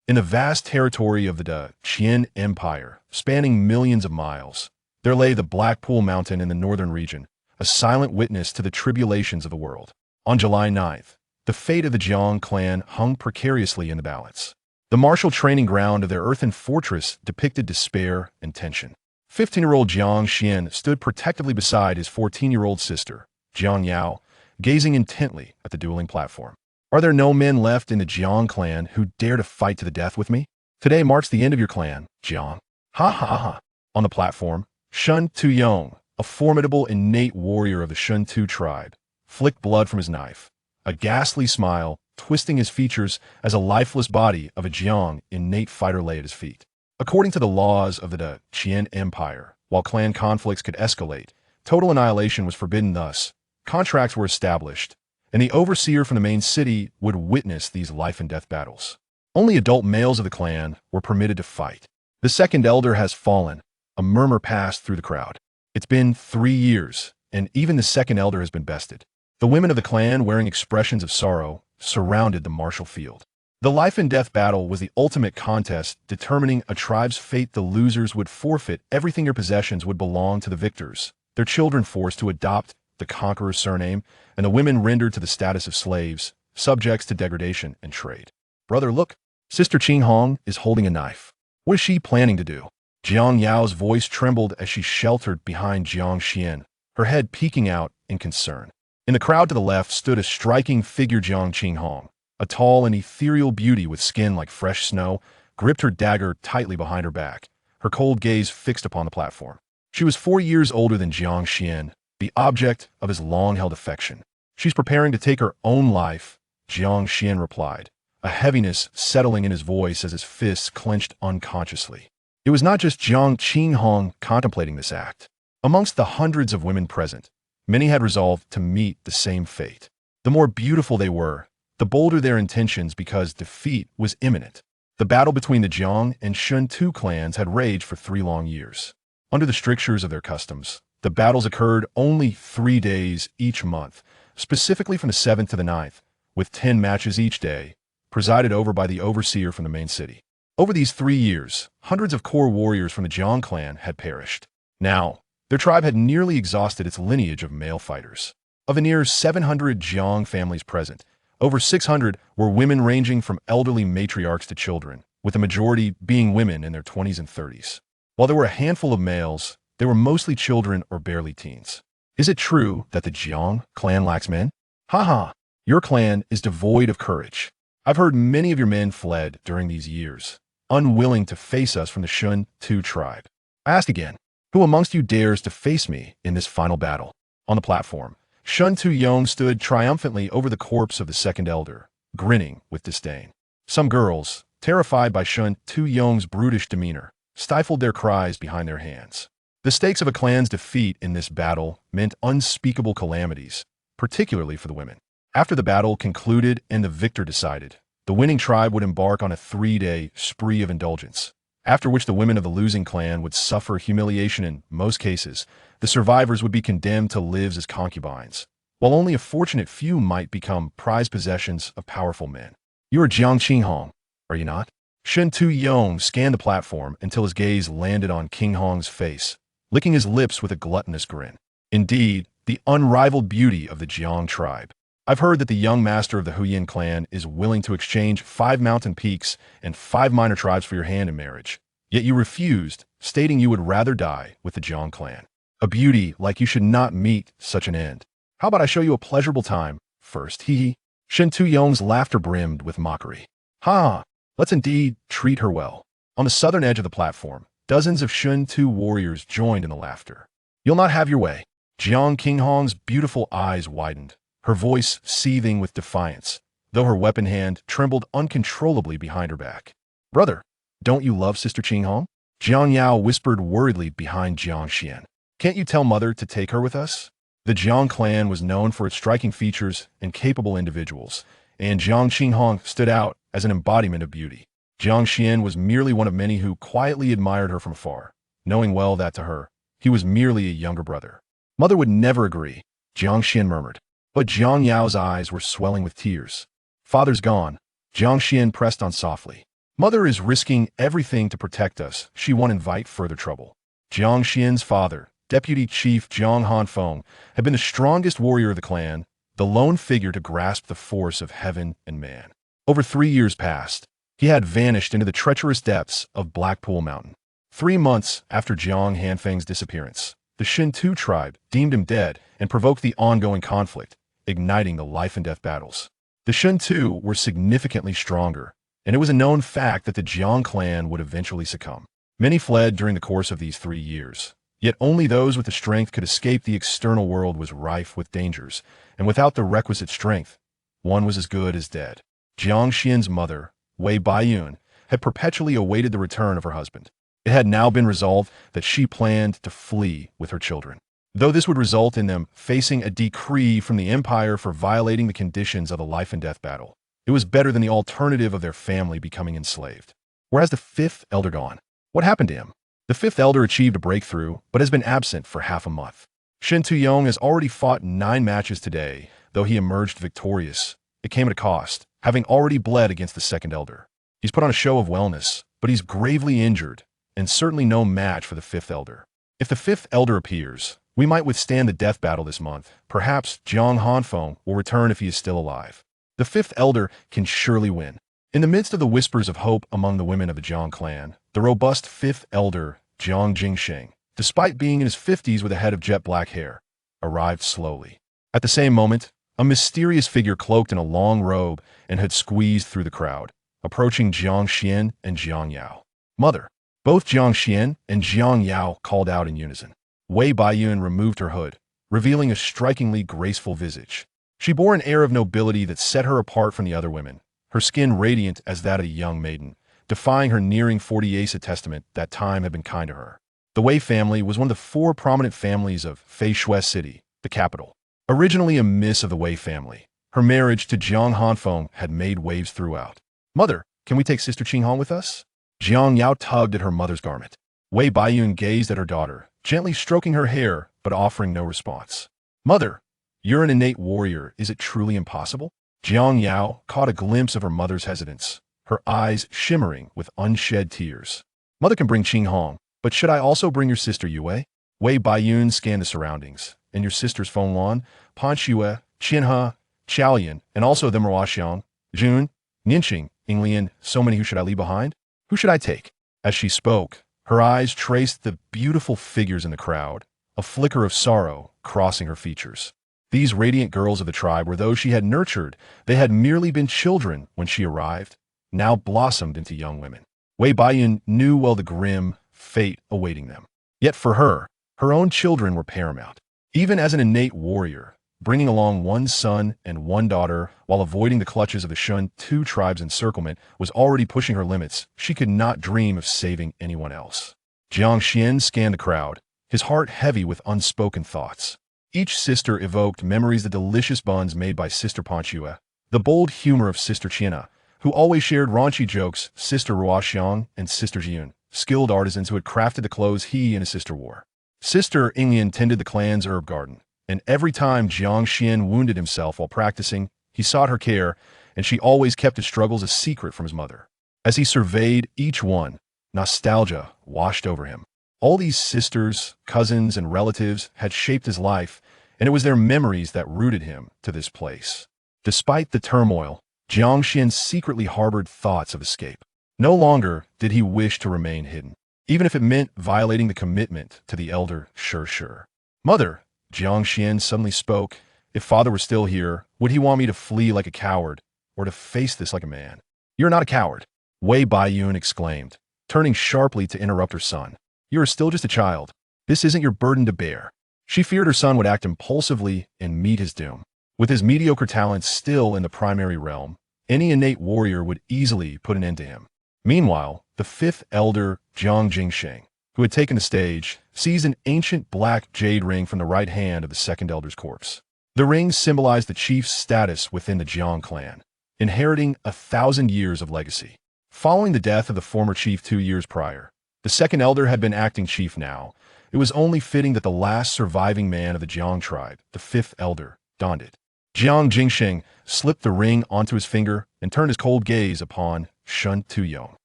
In the vast territory of the Qian Empire, spanning millions of miles, there lay the Blackpool Mountain in the northern region, a silent witness to the tribulations of the world. On July 9th, the fate of the Jiang Clan hung precariously in the balance. The martial training ground of their earthen fortress depicted despair and tension. 15-year-old Jiang Xuan stood protectively beside his 14-year-old sister, Jiang Yao, gazing intently at the dueling platform. Are there no men left in the Jiang clan who dare to fight to the death with me? Today marks the end of your clan, Jiang. Ha ha ha. On the platform, Shentu, a formidable innate warrior of the Shentu Tribe, flicked blood from his knife, a ghastly smile twisting his features as a lifeless body of a Jiang innate fighter lay at his feet. According to the laws of the Qian Empire, while clan conflicts could escalate, total annihilation was forbidden. Thus, contracts were established, and the overseer from the main city would witness these life-and-death battles. Only adult males of the clan were permitted to fight. The second elder has fallen. A murmur passed through the crowd. It's been 3 years, and even the second elder has been bested. The women of the clan, wearing expressions of sorrow, surrounded the martial field. The life-and-death battle was the ultimate contest, determining a tribe's fate. The losers would forfeit everything. Their possessions would belong to the victors, their children forced to adopt the conqueror's surname, and the women rendered to the status of slaves, subjects to degradation and trade. Brother, look. Sister Qinghong is holding a knife. What is she planning to do? Jiang Yao's voice trembled as she sheltered behind Jiang Xuan, her head peeking out in concern. In the crowd to the left stood a striking figure. Jiang Qinghong, a tall and ethereal beauty with skin like fresh snow, gripped her dagger tightly behind her back, her cold gaze fixed upon the platform. She was 4 years older than Jiang Xuan, the object of his long-held affection. She's preparing to take her own life, Jiang Xuan replied, a heaviness settling in his voice as his fists clenched unconsciously. It was not just Jiang Qinghong contemplating this act. Amongst the hundreds of women present, many had resolved to meet the same fate. The more beautiful they were, the bolder their intentions, because defeat was imminent. The battle between the Jiang and Shentu clans had raged for 3 long years. Under the strictures of their customs, the battles occurred only 3 days each month, specifically from the 7th to the 9th, with 10 matches each day, presided over by the overseer from the main city. Over these 3 years, hundreds of core warriors from the Jiang clan had perished. Now, their tribe had nearly exhausted its lineage of male fighters. Of the near 700 Jiang families present, over 600 were women, ranging from elderly matriarchs to children, with the majority being women in their 20s and 30s. While there were a handful of males, they were mostly children or barely teens. Is it true that the Jiang clan lacks men? Ha! Your clan is devoid of courage. I've heard many of your men fled during these years, unwilling to face us from the Shentu Tribe. I ask again, who amongst you dares to face me in this final battle? On the platform, Shentu stood triumphantly over the corpse of the second elder, grinning with disdain. Some girls, terrified by Shentu's brutish demeanor, stifled their cries behind their hands. The stakes of a clan's defeat in this battle meant unspeakable calamities, particularly for the women. After the battle concluded and the victor decided, the winning tribe would embark on a 3-day spree of indulgence, after which the women of the losing clan would suffer humiliation. In most cases, the survivors would be condemned to live as concubines, while only a fortunate few might become prized possessions of powerful men. You are Jiang Qinghong, are you not? Shentu scanned the platform until his gaze landed on Qinghong's face, licking his lips with a gluttonous grin. Indeed, the unrivaled beauty of the Jiang tribe. I've heard that the young master of the Huyan clan is willing to exchange 5 mountain peaks and 5 minor tribes for your hand in marriage. Yet you refused, stating you would rather die with the Jiang clan. A beauty like you should not meet such an end. How about I show you a pleasurable time first? Shentu's laughter brimmed with mockery. Ha! Let's indeed treat her well. On the southern edge of the platform, dozens of Shentu warriors joined in the laughter. You'll not have your way. Jiang Qinghong's beautiful eyes widened, her voice seething with defiance, though her weapon hand trembled uncontrollably behind her back. Brother, don't you love Sister Qinghong? Jiang Yao whispered worriedly behind Jiang Xuan. Can't you tell mother to take her with us? The Jiang clan was known for its striking features and capable individuals, and Jiang Qinghong stood out as an embodiment of beauty. Jiang Xuan was merely one of many who quietly admired her from afar, knowing well that to her, he was merely a younger brother. Mother would never agree, Jiang Xuan murmured. But Jiang Yao's eyes were swelling with tears. Father's gone, Jiang Xuan pressed on softly. Mother is risking everything to protect us. She won't invite further trouble. Jiang Xian's father, Deputy Chief Jiang Hanfeng, had been the strongest warrior of the clan, the lone figure to grasp the force of heaven and man. Over 3 years passed. He had vanished into the treacherous depths of Blackpool Mountain. 3 months after Jiang Hanfeng's disappearance, the Shentu Tribe deemed him dead and provoked the ongoing conflict, igniting the life-and-death battles. The Shentu were significantly stronger, and it was a known fact that the Jiang Clan would eventually succumb. Many fled during the course of these 3 years, yet only those with the strength could escape. The external world was rife with dangers, and without the requisite strength, one was as good as dead. Jiang Xian's mother, Wei Baiyun, had perpetually awaited the return of her husband. It had now been resolved that she planned to flee with her children. Though this would result in them facing a decree from the empire for violating the conditions of a life-and-death battle, it was better than the alternative of their family becoming enslaved. Whereas the fifth elder gone, what happened to him? The fifth elder achieved a breakthrough, but has been absent for half a month. Shentu Yong has already fought 9 matches today. Though he emerged victorious, it came at a cost, having already bled against the second elder. He's put on a show of wellness, but he's gravely injured, and certainly no match for the fifth elder. If the fifth elder appears, we might withstand the death battle this month. Perhaps Jiang Hanfeng will return if he is still alive. The fifth elder can surely win. In the midst of the whispers of hope among the women of the Jiang clan, the robust fifth elder, Jiang Jingsheng, despite being in his 50s with a head of jet black hair, arrived slowly. At the same moment, a mysterious figure cloaked in a long robe and had squeezed through the crowd, approaching Jiang Xian and Jiang Yao. Mother! Both Jiang Xian and Jiang Yao called out in unison. Wei Baiyun removed her hood, revealing a strikingly graceful visage. She bore an air of nobility that set her apart from the other women, her skin radiant as that of a young maiden, defying her nearing 40 a testament that time had been kind to her. The Wei family was one of the 4 prominent families of Feishui City, the capital. Originally a miss of the Wei family, her marriage to Jiang Hanfeng had made waves throughout. Mother, can we take Sister Qinghan with us? Jiang Yao tugged at her mother's garment. Wei Baiyun gazed at her daughter, gently stroking her hair but offering no response. Mother, you're an innate warrior. Is it truly impossible? Jiang Yao caught a glimpse of her mother's hesitance, her eyes shimmering with unshed tears. Mother can bring Qinghan, but should I also bring your sister Yue? Wei Baiyun scanned the surroundings, and your sisters Fengluan, Panxue, Qianhe, Chaoyan, and also the Ruoxiang, Jun, Ninqing, Inglian. So many. Who should I leave behind? Who should I take? As she spoke, her eyes traced the beautiful figures in the crowd, a flicker of sorrow crossing her features. These radiant girls of the tribe were those she had nurtured. They had merely been children when she arrived, now blossomed into young women. Wei Baiyun knew well the grim fate awaiting them. Yet for her, her own children were paramount. Even as an innate warrior, bringing along 1 son and 1 daughter while avoiding the clutches of the Shentu tribe's encirclement was already pushing her limits. She could not dream of saving anyone else. Jiang Xian scanned the crowd, his heart heavy with unspoken thoughts. Each sister evoked memories: the delicious buns made by Sister Panxue, the bold humor of Sister Qianhe, who always shared raunchy jokes, Sister Ruoxiang, and Sister Jiun, skilled artisans who had crafted the clothes he and his sister wore. Sister Inglian tended the clan's herb garden, and every time Jiang Xian wounded himself while practicing, he sought her care, and she always kept his struggles a secret from his mother. As he surveyed each one, nostalgia washed over him. All these sisters, cousins, and relatives had shaped his life, and it was their memories that rooted him to this place. Despite the turmoil, Jiang Xian secretly harbored thoughts of escape. No longer did he wish to remain hidden, even if it meant violating the commitment to the elder. Sure. Mother, Jiang Xian suddenly spoke, if father were still here, would he want me to flee like a coward, or to face this like a man? You're not a coward, Wei Baiyun exclaimed, turning sharply to interrupt her son. You are still just a child. This isn't your burden to bear. She feared her son would act impulsively and meet his doom. With his mediocre talents still in the primary realm, any innate warrior would easily put an end to him. Meanwhile, the 5th elder, Jiang Jingsheng, who had taken the stage, seized an ancient black jade ring from the right hand of the 2nd elder's corpse. The ring symbolized the chief's status within the Jiang clan, inheriting 1,000 years of legacy. Following the death of the former chief 2 years prior, the 2nd elder had been acting chief now. It was only fitting that the last surviving man of the Jiang tribe, the 5th elder, donned it. Jiang Jingsheng slipped the ring onto his finger and turned his cold gaze upon Shentu Yong.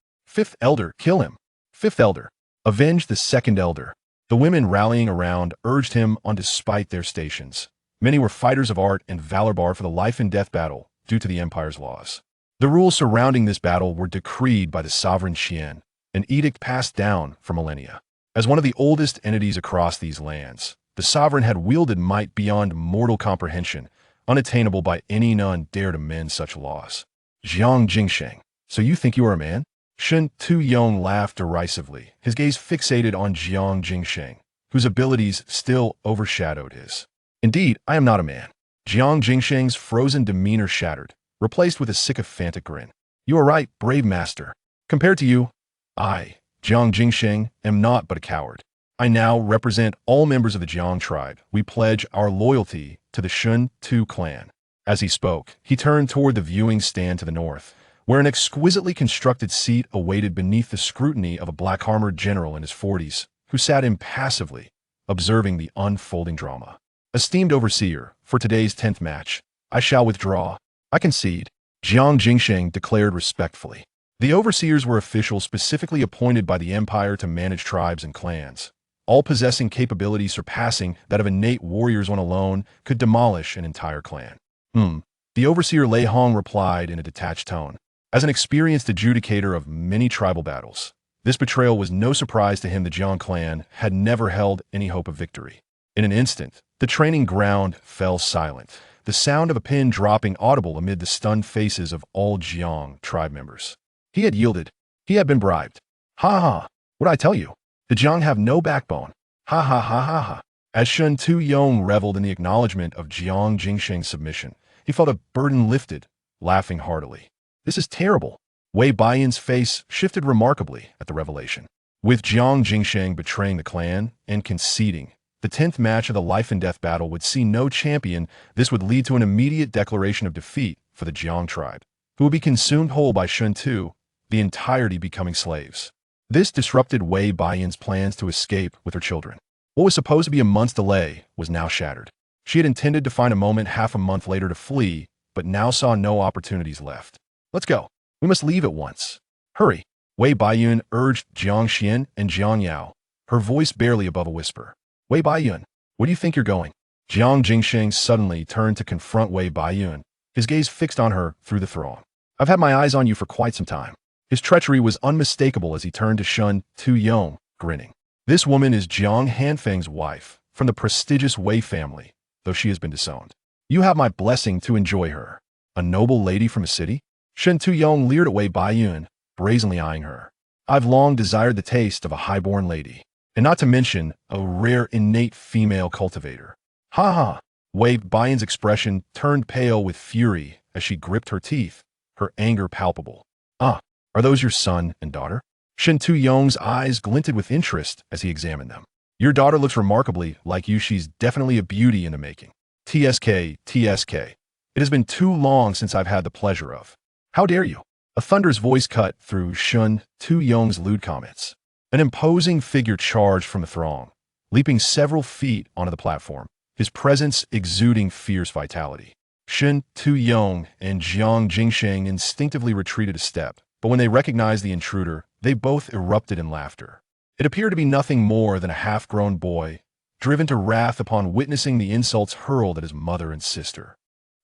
Fifth elder, kill him. Fifth elder, avenge the second elder. The women rallying around urged him on despite their stations. Many were fighters of art and valor barred for the life and death battle due to the empire's laws. The rules surrounding this battle were decreed by the sovereign Qian, an edict passed down for millennia. As one of the oldest entities across these lands, the sovereign had wielded might beyond mortal comprehension, unattainable by any none dare to mend such laws. Jiang Jingsheng, so you think you are a man? Shentu Yong laughed derisively, his gaze fixated on Jiang Jingsheng, whose abilities still overshadowed his. Indeed, I am not a man. Jiang Jingsheng's frozen demeanor shattered, replaced with a sycophantic grin. You are right, brave master. Compared to you, I, Jiang Jingsheng, am not but a coward. I now represent all members of the Jiang Tribe. We pledge our loyalty to the Shentu Clan. As he spoke, he turned toward the viewing stand to the north, where an exquisitely constructed seat awaited beneath the scrutiny of a black-armored general in his 40s, who sat impassively, observing the unfolding drama. Esteemed overseer, for today's 10th match, I shall withdraw. I concede, Jiang Jingsheng declared respectfully. The overseers were officials specifically appointed by the empire to manage tribes and clans, all possessing capabilities surpassing that of innate warriors when alone could demolish an entire clan. The overseer Lei Hong replied in a detached tone. As an experienced adjudicator of many tribal battles, this betrayal was no surprise to him. The Jiang Clan had never held any hope of victory. In an instant, the training ground fell silent, the sound of a pin dropping audible amid the stunned faces of all Jiang tribe members. He had yielded. He had been bribed. Ha ha, what'd I tell you? The Jiang have no backbone. Ha ha ha ha ha. As Shentu Yong reveled in the acknowledgement of Jiang Jingsheng's submission, he felt a burden lifted, laughing heartily. This is terrible. Wei Baiyun's face shifted remarkably at the revelation. With Jiang Jingsheng betraying the clan and conceding, the 10th match of the life and death battle would see no champion. This would lead to an immediate declaration of defeat for the Jiang tribe, who would be consumed whole by Shentu, the entirety becoming slaves. This disrupted Wei Baiyun's plans to escape with her children. What was supposed to be a month's delay was now shattered. She had intended to find a moment half a month later to flee, but now saw no opportunities left. Let's go. We must leave at once. Hurry. Wei Baiyun urged Jiang Xian and Jiang Yao, her voice barely above a whisper. Wei Baiyun, where do you think you're going? Jiang Jingsheng suddenly turned to confront Wei Baiyun, his gaze fixed on her through the throng. I've had my eyes on you for quite some time. His treachery was unmistakable as he turned to Shentu Yong, grinning. This woman is Jiang Hanfeng's wife, from the prestigious Wei family, though she has been disowned. You have my blessing to enjoy her. A noble lady from a city? Shentu Yong leered at Wei Baiyun, brazenly eyeing her. I've long desired the taste of a high-born lady, and not to mention a rare innate female cultivator. Ha ha! Wei Baiyun's expression turned pale with fury as she gripped her teeth, her anger palpable. Ah, are those your son and daughter? Shentu Yong's eyes glinted with interest as he examined them. Your daughter looks remarkably like you. She's definitely a beauty in the making. TSK, TSK. It has been too long since I've had the pleasure of. How dare you? A thunderous voice cut through Shentu Yong's lewd comments. An imposing figure charged from the throng, leaping several feet onto the platform, his presence exuding fierce vitality. Shentu Yong and Jiang Jingsheng instinctively retreated a step, but when they recognized the intruder, they both erupted in laughter. It appeared to be nothing more than a half-grown boy, driven to wrath upon witnessing the insults hurled at his mother and sister.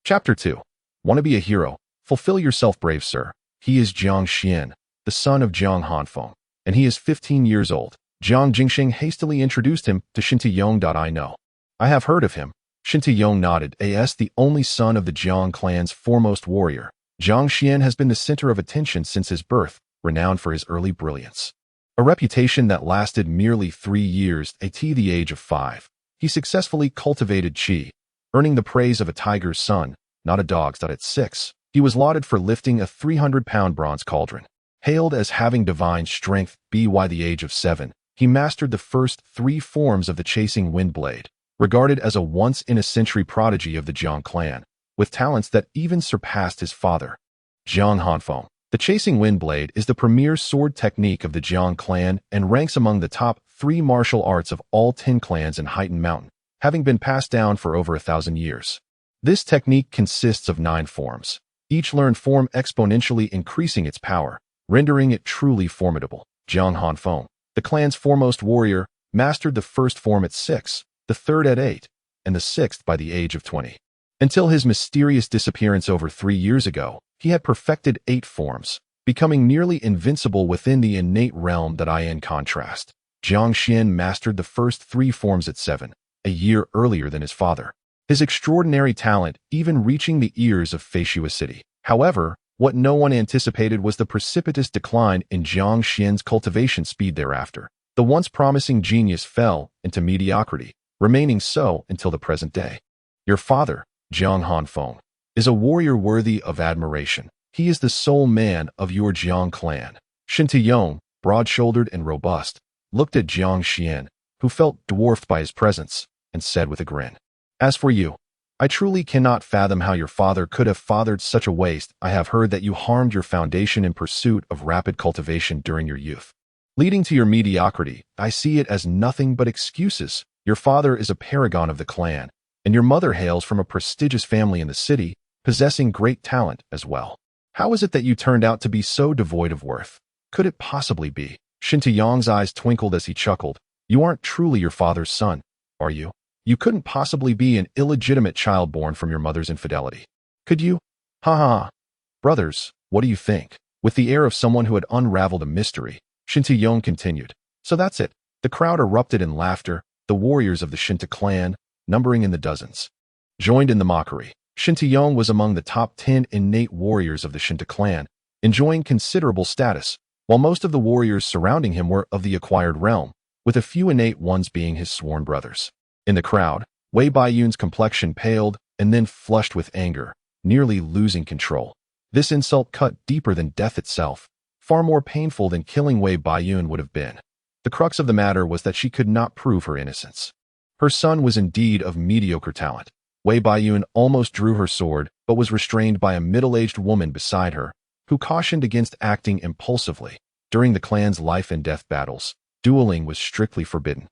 Chapter 2. Want to be a hero? Fulfill yourself, brave sir. He is Jiang Xian, the son of Jiang Hanfeng, and he is 15 years old. Jiang Jingsheng hastily introduced him to Shentu Yong. I know. I have heard of him. Shentu Yong nodded. As the only son of the Jiang clan's foremost warrior, Jiang Xian has been the center of attention since his birth, renowned for his early brilliance. A reputation that lasted merely 3 years. At the age of 5, he successfully cultivated qi, earning the praise of a tiger's son, not a dog's. At 6, he was lauded for lifting a 300-pound bronze cauldron. Hailed as having divine strength, by the age of 7, he mastered the first 3 forms of the chasing wind blade, regarded as a once-in-a-century prodigy of the Jiang clan, with talents that even surpassed his father. Jiang Hanfeng. The chasing wind blade is the premier sword technique of the Jiang clan and ranks among the top 3 martial arts of all 10 clans in Heighten Mountain, having been passed down for over 1,000 years. This technique consists of 9 forms, each learned form exponentially increasing its power, rendering it truly formidable. Jiang Hanfeng, the clan's foremost warrior, mastered the first form at 6, the third at 8, and the sixth by the age of 20. Until his mysterious disappearance over 3 years ago, he had perfected 8 forms, becoming nearly invincible within the innate realm that I in contrast. Jiang Xuan mastered the first 3 forms at 7, a year earlier than his father. His extraordinary talent even reaching the ears of Feishua City. However, what no one anticipated was the precipitous decline in Jiang Xuan's cultivation speed thereafter. The once promising genius fell into mediocrity, remaining so until the present day. Your father, Jiang Hanfeng, is a warrior worthy of admiration. He is the sole man of your Jiang clan. Shentu Tribe, broad-shouldered and robust, looked at Jiang Xuan, who felt dwarfed by his presence, and said with a grin, "As for you, I truly cannot fathom how your father could have fathered such a waste. I have heard that you harmed your foundation in pursuit of rapid cultivation during your youth, leading to your mediocrity. I see it as nothing but excuses. Your father is a paragon of the clan, and your mother hails from a prestigious family in the city, possessing great talent as well. How is it that you turned out to be so devoid of worth? Could it possibly be?" Shentu Yang's eyes twinkled as he chuckled. "You aren't truly your father's son, are you? You couldn't possibly be an illegitimate child born from your mother's infidelity, could you? Ha ha. Brothers, what do you think?" With the air of someone who had unraveled a mystery, Shentu Yang continued. "So that's it." The crowd erupted in laughter. The warriors of the Shentu clan, numbering in the dozens, joined in the mockery. Shentu Yang was among the top 10 innate warriors of the Shentu clan, enjoying considerable status, while most of the warriors surrounding him were of the acquired realm, with a few innate ones being his sworn brothers. In the crowd, Wei Baiyun's complexion paled and then flushed with anger, nearly losing control. This insult cut deeper than death itself, far more painful than killing Wei Baiyun would have been. The crux of the matter was that she could not prove her innocence. Her son was indeed of mediocre talent. Wei Baiyun almost drew her sword, but was restrained by a middle-aged woman beside her, who cautioned against acting impulsively. During the clan's life and death battles, dueling was strictly forbidden.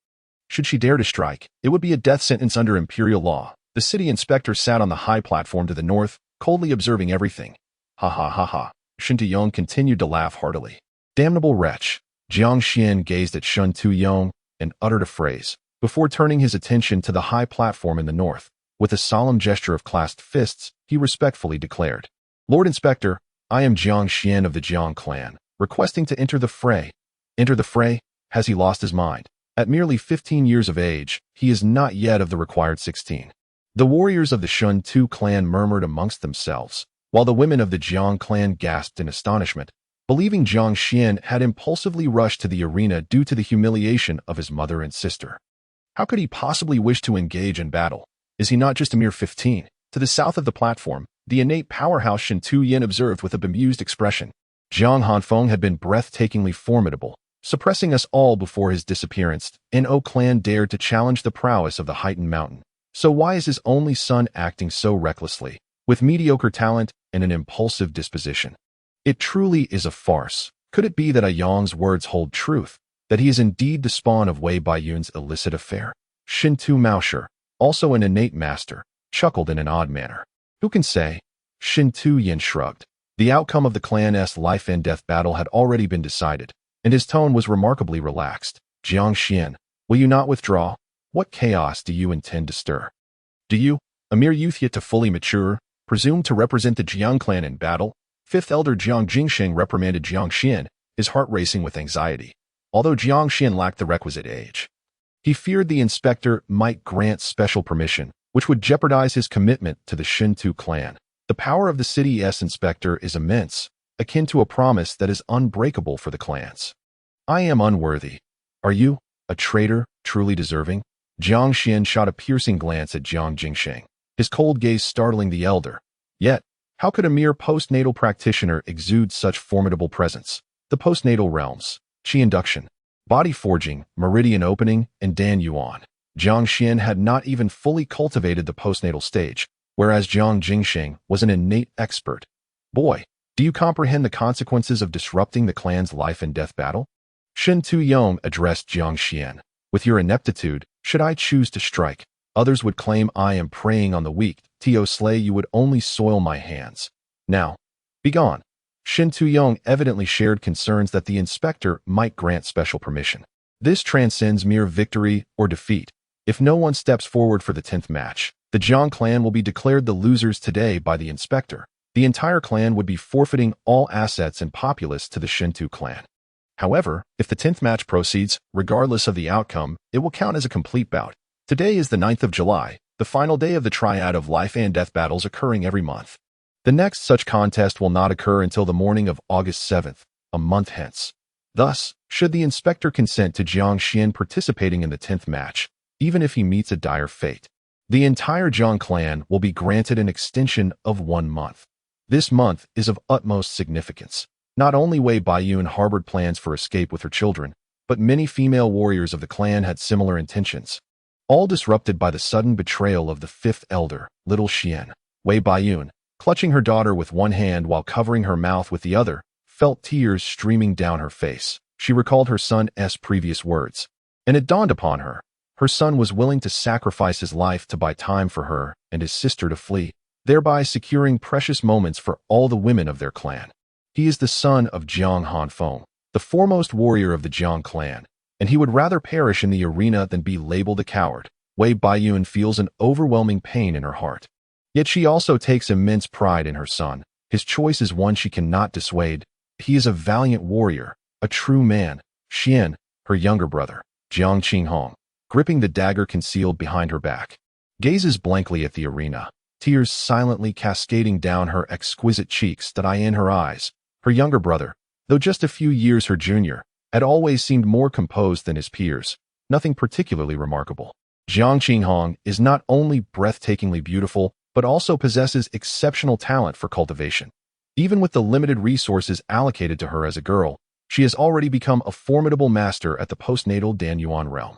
Should she dare to strike, it would be a death sentence under imperial law. The city inspector sat on the high platform to the north, coldly observing everything. Ha ha ha ha. Shentu Yang continued to laugh heartily. Damnable wretch. Jiang Xuan gazed at Shentu Yang and uttered a phrase, before turning his attention to the high platform in the north. With a solemn gesture of clasped fists, he respectfully declared, "Lord Inspector, I am Jiang Xuan of the Jiang Clan, requesting to enter the fray." Enter the fray? Has he lost his mind? At merely 15 years of age, he is not yet of the required 16. The warriors of the Shentu clan murmured amongst themselves, while the women of the Jiang clan gasped in astonishment, believing Jiang Xuan had impulsively rushed to the arena due to the humiliation of his mother and sister. How could he possibly wish to engage in battle? Is he not just a mere 15? To the south of the platform, the innate powerhouse Shentu Yin observed with a bemused expression. Jiang Hanfeng had been breathtakingly formidable, suppressing us all before his disappearance. No clan dared to challenge the prowess of the heightened mountain. So why is his only son acting so recklessly, with mediocre talent and an impulsive disposition? It truly is a farce. Could it be that Yang's words hold truth, that he is indeed the spawn of Wei Baiyun's illicit affair? Shentu Maosher, also an innate master, chuckled in an odd manner. Who can say? Shentu Yin shrugged. The outcome of the clan's life and death battle had already been decided, and his tone was remarkably relaxed. Jiang Xuan, will you not withdraw? What chaos do you intend to stir? Do you, a mere youth yet to fully mature, presume to represent the Jiang clan in battle? Fifth Elder Jiang Jingsheng reprimanded Jiang Xuan, his heart racing with anxiety. Although Jiang Xuan lacked the requisite age, he feared the inspector might grant special permission, which would jeopardize his commitment to the Shentu clan. The power of the city's inspector is immense, akin to a promise that is unbreakable for the clans. I am unworthy. Are you, a traitor, truly deserving? Jiang Xuan shot a piercing glance at Jiang Jingsheng, his cold gaze startling the elder. Yet, how could a mere postnatal practitioner exude such formidable presence? The postnatal realms, Qi induction, body forging, meridian opening, and Dan Yuan. Jiang Xuan had not even fully cultivated the postnatal stage, whereas Jiang Jingsheng was an innate expert. Boy, do you comprehend the consequences of disrupting the clan's life and death battle? Shentu Yang addressed Jiang Xuan. With your ineptitude, should I choose to strike, others would claim I am preying on the weak. To slay you would only soil my hands. Now, begone. Shentu evidently shared concerns that the inspector might grant special permission. This transcends mere victory or defeat. If no one steps forward for the 10th match, the Jiang clan will be declared the losers today by the inspector. The entire clan would be forfeiting all assets and populace to the Shentu clan. However, if the 10th match proceeds, regardless of the outcome, it will count as a complete bout. Today is the 9th of July, the final day of the triad of life and death battles occurring every month. The next such contest will not occur until the morning of August 7th, a month hence. Thus, should the inspector consent to Jiang Xuan participating in the 10th match, even if he meets a dire fate, the entire Jiang clan will be granted an extension of 1 month. This month is of utmost significance. Not only Wei Baiyun harbored plans for escape with her children, but many female warriors of the clan had similar intentions. All disrupted by the sudden betrayal of the 5th elder, Little Xian. Wei Baiyun, clutching her daughter with one hand while covering her mouth with the other, felt tears streaming down her face. She recalled her son's previous words, and it dawned upon her. Her son was willing to sacrifice his life to buy time for her and his sister to flee, thereby securing precious moments for all the women of their clan. He is the son of Jiang Hanfeng, the foremost warrior of the Jiang clan, and he would rather perish in the arena than be labeled a coward. Wei Baiyun feels an overwhelming pain in her heart. Yet she also takes immense pride in her son. His choice is one she cannot dissuade. He is a valiant warrior, a true man. Xian, her younger brother, Jiang Qinghong, gripping the dagger concealed behind her back, gazes blankly at the arena, tears silently cascading down her exquisite cheeks that eye in her eyes. Her younger brother, though just a few years her junior, had always seemed more composed than his peers, nothing particularly remarkable. Jiang Qinghong is not only breathtakingly beautiful, but also possesses exceptional talent for cultivation. Even with the limited resources allocated to her as a girl, she has already become a formidable master at the postnatal Danyuan realm.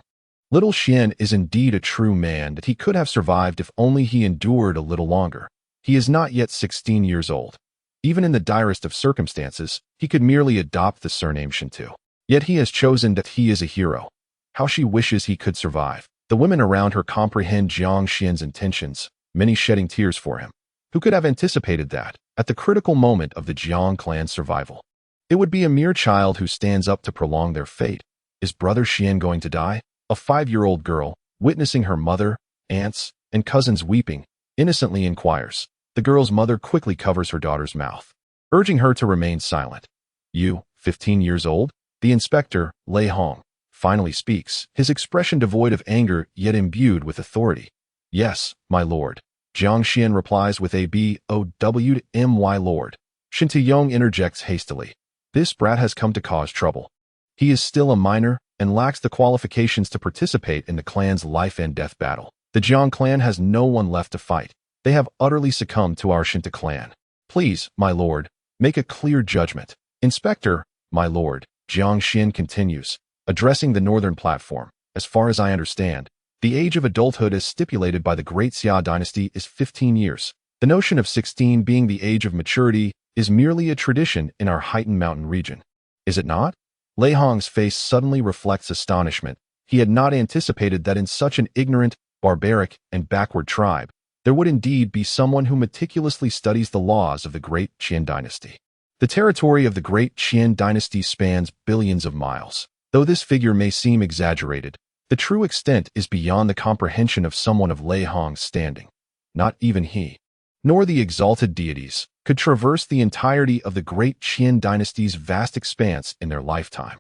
Little Xian is indeed a true man that he could have survived if only he endured a little longer. He is not yet 16 years old. Even in the direst of circumstances, he could merely adopt the surname Shentu. Yet he has chosen that he is a hero. How she wishes he could survive. The women around her comprehend Jiang Xian's intentions, many shedding tears for him. Who could have anticipated that, at the critical moment of the Jiang clan's survival, it would be a mere child who stands up to prolong their fate? Is brother Xian going to die? A 5-year-old girl, witnessing her mother, aunts, and cousins weeping, innocently inquires. The girl's mother quickly covers her daughter's mouth, urging her to remain silent. You, 15 years old? The inspector, Lei Hong, finally speaks, his expression devoid of anger yet imbued with authority. Yes, my lord. Jiang Xuan replies with a B-O-W-M-Y lord. Shentu interjects hastily. This brat has come to cause trouble. He is still a minor and lacks the qualifications to participate in the clan's life and death battle. The Jiang clan has no one left to fight. They have utterly succumbed to our Shentu clan. Please, my lord, make a clear judgment. Inspector, my lord, Jiang Xuan continues, addressing the northern platform. As far as I understand, the age of adulthood as stipulated by the Great Xia dynasty is 15 years. The notion of 16 being the age of maturity is merely a tradition in our heightened mountain region. Is it not? Lei Hong's face suddenly reflects astonishment. He had not anticipated that in such an ignorant, barbaric, and backward tribe, there would indeed be someone who meticulously studies the laws of the Great Qian dynasty. The territory of the Great Qian dynasty spans billions of miles. Though this figure may seem exaggerated, the true extent is beyond the comprehension of someone of Lei Hong's standing. Not even he, nor the exalted deities, could traverse the entirety of the Great Qian dynasty's vast expanse in their lifetime.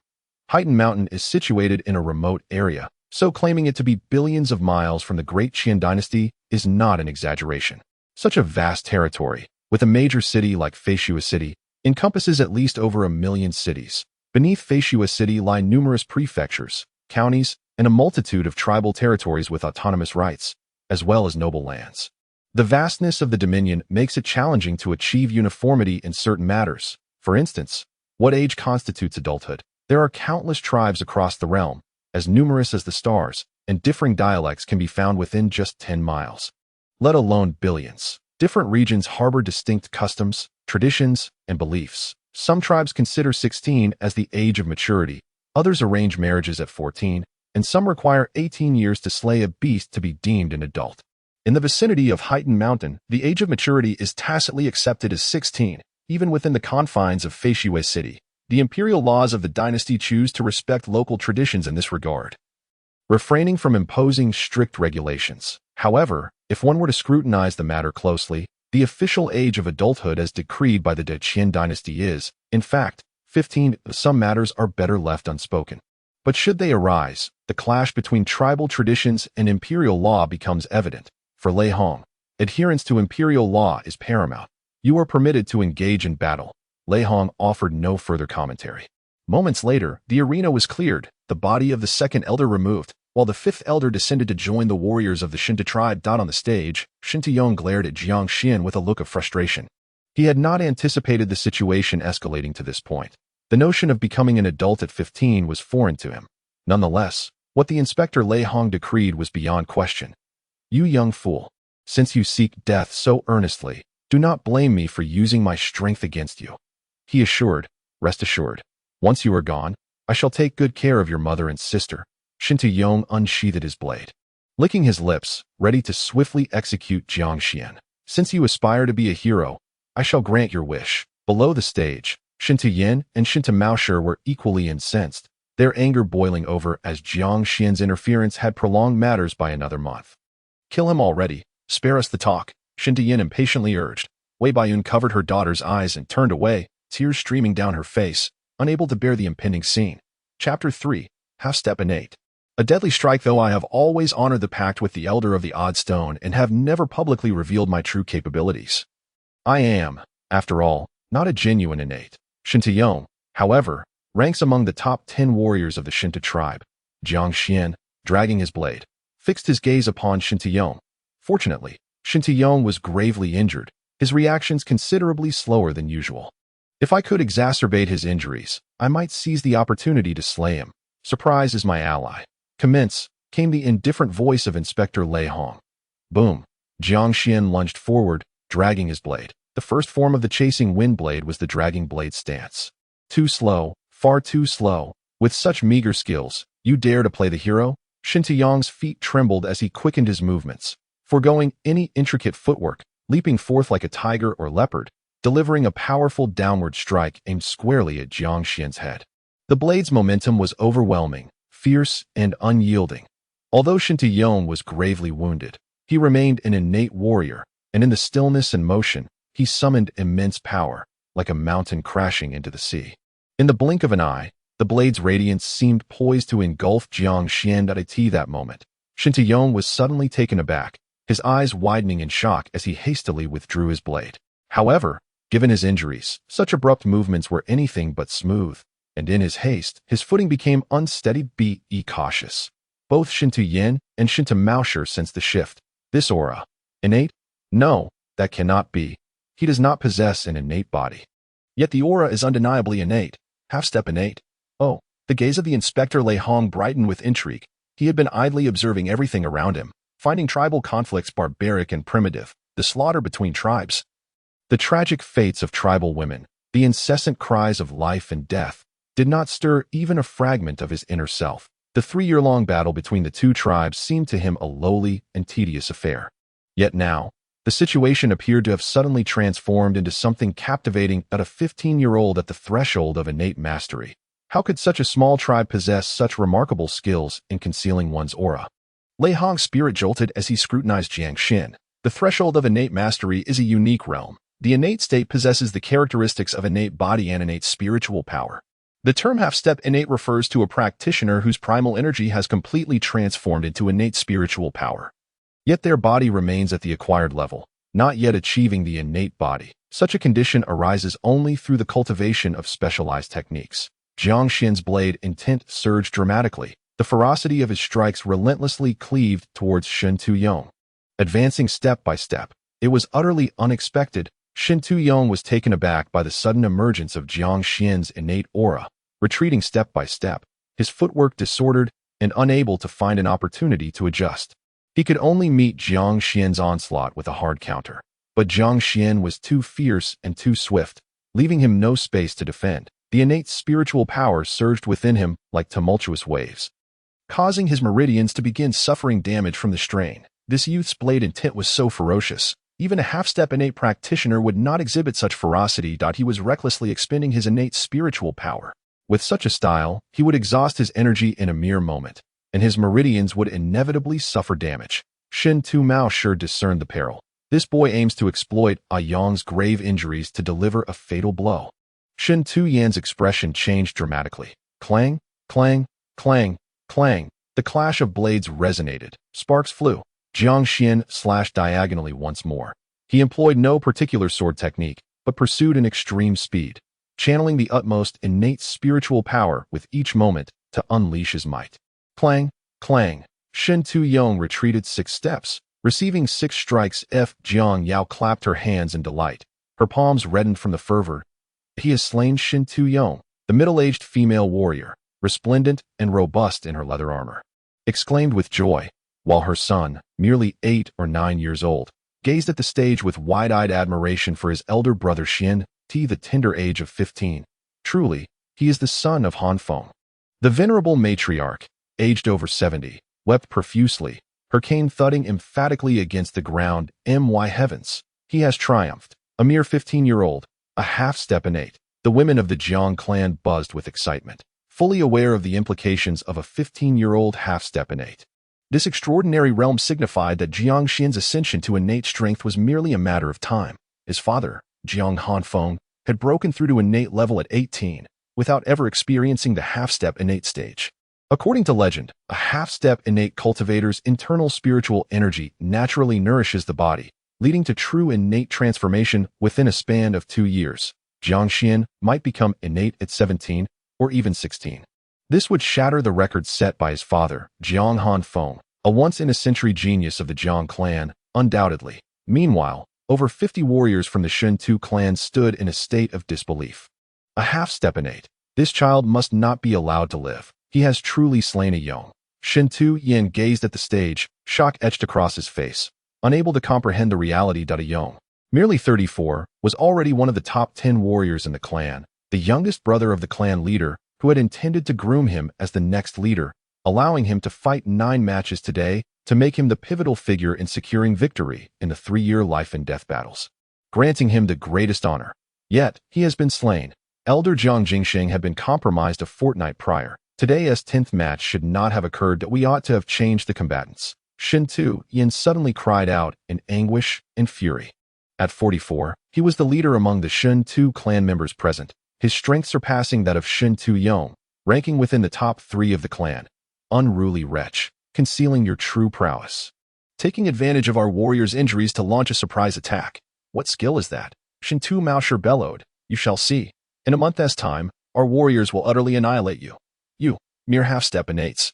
Heightened Mountain is situated in a remote area, so claiming it to be billions of miles from the Great Qian dynasty is not an exaggeration. Such a vast territory, with a major city like Feishua City, encompasses at least over 1 million cities. Beneath Feishua City lie numerous prefectures, counties, and a multitude of tribal territories with autonomous rights, as well as noble lands. The vastness of the dominion makes it challenging to achieve uniformity in certain matters. For instance, what age constitutes adulthood? There are countless tribes across the realm, as numerous as the stars, and differing dialects can be found within just 10 miles. Let alone billions. Different regions harbor distinct customs, traditions, and beliefs. Some tribes consider 16 as the age of maturity, others arrange marriages at 14, and some require 18 years to slay a beast to be deemed an adult. In the vicinity of Heightened Mountain, the age of maturity is tacitly accepted as 16, even within the confines of Feishiwei City. The imperial laws of the dynasty choose to respect local traditions in this regard, refraining from imposing strict regulations. However, if one were to scrutinize the matter closely, the official age of adulthood as decreed by the Qin dynasty is, in fact, 15. Some matters are better left unspoken. But should they arise, the clash between tribal traditions and imperial law becomes evident. For Lei Hong, adherence to imperial law is paramount. You are permitted to engage in battle. Lei Hong offered no further commentary. Moments later, the arena was cleared, the body of the second elder removed, while the fifth elder descended to join the warriors of the Shentu Tribe. On the stage, Shentu Yong glared at Jiang Xuan with a look of frustration. He had not anticipated the situation escalating to this point. The notion of becoming an adult at 15 was foreign to him. Nonetheless, what the Inspector Lei Hong decreed was beyond question. You young fool, since you seek death so earnestly, do not blame me for using my strength against you. He assured, rest assured, once you are gone, I shall take good care of your mother and sister. Shentu Yong unsheathed his blade, licking his lips, ready to swiftly execute Jiang Xuan. Since you aspire to be a hero, I shall grant your wish. Below the stage, Shentu Yin and Shentu Maosher were equally incensed, their anger boiling over as Jiang Xuan's interference had prolonged matters by another month. Kill him already, spare us the talk, Shentu Yin impatiently urged. Wei Baiyun covered her daughter's eyes and turned away, tears streaming down her face, unable to bear the impending scene. Chapter 3, Half-Step Innate. A deadly strike. Though I have always honored the pact with the Elder of the Odd Stone and have never publicly revealed my true capabilities, I am, after all, not a genuine innate. Shentu Yong, however, ranks among the top 10 warriors of the Shentu Tribe. Jiang Xuan, dragging his blade, fixed his gaze upon Shentu Yong. Fortunately, Shentu Yong was gravely injured, his reactions considerably slower than usual. If I could exacerbate his injuries, I might seize the opportunity to slay him. Surprise is my ally. Commence, came the indifferent voice of Inspector Lei Hong. Boom. Jiang Xuan lunged forward, dragging his blade. The first form of the chasing wind blade was the dragging blade stance. Too slow, far too slow. With such meager skills, you dare to play the hero? Shentu Yong's feet trembled as he quickened his movements, foregoing any intricate footwork, leaping forth like a tiger or leopard, delivering a powerful downward strike aimed squarely at Jiang Xuan's head. The blade's momentum was overwhelming, fierce, and unyielding. Although Shentu Yong was gravely wounded, he remained an innate warrior, and in the stillness and motion, he summoned immense power, like a mountain crashing into the sea. In the blink of an eye, the blade's radiance seemed poised to engulf Jiang Xuan. At that moment, Shentu Yong was suddenly taken aback, his eyes widening in shock as he hastily withdrew his blade. However, given his injuries, such abrupt movements were anything but smooth, and in his haste, his footing became unsteady. Be cautious. Both Shentu Yin and Shentu Maosher sensed the shift. This aura. Innate? No, that cannot be. He does not possess an innate body. Yet the aura is undeniably innate. Half-step innate. Oh, the gaze of the Inspector Lei Hong brightened with intrigue. He had been idly observing everything around him, finding tribal conflicts barbaric and primitive, the slaughter between tribes, the tragic fates of tribal women, the incessant cries of life and death, did not stir even a fragment of his inner self. The 3-year-long battle between the two tribes seemed to him a lowly and tedious affair. Yet now, the situation appeared to have suddenly transformed into something captivating. At a 15-year-old at the threshold of innate mastery, how could such a small tribe possess such remarkable skills in concealing one's aura? Lei Hong's spirit jolted as he scrutinized Jiang Xuan. The threshold of innate mastery is a unique realm. The innate state possesses the characteristics of innate body and innate spiritual power. The term half-step innate refers to a practitioner whose primal energy has completely transformed into innate spiritual power. Yet their body remains at the acquired level, not yet achieving the innate body. Such a condition arises only through the cultivation of specialized techniques. Jiang Xuan's blade intent surged dramatically. The ferocity of his strikes relentlessly cleaved towards Shentu Yong. Advancing step by step, it was utterly unexpected. Shentu Yong was taken aback by the sudden emergence of Jiang Xuan's innate aura. Retreating step by step, his footwork disordered and unable to find an opportunity to adjust. He could only meet Jiang Xuan's onslaught with a hard counter. But Jiang Xuan was too fierce and too swift, leaving him no space to defend. The innate spiritual power surged within him like tumultuous waves, causing his meridians to begin suffering damage from the strain. This youth's blade intent was so ferocious, Even a half-step innate practitioner would not exhibit such ferocity. He was recklessly expending his innate spiritual power. With such a style, he would exhaust his energy in a mere moment, and his meridians would inevitably suffer damage. Shentu Mao sure discerned the peril. This boy aims to exploit A Yang's grave injuries to deliver a fatal blow. Shentu Yan's expression changed dramatically. Clang, clang, clang, clang. The clash of blades resonated. Sparks flew. Jiang Xuan slashed diagonally once more. He employed no particular sword technique, but pursued an extreme speed, channeling the utmost innate spiritual power with each moment to unleash his might. Clang, clang. Shentu Yang retreated 6 steps, receiving 6 strikes. Jiang Yao clapped her hands in delight. Her palms reddened from the fervor. He has slain Shentu Yang, the middle-aged female warrior, resplendent and robust in her leather armor, exclaimed with joy, while her son, merely 8 or 9 years old, gazed at the stage with wide-eyed admiration for his elder brother Xian, the tender age of 15. Truly, he is the son of Han Feng. The venerable matriarch, aged over 70, wept profusely, her cane thudding emphatically against the ground. My heavens! He has triumphed. A mere 15-year-old, a half-step innate. The women of the Jiang Clan buzzed with excitement, fully aware of the implications of a 15-year-old half-step innate. This extraordinary realm signified that Jiang Xuan's ascension to innate strength was merely a matter of time. His father, Jiang Hanfeng, had broken through to innate level at 18, without ever experiencing the half-step innate stage. According to legend, a half-step innate cultivator's internal spiritual energy naturally nourishes the body, leading to true innate transformation within a span of 2 years. Jiang Xuan might become innate at 17 or even 16. This would shatter the record set by his father, Jiang Hanfeng, a once-in-a-century genius of the Jiang Clan, undoubtedly. Meanwhile, over 50 warriors from the Shentu clan stood in a state of disbelief. A half-step innate. This child must not be allowed to live. He has truly slain a Yong. Shentu Yan gazed at the stage, shock etched across his face, unable to comprehend the reality that a Yong, merely 34, was already one of the top 10 warriors in the clan, the youngest brother of the clan leader, who had intended to groom him as the next leader, allowing him to fight 9 matches today to make him the pivotal figure in securing victory in the 3-year life and death battles, granting him the greatest honor. Yet, he has been slain. Elder Jiang Jingsheng had been compromised a fortnight prior. Today's 10th match should not have occurred. That we ought to have changed the combatants. Shentu Yan suddenly cried out in anguish and fury. At 44, he was the leader among the Shentu clan members present, his strength surpassing that of Shentu Yang, ranking within the top 3 of the clan. Unruly wretch, concealing your true prowess, taking advantage of our warriors' injuries to launch a surprise attack. What skill is that? Shentu Maosher bellowed. You shall see. In a month's time, our warriors will utterly annihilate you. You, mere half-step innates.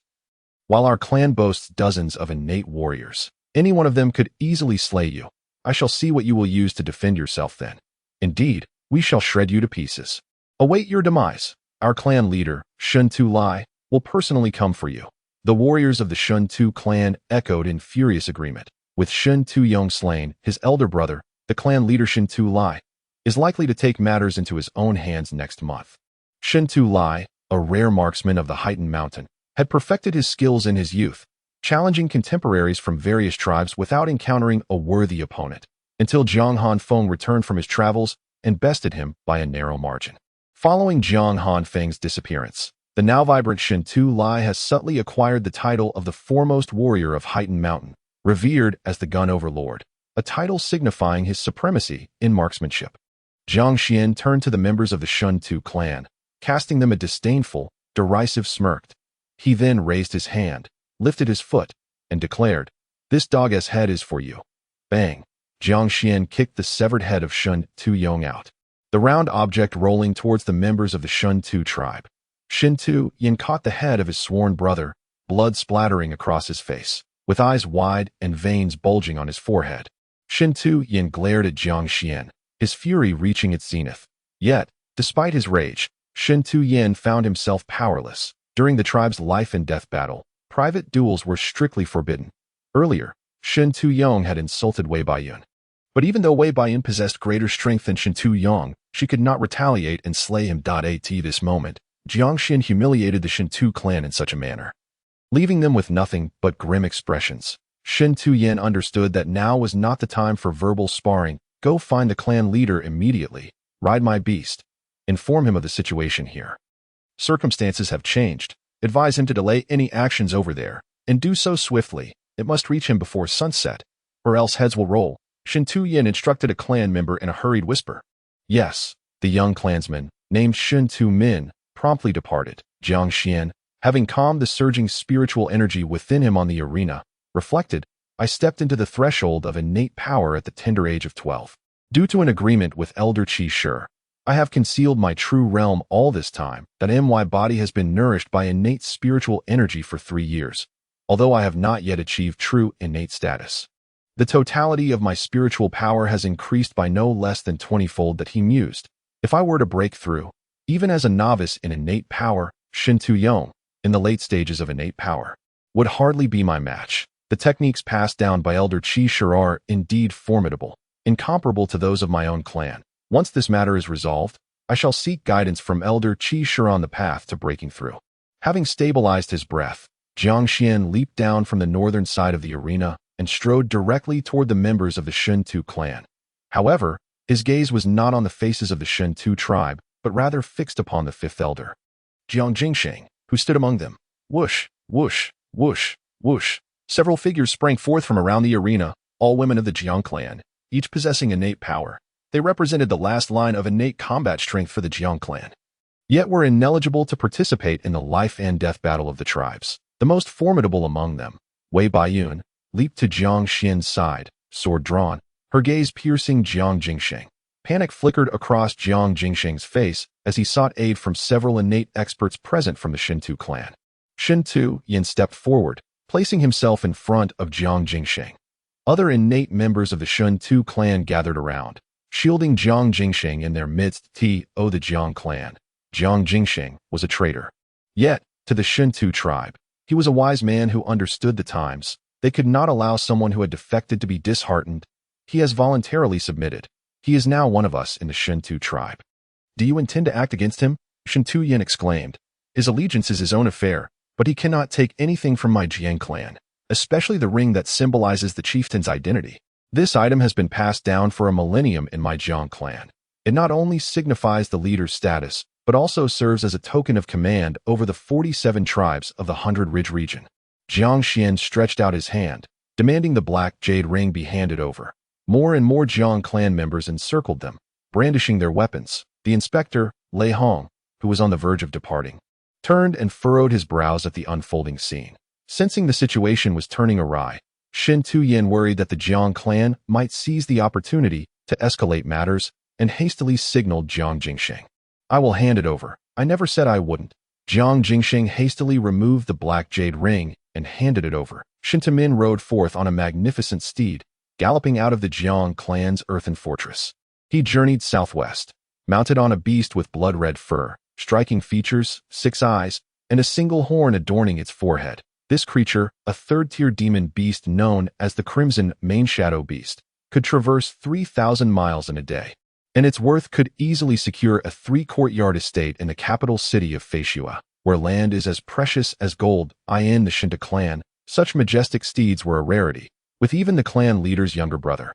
While our clan boasts dozens of innate warriors, any one of them could easily slay you. I shall see what you will use to defend yourself then. Indeed, we shall shred you to pieces. Await your demise. Our clan leader, Shentu Lai, will personally come for you. The warriors of the Shentu clan echoed in furious agreement. With Shentu Yang slain, his elder brother, the clan leader Shentu Lai, is likely to take matters into his own hands next month. Shentu Lai, a rare marksman of the heightened mountain, had perfected his skills in his youth, challenging contemporaries from various tribes without encountering a worthy opponent, until Jiang Hanfeng returned from his travels and bested him by a narrow margin. Following Jiang Hanfeng's disappearance, the now vibrant Shentu Lai has subtly acquired the title of the foremost warrior of Heightened Mountain, revered as the Gun Overlord, a title signifying his supremacy in marksmanship. Jiang Xuan turned to the members of the Shentu clan, casting them a disdainful, derisive smirk. He then raised his hand, lifted his foot, and declared, "This dog's head is for you." Bang! Jiang Xuan kicked the severed head of Shentu Yang out, the round object rolling towards the members of the Shentu tribe. Shentu Yan caught the head of his sworn brother, blood splattering across his face, with eyes wide and veins bulging on his forehead. Shentu Yan glared at Jiang Xuan, his fury reaching its zenith. Yet, despite his rage, Shentu Yan found himself powerless. During the tribe's life and death battle, private duels were strictly forbidden. Earlier, Shentu Yang had insulted Wei Baiyun. But even though Wei Baiyun possessed greater strength than Shentu Yang, she could not retaliate and slay him. At this moment, Jiang Xuan humiliated the Shentu clan in such a manner, leaving them with nothing but grim expressions. Shentu Yin understood that now was not the time for verbal sparring. Go find the clan leader immediately. Ride my beast. Inform him of the situation here. Circumstances have changed. Advise him to delay any actions over there, and do so swiftly. It must reach him before sunset, or else heads will roll. Shentu Yin instructed a clan member in a hurried whisper. Yes, the young clansman, named Shentu Min, promptly departed. Jiang Xuan, having calmed the surging spiritual energy within him on the arena, reflected, I stepped into the threshold of innate power at the tender age of 12. Due to an agreement with Elder Qi Shi, I have concealed my true realm all this time. That my body has been nourished by innate spiritual energy for 3 years, although I have not yet achieved true innate status. The totality of my spiritual power has increased by no less than 20-fold. That he mused. If I were to break through, even as a novice in innate power, Shentu Yong, in the late stages of innate power, would hardly be my match. The techniques passed down by Elder Qi Shi are indeed formidable, incomparable to those of my own clan. Once this matter is resolved, I shall seek guidance from Elder Qi Shi on the path to breaking through. Having stabilized his breath, Jiang Xuan leaped down from the northern side of the arena and strode directly toward the members of the Shentu clan. However, his gaze was not on the faces of the Shentu tribe, but rather fixed upon the fifth elder, Jiang Jingsheng, who stood among them. Whoosh, whoosh, whoosh, whoosh. Several figures sprang forth from around the arena, all women of the Jiang clan, each possessing innate power. They represented the last line of innate combat strength for the Jiang clan, yet were ineligible to participate in the life and death battle of the tribes. The most formidable among them, Wei Baiyun, leaped to Jiang Xuan's side, sword drawn, her gaze piercing Jiang Jingsheng. Panic flickered across Jiang Jingsheng's face as he sought aid from several innate experts present from the Shentu clan. Shentu Yin stepped forward, placing himself in front of Jiang Jingsheng. Other innate members of the Shentu clan gathered around, shielding Jiang Jingsheng in their midst. The Jiang clan. Jiang Jingsheng was a traitor. Yet, to the Shentu tribe, he was a wise man who understood the times. They could not allow someone who had defected to be disheartened. He has voluntarily submitted. He is now one of us in the Shentu tribe. Do you intend to act against him? Shentu Yin exclaimed. His allegiance is his own affair, but he cannot take anything from my Jiang clan, especially the ring that symbolizes the chieftain's identity. This item has been passed down for a millennium in my Jiang clan. It not only signifies the leader's status, but also serves as a token of command over the 47 tribes of the 100 Ridge region. Jiang Xuan stretched out his hand, demanding the black jade ring be handed over. More and more Jiang clan members encircled them, brandishing their weapons. The inspector, Lei Hong, who was on the verge of departing, turned and furrowed his brows at the unfolding scene. Sensing the situation was turning awry, Shentu Yin worried that the Jiang clan might seize the opportunity to escalate matters and hastily signaled Jiang Jingsheng. I will hand it over. I never said I wouldn't. Jiang Jingsheng hastily removed the black jade ring and handed it over. Shentu Min rode forth on a magnificent steed, galloping out of the Jiang clan's earthen fortress. He journeyed southwest, mounted on a beast with blood-red fur, striking features, 6 eyes, and a single horn adorning its forehead. This creature, a third-tier demon beast known as the Crimson Mane Shadow Beast, could traverse 3,000 miles in a day, and its worth could easily secure a 3-courtyard estate in the capital city of Feishua, where land is as precious as gold. In the Shentu clan, such majestic steeds were a rarity, with even the clan leader's younger brother,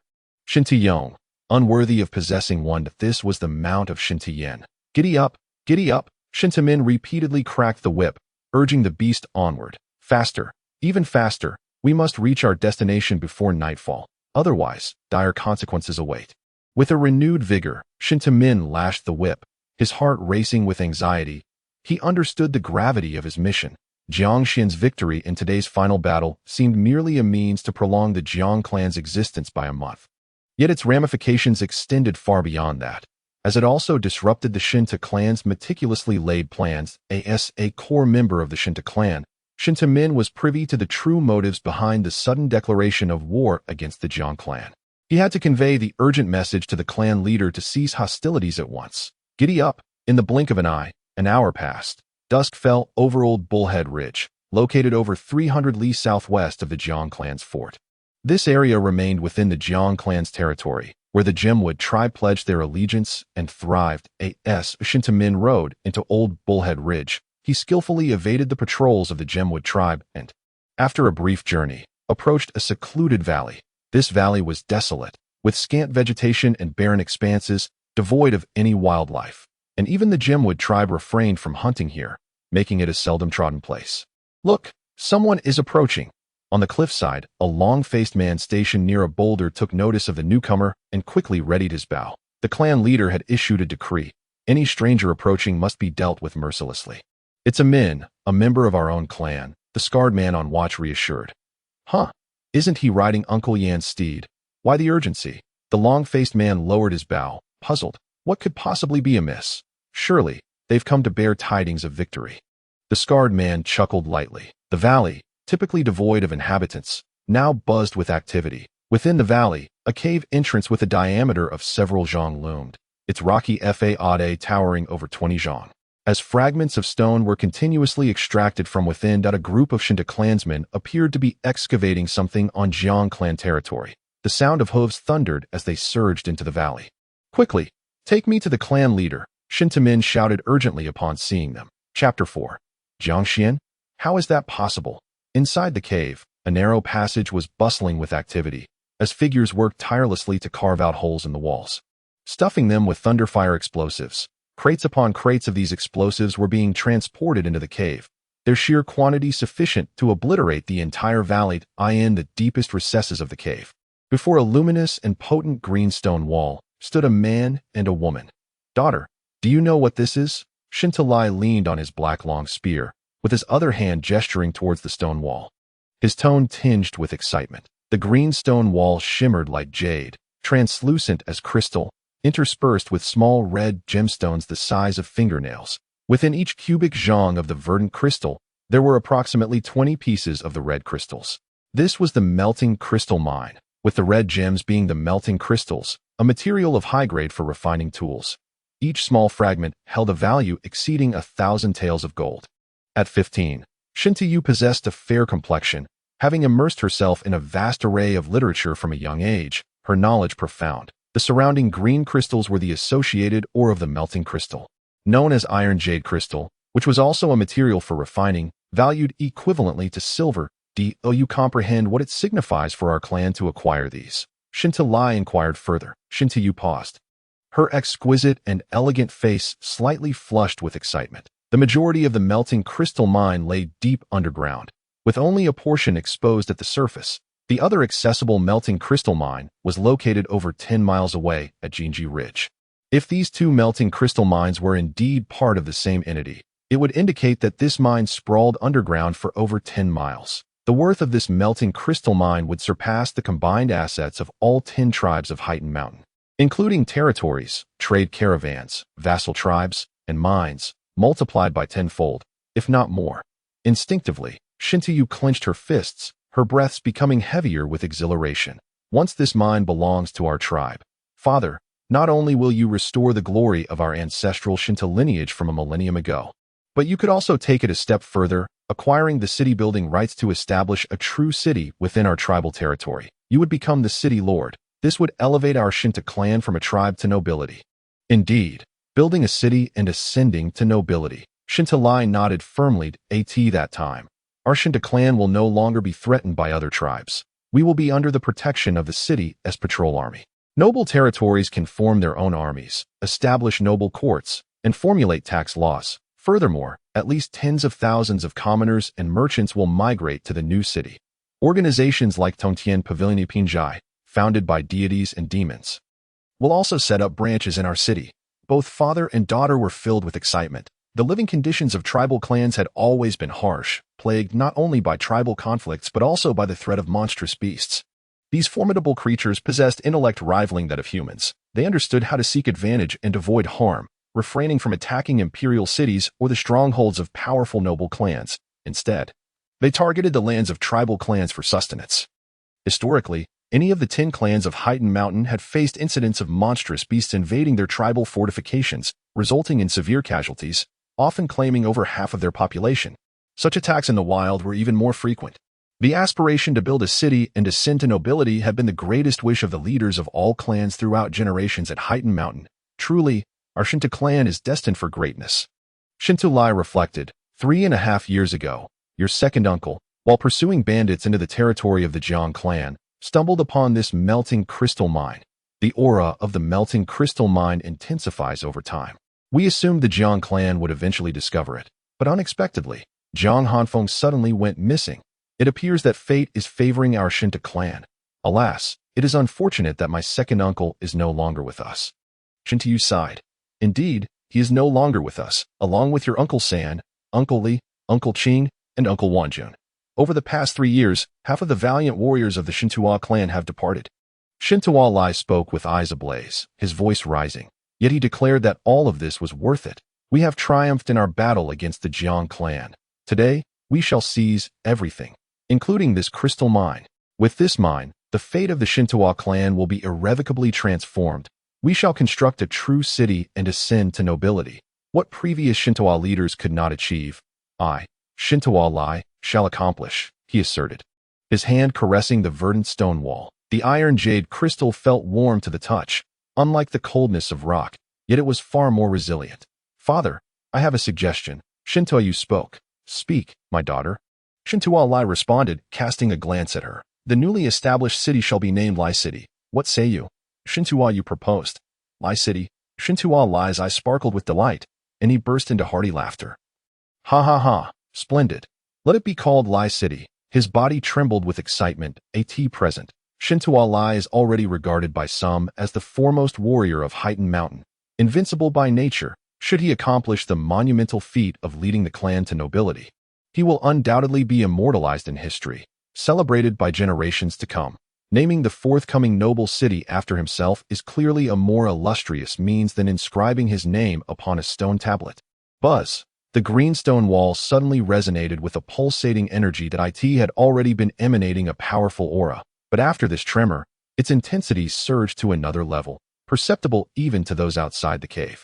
Shentu Yong, unworthy of possessing one. This was the mount of Shentu Yin. Giddy up, giddy up. Shentu Min repeatedly cracked the whip, urging the beast onward. Faster, even faster. We must reach our destination before nightfall. Otherwise, dire consequences await. With a renewed vigor, Shentu Min lashed the whip, his heart racing with anxiety. He understood the gravity of his mission. Jiang Xuan's victory in today's final battle seemed merely a means to prolong the Jiang clan's existence by a month. Yet its ramifications extended far beyond that, as it also disrupted the Shentu clan's meticulously laid plans. As a core member of the Shentu clan, Shentu Min was privy to the true motives behind the sudden declaration of war against the Jiang clan. He had to convey the urgent message to the clan leader to cease hostilities at once. Giddy up. In the blink of an eye, an hour passed. Dusk fell over Old Bullhead Ridge, located over 300 li southwest of the Jiang clan's fort. This area remained within the Jiang clan's territory, where the Gemwood tribe pledged their allegiance and thrived. As Shentu Min rode into Old Bullhead Ridge, he skillfully evaded the patrols of the Gemwood tribe and, after a brief journey, approached a secluded valley. This valley was desolate, with scant vegetation and barren expanses, devoid of any wildlife. And even the Jiang tribe refrained from hunting here, making it a seldom trodden place. Look, someone is approaching. On the cliffside, a long-faced man stationed near a boulder took notice of the newcomer and quickly readied his bow. The clan leader had issued a decree. Any stranger approaching must be dealt with mercilessly. It's a member of our own clan, the scarred man on watch reassured. Huh, isn't he riding Uncle Yan's steed? Why the urgency? The long-faced man lowered his bow, puzzled. What could possibly be amiss? Surely, they've come to bear tidings of victory. The scarred man chuckled lightly. The valley, typically devoid of inhabitants, now buzzed with activity. Within the valley, a cave entrance with a diameter of several zhang loomed, its rocky facade towering over 20 zhang. As fragments of stone were continuously extracted from within, a group of Shentu clansmen appeared to be excavating something on Jiang Clan territory. The sound of hooves thundered as they surged into the valley. Quickly, take me to the clan leader, Shentu men shouted urgently upon seeing them. Chapter 4. Jiang Xuan? How is that possible? Inside the cave, a narrow passage was bustling with activity, as figures worked tirelessly to carve out holes in the walls, stuffing them with thunderfire explosives. Crates upon crates of these explosives were being transported into the cave, their sheer quantity sufficient to obliterate the entire valley in the deepest recesses of the cave. Before a luminous and potent green stone wall stood a man and a woman. Daughter, do you know what this is? Shentu leaned on his black long spear, with his other hand gesturing towards the stone wall. His tone tinged with excitement. The green stone wall shimmered like jade, translucent as crystal, interspersed with small red gemstones the size of fingernails. Within each cubic zhang of the verdant crystal, there were approximately 20 pieces of the red crystals. This was the melting crystal mine, with the red gems being the melting crystals, a material of high grade for refining tools. Each small fragment held a value exceeding 1,000 taels of gold. At 15, Shentu possessed a fair complexion, having immersed herself in a vast array of literature from a young age, her knowledge profound. The surrounding green crystals were the associated ore of the melting crystal, known as iron jade crystal, which was also a material for refining, valued equivalently to silver. Do you comprehend what it signifies for our clan to acquire these? Shentu inquired further. Shentu paused. Her exquisite and elegant face slightly flushed with excitement. The majority of the melting crystal mine lay deep underground, with only a portion exposed at the surface. The other accessible melting crystal mine was located over 10 miles away at Jinji Ridge. If these two melting crystal mines were indeed part of the same entity, it would indicate that this mine sprawled underground for over 10 miles. The worth of this melting crystal mine would surpass the combined assets of all 10 tribes of Heightened Mountain, including territories, trade caravans, vassal tribes, and mines, multiplied by tenfold, if not more. Instinctively, Shentu clenched her fists, her breaths becoming heavier with exhilaration. Once this mine belongs to our tribe, Father, not only will you restore the glory of our ancestral Shentu lineage from a millennium ago, but you could also take it a step further, acquiring the city-building rights to establish a true city within our tribal territory. You would become the city lord. This would elevate our Shentu clan from a tribe to nobility. Indeed, building a city and ascending to nobility. Shentu nodded firmly at that time. Our Shentu clan will no longer be threatened by other tribes. We will be under the protection of the city as patrol army. Noble territories can form their own armies, establish noble courts, and formulate tax laws. Furthermore, at least tens of thousands of commoners and merchants will migrate to the new city. Organizations like Tontian Pavilion Pinjai, founded by deities and demons, will also set up branches in our city. Both father and daughter were filled with excitement. The living conditions of tribal clans had always been harsh, plagued not only by tribal conflicts but also by the threat of monstrous beasts. These formidable creatures possessed intellect rivaling that of humans. They understood how to seek advantage and avoid harm, refraining from attacking imperial cities or the strongholds of powerful noble clans. Instead, they targeted the lands of tribal clans for sustenance. Historically, any of the 10 clans of Heightened Mountain had faced incidents of monstrous beasts invading their tribal fortifications, resulting in severe casualties, often claiming over half of their population. Such attacks in the wild were even more frequent. The aspiration to build a city and ascend to nobility had been the greatest wish of the leaders of all clans throughout generations at Heightened Mountain. Truly, our Shentu clan is destined for greatness. Shentu reflected. 3.5 years ago, your second uncle, while pursuing bandits into the territory of the Jiang Clan, stumbled upon this melting crystal mine. The aura of the melting crystal mine intensifies over time. We assumed the Jiang Clan would eventually discover it, but unexpectedly, Jiang Hanfeng suddenly went missing. It appears that fate is favoring our Shentu clan. Alas, it is unfortunate that my second uncle is no longer with us. Shentu sighed. Indeed, he is no longer with us, along with your Uncle San, Uncle Li, Uncle Qing, and Uncle Wanjun. Over the past 3 years, half of the valiant warriors of the Shentu clan have departed. Shentu Lai spoke with eyes ablaze, his voice rising. Yet he declared that all of this was worth it. We have triumphed in our battle against the Jiang clan. Today, we shall seize everything, including this crystal mine. With this mine, the fate of the Shentu clan will be irrevocably transformed. We shall construct a true city and ascend to nobility. What previous Shentu leaders could not achieve, I, Shentu Lai, shall accomplish, he asserted. His hand caressing the verdant stone wall, the iron jade crystal felt warm to the touch, unlike the coldness of rock, yet it was far more resilient. Father, I have a suggestion. Shentu spoke. Speak, my daughter. Shentu Lai responded, casting a glance at her. The newly established city shall be named Lai City. What say you? Shentu you proposed. Lai City. Shentu Lai's eyes sparkled with delight, and he burst into hearty laughter. Ha ha ha, splendid. Let it be called Lai City. His body trembled with excitement, a tea present. Shentu Lai is already regarded by some as the foremost warrior of Heighten Mountain. Invincible by nature, should he accomplish the monumental feat of leading the clan to nobility, he will undoubtedly be immortalized in history, celebrated by generations to come. Naming the forthcoming noble city after himself is clearly a more illustrious means than inscribing his name upon a stone tablet. Buzz. The green stone wall suddenly resonated with a pulsating energy that had already been emanating a powerful aura. But after this tremor, its intensity surged to another level, perceptible even to those outside the cave.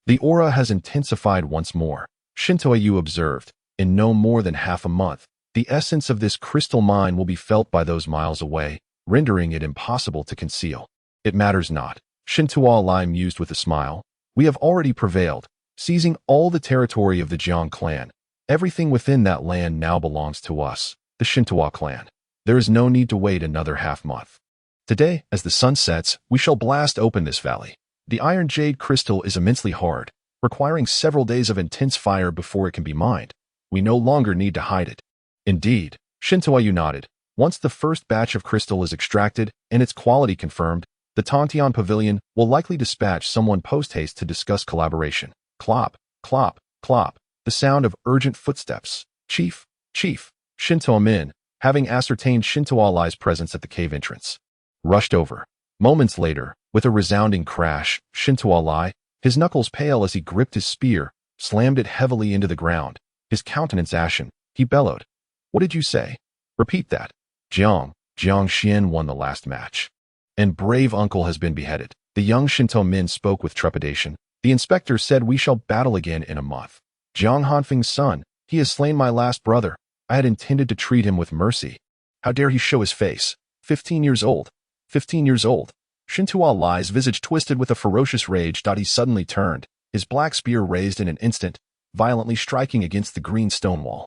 The aura has intensified once more, Shentu observed. In no more than half a month, the essence of this crystal mine will be felt by those miles away, rendering it impossible to conceal. It matters not, Shentu Lai mused with a smile. We have already prevailed, seizing all the territory of the Jiang clan. Everything within that land now belongs to us, the Shentu clan. There is no need to wait another half-month. Today, as the sun sets, we shall blast open this valley. The iron jade crystal is immensely hard, requiring several days of intense fire before it can be mined. We no longer need to hide it. Indeed, Shentu nodded. Once the first batch of crystal is extracted and its quality confirmed, the Tontian Pavilion will likely dispatch someone post-haste to discuss collaboration. Clop, clop, clop, the sound of urgent footsteps. Chief, chief, Shentu Min, having ascertained Shentu Lai's presence at the cave entrance, rushed over. Moments later, with a resounding crash, Shentu Lai, his knuckles pale as he gripped his spear, slammed it heavily into the ground. His countenance ashen, he bellowed. What did you say? Repeat that. Jiang Xuan won the last match. And brave uncle has been beheaded. The young Shentu Min spoke with trepidation. The inspector said we shall battle again in a month. Jiang Hanfeng's son, he has slain my last brother. I had intended to treat him with mercy. How dare he show his face? 15 years old. 15 years old. Shentu Lai's visage twisted with a ferocious rage. He suddenly turned, his black spear raised in an instant, violently striking against the green stone wall.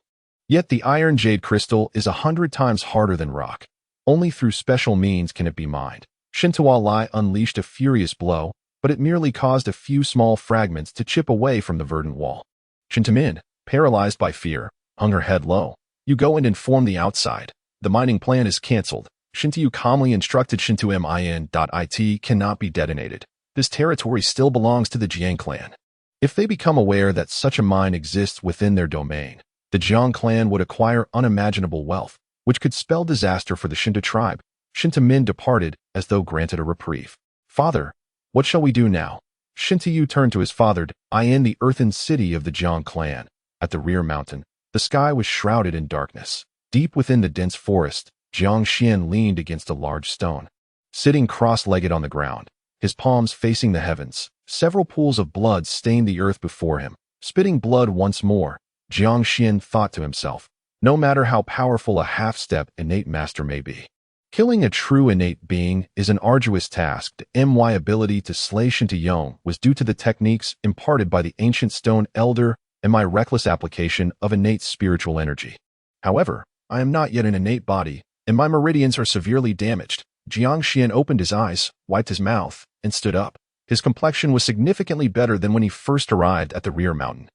Yet the iron jade crystal is 100 times harder than rock. Only through special means can it be mined. Shentu Lai unleashed a furious blow, but it merely caused a few small fragments to chip away from the verdant wall. Shentu Min, paralyzed by fear, hung her head low. You go and inform the outside. The mining plan is cancelled. Shentu calmly instructed Shentu Min.it cannot be detonated. This territory still belongs to the Jiang Clan. If they become aware that such a mine exists within their domain, the Jiang Clan would acquire unimaginable wealth, which could spell disaster for the Shentu Tribe. Shentu Min departed as though granted a reprieve. Father, what shall we do now? Shentu turned to his father. In the earthen city of the Jiang Clan, at the rear mountain, the sky was shrouded in darkness. Deep within the dense forest, Jiang Xuan leaned against a large stone. Sitting cross-legged on the ground, his palms facing the heavens, several pools of blood stained the earth before him. Spitting blood once more, Jiang Xuan thought to himself, no matter how powerful a half-step innate master may be, killing a true innate being is an arduous task. My ability to slay Shentu Yong was due to the techniques imparted by the ancient stone elder and my reckless application of innate spiritual energy. However, I am not yet an innate body, and my meridians are severely damaged. Jiang Xuan opened his eyes, wiped his mouth, and stood up. His complexion was significantly better than when he first arrived at the rear mountain.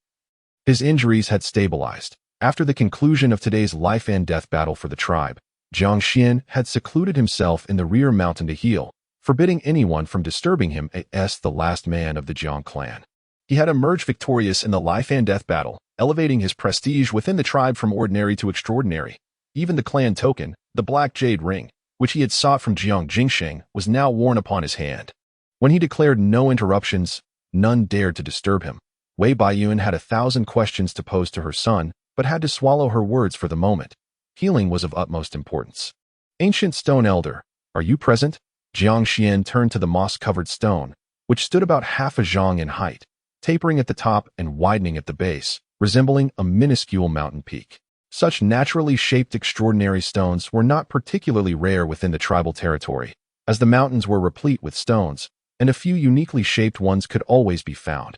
His injuries had stabilized. After the conclusion of today's life-and-death battle for the tribe, Jiang Xuan had secluded himself in the rear mountain to heal, forbidding anyone from disturbing him as the last man of the Jiang Clan. He had emerged victorious in the life-and-death battle, elevating his prestige within the tribe from ordinary to extraordinary. Even the clan token, the black jade ring, which he had sought from Jiang Jingsheng, was now worn upon his hand. When he declared no interruptions, none dared to disturb him. Wei Baiyun had 1,000 questions to pose to her son, but had to swallow her words for the moment. Healing was of utmost importance. Ancient Stone Elder, are you present? Jiang Xuan turned to the moss-covered stone, which stood about half a zhang in height, tapering at the top and widening at the base, resembling a minuscule mountain peak. Such naturally shaped extraordinary stones were not particularly rare within the tribal territory, as the mountains were replete with stones, and a few uniquely shaped ones could always be found.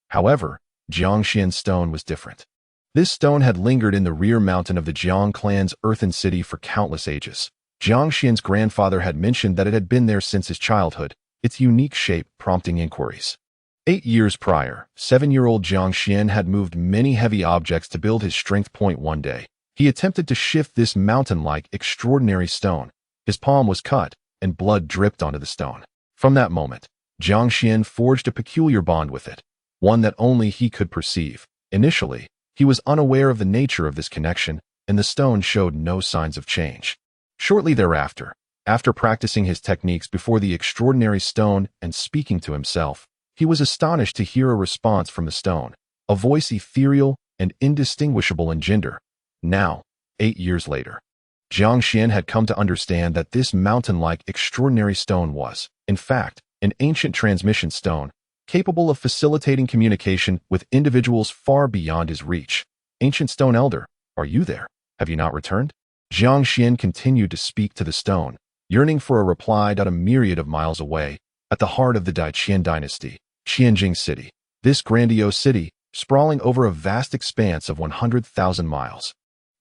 However, Jiang Xuan's stone was different. This stone had lingered in the rear mountain of the Jiang clan's earthen city for countless ages. Jiang Xuan's grandfather had mentioned that it had been there since his childhood, its unique shape prompting inquiries. 8 years prior, 7-year-old Jiang Xuan had moved many heavy objects to build his strength point one day. He attempted to shift this mountain-like extraordinary stone. His palm was cut, and blood dripped onto the stone. From that moment, Jiang Xuan forged a peculiar bond with it, one that only he could perceive. Initially, he was unaware of the nature of this connection, and the stone showed no signs of change. Shortly thereafter, after practicing his techniques before the extraordinary stone and speaking to himself, he was astonished to hear a response from the stone, a voice ethereal and indistinguishable in gender. Now, 8 years later, Jiang Xuan had come to understand that this mountain-like extraordinary stone was, in fact, an ancient transmission stone, capable of facilitating communication with individuals far beyond his reach. Ancient Stone Elder, are you there? Have you not returned? Jiang Xuan continued to speak to the stone, yearning for a reply a myriad of miles away, at the heart of the Daiqian dynasty, Qianjing City. This grandiose city, sprawling over a vast expanse of 100,000 miles,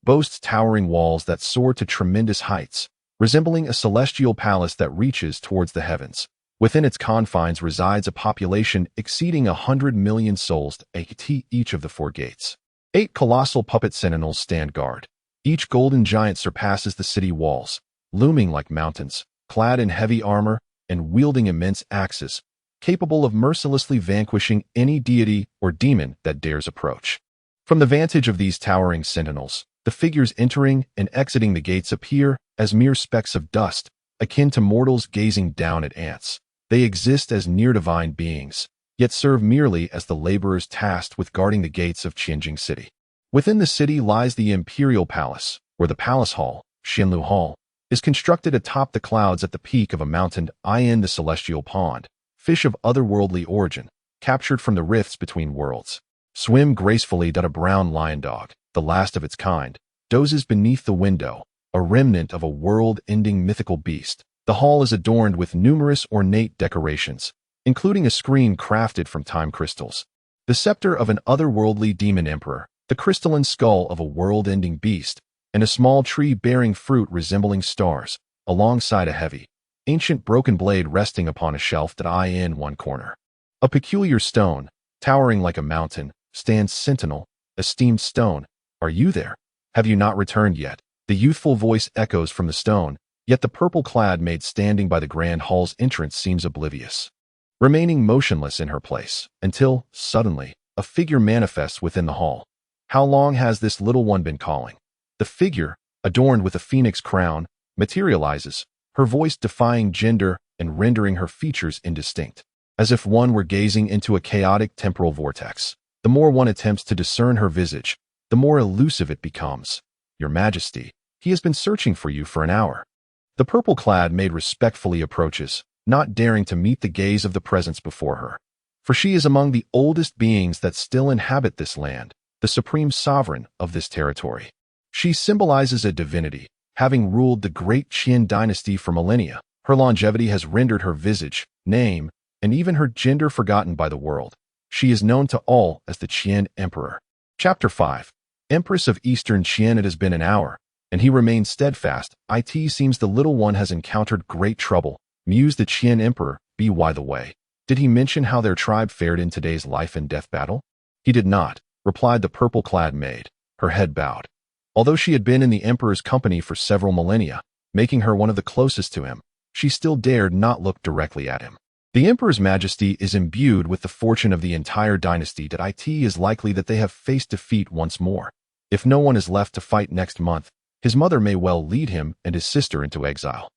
boasts towering walls that soar to tremendous heights, resembling a celestial palace that reaches towards the heavens. Within its confines resides a population exceeding 100 million souls at each of the 4 gates. 8 colossal puppet sentinels stand guard. Each golden giant surpasses the city walls, looming like mountains, clad in heavy armor and wielding immense axes, capable of mercilessly vanquishing any deity or demon that dares approach. From the vantage of these towering sentinels, the figures entering and exiting the gates appear as mere specks of dust, akin to mortals gazing down at ants. They exist as near-divine beings, yet serve merely as the laborers tasked with guarding the gates of Qianjing City. Within the city lies the Imperial Palace, where the Palace Hall, Xianlu Hall, is constructed atop the clouds at the peak of a mountain in the Celestial Pond. Fish of otherworldly origin, captured from the rifts between worlds, swim gracefully. A brown lion dog, the last of its kind, dozes beneath the window, a remnant of a world-ending mythical beast. The hall is adorned with numerous ornate decorations, including a screen crafted from time crystals, the scepter of an otherworldly demon emperor, the crystalline skull of a world-ending beast, and a small tree bearing fruit resembling stars, alongside a heavy, ancient broken blade resting upon a shelf in one corner. A peculiar stone, towering like a mountain, stands sentinel. Esteemed stone, are you there? Have you not returned yet? The youthful voice echoes from the stone, yet the purple-clad maid standing by the grand hall's entrance seems oblivious, remaining motionless in her place, until, suddenly, a figure manifests within the hall. How long has this little one been calling? The figure, adorned with a phoenix crown, materializes, her voice defying gender and rendering her features indistinct, as if one were gazing into a chaotic temporal vortex. The more one attempts to discern her visage, the more elusive it becomes. Your Majesty, he has been searching for you for an hour. The purple-clad maid respectfully approaches, not daring to meet the gaze of the presence before her. For she is among the oldest beings that still inhabit this land, the supreme sovereign of this territory. She symbolizes a divinity, having ruled the great Qin dynasty for millennia. Her longevity has rendered her visage, name, and even her gender forgotten by the world. She is known to all as the Qin Emperor. Chapter 5. Empress of Eastern Qin. It has been an hour, and he remains steadfast. It seems the little one has encountered great trouble, mused the Qian emperor. By the way, did he mention how their tribe fared in today's life and death battle? He did not, replied the purple-clad maid, her head bowed. Although she had been in the emperor's company for several millennia, making her one of the closest to him, she still dared not look directly at him. The emperor's majesty is imbued with the fortune of the entire dynasty that it is likely that they have faced defeat once more. If no one is left to fight next month, his mother may well lead him and his sister into exile.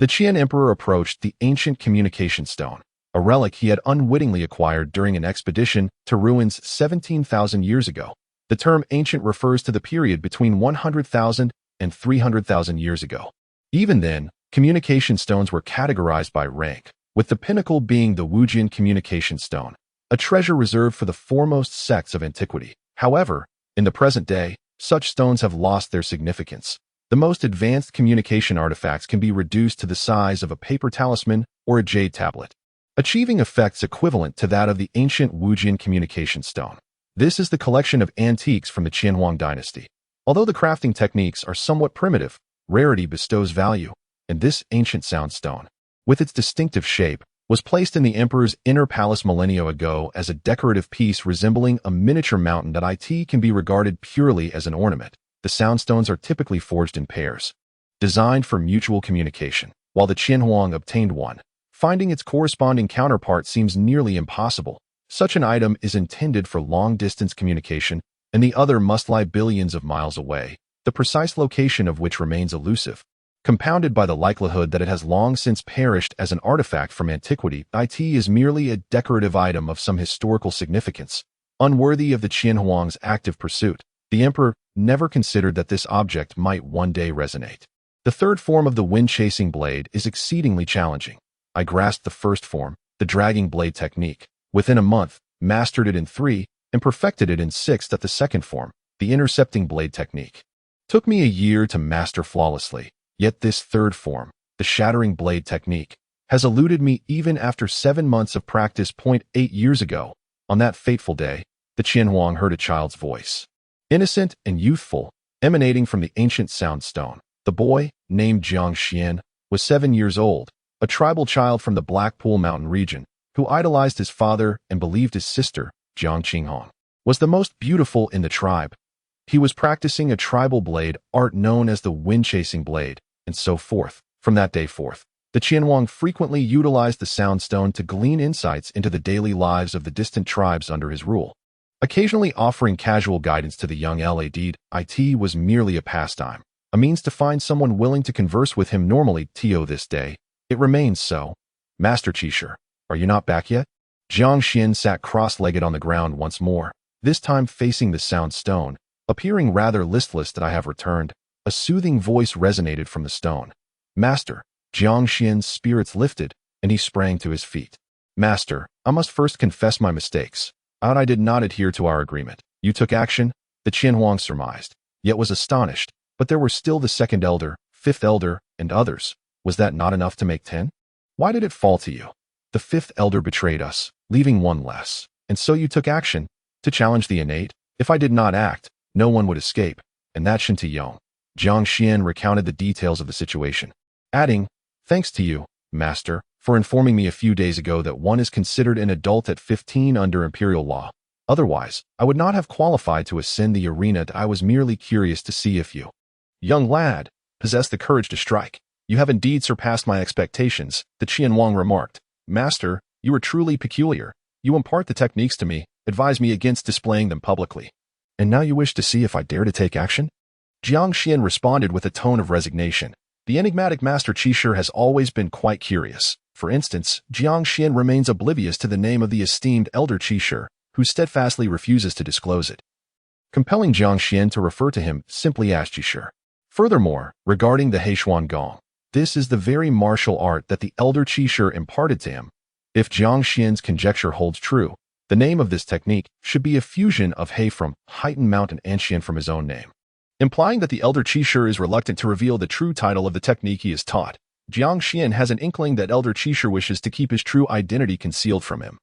The Qian emperor approached the ancient communication stone, a relic he had unwittingly acquired during an expedition to ruins 17,000 years ago. The term ancient refers to the period between 100,000 and 300,000 years ago. Even then, communication stones were categorized by rank, with the pinnacle being the Wujian communication stone, a treasure reserved for the foremost sects of antiquity. However, in the present day, such stones have lost their significance. The most advanced communication artifacts can be reduced to the size of a paper talisman or a jade tablet, achieving effects equivalent to that of the ancient Wujian communication stone. This is the collection of antiques from the Qianhuang dynasty. Although the crafting techniques are somewhat primitive, rarity bestows value, and this ancient sound stone, with its distinctive shape, was placed in the emperor's inner palace millennia ago as a decorative piece resembling a miniature mountain that can be regarded purely as an ornament. The soundstones are typically forged in pairs, designed for mutual communication. While the Qianhuang obtained one, finding its corresponding counterpart seems nearly impossible. Such an item is intended for long-distance communication, and the other must lie billions of miles away, the precise location of which remains elusive. Compounded by the likelihood that it has long since perished as an artifact from antiquity, it is merely a decorative item of some historical significance, unworthy of the Qianhuang's active pursuit. The emperor never considered that this object might one day resonate. The third form of the wind-chasing blade is exceedingly challenging. I grasped the first form, the dragging blade technique, within a month, mastered it in 3, and perfected it in 6. That the second form, the intercepting blade technique, took me a year to master flawlessly. Yet this third form, the shattering blade technique, has eluded me even after 7 months of practice. 8 years ago, on that fateful day, the Qianhuang heard a child's voice. Innocent and youthful, emanating from the ancient sound stone. The boy, named Jiang Xuan, was 7 years old, a tribal child from the Blackpool Mountain region, who idolized his father and believed his sister, Jiang Qinghong, was the most beautiful in the tribe. He was practicing a tribal blade art known as the wind-chasing blade, and so forth. From that day forth, the Qianhuang frequently utilized the sound stone to glean insights into the daily lives of the distant tribes under his rule. Occasionally offering casual guidance to the young lad, it was merely a pastime, a means to find someone willing to converse with him normally. This day, it remains so. Master Qisher, are you not back yet? Jiang Xuan sat cross-legged on the ground once more, this time facing the sound stone, appearing rather listless. That I have returned. A soothing voice resonated from the stone. Master, Jiang Xuan's spirits lifted, and he sprang to his feet. Master, I must first confess my mistakes. I did not adhere to our agreement. You took action? The Qianhuang surmised, yet was astonished. But there were still the second elder, fifth elder, and others. Was that not enough to make 10? Why did it fall to you? The fifth elder betrayed us, leaving one less. And so you took action, to challenge the innate? If I did not act, no one would escape, and that Shentu Tribe. Jiang Xuan recounted the details of the situation, adding, thanks to you, Master, for informing me a few days ago that one is considered an adult at 15 under imperial law. Otherwise, I would not have qualified to ascend the arena. I was merely curious to see if you, young lad, possess the courage to strike. You have indeed surpassed my expectations, the Qianhuang remarked. Master, you are truly peculiar. You impart the techniques to me, advise me against displaying them publicly. And now you wish to see if I dare to take action? Jiang Xuan responded with a tone of resignation. The enigmatic Master Qisher has always been quite curious. For instance, Jiang Xuan remains oblivious to the name of the esteemed elder Qisher, who steadfastly refuses to disclose it, compelling Jiang Xuan to refer to him simply as Qisher. Furthermore, regarding the Heishuan Gong, this is the very martial art that the elder Qisher imparted to him. If Jiang Xuan's conjecture holds true, the name of this technique should be a fusion of He from Heightened Mountain and Xian from his own name, implying that the elder Qisher is reluctant to reveal the true title of the technique he is taught. Jiang Xuan has an inkling that elder Qisher wishes to keep his true identity concealed from him.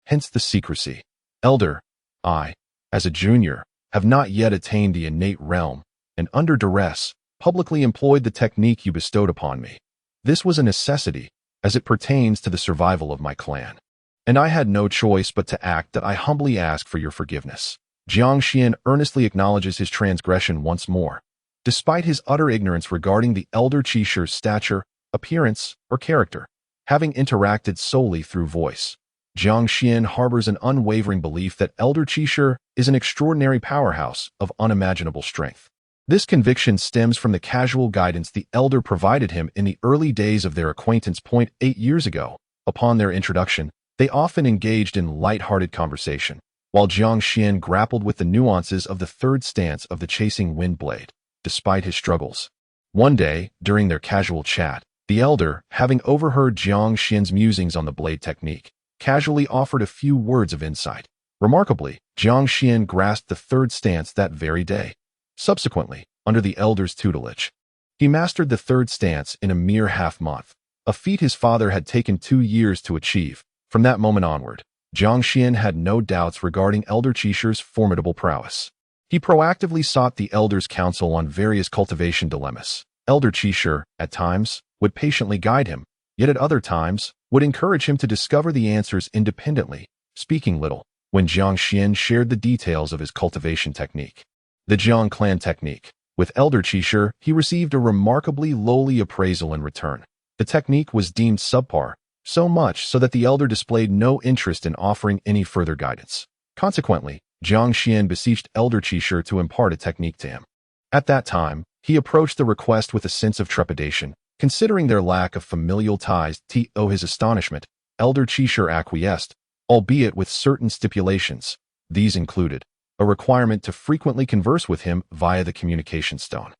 Hence the secrecy. Elder, I, as a junior, have not yet attained the innate realm, and under duress, publicly employed the technique you bestowed upon me. This was a necessity, as it pertains to the survival of my clan. And I had no choice but to act that I humbly ask for your forgiveness. Jiang Xuan earnestly acknowledges his transgression once more. Despite his utter ignorance regarding the elder Qishi's stature, appearance, or character, having interacted solely through voice, Jiang Xuan harbors an unwavering belief that Elder Qishi is an extraordinary powerhouse of unimaginable strength. This conviction stems from the casual guidance the elder provided him in the early days of their acquaintance. 8 years ago, upon their introduction, they often engaged in light-hearted conversation, while Jiang Xuan grappled with the nuances of the third stance of the chasing wind blade, despite his struggles. One day, during their casual chat, the elder, having overheard Jiang Xuan's musings on the blade technique, casually offered a few words of insight. Remarkably, Jiang Xuan grasped the third stance that very day. Subsequently, under the elder's tutelage, he mastered the third stance in a mere half-month, a feat his father had taken 2 years to achieve. From that moment onward, Jiang Xuan had no doubts regarding Elder Qishi's formidable prowess. He proactively sought the elder's counsel on various cultivation dilemmas. Elder Qishi, at times, would patiently guide him, yet at other times, would encourage him to discover the answers independently, speaking little, when Jiang Xuan shared the details of his cultivation technique. The Jiang Clan technique. With Elder Qishi, he received a remarkably lowly appraisal in return. The technique was deemed subpar, so much so that the elder displayed no interest in offering any further guidance. Consequently, Jiang Xuan beseeched Elder Qishi to impart a technique to him. At that time, he approached the request with a sense of trepidation, considering their lack of familial ties. To his astonishment, Elder Qishi acquiesced, albeit with certain stipulations. These included a requirement to frequently converse with him via the communication stone,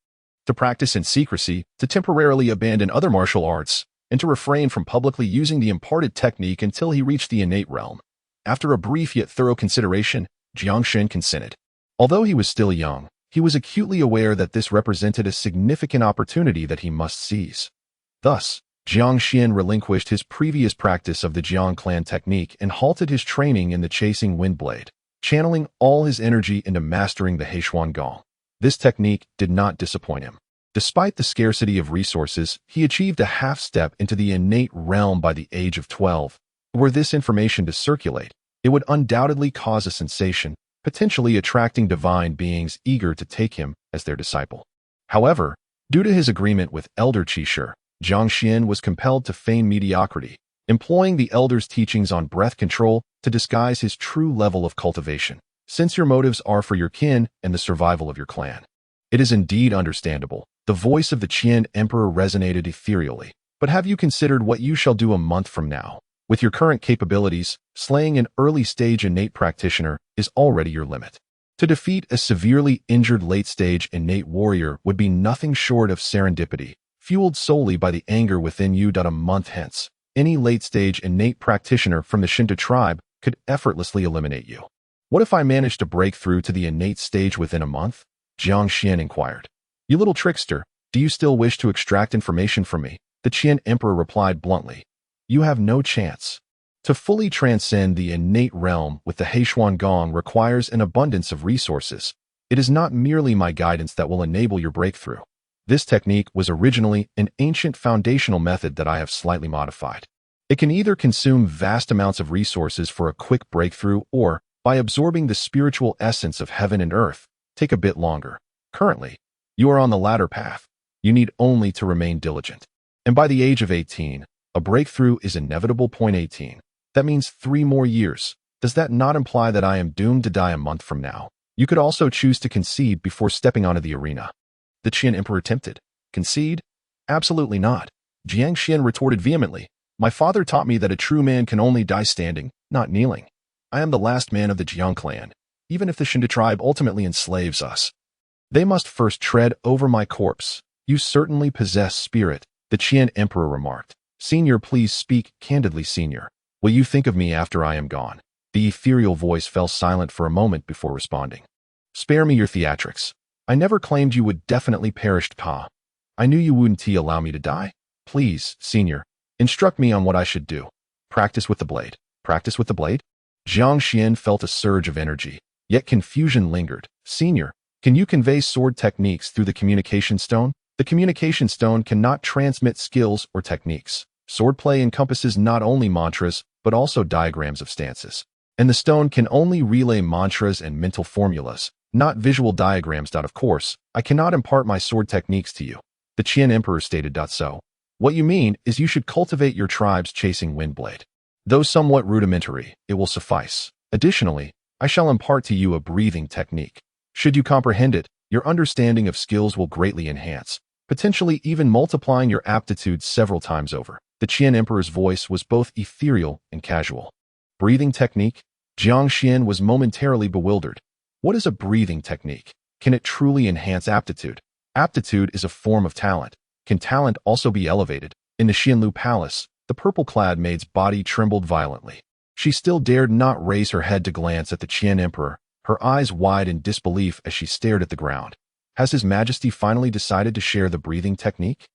to practice in secrecy, to temporarily abandon other martial arts, and to refrain from publicly using the imparted technique until he reached the innate realm. After a brief yet thorough consideration, Jiang Xuan consented. Although he was still young, he was acutely aware that this represented a significant opportunity that he must seize. Thus, Jiang Xuan relinquished his previous practice of the Jiang Clan technique and halted his training in the chasing wind blade, channeling all his energy into mastering the Heishuan Gong. This technique did not disappoint him. Despite the scarcity of resources, he achieved a half-step into the innate realm by the age of 12. Were this information to circulate, it would undoubtedly cause a sensation, potentially attracting divine beings eager to take him as their disciple. However, due to his agreement with Elder Qishi, Jiang Xuan was compelled to feign mediocrity, employing the elder's teachings on breath control to disguise his true level of cultivation, since your motives are for your kin and the survival of your clan. It is indeed understandable. The voice of the Qian Emperor resonated ethereally. But have you considered what you shall do a month from now? With your current capabilities, slaying an early-stage innate practitioner is already your limit. To defeat a severely injured late-stage innate warrior would be nothing short of serendipity, fueled solely by the anger within you. A month hence, any late-stage innate practitioner from the Shentu Tribe could effortlessly eliminate you. What if I managed to break through to the innate stage within a month? Jiang Xuan inquired. You little trickster, do you still wish to extract information from me? The Qian Emperor replied bluntly. You have no chance. To fully transcend the innate realm with the Heishuan Gong requires an abundance of resources. It is not merely my guidance that will enable your breakthrough. This technique was originally an ancient foundational method that I have slightly modified. It can either consume vast amounts of resources for a quick breakthrough or, by absorbing the spiritual essence of heaven and earth, take a bit longer. Currently, you are on the latter path. You need only to remain diligent. And by the age of 18, a breakthrough is inevitable. 18. That means 3 more years. Does that not imply that I am doomed to die a month from now? You could also choose to concede before stepping onto the arena. The Qian Emperor attempted. Concede? Absolutely not. Jiang Xuan retorted vehemently. My father taught me that a true man can only die standing, not kneeling. I am the last man of the Jiang Clan. Even if the Shentu Tribe ultimately enslaves us, they must first tread over my corpse. You certainly possess spirit, the Qian Emperor remarked. Senior, please speak candidly, senior. Will you think of me after I am gone? The ethereal voice fell silent for a moment before responding. Spare me your theatrics. I never claimed you would definitely perish, Pa. I knew you wouldn't allow me to die. Please, senior, instruct me on what I should do. Practice with the blade. Practice with the blade? Jiang Xuan felt a surge of energy, yet confusion lingered. Senior, can you convey sword techniques through the communication stone? The communication stone cannot transmit skills or techniques. Swordplay encompasses not only mantras, but also diagrams of stances. And the stone can only relay mantras and mental formulas, not visual diagrams. Of course, I cannot impart my sword techniques to you. The Qian Emperor stated. So, what you mean is you should cultivate your tribes chasing Windblade. Though somewhat rudimentary, it will suffice. Additionally, I shall impart to you a breathing technique. Should you comprehend it, your understanding of skills will greatly enhance, potentially even multiplying your aptitudes several times over. The Qian Emperor's voice was both ethereal and casual. Breathing technique? Jiang Xuan was momentarily bewildered. What is a breathing technique? Can it truly enhance aptitude? Aptitude is a form of talent. Can talent also be elevated? In the Xianlu Palace, the purple-clad maid's body trembled violently. She still dared not raise her head to glance at the Qian Emperor, her eyes wide in disbelief as she stared at the ground. Has His Majesty finally decided to share the breathing technique?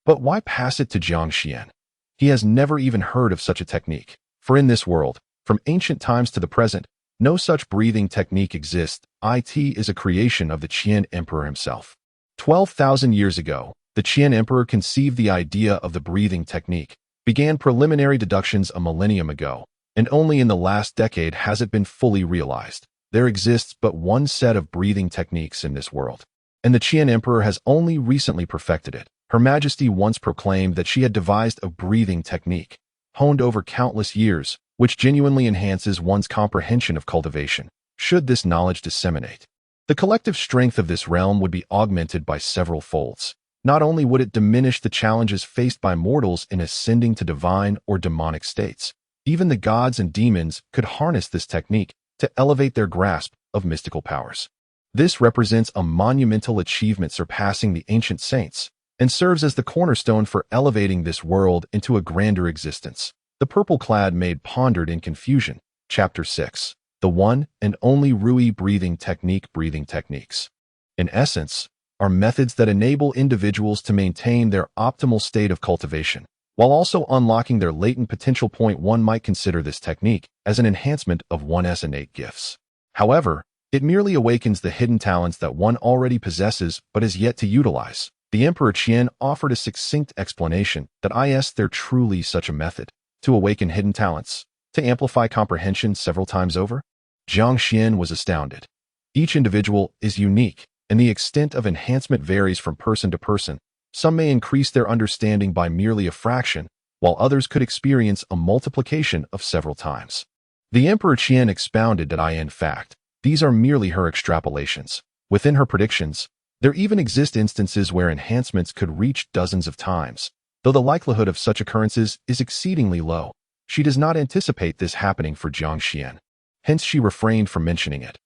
But why pass it to Jiang Xuan? He has never even heard of such a technique. For in this world, from ancient times to the present, no such breathing technique exists. It is a creation of the Qian Emperor himself. 12,000 years ago, the Qian Emperor conceived the idea of the breathing technique, began preliminary deductions a millennium ago, and only in the last decade has it been fully realized. There exists but one set of breathing techniques in this world, and the Qian Emperor has only recently perfected it. Her Majesty once proclaimed that she had devised a breathing technique, honed over countless years, which genuinely enhances one's comprehension of cultivation. Should this knowledge disseminate, the collective strength of this realm would be augmented by several folds. Not only would it diminish the challenges faced by mortals in ascending to divine or demonic states, even the gods and demons could harness this technique to elevate their grasp of mystical powers. This represents a monumental achievement surpassing the ancient saints, and serves as the cornerstone for elevating this world into a grander existence. The purple-clad maid pondered in confusion. Chapter 6. The one and only Rui breathing technique. Breathing techniques, in essence, are methods that enable individuals to maintain their optimal state of cultivation, while also unlocking their latent potential. One might consider this technique as an enhancement of one's innate gifts. However, it merely awakens the hidden talents that one already possesses but is yet to utilize. The Emperor Qian offered a succinct explanation that is there truly such a method to awaken hidden talents, to amplify comprehension several times over? Jiang Xuan was astounded. Each individual is unique, and the extent of enhancement varies from person to person. Some may increase their understanding by merely a fraction, while others could experience a multiplication of several times. The Emperor Qian expounded that in fact, these are merely her extrapolations. Within her predictions, there even exist instances where enhancements could reach dozens of times. Though the likelihood of such occurrences is exceedingly low, she does not anticipate this happening for Jiang Xuan. Hence she refrained from mentioning it.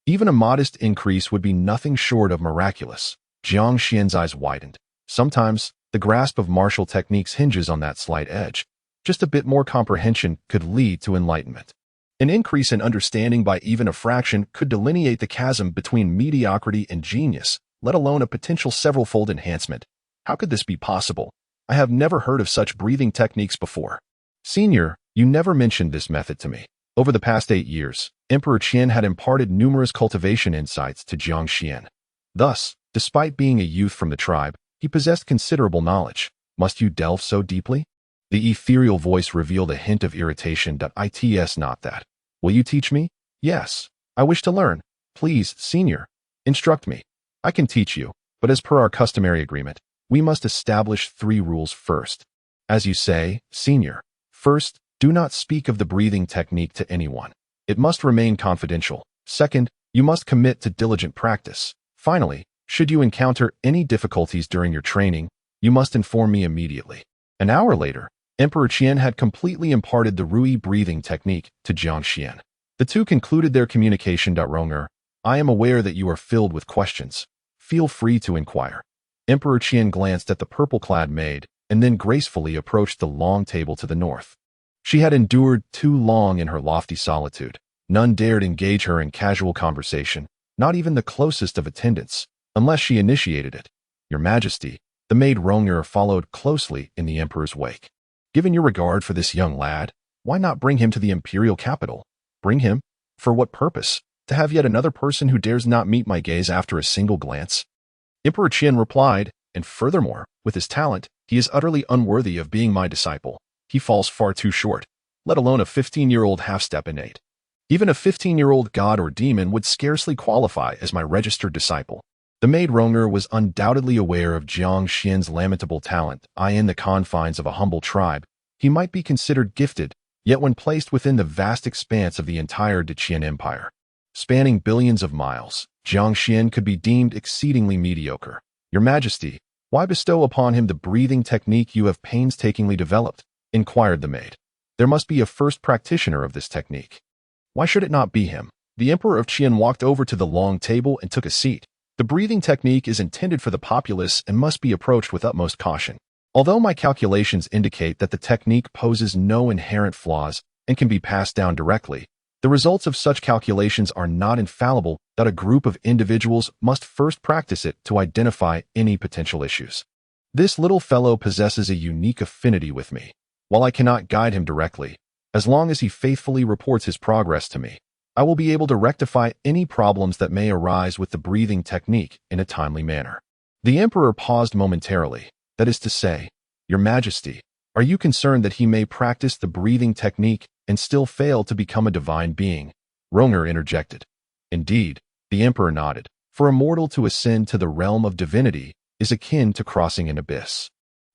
Even a modest increase would be nothing short of miraculous. Jiang Xuan's eyes widened. Sometimes, the grasp of martial techniques hinges on that slight edge. Just a bit more comprehension could lead to enlightenment. An increase in understanding by even a fraction could delineate the chasm between mediocrity and genius, let alone a potential several-fold enhancement. How could this be possible? I have never heard of such breathing techniques before. Senior, you never mentioned this method to me. Over the past 8 years, Emperor Qian had imparted numerous cultivation insights to Jiang Xuan. Thus, despite being a youth from the tribe, he possessed considerable knowledge. Must you delve so deeply? The ethereal voice revealed a hint of irritation. It's not that. Will you teach me? Yes. I wish to learn. Please, senior, instruct me. I can teach you, but as per our customary agreement, we must establish 3 rules first. As you say, senior. First, do not speak of the breathing technique to anyone. It must remain confidential. Second, you must commit to diligent practice. Finally, should you encounter any difficulties during your training, you must inform me immediately. An hour later, Emperor Qian had completely imparted the Rui breathing technique to Jiang Xuan. The two concluded their communication. Ronger, I am aware that you are filled with questions. Feel free to inquire. Emperor Qian glanced at the purple-clad maid and then gracefully approached the long table to the north. She had endured too long in her lofty solitude. None dared engage her in casual conversation, not even the closest of attendants, unless she initiated it. Your Majesty, the maid Ronger followed closely in the emperor's wake. Given your regard for this young lad, why not bring him to the imperial capital? Bring him? For what purpose? To have yet another person who dares not meet my gaze after a single glance? Emperor Qian replied, And furthermore, with his talent, he is utterly unworthy of being my disciple. He falls far too short, let alone a 15-year-old half-step innate. Even a 15-year-old god or demon would scarcely qualify as my registered disciple. The maid Ronger was undoubtedly aware of Jiang Xuan's lamentable talent. In the confines of a humble tribe, he might be considered gifted, yet when placed within the vast expanse of the entire Deqian Empire, spanning billions of miles, Jiang Xuan could be deemed exceedingly mediocre. Your Majesty, why bestow upon him the breathing technique you have painstakingly developed? Inquired the maid. There must be a first practitioner of this technique. Why should it not be him? The Emperor of Qian walked over to the long table and took a seat. The breathing technique is intended for the populace and must be approached with utmost caution. Although my calculations indicate that the technique poses no inherent flaws and can be passed down directly, the results of such calculations are not infallible. That a group of individuals must first practice it to identify any potential issues. This little fellow possesses a unique affinity with me. While I cannot guide him directly, as long as he faithfully reports his progress to me, I will be able to rectify any problems that may arise with the breathing technique in a timely manner. The Emperor paused momentarily. That is to say, Your Majesty, are you concerned that he may practice the breathing technique and still fail to become a divine being? Ronger interjected. Indeed, the Emperor nodded. For a mortal to ascend to the realm of divinity is akin to crossing an abyss.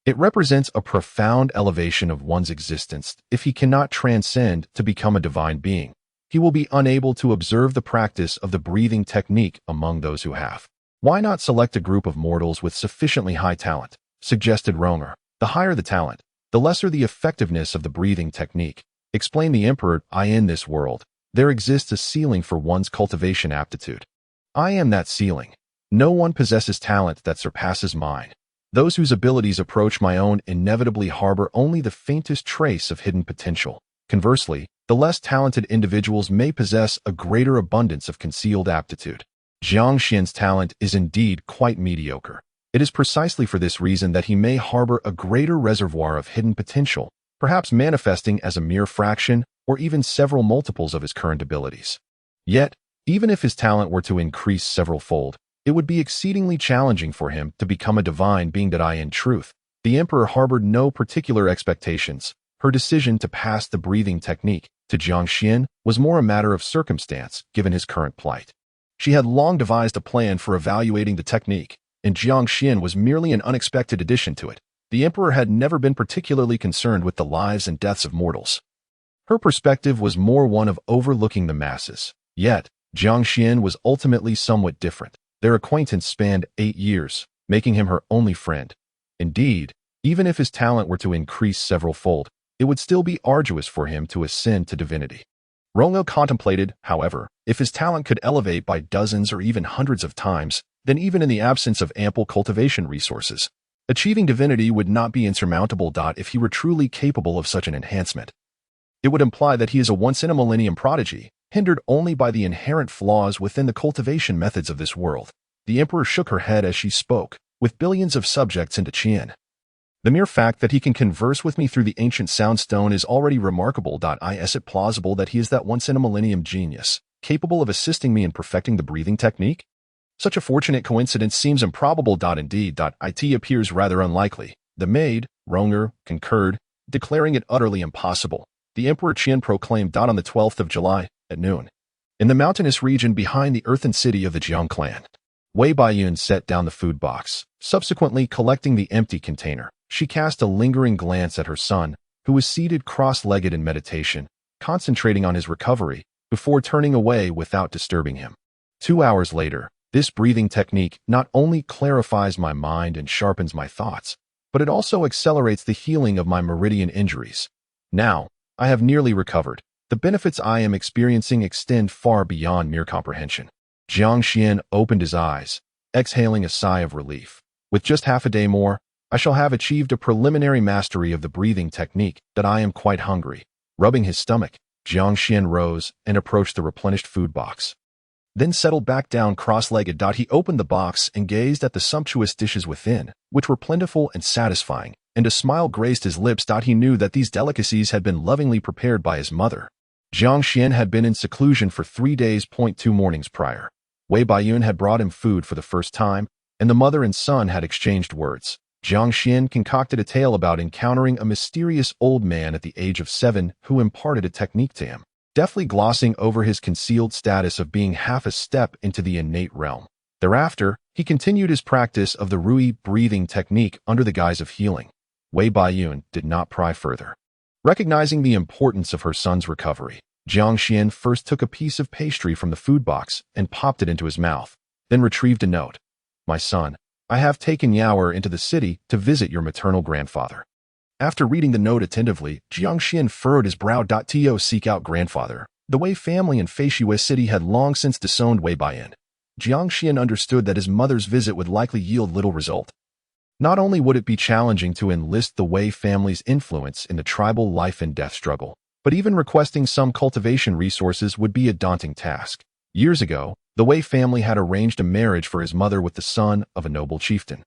It represents a profound elevation of one's existence. If he cannot transcend to become a divine being, he will be unable to observe the practice of the breathing technique among those who have. Why not select a group of mortals with sufficiently high talent? Suggested Ronger. The higher the talent, the lesser the effectiveness of the breathing technique. Explained the Emperor. In this world, there exists a ceiling for one's cultivation aptitude. I am that ceiling. No one possesses talent that surpasses mine. Those whose abilities approach my own inevitably harbor only the faintest trace of hidden potential. Conversely, the less talented individuals may possess a greater abundance of concealed aptitude. Jiang Xuan's talent is indeed quite mediocre. It is precisely for this reason that he may harbor a greater reservoir of hidden potential, perhaps manifesting as a mere fraction or even several multiples of his current abilities. Yet, even if his talent were to increase several-fold, it would be exceedingly challenging for him to become a divine being. In truth, the Emperor harbored no particular expectations. Her decision to pass the breathing technique to Jiang Xuan was more a matter of circumstance given his current plight. She had long devised a plan for evaluating the technique, and Jiang Xuan was merely an unexpected addition to it. The Emperor had never been particularly concerned with the lives and deaths of mortals. Her perspective was more one of overlooking the masses. Yet, Jiang Xuan was ultimately somewhat different. Their acquaintance spanned 8 years, making him her only friend. Indeed, even if his talent were to increase several-fold, it would still be arduous for him to ascend to divinity. Ronger contemplated, however, if his talent could elevate by dozens or even hundreds of times, then even in the absence of ample cultivation resources, achieving divinity would not be insurmountable. If he were truly capable of such an enhancement, it would imply that he is a once-in-a-millennium prodigy, hindered only by the inherent flaws within the cultivation methods of this world. The Emperor shook her head as she spoke. With billions of subjects in Deqian, the mere fact that he can converse with me through the ancient soundstone is already remarkable. Is it plausible that he is that once-in-a-millennium genius, capable of assisting me in perfecting the breathing technique? Such a fortunate coincidence seems improbable. Indeed, it appears rather unlikely. The maid, Ronger, concurred, declaring it utterly impossible. The Emperor Qian proclaimed. On the 12th of July, at noon, in the mountainous region behind the earthen city of the Jiang Clan, Wei Baiyun set down the food box. Subsequently collecting the empty container, she cast a lingering glance at her son, who was seated cross-legged in meditation, concentrating on his recovery, before turning away without disturbing him. 2 hours later, this breathing technique not only clarifies my mind and sharpens my thoughts, but it also accelerates the healing of my meridian injuries. Now, I have nearly recovered. The benefits I am experiencing extend far beyond mere comprehension. Jiang Xuan opened his eyes, exhaling a sigh of relief. With just half a day more, I shall have achieved a preliminary mastery of the breathing technique. I am quite hungry. Rubbing his stomach, Jiang Xuan rose and approached the replenished food box. Then settled back down cross-legged. He opened the box and gazed at the sumptuous dishes within, which were plentiful and satisfying, and a smile graced his lips. He knew that these delicacies had been lovingly prepared by his mother. Jiang Xuan had been in seclusion for 3 days. 2 mornings prior, Wei Baiyun had brought him food for the first time, and the mother and son had exchanged words. Jiang Xuan concocted a tale about encountering a mysterious old man at the age of 7 who imparted a technique to him, deftly glossing over his concealed status of being half a step into the innate realm. Thereafter, he continued his practice of the Rui breathing technique under the guise of healing. Wei Baiyun did not pry further. Recognizing the importance of her son's recovery, Jiang Xuan first took a piece of pastry from the food box and popped it into his mouth, then retrieved a note. "My son, I have taken Yaoer into the city to visit your maternal grandfather." After reading the note attentively, Jiang Xuan furrowed his brow. To seek out grandfather. The Wei family in Feishuo City had long since disowned Wei Baiyun. Jiang Xuan understood that his mother's visit would likely yield little result. Not only would it be challenging to enlist the Wei family's influence in the tribal life and death struggle, but even requesting some cultivation resources would be a daunting task. Years ago, the Wei family had arranged a marriage for his mother with the son of a noble chieftain.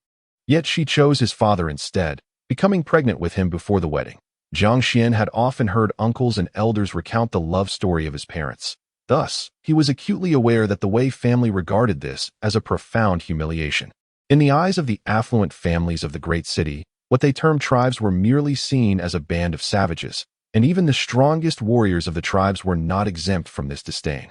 Yet she chose his father instead, becoming pregnant with him before the wedding. Jiang Xuan had often heard uncles and elders recount the love story of his parents. Thus, he was acutely aware that the Wei family regarded this as a profound humiliation. In the eyes of the affluent families of the great city, what they termed tribes were merely seen as a band of savages, and even the strongest warriors of the tribes were not exempt from this disdain.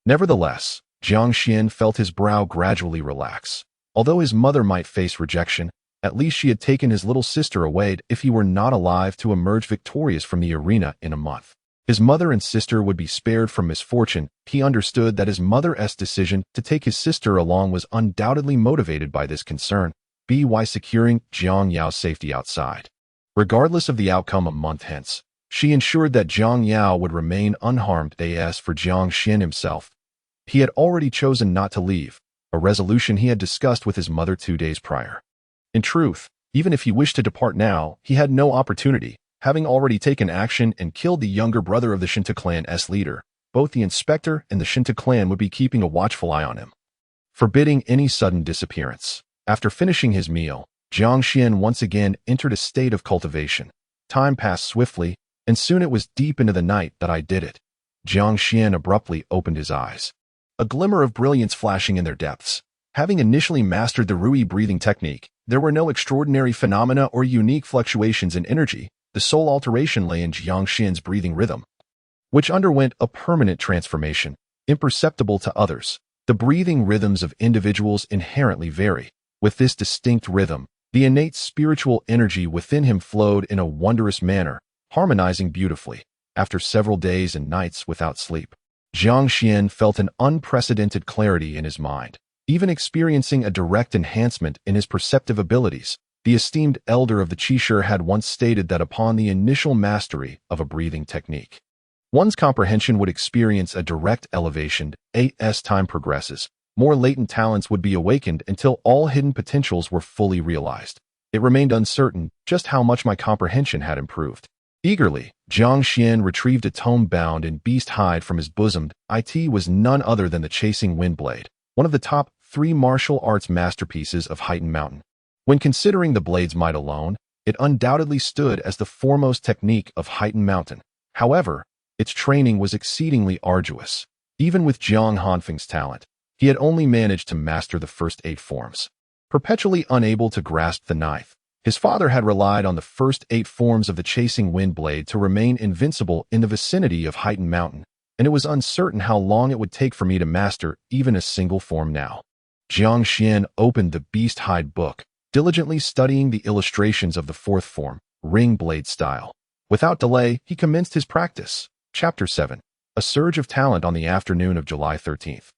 Nevertheless, Jiang Xuan felt his brow gradually relax. Although his mother might face rejection, at least she had taken his little sister away if he were not alive to emerge victorious from the arena in a month. His mother and sister would be spared from misfortune. He understood that his mother's decision to take his sister along was undoubtedly motivated by this concern, by securing Jiang Yao's safety outside. Regardless of the outcome a month hence, she ensured that Jiang Yao would remain unharmed. As for Jiang Xuan himself, he had already chosen not to leave, a resolution he had discussed with his mother 2 days prior. In truth, even if he wished to depart now, he had no opportunity, having already taken action and killed the younger brother of the Shentu Clan's leader. Both the inspector and the Shentu Clan would be keeping a watchful eye on him, forbidding any sudden disappearance. After finishing his meal, Jiang Xuan once again entered a state of cultivation. Time passed swiftly, and soon it was deep into the night that I did it. Jiang Xuan abruptly opened his eyes, a glimmer of brilliance flashing in their depths. Having initially mastered the Rui breathing technique, there were no extraordinary phenomena or unique fluctuations in energy. The sole alteration lay in Jiang Xuan's breathing rhythm, which underwent a permanent transformation, imperceptible to others. The breathing rhythms of individuals inherently vary. With this distinct rhythm, the innate spiritual energy within him flowed in a wondrous manner, harmonizing beautifully. After several days and nights without sleep, Jiang Xuan felt an unprecedented clarity in his mind, even experiencing a direct enhancement in his perceptive abilities. The esteemed elder of the Qishur had once stated that upon the initial mastery of a breathing technique, one's comprehension would experience a direct elevation. As time progresses, more latent talents would be awakened until all hidden potentials were fully realized. It remained uncertain just how much my comprehension had improved. Eagerly, Jiang Xuan retrieved a tome bound in beast hide from his bosom. It was none other than the Chasing Wind Blade, one of the top 3 martial arts masterpieces of Heightened Mountain. When considering the blade's might alone, it undoubtedly stood as the foremost technique of Heightened Mountain. However, its training was exceedingly arduous. Even with Jiang Hanfeng's talent, he had only managed to master the first 8 forms. Perpetually unable to grasp the ninth, his father had relied on the first 8 forms of the Chasing Wind Blade to remain invincible in the vicinity of Heightened Mountain, and it was uncertain how long it would take for me to master even a single form now. Jiang Xuan opened the beast hide book, diligently studying the illustrations of the 4th form, ring blade style. Without delay, he commenced his practice. Chapter 7. A surge of talent on the afternoon of July 13th.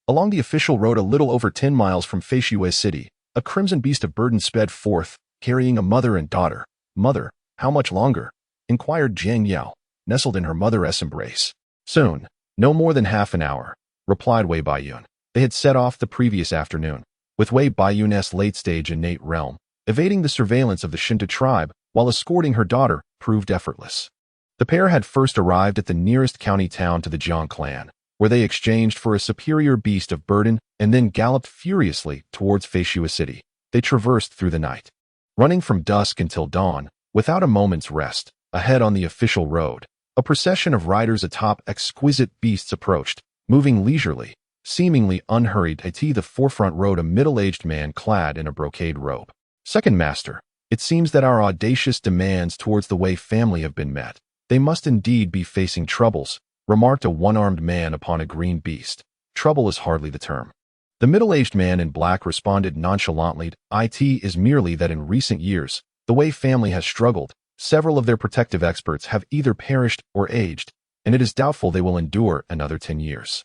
Along the official road a little over 10 miles from Feishuo City, a crimson beast of burden sped forth, carrying a mother and daughter. "Mother, how much longer?" inquired Jiang Yao, nestled in her mother's embrace. "Soon, no more than half an hour," replied Wei Baiyun. They had set off the previous afternoon, with Wei Baiyun's late-stage innate realm, evading the surveillance of the Shentu Tribe while escorting her daughter, proved effortless. The pair had first arrived at the nearest county town to the Jiang Clan, where they exchanged for a superior beast of burden and then galloped furiously towards Feishuo City. They traversed through the night, running from dusk until dawn, without a moment's rest. Ahead on the official road, a procession of riders atop exquisite beasts approached, moving leisurely, seemingly unhurried. At the forefront rode a middle-aged man clad in a brocade robe. Second master, it seems that our audacious demands towards the Wei family have been met. They must indeed be facing troubles, remarked a one-armed man upon a green beast. Trouble is hardly the term. The middle-aged man in black responded nonchalantly, "It is merely that in recent years, the Wei family has struggled. Several of their protective experts have either perished or aged, and it is doubtful they will endure another 10 years.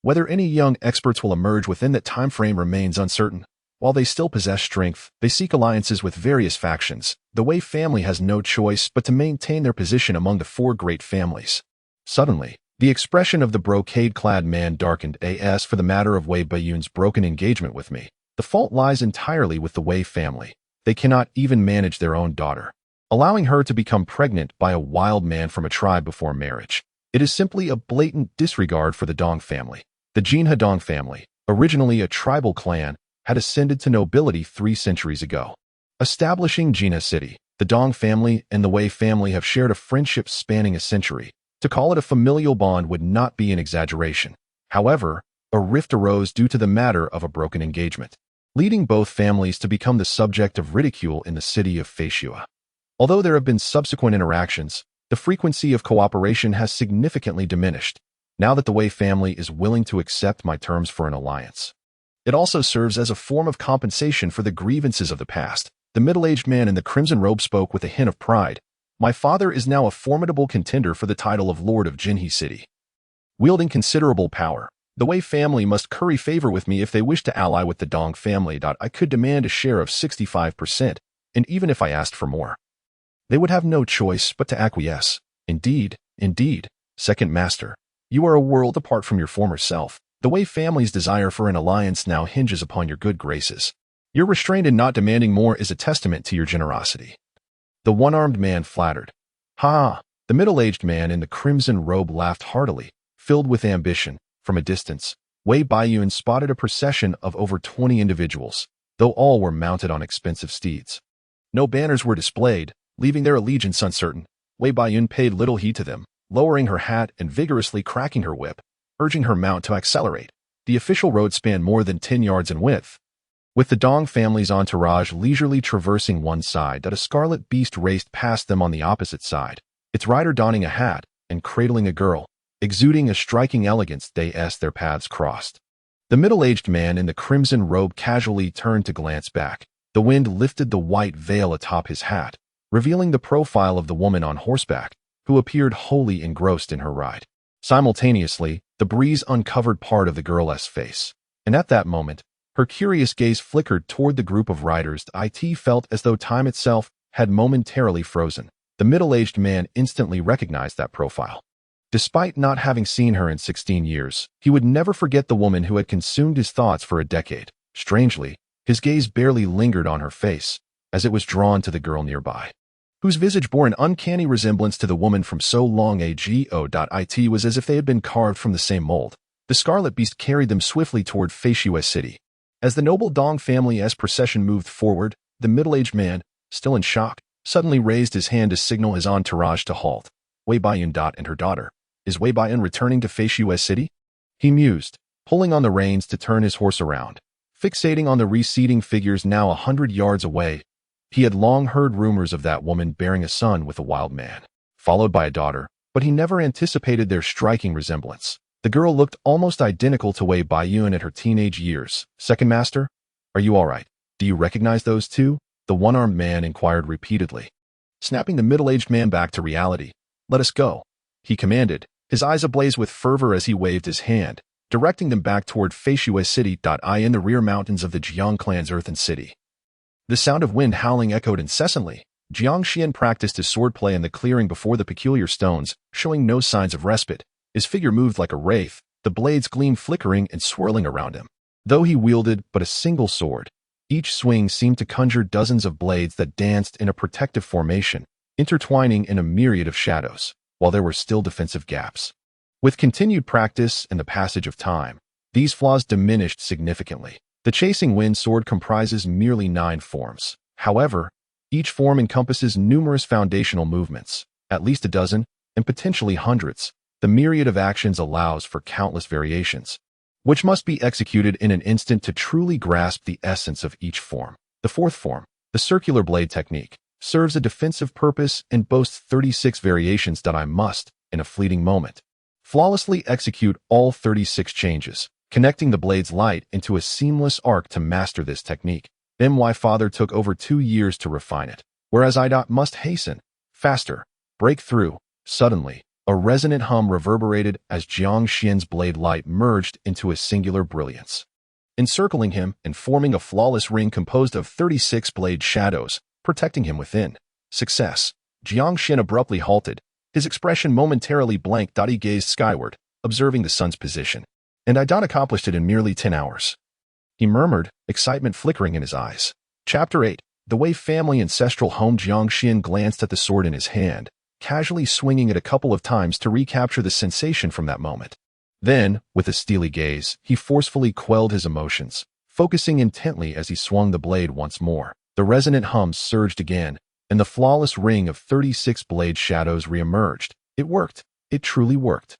Whether any young experts will emerge within that time frame remains uncertain. While they still possess strength, they seek alliances with various factions. The Wei family has no choice but to maintain their position among the four great families." Suddenly, the expression of the brocade-clad man darkened. As for the matter of Wei Baiyun's broken engagement with me, the fault lies entirely with the Wei family. They cannot even manage their own daughter, allowing her to become pregnant by a wild man from a tribe before marriage. It is simply a blatant disregard for the Dong family. The Jinha Dong family, originally a tribal clan, had ascended to nobility 3 centuries ago. Establishing Jinha City, the Dong family and the Wei family have shared a friendship spanning a century. To call it a familial bond would not be an exaggeration. However, a rift arose due to the matter of a broken engagement, leading both families to become the subject of ridicule in the city of Feishua. Although there have been subsequent interactions, the frequency of cooperation has significantly diminished, now that the Wei family is willing to accept my terms for an alliance. It also serves as a form of compensation for the grievances of the past. The middle-aged man in the crimson robe spoke with a hint of pride. "My father is now a formidable contender for the title of Lord of Jinhe City. Wielding considerable power, the Wei family must curry favor with me if they wish to ally with the Dong family. I could demand a share of 65%, and even if I asked for more, they would have no choice but to acquiesce." Indeed, second master, you are a world apart from your former self. The Wei family's desire for an alliance now hinges upon your good graces. Your restraint in not demanding more is a testament to your generosity. The one-armed man flattered. "Ha!" The middle-aged man in the crimson robe laughed heartily, filled with ambition. From a distance, Wei Baiyun spotted a procession of over 20 individuals, though all were mounted on expensive steeds. No banners were displayed, leaving their allegiance uncertain. Wei Baiyun paid little heed to them, lowering her hat and vigorously cracking her whip, urging her mount to accelerate. The official road spanned more than 10 yards in width, with the Dong family's entourage leisurely traversing one side. A scarlet beast raced past them on the opposite side, its rider donning a hat and cradling a girl, exuding a striking elegance. As their paths crossed, the middle-aged man in the crimson robe casually turned to glance back. The wind lifted the white veil atop his hat, revealing the profile of the woman on horseback, who appeared wholly engrossed in her ride. Simultaneously, the breeze uncovered part of the girl's face, and at that moment, her curious gaze flickered toward the group of riders. It felt as though time itself had momentarily frozen. The middle-aged man instantly recognized that profile. Despite not having seen her in 16 years, he would never forget the woman who had consumed his thoughts for a decade. Strangely, his gaze barely lingered on her face, as it was drawn to the girl nearby, whose visage bore an uncanny resemblance to the woman from so long ago. It was as if they had been carved from the same mold. The scarlet beast carried them swiftly toward Feishua City. As the noble Dong family's procession moved forward, the middle-aged man, still in shock, suddenly raised his hand to signal his entourage to halt. "Wei Baiyun and her daughter. Is Wei Baiyun returning to Feishua City?" He mused, pulling on the reins to turn his horse around. Fixating on the receding figures now 100 yards away, he had long heard rumors of that woman bearing a son with a wild man, followed by a daughter, but he never anticipated their striking resemblance. The girl looked almost identical to Wei Baiyun at her teenage years. "Second master, are you all right? Do you recognize those two?" the one-armed man inquired repeatedly. Snapping the middle-aged man back to reality, "Let us go," he commanded, his eyes ablaze with fervor as he waved his hand, directing them back toward Feishua City. In the rear mountains of the Jiang Clan's earthen city, the sound of wind howling echoed incessantly. Jiang Xuan practiced his swordplay in the clearing before the peculiar stones, showing no signs of respite. His figure moved like a wraith, the blades gleamed flickering and swirling around him. Though he wielded but a single sword, each swing seemed to conjure dozens of blades that danced in a protective formation, intertwining in a myriad of shadows, while there were still defensive gaps. With continued practice and the passage of time, these flaws diminished significantly. The chasing wind sword comprises merely 9 forms. However, each form encompasses numerous foundational movements, at least a dozen, and potentially hundreds. The myriad of actions allows for countless variations. which must be executed in an instant to truly grasp the essence of each form. The fourth form, the circular blade technique, serves a defensive purpose and boasts 36 variations that I must, in a fleeting moment, flawlessly execute all 36 changes, connecting the blade's light into a seamless arc to master this technique. My father took over 2 years to refine it, whereas I must hasten, faster, break through. Suddenly, a resonant hum reverberated as Jiang Xuan's blade light merged into a singular brilliance, encircling him and forming a flawless ring composed of 36 blade shadows, protecting him within. Success. Jiang Xuan abruptly halted, his expression momentarily blank. He gazed skyward, observing the sun's position. And I accomplished it in merely 10 hours. He murmured, excitement flickering in his eyes. Chapter 8. The Wei family ancestral home. Jiang Xuan glanced at the sword in his hand, casually swinging it a couple of times to recapture the sensation from that moment. Then, with a steely gaze, he forcefully quelled his emotions, focusing intently as he swung the blade once more. The resonant hums surged again, and the flawless ring of 36 blade shadows reemerged. It worked. It truly worked.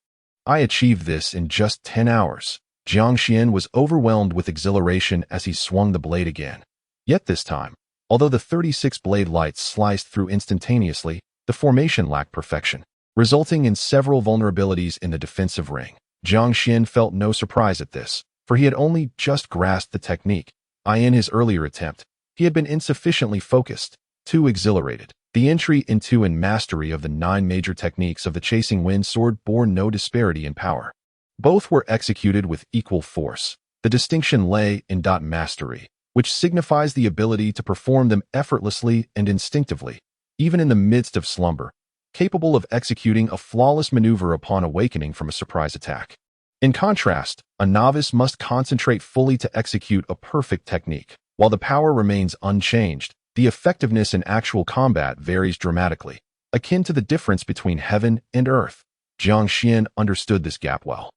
I achieved this in just 10 hours. Jiang Xuan was overwhelmed with exhilaration as he swung the blade again. Yet this time, although the 36 blade lights sliced through instantaneously, the formation lacked perfection, resulting in several vulnerabilities in the defensive ring. Jiang Xuan felt no surprise at this, for he had only just grasped the technique. In his earlier attempt, he had been insufficiently focused, too exhilarated. The entry into and mastery of the 9 major techniques of the chasing wind sword bore no disparity in power. Both were executed with equal force. The distinction lay in mastery, which signifies the ability to perform them effortlessly and instinctively, even in the midst of slumber, capable of executing a flawless maneuver upon awakening from a surprise attack. In contrast, a novice must concentrate fully to execute a perfect technique. While the power remains unchanged, the effectiveness in actual combat varies dramatically, akin to the difference between heaven and earth. Jiang Xuan understood this gap well.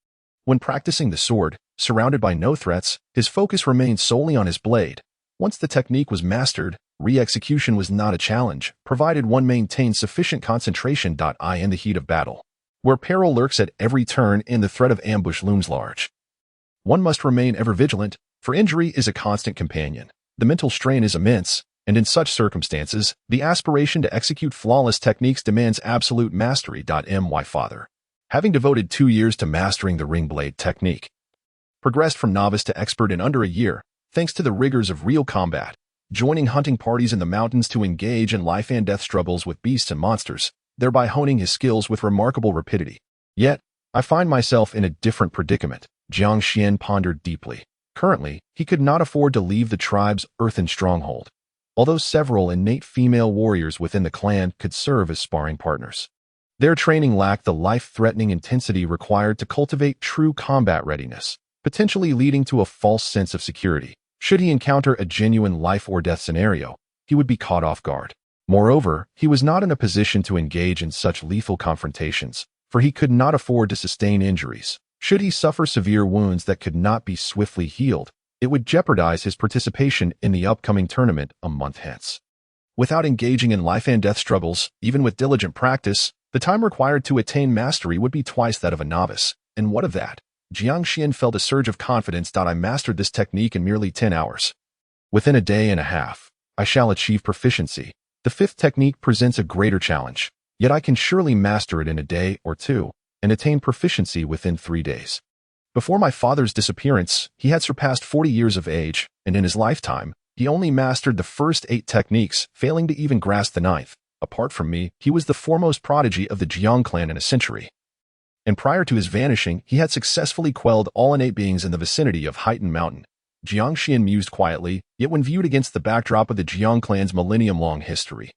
When practicing the sword, surrounded by no threats, his focus remained solely on his blade. Once the technique was mastered, re-execution was not a challenge, provided one maintained sufficient concentration. In the heat of battle, where peril lurks at every turn and the threat of ambush looms large, one must remain ever vigilant, for injury is a constant companion. The mental strain is immense, and in such circumstances, the aspiration to execute flawless techniques demands absolute mastery. My father, having devoted 2 years to mastering the ring blade technique, progressed from novice to expert in under a year, thanks to the rigors of real combat, joining hunting parties in the mountains to engage in life and death struggles with beasts and monsters, thereby honing his skills with remarkable rapidity. Yet, I find myself in a different predicament. Jiang Xuan pondered deeply. Currently, he could not afford to leave the tribe's earthen stronghold, although several innate female warriors within the clan could serve as sparring partners. Their training lacked the life-threatening intensity required to cultivate true combat readiness, potentially leading to a false sense of security. Should he encounter a genuine life-or-death scenario, he would be caught off guard. Moreover, he was not in a position to engage in such lethal confrontations, for he could not afford to sustain injuries. Should he suffer severe wounds that could not be swiftly healed, it would jeopardize his participation in the upcoming tournament a month hence. Without engaging in life-and-death struggles, even with diligent practice, the time required to attain mastery would be twice that of a novice. And what of that? Jiang Xuan felt a surge of confidence. I mastered this technique in merely 10 hours. Within a day and a half, I shall achieve proficiency. The 5th technique presents a greater challenge, yet I can surely master it in a day or 2, and attain proficiency within 3 days. Before my father's disappearance, he had surpassed 40 years of age, and in his lifetime, he only mastered the first 8 techniques, failing to even grasp the 9th. Apart from me, he was the foremost prodigy of the Jiang Clan in a century. And prior to his vanishing, he had successfully quelled all innate beings in the vicinity of Heighten Mountain. Jiang Xuan mused quietly, yet when viewed against the backdrop of the Jiang Clan's millennium-long history,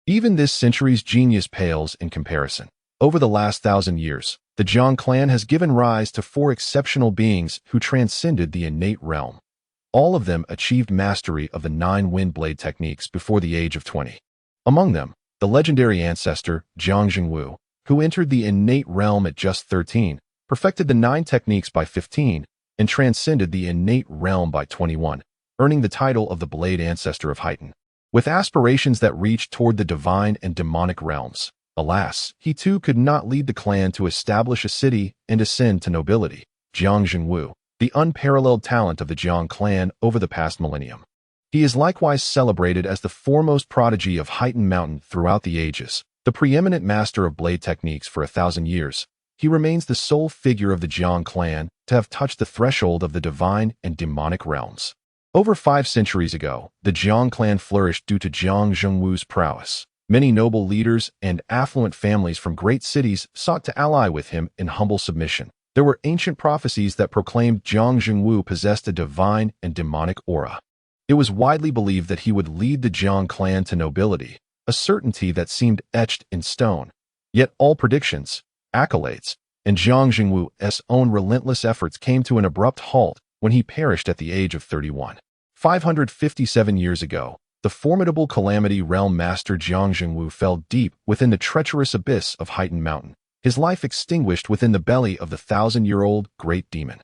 even this century's genius pales in comparison. Over the last 1,000 years, the Jiang Clan has given rise to 4 exceptional beings who transcended the innate realm. All of them achieved mastery of the 9 wind blade techniques before the age of 20. Among them, the legendary ancestor, Jiang Xuan, who entered the innate realm at just 13, perfected the 9 techniques by 15, and transcended the innate realm by 21, earning the title of the Blade Ancestor of Heighten. With aspirations that reached toward the divine and demonic realms, alas, he too could not lead the clan to establish a city and ascend to nobility. Jiang Xuan, the unparalleled talent of the Jiang Clan over the past millennium. He is likewise celebrated as the foremost prodigy of heightened mountain throughout the ages, the preeminent master of blade techniques for 1,000 years. He remains the sole figure of the Jiang Clan to have touched the threshold of the divine and demonic realms. Over 5 centuries ago, the Jiang Clan flourished due to Jiang Xuan's prowess. Many noble leaders and affluent families from great cities sought to ally with him in humble submission. There were ancient prophecies that proclaimed Jiang Xuan possessed a divine and demonic aura. It was widely believed that he would lead the Jiang Clan to nobility, a certainty that seemed etched in stone. Yet all predictions, accolades, and Jiang Xuan's own relentless efforts came to an abrupt halt when he perished at the age of 31. 557 years ago, the formidable calamity realm master Jiang Xuan fell deep within the treacherous abyss of Heightened Mountain, his life extinguished within the belly of the 1,000-year-old great demon.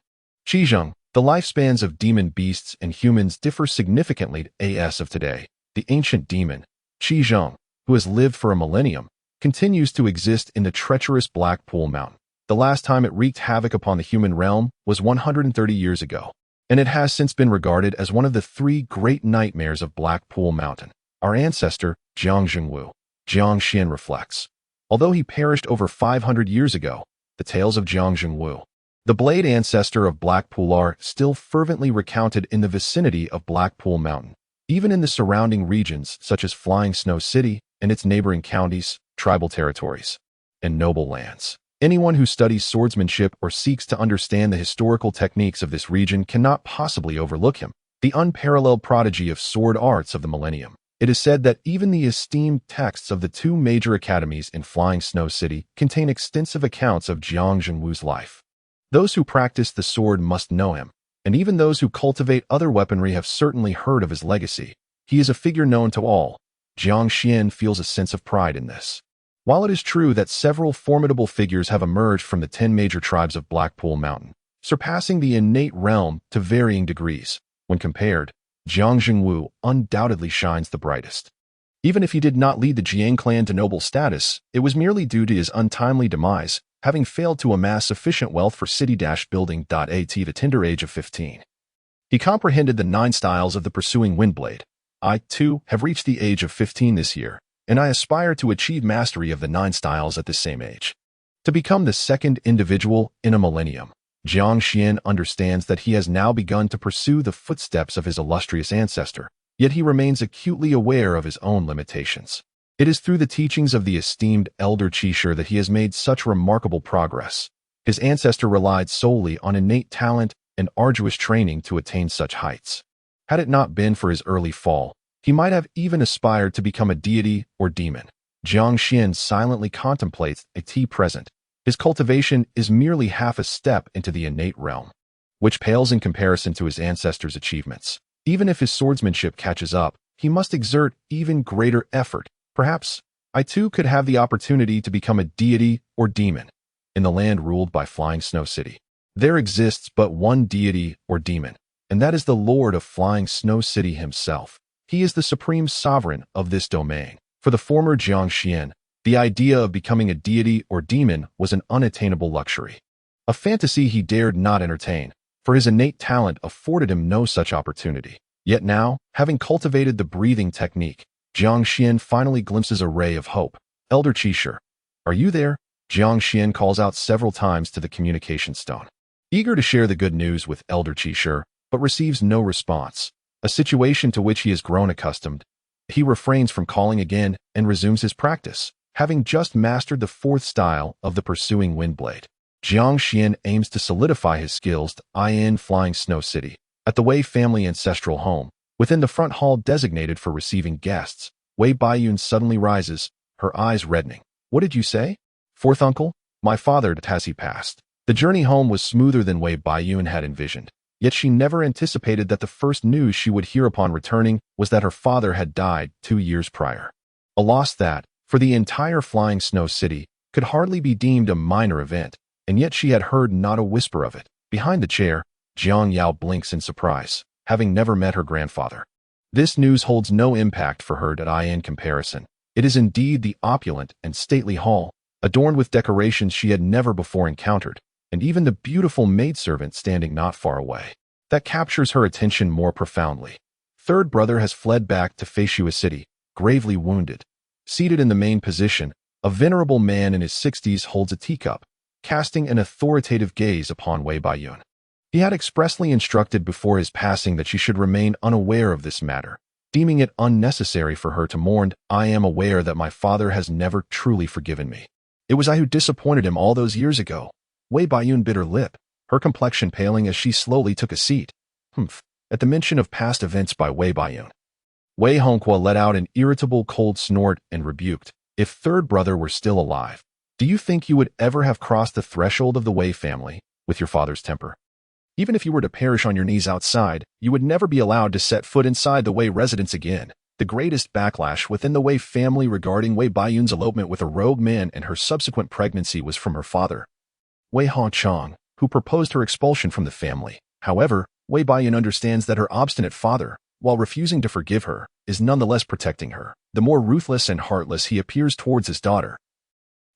Qizheng, the lifespans of demon beasts and humans differ significantly as of today. The ancient demon, Qizheng, who has lived for a millennium, continues to exist in the treacherous Blackpool Mountain. The last time it wreaked havoc upon the human realm was 130 years ago, and it has since been regarded as one of the 3 great nightmares of Blackpool Mountain. Our ancestor, Jiang Xuan, Jiang Xuan reflects. Although he perished over 500 years ago, the tales of Jiang Xuan, the blade ancestor of Blackpool, are still fervently recounted in the vicinity of Blackpool Mountain, even in the surrounding regions such as Flying Snow City and its neighboring counties, tribal territories, and noble lands. Anyone who studies swordsmanship or seeks to understand the historical techniques of this region cannot possibly overlook him, the unparalleled prodigy of sword arts of the millennium. It is said that even the esteemed texts of the 2 major academies in Flying Snow City contain extensive accounts of Jiang Xuan's life. Those who practice the sword must know him, and even those who cultivate other weaponry have certainly heard of his legacy. He is a figure known to all. Jiang Xuan feels a sense of pride in this. While it is true that several formidable figures have emerged from the 10 major tribes of Blackpool Mountain, surpassing the innate realm to varying degrees, when compared, Jiang Xuan undoubtedly shines the brightest. Even if he did not lead the Jiang Clan to noble status, it was merely due to his untimely demise, having failed to amass sufficient wealth for city-building at the tender age of 15. He comprehended the 9 styles of the pursuing Windblade. I, too, have reached the age of 15 this year, and I aspire to achieve mastery of the 9 styles at the same age. To become the second individual in a millennium, Jiang Xuan understands that he has now begun to pursue the footsteps of his illustrious ancestor, yet he remains acutely aware of his own limitations. It is through the teachings of the esteemed elder Qishu that he has made such remarkable progress. His ancestor relied solely on innate talent and arduous training to attain such heights. Had it not been for his early fall, he might have even aspired to become a deity or demon. Jiang Xuan silently contemplates at present. His cultivation is merely half a step into the innate realm, which pales in comparison to his ancestor's achievements. Even if his swordsmanship catches up, he must exert even greater effort. Perhaps I too could have the opportunity to become a deity or demon in the land ruled by Flying Snow City. There exists but one deity or demon, and that is the Lord of Flying Snow City himself. He is the supreme sovereign of this domain. For the former Jiang Xuan, the idea of becoming a deity or demon was an unattainable luxury, a fantasy he dared not entertain, for his innate talent afforded him no such opportunity. Yet now, having cultivated the breathing technique, Jiang Xuan finally glimpses a ray of hope. Elder Qishu, are you there? Jiang Xuan calls out several times to the communication stone, eager to share the good news with Elder Qishu, but receives no response, a situation to which he has grown accustomed. He refrains from calling again and resumes his practice, having just mastered the 4th style of the pursuing Windblade. Jiang Xuan aims to solidify his skills in Flying Snow City, at the Wei family ancestral home, within the front hall designated for receiving guests. Wei Baiyun suddenly rises, her eyes reddening. What did you say? 4th uncle? My father, has he passed? The journey home was smoother than Wei Baiyun had envisioned, yet she never anticipated that the first news she would hear upon returning was that her father had died 2 years prior. A loss that, for the entire Flying Snow City, could hardly be deemed a minor event, and yet she had heard not a whisper of it. Behind the chair, Jiang Yao blinks in surprise, having never met her grandfather. This news holds no impact for her in comparison. It is indeed the opulent and stately hall, adorned with decorations she had never before encountered, and even the beautiful maidservant standing not far away. That captures her attention more profoundly. Third brother has fled back to Feishua City, gravely wounded. Seated in the main position, a venerable man in his 60s holds a teacup, casting an authoritative gaze upon Wei Baiyun. He had expressly instructed before his passing that she should remain unaware of this matter, deeming it unnecessary for her to mourn. I am aware that my father has never truly forgiven me. It was I who disappointed him all those years ago. Wei Baiyun bit her lip, her complexion paling as she slowly took a seat. At the mention of past events by Wei Baiyun, Wei Hongqua let out an irritable cold snort and rebuked, if third brother were still alive, do you think you would ever have crossed the threshold of the Wei family with your father's temper? Even if you were to perish on your knees outside, you would never be allowed to set foot inside the Wei residence again. The greatest backlash within the Wei family regarding Wei Baiyun's elopement with a rogue man and her subsequent pregnancy was from her father, Wei Hongchang, who proposed her expulsion from the family. However, Wei Baiyun understands that her obstinate father, while refusing to forgive her, is nonetheless protecting her. The more ruthless and heartless he appears towards his daughter,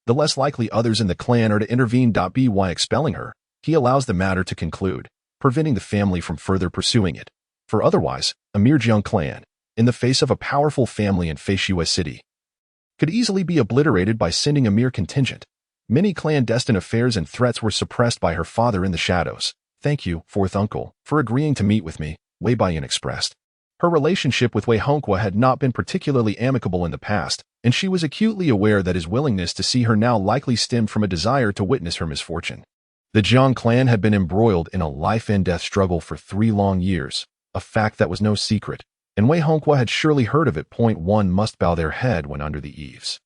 the less likely others in the clan are to intervene. By expelling her, he allows the matter to conclude, preventing the family from further pursuing it. For otherwise, a mere Jiang Clan, in the face of a powerful family in Feishua City, could easily be obliterated by sending a mere contingent. Many clandestine affairs and threats were suppressed by her father in the shadows. Thank you, fourth uncle, for agreeing to meet with me, Wei Baiyun expressed. Her relationship with Wei Hongqua had not been particularly amicable in the past, and she was acutely aware that his willingness to see her now likely stemmed from a desire to witness her misfortune. The Jiang clan had been embroiled in a life-and-death struggle for 3 long years, a fact that was no secret, and Wei Hongqua had surely heard of it. One must bow their head when under the eaves.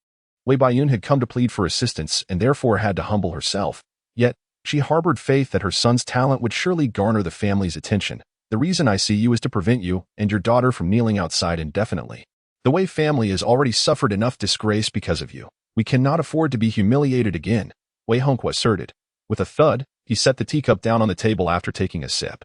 Wei Baiyun had come to plead for assistance and therefore had to humble herself, yet she harbored faith that her son's talent would surely garner the family's attention. The reason I see you is to prevent you and your daughter from kneeling outside indefinitely. The Wei family has already suffered enough disgrace because of you. We cannot afford to be humiliated again, Wei Hongqua asserted. With a thud, he set the teacup down on the table after taking a sip.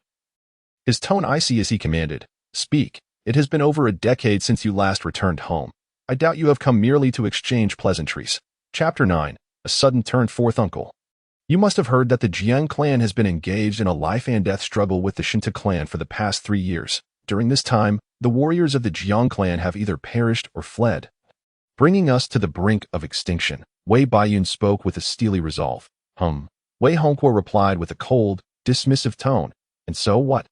His tone icy as he commanded, "Speak. It has been over a decade since you last returned home. I doubt you have come merely to exchange pleasantries." Chapter 9. A Sudden Turn. Fourth uncle. You must have heard that the Jiang clan has been engaged in a life-and-death struggle with the Shentu clan for the past 3 years. During this time, the warriors of the Jiang clan have either perished or fled, bringing us to the brink of extinction. Wei Baiyun spoke with a steely resolve. Wei Hongqua replied with a cold, dismissive tone. And so what?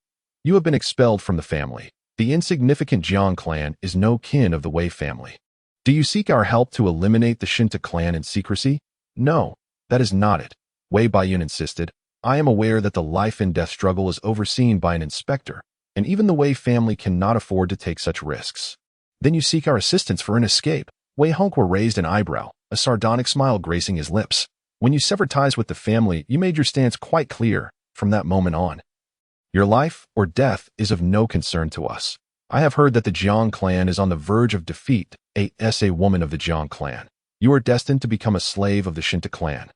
You have been expelled from the family. The insignificant Jiang clan is no kin of the Wei family. Do you seek our help to eliminate the Shentu clan in secrecy? No, that is not it, Wei Baiyun insisted. I am aware that the life-and-death struggle is overseen by an inspector, and even the Wei family cannot afford to take such risks. Then you seek our assistance for an escape. Wei Hongqua raised an eyebrow, a sardonic smile gracing his lips. When you severed ties with the family, you made your stance quite clear from that moment on. Your life or death is of no concern to us. I have heard that the Jiang clan is on the verge of defeat. A woman of the Jiang clan. You are destined to become a slave of the Shentu clan.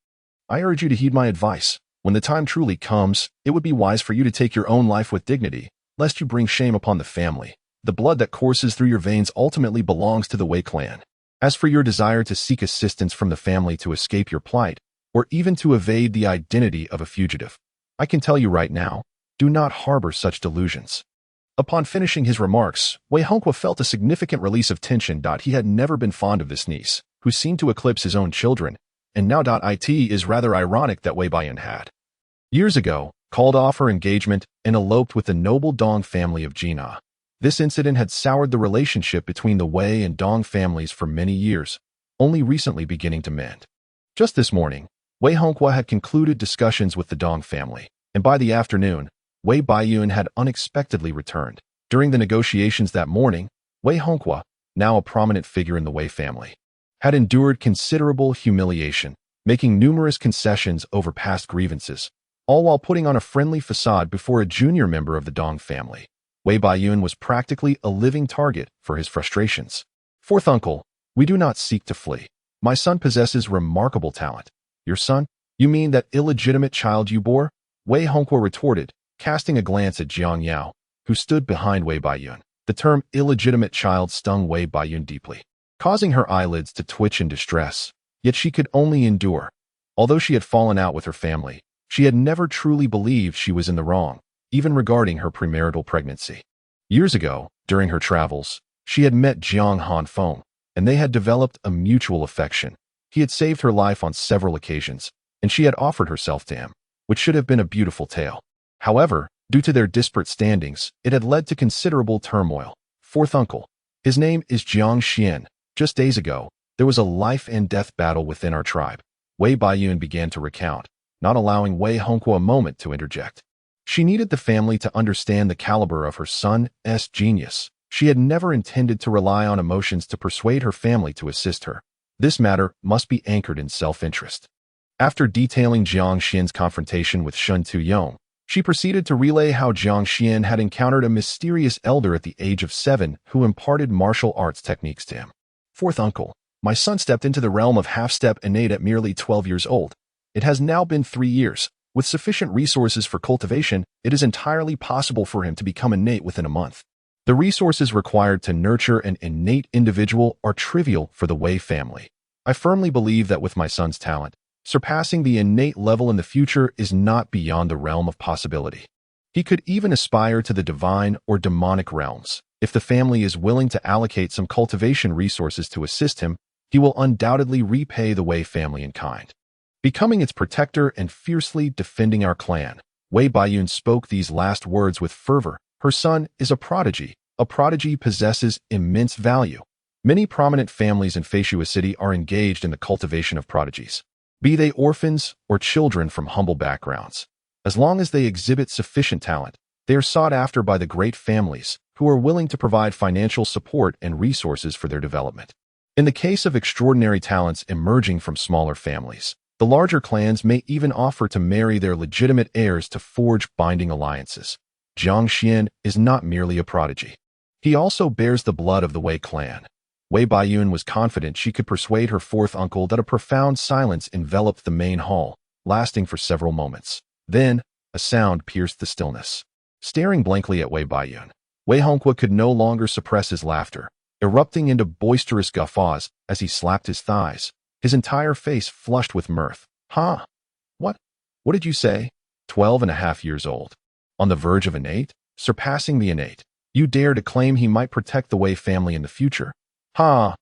I urge you to heed my advice. When the time truly comes, it would be wise for you to take your own life with dignity, lest you bring shame upon the family. The blood that courses through your veins ultimately belongs to the Wei clan. As for your desire to seek assistance from the family to escape your plight, or even to evade the identity of a fugitive, I can tell you right now, do not harbor such delusions. Upon finishing his remarks, Wei Hongqua felt a significant release of tension. He had never been fond of this niece, who seemed to eclipse his own children, and now it is rather ironic that Wei Baiyun had, years ago, called off her engagement and eloped with the noble Dong family of Jina. This incident had soured the relationship between the Wei and Dong families for many years, only recently beginning to mend. Just this morning, Wei Hongqua had concluded discussions with the Dong family, and by the afternoon, Wei Baiyun had unexpectedly returned. During the negotiations that morning, Wei Hongqua, now a prominent figure in the Wei family, had endured considerable humiliation, making numerous concessions over past grievances, all while putting on a friendly facade before a junior member of the Dong family. Wei Baiyun was practically a living target for his frustrations. Fourth uncle, we do not seek to flee. My son possesses remarkable talent. Your son? You mean that illegitimate child you bore? Wei Hongqua retorted, casting a glance at Jiang Yao, who stood behind Wei Baiyun. The term illegitimate child stung Wei Baiyun deeply, causing her eyelids to twitch in distress. Yet she could only endure. Although she had fallen out with her family, She had never truly believed she was in the wrong, even regarding her premarital pregnancy. Years ago, during her travels, she had met Jiang Xuan, and they had developed a mutual affection. He had saved her life on several occasions, and she had offered herself to him, which should have been a beautiful tale. However, due to their disparate standings, it had led to considerable turmoil. Fourth uncle. His name is Jiang Xuan. Just days ago, there was a life-and-death battle within our tribe. Wei Baiyun began to recount, not allowing Wei Hongque a moment to interject. She needed the family to understand the caliber of her son's genius. She had never intended to rely on emotions to persuade her family to assist her. This matter must be anchored in self-interest. After detailing Jiang Xuan's confrontation with Shentu Tribe, she proceeded to relay how Jiang Xuan had encountered a mysterious elder at the age of 7 who imparted martial arts techniques to him. Fourth uncle. My son stepped into the realm of half-step innate at merely 12 years old. It has now been 3 years. With sufficient resources for cultivation, it is entirely possible for him to become innate within a month. The resources required to nurture an innate individual are trivial for the Wei family. I firmly believe that with my son's talent, surpassing the innate level in the future is not beyond the realm of possibility. He could even aspire to the divine or demonic realms. If the family is willing to allocate some cultivation resources to assist him, he will undoubtedly repay the Wei family in kind, becoming its protector and fiercely defending our clan. Wei Baiyun spoke these last words with fervor. Her son is a prodigy. A prodigy possesses immense value. Many prominent families in Feishua City are engaged in the cultivation of prodigies, be they orphans or children from humble backgrounds. As long as they exhibit sufficient talent, they are sought after by the great families who are willing to provide financial support and resources for their development. In the case of extraordinary talents emerging from smaller families, the larger clans may even offer to marry their legitimate heirs to forge binding alliances. Jiang Xuan is not merely a prodigy. He also bears the blood of the Wei clan. Wei Baiyun was confident she could persuade her fourth uncle that a profound silence enveloped the main hall, lasting for several moments. Then, a sound pierced the stillness. Staring blankly at Wei Baiyun, Wei Hongque could no longer suppress his laughter, erupting into boisterous guffaws as he slapped his thighs, his entire face flushed with mirth. Huh? What? What did you say? 12.5 years old. On the verge of innate? Surpassing the innate. You dare to claim he might protect the Wei family in the future? Ha!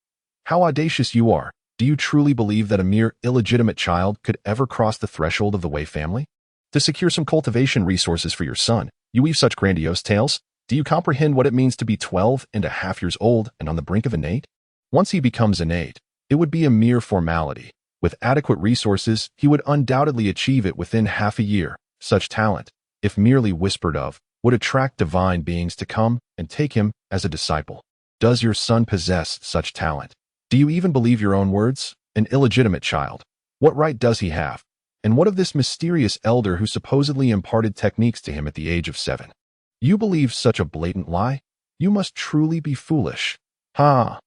How audacious you are. Do you truly believe that a mere illegitimate child could ever cross the threshold of the Wei family? To secure some cultivation resources for your son, you weave such grandiose tales? Do you comprehend what it means to be 12.5 years old and on the brink of innate? Once he becomes innate, it would be a mere formality. With adequate resources, he would undoubtedly achieve it within half a year. Such talent, if merely whispered of, would attract divine beings to come and take him as a disciple. Does your son possess such talent? Do you even believe your own words? An illegitimate child. What right does he have? And what of this mysterious elder who supposedly imparted techniques to him at the age of 7? You believe such a blatant lie? You must truly be foolish. Ha!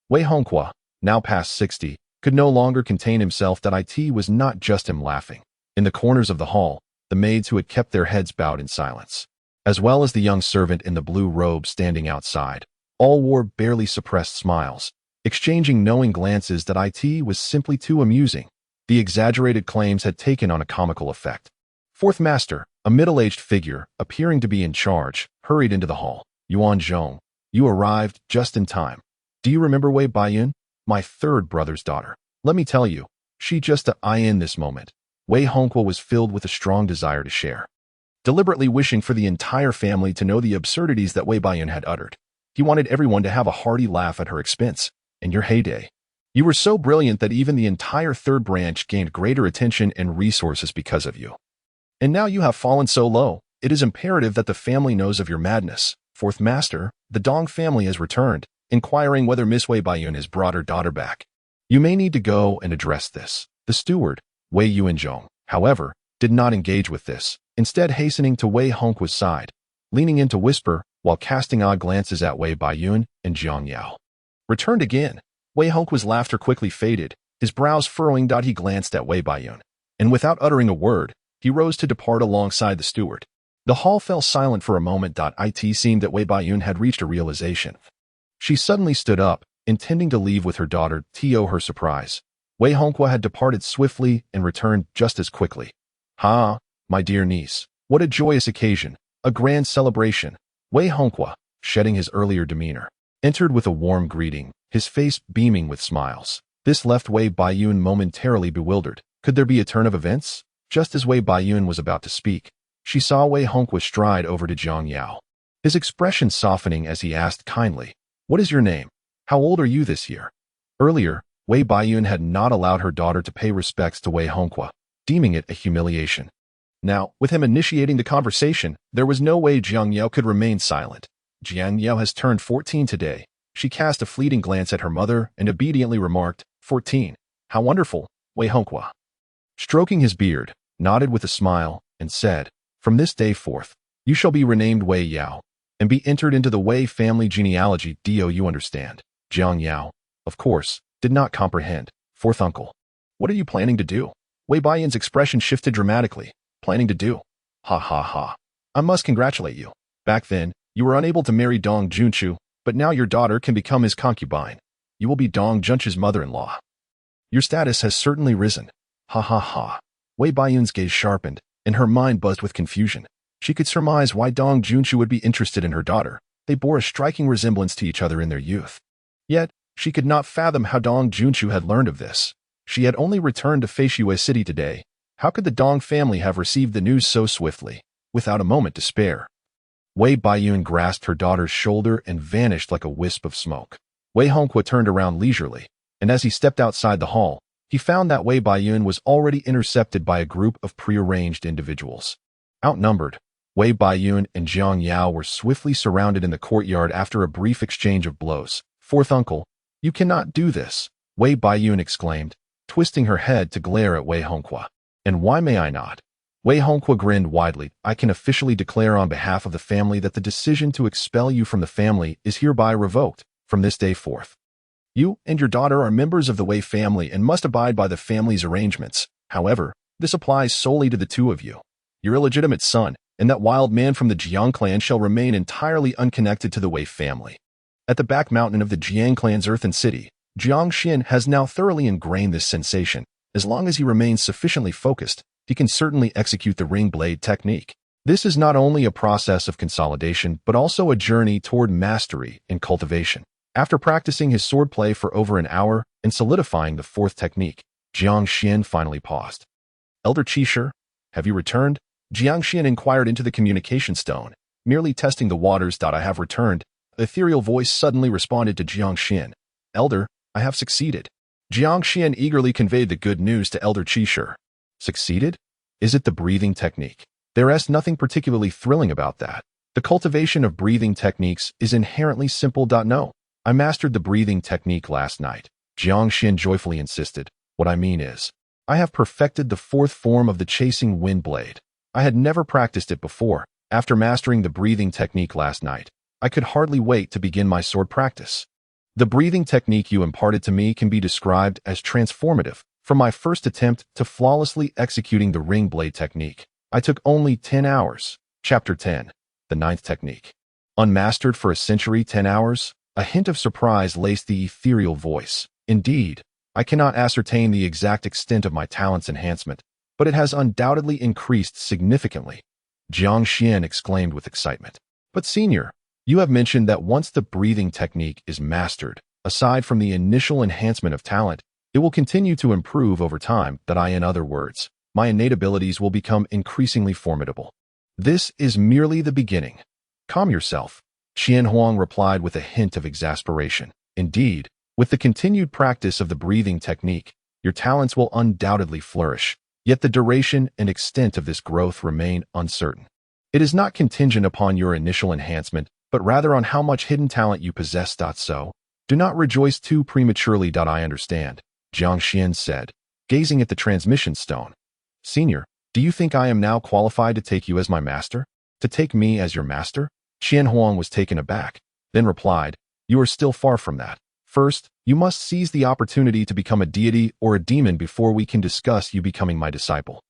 Wei Hongque, now past 60, could no longer contain himself that it was not just him laughing. In the corners of the hall, the maids who had kept their heads bowed in silence, as well as the young servant in the blue robe standing outside, all wore barely suppressed smiles, exchanging knowing glances that it was simply too amusing. The exaggerated claims had taken on a comical effect. Fourth master, a middle-aged figure, appearing to be in charge, hurried into the hall. Yuan Zhong, you arrived just in time. Do you remember Wei Baiyun? My third brother's daughter. Let me tell you, she just in this moment. Wei Hongque was filled with a strong desire to share, deliberately wishing for the entire family to know the absurdities that Wei Baiyun had uttered. He wanted everyone to have a hearty laugh at her expense. In your heyday, you were so brilliant that even the entire third branch gained greater attention and resources because of you. And now you have fallen so low, it is imperative that the family knows of your madness. Fourth master, the Dong family has returned, inquiring whether Miss Wei Baiyun has brought her daughter back. You may need to go and address this. The steward, Wei Yuanzhong, however, did not engage with this, instead hastening to Wei Hongque's side, leaning in to whisper while casting odd glances at Wei Baiyun and Jiang Yao. Returned again. Wei Hongque's laughter quickly faded, his brows furrowing. He glanced at Wei Baiyun, and without uttering a word, he rose to depart alongside the steward. The hall fell silent for a moment. It seemed that Wei Baiyun had reached a realization. She suddenly stood up, intending to leave with her daughter. To her surprise, Wei Hongque had departed swiftly and returned just as quickly. Ha! My dear niece, what a joyous occasion, a grand celebration. Wei Hongqua, shedding his earlier demeanor, entered with a warm greeting, his face beaming with smiles. This left Wei Baiyun momentarily bewildered. Could there be a turn of events? Just as Wei Baiyun was about to speak, she saw Wei Hongqua stride over to Jiang Yao, his expression softening as he asked kindly, "What is your name? How old are you this year?" Earlier, Wei Baiyun had not allowed her daughter to pay respects to Wei Hongqua, deeming it a humiliation. Now, with him initiating the conversation, there was no way Jiang Yao could remain silent. Jiang Yao has turned 14 today. She cast a fleeting glance at her mother and obediently remarked, 14. How wonderful, Wei Hongqua. Stroking his beard, nodded with a smile, and said, "From this day forth, you shall be renamed Wei Yao, and be entered into the Wei family genealogy. Do you understand?" Jiang Yao, of course, did not comprehend. Fourth uncle. What are you planning to do? Wei Baiyun's expression shifted dramatically. Planning to do? Ha ha ha. I must congratulate you. Back then, you were unable to marry Dong Junchu, but now your daughter can become his concubine. You will be Dong Junchu's mother-in-law. Your status has certainly risen. Ha ha ha. Wei Baiyun's gaze sharpened, and her mind buzzed with confusion. She could surmise why Dong Junchu would be interested in her daughter. They bore a striking resemblance to each other in their youth. Yet, she could not fathom how Dong Junchu had learned of this. She had only returned to Feishuo City today. How could the Dong family have received the news so swiftly, without a moment to spare? Wei Baiyun grasped her daughter's shoulder and vanished like a wisp of smoke. Wei Hongqua turned around leisurely, and as he stepped outside the hall, he found that Wei Baiyun was already intercepted by a group of prearranged individuals. Outnumbered, Wei Baiyun and Jiang Yao were swiftly surrounded in the courtyard after a brief exchange of blows. Fourth uncle, you cannot do this, Wei Baiyun exclaimed, twisting her head to glare at Wei Hongqua. And why may I not? Wei Hongqua grinned widely. I can officially declare on behalf of the family that the decision to expel you from the family is hereby revoked from this day forth. You and your daughter are members of the Wei family and must abide by the family's arrangements. However, this applies solely to the two of you. Your illegitimate son and that wild man from the Jiang Clan shall remain entirely unconnected to the Wei family. At the back mountain of the Jiang Clan's earthen city, Jiang Xuan has now thoroughly ingrained this sensation. As long as he remains sufficiently focused, he can certainly execute the ring blade technique. This is not only a process of consolidation, but also a journey toward mastery and cultivation. After practicing his swordplay for over an hour and solidifying the fourth technique, Jiang Xuan finally paused. Elder Qishir, have you returned? Jiang Xuan inquired into the communication stone, merely testing the waters. I have returned. The ethereal voice suddenly responded to Jiang Xuan. Elder, I have succeeded. Jiang Xuan eagerly conveyed the good news to Elder Qishir. Succeeded? Is it the breathing technique? There is nothing particularly thrilling about that. The cultivation of breathing techniques is inherently simple. No, I mastered the breathing technique last night. Jiang Xuan joyfully insisted. What I mean is, I have perfected the fourth form of the chasing wind blade. I had never practiced it before. After mastering the breathing technique last night, I could hardly wait to begin my sword practice. The breathing technique you imparted to me can be described as transformative. From my first attempt to flawlessly executing the ring blade technique, I took only 10 hours. Chapter 10. The ninth technique. Unmastered for a century, 10 hours? A hint of surprise laced the ethereal voice. Indeed, I cannot ascertain the exact extent of my talent's enhancement, but it has undoubtedly increased significantly. Jiang Xuan exclaimed with excitement. But senior, you have mentioned that once the breathing technique is mastered, aside from the initial enhancement of talent, it will continue to improve over time. In other words, my innate abilities will become increasingly formidable. This is merely the beginning. Calm yourself, Qian Huang replied with a hint of exasperation. Indeed, with the continued practice of the breathing technique, your talents will undoubtedly flourish, yet the duration and extent of this growth remain uncertain. It is not contingent upon your initial enhancement, but rather on how much hidden talent you possess. So, do not rejoice too prematurely. I understand, Jiang Xuan said, gazing at the transmission stone. Senior, do you think I am now qualified to take you as my master? To take me as your master? Qian Huang was taken aback, then replied, you are still far from that. First, you must seize the opportunity to become a deity or a demon before we can discuss you becoming my disciple.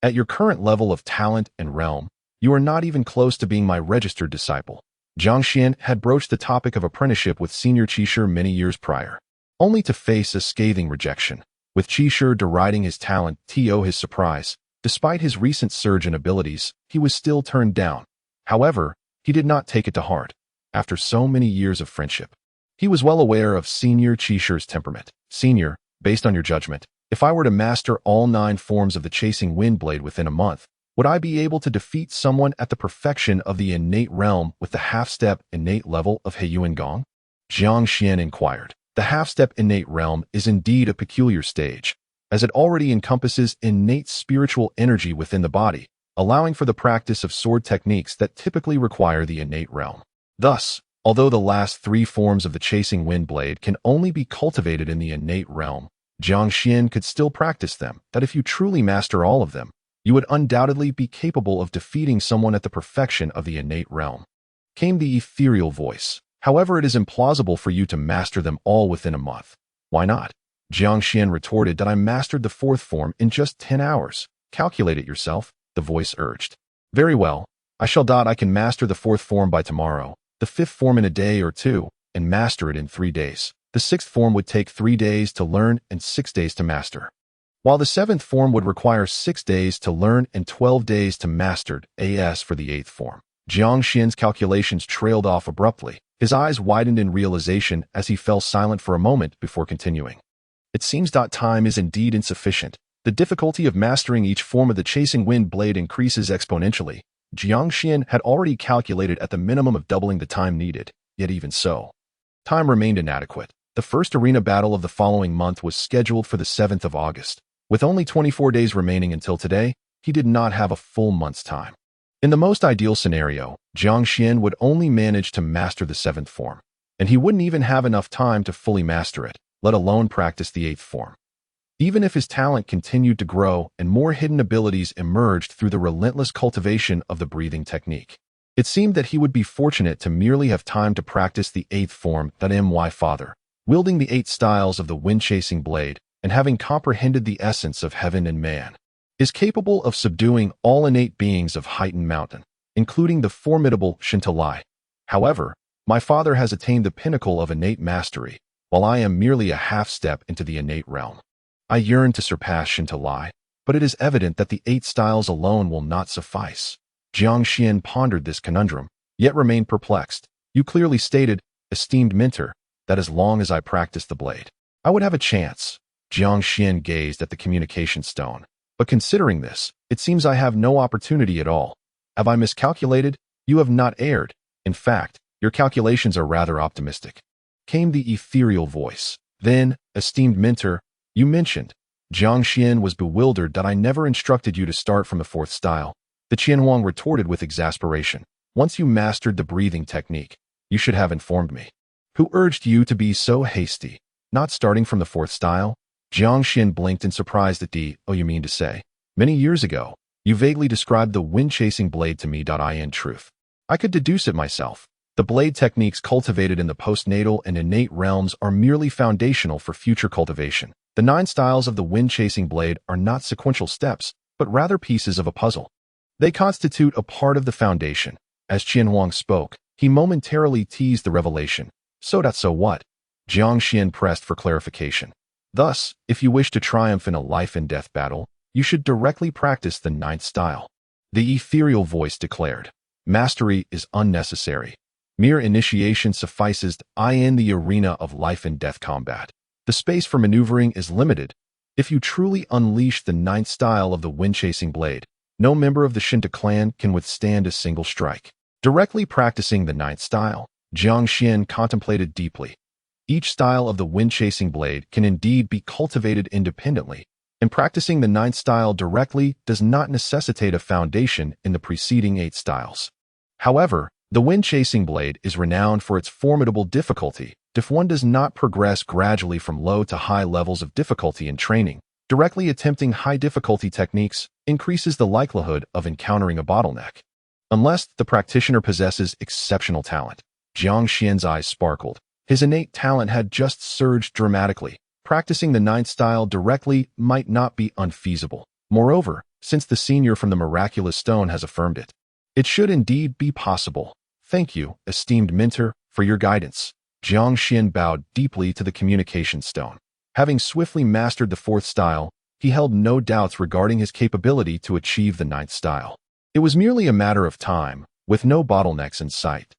At your current level of talent and realm, you are not even close to being my registered disciple. Jiang Xuan had broached the topic of apprenticeship with Senior Qishir many years prior, only to face a scathing rejection. With Qishir deriding his talent, to his surprise, Despite his recent surge in abilities, he was still turned down. However, he did not take it to heart. After so many years of friendship, he was well aware of Senior Qishi's temperament. Senior, based on your judgment, if I were to master all 9 forms of the chasing wind blade within a month, would I be able to defeat someone at the perfection of the innate realm with the half-step innate level of Heiyuan Gong? Jiang Xuan inquired. The half-step innate realm is indeed a peculiar stage, as it already encompasses innate spiritual energy within the body, allowing for the practice of sword techniques that typically require the innate realm. Thus, although the last 3 forms of the chasing wind blade can only be cultivated in the innate realm, Jiang Xuan could still practice them, that if you truly master all of them, you would undoubtedly be capable of defeating someone at the perfection of the innate realm. Came the ethereal voice. However, it is implausible for you to master them all within a month. Why not? Jiang Xuan retorted that I mastered the 4th form in just 10 hours. Calculate it yourself, the voice urged. Very well, I can master the 4th form by tomorrow, the 5th form in a day or 2, and master it in 3 days. The 6th form would take 3 days to learn and 6 days to master, while the 7th form would require 6 days to learn and 12 days to master. As for the 8th form, Jiang Xuan's calculations trailed off abruptly. His eyes widened in realization as he fell silent for a moment before continuing. It seems time is indeed insufficient. The difficulty of mastering each form of the chasing wind blade increases exponentially. Jiang Xuan had already calculated at the minimum of doubling the time needed, yet even so, time remained inadequate. The first arena battle of the following month was scheduled for the 7th of August. With only 24 days remaining until today, he did not have a full month's time. In the most ideal scenario, Jiang Xuan would only manage to master the 7th form, and he wouldn't even have enough time to fully master it, let alone practice the 8th form. Even if his talent continued to grow and more hidden abilities emerged through the relentless cultivation of the breathing technique, it seemed that he would be fortunate to merely have time to practice the 8th form. My father, wielding the 8 styles of the wind-chasing blade and having comprehended the essence of heaven and man, is capable of subduing all innate beings of heightened mountain, including the formidable Shentu Tribe. However, my father has attained the pinnacle of innate mastery, while I am merely a half-step into the innate realm. I yearn to surpass Shentu Tribe, but it is evident that the 8 styles alone will not suffice. Jiang Xuan pondered this conundrum, yet remained perplexed. You clearly stated, esteemed mentor, that as long as I practice the blade, I would have a chance. Jiang Xuan gazed at the communication stone. But considering this, it seems I have no opportunity at all. Have I miscalculated? You have not erred. In fact, your calculations are rather optimistic. Came the ethereal voice. Then, esteemed mentor, you mentioned. Jiang Xuan was bewildered that I never instructed you to start from the 4th style. The Qianhuang retorted with exasperation. Once you mastered the breathing technique, you should have informed me. Who urged you to be so hasty? Not starting from the 4th style? Jiang Xuan blinked in surprise at you mean to say, many years ago, you vaguely described the wind-chasing blade to me. In truth, I could deduce it myself. The blade techniques cultivated in the postnatal and innate realms are merely foundational for future cultivation. The 9 styles of the wind-chasing blade are not sequential steps, but rather pieces of a puzzle. They constitute a part of the foundation. As Qianhuang spoke, he momentarily teased the revelation. So what? Jiang Xuan pressed for clarification. Thus, if you wish to triumph in a life-and-death battle, you should directly practice the 9th style. The ethereal voice declared. Mastery is unnecessary. Mere initiation suffices in the arena of life-and-death combat. The space for maneuvering is limited. If you truly unleash the 9th style of the wind-chasing blade, no member of the Shentu Clan can withstand a single strike. Directly practicing the 9th style, Jiang Xuan contemplated deeply. Each style of the wind-chasing blade can indeed be cultivated independently, and practicing the 9th style directly does not necessitate a foundation in the preceding 8 styles. However, the wind-chasing blade is renowned for its formidable difficulty. If one does not progress gradually from low to high levels of difficulty in training, directly attempting high-difficulty techniques increases the likelihood of encountering a bottleneck. Unless the practitioner possesses exceptional talent. Jiang Xuan's eyes sparkled. His innate talent had just surged dramatically. Practicing the 9th style directly might not be unfeasible. Moreover, since the senior from the miraculous stone has affirmed it, it should indeed be possible. Thank you, esteemed mentor, for your guidance. Jiang Xuan bowed deeply to the communication stone. Having swiftly mastered the 4th style, he held no doubts regarding his capability to achieve the ninth style. It was merely a matter of time, with no bottlenecks in sight.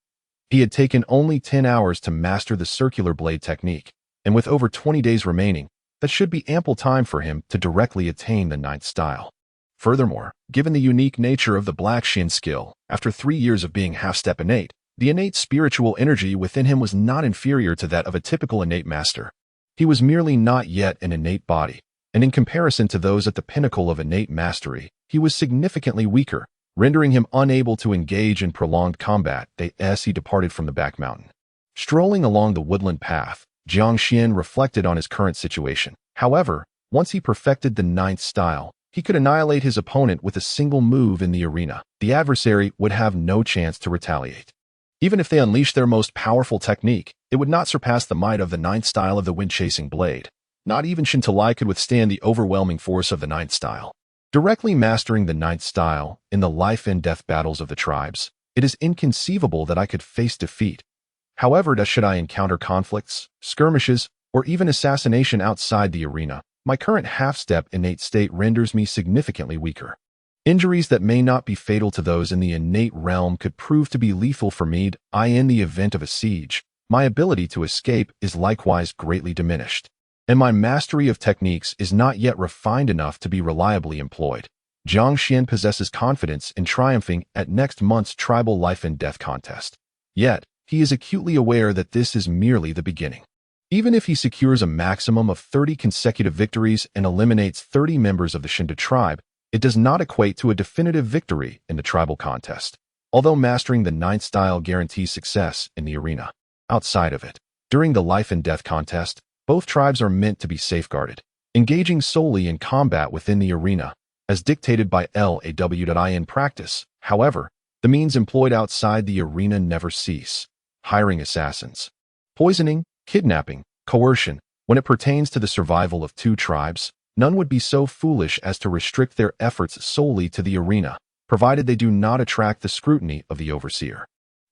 He had taken only 10 hours to master the circular blade technique, and with over 20 days remaining, that should be ample time for him to directly attain the ninth style. Furthermore, given the unique nature of the Black Xin skill, after 3 years of being half-step innate, the innate spiritual energy within him was not inferior to that of a typical innate master. He was merely not yet an innate body, and in comparison to those at the pinnacle of innate mastery, he was significantly weaker, rendering him unable to engage in prolonged combat as he departed from the back mountain. Strolling along the woodland path, Jiang Xuan reflected on his current situation. However, once he perfected the ninth style, he could annihilate his opponent with a single move in the arena. The adversary would have no chance to retaliate. Even if they unleashed their most powerful technique, it would not surpass the might of the ninth style of the wind-chasing blade. Not even Shentu Tribe could withstand the overwhelming force of the ninth style. Directly mastering the ninth style in the life and death battles of the tribes, it is inconceivable that I could face defeat. However, should I encounter conflicts, skirmishes, or even assassination outside the arena, my current half-step innate state renders me significantly weaker. Injuries that may not be fatal to those in the innate realm could prove to be lethal for me. In the event of a siege, my ability to escape is likewise greatly diminished, and my mastery of techniques is not yet refined enough to be reliably employed. Jiang Xuan possesses confidence in triumphing at next month's tribal life and death contest. Yet, he is acutely aware that this is merely the beginning. Even if he secures a maximum of 30 consecutive victories and eliminates 30 members of the Shentu Tribe, it does not equate to a definitive victory in the tribal contest, although mastering the ninth style guarantees success in the arena. Outside of it, during the life and death contest, both tribes are meant to be safeguarded, engaging solely in combat within the arena, as dictated by in practice. However, the means employed outside the arena never cease. Hiring assassins, poisoning, kidnapping, coercion. When it pertains to the survival of two tribes, none would be so foolish as to restrict their efforts solely to the arena, provided they do not attract the scrutiny of the overseer.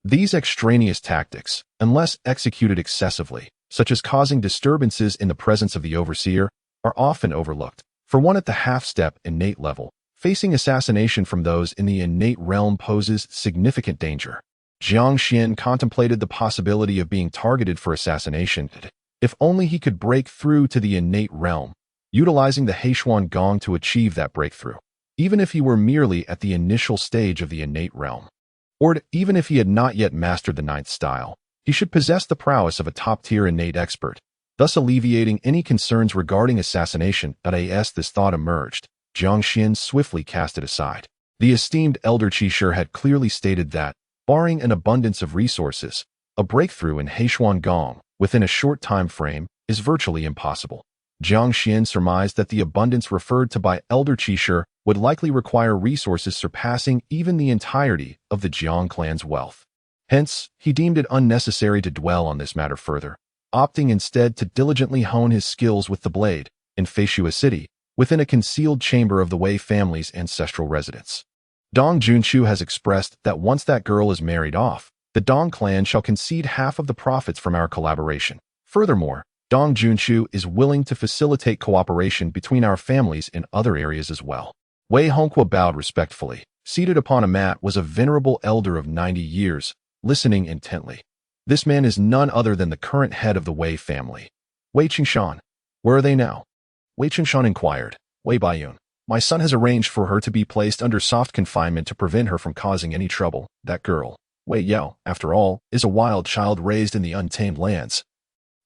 These extraneous tactics, unless executed excessively, such as causing disturbances in the presence of the overseer, are often overlooked. For one at the half-step innate level, facing assassination from those in the innate realm poses significant danger. Jiang Xuan contemplated the possibility of being targeted for assassination, if only he could break through to the innate realm, utilizing the Heishuan Gong to achieve that breakthrough, even if he were merely at the initial stage of the innate realm. Or even if he had not yet mastered the ninth style, he should possess the prowess of a top-tier innate expert, thus alleviating any concerns regarding assassination. As this thought emerged, Jiang Xuan swiftly cast it aside. The esteemed elder Qishir had clearly stated that, barring an abundance of resources, a breakthrough in Heishuan Gong within a short time frame is virtually impossible. Jiang Xuan surmised that the abundance referred to by elder Qishir would likely require resources surpassing even the entirety of the Jiang Clan's wealth. Hence, he deemed it unnecessary to dwell on this matter further, opting instead to diligently hone his skills with the blade in Feishua City, within a concealed chamber of the Wei family's ancestral residence. Dong Junshu has expressed that once that girl is married off, the Dong clan shall concede half of the profits from our collaboration. Furthermore, Dong Junshu is willing to facilitate cooperation between our families in other areas as well. Wei Hongqua bowed respectfully. Seated upon a mat was a venerable elder of 90 years, listening intently. This man is none other than the current head of the Wei family. Wei Qingshan. Where are they now? Wei Qingshan inquired. Wei Baiyun. My son has arranged for her to be placed under soft confinement to prevent her from causing any trouble. That girl, Wei Yao, after all, is a wild child raised in the untamed lands.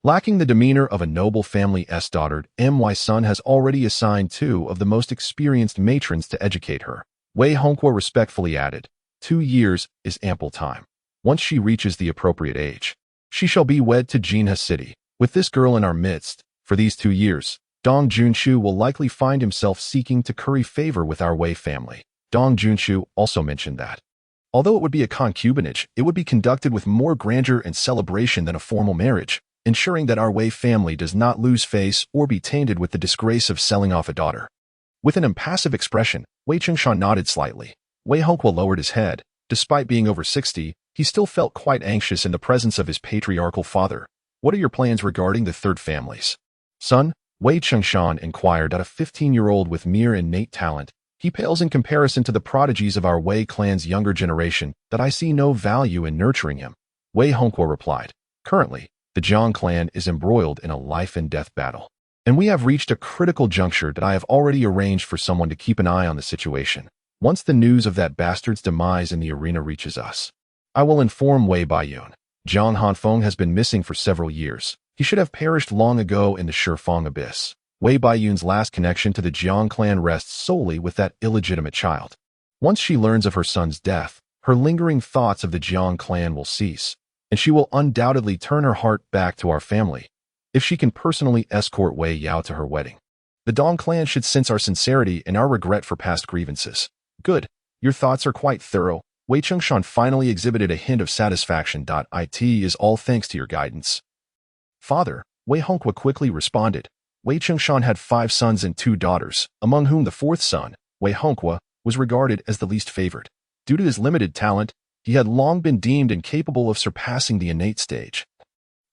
Lacking the demeanor of a noble family's daughter, my son has already assigned 2 of the most experienced matrons to educate her. Wei Hongqua respectfully added, 2 years is ample time. Once she reaches the appropriate age, she shall be wed to Jinha City. With this girl in our midst, for these 2 years, Dong Junshu will likely find himself seeking to curry favor with our Wei family. Dong Junshu also mentioned that, although it would be a concubinage, it would be conducted with more grandeur and celebration than a formal marriage, ensuring that our Wei family does not lose face or be tainted with the disgrace of selling off a daughter. With an impassive expression, Wei Qingshan nodded slightly. Wei Hongqua lowered his head. Despite being over 60, he still felt quite anxious in the presence of his patriarchal father. What are your plans regarding the third families? Son, Wei Chengshan inquired. A 15-year-old with mere innate talent, he pales in comparison to the prodigies of our Wei clan's younger generation, that I see no value in nurturing him. Wei Hongguo replied, currently, the Jiang clan is embroiled in a life-and-death battle, and we have reached a critical juncture that I have already arranged for someone to keep an eye on the situation. Once the news of that bastard's demise in the arena reaches us, I will inform Wei Baiyun. Zhang Hanfeng has been missing for several years. He should have perished long ago in the Shifeng abyss. Wei Baiyun's last connection to the Jiang clan rests solely with that illegitimate child. Once she learns of her son's death, her lingering thoughts of the Jiang clan will cease, and she will undoubtedly turn her heart back to our family, if she can personally escort Wei Yao to her wedding. The Dong clan should sense our sincerity and our regret for past grievances. Good. Your thoughts are quite thorough. Wei Chengshan finally exhibited a hint of satisfaction. It is all thanks to your guidance. Father, Wei Hongguo quickly responded. Wei Chengshan had 5 sons and 2 daughters, among whom the 4th son, Wei Hongguo, was regarded as the least favored. Due to his limited talent, he had long been deemed incapable of surpassing the innate stage.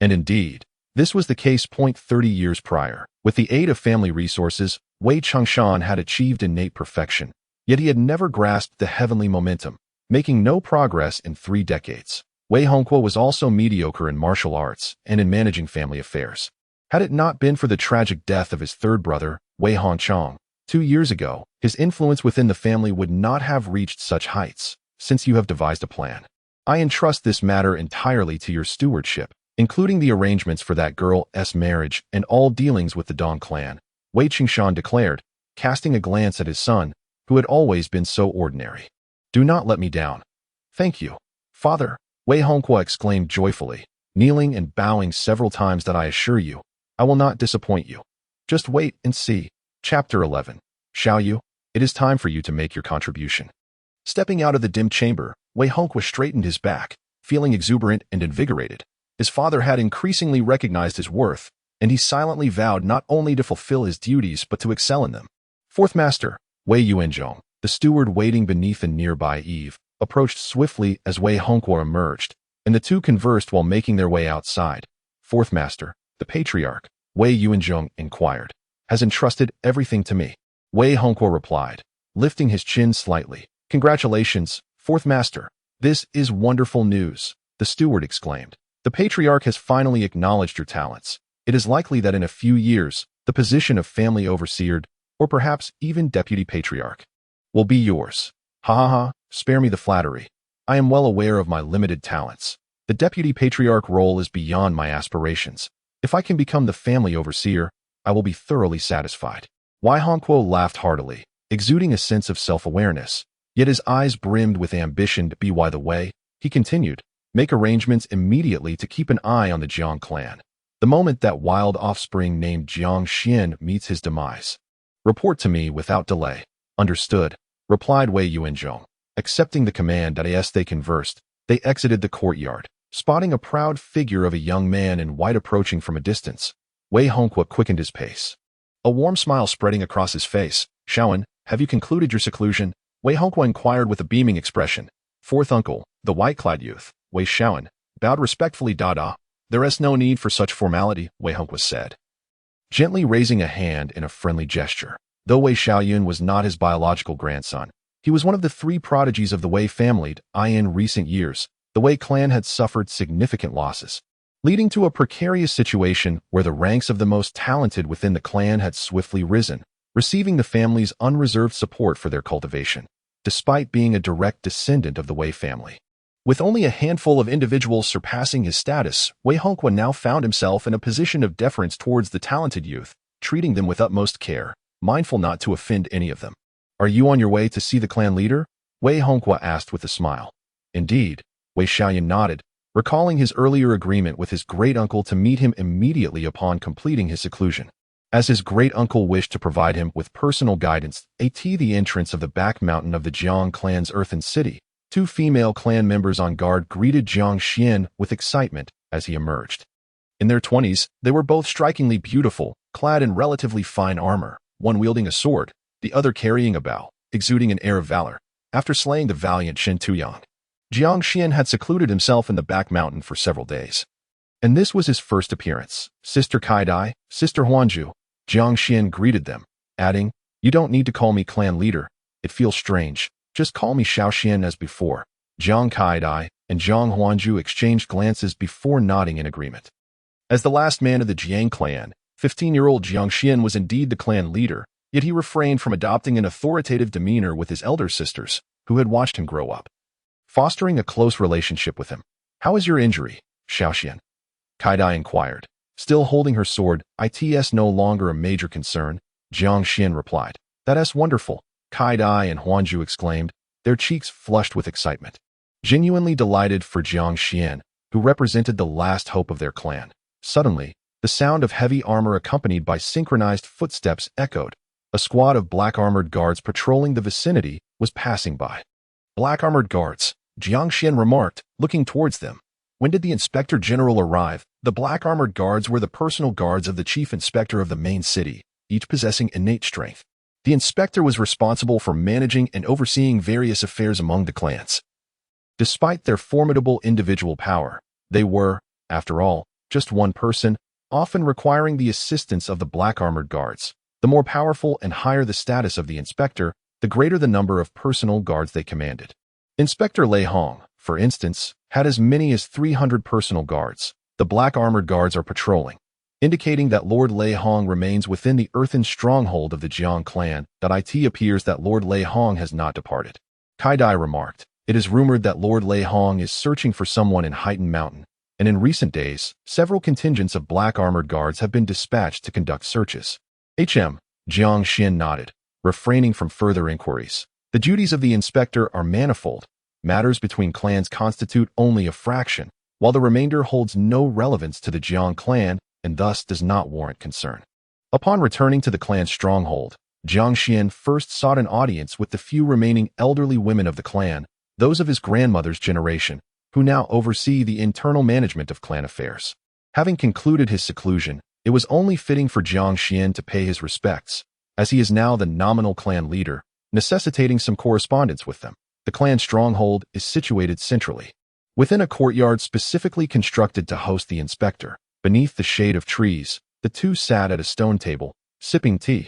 And indeed, this was the case. 30 years prior. With the aid of family resources, Wei Chengshan had achieved innate perfection, yet he had never grasped the heavenly momentum, making no progress in 3 decades. Wei Hongguo was also mediocre in martial arts and in managing family affairs. Had it not been for the tragic death of his 3rd brother, Wei Hongchang, 2 years ago, his influence within the family would not have reached such heights. Since you have devised a plan, I entrust this matter entirely to your stewardship, including the arrangements for that girl's marriage and all dealings with the Dong clan, Wei Chengshan declared, casting a glance at his son, who had always been so ordinary. Do not let me down. Thank you, Father, Wei Hongguo exclaimed joyfully, kneeling and bowing several times. That I assure you, I will not disappoint you. Just wait and see. Chapter 11. Xiaoyu, it is time for you to make your contribution. Stepping out of the dim chamber, Wei Hongguo straightened his back, feeling exuberant and invigorated. His father had increasingly recognized his worth, and he silently vowed not only to fulfill his duties but to excel in them. 4th Master, Wei Yuanzhong, the steward waiting beneath a nearby eave, approached swiftly as Wei Hongguo emerged, and the two conversed while making their way outside. 4th Master, the patriarch, Wei Yuanzhong inquired, has entrusted everything to me. Wei Hongguo replied, lifting his chin slightly. Congratulations, 4th Master. This is wonderful news, the steward exclaimed. The patriarch has finally acknowledged your talents. It is likely that in a few years, the position of family overseer, or perhaps even deputy patriarch, will be yours. Ha ha ha, spare me the flattery. I am well aware of my limited talents. The deputy patriarch role is beyond my aspirations. If I can become the family overseer, I will be thoroughly satisfied. Wei Hongguo laughed heartily, exuding a sense of self-awareness. Yet his eyes brimmed with ambition. By the way, he continued, make arrangements immediately to keep an eye on the Jiang clan. The moment that wild offspring named Jiang Xuan meets his demise, report to me without delay. Understood, replied Wei Yuanzhong. Accepting the command as they conversed, they exited the courtyard, spotting a proud figure of a young man in white approaching from a distance. Wei Hongguo quickened his pace, a warm smile spreading across his face. Xuan, have you concluded your seclusion? Wei Hongguo inquired with a beaming expression. 4th uncle, the white-clad youth, Wei Xuan, bowed respectfully. There is no need for such formality, Wei Hongguo said, gently raising a hand in a friendly gesture. Though Wei Xiaoyun was not his biological grandson, he was one of the 3 prodigies of the Wei family. In recent years, the Wei clan had suffered significant losses, leading to a precarious situation where the ranks of the most talented within the clan had swiftly risen, receiving the family's unreserved support for their cultivation, despite being a direct descendant of the Wei family. With only a handful of individuals surpassing his status, Wei Hongguo now found himself in a position of deference towards the talented youth, treating them with utmost care, mindful not to offend any of them. Are you on your way to see the clan leader? Wei Hongguo asked with a smile. Indeed, Wei Xiaoyan nodded, recalling his earlier agreement with his great-uncle to meet him immediately upon completing his seclusion. As his great-uncle wished to provide him with personal guidance at the entrance of the back mountain of the Jiang clan's earthen city, 2 female clan members on guard greeted Jiang Xuan with excitement as he emerged. In their 20s, they were both strikingly beautiful, clad in relatively fine armor, one wielding a sword, the other carrying a bow, exuding an air of valor. After slaying the valiant Shentu Tribe, Jiang Xuan had secluded himself in the back mountain for several days. And this was his first appearance. Sister Kaidai, Sister Huanju, Jiang Xuan greeted them, adding, "You don't need to call me clan leader. It feels strange. Just call me Xiaoxian as before." Jiang Kaidai and Jiang Huanju exchanged glances before nodding in agreement. As the last man of the Jiang Clan, 15-year-old Jiang Xuan was indeed the clan leader, yet he refrained from adopting an authoritative demeanor with his elder sisters, who had watched him grow up, fostering a close relationship with him. "How is your injury, Xiaoxian?" Kaidai inquired. Still holding her sword, "It's no longer a major concern," Jiang Xuan replied. "That's wonderful," Kaidai and Huanju exclaimed, their cheeks flushed with excitement. Genuinely delighted for Jiang Xuan, who represented the last hope of their clan. Suddenly, the sound of heavy armor accompanied by synchronized footsteps echoed. A squad of black-armored guards patrolling the vicinity was passing by. "Black-armored guards," Jiang Xuan remarked, looking towards them. When did the Inspector General arrive? The black-armored guards were the personal guards of the Chief Inspector of the main city, each possessing innate strength. The inspector was responsible for managing and overseeing various affairs among the clans. Despite their formidable individual power, they were, after all, just one person, often requiring the assistance of the black-armored guards. The more powerful and higher the status of the inspector, the greater the number of personal guards they commanded. Inspector Lei Hong, for instance, had as many as 300 personal guards. The black-armored guards are patrolling, indicating that Lord Lei Hong remains within the earthen stronghold of the Jiang Clan. It appears that Lord Lei Hong has not departed. Kaidai remarked, "It is rumored that Lord Lei Hong is searching for someone in Heightened Mountain, and in recent days, several contingents of black-armored guards have been dispatched to conduct searches." Jiang Xuan nodded, refraining from further inquiries. The duties of the inspector are manifold. Matters between clans constitute only a fraction, while the remainder holds no relevance to the Jiang Clan and thus does not warrant concern. Upon returning to the clan's stronghold, Jiang Xuan first sought an audience with the few remaining elderly women of the clan, those of his grandmother's generation, who now oversee the internal management of clan affairs. Having concluded his seclusion, it was only fitting for Jiang Xuan to pay his respects, as he is now the nominal clan leader, necessitating some correspondence with them. The clan stronghold is situated centrally, within a courtyard specifically constructed to host the inspector. Beneath the shade of trees, the two sat at a stone table, sipping tea.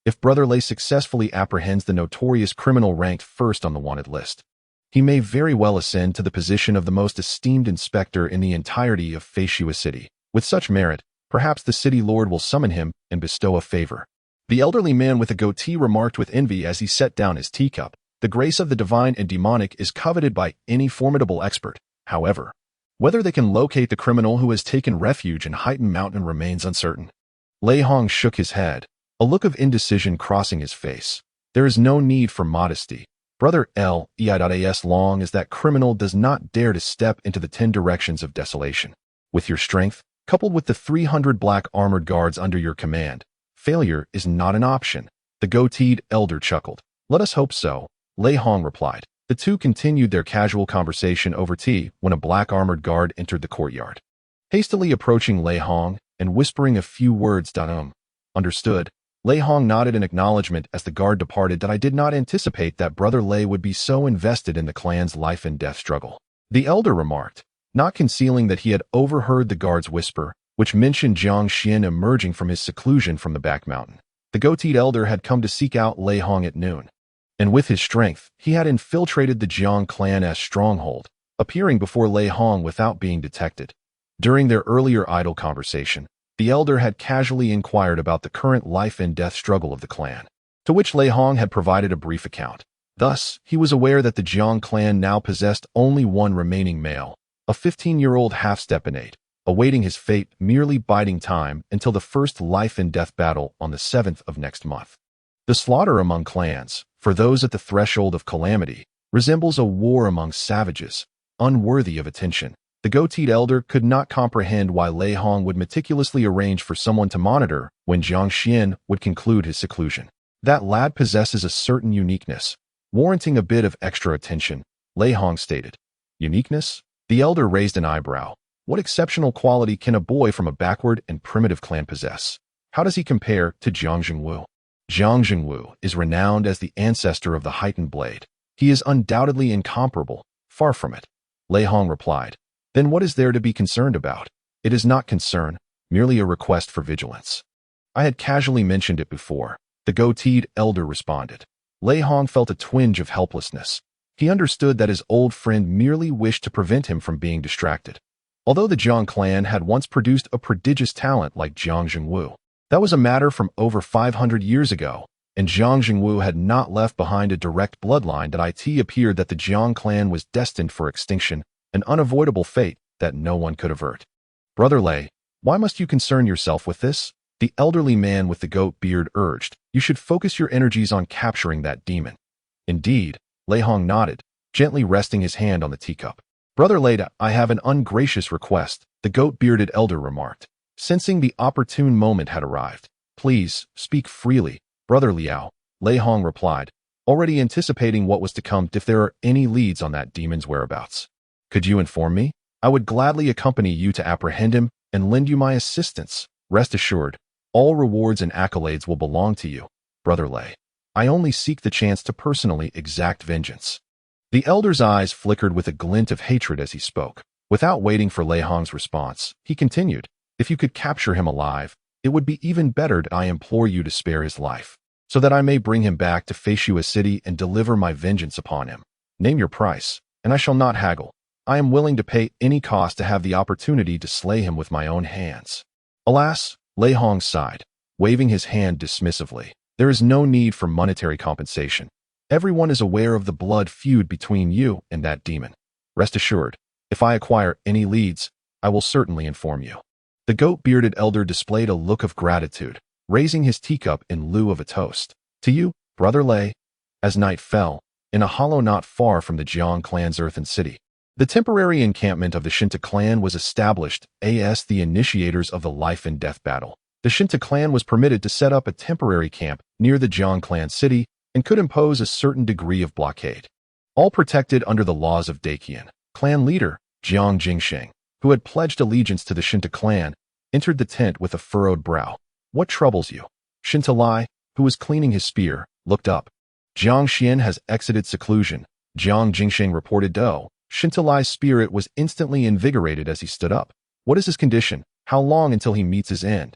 If Brother Lei successfully apprehends the notorious criminal ranked first on the wanted list, he may very well ascend to the position of the most esteemed inspector in the entirety of Feishua City. With such merit, perhaps the city lord will summon him and bestow a favor. The elderly man with a goatee remarked with envy as he set down his teacup. The grace of the divine and demonic is coveted by any formidable expert. However, whether they can locate the criminal who has taken refuge in Heightened Mountain remains uncertain. Lei Hong shook his head, a look of indecision crossing his face. There is no need for modesty, Brother L.E.I.S. long as that criminal does not dare to step into the 10 directions of desolation. With your strength, coupled with the 300 black armored guards under your command, failure is not an option. The goateed elder chuckled. "Let us hope so," Lei Hong replied. The two continued their casual conversation over tea when a black armored guard entered the courtyard. Hastily approaching Lei Hong and whispering a few words, "Understood." Lei Hong nodded in acknowledgement as the guard departed. "I did not anticipate that Brother Lei would be so invested in the clan's life and death struggle," the elder remarked, not concealing that he had overheard the guard's whisper, which mentioned Jiang Xuan emerging from his seclusion from the back mountain. The goateed elder had come to seek out Lei Hong at noon, and with his strength, he had infiltrated the Jiang Clan's stronghold, appearing before Lei Hong without being detected. During their earlier idle conversation, the elder had casually inquired about the current life and death struggle of the clan, to which Lei Hong had provided a brief account. Thus, he was aware that the Jiang Clan now possessed only one remaining male, a 15-year-old half-stepanate, awaiting his fate, merely biding time until the first life and death battle on the 7th of next month. The slaughter among clans, for those at the threshold of calamity, resembles a war among savages, unworthy of attention. The goateed elder could not comprehend why Lei Hong would meticulously arrange for someone to monitor when Jiang Xuan would conclude his seclusion. That lad possesses a certain uniqueness, warranting a bit of extra attention, Lei Hong stated. Uniqueness? The elder raised an eyebrow. What exceptional quality can a boy from a backward and primitive clan possess? How does he compare to Jiang Zhengwu? Jiang Zhengwu is renowned as the ancestor of the heightened blade. He is undoubtedly incomparable, far from it, Lei Hong replied. Then what is there to be concerned about? It is not concern, merely a request for vigilance. I had casually mentioned it before, the goateed elder responded. Lei Hong felt a twinge of helplessness. He understood that his old friend merely wished to prevent him from being distracted. Although the Jiang clan had once produced a prodigious talent like Jiang Zhengwu, that was a matter from over 500 years ago, and Jiang Zhengwu had not left behind a direct bloodline that it appeared that the Jiang clan was destined for extinction, an unavoidable fate that no one could avert. Brother Lei, why must you concern yourself with this? The elderly man with the goat beard urged. You should focus your energies on capturing that demon. Indeed, Lei Hong nodded, gently resting his hand on the teacup. Brother Lei, I have an ungracious request, the goat-bearded elder remarked, sensing the opportune moment had arrived. Please, speak freely, Brother Liao, Lei Hong replied, already anticipating what was to come if there are any leads on that demon's whereabouts. Could you inform me? I would gladly accompany you to apprehend him and lend you my assistance. Rest assured, all rewards and accolades will belong to you, Brother Lei. I only seek the chance to personally exact vengeance. The elder's eyes flickered with a glint of hatred as he spoke. Without waiting for Lei Hong's response, he continued, if you could capture him alive, it would be even better. I implore you to spare his life, so that I may bring him back to Feishua City and deliver my vengeance upon him. Name your price, and I shall not haggle. I am willing to pay any cost to have the opportunity to slay him with my own hands. Alas, Lei Hong sighed, waving his hand dismissively. There is no need for monetary compensation. Everyone is aware of the blood feud between you and that demon. Rest assured, if I acquire any leads, I will certainly inform you. The goat-bearded elder displayed a look of gratitude, raising his teacup in lieu of a toast. To you, Brother Lei. As night fell, in a hollow not far from the Jiang clan's earthen city, the temporary encampment of the Shentu clan was established as the initiators of the life and death battle. The Shentu clan was permitted to set up a temporary camp near the Jiang clan city and could impose a certain degree of blockade. All protected under the laws of Daqian. Clan leader, Jiang Jingsheng, who had pledged allegiance to the Shentu clan, entered the tent with a furrowed brow. What troubles you? Shentu Lai, who was cleaning his spear, looked up. Jiang Xuan has exited seclusion, Jiang Jingsheng reported. Shentu Lai's spirit was instantly invigorated as he stood up. What is his condition? How long until he meets his end?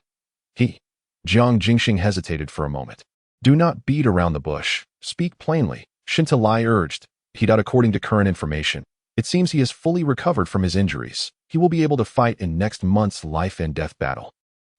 Jiang Jingsheng hesitated for a moment. Do not beat around the bush. Speak plainly, Shentu Lai urged. According to current information, it seems he has fully recovered from his injuries. He will be able to fight in next month's life and death battle.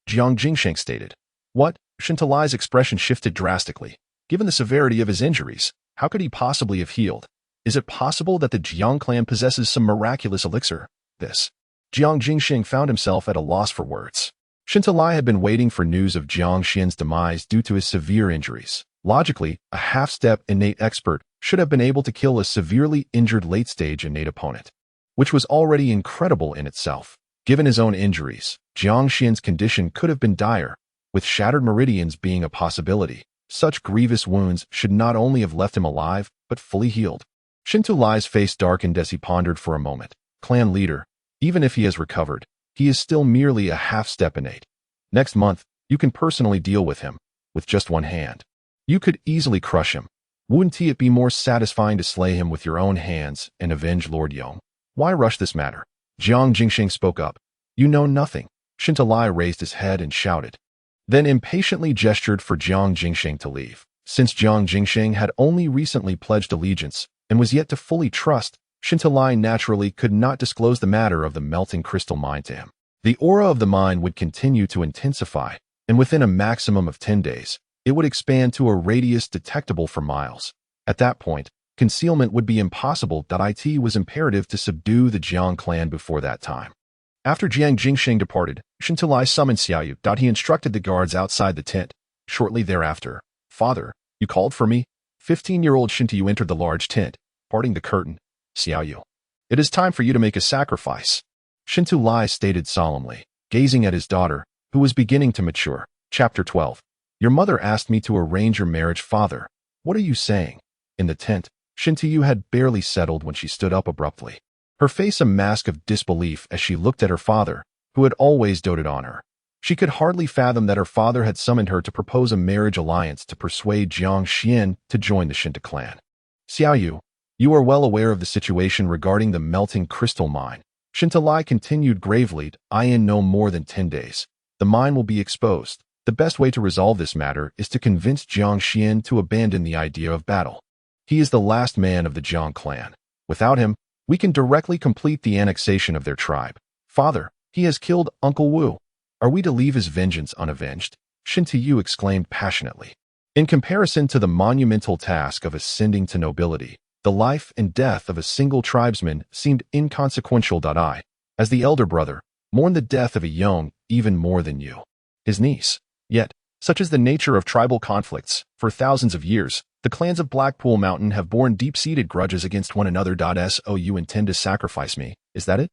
Jiang Jingsheng stated. What? Shentu Lai's expression shifted drastically. Given the severity of his injuries, how could he possibly have healed? Is it possible that the Jiang clan possesses some miraculous elixir? Jiang Jingsheng found himself at a loss for words. Shentu Lai had been waiting for news of Jiang Xian's demise due to his severe injuries. Logically, a half-step innate expert should have been able to kill a severely injured late-stage innate opponent, which was already incredible in itself. Given his own injuries, Jiang Xian's condition could have been dire, with shattered meridians being a possibility. Such grievous wounds should not only have left him alive, but fully healed. Shentu Lai's face darkened as he pondered for a moment. Clan leader, even if he has recovered, he is still merely a half-step innate. Next month, you can personally deal with him, with just one hand. You could easily crush him. Wouldn't it be more satisfying to slay him with your own hands and avenge Lord Yong? Why rush this matter? Jiang Jingsheng spoke up. You know nothing. Shentu Lai raised his head and shouted, then impatiently gestured for Jiang Jingsheng to leave. Since Jiang Jingsheng had only recently pledged allegiance and was yet to fully trust, Shentu Lai naturally could not disclose the matter of the melting crystal mine to him. The aura of the mine would continue to intensify, and within a maximum of 10 days, it would expand to a radius detectable for miles. At that point, concealment would be impossible. It was imperative to subdue the Jiang clan before that time. After Jiang Jingsheng departed, Shentu Lai summoned Xiaoyu. He instructed the guards outside the tent. Shortly thereafter, Father, you called for me? 15-year-old Shentu entered the large tent, parting the curtain. Xiaoyu, it is time for you to make a sacrifice, Shentu Lai stated solemnly, gazing at his daughter, who was beginning to mature. Chapter 12. Your mother asked me to arrange your marriage, Father. What are you saying? In the tent, Shentu had barely settled when she stood up abruptly, her face a mask of disbelief as she looked at her father, who had always doted on her. She could hardly fathom that her father had summoned her to propose a marriage alliance to persuade Jiang Xuan to join the Shentu clan. Xiaoyu, you are well aware of the situation regarding the melting crystal mine. Shentu Lai continued gravely. In no more than 10 days, the mine will be exposed. The best way to resolve this matter is to convince Jiang Xuan to abandon the idea of battle. He is the last man of the Jiang Clan. Without him, we can directly complete the annexation of their tribe. Father, he has killed Uncle Wu. Are we to leave his vengeance unavenged? Shentu exclaimed passionately. In comparison to the monumental task of ascending to nobility, the life and death of a single tribesman seemed inconsequential. I, as the elder brother, mourn the death of a young even more than you, his niece. Yet, such is the nature of tribal conflicts, for thousands of years, the clans of Blackpool Mountain have borne deep-seated grudges against one another. So you intend to sacrifice me, is that it?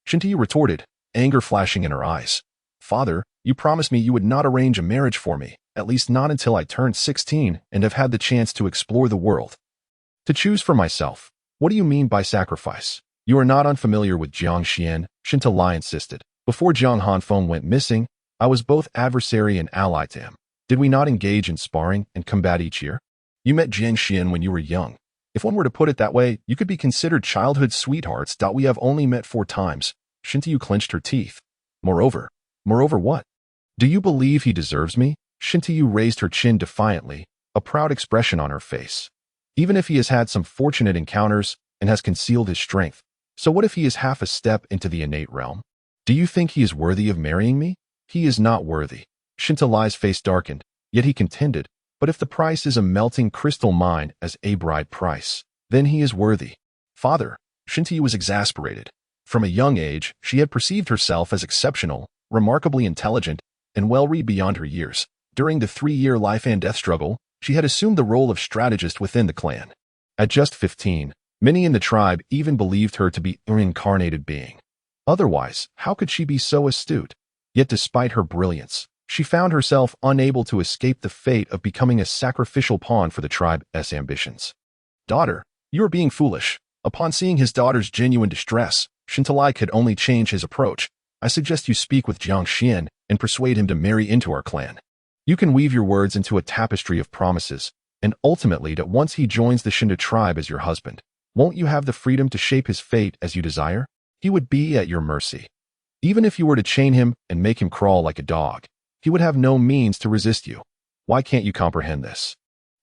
Shentu retorted, anger flashing in her eyes. Father, you promised me you would not arrange a marriage for me, at least not until I turned 16 and have had the chance to explore the world. To choose for myself. What do you mean by sacrifice? You are not unfamiliar with Jiang Xuan, Shentu insisted. Before Jiang Hanfeng went missing, I was both adversary and ally to him. Did we not engage in sparring and combat each year? You met Jiang Xuan when you were young. If one were to put it that way, you could be considered childhood sweethearts. We have only met 4 times. Shentu clenched her teeth. Moreover what? Do you believe he deserves me? Shentu raised her chin defiantly, a proud expression on her face. Even if he has had some fortunate encounters and has concealed his strength, so what if he is half a step into the innate realm? Do you think he is worthy of marrying me? He is not worthy. Shentu's face darkened, yet he contended, but if the price is a melting crystal mine as a bride price, then he is worthy. Father, Shentu was exasperated. From a young age, she had perceived herself as exceptional, remarkably intelligent, and well-read beyond her years. During the 3-year life and death struggle, she had assumed the role of strategist within the clan. At just 15, many in the tribe even believed her to be an reincarnated being. Otherwise, how could she be so astute? Yet despite her brilliance, she found herself unable to escape the fate of becoming a sacrificial pawn for the tribe's ambitions. Daughter, you are being foolish. Upon seeing his daughter's genuine distress, Shentu could only change his approach. I suggest you speak with Jiang Xuan and persuade him to marry into our clan. You can weave your words into a tapestry of promises, and ultimately that once he joins the Shentu tribe as your husband, won't you have the freedom to shape his fate as you desire? He would be at your mercy. Even if you were to chain him and make him crawl like a dog, he would have no means to resist you. Why can't you comprehend this?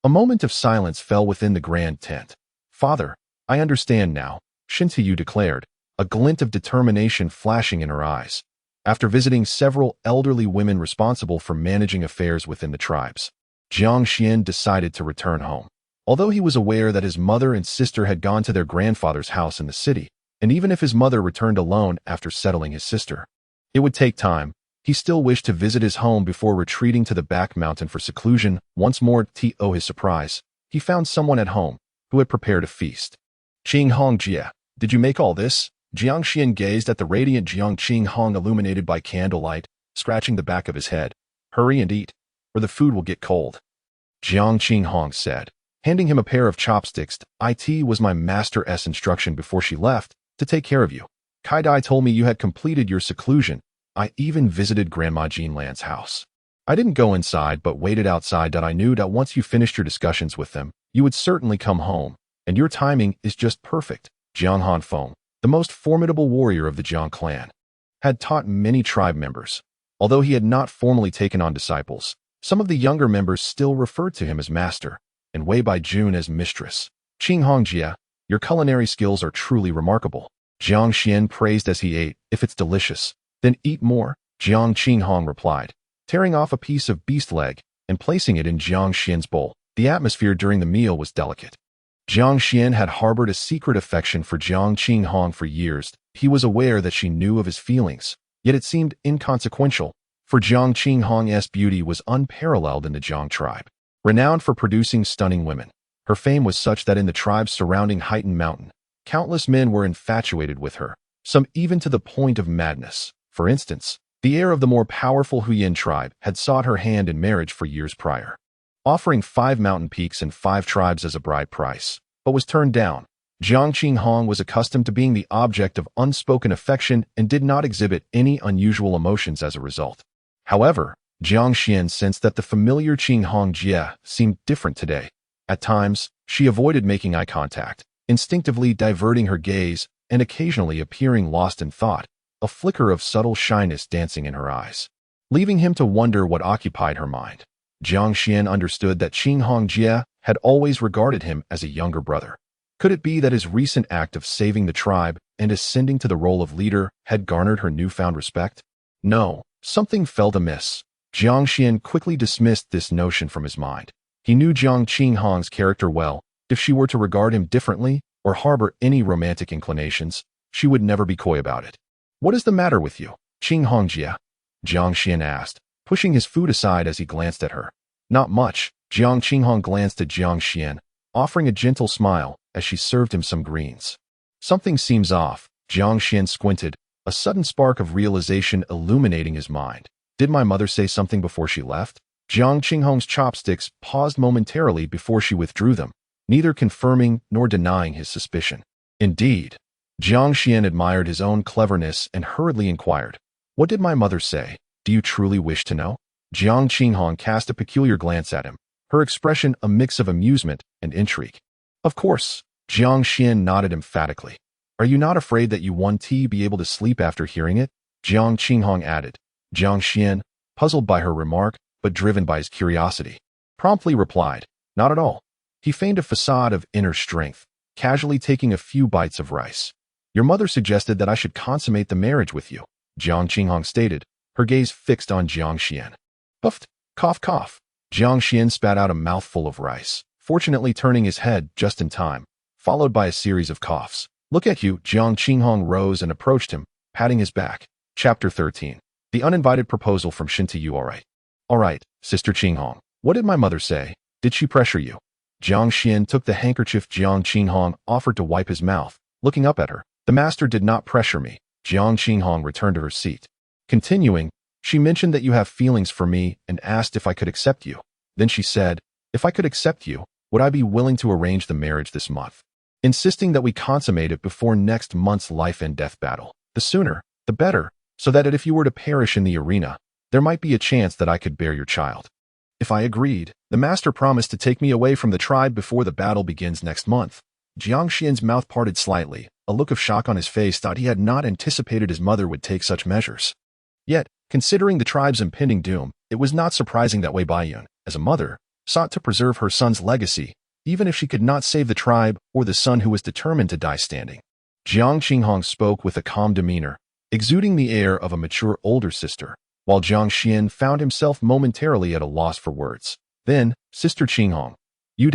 A moment of silence fell within the grand tent. Father, I understand now, Shentu declared, a glint of determination flashing in her eyes. After visiting several elderly women responsible for managing affairs within the tribes, Jiang Xuan decided to return home. Although he was aware that his mother and sister had gone to their grandfather's house in the city, and even if his mother returned alone after settling his sister, it would take time, he still wished to visit his home before retreating to the back mountain for seclusion. Once more, to his surprise, he found someone at home who had prepared a feast. Qinghongjie, did you make all this? Jiang Xuan gazed at the radiant Jiang Qinghong illuminated by candlelight, scratching the back of his head. Hurry and eat, or the food will get cold. Jiang Qinghong said, handing him a pair of chopsticks. It was my master's instruction before she left to take care of you. Kai Dai told me you had completed your seclusion. I even visited Grandma Jean Lan's house. I didn't go inside but waited outside. I knew that once you finished your discussions with them, you would certainly come home, and your timing is just perfect. Jiang Hanfeng, the most formidable warrior of the Jiang Clan, had taught many tribe members. Although he had not formally taken on disciples, some of the younger members still referred to him as master, and Wei Bai Jun as mistress. Qinghongjie, your culinary skills are truly remarkable. Jiang Xuan praised as he ate. If it's delicious, then eat more, Jiang Qinghong replied, tearing off a piece of beast leg and placing it in Jiang Xuan's bowl. The atmosphere during the meal was delicate. Jiang Xuan had harbored a secret affection for Jiang Qinghong for years. He was aware that she knew of his feelings, yet it seemed inconsequential, for Jiang Qinghong's beauty was unparalleled in the Jiang tribe. Renowned for producing stunning women, her fame was such that in the tribes surrounding Heightened Mountain, countless men were infatuated with her, some even to the point of madness. For instance, the heir of the more powerful Huyan tribe had sought her hand in marriage for years prior, offering 5 mountain peaks and 5 tribes as a bride price, but was turned down. Jiang Qinghong was accustomed to being the object of unspoken affection and did not exhibit any unusual emotions as a result. However, Jiang Xuan sensed that the familiar Qinghongjie seemed different today. At times, she avoided making eye contact, instinctively diverting her gaze and occasionally appearing lost in thought, a flicker of subtle shyness dancing in her eyes. leaving him to wonder what occupied her mind. Jiang Xuan understood that Qing Hongjie had always regarded him as a younger brother. Could it be that his recent act of saving the tribe and ascending to the role of leader had garnered her newfound respect? No, something felt amiss. Jiang Xuan quickly dismissed this notion from his mind. He knew Jiang Qinghong's character well. If she were to regard him differently or harbor any romantic inclinations, she would never be coy about it. "What is the matter with you, Qing Hongjie?" Jiang Xuan asked, pushing his food aside as he glanced at her. "Not much." Jiang Qinghong glanced at Jiang Xuan, offering a gentle smile as she served him some greens. Something seems off. Jiang Xuan squinted, a sudden spark of realization illuminating his mind. Did my mother say something before she left? Jiang Qinghong's chopsticks paused momentarily before she withdrew them, neither confirming nor denying his suspicion. Indeed. Jiang Xuan admired his own cleverness and hurriedly inquired, "What did my mother say? Do you truly wish to know?" Jiang Qinghong cast a peculiar glance at him, her expression a mix of amusement and intrigue. "Of course." Jiang Xuan nodded emphatically. "Are you not afraid that you won't be able to sleep after hearing it?" Jiang Qinghong added. Jiang Xuan, puzzled by her remark, but driven by his curiosity, promptly replied, "Not at all." He feigned a facade of inner strength, casually taking a few bites of rice. "Your mother suggested that I should consummate the marriage with you," Jiang Qinghong stated, her gaze fixed on Jiang Xuan. "Puffed, cough, cough." Jiang Xuan spat out a mouthful of rice, fortunately turning his head just in time, followed by a series of coughs. "Look at you." Jiang Qinghong rose and approached him, patting his back. Chapter 13. The uninvited proposal from Shentu. "You all right?" "All right, Sister Qinghong. What did my mother say? Did she pressure you?" Jiang Xuan took the handkerchief Jiang Qinghong offered to wipe his mouth, looking up at her. "The master did not pressure me." Jiang Qinghong returned to her seat. Continuing, "She mentioned that you have feelings for me and asked if I could accept you. Then she said, if I could accept you, would I be willing to arrange the marriage this month, insisting that we consummate it before next month's life and death battle. The sooner, the better, so that if you were to perish in the arena, there might be a chance that I could bear your child." If I agreed, the master promised to take me away from the tribe before the battle begins next month. Jiang Xuan's mouth parted slightly, a look of shock on his face that he had not anticipated his mother would take such measures. Yet, considering the tribe's impending doom, it was not surprising that Wei Baiyun, as a mother, sought to preserve her son's legacy, even if she could not save the tribe or the son who was determined to die standing. Jiang Qinghong spoke with a calm demeanor, exuding the air of a mature older sister, while Jiang Xuan found himself momentarily at a loss for words. Then, "Sister Qinghong, you.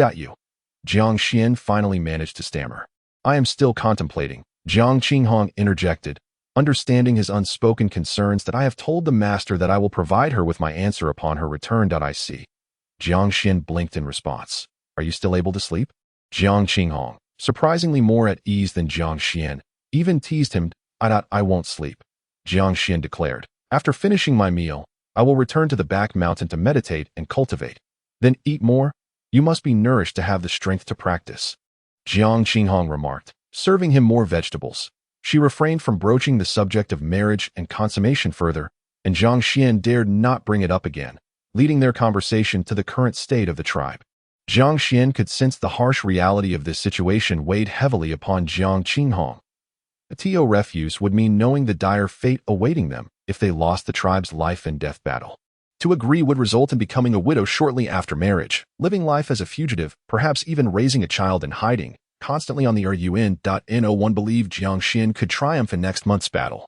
Jiang Xuan finally managed to stammer. "I am still contemplating," Jiang Qinghong interjected, understanding his unspoken concerns. "That I have told the master that I will provide her with my answer upon her return. I see." Jiang Xuan blinked in response. "Are you still able to sleep?" Jiang Qinghong, surprisingly more at ease than Jiang Xuan, even teased him. I won't sleep," Jiang Xuan declared. "After finishing my meal, I will return to the back mountain to meditate and cultivate. Then eat more. You must be nourished to have the strength to practice," Jiang Qinghong remarked, serving him more vegetables. She refrained from broaching the subject of marriage and consummation further, and Jiang Xuan dared not bring it up again, leading their conversation to the current state of the tribe. Jiang Xuan could sense the harsh reality of this situation weighed heavily upon Jiang Qinghong. A TO refuse would mean knowing the dire fate awaiting them if they lost the tribe's life and death battle. To agree would result in becoming a widow shortly after marriage, living life as a fugitive, perhaps even raising a child in hiding, constantly on the run. One believed Jiang Xuan could triumph in next month's battle,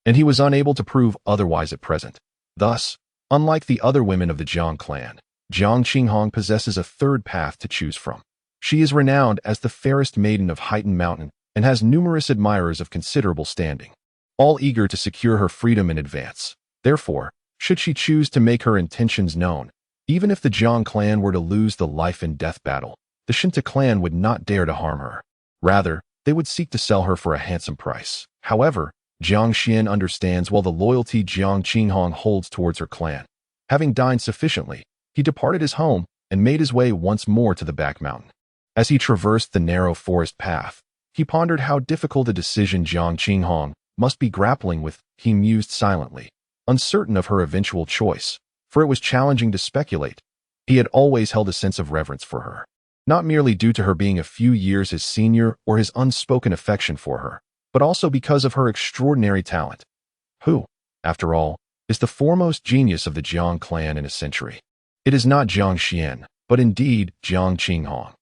and he was unable to prove otherwise at present. Thus, unlike the other women of the Jiang Clan, Jiang Qinghong possesses a third path to choose from. She is renowned as the fairest maiden of Heightened Mountain and has numerous admirers of considerable standing, all eager to secure her freedom in advance. Therefore, should she choose to make her intentions known, even if the Jiang Clan were to lose the life and death battle, the Shentu Clan would not dare to harm her. Rather, they would seek to sell her for a handsome price. However, Jiang Xuan understands well the loyalty Jiang Qinghong holds towards her clan. Having dined sufficiently, he departed his home and made his way once more to the back mountain. As he traversed the narrow forest path, he pondered how difficult a decision Jiang Qinghong must be grappling with. He mused silently, uncertain of her eventual choice, for it was challenging to speculate. He had always held a sense of reverence for her, not merely due to her being a few years his senior or his unspoken affection for her, but also because of her extraordinary talent. Who, after all, is the foremost genius of the Jiang clan in a century. It is not Jiang Xuan, but indeed Jiang Qinghong.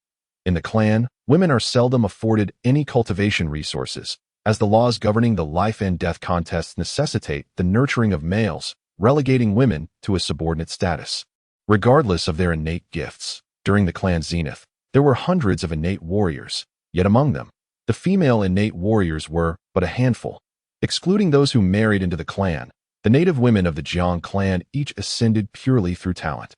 In the clan, women are seldom afforded any cultivation resources, as the laws governing the life and death contests necessitate the nurturing of males, relegating women to a subordinate status. Regardless of their innate gifts, during the clan's zenith, there were hundreds of innate warriors, yet among them, the female innate warriors were but a handful. Excluding those who married into the clan, the native women of the Jiang clan each ascended purely through talent,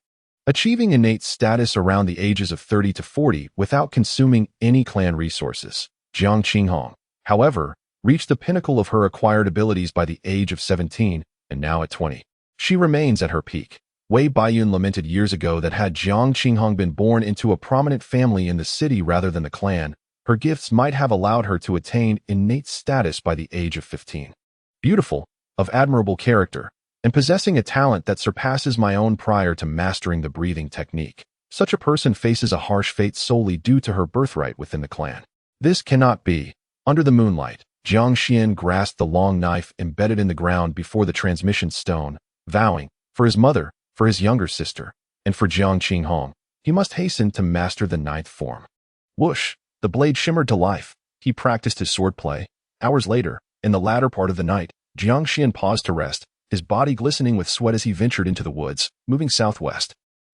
achieving innate status around the ages of 30 to 40 without consuming any clan resources. Jiang Qinghong, however, reached the pinnacle of her acquired abilities by the age of 17, and now at 20. She remains at her peak. Wei Baiyun lamented years ago that had Jiang Qinghong been born into a prominent family in the city rather than the clan, her gifts might have allowed her to attain innate status by the age of 15. Beautiful, of admirable character, and possessing a talent that surpasses my own prior to mastering the breathing technique, such a person faces a harsh fate solely due to her birthright within the clan. This cannot be. Under the moonlight, Jiang Xuan grasped the long knife embedded in the ground before the transmission stone, vowing, for his mother, for his younger sister, and for Jiang Qinghong, he must hasten to master the ninth form. Whoosh! The blade shimmered to life. He practiced his swordplay. Hours later, in the latter part of the night, Jiang Xuan paused to rest, his body glistening with sweat as he ventured into the woods, moving southwest.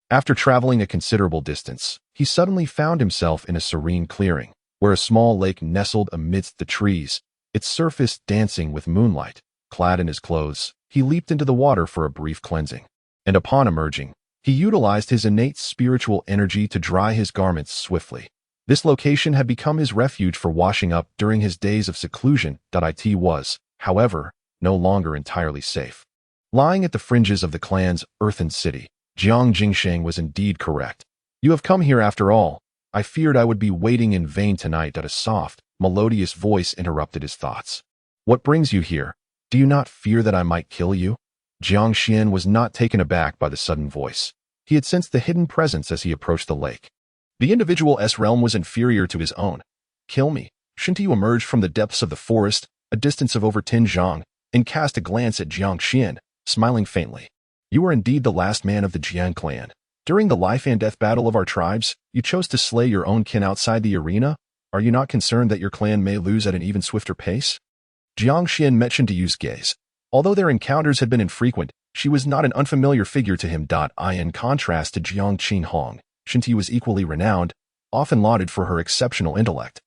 After traveling a considerable distance, he suddenly found himself in a serene clearing, where a small lake nestled amidst the trees, its surface dancing with moonlight. Clad in his clothes, he leaped into the water for a brief cleansing. And upon emerging, he utilized his innate spiritual energy to dry his garments swiftly. This location had become his refuge for washing up during his days of seclusion. It was, however, no longer entirely safe. Lying at the fringes of the clan's earthen city, Jiang Jingsheng was indeed correct. You have come here after all. I feared I would be waiting in vain tonight. A soft, melodious voice interrupted his thoughts. What brings you here? Do you not fear that I might kill you? Jiang Xuan was not taken aback by the sudden voice. He had sensed the hidden presence as he approached the lake. The individual's realm was inferior to his own. Kill me. Shentu emerged from the depths of the forest, a distance of over 10 zhang, and cast a glance at Jiang Xuan, smiling faintly. You are indeed the last man of the Jiang clan. During the life and death battle of our tribes, you chose to slay your own kin outside the arena. Are you not concerned that your clan may lose at an even swifter pace? Jiang Xuan met Shentu's gaze. Although their encounters had been infrequent, she was not an unfamiliar figure to him. In contrast to Jiang Qinghong, Shentu was equally renowned, often lauded for her exceptional intellect,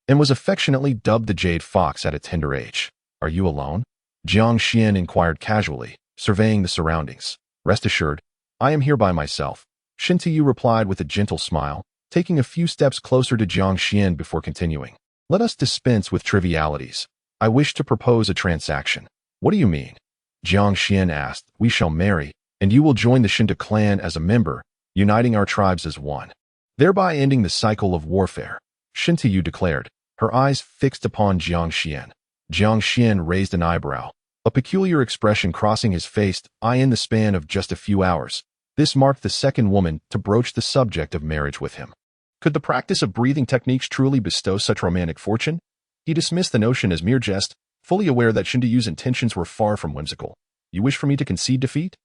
and was affectionately dubbed the Jade Fox at a tender age. Are you alone? Jiang Xuan inquired casually, surveying the surroundings. Rest assured, I am here by myself. Shentu replied with a gentle smile, taking a few steps closer to Jiang Xuan before continuing. Let us dispense with trivialities. I wish to propose a transaction. What do you mean? Jiang Xuan asked. We shall marry, and you will join the Shentu clan as a member, uniting our tribes as one, thereby ending the cycle of warfare. Shentu declared, her eyes fixed upon Jiang Xuan. Jiang Xuan raised an eyebrow, a peculiar expression crossing his face. In the span of just a few hours, this marked the second woman to broach the subject of marriage with him. Could the practice of breathing techniques truly bestow such romantic fortune? He dismissed the notion as mere jest, fully aware that Shentu's intentions were far from whimsical. You wish for me to concede defeat?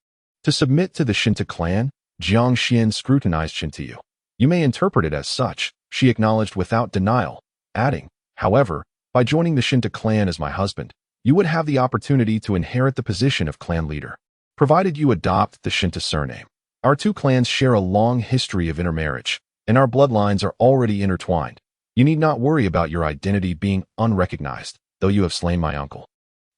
To submit to the Shentu clan? Jiang Xuan scrutinized Shentu. You may interpret it as such, she acknowledged without denial, adding, however, by joining the Shentu clan as my husband, you would have the opportunity to inherit the position of clan leader, provided you adopt the Shentu surname. Our two clans share a long history of intermarriage, and our bloodlines are already intertwined. You need not worry about your identity being unrecognized, though you have slain my uncle.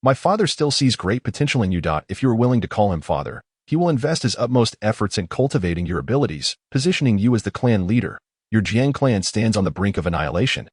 My father still sees great potential in you. If you are willing to call him father, he will invest his utmost efforts in cultivating your abilities, positioning you as the clan leader. Your Jiang clan stands on the brink of annihilation,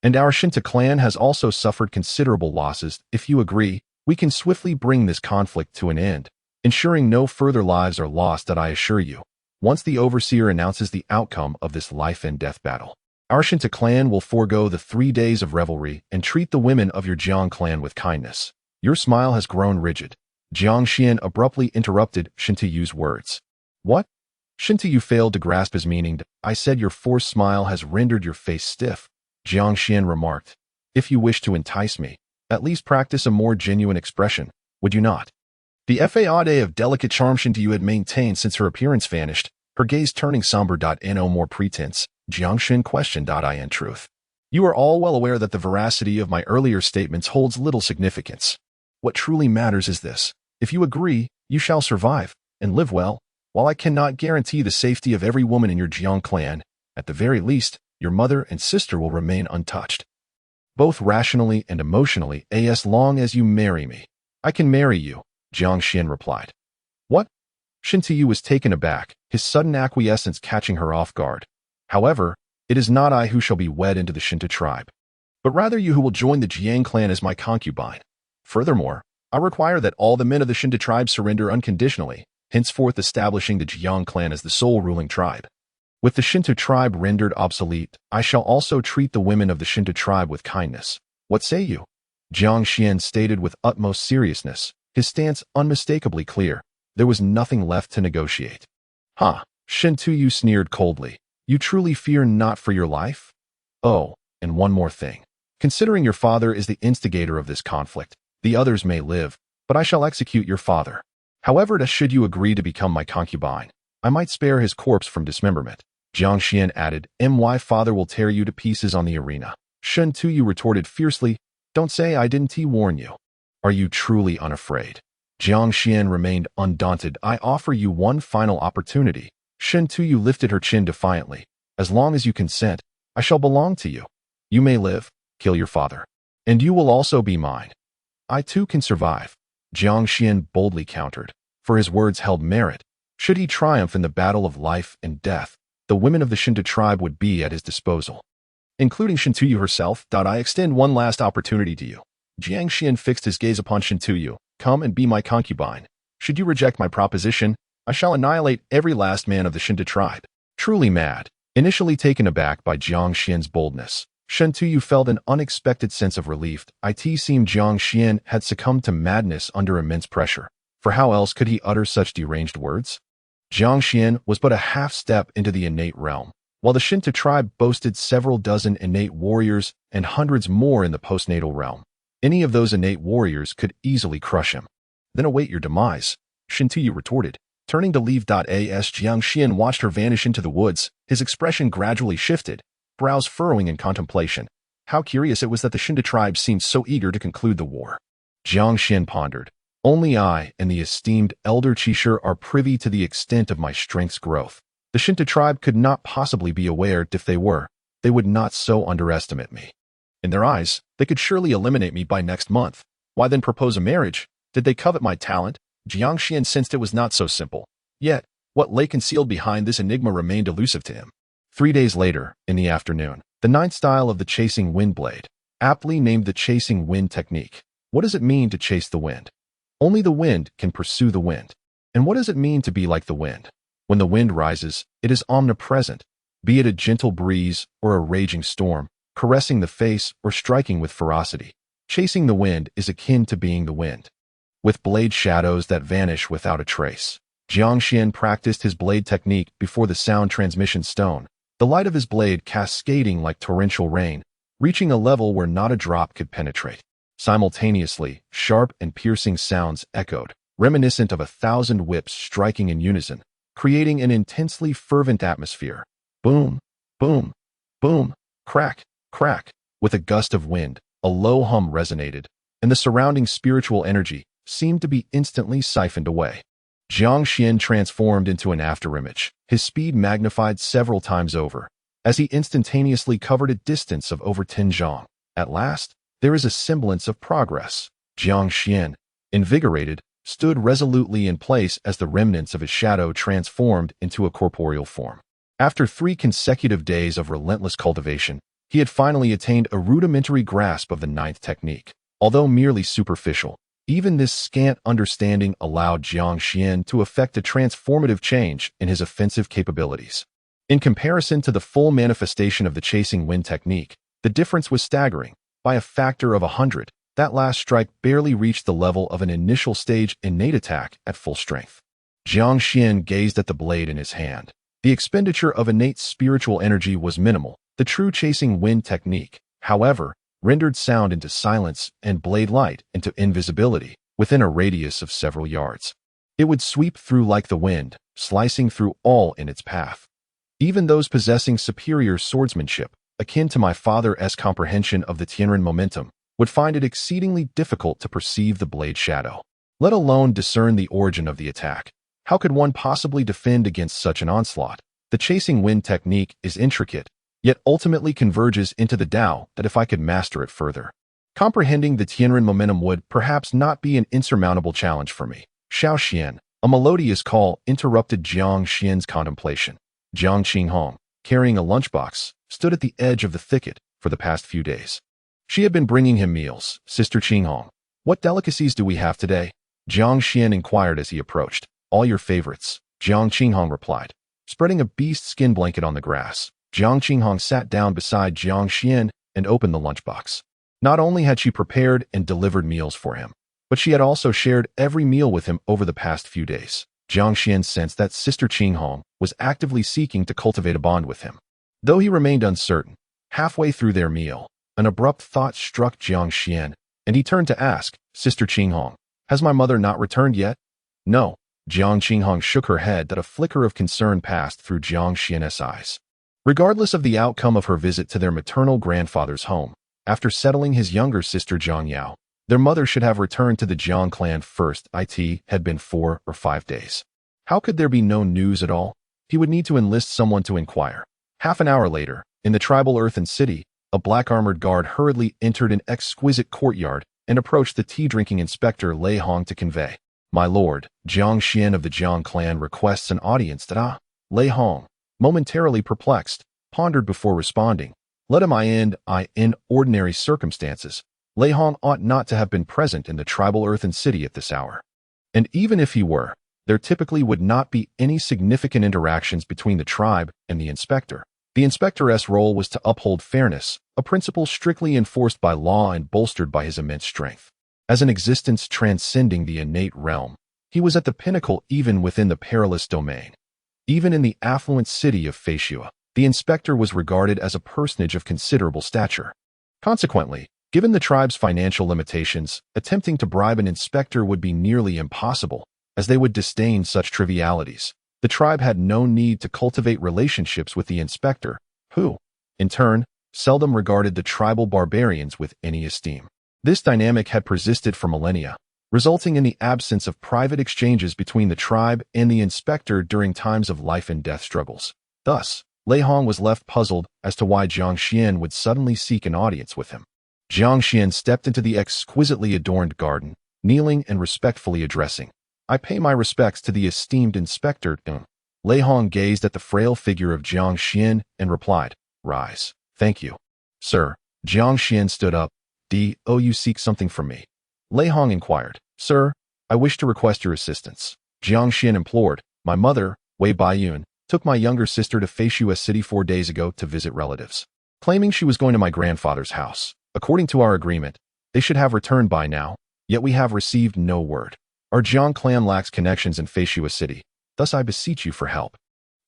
and our Shentu clan has also suffered considerable losses. If you agree, we can swiftly bring this conflict to an end, ensuring no further lives are lost. I assure you, once the overseer announces the outcome of this life and death battle, our Shentu clan will forego the 3 days of revelry and treat the women of your Jiang clan with kindness. Your smile has grown rigid. Jiang Xuan abruptly interrupted Shentu's words. What? Shentu failed to grasp his meaning. I said your forced smile has rendered your face stiff. Jiang Xuan remarked. If you wish to entice me, at least practice a more genuine expression, would you not? The facade of delicate charm Shentu had maintained since her appearance vanished, her gaze turning somber. No more pretense, Jiang Xuan questioned. In truth, you are all well aware that the veracity of my earlier statements holds little significance. What truly matters is this. If you agree, you shall survive and live well. While I cannot guarantee the safety of every woman in your Jiang clan, at the very least, your mother and sister will remain untouched. Both rationally and emotionally, as long as you marry me. I can marry you, Jiang Xuan replied. What? Shentu was taken aback, his sudden acquiescence catching her off guard. However, it is not I who shall be wed into the Shentu tribe, but rather you who will join the Jiang clan as my concubine. Furthermore, I require that all the men of the Shentu tribe surrender unconditionally, henceforth establishing the Jiang clan as the sole ruling tribe. With the Shentu tribe rendered obsolete, I shall also treat the women of the Shentu tribe with kindness. What say you? Jiang Xuan stated with utmost seriousness, his stance unmistakably clear. There was nothing left to negotiate. Huh, Shentu sneered coldly. You truly fear not for your life? Oh, and one more thing. Considering your father is the instigator of this conflict, the others may live, but I shall execute your father. However, should you agree to become my concubine, I might spare his corpse from dismemberment. Jiang Xuan added, My father will tear you to pieces on the arena. Shentu retorted fiercely, Don't say I didn't warn you. Are you truly unafraid? Jiang Xuan remained undaunted. I offer you one final opportunity. Shentu lifted her chin defiantly. As long as you consent, I shall belong to you. You may live, kill your father, and you will also be mine. I too can survive. Jiang Xuan boldly countered, for his words held merit. Should he triumph in the battle of life and death, the women of the Shentu tribe would be at his disposal, including Shentu herself. I extend one last opportunity to you. Jiang Xuan fixed his gaze upon Shentu. Come and be my concubine. Should you reject my proposition, I shall annihilate every last man of the Shentu tribe. Truly mad. Initially taken aback by Jiang Xuan's boldness, Shentu felt an unexpected sense of relief. It seemed Jiang Xuan had succumbed to madness under immense pressure, for how else could he utter such deranged words? Jiang Xuan was but a half step into the innate realm, while the Shentu tribe boasted several dozen innate warriors and hundreds more in the postnatal realm. Any of those innate warriors could easily crush him. Then await your demise, Shentu retorted. Turning to leave. As Jiang Xuan watched her vanish into the woods, his expression gradually shifted, brows furrowing in contemplation. How curious it was that the Shentu tribe seemed so eager to conclude the war. Jiang Xuan pondered. Only I and the esteemed elder Qishir are privy to the extent of my strength's growth. The Shentu tribe could not possibly be aware. If they were, they would not so underestimate me. In their eyes, they could surely eliminate me by next month. Why then propose a marriage? Did they covet my talent? Jiang Xuan sensed it was not so simple. Yet, what lay concealed behind this enigma remained elusive to him. 3 days later, in the afternoon, the ninth style of the chasing wind blade, aptly named the chasing wind technique. What does it mean to chase the wind? Only the wind can pursue the wind. And what does it mean to be like the wind? When the wind rises, it is omnipresent, be it a gentle breeze or a raging storm, caressing the face or striking with ferocity. Chasing the wind is akin to being the wind, with blade shadows that vanish without a trace. Jiang Xuan practiced his blade technique before the sound transmission stone, the light of his blade cascading like torrential rain, reaching a level where not a drop could penetrate. Simultaneously, sharp and piercing sounds echoed, reminiscent of 1,000 whips striking in unison, creating an intensely fervent atmosphere. Boom, boom, boom, crack, crack. With a gust of wind, a low hum resonated, and the surrounding spiritual energy seemed to be instantly siphoned away. Jiang Xuan transformed into an afterimage, his speed magnified several times over, as he instantaneously covered a distance of over 10 zhang. At last, there is a semblance of progress. Jiang Xuan, invigorated, stood resolutely in place as the remnants of his shadow transformed into a corporeal form. After 3 consecutive days of relentless cultivation, he had finally attained a rudimentary grasp of the ninth technique. Although merely superficial, even this scant understanding allowed Jiang Xuan to effect a transformative change in his offensive capabilities. In comparison to the full manifestation of the chasing wind technique, the difference was staggering. By a factor of 100, that last strike barely reached the level of an initial stage innate attack at full strength. Jiang Xuan gazed at the blade in his hand. The expenditure of innate spiritual energy was minimal. The true chasing wind technique, however, rendered sound into silence and blade light into invisibility, within a radius of several yards. It would sweep through like the wind, slicing through all in its path. Even those possessing superior swordsmanship, akin to my father's comprehension of the Tianren momentum, would find it exceedingly difficult to perceive the blade shadow, let alone discern the origin of the attack. How could one possibly defend against such an onslaught? The chasing wind technique is intricate, yet ultimately converges into the Tao that if I could master it further. Comprehending the Tianren momentum would perhaps not be an insurmountable challenge for me. Xiao Xian, a melodious call, interrupted Jiang Xian's contemplation. Jiang Qinghong, carrying a lunchbox, stood at the edge of the thicket for the past few days. She had been bringing him meals. Sister Qinghong, what delicacies do we have today? Jiang Xian inquired as he approached. All your favorites, Jiang Qinghong replied. Spreading a beast skin blanket on the grass, Jiang Qinghong sat down beside Jiang Xian and opened the lunchbox. Not only had she prepared and delivered meals for him, but she had also shared every meal with him over the past few days. Jiang Xian sensed that Sister Qinghong was actively seeking to cultivate a bond with him. Though he remained uncertain, halfway through their meal, an abrupt thought struck Jiang Xian, and he turned to ask, Sister Qinghong, has my mother not returned yet? No. Jiang Qinghong shook her head that a flicker of concern passed through Jiang Xian's eyes. Regardless of the outcome of her visit to their maternal grandfather's home, after settling his younger sister Jiang Yao, their mother should have returned to the Jiang clan first. It had been 4 or 5 days. How could there be no news at all? He would need to enlist someone to inquire. Half an hour later, in the tribal earthen city, a black-armored guard hurriedly entered an exquisite courtyard and approached the tea-drinking inspector Lei Hong to convey, My lord, Jiang Xuan of the Jiang clan requests an audience that Lei Hong, momentarily perplexed, pondered before responding. Let him in ordinary circumstances, Lei Hong ought not to have been present in the tribal earthen city at this hour. And even if he were, there typically would not be any significant interactions between the tribe and the inspector. The inspector's role was to uphold fairness, a principle strictly enforced by law and bolstered by his immense strength. As an existence transcending the innate realm, he was at the pinnacle even within the perilous domain. Even in the affluent city of Feishua, the inspector was regarded as a personage of considerable stature. Consequently, given the tribe's financial limitations, attempting to bribe an inspector would be nearly impossible, as they would disdain such trivialities. The tribe had no need to cultivate relationships with the inspector, who, in turn, seldom regarded the tribal barbarians with any esteem. This dynamic had persisted for millennia, resulting in the absence of private exchanges between the tribe and the inspector during times of life and death struggles. Thus, Lei Hong was left puzzled as to why Jiang Xuan would suddenly seek an audience with him. Jiang Xuan stepped into the exquisitely adorned garden, kneeling and respectfully addressing, I pay my respects to the esteemed inspector. Lei Hong gazed at the frail figure of Jiang Xuan and replied, Rise. Thank you. Sir. Jiang Xuan stood up. You seek something from me? Lei Hong inquired. Sir, I wish to request your assistance. Jiang Xuan implored. My mother, Wei Baiyun, took my younger sister to Feishua City 4 days ago to visit relatives, claiming she was going to my grandfather's house. According to our agreement, they should have returned by now, yet we have received no word. Our Jiang clan lacks connections in Feishua City, thus I beseech you for help.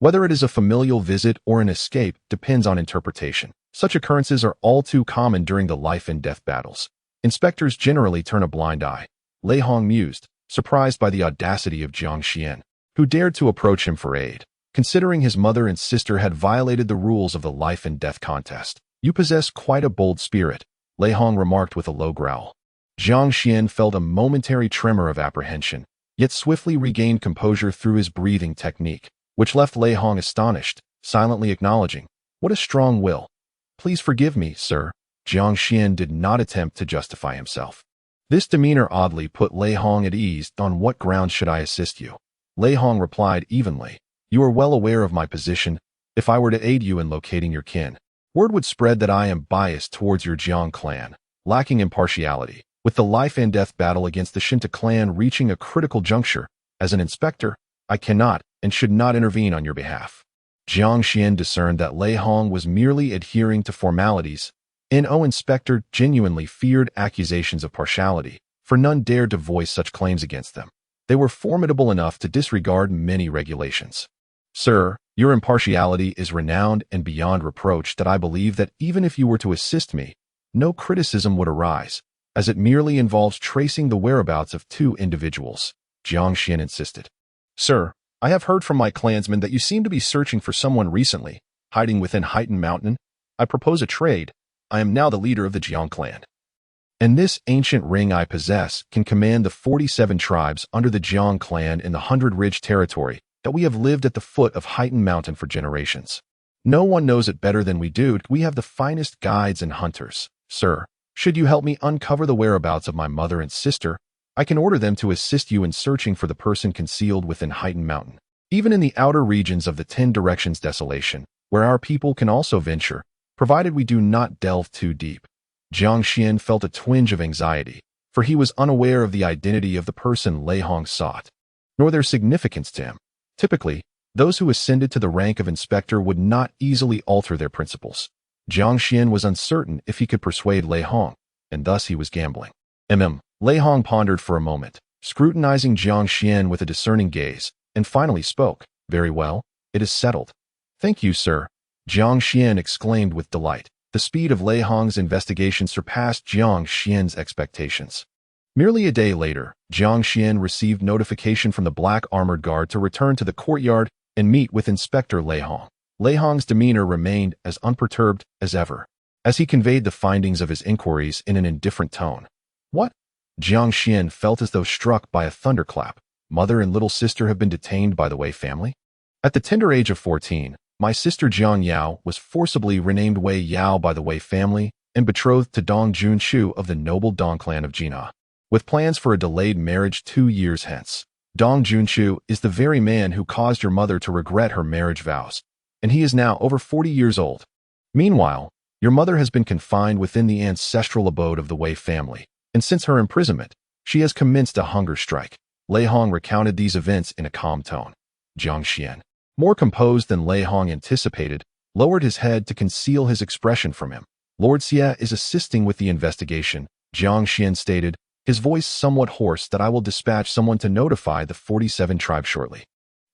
Whether it is a familial visit or an escape depends on interpretation. Such occurrences are all too common during the life and death battles. Inspectors generally turn a blind eye. Lei Hong mused, surprised by the audacity of Jiang Xuan, who dared to approach him for aid. Considering his mother and sister had violated the rules of the life and death contest, you possess quite a bold spirit, Lei Hong remarked with a low growl. Jiang Xuan felt a momentary tremor of apprehension, yet swiftly regained composure through his breathing technique, which left Lei Hong astonished, silently acknowledging, What a strong will. Please forgive me, sir. Jiang Xuan did not attempt to justify himself. This demeanor oddly put Lei Hong at ease. On what grounds should I assist you? Lei Hong replied evenly, You are well aware of my position. If I were to aid you in locating your kin, word would spread that I am biased towards your Jiang clan, lacking impartiality. With the life and death battle against the Shentu clan reaching a critical juncture, as an inspector, I cannot and should not intervene on your behalf. Jiang Xuan discerned that Lei Hong was merely adhering to formalities. No inspector genuinely feared accusations of partiality, for none dared to voice such claims against them. They were formidable enough to disregard many regulations. Sir, your impartiality is renowned and beyond reproach that I believe that even if you were to assist me, no criticism would arise. as it merely involves tracing the whereabouts of two individuals, Jiang Xuan insisted. Sir, I have heard from my clansmen that you seem to be searching for someone recently, hiding within Heighten Mountain. I propose a trade. I am now the leader of the Jiang Clan. And this ancient ring I possess can command the 47 tribes under the Jiang Clan in the 100 Ridge territory that we have lived at the foot of Heighten Mountain for generations. No one knows it better than we do. We have the finest guides and hunters. Sir, should you help me uncover the whereabouts of my mother and sister, I can order them to assist you in searching for the person concealed within Heighten Mountain. Even in the outer regions of the 10 Directions Desolation, where our people can also venture, provided we do not delve too deep. Jiang Xuan felt a twinge of anxiety, for he was unaware of the identity of the person Lei Hong sought, nor their significance to him. Typically, those who ascended to the rank of inspector would not easily alter their principles. Jiang Xuan was uncertain if he could persuade Lei Hong, and thus he was gambling. Lei Hong pondered for a moment, scrutinizing Jiang Xuan with a discerning gaze, and finally spoke. Very well, it is settled. Thank you, sir, Jiang Xuan exclaimed with delight. The speed of Lei Hong's investigation surpassed Jiang Xuan's expectations. Merely a day later, Jiang Xuan received notification from the Black Armored Guard to return to the courtyard and meet with Inspector Lei Hong. Lei Hong's demeanor remained as unperturbed as ever, as he conveyed the findings of his inquiries in an indifferent tone. What? Jiang Xuan felt as though struck by a thunderclap. Mother and little sister have been detained by the Wei family? At the tender age of 14, my sister Jiang Yao was forcibly renamed Wei Yao by the Wei family and betrothed to Dong Junqiu of the noble Dong clan of Jina, with plans for a delayed marriage 2 years hence. Dong Junqiu is the very man who caused your mother to regret her marriage vows, and he is now over 40 years old. Meanwhile, your mother has been confined within the ancestral abode of the Wei family, and since her imprisonment, she has commenced a hunger strike. Lei Hong recounted these events in a calm tone. Jiang Xuan, more composed than Lei Hong anticipated, lowered his head to conceal his expression from him. Lord Xie is assisting with the investigation, Jiang Xuan stated, his voice somewhat hoarse, that I will dispatch someone to notify the 47 tribes shortly.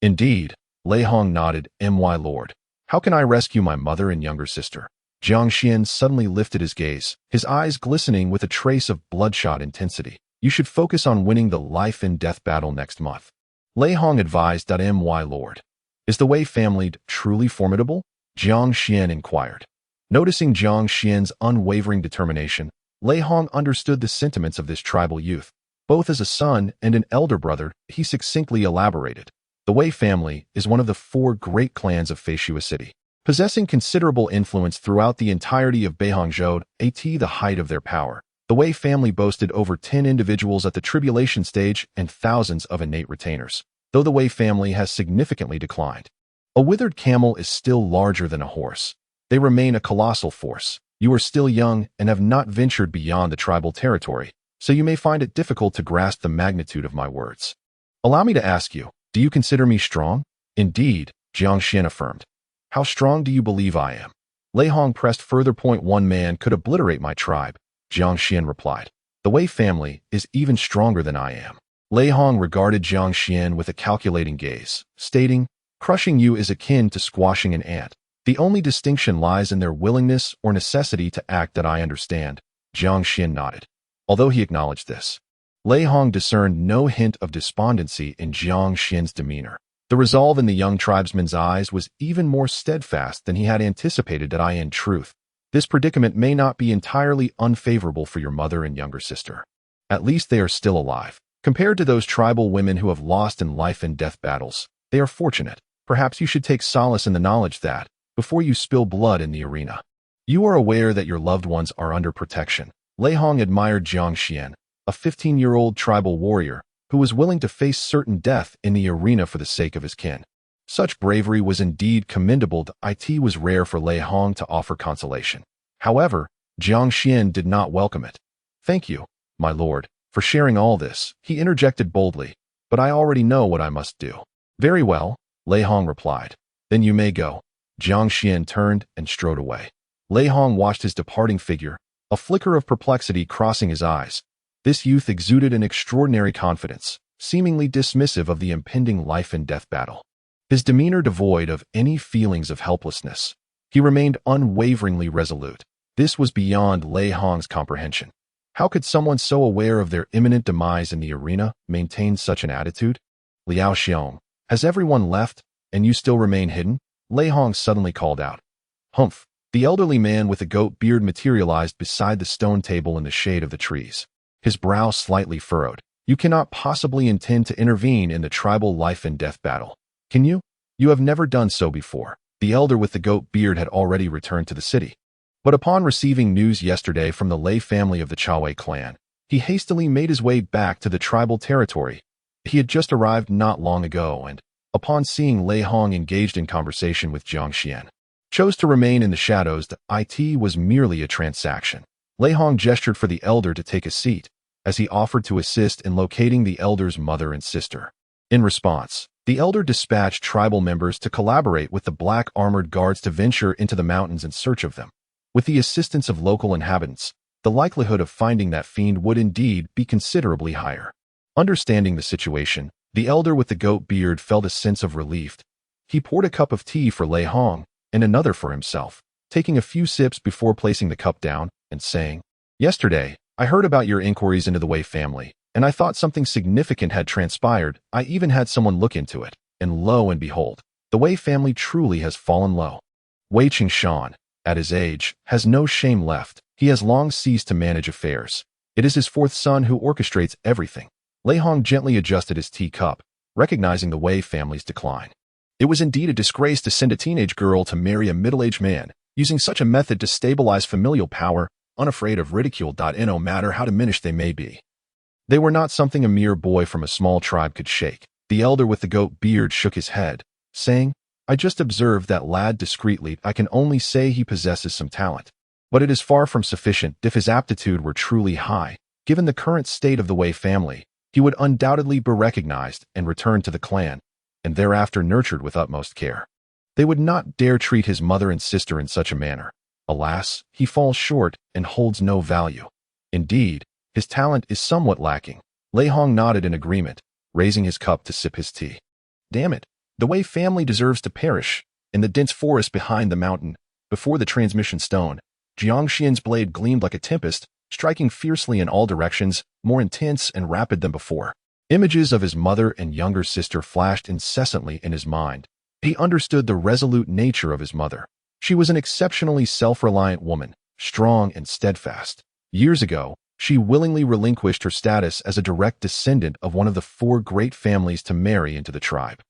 Indeed, Lei Hong nodded. My lord. How can I rescue my mother and younger sister? Jiang Xuan suddenly lifted his gaze, his eyes glistening with a trace of bloodshot intensity. You should focus on winning the life and death battle next month. Lei Hong advised. My lord. Is the Wei family truly formidable? Jiang Xuan inquired. Noticing Jiang Xuan's unwavering determination, Lei Hong understood the sentiments of this tribal youth. Both as a son and an elder brother, he succinctly elaborated. The Wei family is one of the 4 great clans of Feishua City, possessing considerable influence throughout the entirety of Beihangzhou, at the height of their power. The Wei family boasted over 10 individuals at the tribulation stage and thousands of innate retainers, though the Wei family has significantly declined. A withered camel is still larger than a horse. They remain a colossal force. You are still young and have not ventured beyond the tribal territory, so you may find it difficult to grasp the magnitude of my words. Allow me to ask you, do you consider me strong? Indeed, Jiang Xuan affirmed. How strong do you believe I am? Lei Hong pressed further. One man could obliterate my tribe, Jiang Xuan replied. The Wei family is even stronger than I am. Lei Hong regarded Jiang Xuan with a calculating gaze, stating, crushing you is akin to squashing an ant. The only distinction lies in their willingness or necessity to act. That I understand. Jiang Xuan nodded. Although he acknowledged this, Lei Hong discerned no hint of despondency in Jiang Xuan's demeanor. The resolve in the young tribesman's eyes was even more steadfast than he had anticipated. That in truth, this predicament may not be entirely unfavorable for your mother and younger sister. At least they are still alive. Compared to those tribal women who have lost in life and death battles, they are fortunate. Perhaps you should take solace in the knowledge that, before you spill blood in the arena, you are aware that your loved ones are under protection. Lei Hong admired Jiang Xuan, a 15-year-old tribal warrior who was willing to face certain death in the arena for the sake of his kin. Such bravery was indeed commendable. It was rare for Lei Hong to offer consolation. However, Jiang Xuan did not welcome it. Thank you, my lord, for sharing all this, he interjected boldly, but I already know what I must do. Very well, Lei Hong replied. Then you may go. Jiang Xuan turned and strode away. Lei Hong watched his departing figure, a flicker of perplexity crossing his eyes. This youth exuded an extraordinary confidence, seemingly dismissive of the impending life and death battle. His demeanor devoid of any feelings of helplessness. He remained unwaveringly resolute. This was beyond Lei Hong's comprehension. How could someone so aware of their imminent demise in the arena maintain such an attitude? Liao Xiong, has everyone left, and you still remain hidden? Lei Hong suddenly called out. Humph! The elderly man with the goat beard materialized beside the stone table in the shade of the trees. His brow slightly furrowed. You cannot possibly intend to intervene in the tribal life and death battle, can you? You have never done so before. The elder with the goat beard had already returned to the city. But upon receiving news yesterday from the Lei family of the Jiang Clan, he hastily made his way back to the tribal territory. He had just arrived not long ago and, upon seeing Lei Hong engaged in conversation with Jiang Xuan, chose to remain in the shadows. The it was merely a transaction. Lei Hong gestured for the elder to take a seat, as he offered to assist in locating the elder's mother and sister. In response, the elder dispatched tribal members to collaborate with the black armored guards to venture into the mountains in search of them. With the assistance of local inhabitants, the likelihood of finding that fiend would indeed be considerably higher. Understanding the situation, the elder with the goat beard felt a sense of relief. He poured a cup of tea for Lei Hong and another for himself, taking a few sips before placing the cup down and saying, Yesterday, I heard about your inquiries into the Wei family, and I thought something significant had transpired. I even had someone look into it, and lo and behold, the Wei family truly has fallen low. Wei Qingshan, at his age, has no shame left. He has long ceased to manage affairs. It is his fourth son who orchestrates everything. Lei Hong gently adjusted his teacup, recognizing the Wei family's decline. It was indeed a disgrace to send a teenage girl to marry a middle-aged man, using such a method to stabilize familial power, unafraid of ridicule. No matter how diminished they may be. They were not something a mere boy from a small tribe could shake. The elder with the goat beard shook his head, saying, I just observed that lad discreetly. I can only say he possesses some talent. But it is far from sufficient. If his aptitude were truly high, given the current state of the Wei family, he would undoubtedly be recognized and returned to the clan, and thereafter nurtured with utmost care. They would not dare treat his mother and sister in such a manner. Alas, he falls short and holds no value. Indeed, his talent is somewhat lacking. Lei Hong nodded in agreement, raising his cup to sip his tea. Damn it, the Wei family deserves to perish. In the dense forest behind the mountain, before the transmission stone, Jiang Xuan's blade gleamed like a tempest, striking fiercely in all directions, more intense and rapid than before. Images of his mother and younger sister flashed incessantly in his mind. He understood the resolute nature of his mother. She was an exceptionally self-reliant woman, strong and steadfast. Years ago, she willingly relinquished her status as a direct descendant of one of the four great families to marry into the tribe.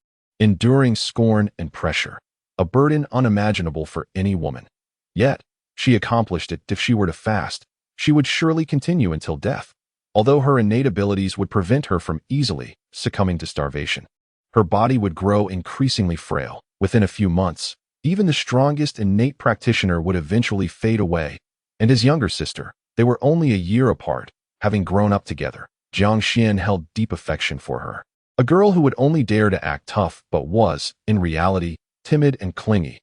Enduring scorn and pressure, a burden unimaginable for any woman. Yet, she accomplished it. If she were to fast, she would surely continue until death, although her innate abilities would prevent her from easily succumbing to starvation. Her body would grow increasingly frail. Within a few months, even the strongest innate practitioner would eventually fade away, and his younger sister, they were only a year apart, having grown up together. Jiang Xuan held deep affection for her. A girl who would only dare to act tough but was, in reality, timid and clingy.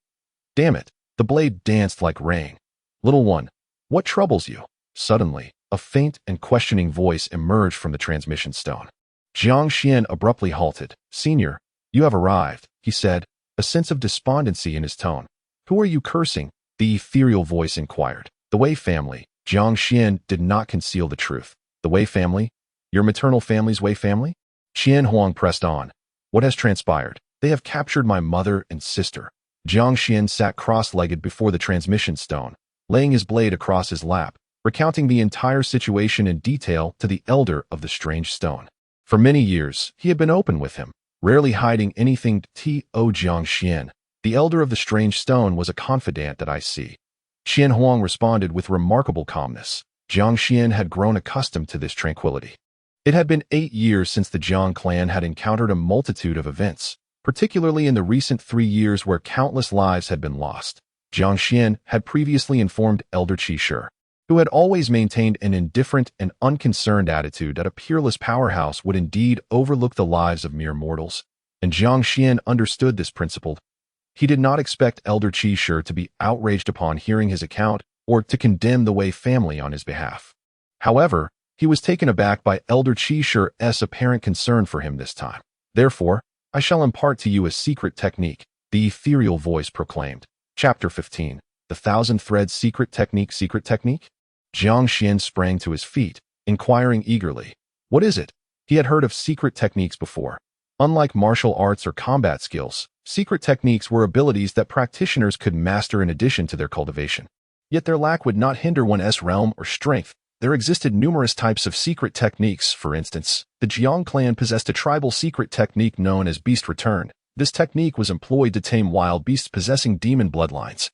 Damn it, the blade danced like rain. Little one, what troubles you? Suddenly, a faint and questioning voice emerged from the transmission stone. Jiang Xuan abruptly halted. Senior, you have arrived, he said, a sense of despondency in his tone. Who are you cursing? The ethereal voice inquired. The Wei family. Jiang Xuan did not conceal the truth. The Wei family? Your maternal family's Wei family? Qian Huang pressed on. What has transpired? They have captured my mother and sister. Jiang Xuan sat cross-legged before the transmission stone, laying his blade across his lap, recounting the entire situation in detail to the elder of the strange stone. For many years, he had been open with him, rarely hiding anything. To Jiang Xuan, the elder of the strange stone, was a confidant that I see. Qian Huang responded with remarkable calmness. Jiang Xuan had grown accustomed to this tranquility. It had been 8 years since the Jiang clan had encountered a multitude of events, particularly in the recent 3 years where countless lives had been lost. Jiang Xuan had previously informed Elder Qi Shi, who had always maintained an indifferent and unconcerned attitude that a peerless powerhouse would indeed overlook the lives of mere mortals, and Jiang Xuan understood this principle. He did not expect Elder Qi Shi to be outraged upon hearing his account or to condemn the Wei family on his behalf. However, he was taken aback by Elder Qi Shi's apparent concern for him this time. Therefore, I shall impart to you a secret technique, the ethereal voice proclaimed. Chapter 15. The Thousand Threads Secret Technique. Secret Technique? Jiang Xuan sprang to his feet, inquiring eagerly. What is it? He had heard of secret techniques before. Unlike martial arts or combat skills, secret techniques were abilities that practitioners could master in addition to their cultivation. Yet their lack would not hinder one's realm or strength. There existed numerous types of secret techniques. For instance, the Jiang Clan possessed a tribal secret technique known as Beast Return. This technique was employed to tame wild beasts possessing demon bloodlines.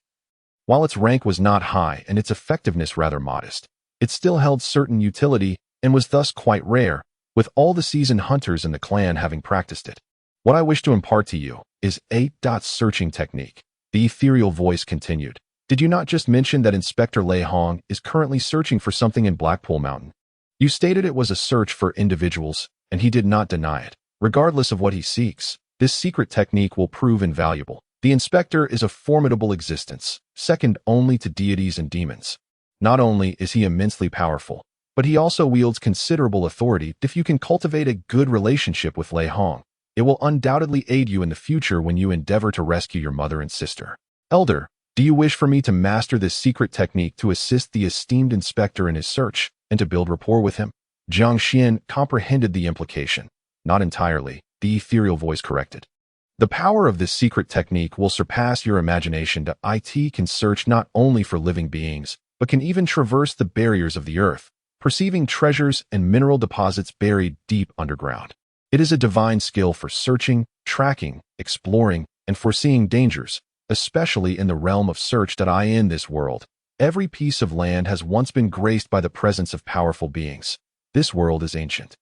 While its rank was not high and its effectiveness rather modest, it still held certain utility and was thus quite rare, with all the seasoned hunters in the clan having practiced it. What I wish to impart to you is searching technique. The ethereal voice continued. Did you not just mention that Inspector Lei Hong is currently searching for something in Blackpool Mountain? You stated it was a search for individuals, and he did not deny it. Regardless of what he seeks, this secret technique will prove invaluable. The inspector is a formidable existence, second only to deities and demons. Not only is he immensely powerful, but he also wields considerable authority. If you can cultivate a good relationship with Lei Hong, it will undoubtedly aid you in the future when you endeavor to rescue your mother and sister. Elder, do you wish for me to master this secret technique to assist the esteemed inspector in his search and to build rapport with him? Jiang Xuan comprehended the implication. Not entirely, the ethereal voice corrected. The power of this secret technique will surpass your imagination. It can search not only for living beings, but can even traverse the barriers of the earth, perceiving treasures and mineral deposits buried deep underground. It is a divine skill for searching, tracking, exploring, and foreseeing dangers, especially in the realm of search. In this world, every piece of land has once been graced by the presence of powerful beings. This world is ancient,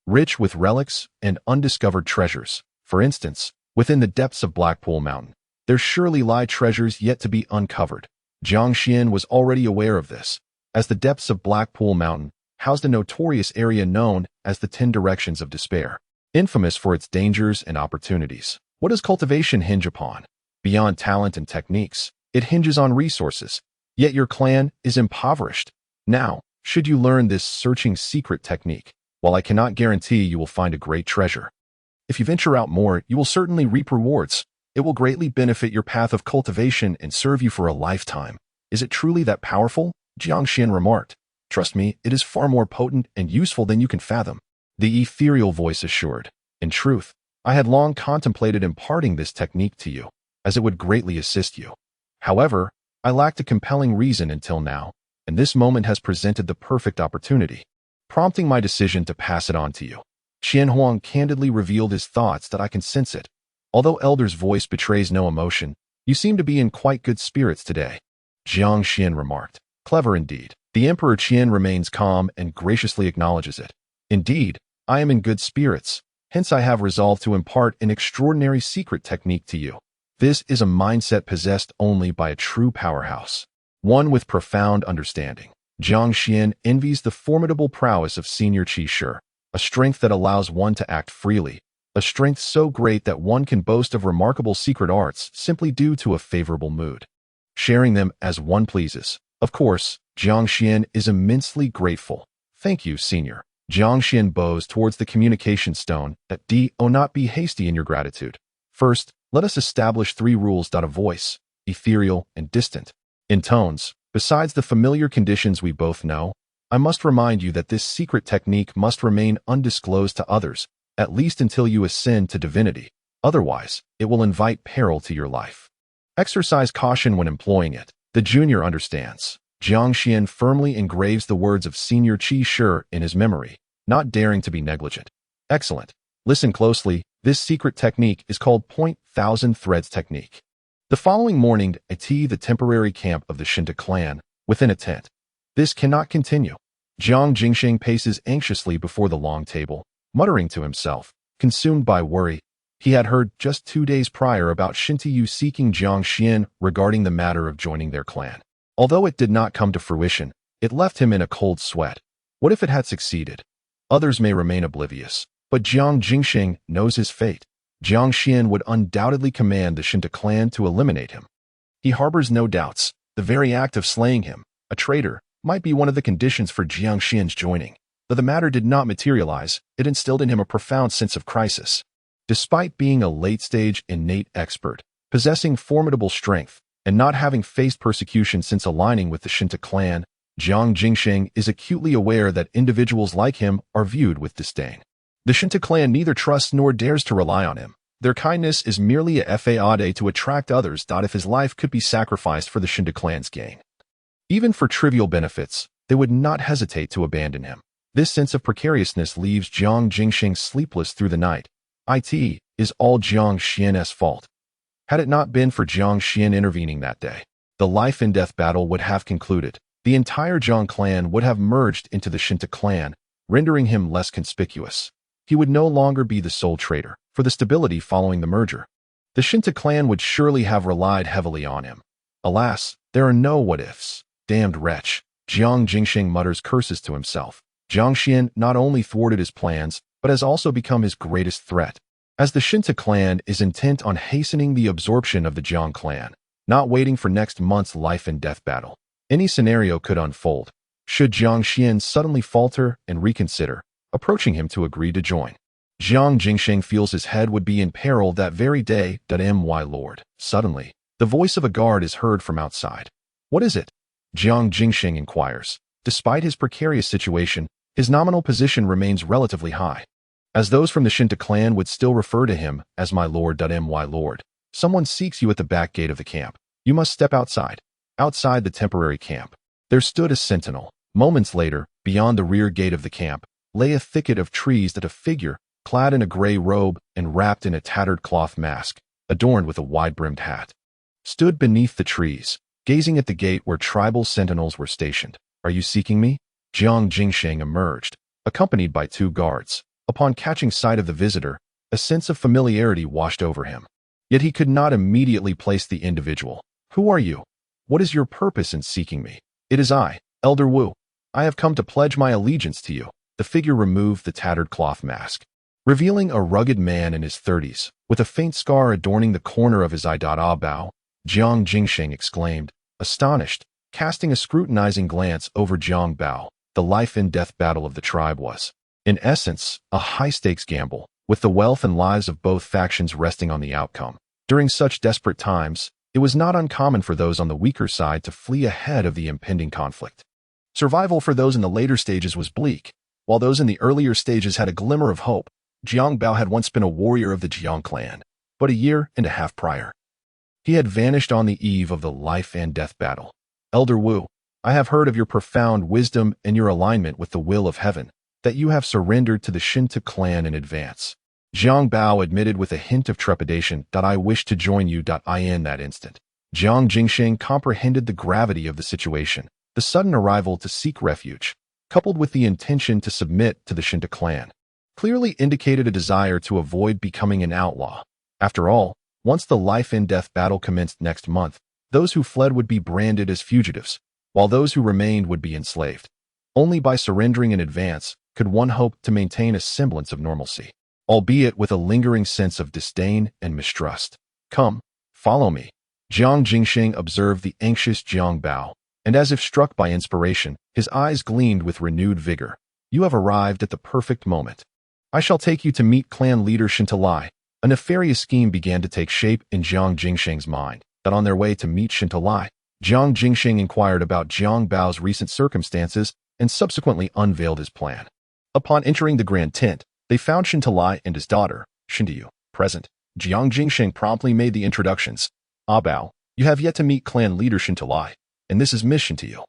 rich with relics and undiscovered treasures. For instance, within the depths of Blackpool Mountain, there surely lie treasures yet to be uncovered. Jiang Xuan was already aware of this, as the depths of Blackpool Mountain housed a notorious area known as the 10 Directions of Despair, infamous for its dangers and opportunities. What does cultivation hinge upon? Beyond talent and techniques, it hinges on resources. Yet your clan is impoverished. Now, should you learn this searching secret technique, while I cannot guarantee you will find a great treasure, if you venture out more, you will certainly reap rewards. It will greatly benefit your path of cultivation and serve you for a lifetime. Is it truly that powerful? Jiang Xuan remarked. Trust me, it is far more potent and useful than you can fathom. The ethereal voice assured. In truth, I had long contemplated imparting this technique to you, as it would greatly assist you. However, I lacked a compelling reason until now, and this moment has presented the perfect opportunity, prompting my decision to pass it on to you. Qian Huang candidly revealed his thoughts. I can sense it. Although Elder's voice betrays no emotion, you seem to be in quite good spirits today. Jiang Xuan remarked. Clever indeed. The Emperor Qian remains calm and graciously acknowledges it. Indeed, I am in good spirits. Hence I have resolved to impart an extraordinary secret technique to you. This is a mindset possessed only by a true powerhouse, one with profound understanding. Jiang Xuan envies the formidable prowess of Senior Qi Shi, a strength that allows one to act freely, a strength so great that one can boast of remarkable secret arts simply due to a favorable mood, sharing them as one pleases. Of course, Jiang Xuan is immensely grateful. Thank you, Senior. Jiang Xuan bows towards the communication stone. Not be hasty in your gratitude. First, let us establish 3 rules. A voice, ethereal and distant, in tones. Besides the familiar conditions we both know, I must remind you that this secret technique must remain undisclosed to others, at least until you ascend to divinity. Otherwise, it will invite peril to your life. Exercise caution when employing it. The junior understands. Jiang Xuan firmly engraves the words of Senior Qi Shi in his memory, not daring to be negligent. Excellent. Listen closely. This secret technique is called .1000 Threads Technique. The following morning, the temporary camp of the Shentu Clan, within a tent. This cannot continue. Jiang Jingsheng paces anxiously before the long table, muttering to himself, consumed by worry. He had heard just 2 days prior about Shentu Yu seeking Jiang Xuan regarding the matter of joining their clan. Although it did not come to fruition, it left him in a cold sweat. What if it had succeeded? Others may remain oblivious, but Jiang Jingsheng knows his fate. Jiang Xuan would undoubtedly command the Shentu clan to eliminate him. He harbors no doubts. The very act of slaying him, a traitor, might be one of the conditions for Jiang Xuan's joining. Though the matter did not materialize, it instilled in him a profound sense of crisis. Despite being a late-stage innate expert, possessing formidable strength, and not having faced persecution since aligning with the Shentu clan, Jiang Jingsheng is acutely aware that individuals like him are viewed with disdain. The Shentu clan neither trusts nor dares to rely on him. Their kindness is merely a faade to attract others. If his life could be sacrificed for the Shentu clan's gain, even for trivial benefits, they would not hesitate to abandon him. This sense of precariousness leaves Jiang Jingsheng sleepless through the night. It is all Jiang Xuan's fault. Had it not been for Jiang Xuan intervening that day, the life-and-death battle would have concluded. The entire Jiang clan would have merged into the Shentu clan, rendering him less conspicuous. He would no longer be the sole traitor for the stability following the merger. The Shentu clan would surely have relied heavily on him. Alas, there are no what-ifs. Damned wretch. Jiang Jingsheng mutters curses to himself. Jiang Xuan not only thwarted his plans, but has also become his greatest threat. As the Shentu clan is intent on hastening the absorption of the Jiang clan, not waiting for next month's life-and-death battle, any scenario could unfold. Should Jiang Xuan suddenly falter and reconsider, approaching him to agree to join, Jiang Jingsheng feels his head would be in peril that very day. My lord. Suddenly, the voice of a guard is heard from outside. What is it? Jiang Jingsheng inquires. Despite his precarious situation, his nominal position remains relatively high, as those from the Shentu clan would still refer to him as my lord. My lord. Someone seeks you at the back gate of the camp. You must step outside. Outside the temporary camp, there stood a sentinel. Moments later, beyond the rear gate of the camp, lay a thicket of trees that a figure, clad in a gray robe and wrapped in a tattered cloth mask, adorned with a wide-brimmed hat, stood beneath the trees, gazing at the gate where tribal sentinels were stationed. Are you seeking me? Jiang Jingsheng emerged, accompanied by 2 guards. Upon catching sight of the visitor, a sense of familiarity washed over him. Yet he could not immediately place the individual. Who are you? What is your purpose in seeking me? It is I, Elder Wu. I have come to pledge my allegiance to you. The figure removed the tattered cloth mask, revealing a rugged man in his 30s, with a faint scar adorning the corner of his eye. Bao, Jiang Jingsheng exclaimed, astonished, casting a scrutinizing glance over Jiang Bao. The life-and-death battle of the tribe was, in essence, a high-stakes gamble, with the wealth and lives of both factions resting on the outcome. During such desperate times, it was not uncommon for those on the weaker side to flee ahead of the impending conflict. Survival for those in the later stages was bleak, while those in the earlier stages had a glimmer of hope. Jiang Bao had once been a warrior of the Jiang clan, but a year and a half prior, he had vanished on the eve of the life-and-death battle. Elder Wu, I have heard of your profound wisdom and your alignment with the will of heaven, that you have surrendered to the Shentu clan in advance. Jiang Bao admitted with a hint of trepidation. I wish to join you. In that instant, Jiang Jingsheng comprehended the gravity of the situation. The sudden arrival to seek refuge, coupled with the intention to submit to the Shentu clan, clearly indicated a desire to avoid becoming an outlaw. After all, once the life-and-death battle commenced next month, those who fled would be branded as fugitives, while those who remained would be enslaved. Only by surrendering in advance could one hope to maintain a semblance of normalcy, albeit with a lingering sense of disdain and mistrust. Come, follow me. Jiang Jingsheng observed the anxious Jiang Bao, and as if struck by inspiration, his eyes gleamed with renewed vigor. You have arrived at the perfect moment. I shall take you to meet clan leader Shentu Lai. A nefarious scheme began to take shape in Jiang Jingsheng's mind. That on their way to meet Shentu Lai, Jiang Jingsheng inquired about Jiang Bao's recent circumstances and subsequently unveiled his plan. Upon entering the grand tent, they found Shentu Lai and his daughter, Shentu, present. Jiang Jingsheng promptly made the introductions. Bao, you have yet to meet clan leader Shentu Lai, and this is Miss Shentu.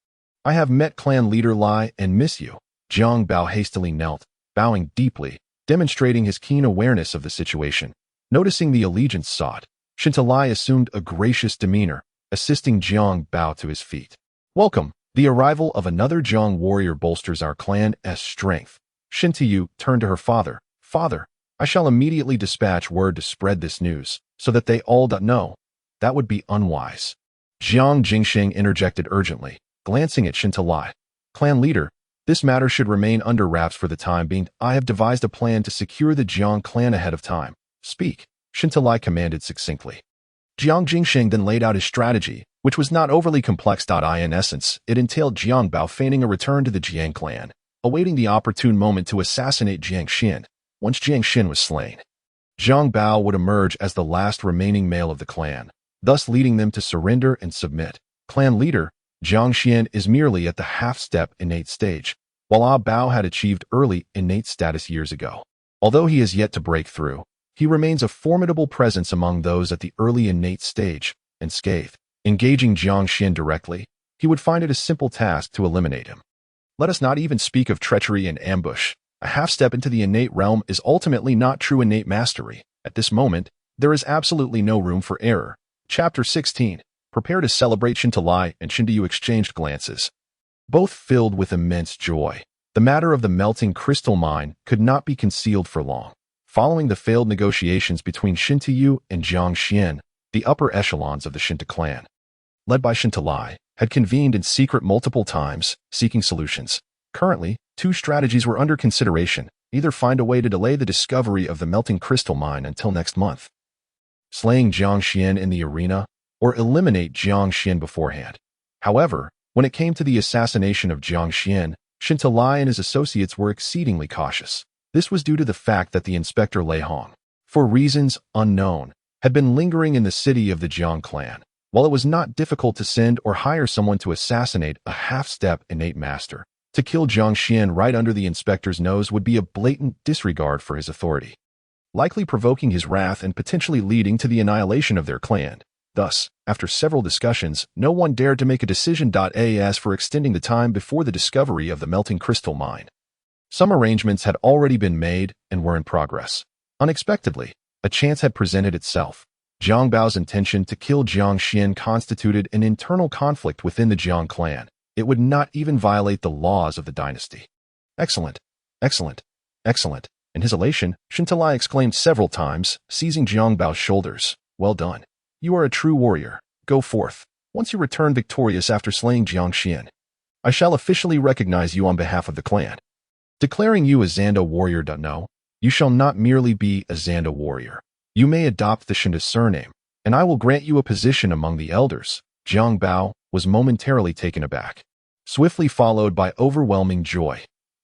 I have met clan leader Lai and miss you. Jiang Bao hastily knelt, bowing deeply, demonstrating his keen awareness of the situation. Noticing the allegiance sought, Shentu Lai assumed a gracious demeanor, assisting Jiang Bao to his feet. Welcome. The arrival of another Jiang warrior bolsters our clan's strength. Shentu turned to her father. Father, I shall immediately dispatch word to spread this news, so that they all know. That would be unwise. Jiang Jingsheng interjected urgently, glancing at Shentu Lai. Clan leader, this matter should remain under wraps for the time being. I have devised a plan to secure the Jiang clan ahead of time. Speak, Shentu Lai commanded succinctly. Jiang Jingsheng then laid out his strategy, which was not overly complex. In essence, it entailed Jiang Bao feigning a return to the Jiang clan, awaiting the opportune moment to assassinate Jiang Xuan. Once Jiang Xuan was slain, Jiang Bao would emerge as the last remaining male of the clan, thus leading them to surrender and submit. Clan leader, Jiang Xuan is merely at the half-step innate stage, while Ah Bao had achieved early innate status years ago. Although he has yet to break through, he remains a formidable presence among those at the early innate stage, and scathed. Engaging Jiang Xuan directly, he would find it a simple task to eliminate him. Let us not even speak of treachery and ambush. A half-step into the innate realm is ultimately not true innate mastery. At this moment, there is absolutely no room for error. Chapter 16. Prepare to celebrate. Shentu and Shentu exchanged glances, both filled with immense joy. The matter of the melting crystal mine could not be concealed for long. Following the failed negotiations between Shentu and Jiang Xuan, the upper echelons of the Shentu clan, led by Shentu, had convened in secret multiple times, seeking solutions. Currently, two strategies were under consideration: either find a way to delay the discovery of the melting crystal mine until next month, slaying Jiang Xuan in the arena, or eliminate Jiang Xuan beforehand. However, when it came to the assassination of Jiang Xuan, Shentu and his associates were exceedingly cautious. This was due to the fact that the Inspector Lei Hong, for reasons unknown, had been lingering in the city of the Jiang Clan. While it was not difficult to send or hire someone to assassinate a half-step innate master, to kill Jiang Xuan right under the inspector's nose would be a blatant disregard for his authority, likely provoking his wrath and potentially leading to the annihilation of their clan. Thus, after several discussions, no one dared to make a decision. As for extending the time before the discovery of the melting crystal mine, some arrangements had already been made and were in progress. Unexpectedly, a chance had presented itself. Jiang Bao's intention to kill Jiang Xuan constituted an internal conflict within the Jiang clan. It would not even violate the laws of the dynasty. Excellent, excellent, excellent. In his elation, Shentu exclaimed several times, seizing Jiang Bao's shoulders. Well done. You are a true warrior. Go forth. Once you return victorious after slaying Jiang Xuan, I shall officially recognize you on behalf of the clan, declaring you a Zanda warrior. No, you shall not merely be a Zanda warrior. You may adopt the Shentu surname, and I will grant you a position among the elders. Jiang Bao was momentarily taken aback, swiftly followed by overwhelming joy.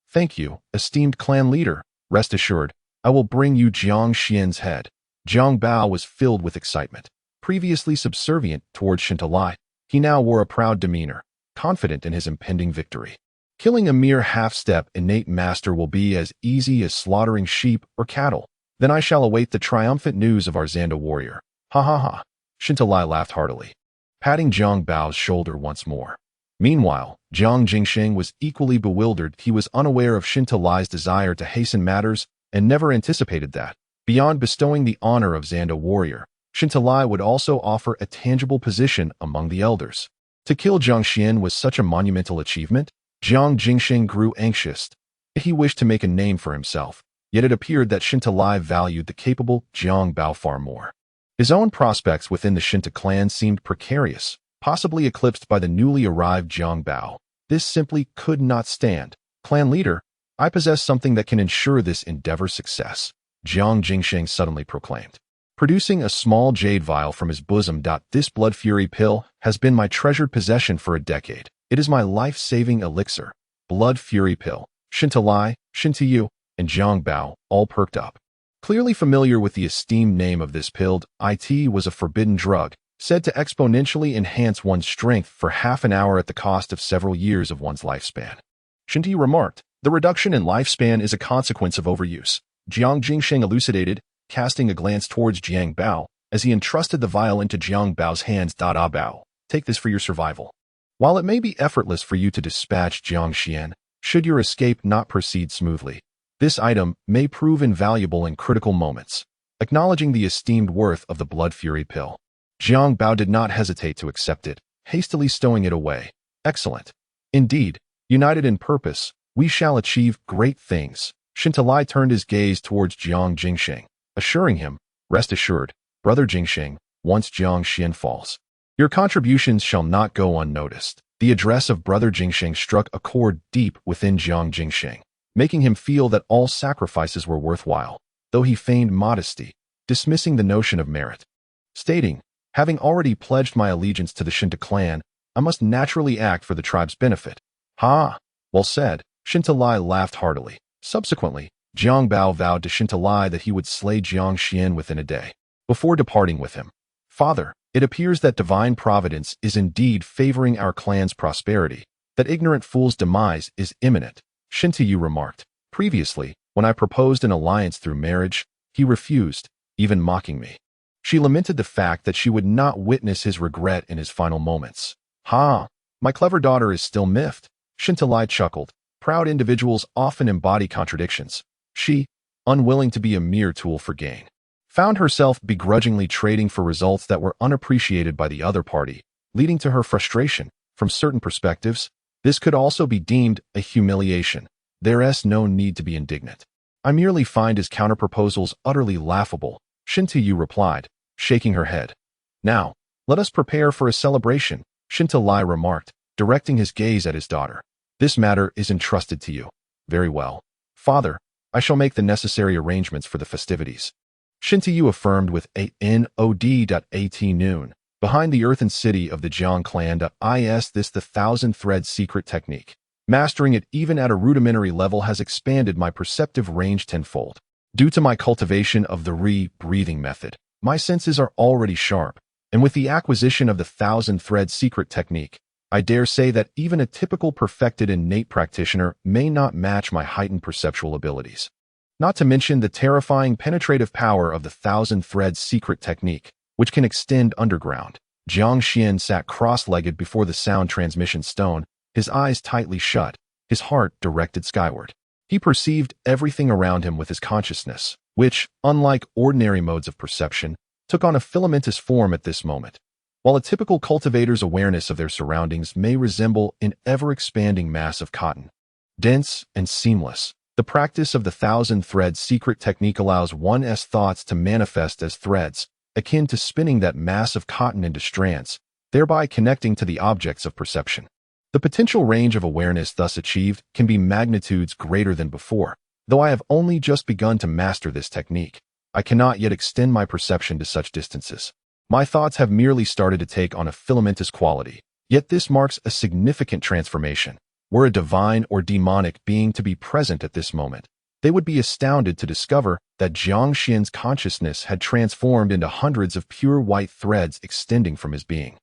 Thank you, esteemed clan leader. Rest assured, I will bring you Jiang Xuan's head. Jiang Bao was filled with excitement. Previously subservient towards Shentu, he now wore a proud demeanor, confident in his impending victory. Killing a mere half-step innate master will be as easy as slaughtering sheep or cattle. Then I shall await the triumphant news of our Zanda warrior. Ha ha ha. Shentu laughed heartily, patting Jiang Bao's shoulder once more. Meanwhile, Jiang Jingsheng was equally bewildered. He was unaware of Shentu's desire to hasten matters and never anticipated that, beyond bestowing the honor of Zanda warrior, Shentu would also offer a tangible position among the elders. To kill Jiang Xuan was such a monumental achievement. Jiang Jingsheng grew anxious. He wished to make a name for himself, yet it appeared that Shentu valued the capable Jiang Bao far more. His own prospects within the Shentu clan seemed precarious, possibly eclipsed by the newly arrived Jiang Bao. This simply could not stand. Clan leader, I possess something that can ensure this endeavor's success, Jiang Jingsheng suddenly proclaimed, producing a small jade vial from his bosom. This blood fury pill has been my treasured possession for a decade. It is my life-saving elixir. Blood fury pill. Shentu, Shentu, and Jiang Bao all perked up. Clearly familiar with the esteemed name of this pill, it was a forbidden drug, said to exponentially enhance one's strength for half an hour at the cost of several years of one's lifespan. Shentu remarked, the reduction in lifespan is a consequence of overuse. Jiang Jingsheng elucidated, casting a glance towards Jiang Bao, as he entrusted the vial into Jiang Bao's hands. Ah Bao, take this for your survival. While it may be effortless for you to dispatch Jiang Xuan, should your escape not proceed smoothly, this item may prove invaluable in critical moments. Acknowledging the esteemed worth of the blood fury pill, Jiang Bao did not hesitate to accept it, hastily stowing it away. Excellent. Indeed, united in purpose, we shall achieve great things. Shentu turned his gaze towards Jiang Jingsheng, assuring him, rest assured, brother Jingsheng, once Jiang Xuan falls, your contributions shall not go unnoticed. The address of brother Jingsheng struck a chord deep within Jiang Jingsheng, making him feel that all sacrifices were worthwhile, though he feigned modesty, dismissing the notion of merit, stating, having already pledged my allegiance to the Shentu clan, I must naturally act for the tribe's benefit. Ha! Well said. Shentu laughed heartily. Subsequently, Jiang Bao vowed to Shentu that he would slay Jiang Xuan within a day, before departing with him. Father, It appears that divine providence is indeed favoring our clan's prosperity, that ignorant fool's demise is imminent, Shentu remarked. Previously, when I proposed an alliance through marriage, he refused, even mocking me. She lamented the fact that she would not witness his regret in his final moments. Ha! My clever daughter is still miffed, Shentu chuckled. Proud individuals often embody contradictions. She, unwilling to be a mere tool for gain, found herself begrudgingly trading for results that were unappreciated by the other party, leading to her frustration. From certain perspectives, this could also be deemed a humiliation. There's no need to be indignant. I merely find his counterproposals utterly laughable, Shentu replied, shaking her head. Now, let us prepare for a celebration, Shentu remarked, directing his gaze at his daughter. This matter is entrusted to you. Very well. Father, I shall make the necessary arrangements for the festivities. Shentu affirmed with a nod. Noon. Behind the earthen city of the Jiang Clan. Is this the thousand-thread secret technique? Mastering it even at a rudimentary level has expanded my perceptive range tenfold. Due to my cultivation of the re-breathing method, my senses are already sharp, and with the acquisition of the thousand-thread secret technique, I dare say that even a typical perfected innate practitioner may not match my heightened perceptual abilities. Not to mention the terrifying penetrative power of the thousand-thread secret technique, which can extend underground. Jiang Xuan sat cross-legged before the sound transmission stone, his eyes tightly shut, his heart directed skyward. He perceived everything around him with his consciousness, which, unlike ordinary modes of perception, took on a filamentous form at this moment. While a typical cultivator's awareness of their surroundings may resemble an ever-expanding mass of cotton, dense and seamless, the practice of the thousand-thread secret technique allows one's thoughts to manifest as threads, akin to spinning that mass of cotton into strands, thereby connecting to the objects of perception. The potential range of awareness thus achieved can be magnitudes greater than before. Though I have only just begun to master this technique, I cannot yet extend my perception to such distances. My thoughts have merely started to take on a filamentous quality, yet this marks a significant transformation. Were a divine or demonic being to be present at this moment, they would be astounded to discover that Jiang Xuan's consciousness had transformed into hundreds of pure white threads extending from his being.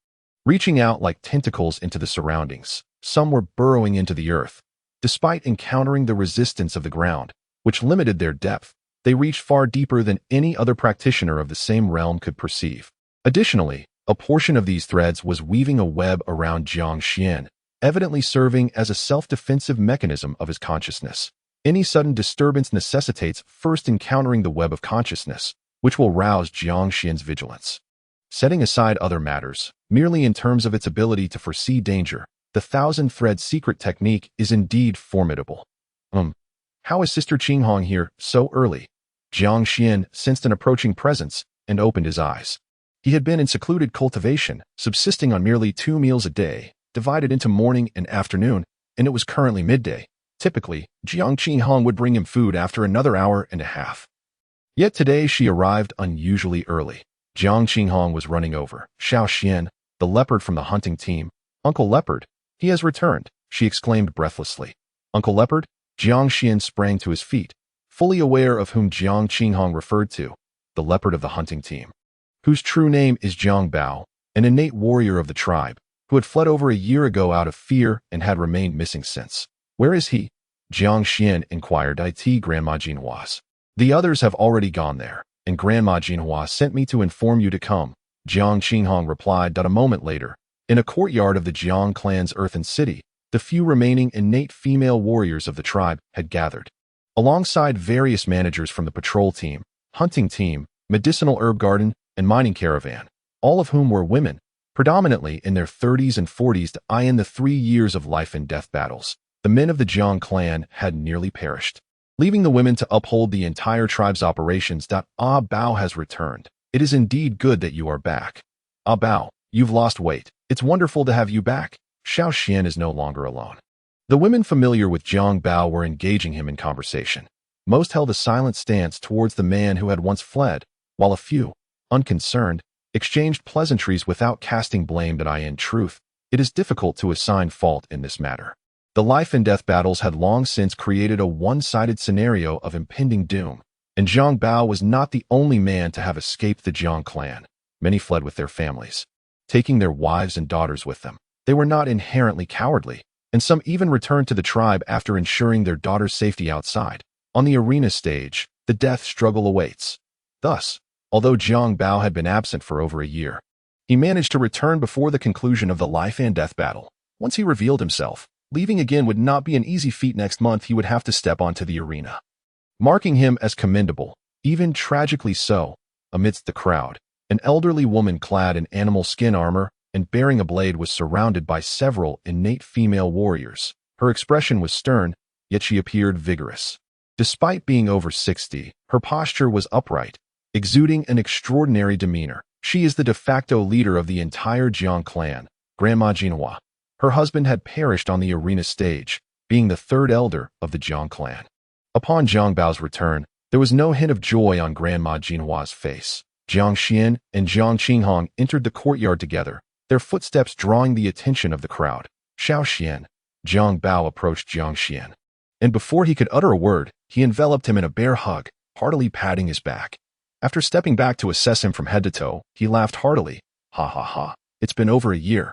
Reaching out like tentacles into the surroundings, some were burrowing into the earth. Despite encountering the resistance of the ground, which limited their depth, they reached far deeper than any other practitioner of the same realm could perceive. Additionally, a portion of these threads was weaving a web around Jiang Xuan, evidently serving as a self-defensive mechanism of his consciousness. Any sudden disturbance necessitates first encountering the web of consciousness, which will rouse Jiang Xuan's vigilance. Setting aside other matters, merely in terms of its ability to foresee danger, the thousand-thread secret technique is indeed formidable. How is Sister Qinghong here so early? Jiang Xuan sensed an approaching presence and opened his eyes. He had been in secluded cultivation, subsisting on merely 2 meals a day, divided into morning and afternoon, and it was currently midday. Typically, Jiang Qinghong would bring him food after another hour and a half. Yet today she arrived unusually early. Jiang Qinghong was running over. Xiao Xian, the leopard from the hunting team. Uncle Leopard, he has returned, she exclaimed breathlessly. Uncle Leopard? Jiang Xian sprang to his feet, fully aware of whom Jiang Qinghong referred to, the leopard of the hunting team, whose true name is Jiang Bao, an innate warrior of the tribe, who had fled over a year ago out of fear and had remained missing since. Where is he? Jiang Xian inquired. Grandma Jinhua's. The others have already gone there, and Grandma Jinhua sent me to inform you to come, Jiang Qinghong replied. A moment later, in a courtyard of the Jiang Clan's earthen city, the few remaining innate female warriors of the tribe had gathered. Alongside various managers from the patrol team, hunting team, medicinal herb garden, and mining caravan, all of whom were women, predominantly in their 30s and 40s. In the 3 years of life and death battles, the men of the Jiang Clan had nearly perished, leaving the women to uphold the entire tribe's operations. Bao has returned. It is indeed good that you are back. Bao, you've lost weight. It's wonderful to have you back. Xiao Xian is no longer alone. The women familiar with Jiang Bao were engaging him in conversation. Most held a silent stance towards the man who had once fled, while a few, unconcerned, exchanged pleasantries without casting blame. In truth, it is difficult to assign fault in this matter. The life and death battles had long since created a one-sided scenario of impending doom, and Jiang Bao was not the only man to have escaped the Jiang Clan. Many fled with their families, taking their wives and daughters with them. They were not inherently cowardly, and some even returned to the tribe after ensuring their daughter's safety outside. On the arena stage, the death struggle awaits. Thus, although Jiang Bao had been absent for over a year, he managed to return before the conclusion of the life and death battle. Once he revealed himself, leaving again would not be an easy feat. Next month he would have to step onto the arena, marking him as commendable, even tragically so. Amidst the crowd, an elderly woman clad in animal skin armor and bearing a blade was surrounded by several innate female warriors. Her expression was stern, yet she appeared vigorous. Despite being over 60, her posture was upright, exuding an extraordinary demeanor. She is the de facto leader of the entire Jiang Clan, Grandma Jinhua. Her husband had perished on the arena stage, being the third elder of the Jiang Clan. Upon Jiang Bao's return, there was no hint of joy on Grandma Jinhua's face. Jiang Xuan and Jiang Qinghong entered the courtyard together, their footsteps drawing the attention of the crowd. Xiao Xian, Jiang Bao approached Jiang Xian, and before he could utter a word, he enveloped him in a bear hug, heartily patting his back. After stepping back to assess him from head to toe, he laughed heartily. Ha ha ha, it's been over a year.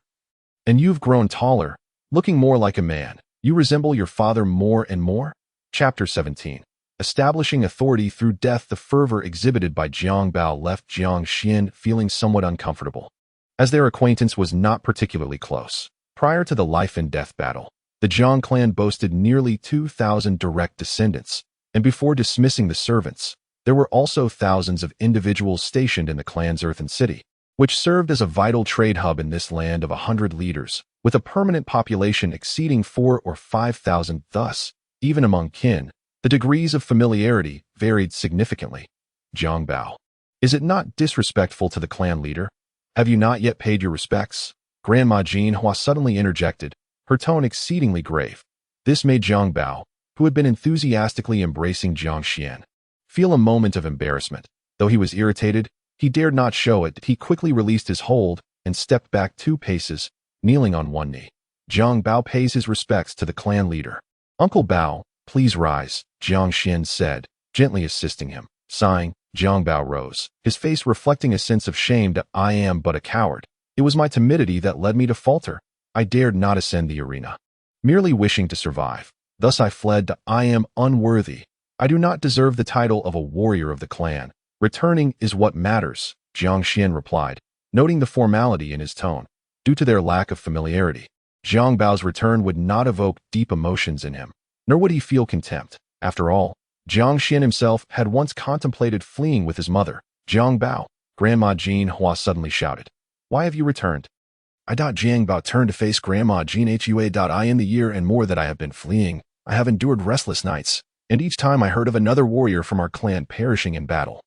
And you've grown taller, looking more like a man. You resemble your father more and more? Chapter 17. Establishing authority through death. The fervor exhibited by Jiang Bao left Jiang Xian feeling somewhat uncomfortable, as their acquaintance was not particularly close. Prior to the life and death battle, the Jiang clan boasted nearly 2,000 direct descendants, and before dismissing the servants, there were also thousands of individuals stationed in the clan's earthen city, which served as a vital trade hub in this land of 100 leaders, with a permanent population exceeding 4,000 or 5,000. Thus, even among kin, the degrees of familiarity varied significantly. Jiang Bao, is it not disrespectful to the clan leader? Have you not yet paid your respects? Grandma Jinhua suddenly interjected, her tone exceedingly grave. This made Jiang Bao, who had been enthusiastically embracing Jiang Xian, feel a moment of embarrassment. Though he was irritated, he dared not show it. He quickly released his hold and stepped back 2 paces, kneeling on one knee. Jiang Bao pays his respects to the clan leader. Uncle Bao, please rise, Jiang Xian said, gently assisting him. Sighing, Jiang Bao rose, his face reflecting a sense of shame that I am but a coward. It was my timidity that led me to falter. I dared not ascend the arena, merely wishing to survive. Thus I fled. I am unworthy. I do not deserve the title of a warrior of the clan. Returning is what matters, Jiang Xian replied, noting the formality in his tone. Due to their lack of familiarity, Jiang Bao's return would not evoke deep emotions in him, nor would he feel contempt. After all, Jiang Xian himself had once contemplated fleeing with his mother. Jiang Bao, Grandma Jinhua suddenly shouted. Why have you returned? Jiang Bao turned to face Grandma Jinhua. In the year and more that I have been fleeing, I have endured restless nights, and each time I heard of another warrior from our clan perishing in battle,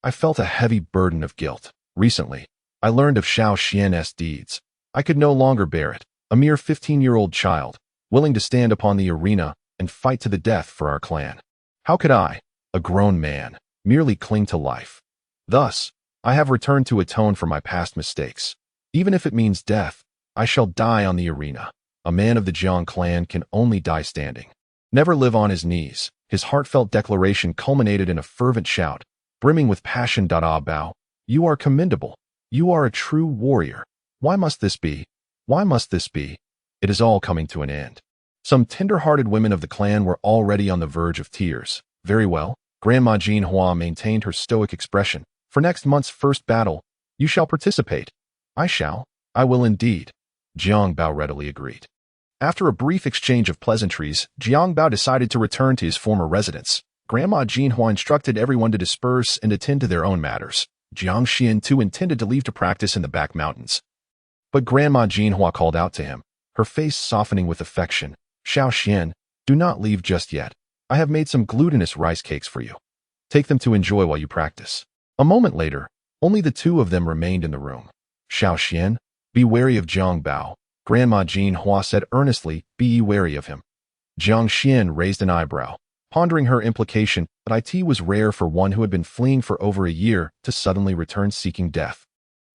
I felt a heavy burden of guilt. Recently, I learned of Xiao Xian's deeds. I could no longer bear it. A mere 15-year-old child, willing to stand upon the arena and fight to the death for our clan. How could I, a grown man, merely cling to life? Thus, I have returned to atone for my past mistakes. Even if it means death, I shall die on the arena. A man of the Jiang clan can only die standing, never live on his knees. His heartfelt declaration culminated in a fervent shout, brimming with passion. Bao, you are commendable. You are a true warrior. Why must this be? Why must this be? It is all coming to an end. Some tender-hearted women of the clan were already on the verge of tears. Very well, Grandma Jinhua maintained her stoic expression. For next month's first battle, you shall participate. I will indeed. Jiang Bao readily agreed. After a brief exchange of pleasantries, Jiang Bao decided to return to his former residence. Grandma Jinhua instructed everyone to disperse and attend to their own matters. Jiang Xian too intended to leave to practice in the back mountains, but Grandma Jinhua called out to him, her face softening with affection. Xiao Xian, do not leave just yet. I have made some glutinous rice cakes for you. Take them to enjoy while you practice. A moment later, only the 2 of them remained in the room. Xiao Xian, be wary of Jiang Bao, Grandma Jinhua said earnestly. Be ye wary of him. Jiang Xian raised an eyebrow, pondering her implication that it was rare for one who had been fleeing for over a year to suddenly return seeking death.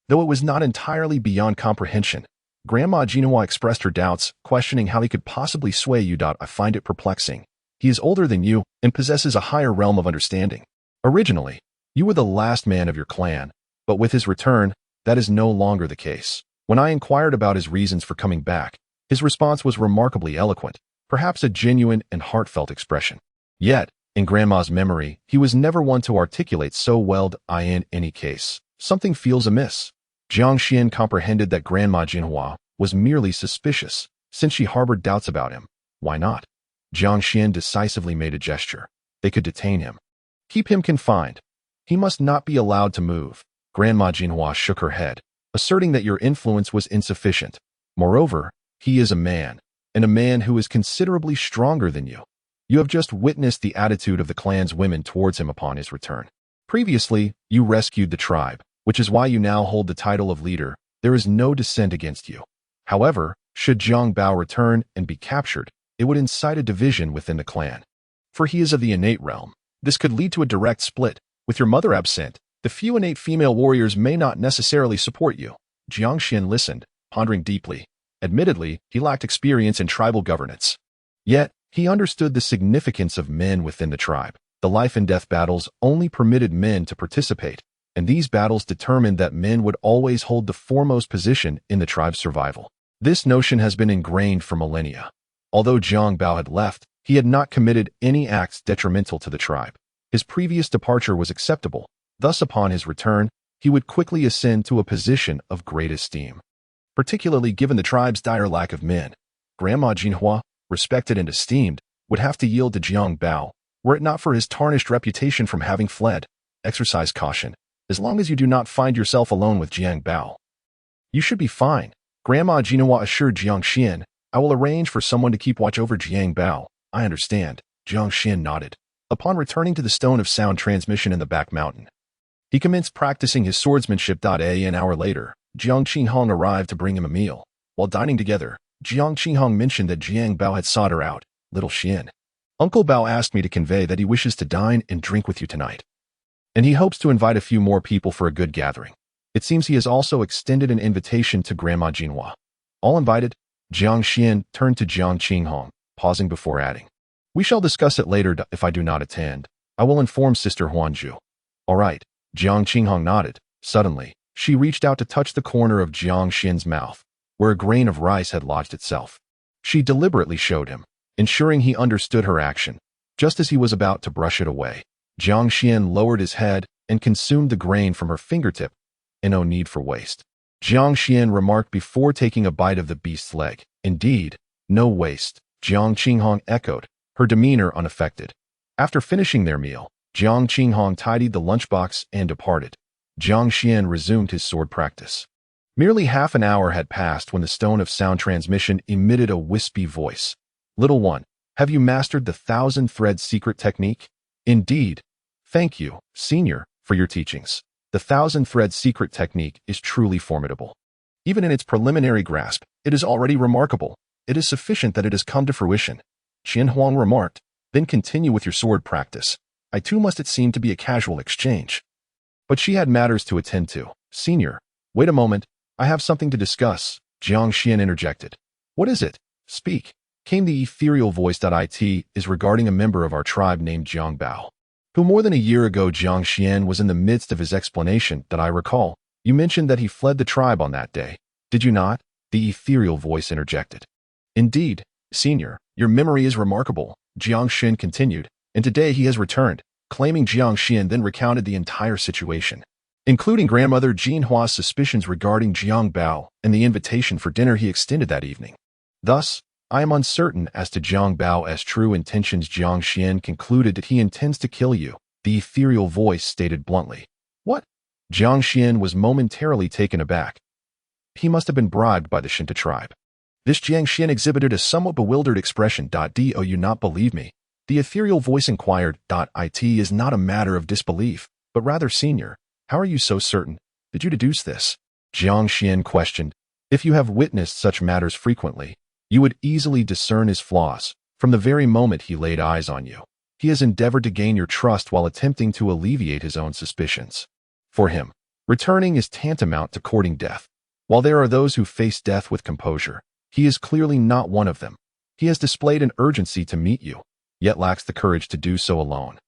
Though it was not entirely beyond comprehension, Grandma Jinhua expressed her doubts, questioning how he could possibly sway you. I find it perplexing. He is older than you and possesses a higher realm of understanding. Originally, you were the last man of your clan, but with his return, that is no longer the case. When I inquired about his reasons for coming back, his response was remarkably eloquent, perhaps a genuine and heartfelt expression. Yet, in Grandma's memory, he was never one to articulate so well. In any case, something feels amiss. Jiang Xuan comprehended that Grandma Jinhua was merely suspicious, since she harbored doubts about him. Why not? Jiang Xuan decisively made a gesture. They could detain him. Keep him confined. He must not be allowed to move. Grandma Jinhua shook her head, asserting that your influence was insufficient. Moreover, he is a man, and a man who is considerably stronger than you. You have just witnessed the attitude of the clan's women towards him upon his return. Previously, you rescued the tribe, which is why you now hold the title of leader. There is no dissent against you. However, should Jiang Bao return and be captured, it would incite a division within the clan. For he is of the innate realm. This could lead to a direct split. With your mother absent, the few innate female warriors may not necessarily support you. Jiang Xuan listened, pondering deeply. Admittedly, he lacked experience in tribal governance. Yet, he understood the significance of men within the tribe. The life and death battles only permitted men to participate, and these battles determined that men would always hold the foremost position in the tribe's survival. This notion has been ingrained for millennia. Although Jiang Bao had left, he had not committed any acts detrimental to the tribe. His previous departure was acceptable. Thus, upon his return, he would quickly ascend to a position of great esteem. Particularly given the tribe's dire lack of men, Grandma Jinhua, respected and esteemed, would have to yield to Jiang Bao, were it not for his tarnished reputation from having fled. Exercise caution, as long as you do not find yourself alone with Jiang Bao. You should be fine, Grandma Jinhua assured Jiang Xuan. I will arrange for someone to keep watch over Jiang Bao. I understand. Jiang Xuan nodded. Upon returning to the Stone of Sound transmission in the back mountain, he commenced practicing his swordsmanship. An hour later, Jiang Qinghong arrived to bring him a meal. While dining together, Jiang Qinghong mentioned that Jiang Bao had sought her out. Little Xian. Uncle Bao asked me to convey that he wishes to dine and drink with you tonight, and he hopes to invite a few more people for a good gathering. It seems he has also extended an invitation to Grandma Jinhua. All invited? Jiang Xuan turned to Jiang Qinghong, pausing before adding, we shall discuss it later. If I do not attend, I will inform Sister Huanju. All right. Jiang Qinghong nodded. Suddenly, she reached out to touch the corner of Jiang Xuan's mouth, where a grain of rice had lodged itself. She deliberately showed him, ensuring he understood her action. Just as he was about to brush it away, Jiang Xuan lowered his head and consumed the grain from her fingertip. And no need for waste. Jiang Xuan remarked before taking a bite of the beast's leg. Indeed, no waste, Jiang Qinghong echoed, her demeanor unaffected. After finishing their meal, Jiang Qinghong tidied the lunchbox and departed. Jiang Xuan resumed his sword practice. Merely half an hour had passed when the Stone of Sound transmission emitted a wispy voice. Little one, have you mastered the 1,000-thread secret technique? Indeed. Thank you, Senior, for your teachings. The 1,000-thread secret technique is truly formidable. Even in its preliminary grasp, it is already remarkable. It is sufficient that it has come to fruition. Qian Huang remarked, then continue with your sword practice. I too must it seem to be a casual exchange. But she had matters to attend to. Senior, wait a moment, I have something to discuss, Jiang Xuan interjected. What is it? Speak, came the ethereal voice. It is regarding a member of our tribe named Jiang Bao, who more than a year ago Jiang Xuan was in the midst of his explanation. I recall, you mentioned that he fled the tribe on that day. Did you not? The ethereal voice interjected. Indeed, Senior, your memory is remarkable, Jiang Xuan continued, and today he has returned, claiming. Jiang Xuan then recounted the entire situation, including Grandmother Jinhua's suspicions regarding Jiang Bao and the invitation for dinner he extended that evening. Thus, I am uncertain as to Jiang Bao's true intentions. Jiang Xuan concluded that he intends to kill you, the ethereal voice stated bluntly. What? Jiang Xuan was momentarily taken aback. He must have been bribed by the Shentu Tribe. This Jiang Xuan exhibited a somewhat bewildered expression. Do you not believe me? The ethereal voice inquired. It is not a matter of disbelief, but rather, Senior, how are you so certain? Did you deduce this? Jiang Xuan questioned. If you have witnessed such matters frequently, you would easily discern his flaws from the very moment he laid eyes on you. He has endeavored to gain your trust while attempting to alleviate his own suspicions. For him, returning is tantamount to courting death. While there are those who face death with composure, he is clearly not one of them. He has displayed an urgency to meet you, yet lacks the courage to do so alone.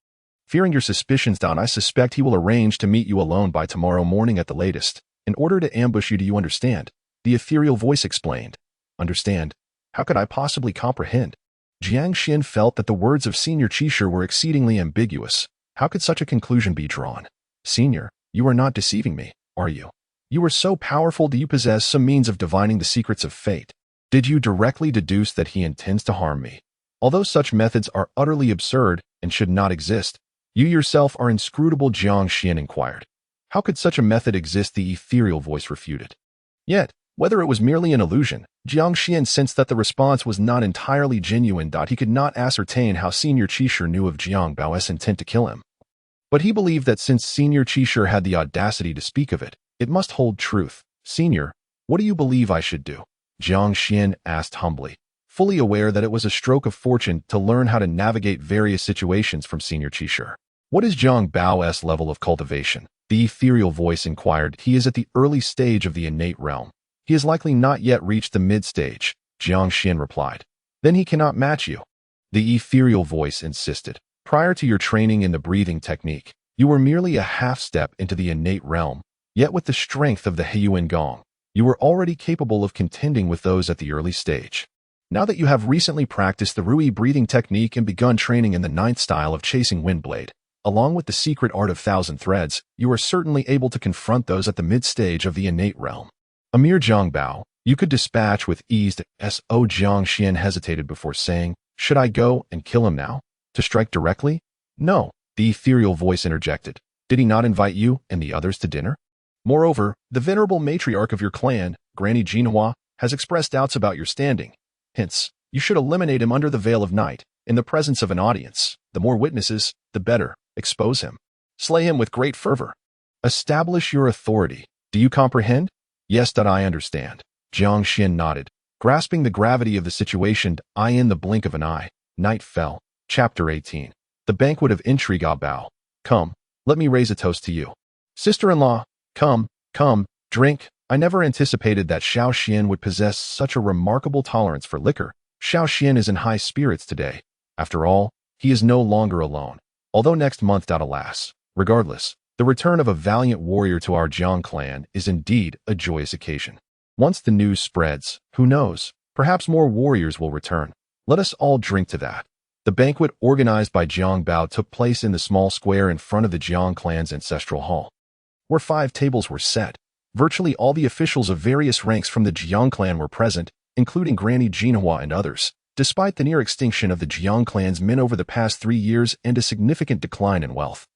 Fearing your suspicions, I suspect he will arrange to meet you alone by tomorrow morning at the latest. In order to ambush you, do you understand? The ethereal voice explained. Understand? How could I possibly comprehend? Jiang Xuan felt that the words of Senior Qishir were exceedingly ambiguous. How could such a conclusion be drawn? Senior, you are not deceiving me, are you? You are so powerful. Do you possess some means of divining the secrets of fate? Did you directly deduce that he intends to harm me? Although such methods are utterly absurd and should not exist, you yourself are inscrutable, Jiang Xuan inquired. How could such a method exist? The ethereal voice refuted. Yet, whether it was merely an illusion, Jiang Xuan sensed that the response was not entirely genuine. He could not ascertain how Senior Qishir knew of Jiang Bao's intent to kill him. But he believed that since Senior Qishir had the audacity to speak of it, it must hold truth. Senior, what do you believe I should do? Jiang Xuan asked humbly, fully aware that it was a stroke of fortune to learn how to navigate various situations from Senior Qishir. What is Jiang Bao's level of cultivation? The ethereal voice inquired. He is at the early stage of the innate realm. He has likely not yet reached the mid-stage, Jiang Xuan replied. Then he cannot match you. The ethereal voice insisted. Prior to your training in the breathing technique, you were merely a half-step into the innate realm, yet with the strength of the Heiyuan Gong, you were already capable of contending with those at the early stage. Now that you have recently practiced the Rui breathing technique and begun training in the 9th style of chasing Windblade, along with the secret art of Thousand Threads, you are certainly able to confront those at the mid-stage of the innate realm. A mere Jiang Bao, you could dispatch with ease. So Jiang Xuan hesitated before saying, should I go and kill him now? To strike directly? No, the ethereal voice interjected. Did he not invite you and the others to dinner? Moreover, the venerable matriarch of your clan, Granny Jinhua, has expressed doubts about your standing. Hence, you should eliminate him under the veil of night, in the presence of an audience. The more witnesses, the better. Expose him. Slay him with great fervor. Establish your authority. Do you comprehend? Yes, I understand. Jiang Xuan nodded, grasping the gravity of the situation. In the blink of an eye, night fell. Chapter 18. The Banquet of Intrigue. Bao. Come, let me raise a toast to you. Sister-in-law, come, drink. I never anticipated that Xiao Xian would possess such a remarkable tolerance for liquor. Xiao Xian is in high spirits today. After all, he is no longer alone. Although next month. Alas. Regardless, the return of a valiant warrior to our Jiang clan is indeed a joyous occasion. Once the news spreads, who knows, perhaps more warriors will return. Let us all drink to that. The banquet organized by Jiang Bao took place in the small square in front of the Jiang clan's ancestral hall, where 5 tables were set. Virtually all the officials of various ranks from the Jiang clan were present, including Granny Jinhua and others. Despite the near extinction of the Jiang clan's men over the past 3 years and a significant decline in wealth,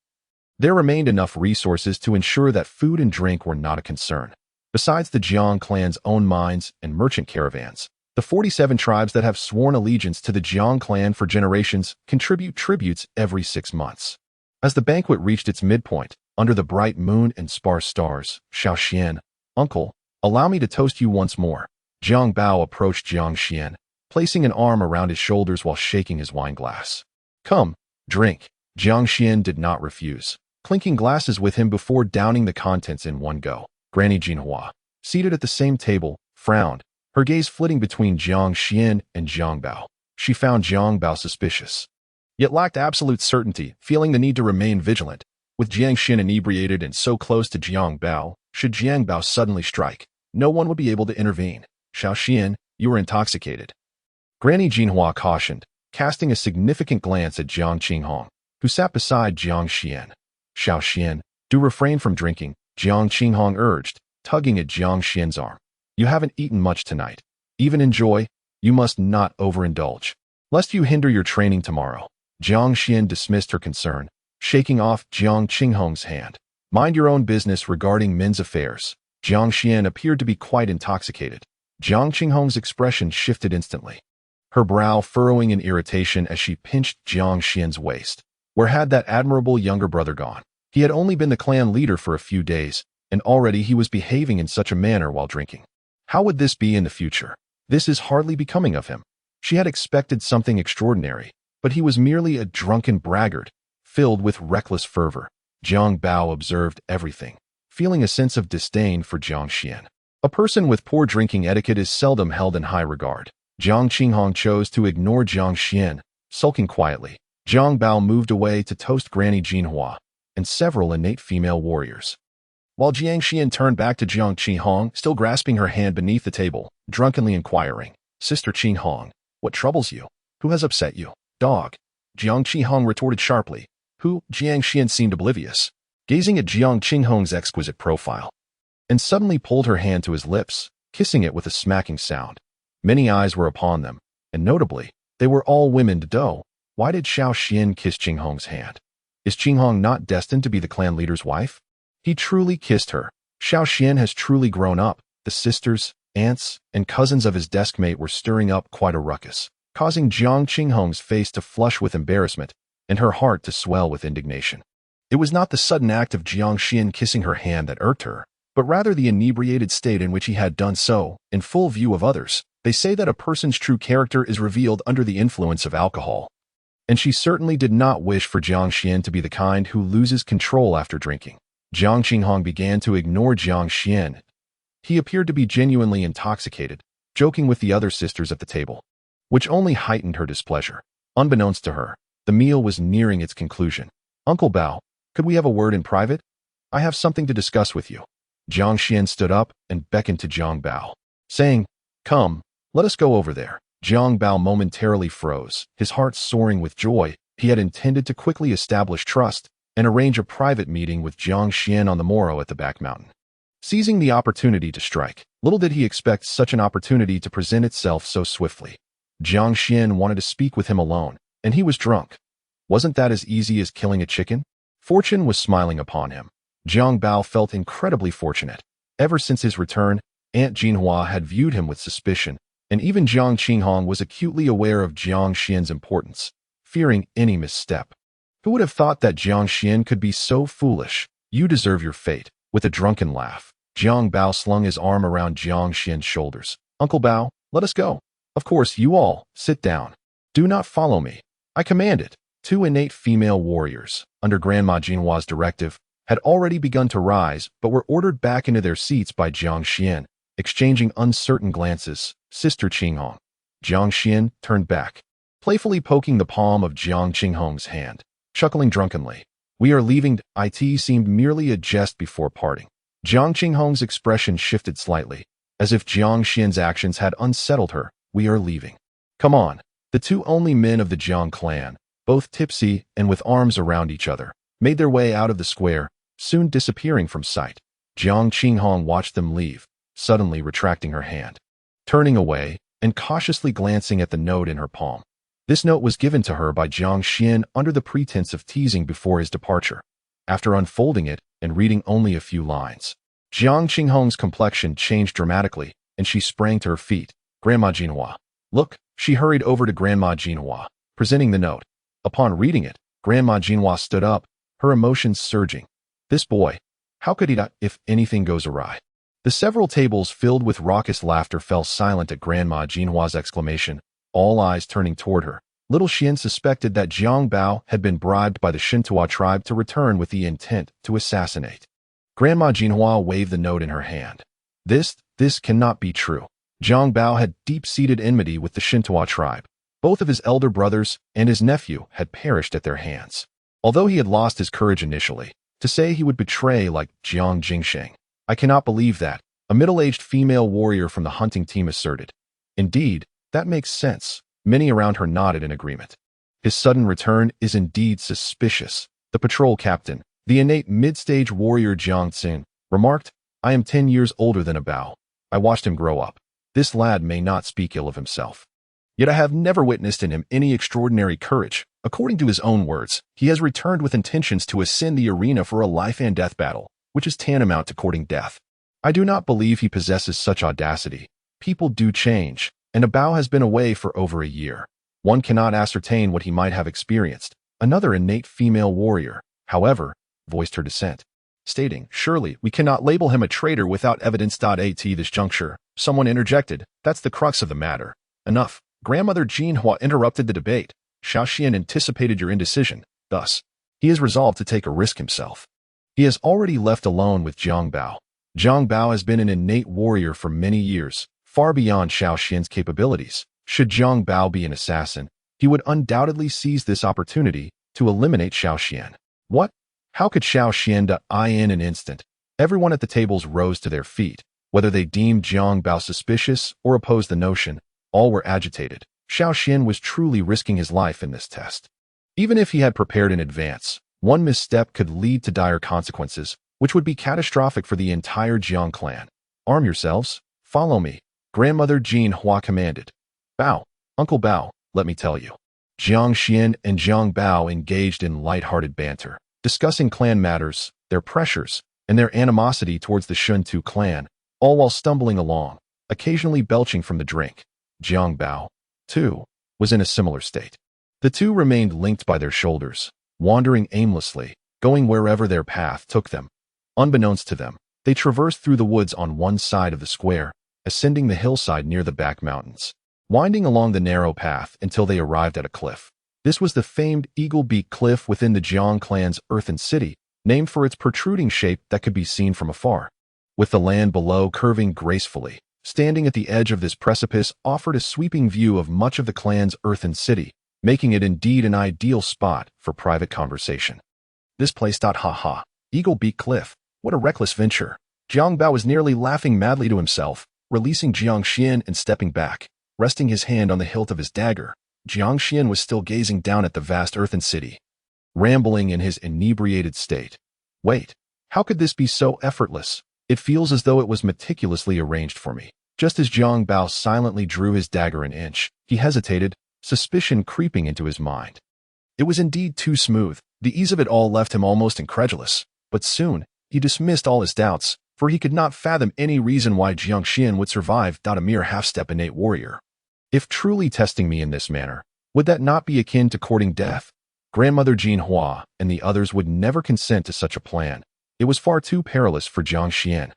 there remained enough resources to ensure that food and drink were not a concern. Besides the Jiang clan's own mines and merchant caravans, the 47 tribes that have sworn allegiance to the Jiang clan for generations contribute tributes every 6 months. As the banquet reached its midpoint, under the bright moon and sparse stars, Xiao Xian, uncle, allow me to toast you once more. Jiang Bao approached Jiang Xuan, placing an arm around his shoulders while shaking his wine glass. Come, drink. Jiang Xuan did not refuse, clinking glasses with him before downing the contents in one go. Granny Jinhua, seated at the same table, frowned, her gaze flitting between Jiang Xuan and Jiang Bao. She found Jiang Bao suspicious, yet lacked absolute certainty, feeling the need to remain vigilant. With Jiang Xuan inebriated and so close to Jiang Bao, should Jiang Bao suddenly strike, no one would be able to intervene. Xiao Xian, you are intoxicated. Granny Jinhua cautioned, casting a significant glance at Jiang Qinghong, who sat beside Jiang Xuan. Xiao Xian, do refrain from drinking, Jiang Qinghong urged, tugging at Jiang Xuan's arm. You haven't eaten much tonight. Even enjoy, you must not overindulge, lest you hinder your training tomorrow. Jiang Xuan dismissed her concern, shaking off Jiang Qinghong's hand. Mind your own business regarding men's affairs. Jiang Xuan appeared to be quite intoxicated. Jiang Qinghong's expression shifted instantly, her brow furrowing in irritation as she pinched Jiang Xuan's waist. Where had that admirable younger brother gone? He had only been the clan leader for a few days, and already he was behaving in such a manner while drinking. How would this be in the future? This is hardly becoming of him. She had expected something extraordinary, but he was merely a drunken braggart, filled with reckless fervor. Jiang Bao observed everything, feeling a sense of disdain for Jiang Xuan. A person with poor drinking etiquette is seldom held in high regard. Jiang Qinghong chose to ignore Jiang Xuan, sulking quietly. Jiang Bao moved away to toast Granny Jinhua and several innate female warriors. while Jiang Xuan turned back to Jiang Qinghong, still grasping her hand beneath the table, drunkenly inquiring, "Sister Qinghong, what troubles you? Who has upset you?" "Dog," Jiang Qinghong retorted sharply. "Who?" Jiang Xuan seemed oblivious, gazing at Jiang Qinghong's exquisite profile, and suddenly pulled her hand to his lips, kissing it with a smacking sound. Many eyes were upon them, and notably, they were all women. "Doe, why did Xiao Xian kiss Qinghong's hand? Is Qinghong not destined to be the clan leader's wife?" He truly kissed her. Xiao Xian has truly grown up. The sisters, aunts, and cousins of his deskmate were stirring up quite a ruckus, causing Jiang Qinghong's face to flush with embarrassment and her heart to swell with indignation. It was not the sudden act of Jiang Xuan kissing her hand that irked her, but rather the inebriated state in which he had done so, in full view of others. They say that a person's true character is revealed under the influence of alcohol, and she certainly did not wish for Jiang Xuan to be the kind who loses control after drinking. Jiang Qinghong began to ignore Jiang Xuan. He appeared to be genuinely intoxicated, joking with the other sisters at the table, which only heightened her displeasure. Unbeknownst to her, the meal was nearing its conclusion. "Uncle Bao, could we have a word in private? I have something to discuss with you." Jiang Xuan stood up and beckoned to Jiang Bao, saying, "Come, let us go over there." Jiang Bao momentarily froze, his heart soaring with joy. He had intended to quickly establish trust and arrange a private meeting with Jiang Xuan on the morrow at the back mountain, seizing the opportunity to strike. Little did he expect such an opportunity to present itself so swiftly. Jiang Xuan wanted to speak with him alone, and he was drunk. Wasn't that as easy as killing a chicken? Fortune was smiling upon him. Jiang Bao felt incredibly fortunate. Ever since his return, Aunt Jinhua had viewed him with suspicion, and even Jiang Qinghong was acutely aware of Jiang Xuan's importance, fearing any misstep. Who would have thought that Jiang Xuan could be so foolish? "You deserve your fate." With a drunken laugh, Jiang Bao slung his arm around Jiang Xuan's shoulders. "Uncle Bao, let us go. Of course, you all, sit down. Do not follow me. I command it." Two innate female warriors, under Grandma Jinhua's directive, had already begun to rise but were ordered back into their seats by Jiang Xuan, exchanging uncertain glances. "Sister Qinghong." Jiang Xuan turned back, playfully poking the palm of Jiang Qinghong's hand, chuckling drunkenly. "We are leaving." It seemed merely a jest before parting. Jiang Qinghong's expression shifted slightly, as if Jiang Xuan's actions had unsettled her. "We are leaving. Come on." The two only men of the Jiang clan, both tipsy and with arms around each other, made their way out of the square, soon disappearing from sight. Jiang Qinghong watched them leave, suddenly retracting her hand, turning away, and cautiously glancing at the note in her palm. This note was given to her by Jiang Xuan under the pretense of teasing before his departure. After unfolding it and reading only a few lines, Jiang Qinghong's complexion changed dramatically, and she sprang to her feet. "Grandma Jinhua, look." She hurried over to Grandma Jinhua, presenting the note. Upon reading it, Grandma Jinhua stood up, her emotions surging. "This boy, how could he die if anything goes awry?" The several tables filled with raucous laughter fell silent at Grandma Jinhua's exclamation, all eyes turning toward her. Little Xian suspected that Jiang Bao had been bribed by the Shentu Tribe to return with the intent to assassinate. Grandma Jinhua waved the note in her hand. This cannot be true. Jiang Bao had deep-seated enmity with the Shentu Tribe. Both of his elder brothers and his nephew had perished at their hands. Although he had lost his courage initially, to say he would betray like Jiang Jingsheng, "I cannot believe that," a middle-aged female warrior from the hunting team asserted. "Indeed, that makes sense." Many around her nodded in agreement. "His sudden return is indeed suspicious," the patrol captain, the innate mid-stage warrior Jiang Xuan, remarked. "I am 10 years older than a Bao. I watched him grow up. This lad may not speak ill of himself. Yet I have never witnessed in him any extraordinary courage. According to his own words, he has returned with intentions to ascend the arena for a life-and-death battle, which is tantamount to courting death. I do not believe he possesses such audacity. People do change, and a Bao has been away for over a year. One cannot ascertain what he might have experienced." Another innate female warrior, however, voiced her dissent, stating, "Surely we cannot label him a traitor without evidence. At this juncture," someone interjected, "That's the crux of the matter." "Enough." Grandmother Jinhua interrupted the debate. "Xiao Xian anticipated your indecision. Thus, he is resolved to take a risk himself. He has already left alone with Jiang Bao. Jiang Bao has been an innate warrior for many years, far beyond Xiao Xian's capabilities. Should Jiang Bao be an assassin, he would undoubtedly seize this opportunity to eliminate Xiao Xian." "What? How could Xiao Xian die in an instant?" Everyone at the tables rose to their feet. Whether they deemed Jiang Bao suspicious or opposed the notion, all were agitated. Xiao Xian was truly risking his life in this test. Even if he had prepared in advance, one misstep could lead to dire consequences, which would be catastrophic for the entire Jiang clan. Arm yourselves. Follow me, Grandmother Jean Hua commanded. Bao, Uncle Bao, let me tell you. Jiang Xian and Jiang Bao engaged in light-hearted banter, discussing clan matters, their pressures, and their animosity towards the Shentu clan, all while stumbling along, occasionally belching from the drink. Jiang Bao, too, was in a similar state. The two remained linked by their shoulders, wandering aimlessly, going wherever their path took them. Unbeknownst to them, they traversed through the woods on one side of the square, ascending the hillside near the back mountains, winding along the narrow path until they arrived at a cliff. This was the famed Eagle Beak Cliff within the Jiang clan's earthen city, named for its protruding shape that could be seen from afar. With the land below curving gracefully, standing at the edge of this precipice offered a sweeping view of much of the clan's earthen city, making it indeed an ideal spot for private conversation. This place. Ha ha. Eagle Beak Cliff. What a reckless venture. Jiang Bao was nearly laughing madly to himself, releasing Jiang Xian and stepping back, resting his hand on the hilt of his dagger. Jiang Xian was still gazing down at the vast earthen city, rambling in his inebriated state. Wait, how could this be so effortless? It feels as though it was meticulously arranged for me. Just as Jiang Bao silently drew his dagger an inch, he hesitated, suspicion creeping into his mind. It was indeed too smooth. The ease of it all left him almost incredulous. But soon, he dismissed all his doubts, for he could not fathom any reason why Jiang Xian would survive without a mere half-step innate warrior. If truly testing me in this manner, would that not be akin to courting death? Grandmother Jean Hua and the others would never consent to such a plan. It was far too perilous for Jiang Xian.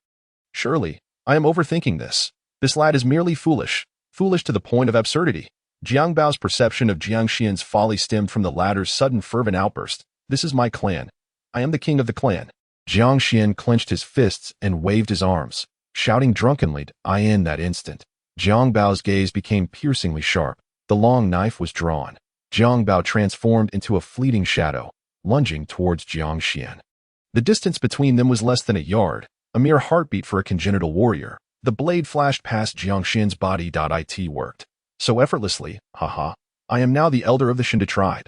Surely, I am overthinking this. This lad is merely foolish to the point of absurdity. Jiang Bao's perception of Jiang Xian's folly stemmed from the latter's sudden fervent outburst. This is my clan. I am the king of the clan. Jiang Xian clenched his fists and waved his arms, shouting drunkenly, I in that instant. Jiang Bao's gaze became piercingly sharp. The long knife was drawn. Jiang Bao transformed into a fleeting shadow, lunging towards Jiang Xian. The distance between them was less than a yard, a mere heartbeat for a congenital warrior. The blade flashed past Jiang Xian's body. It worked so effortlessly. Haha. I am now the elder of the Shentu Tribe.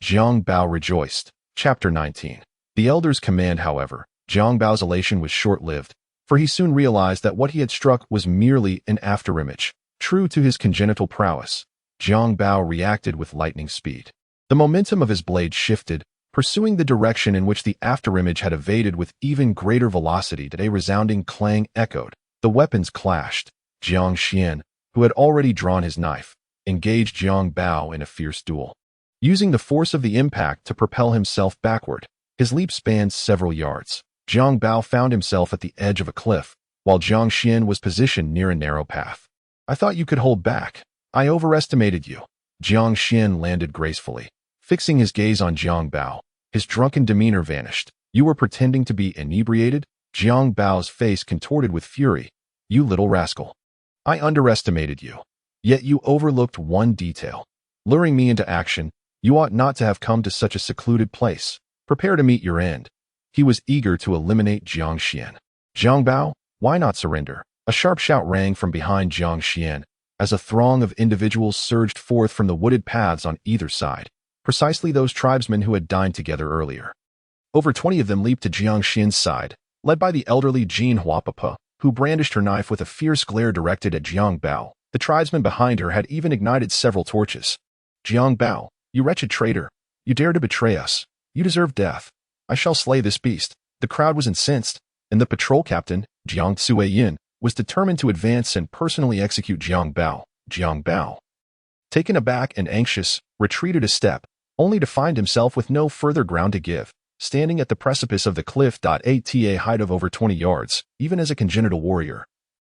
Jiang Bao rejoiced. Chapter 19. The elder's command, however, Jiang Bao's elation was short-lived, for he soon realized that what he had struck was merely an afterimage. True to his congenital prowess, Jiang Bao reacted with lightning speed. The momentum of his blade shifted, pursuing the direction in which the afterimage had evaded with even greater velocity. A resounding clang echoed. The weapons clashed. Jiang Xian, who had already drawn his knife, engaged Jiang Bao in a fierce duel. Using the force of the impact to propel himself backward, his leap spanned several yards. Jiang Bao found himself at the edge of a cliff, while Jiang Xian was positioned near a narrow path. I thought you could hold back. I overestimated you. Jiang Xian landed gracefully, fixing his gaze on Jiang Bao. His drunken demeanor vanished. You were pretending to be inebriated? Jiang Bao's face contorted with fury. You little rascal. I underestimated you. Yet you overlooked one detail. Luring me into action, you ought not to have come to such a secluded place. Prepare to meet your end. He was eager to eliminate Jiang Xian. Jiang Bao, why not surrender? A sharp shout rang from behind Jiang Xian, as a throng of individuals surged forth from the wooded paths on either side, precisely those tribesmen who had dined together earlier. Over 20 of them leaped to Jiang Xian's side, led by the elderly Jean Huapapa, who brandished her knife with a fierce glare directed at Jiang Bao. The tribesmen behind her had even ignited several torches. Jiang Bao, you wretched traitor, you dare to betray us. You deserve death. I shall slay this beast. The crowd was incensed, and the patrol captain, Jiang Xuan, was determined to advance and personally execute Jiang Bao. Jiang Bao, taken aback and anxious, retreated a step, only to find himself with no further ground to give, standing at the precipice of the cliff. At a height of over 20 yards, even as a congenital warrior.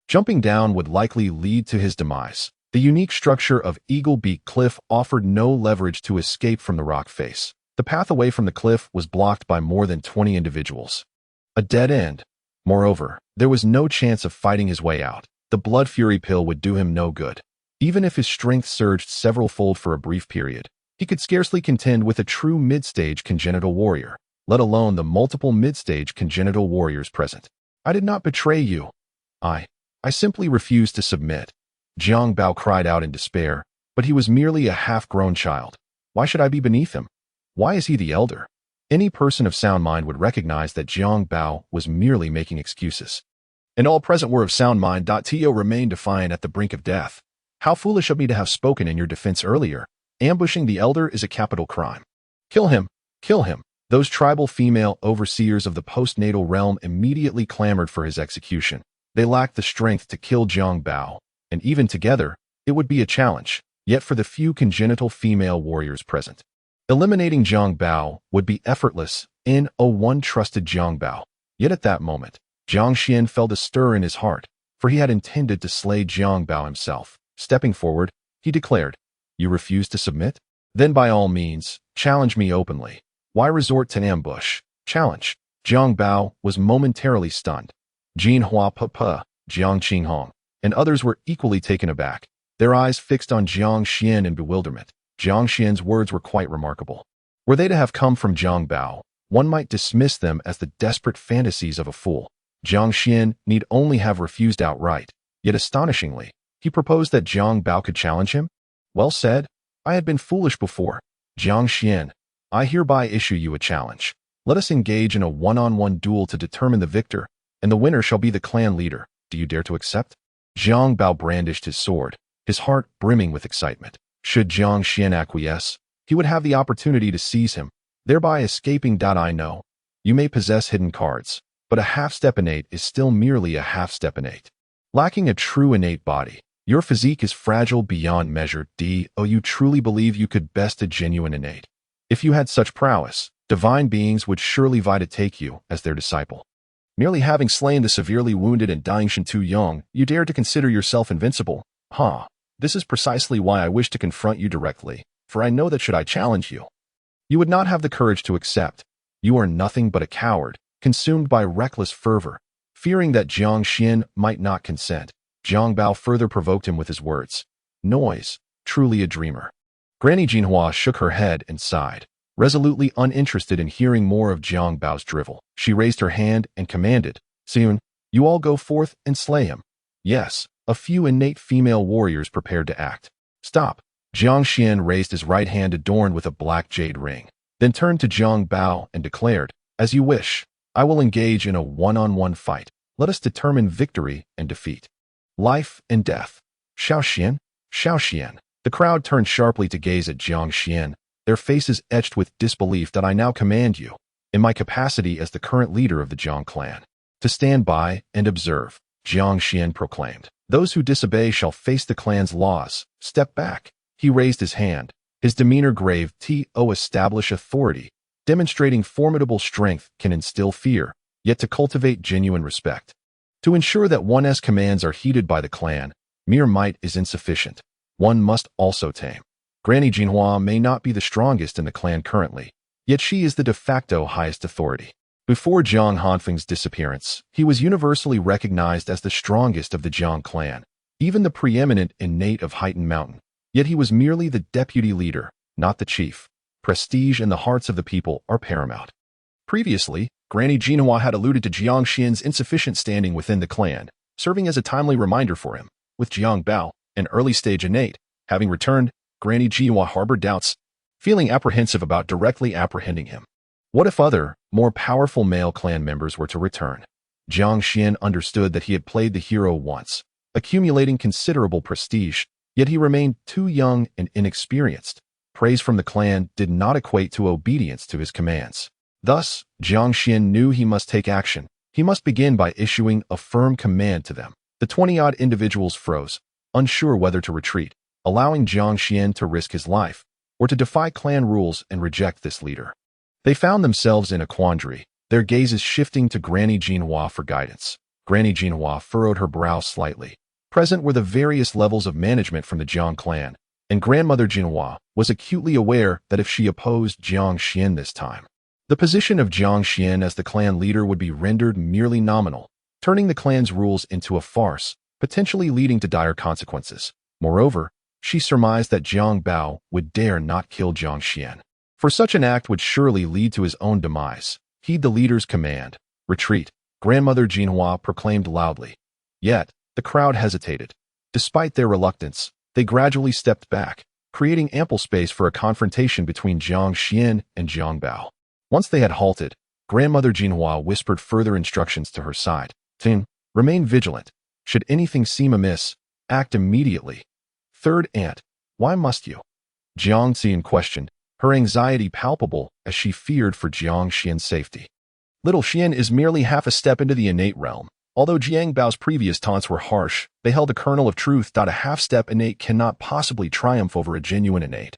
Jumping down would likely lead to his demise. The unique structure of Eagle Beak Cliff offered no leverage to escape from the rock face. The path away from the cliff was blocked by more than 20 individuals. A dead end. Moreover, there was no chance of fighting his way out. The blood fury pill would do him no good. Even if his strength surged several-fold for a brief period, he could scarcely contend with a true mid-stage congenital warrior, let alone the multiple mid-stage congenital warriors present. I did not betray you. I simply refused to submit. Jiang Bao cried out in despair, but he was merely a half-grown child. Why should I be beneath him? Why is he the elder? Any person of sound mind would recognize that Jiang Bao was merely making excuses. And all present were of sound mind. Tio remained defiant at the brink of death. How foolish of me to have spoken in your defense earlier. Ambushing the elder is a capital crime. Kill him! Kill him! Those tribal female overseers of the postnatal realm immediately clamored for his execution. They lacked the strength to kill Jiang Bao, and even together, it would be a challenge, yet for the few congenital female warriors present. Eliminating Jiang Bao would be effortless in one trusted Jiang Bao. Yet at that moment, Jiang Xuan felt a stir in his heart, for he had intended to slay Jiang Bao himself. Stepping forward, he declared, "You refuse to submit? Then by all means, challenge me openly. Why resort to ambush? Challenge." Jiang Bao was momentarily stunned. Jin Hua Papa, Jiang Qinghong, and others were equally taken aback, their eyes fixed on Jiang Xuan in bewilderment. Jiang Xuan's words were quite remarkable. Were they to have come from Jiang Bao, one might dismiss them as the desperate fantasies of a fool. Jiang Xuan need only have refused outright, yet astonishingly, he proposed that Jiang Bao could challenge him? Well said. I had been foolish before. Jiang Xuan, I hereby issue you a challenge. Let us engage in a one-on-one duel to determine the victor, and the winner shall be the clan leader. Do you dare to accept? Jiang Bao brandished his sword, his heart brimming with excitement. Should Jiang Xuan acquiesce, he would have the opportunity to seize him, thereby escaping. I know. You may possess hidden cards, but a half-step innate is still merely a half-step innate. Lacking a true innate body, your physique is fragile beyond measure. You truly believe you could best a genuine innate? If you had such prowess, divine beings would surely vie to take you as their disciple. Merely having slain the severely wounded and dying Shentu Yong, you dare to consider yourself invincible? This is precisely why I wish to confront you directly, for I know that should I challenge you, you would not have the courage to accept. You are nothing but a coward, consumed by reckless fervor. Fearing that Jiang Xuan might not consent, Jiang Bao further provoked him with his words. Noise, truly a dreamer. Granny Jinhua shook her head and sighed. Resolutely uninterested in hearing more of Jiang Bao's drivel, she raised her hand and commanded, "Soon, you all go forth and slay him." Yes, a few innate female warriors prepared to act. Stop. Jiang Xuan raised his right hand adorned with a black jade ring, then turned to Jiang Bao and declared, "As you wish, I will engage in a one-on-one fight. Let us determine victory and defeat. Life and death." Xiao Xian, Xiao Xian. The crowd turned sharply to gaze at Jiang Xuan, their faces etched with disbelief. "That I now command you, in my capacity as the current leader of the Jiang Clan, to stand by and observe," Jiang Xuan proclaimed. "Those who disobey shall face the clan's laws. Step back." He raised his hand, his demeanor grave. Establish authority. Demonstrating formidable strength can instill fear, yet to cultivate genuine respect. To ensure that one's commands are heeded by the clan, mere might is insufficient. One must also tame. Granny Jinhua may not be the strongest in the clan currently, yet she is the de facto highest authority. Before Jiang Hanfeng's disappearance, he was universally recognized as the strongest of the Jiang clan, even the preeminent innate of Heightened Mountain. Yet he was merely the deputy leader, not the chief. Prestige in the hearts of the people are paramount. Previously, Granny Jinhua had alluded to Jiang Xuan's insufficient standing within the clan, serving as a timely reminder for him. With Jiang Bao, an early-stage innate, having returned, Granny Jinhua harbored doubts, feeling apprehensive about directly apprehending him. What if other, more powerful male clan members were to return? Jiang Xuan understood that he had played the hero once, accumulating considerable prestige, yet he remained too young and inexperienced. Praise from the clan did not equate to obedience to his commands. Thus, Jiang Xuan knew he must take action. He must begin by issuing a firm command to them. The 20-odd individuals froze, unsure whether to retreat, allowing Jiang Xuan to risk his life, or to defy clan rules and reject this leader. They found themselves in a quandary, their gazes shifting to Granny Jinhua for guidance. Granny Jinhua furrowed her brow slightly. Present were the various levels of management from the Jiang clan, and Grandmother Jinhua was acutely aware that if she opposed Jiang Xuan this time, the position of Jiang Xuan as the clan leader would be rendered merely nominal, turning the clan's rules into a farce, potentially leading to dire consequences. Moreover, she surmised that Jiang Bao would dare not kill Jiang Xuan, for such an act would surely lead to his own demise. Heed the leader's command. Retreat. Grandmother Jinhua proclaimed loudly. Yet, the crowd hesitated. Despite their reluctance, they gradually stepped back, creating ample space for a confrontation between Jiang Xuan and Jiang Bao. Once they had halted, Grandmother Jinhua whispered further instructions to her side. Ting, remain vigilant. Should anything seem amiss, act immediately. Third aunt, why must you? Jiang Xian questioned, her anxiety palpable as she feared for Jiang Xian's safety. Little Xian is merely half a step into the innate realm. Although Jiang Bao's previous taunts were harsh, they held a kernel of truth. A half-step innate cannot possibly triumph over a genuine innate.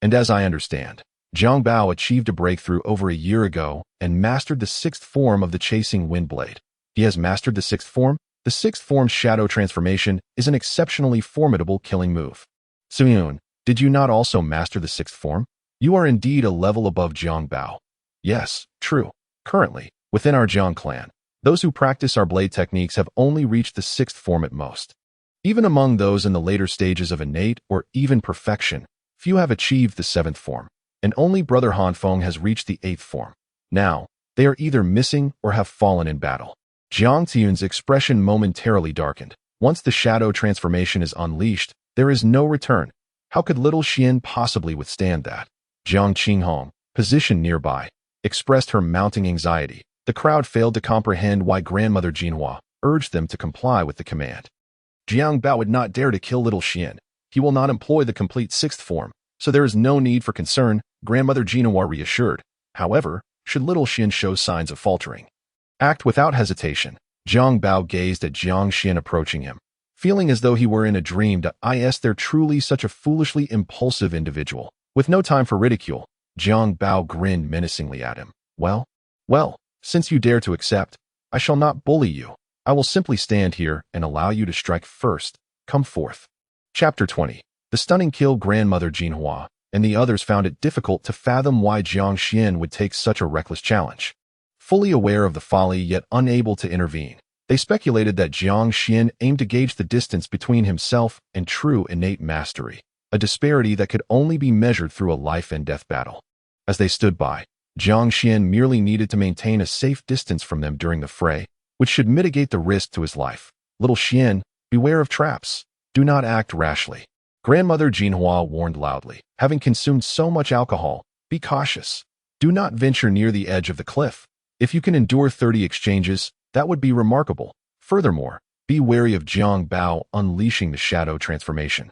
And as I understand, Jiang Bao achieved a breakthrough over a year ago and mastered the sixth form of the chasing wind blade. He has mastered the sixth form? The sixth form's shadow transformation is an exceptionally formidable killing move. Suyun, did you not also master the sixth form? You are indeed a level above Jiang Bao. Yes, true. Currently, within our Jiang Clan, those who practice our blade techniques have only reached the sixth form at most. Even among those in the later stages of innate or even perfection, few have achieved the seventh form, and only Brother Hanfeng has reached the eighth form. Now, they are either missing or have fallen in battle. Jiang Tian's expression momentarily darkened. Once the shadow transformation is unleashed, there is no return. How could little Xian possibly withstand that? Jiang Qinghong, positioned nearby, expressed her mounting anxiety. The crowd failed to comprehend why Grandmother Jinhua urged them to comply with the command. Jiang Bao would not dare to kill little Xian. He will not employ the complete sixth form, so there is no need for concern, Grandmother Jinhua reassured. However, should little Xian show signs of faltering, act without hesitation. Jiang Bao gazed at Jiang Xian approaching him, feeling as though he were in a dream. Is there truly such a foolishly impulsive individual? With no time for ridicule, Jiang Bao grinned menacingly at him. Well, since you dare to accept, I shall not bully you. I will simply stand here and allow you to strike first. Come forth. Chapter 20. The stunning kill. Grandmother Jinhua and the others found it difficult to fathom why Jiang Xian would take such a reckless challenge. Fully aware of the folly yet unable to intervene, they speculated that Jiang Xian aimed to gauge the distance between himself and true innate mastery, a disparity that could only be measured through a life-and-death battle. As they stood by, Jiang Xian merely needed to maintain a safe distance from them during the fray, which should mitigate the risk to his life. Little Xian, beware of traps. Do not act rashly. Grandmother Jinhua warned loudly. Having consumed so much alcohol, be cautious. Do not venture near the edge of the cliff. If you can endure 30 exchanges, that would be remarkable. Furthermore, be wary of Jiang Bao unleashing the shadow transformation.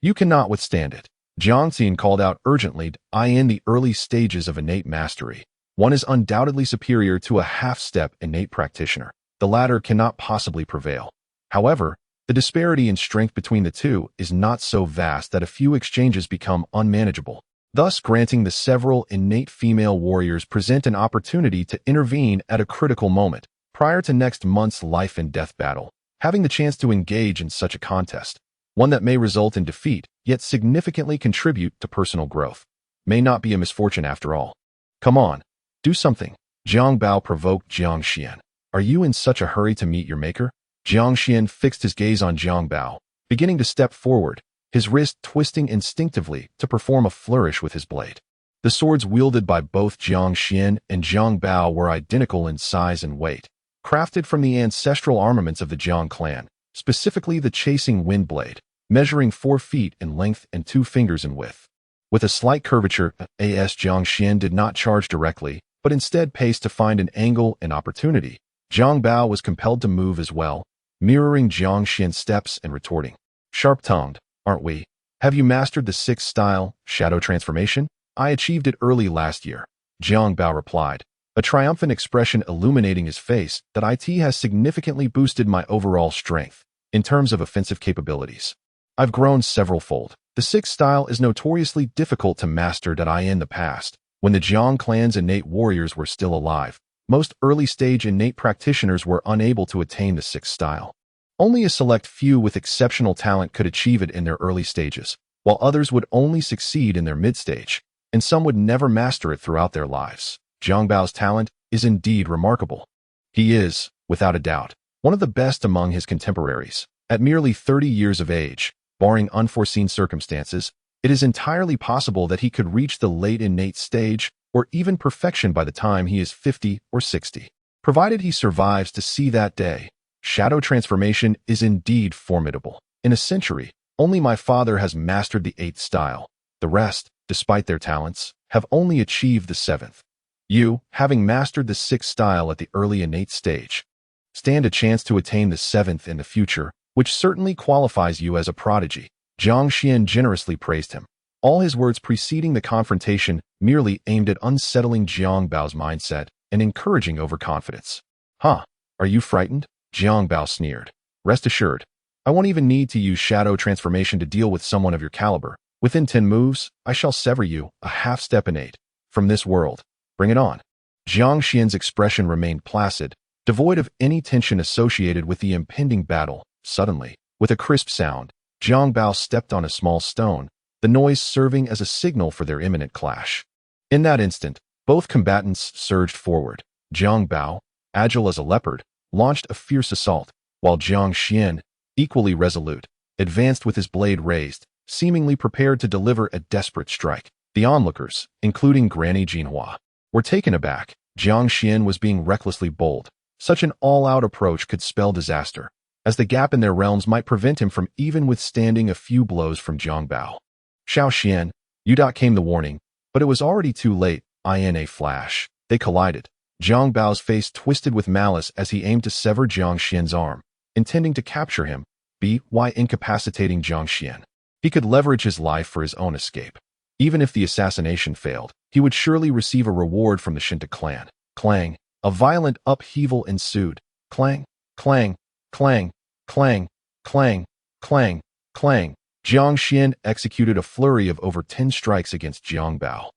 You cannot withstand it. Jiang Xian called out urgently. In the early stages of innate mastery, one is undoubtedly superior to a half-step innate practitioner. The latter cannot possibly prevail. However, the disparity in strength between the two is not so vast that a few exchanges become unmanageable, thus granting the several innate female warriors present an opportunity to intervene at a critical moment, prior to next month's life and death battle, having the chance to engage in such a contest, one that may result in defeat, yet significantly contribute to personal growth. May not be a misfortune after all. Come on, do something. Jiang Bao provoked Jiang Xian. Are you in such a hurry to meet your maker? Jiang Xian fixed his gaze on Jiang Bao, beginning to step forward, his wrist twisting instinctively to perform a flourish with his blade. The swords wielded by both Jiang Xian and Jiang Bao were identical in size and weight, crafted from the ancestral armaments of the Jiang Clan, specifically the chasing wind blade, measuring 4 feet in length and 2 fingers in width. With a slight curvature, Jiang Xian did not charge directly, but instead paced to find an angle and opportunity. Jiang Bao was compelled to move as well, mirroring Jiang Xian's steps and retorting. Sharp-tongued, aren't we? Have you mastered the sixth style, shadow transformation? I achieved it early last year, Jiang Bao replied, a triumphant expression illuminating his face. That IT has significantly boosted my overall strength, in terms of offensive capabilities. I've grown several-fold. The sixth style is notoriously difficult to master. In the past, when the Jiang Clan's innate warriors were still alive, most early-stage innate practitioners were unable to attain the sixth style. Only a select few with exceptional talent could achieve it in their early stages, while others would only succeed in their mid-stage, and some would never master it throughout their lives. Jiang Bao's talent is indeed remarkable. He is, without a doubt, one of the best among his contemporaries. At merely 30 years of age, barring unforeseen circumstances, it is entirely possible that he could reach the late innate stage or even perfection by the time he is 50 or 60. provided he survives to see that day. Shadow transformation is indeed formidable. In a century, only my father has mastered the 8th style. The rest, despite their talents, have only achieved the 7th. You, having mastered the 6th style at the early innate stage, stand a chance to attain the 7th in the future, which certainly qualifies you as a prodigy. Jiang Xuan generously praised him. All his words preceding the confrontation merely aimed at unsettling Jiang Bao's mindset and encouraging overconfidence. Huh, are you frightened? Jiang Bao sneered. Rest assured, I won't even need to use shadow transformation to deal with someone of your caliber. Within 10 moves, I shall sever you, a half-step innate, from this world. Bring it on. Jiang Xuan's expression remained placid, devoid of any tension associated with the impending battle. Suddenly, with a crisp sound, Jiang Bao stepped on a small stone, the noise serving as a signal for their imminent clash. In that instant, both combatants surged forward. Jiang Bao, agile as a leopard, launched a fierce assault, while Jiang Xuan, equally resolute, advanced with his blade raised, seemingly prepared to deliver a desperate strike. The onlookers, including Granny Jinhua, were taken aback. Jiang Xuan was being recklessly bold. Such an all-out approach could spell disaster, as the gap in their realms might prevent him from even withstanding a few blows from Jiang Bao. Xiao Xian, came the warning, but it was already too late. In a flash, they collided. Jiang Bao's face twisted with malice as he aimed to sever Jiang Xuan's arm, intending to capture him, by incapacitating Jiang Xuan. He could leverage his life for his own escape. Even if the assassination failed, he would surely receive a reward from the Shentu Clan. Clang! A violent upheaval ensued. Clang! Clang! Clang! Clang! Clang! Clang! Clang! Jiang Xuan executed a flurry of over 10 strikes against Jiang Bao,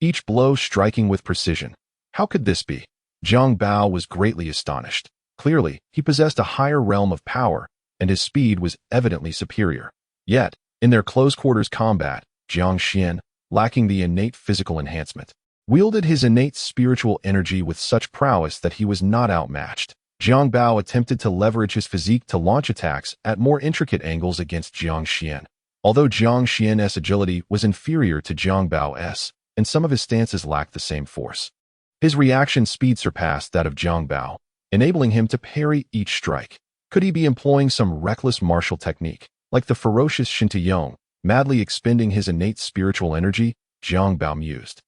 each blow striking with precision. How could this be? Jiang Bao was greatly astonished. Clearly, he possessed a higher realm of power, and his speed was evidently superior. Yet, in their close-quarters combat, Jiang Xuan, lacking the innate physical enhancement, wielded his innate spiritual energy with such prowess that he was not outmatched. Jiang Bao attempted to leverage his physique to launch attacks at more intricate angles against Jiang Xuan. Although Jiang Xuan's agility was inferior to Jiang Bao's, and some of his stances lacked the same force, his reaction speed surpassed that of Jiang Bao, enabling him to parry each strike. Could he be employing some reckless martial technique, like the ferocious Shentu Yong, madly expending his innate spiritual energy? Jiang Bao mused,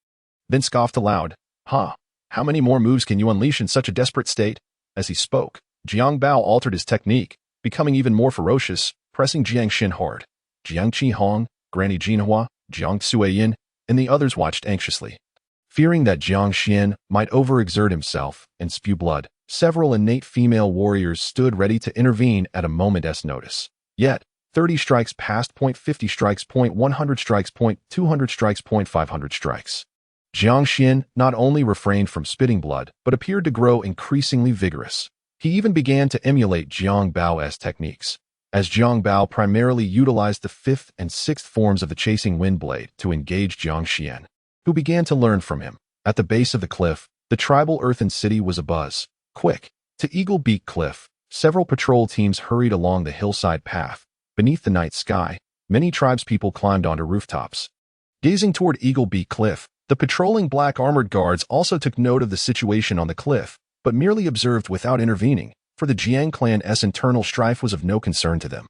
then scoffed aloud. How many more moves can you unleash in such a desperate state? As he spoke, Jiang Bao altered his technique, becoming even more ferocious, pressing Jiang Xuan hard. Jiang Qihong, Granny Jinhua, Jiang Xuan, and the others watched anxiously. Fearing that Jiang Xuan might overexert himself and spew blood, several innate female warriors stood ready to intervene at a moment's notice. Yet, 30 strikes passed, 50 strikes, 100 strikes, 200 strikes, 500 strikes. Jiang Xuan not only refrained from spitting blood, but appeared to grow increasingly vigorous. He even began to emulate Jiang Bao's techniques, as Jiang Bao primarily utilized the 5th and 6th forms of the chasing wind blade to engage Jiang Xuan, who began to learn from him. At the base of the cliff, the tribal earthen city was abuzz. Quick! To Eagle Beak Cliff, several patrol teams hurried along the hillside path. Beneath the night sky, many tribespeople climbed onto rooftops. Gazing toward Eagle Beak Cliff, the patrolling black armored guards also took note of the situation on the cliff, but merely observed without intervening, for the Jiang Clan's internal strife was of no concern to them.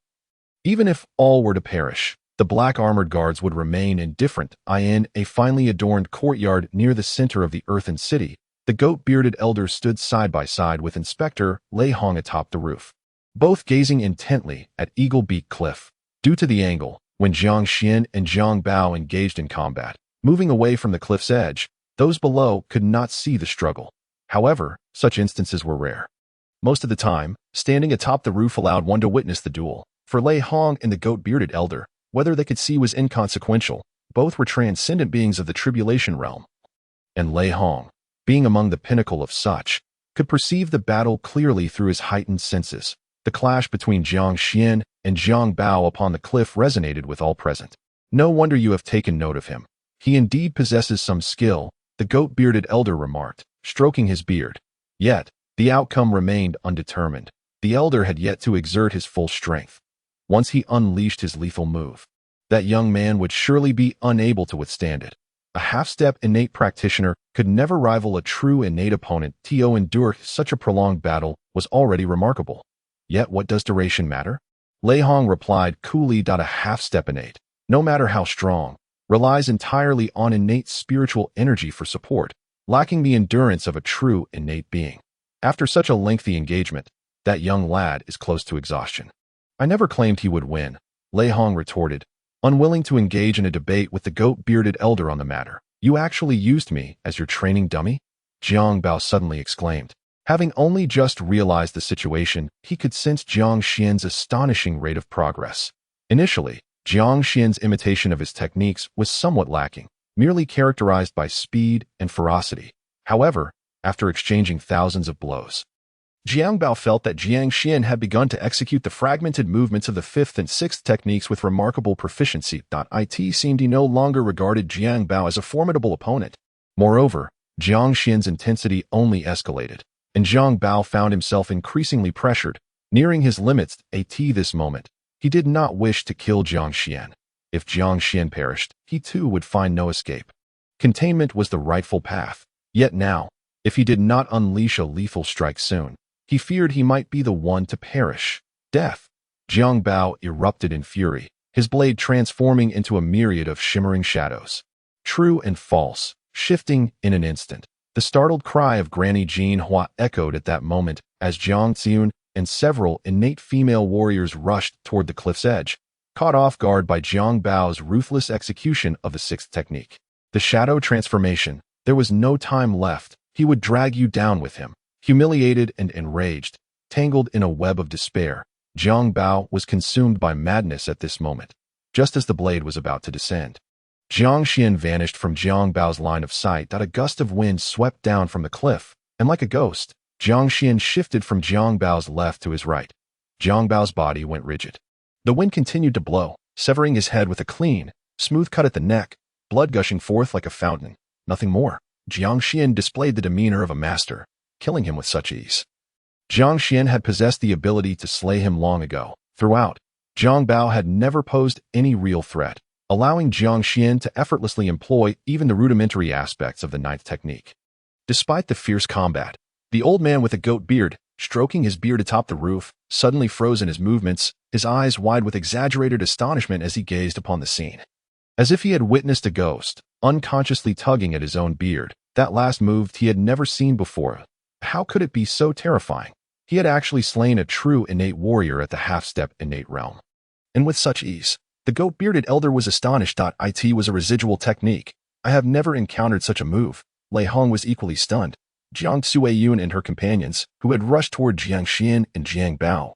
Even if all were to perish, the black armored guards would remain indifferent. In a finely adorned courtyard near the center of the earthen city, the goat-bearded elders stood side by side with Inspector Lei Hong atop the roof, both gazing intently at Eagle Beak Cliff. Due to the angle, when Jiang Xuan and Jiang Bao engaged in combat, moving away from the cliff's edge, those below could not see the struggle. However, such instances were rare. Most of the time, standing atop the roof allowed one to witness the duel. For Lei Hong and the goat-bearded elder, whether they could see was inconsequential. Both were transcendent beings of the tribulation realm. And Lei Hong, being among the pinnacle of such, could perceive the battle clearly through his heightened senses. The clash between Jiang Xuan and Jiang Bao upon the cliff resonated with all present. No wonder you have taken note of him. He indeed possesses some skill, the goat-bearded elder remarked, stroking his beard. Yet, the outcome remained undetermined. The elder had yet to exert his full strength. Once he unleashed his lethal move, that young man would surely be unable to withstand it. A half-step innate practitioner could never rival a true innate opponent. To endure such a prolonged battle was already remarkable. Yet what does duration matter? Lei Hong replied coolly. A half-step innate, no matter how strong, relies entirely on innate spiritual energy for support, lacking the endurance of a true innate being. After such a lengthy engagement, that young lad is close to exhaustion. I never claimed he would win, Lei Hong retorted, unwilling to engage in a debate with the goat-bearded elder on the matter. You actually used me as your training dummy? Jiang Bao suddenly exclaimed. Having only just realized the situation, he could sense Jiang Xian's astonishing rate of progress. Initially, Jiang Xian's imitation of his techniques was somewhat lacking, merely characterized by speed and ferocity. However, after exchanging thousands of blows, Jiang Bao felt that Jiang Xian had begun to execute the fragmented movements of the fifth and sixth techniques with remarkable proficiency. It seemed he no longer regarded Jiang Bao as a formidable opponent. Moreover, Jiang Xian's intensity only escalated, and Jiang Bao found himself increasingly pressured, nearing his limits. At this moment, he did not wish to kill Jiang Xian. If Jiang Xian perished, he too would find no escape. Containment was the rightful path. Yet now, if he did not unleash a lethal strike soon, he feared he might be the one to perish. Death. Jiang Bao erupted in fury, his blade transforming into a myriad of shimmering shadows. True and false, shifting in an instant. The startled cry of Granny Jean Hua echoed at that moment as Jiang Xuan and several innate female warriors rushed toward the cliff's edge, caught off guard by Jiang Bao's ruthless execution of the sixth technique. The shadow transformation. There was no time left. He would drag you down with him. Humiliated and enraged, tangled in a web of despair, Jiang Bao was consumed by madness at this moment, just as the blade was about to descend. Jiang Xian vanished from Jiang Bao's line of sight. A gust of wind swept down from the cliff, and like a ghost, Jiang Xian shifted from Jiang Bao's left to his right. Jiang Bao's body went rigid. The wind continued to blow, severing his head with a clean, smooth cut at the neck, blood gushing forth like a fountain. Nothing more. Jiang Xian displayed the demeanor of a master, killing him with such ease. Jiang Xian had possessed the ability to slay him long ago. Throughout, Jiang Bao had never posed any real threat, allowing Jiang Xian to effortlessly employ even the rudimentary aspects of the ninth technique. Despite the fierce combat, the old man with a goat beard, stroking his beard atop the roof, suddenly froze in his movements, his eyes wide with exaggerated astonishment as he gazed upon the scene. As if he had witnessed a ghost, unconsciously tugging at his own beard. That last move he had never seen before. How could it be so terrifying? He had actually slain a true innate warrior at the half-step innate realm. And with such ease. The goat-bearded elder was astonished. It was a residual technique. I have never encountered such a move. Lei Hong was equally stunned. Jiang Xuan and her companions, who had rushed toward Jiang Xian and Jiang Bao,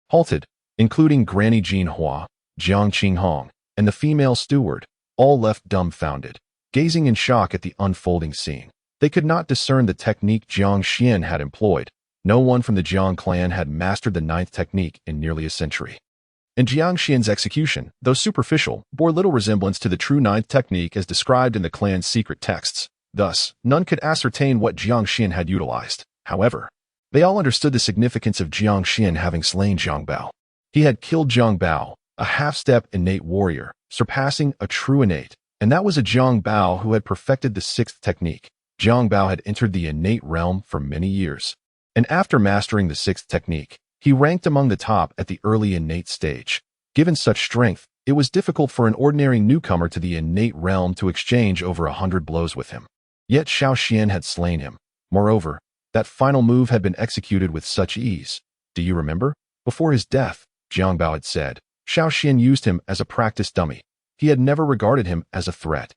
halted, including Granny Jean Hua, Jiang Qinghong, and the female steward, all left dumbfounded, gazing in shock at the unfolding scene. They could not discern the technique Jiang Xian had employed. No one from the Jiang Clan had mastered the ninth technique in nearly a century. And Jiang Xian's execution, though superficial, bore little resemblance to the true ninth technique as described in the clan's secret texts. Thus, none could ascertain what Jiang Xian had utilized. However, they all understood the significance of Jiang Xian having slain Jiang Bao. He had killed Jiang Bao, a half-step innate warrior, surpassing a true innate, and that was a Jiang Bao who had perfected the sixth technique. Jiang Bao had entered the innate realm for many years, and after mastering the sixth technique, he ranked among the top at the early innate stage. Given such strength, it was difficult for an ordinary newcomer to the innate realm to exchange over 100 blows with him. Yet Xiao Xian had slain him. Moreover, that final move had been executed with such ease. Do you remember? Before his death, Jiang Bao had said, Xiao Xian used him as a practice dummy. He had never regarded him as a threat.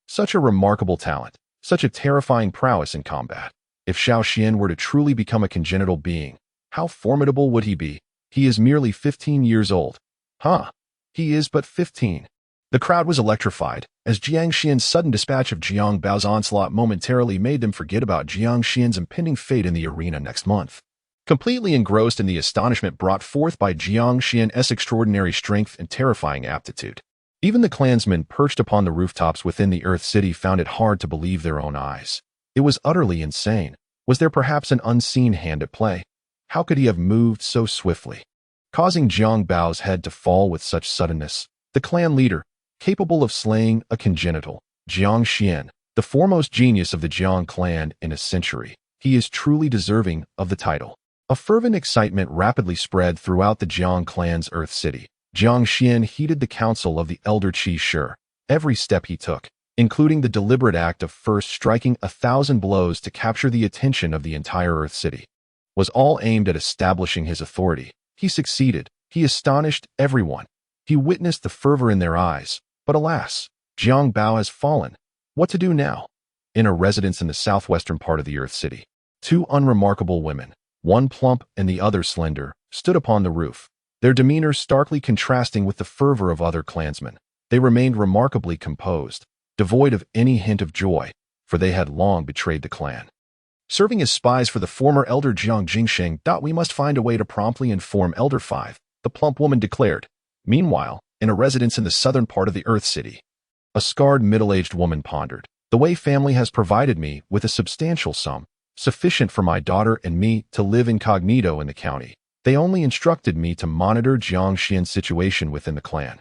Such a remarkable talent, such a terrifying prowess in combat. If Xiao Xian were to truly become a congenital being, how formidable would he be? He is merely 15 years old. Huh? He is but 15. The crowd was electrified, as Jiang Xian's sudden dispatch of Jiang Bao's onslaught momentarily made them forget about Jiang Xian's impending fate in the arena next month. Completely engrossed in the astonishment brought forth by Jiang Xian's extraordinary strength and terrifying aptitude, even the clansmen perched upon the rooftops within the Earth City found it hard to believe their own eyes. It was utterly insane. Was there perhaps an unseen hand at play? How could he have moved so swiftly, causing Jiang Bao's head to fall with such suddenness? The clan leader, capable of slaying a congenital, Jiang Xuan, the foremost genius of the Jiang Clan in a century. He is truly deserving of the title. A fervent excitement rapidly spread throughout the Jiang Clan's Earth City. Jiang Xuan heeded the counsel of the elder Qi Shi. Every step he took, including the deliberate act of first striking 1,000 blows to capture the attention of the entire Earth City, was all aimed at establishing his authority. He succeeded. He astonished everyone. He witnessed the fervor in their eyes. But alas, Jiang Bao has fallen. What to do now? In a residence in the southwestern part of the Earth City, two unremarkable women, one plump and the other slender, stood upon the roof, their demeanor starkly contrasting with the fervor of other clansmen. They remained remarkably composed, devoid of any hint of joy, for they had long betrayed the clan. Serving as spies for the former elder Jiang Jingsheng, we must find a way to promptly inform Elder 5, the plump woman declared. Meanwhile, in a residence in the southern part of the Earth City, a scarred middle-aged woman pondered. The Wei family has provided me with a substantial sum, sufficient for my daughter and me to live incognito in the county. They only instructed me to monitor Jiang Xuan's situation within the clan,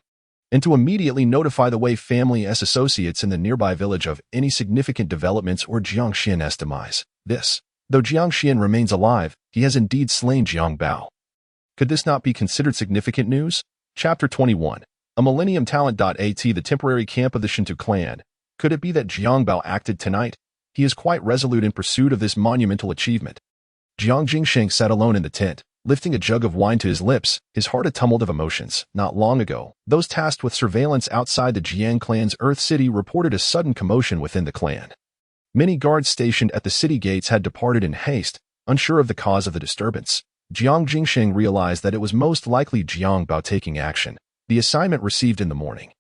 and to immediately notify the Wei family's associates in the nearby village of any significant developments or Jiang Xuan's demise. This, though Jiang Xuan remains alive, he has indeed slain Jiang Bao. Could this not be considered significant news? Chapter 21. A Millennium Talent. At the temporary camp of the Shentu Clan. Could it be that Jiang Bao acted tonight? He is quite resolute in pursuit of this monumental achievement. Jiang Jingsheng sat alone in the tent, lifting a jug of wine to his lips, his heart a tumult of emotions. Not long ago, those tasked with surveillance outside the Jiang Clan's Earth City reported a sudden commotion within the clan. Many guards stationed at the city gates had departed in haste, unsure of the cause of the disturbance. Jiang Jingsheng realized that it was most likely Jiang Bao taking action. The assignment received in the morning.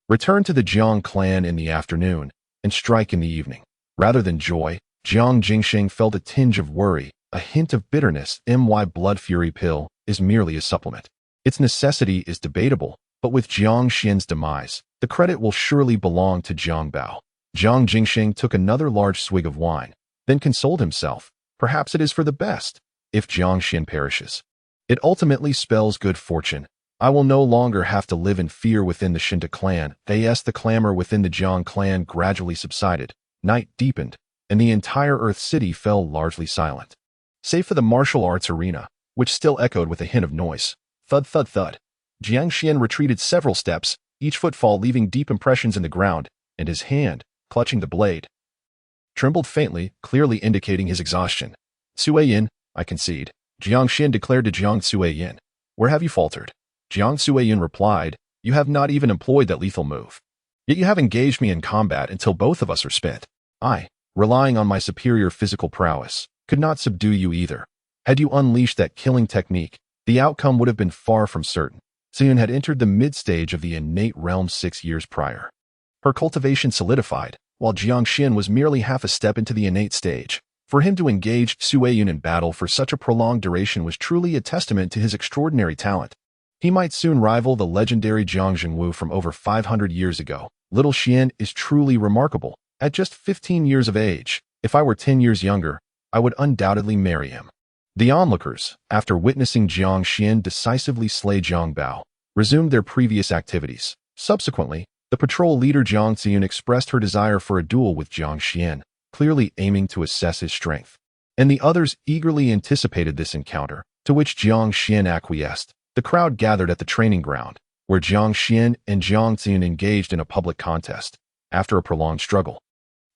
Return to the Jiang Clan in the afternoon, and strike in the evening. Rather than joy, Jiang Jingsheng felt a tinge of worry, a hint of bitterness. Blood Fury pill is merely a supplement. Its necessity is debatable, but with Jiang Xuan's demise, the credit will surely belong to Jiang Bao. Jiang Jingsheng took another large swig of wine, then consoled himself. Perhaps it is for the best, if Jiang Xuan perishes. It ultimately spells good fortune. I will no longer have to live in fear within the Shentu clan. The clamor within the Jiang clan gradually subsided. Night deepened, and the entire Earth City fell largely silent, save for the martial arts arena, which still echoed with a hint of noise. Thud, thud, thud. Jiang Xuan retreated several steps, each footfall leaving deep impressions in the ground, and his hand, clutching the blade, trembled faintly, clearly indicating his exhaustion. Suiyin, I concede, Jiang Xuan declared to Jiang Suiyin. Where have you faltered? Jiang Suiyin replied, you have not even employed that lethal move. Yet you have engaged me in combat until both of us are spent. I, relying on my superior physical prowess, could not subdue you either. Had you unleashed that killing technique, the outcome would have been far from certain. Suiyin had entered the mid-stage of the innate realm 6 years prior. Her cultivation solidified, while Jiang Xuan was merely half a step into the innate stage. For him to engage Suiyin in battle for such a prolonged duration was truly a testament to his extraordinary talent. He might soon rival the legendary Jiang Zhengwu from over 500 years ago. Little Xian is truly remarkable. At just 15 years of age, if I were 10 years younger, I would undoubtedly marry him. The onlookers, after witnessing Jiang Xuan decisively slay Jiang Bao, resumed their previous activities. Subsequently, the patrol leader Jiang Ziyun expressed her desire for a duel with Jiang Xuan, clearly aiming to assess his strength. And the others eagerly anticipated this encounter, to which Jiang Xuan acquiesced. The crowd gathered at the training ground, where Jiang Xuan and Jiang Ziyun engaged in a public contest. After a prolonged struggle,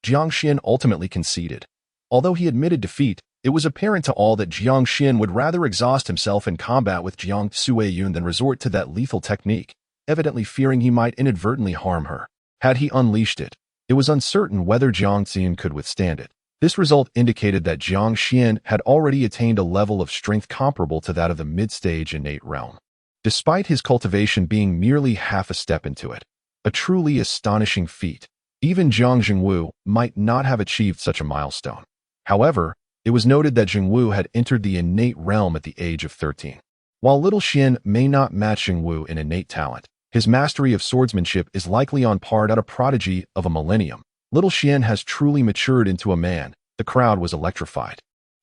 Jiang Xuan ultimately conceded. Although he admitted defeat, it was apparent to all that Jiang Xuan would rather exhaust himself in combat with Jiang Suiyun than resort to that lethal technique, evidently fearing he might inadvertently harm her. Had he unleashed it, it was uncertain whether Jiang Ziyun could withstand it. This result indicated that Jiang Xuan had already attained a level of strength comparable to that of the mid-stage innate realm, despite his cultivation being merely half a step into it. A truly astonishing feat. Even Jiang Zhengwu might not have achieved such a milestone. However, it was noted that Zhengwu had entered the innate realm at the age of 13. While little Xian may not match Zhengwu in innate talent, his mastery of swordsmanship is likely on par at a prodigy of a millennium. Little Xian has truly matured into a man. The crowd was electrified,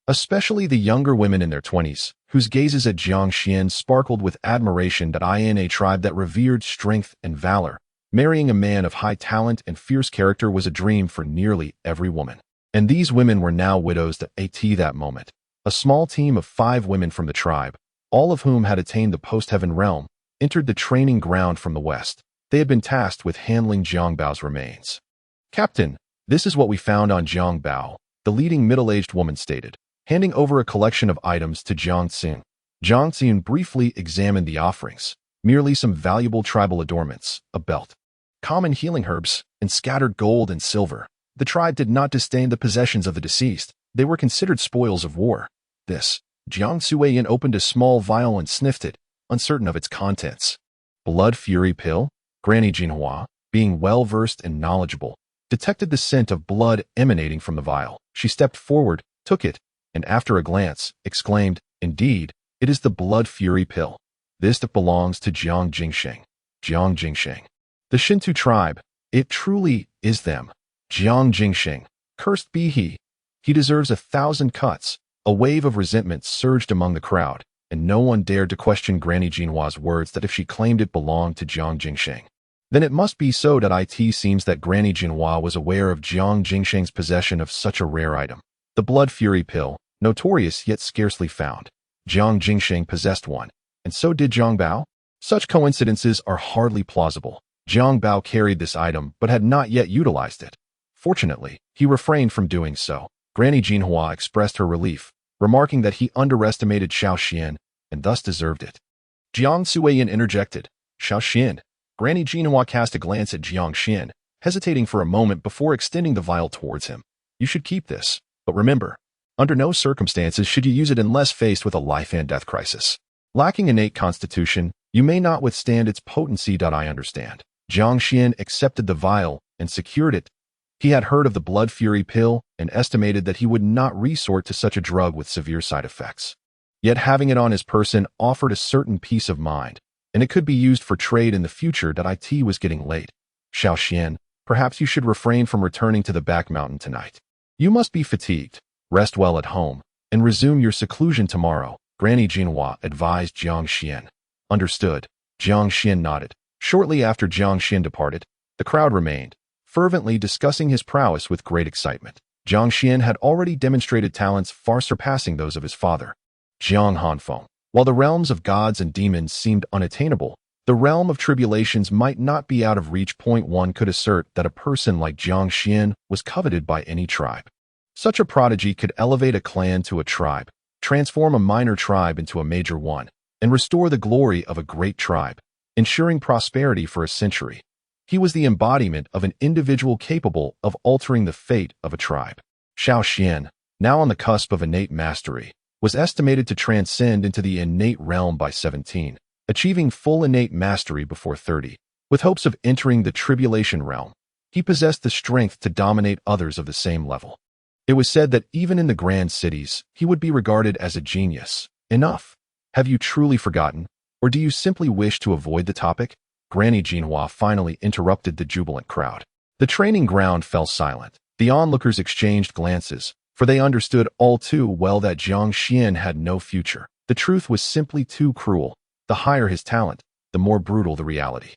especially the younger women in their 20s, whose gazes at Jiang Xuan sparkled with admiration. In a tribe that revered strength and valor, Marrying a man of high talent and fierce character was a dream for nearly every woman. And these women were now widows at that moment. A small team of 5 women from the tribe, all of whom had attained the post-heaven realm, entered the training ground from the west. They had been tasked with handling Jiang Bao's remains. "Captain, this is what we found on Jiang Bao," the leading middle-aged woman stated, handing over a collection of items to Jiang Xuan. Jiang Xuan briefly examined the offerings, merely some valuable tribal adornments, a belt, common healing herbs, and scattered gold and silver. The tribe did not disdain the possessions of the deceased. They were considered spoils of war. This, Jiang Xuan opened a small vial and sniffed it, uncertain of its contents. Blood Fury Pill? Granny Jinhua, being well-versed and knowledgeable, detected the scent of blood emanating from the vial. She stepped forward, took it, and after a glance, exclaimed, "Indeed, it is the Blood Fury Pill. This belongs to Jiang Jingsheng." Jiang Jingsheng. The Shentu Tribe. It truly is them. Jiang Jingsheng. Cursed be he. He deserves 1,000 cuts. A wave of resentment surged among the crowd, and no one dared to question Granny Jinhua's words that if she claimed it belonged to Jiang Jingsheng, then it must be so. It seems that Granny Jinhua was aware of Jiang Jingsheng's possession of such a rare item. The Blood Fury Pill, notorious yet scarcely found. Jiang Jingsheng possessed one, and so did Jiang Bao. Such coincidences are hardly plausible. Jiang Bao carried this item but had not yet utilized it. Fortunately, he refrained from doing so. Granny Jinhua expressed her relief, remarking that he underestimated Xian and thus deserved it. Jiang Xuan interjected, "Xian." Granny Jinhua cast a glance at Jiang Xuan, hesitating for a moment before extending the vial towards him. "You should keep this, but remember, under no circumstances should you use it unless faced with a life and death crisis. Lacking innate constitution, you may not withstand its potency. I understand." Jiang Xuan accepted the vial and secured it. He had heard of the Blood Fury Pill and estimated that he would not resort to such a drug with severe side effects. Yet having it on his person offered a certain peace of mind, and it could be used for trade in the future. It was getting late. "Xian, perhaps you should refrain from returning to the back mountain tonight. You must be fatigued. Rest well at home, and resume your seclusion tomorrow," Granny Jinhua advised Jiang Xuan. "Understood." Jiang Xuan nodded. Shortly after Jiang Xuan departed, the crowd remained, fervently discussing his prowess with great excitement. Jiang Xuan had already demonstrated talents far surpassing those of his father. Jiang Hanfeng. While the realms of gods and demons seemed unattainable, the realm of tribulations might not be out of reach. One could assert that a person like Jiang Xuan was coveted by any tribe. Such a prodigy could elevate a clan to a tribe, transform a minor tribe into a major one, and restore the glory of a great tribe, ensuring prosperity for a century. He was the embodiment of an individual capable of altering the fate of a tribe. Xian, now on the cusp of innate mastery, was estimated to transcend into the innate realm by 17, achieving full innate mastery before 30. With hopes of entering the tribulation realm, he possessed the strength to dominate others of the same level. It was said that even in the grand cities, he would be regarded as a genius. Enough. Have you truly forgotten? Or do you simply wish to avoid the topic? Granny Jinhua finally interrupted the jubilant crowd. The training ground fell silent. The onlookers exchanged glances, for they understood all too well that Jiang Xuan had no future. The truth was simply too cruel. The higher his talent, the more brutal the reality.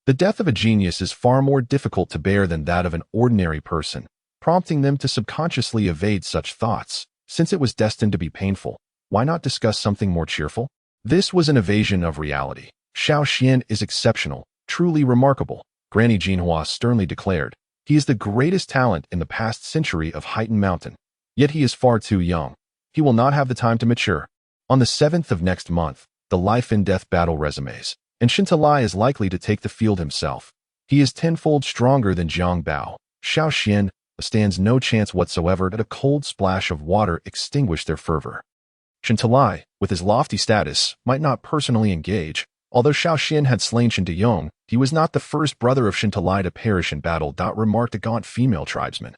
The death of a genius is far more difficult to bear than that of an ordinary person, prompting them to subconsciously evade such thoughts. Since it was destined to be painful, why not discuss something more cheerful? This was an evasion of reality. Xian is exceptional, truly remarkable, Granny Jinhua sternly declared. He is the greatest talent in the past century of Heighten Mountain. Yet he is far too young. He will not have the time to mature. On the 7th of next month, the life and death battle resumes, and Shentu is likely to take the field himself. He is tenfold stronger than Jiang Bao. Xian stands no chance whatsoever that a cold splash of water extinguish their fervor. Shentu, with his lofty status, might not personally engage. Although Xian had slain Shentu, he was not the first brother of Shentu to perish in battle. Remarked a gaunt female tribesman.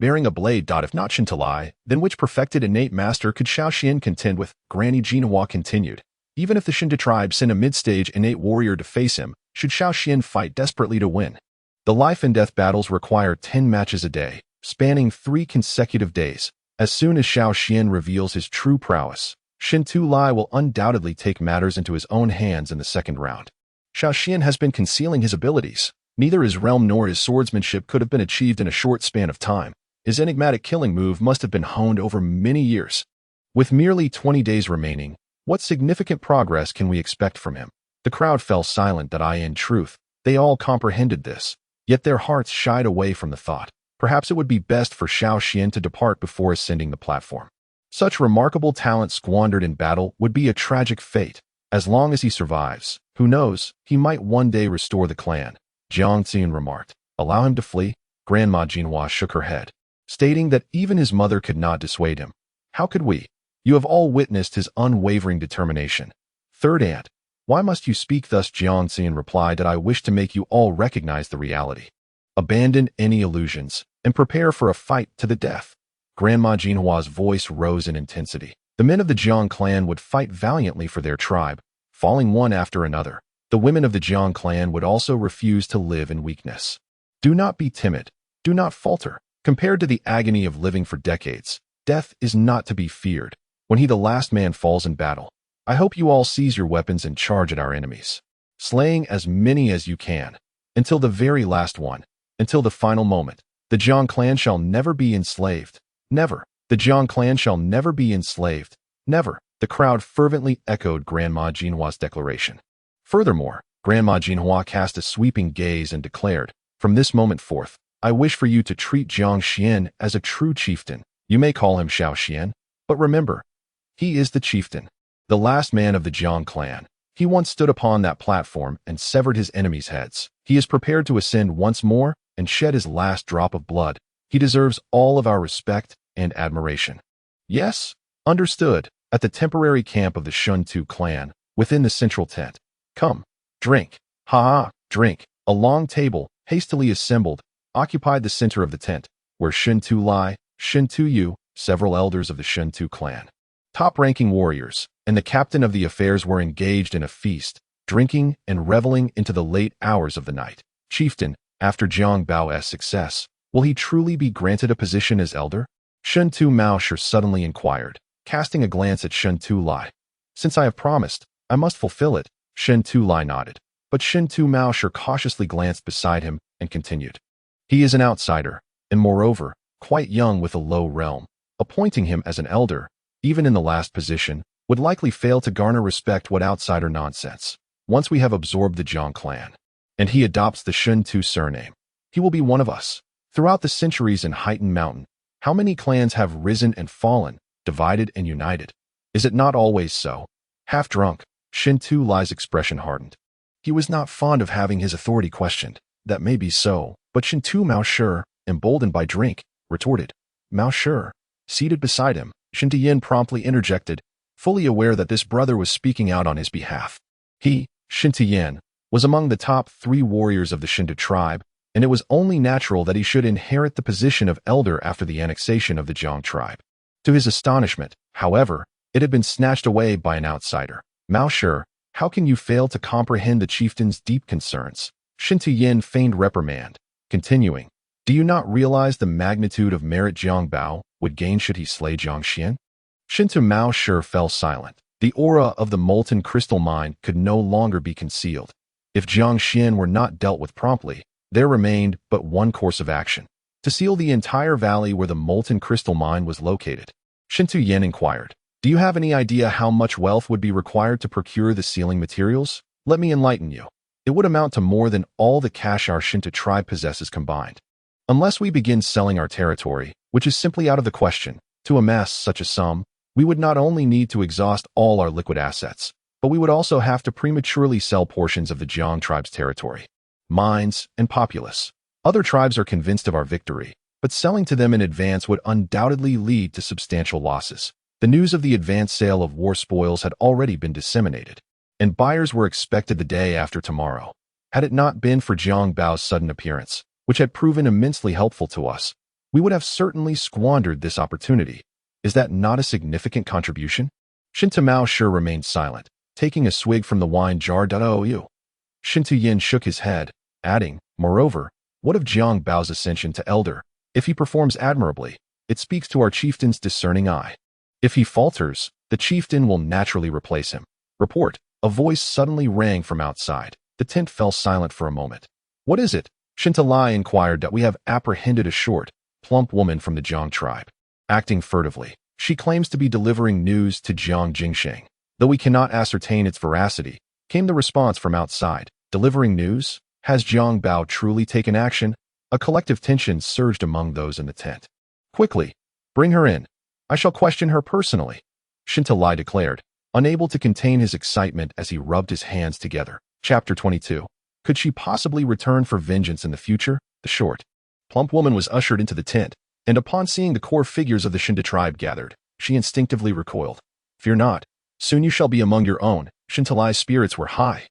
Bearing a blade. If not Shentu, then which perfected innate master could Xian contend with? Granny Jinhua continued. Even if the Shentu tribe sent a mid-stage innate warrior to face him, should Xian fight desperately to win. The life and death battles require 10 matches a day, spanning 3 consecutive days. As soon as Xian reveals his true prowess, Shentu will undoubtedly take matters into his own hands in the second round. Xian has been concealing his abilities. Neither his realm nor his swordsmanship could have been achieved in a short span of time. His enigmatic killing move must have been honed over many years. With merely 20 days remaining, what significant progress can we expect from him? The crowd fell silent that in truth, they all comprehended this, yet their hearts shied away from the thought. Perhaps it would be best for Xiao Xian to depart before ascending the platform. Such remarkable talent squandered in battle would be a tragic fate. As long as he survives, who knows, he might one day restore the clan. Jiang Xuan remarked. Allow him to flee? Grandma Jinhua shook her head, stating that even his mother could not dissuade him. How could we? You have all witnessed his unwavering determination. Third aunt, why must you speak thus? Jiang Xuan replied that I wish to make you all recognize the reality. Abandon any illusions and prepare for a fight to the death. Grandma Jinhua's voice rose in intensity. The men of the Jiang Clan would fight valiantly for their tribe, falling one after another. The women of the Jiang Clan would also refuse to live in weakness. Do not be timid. Do not falter. Compared to the agony of living for decades, death is not to be feared. When the last man falls in battle, I hope you all seize your weapons and charge at our enemies, slaying as many as you can, until the very last one, until the final moment. The Jiang Clan shall never be enslaved. Never. The Jiang Clan shall never be enslaved. Never. The crowd fervently echoed Grandma Jinhua's declaration. Furthermore, Grandma Jinhua cast a sweeping gaze and declared, from this moment forth, I wish for you to treat Jiang Xuan as a true chieftain. You may call him Xiao Xian, but remember, he is the chieftain, the last man of the Jiang Clan. He once stood upon that platform and severed his enemies' heads. He is prepared to ascend once more and shed his last drop of blood. He deserves all of our respect and admiration. Yes, understood. At the temporary camp of the Shentu Clan, within the central tent. Come, drink. Ha, drink. A long table, hastily assembled, occupied the center of the tent, where Shentu Lai, Shentu Yu, several elders of the Shentu Clan, top-ranking warriors, and the captain of the affairs were engaged in a feast, drinking and reveling into the late hours of the night. Chieftain, after Jiang Bao's success, will he truly be granted a position as elder? Shentu Maosher suddenly inquired, casting a glance at Shentu Lai. Since I have promised, I must fulfill it. Shentu Lai nodded, but Shentu Maosher cautiously glanced beside him and continued. He is an outsider, and moreover, quite young with a low realm. Appointing him as an elder, even in the last position, would likely fail to garner respect. What outsider nonsense. Once we have absorbed the Jiang Clan, and he adopts the Shentu surname, he will be one of us. Throughout the centuries in Heighten Mountain, how many clans have risen and fallen, divided and united? Is it not always so? Half drunk, Shentu Lai's expression hardened. He was not fond of having his authority questioned. That may be so, but Shentu Maosher, emboldened by drink, retorted. Maosher. Seated beside him, Shentu Yin promptly interjected, fully aware that this brother was speaking out on his behalf. He, Shentu Yin, was among the top 3 warriors of the Shentu tribe, and it was only natural that he should inherit the position of elder after the annexation of the Jiang tribe. To his astonishment, however, it had been snatched away by an outsider. Maosher, how can you fail to comprehend the chieftain's deep concerns? Shentu Yin feigned reprimand, continuing, do you not realize the magnitude of merit Jiang Bao would gain should he slay Jiang Xuan? Shentu Maosher fell silent. The aura of the molten crystal mine could no longer be concealed. If Jiang Xuan were not dealt with promptly, there remained but one course of action: to seal the entire valley where the molten crystal mine was located. Shentu Yin inquired, do you have any idea how much wealth would be required to procure the sealing materials? Let me enlighten you. It would amount to more than all the cash our Shentu tribe possesses combined. Unless we begin selling our territory, which is simply out of the question, to amass such a sum, we would not only need to exhaust all our liquid assets, but we would also have to prematurely sell portions of the Jiang tribe's territory, mines, and populace. Other tribes are convinced of our victory, but selling to them in advance would undoubtedly lead to substantial losses. The news of the advance sale of war spoils had already been disseminated, and buyers were expected the day after tomorrow. Had it not been for Jiang Bao's sudden appearance, which had proven immensely helpful to us, we would have certainly squandered this opportunity. Is that not a significant contribution? Shentu Maosher remained silent, taking a swig from the wine jar. Shentu Yin shook his head, adding, moreover, what of Jiang Bao's ascension to elder? If he performs admirably, it speaks to our chieftain's discerning eye. If he falters, the chieftain will naturally replace him. Report. A voice suddenly rang from outside. The tent fell silent for a moment. What is it? Shentu inquired. That we have apprehended a short, plump woman from the Jiang tribe. Acting furtively, she claims to be delivering news to Jiang Jingsheng. Though we cannot ascertain its veracity, came the response from outside. Delivering news? Has Jiang Bao truly taken action? A collective tension surged among those in the tent. Quickly, bring her in. I shall question her personally, Shentu declared, unable to contain his excitement as he rubbed his hands together. Chapter 22. Could she possibly return for vengeance in the future? The short, plump woman was ushered into the tent, and upon seeing the core figures of the Shentu tribe gathered, she instinctively recoiled. Fear not. Soon you shall be among your own. Shentu's spirits were high,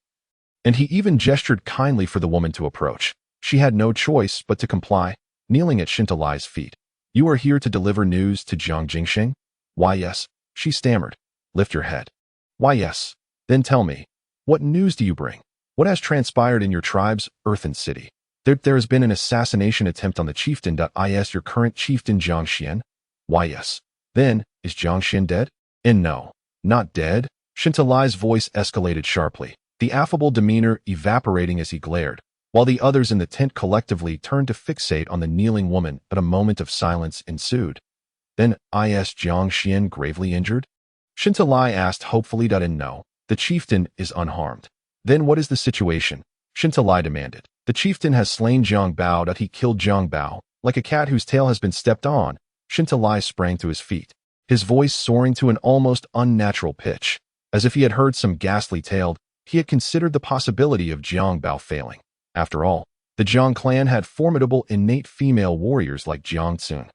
and he even gestured kindly for the woman to approach. She had no choice but to comply, kneeling at Shentu's feet. You are here to deliver news to Jiang Jingsheng? Why yes, she stammered. Lift your head. Why yes. Then tell me, what news do you bring? What has transpired in your tribe's earthen city? There has been an assassination attempt on the chieftain. Is your current chieftain Jiang Xuan? Why yes. Then, is Jiang Xuan dead? And no, not dead. Shentu's voice escalated sharply, the affable demeanor evaporating as he glared, while the others in the tent collectively turned to fixate on the kneeling woman. But a moment of silence ensued. Then, is Jiang Xuan gravely injured? Shentu asked hopefully. And no, the chieftain is unharmed. Then what is the situation? Shentu demanded. The chieftain has slain Jiang Bao. He killed Jiang Bao, like a cat whose tail has been stepped on. Shentu sprang to his feet, his voice soaring to an almost unnatural pitch. As if he had heard some ghastly tale, he had considered the possibility of Jiang Bao failing. After all, the Jiang Clan had formidable innate female warriors like Jiang Xuan.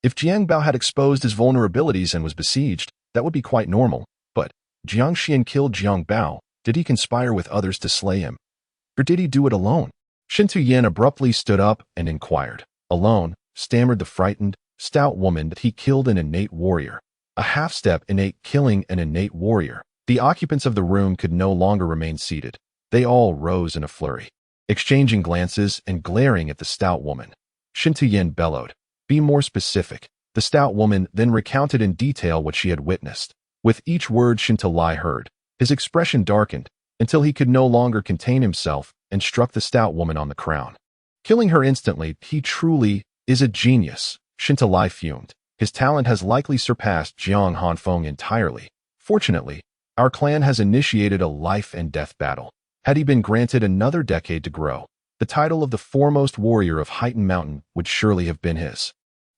If Jiang Bao had exposed his vulnerabilities and was besieged, that would be quite normal. But Jiang Xuan killed Jiang Bao. Did he conspire with others to slay him? Or did he do it alone? Shentu abruptly stood up and inquired. Alone, stammered the frightened, stout woman. That he killed an innate warrior. A half-step innate killing an innate warrior. The occupants of the room could no longer remain seated. They all rose in a flurry, exchanging glances and glaring at the stout woman. Shentu bellowed. Be more specific. The stout woman then recounted in detail what she had witnessed. With each word Shentu heard, his expression darkened until he could no longer contain himself and struck the stout woman on the crown, killing her instantly. He truly is a genius, Shentu fumed. His talent has likely surpassed Jiang Hanfeng entirely. Fortunately, our clan has initiated a life and death battle. Had he been granted another decade to grow, the title of the foremost warrior of Heighten Mountain would surely have been his.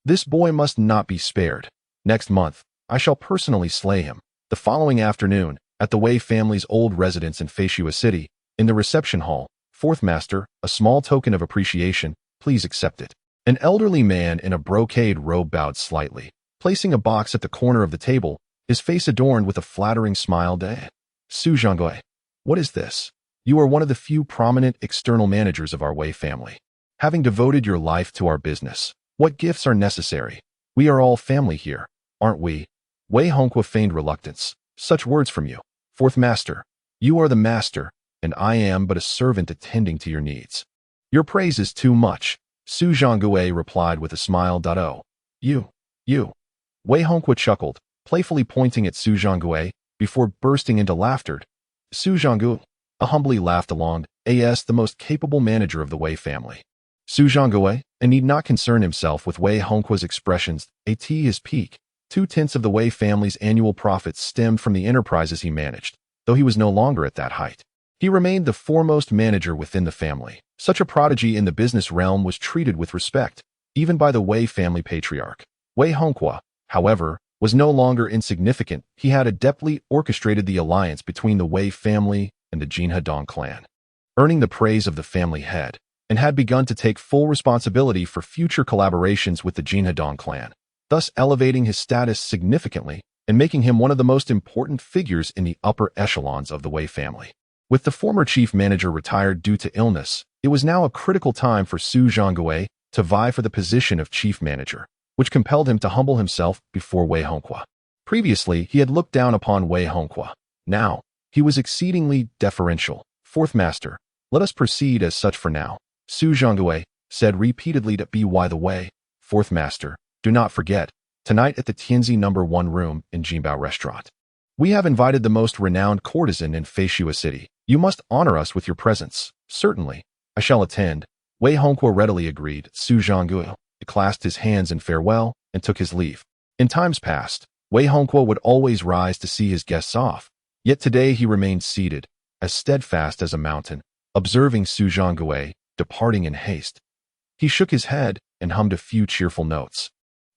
This boy must not be spared. Next month, I shall personally slay him. The following afternoon, at the Wei family's old residence in Feign City, in the reception hall, Fourth Master, a small token of appreciation, please accept it. An elderly man in a brocade robe bowed slightly, placing a box at the corner of the table, his face adorned with a flattering smile. Su Zhangui, what is this? You are one of the few prominent external managers of our Wei family. Having devoted your life to our business, what gifts are necessary? We are all family here, aren't we? Wei Hongqua feigned reluctance. Such words from you. Fourth Master, you are the master, and I am but a servant attending to your needs. Your praise is too much, Su Zhangui replied with a smile. Oh, you. Wei Hongqua chuckled, playfully pointing at Su Zhangui, before bursting into laughter. Su Zhangui humbly laughed along, as the most capable manager of the Wei family. Su Zhangui need not concern himself with Wei Hongqua's expressions. At his peak, 2/10 of the Wei family's annual profits stemmed from the enterprises he managed, though he was no longer at that height. He remained the foremost manager within the family. Such a prodigy in the business realm was treated with respect, even by the Wei family patriarch. Wei Hongqua, however, was no longer insignificant. He had adeptly orchestrated the alliance between the Wei family and the Jiang Clan, earning the praise of the family head, and had begun to take full responsibility for future collaborations with the Jiang Clan, thus elevating his status significantly and making him one of the most important figures in the upper echelons of the Wei family. With the former chief manager retired due to illness, it was now a critical time for Su Zhangui to vie for the position of chief manager, which compelled him to humble himself before Wei Hongqua. Previously, he had looked down upon Wei Hongqua. Now, he was exceedingly deferential. Fourth Master, let us proceed as such for now, Su Zhangui said repeatedly. By the way, Fourth Master, do not forget, tonight at the Tianzi No. 1 room in Jinbao Restaurant, we have invited the most renowned courtesan in Feign City. You must honor us with your presence. Certainly, I shall attend. Wei Hongqiu readily agreed. Su Zhangguo clasped his hands in farewell and took his leave. In times past, Wei Hongqiu would always rise to see his guests off, yet today he remained seated, as steadfast as a mountain, observing Su Zhangguo departing in haste. He shook his head and hummed a few cheerful notes,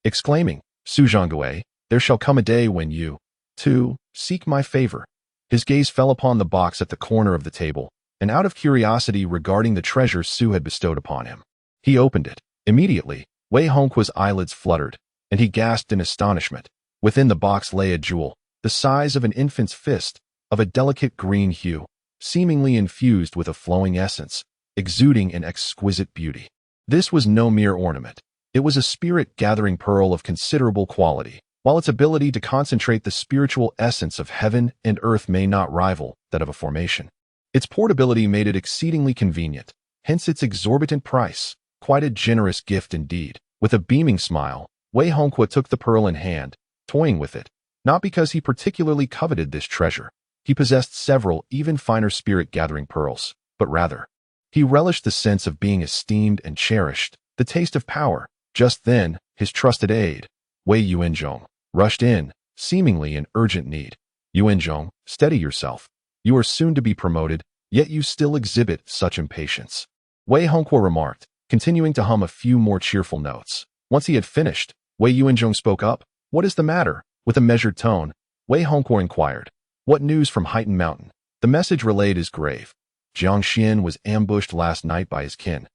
exclaiming, Su Zhangguo, there shall come a day when you, too, seek my favor. His gaze fell upon the box at the corner of the table, and out of curiosity regarding the treasure Su had bestowed upon him, he opened it. Immediately, Wei Hongqiu's eyelids fluttered, and he gasped in astonishment. Within the box lay a jewel, the size of an infant's fist, of a delicate green hue, seemingly infused with a flowing essence, exuding an exquisite beauty. This was no mere ornament. It was a spirit-gathering pearl of considerable quality, while its ability to concentrate the spiritual essence of heaven and earth may not rival that of a formation. Its portability made it exceedingly convenient, hence its exorbitant price. Quite a generous gift indeed. With a beaming smile, Wei Hongqiu took the pearl in hand, toying with it, not because he particularly coveted this treasure. He possessed several even finer spirit-gathering pearls, but rather, he relished the sense of being esteemed and cherished, the taste of power. Just then, his trusted aide, Wei Yuanzhong, rushed in, seemingly in urgent need. Yuanzhong, steady yourself. You are soon to be promoted, yet you still exhibit such impatience. Wei Hongqiu remarked, continuing to hum a few more cheerful notes. Once he had finished, Wei Yuanzhong spoke up. What is the matter? With a measured tone, Wei Hongqiu inquired. What news from Heighten Mountain? The message relayed is grave. Jiang Xuan was ambushed last night by his kin,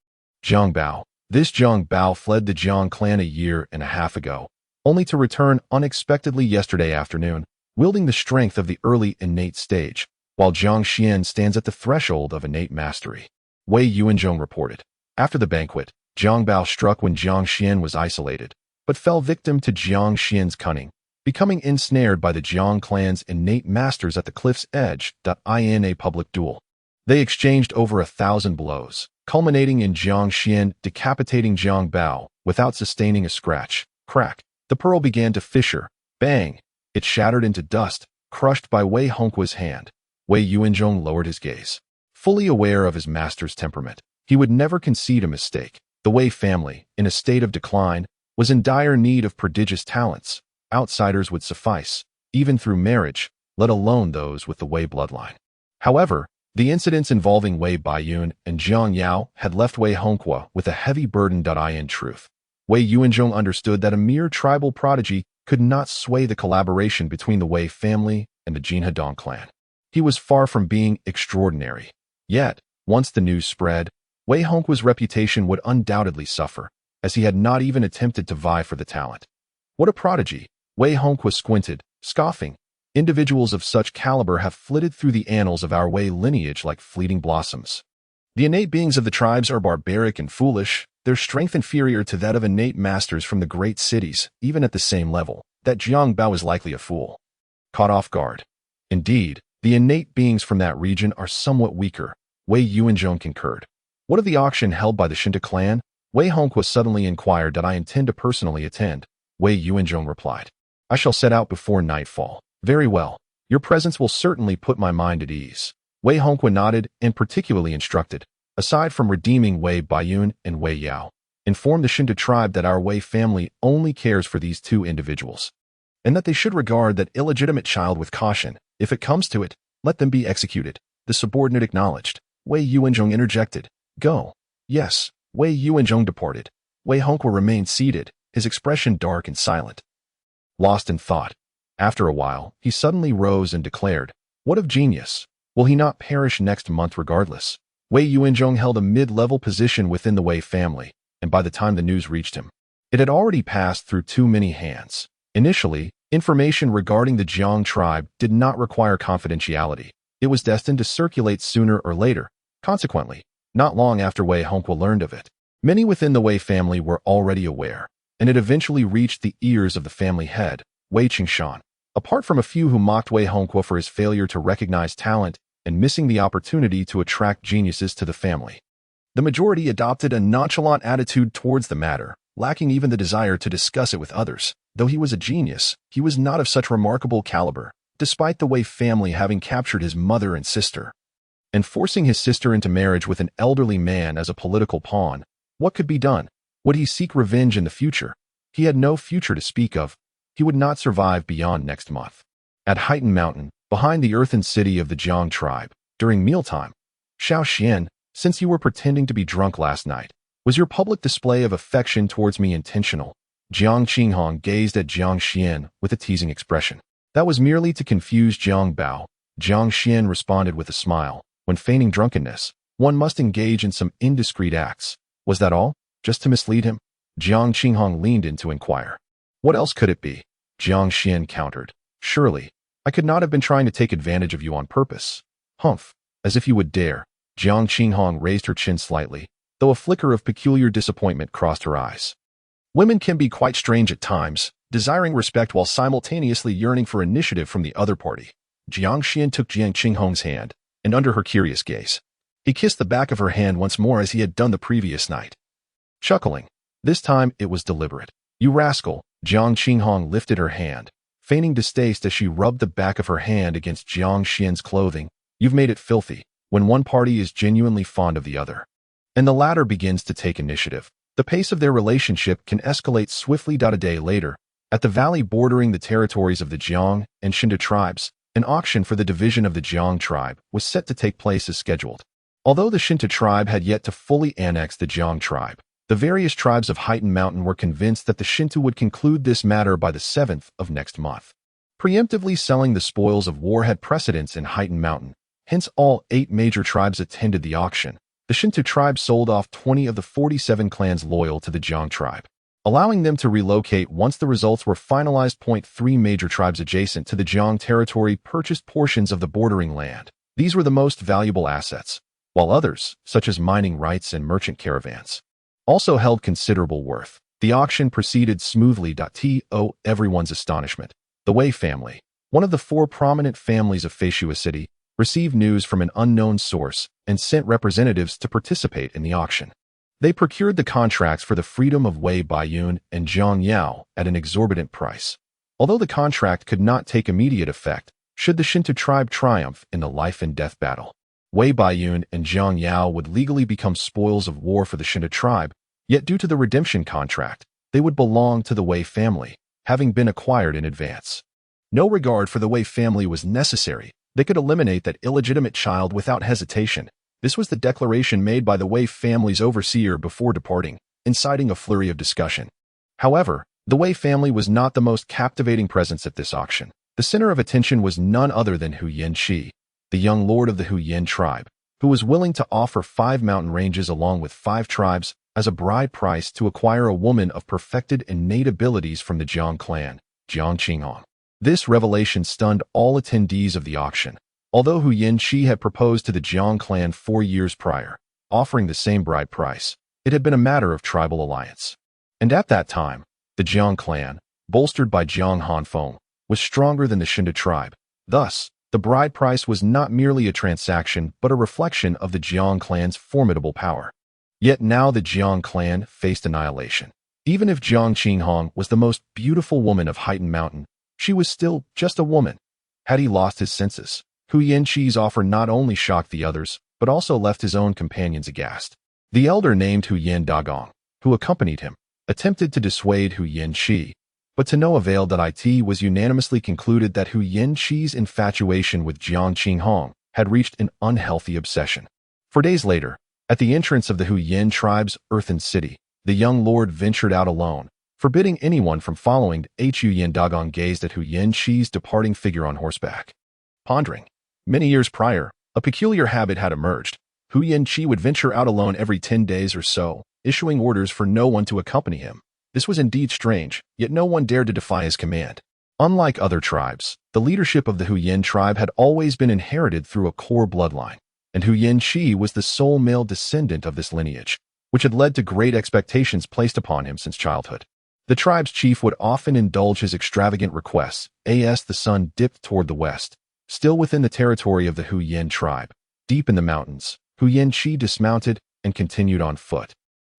Jiang Bao. This Jiang Bao fled the Jiang Clan a year and a half ago, only to return unexpectedly yesterday afternoon, wielding the strength of the early innate stage, while Jiang Xuan stands at the threshold of innate mastery. Wei Yuanzhong reported. After the banquet, Jiang Bao struck when Jiang Xuan was isolated, but fell victim to Jiang Xuan's cunning, becoming ensnared by the Jiang Clan's innate masters at the cliff's edge. In a public duel, they exchanged over 1,000 blows, culminating in Jiang Xuan decapitating Jiang Bao without sustaining a scratch. Crack. The pearl began to fissure. Bang. It shattered into dust, crushed by Wei Hongqiu's hand. Wei Yuanzhong lowered his gaze. Fully aware of his master's temperament, he would never concede a mistake. The Wei family, in a state of decline, was in dire need of prodigious talents. Outsiders would suffice, even through marriage, let alone those with the Wei bloodline. However, the incidents involving Wei Baiyun and Jiang Yao had left Wei Hongqiu with a heavy burden. In truth, Wei Yuanzhong understood that a mere tribal prodigy could not sway the collaboration between the Wei family and the Jiang clan. He was far from being extraordinary. Yet, once the news spread, Wei Hongqiu's reputation would undoubtedly suffer, as he had not even attempted to vie for the talent. What a prodigy! Wei Hongqiu squinted, scoffing. Individuals of such caliber have flitted through the annals of our Wei lineage like fleeting blossoms. The innate beings of the tribes are barbaric and foolish, their strength inferior to that of innate masters from the great cities, even at the same level. That Jiang Bao is likely a fool. Caught off guard. Indeed, the innate beings from that region are somewhat weaker, Wei Yuanzhong concurred. What of the auction held by the Shentu clan? Wei Hongqiu suddenly inquired. I intend to personally attend, Wei Yuanzhong replied. I shall set out before nightfall. Very well. Your presence will certainly put my mind at ease. Wei Hongqiu nodded and particularly instructed, aside from redeeming Wei Baiyun and Wei Yao, inform the Shentu tribe that our Wei family only cares for these two individuals, and that they should regard that illegitimate child with caution. If it comes to it, let them be executed. The subordinate acknowledged. Wei Yuanzhong interjected. Go. Yes. Wei Yuanzhong departed. Wei Hongqiu remained seated, his expression dark and silent, lost in thought. After a while, he suddenly rose and declared, What of genius? Will he not perish next month regardless? Wei Yuanzhong held a mid-level position within the Wei family, and by the time the news reached him, it had already passed through too many hands. Initially, information regarding the Jiang tribe did not require confidentiality. It was destined to circulate sooner or later. Consequently, not long after Wei Hongqiu learned of it, many within the Wei family were already aware, and it eventually reached the ears of the family head, Wei Qingshan. Apart from a few who mocked Wei Hongqiu for his failure to recognize talent and missing the opportunity to attract geniuses to the family, the majority adopted a nonchalant attitude towards the matter, lacking even the desire to discuss it with others. Though he was a genius, he was not of such remarkable caliber, despite the Wei family having captured his mother and sister. and forcing his sister into marriage with an elderly man as a political pawn. What could be done? Would he seek revenge in the future? He had no future to speak of. He would not survive beyond next month. At Heighten Mountain, behind the earthen city of the Jiang Tribe, during mealtime, Xiao Xian, since you were pretending to be drunk last night, was your public display of affection towards me intentional? Jiang Qinghong gazed at Jiang Xian with a teasing expression. That was merely to confuse Jiang Bao. Jiang Xian responded with a smile. When feigning drunkenness, one must engage in some indiscreet acts. Was that all? Just to mislead him? Jiang Qinghong leaned in to inquire. What else could it be? Jiang Xian countered. Surely, I could not have been trying to take advantage of you on purpose. Humph, as if you would dare. Jiang Qinghong raised her chin slightly, though a flicker of peculiar disappointment crossed her eyes. Women can be quite strange at times, desiring respect while simultaneously yearning for initiative from the other party. Jiang Xian took Jiang Qinghong's hand, and under her curious gaze, he kissed the back of her hand once more as he had done the previous night. Chuckling, this time it was deliberate. You rascal, Jiang Qinghong lifted her hand, feigning distaste as she rubbed the back of her hand against Jiang Xian's clothing. You've made it filthy. When one party is genuinely fond of the other, and the latter begins to take initiative, the pace of their relationship can escalate swiftly. A day later, at the valley bordering the territories of the Jiang and Shentu tribes, an auction for the division of the Jiang tribe was set to take place as scheduled. Although the Shentu tribe had yet to fully annex the Jiang tribe, the various tribes of Heighten Mountain were convinced that the Shentu would conclude this matter by the 7th of next month. Preemptively selling the spoils of war had precedence in Heighten Mountain. Hence, all 8 major tribes attended the auction. The Shentu tribe sold off 20 of the 47 clans loyal to the Jiang tribe, allowing them to relocate once the results were finalized. 3 major tribes adjacent to the Jiang territory purchased portions of the bordering land. These were the most valuable assets, while others, such as mining rights and merchant caravans, also held considerable worth. The auction proceeded smoothly. To everyone's astonishment, the Wei family, one of the 4 prominent families of Feishua City, received news from an unknown source and sent representatives to participate in the auction. They procured the contracts for the freedom of Wei Baiyun and Zhang Yao at an exorbitant price. Although the contract could not take immediate effect, should the Shentu tribe triumph in the life and death battle, Wei Baiyun and Zhang Yao would legally become spoils of war for the Shentu tribe, yet due to the redemption contract, they would belong to the Wei family, having been acquired in advance. No regard for the Wei family was necessary. They could eliminate that illegitimate child without hesitation. This was the declaration made by the Wei family's overseer before departing, inciting a flurry of discussion. However, the Wei family was not the most captivating presence at this auction. The center of attention was none other than Hu Yanqi, the young lord of the Hu Yan tribe, who was willing to offer 5 mountain ranges along with 5 tribes as a bride price to acquire a woman of perfected innate abilities from the Jiang Clan, Jiang Qinghong. This revelation stunned all attendees of the auction. Although Hu Yanqi had proposed to the Jiang Clan 4 years prior, offering the same bride price, it had been a matter of tribal alliance. And at that time, the Jiang Clan, bolstered by Jiang Hanfeng, was stronger than the Shentu tribe. Thus, the bride price was not merely a transaction but a reflection of the Jiang Clan's formidable power. Yet now the Jiang Clan faced annihilation. Even if Jiang Qinghong was the most beautiful woman of Heighten Mountain, she was still just a woman. Had he lost his senses? Hu Yanqi's offer not only shocked the others, but also left his own companions aghast. The elder named Hu Yan Dagong, who accompanied him, attempted to dissuade Hu Yanqi, but to no avail. It was unanimously concluded that Hu Yanqi's infatuation with Jiang Qinghong had reached an unhealthy obsession. 4 days later, at the entrance of the Hu Yan tribe's earthen city, the young lord ventured out alone, forbidding anyone from following. Hu Yan Dagong gazed at Hu Yanqi's departing figure on horseback, pondering. Many years prior, a peculiar habit had emerged. Hu Yanqi would venture out alone every 10 days or so, issuing orders for no one to accompany him. This was indeed strange, yet no one dared to defy his command. Unlike other tribes, the leadership of the Hu Yan tribe had always been inherited through a core bloodline, and Hu Yanqi was the sole male descendant of this lineage, which had led to great expectations placed upon him since childhood. The tribe's chief would often indulge his extravagant requests, as the sun dipped toward the west. Still within the territory of the Hu Yan tribe, deep in the mountains, Hu Yanqi dismounted and continued on foot,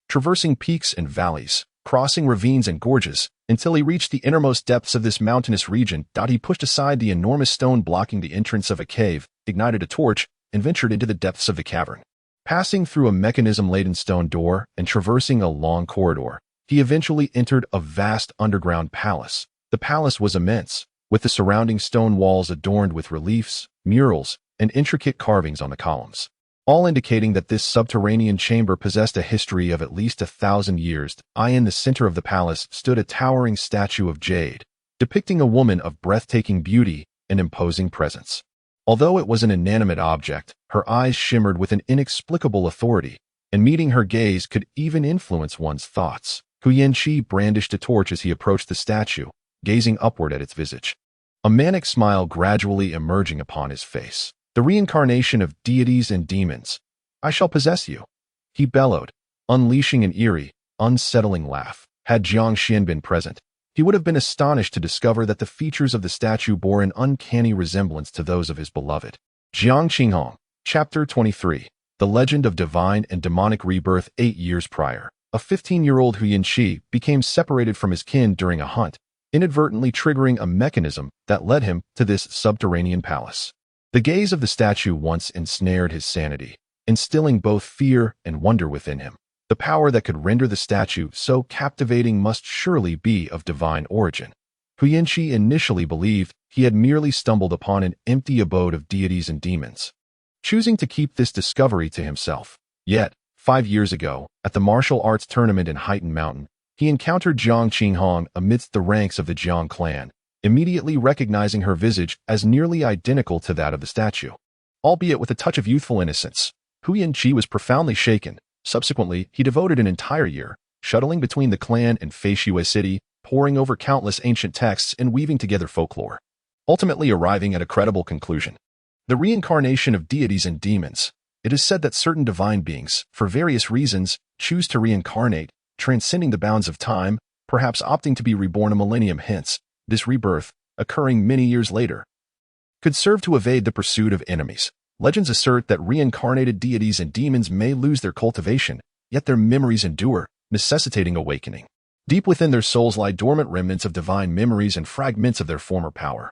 traversing peaks and valleys, crossing ravines and gorges, until he reached the innermost depths of this mountainous region. He pushed aside the enormous stone blocking the entrance of a cave, ignited a torch, and ventured into the depths of the cavern. Passing through a mechanism-laden stone door and traversing a long corridor, he eventually entered a vast underground palace. The palace was immense, with the surrounding stone walls adorned with reliefs, murals, and intricate carvings on the columns, all indicating that this subterranean chamber possessed a history of at least 1,000 years. In the center of the palace stood a towering statue of jade, depicting a woman of breathtaking beauty and imposing presence. Although it was an inanimate object, her eyes shimmered with an inexplicable authority, and meeting her gaze could even influence one's thoughts. Hu Yanqi brandished a torch as he approached the statue, gazing upward at its visage, a manic smile gradually emerging upon his face. The reincarnation of deities and demons. I shall possess you, he bellowed, unleashing an eerie, unsettling laugh. Had Jiang Xuan been present, he would have been astonished to discover that the features of the statue bore an uncanny resemblance to those of his beloved. Jiang Qinghong, Chapter 23. The Legend of Divine and Demonic Rebirth. 8 years prior, a 15-year-old Hu Yanqi became separated from his kin during a hunt, inadvertently triggering a mechanism that led him to this subterranean palace. The gaze of the statue once ensnared his sanity, instilling both fear and wonder within him. The power that could render the statue so captivating must surely be of divine origin. Hu Yanqi initially believed he had merely stumbled upon an empty abode of deities and demons, choosing to keep this discovery to himself. Yet, 5 years ago, at the martial arts tournament in Heighten Mountain, he encountered Jiang Qinghong amidst the ranks of the Jiang Clan, immediately recognizing her visage as nearly identical to that of the statue. Albeit with a touch of youthful innocence, Hu Yanqi was profoundly shaken. Subsequently, he devoted an entire year, shuttling between the clan and Feishuo City, poring over countless ancient texts and weaving together folklore, ultimately arriving at a credible conclusion. The reincarnation of deities and demons. It is said that certain divine beings, for various reasons, choose to reincarnate, transcending the bounds of time, perhaps opting to be reborn a millennium hence. This rebirth, occurring many years later, could serve to evade the pursuit of enemies. Legends assert that reincarnated deities and demons may lose their cultivation, yet their memories endure, necessitating awakening. Deep within their souls lie dormant remnants of divine memories and fragments of their former power,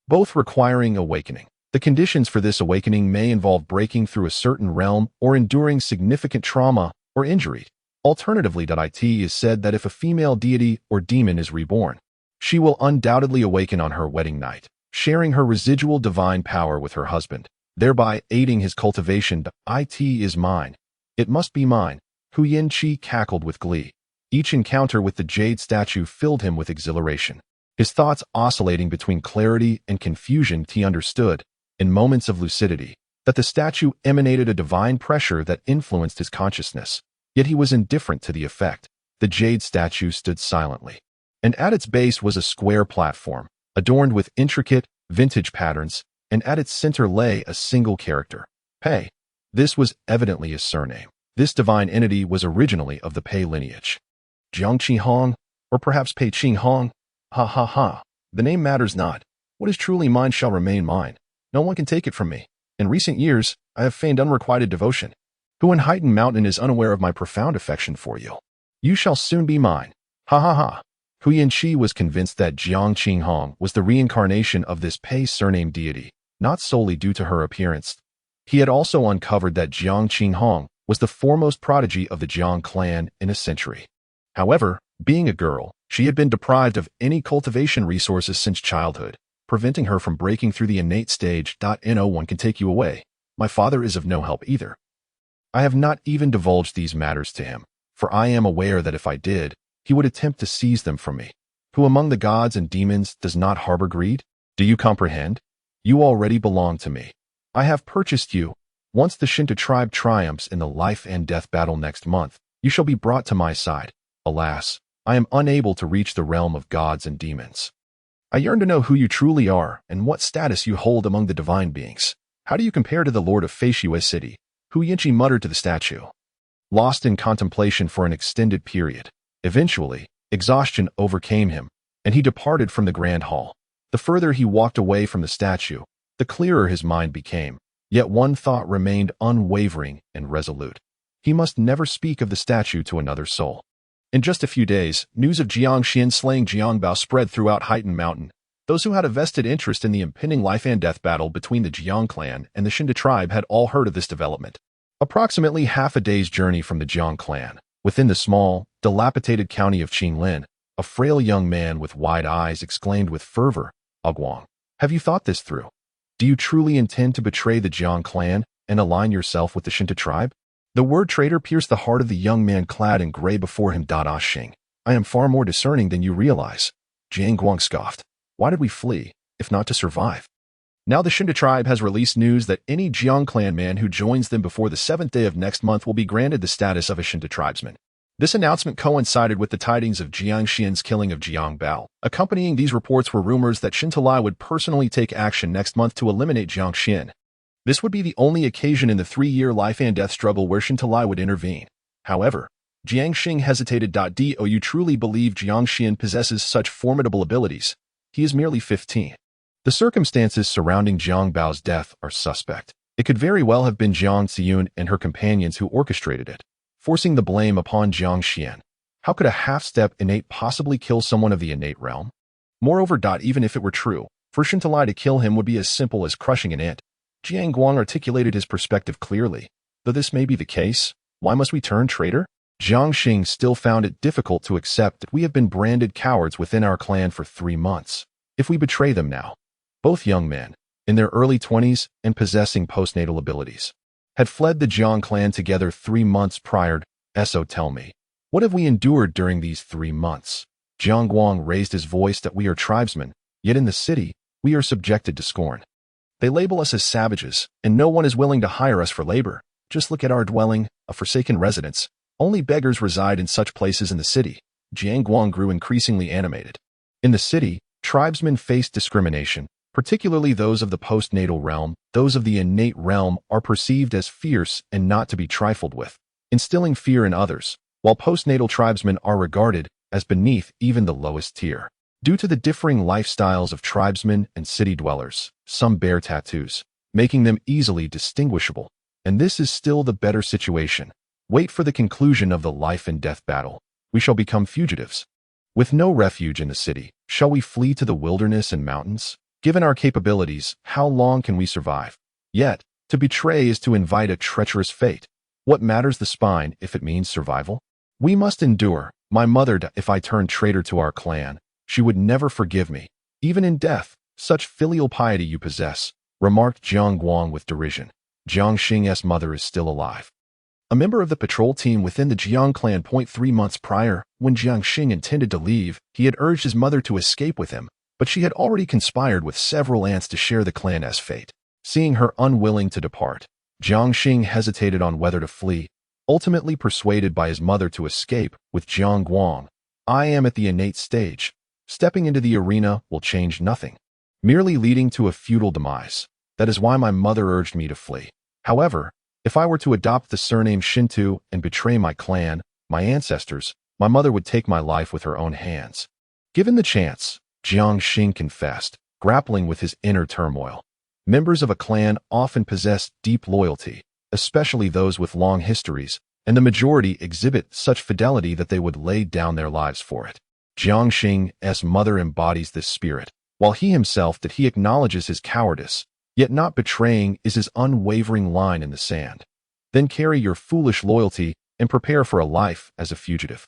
both requiring awakening. The conditions for this awakening may involve breaking through a certain realm or enduring significant trauma or injury. Alternatively, it is said that if a female deity or demon is reborn, she will undoubtedly awaken on her wedding night, sharing her residual divine power with her husband, thereby aiding his cultivation. It is mine. It must be mine. Hu Yanqi cackled with glee. Each encounter with the jade statue filled him with exhilaration, his thoughts oscillating between clarity and confusion. He understood, in moments of lucidity, that the statue emanated a divine pressure that influenced his consciousness, yet he was indifferent to the effect. The jade statue stood silently, and at its base was a square platform, adorned with intricate, vintage patterns, and at its center lay a single character, Pei. This was evidently his surname. This divine entity was originally of the Pei lineage. Jiang Qinghong, or perhaps Pei Qinghong? Ha ha ha. The name matters not. What is truly mine shall remain mine. No one can take it from me. In recent years, I have feigned unrequited devotion. Who in Heighten Mountain is unaware of my profound affection for you? You shall soon be mine. Ha ha ha. Hu Yanqi was convinced that Jiang Qinghong was the reincarnation of this Pei surname deity, not solely due to her appearance. He had also uncovered that Jiang Qinghong was the foremost prodigy of the Jiang Clan in a century. However, being a girl, she had been deprived of any cultivation resources since childhood, preventing her from breaking through the innate stage. No one can take you away. My father is of no help either. I have not even divulged these matters to him, for I am aware that if I did, he would attempt to seize them from me. Who among the gods and demons does not harbor greed? Do you comprehend? You already belong to me. I have purchased you. Once the Shentu Tribe triumphs in the life and death battle next month, you shall be brought to my side. Alas, I am unable to reach the realm of gods and demons. I yearn to know who you truly are and what status you hold among the divine beings. How do you compare to the Lord of Feishuo City? Hu Yanqi muttered to the statue, lost in contemplation for an extended period. Eventually, exhaustion overcame him, and he departed from the grand hall. The further he walked away from the statue, the clearer his mind became. Yet one thought remained unwavering and resolute. He must never speak of the statue to another soul. In just a few days, news of Jiang Xuan slaying Jiang Bao spread throughout Heighten Mountain. Those who had a vested interest in the impending life and death battle between the Jiang Clan and the Shentu Tribe had all heard of this development. Approximately half a day's journey from the Jiang Clan, within the small, dilapidated county of Qinglin, a frail young man with wide eyes exclaimed with fervor, "Guang, have you thought this through? Do you truly intend to betray the Jiang Clan and align yourself with the Shentu Tribe?" The word traitor pierced the heart of the young man clad in gray before him. Xing, I am far more discerning than you realize. Jiang Guang scoffed. Why did we flee, if not to survive? Now the Shentu Tribe has released news that any Jiang Clan man who joins them before the 7th day of next month will be granted the status of a Shentu tribesman. This announcement coincided with the tidings of Jiang Xuan's killing of Jiang Bao. Accompanying these reports were rumors that Shentu Lai would personally take action next month to eliminate Jiang Xuan. This would be the only occasion in the 3-year life and death struggle where Shentu Lai would intervene. However, Jiang Xing hesitated. Do you truly believe Jiang Xuan possesses such formidable abilities? He is merely 15. The circumstances surrounding Jiang Bao's death are suspect. It could very well have been Jiang Xuan and her companions who orchestrated it, forcing the blame upon Jiang Xuan. How could a half-step innate possibly kill someone of the innate realm? Moreover, even if it were true, for Shentu Lai to kill him would be as simple as crushing an ant. Jiang Guang articulated his perspective clearly. Though this may be the case, why must we turn traitor? Jiang Xing still found it difficult to accept that we have been branded cowards within our clan for 3 months. If we betray them now, both young men, in their early 20s and possessing postnatal abilities, had fled the Jiang clan together 3 months prior. So tell me, what have we endured during these 3 months? Jiang Guang raised his voice that we are tribesmen, yet in the city, we are subjected to scorn. They label us as savages, and no one is willing to hire us for labor. Just look at our dwelling, a forsaken residence. Only beggars reside in such places in the city. Jiang Guang grew increasingly animated. In the city, tribesmen face discrimination, particularly those of the postnatal realm. Those of the innate realm are perceived as fierce and not to be trifled with, instilling fear in others, while postnatal tribesmen are regarded as beneath even the lowest tier. Due to the differing lifestyles of tribesmen and city dwellers, some bear tattoos, making them easily distinguishable. And this is still the better situation. Wait for the conclusion of the life and death battle. We shall become fugitives. With no refuge in the city, shall we flee to the wilderness and mountains? Given our capabilities, how long can we survive? Yet, to betray is to invite a treacherous fate. What matters the spine if it means survival? We must endure. My mother, if I turn traitor to our clan, she would never forgive me. Even in death, such filial piety you possess, remarked Jiang Guang with derision. Jiang Xing's mother is still alive. A member of the patrol team within the Jiang clan. 3 months prior, when Jiang Xing intended to leave, he had urged his mother to escape with him, but she had already conspired with several aunts to share the clan's fate. Seeing her unwilling to depart, Jiang Xing hesitated on whether to flee, ultimately persuaded by his mother to escape with Jiang Guang. I am at the innate stage. Stepping into the arena will change nothing, merely leading to a futile demise. That is why my mother urged me to flee. However, if I were to adopt the surname Shentu and betray my clan, my ancestors, my mother would take my life with her own hands. Given the chance, Jiang Xing confessed, grappling with his inner turmoil. Members of a clan often possess deep loyalty, especially those with long histories, and the majority exhibit such fidelity that they would lay down their lives for it. Jiang Xing's mother embodies this spirit, while he himself that he acknowledges his cowardice, yet not betraying is his unwavering line in the sand. Then carry your foolish loyalty and prepare for a life as a fugitive.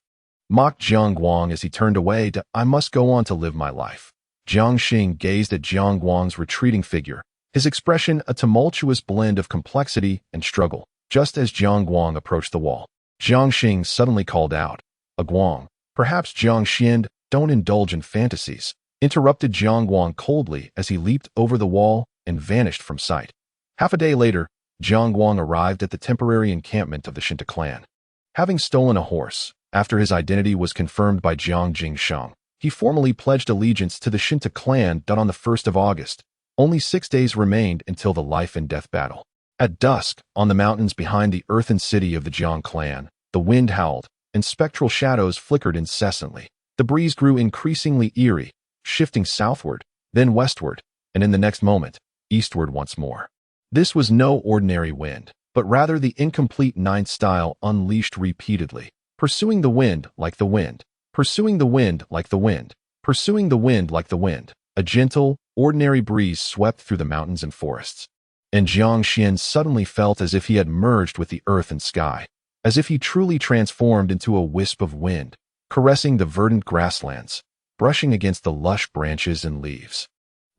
Mocked Jiang Guang as he turned away. I must go on to live my life. Jiang Xing gazed at Jiang Guang's retreating figure, his expression a tumultuous blend of complexity and struggle. Just as Jiang Guang approached the wall, Jiang Xing suddenly called out, Guang, perhaps Jiang Xuan, don't indulge in fantasies, interrupted Jiang Guang coldly as he leaped over the wall and vanished from sight. Half a day later, Jiang Guang arrived at the temporary encampment of the Shentu clan. Having stolen a horse, after his identity was confirmed by Jiang Jingsheng, he formally pledged allegiance to the Shentu clan. On the 1st of August, only 6 days remained until the life and death battle. At dusk, on the mountains behind the earthen city of the Jiang clan, the wind howled, and spectral shadows flickered incessantly. The breeze grew increasingly eerie, shifting southward, then westward, and in the next moment, eastward once more. This was no ordinary wind, but rather the incomplete ninth style unleashed repeatedly, pursuing the wind like the wind, pursuing the wind like the wind, pursuing the wind like the wind, A gentle, ordinary breeze swept through the mountains and forests, and Jiang Xuan suddenly felt as if he had merged with the earth and sky, as if he truly transformed into a wisp of wind, caressing the verdant grasslands, brushing against the lush branches and leaves.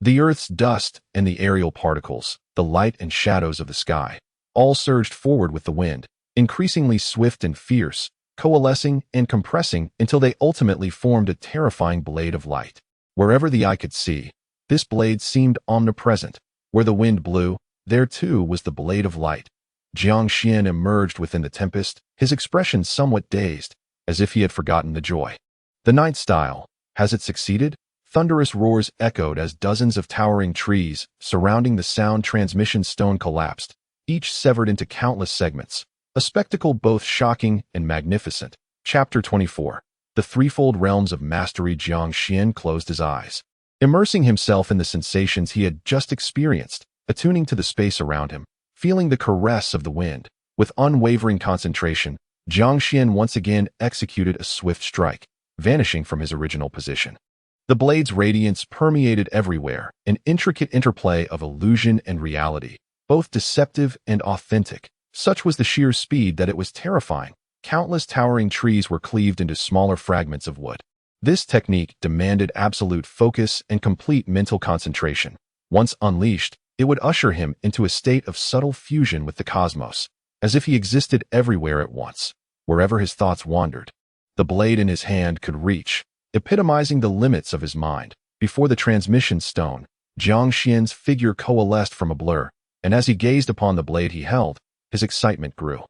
The earth's dust and the aerial particles, the light and shadows of the sky, all surged forward with the wind, increasingly swift and fierce, coalescing and compressing until they ultimately formed a terrifying blade of light. Wherever the eye could see, this blade seemed omnipresent. Where the wind blew, there too was the blade of light. Jiang Xuan emerged within the tempest, his expression somewhat dazed, as if he had forgotten the joy. The ninth style, has it succeeded? Thunderous roars echoed as dozens of towering trees surrounding the sound transmission stone collapsed, each severed into countless segments, a spectacle both shocking and magnificent. Chapter 24. The Threefold Realms of Mastery. Jiang Xuan closed his eyes, immersing himself in the sensations he had just experienced, attuning to the space around him, feeling the caress of the wind. With unwavering concentration, Jiang Xuan once again executed a swift strike, vanishing from his original position. The blade's radiance permeated everywhere, an intricate interplay of illusion and reality, both deceptive and authentic. Such was the sheer speed that it was terrifying. Countless towering trees were cleaved into smaller fragments of wood. This technique demanded absolute focus and complete mental concentration. Once unleashed, it would usher him into a state of subtle fusion with the cosmos, as if he existed everywhere at once, wherever his thoughts wandered. The blade in his hand could reach, epitomizing the limits of his mind. Before the transmission stone, Jiang Xuan's figure coalesced from a blur, and as he gazed upon the blade he held, his excitement grew.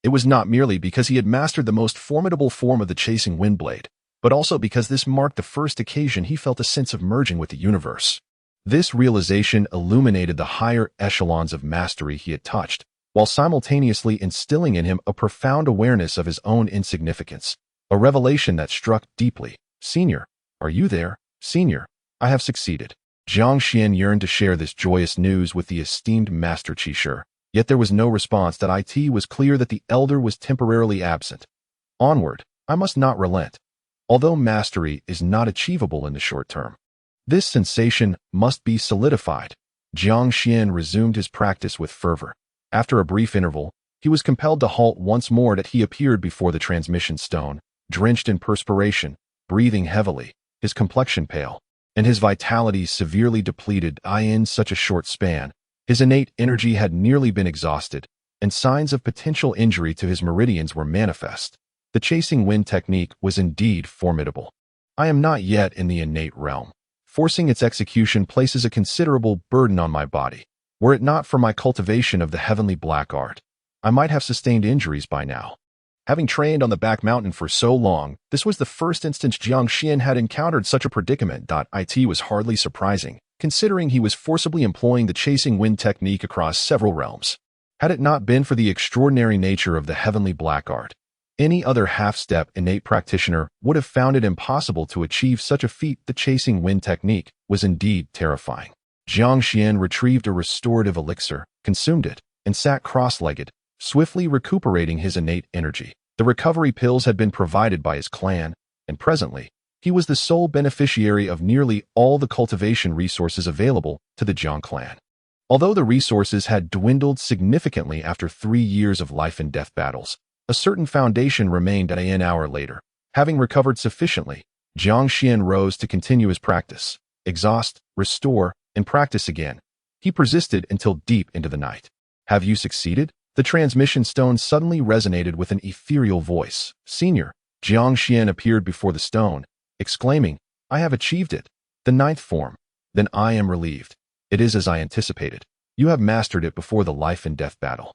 It was not merely because he had mastered the most formidable form of the chasing wind blade, but also because this marked the first occasion he felt a sense of merging with the universe. This realization illuminated the higher echelons of mastery he had touched, while simultaneously instilling in him a profound awareness of his own insignificance, a revelation that struck deeply. "Senior, are you there? Senior, I have succeeded." Jiang Xuan yearned to share this joyous news with the esteemed Master Qishir, yet there was no response. It was clear that the elder was temporarily absent. Onward, I must not relent. Although mastery is not achievable in the short term, this sensation must be solidified. Jiang Xuan resumed his practice with fervor. After a brief interval, he was compelled to halt once more. He appeared before the transmission stone, drenched in perspiration, breathing heavily, his complexion pale, and his vitality severely depleted. In such a short span, his innate energy had nearly been exhausted, and signs of potential injury to his meridians were manifest. The chasing wind technique was indeed formidable. I am not yet in the innate realm. Forcing its execution places a considerable burden on my body. Were it not for my cultivation of the heavenly black art, I might have sustained injuries by now. Having trained on the back mountain for so long, this was the first instance Jiang Xuan had encountered such a predicament. It was hardly surprising, considering he was forcibly employing the chasing wind technique across several realms. Had it not been for the extraordinary nature of the heavenly black art, any other half-step innate practitioner would have found it impossible to achieve such a feat. The chasing wind technique was indeed terrifying. Jiang Xuan retrieved a restorative elixir, consumed it, and sat cross-legged, swiftly recuperating his innate energy. The recovery pills had been provided by his clan, and presently, he was the sole beneficiary of nearly all the cultivation resources available to the Jiang Clan. Although the resources had dwindled significantly after 3 years of life-and-death battles, a certain foundation remained. An hour later, having recovered sufficiently, Jiang Xuan rose to continue his practice. Exhaust, restore, and practice again. He persisted until deep into the night. "Have you succeeded?" The transmission stone suddenly resonated with an ethereal voice. "Senior." Jiang Xuan appeared before the stone, exclaiming, "I have achieved it. The 9th form. Then I am relieved. It is as I anticipated. You have mastered it before the life and death battle.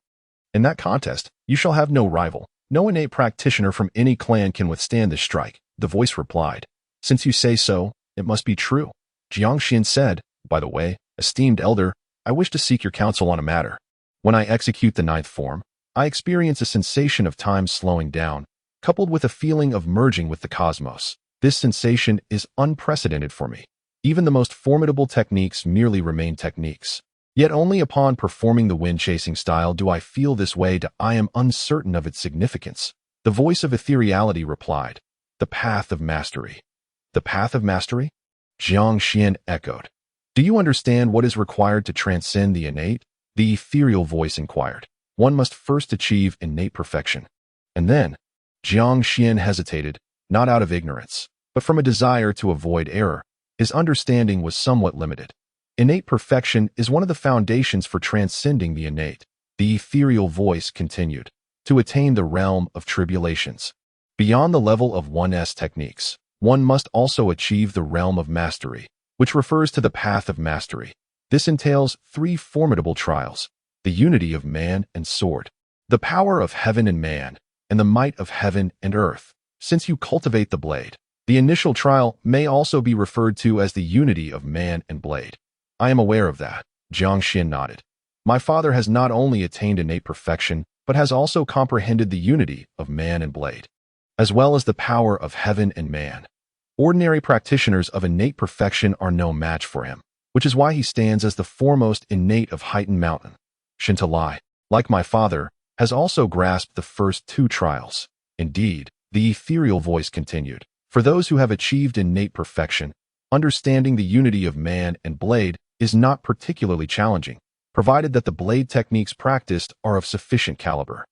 In that contest, you shall have no rival. No innate practitioner from any clan can withstand this strike." The voice replied, "Since you say so, it must be true." Jiang Xuan said, "By the way, esteemed elder, I wish to seek your counsel on a matter. When I execute the 9th form, I experience a sensation of time slowing down, coupled with a feeling of merging with the cosmos. This sensation is unprecedented for me. Even the most formidable techniques merely remain techniques. Yet only upon performing the wind-chasing style do I feel this way. I am uncertain of its significance." The voice of ethereality replied, "The path of mastery." "The path of mastery?" Jiang Xuan echoed. Do you understand what is required to transcend the innate? The ethereal voice inquired. One must first achieve innate perfection. And then, Jiang Xuan hesitated, not out of ignorance, but from a desire to avoid error. His understanding was somewhat limited. Innate perfection is one of the foundations for transcending the innate. The ethereal voice continued. To attain the realm of tribulations. Beyond the level of one's techniques, one must also achieve the realm of mastery, which refers to the path of mastery. This entails 3 formidable trials: the unity of man and sword, the power of heaven and man, and the might of heaven and earth. Since you cultivate the blade, the initial trial may also be referred to as the unity of man and blade. I am aware of that. Jiang Xuan nodded. My father has not only attained innate perfection, but has also comprehended the unity of man and blade, as well as the power of heaven and man. Ordinary practitioners of innate perfection are no match for him, which is why he stands as the foremost innate of heightened mountain. Shentu Tribe, like my father, has also grasped the first 2 trials. Indeed, the ethereal voice continued. For those who have achieved innate perfection, understanding the unity of man and blade is not particularly challenging, provided that the blade techniques practiced are of sufficient caliber.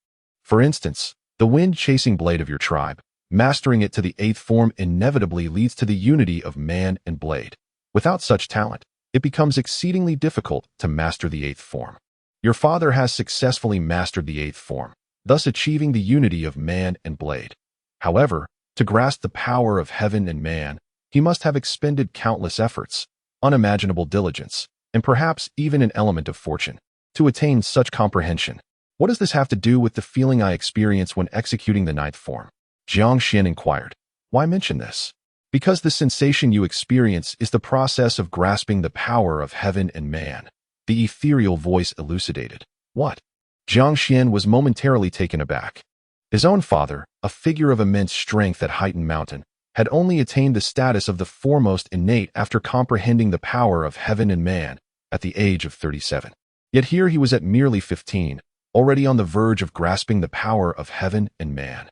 For instance, the wind-chasing blade of your tribe, mastering it to the 8th form inevitably leads to the unity of man and blade. Without such talent, it becomes exceedingly difficult to master the 8th form. Your father has successfully mastered the 8th form, thus achieving the unity of man and blade. However, to grasp the power of heaven and man, he must have expended countless efforts, unimaginable diligence, and perhaps even an element of fortune, to attain such comprehension. What does this have to do with the feeling I experience when executing the 9th form? Jiang Xuan inquired. Why mention this? Because the sensation you experience is the process of grasping the power of heaven and man. The ethereal voice elucidated. What? Jiang Xuan was momentarily taken aback. His own father, a figure of immense strength at heightened mountain, had only attained the status of the foremost innate after comprehending the power of heaven and man at the age of 37. Yet here he was at merely 15, already on the verge of grasping the power of heaven and man.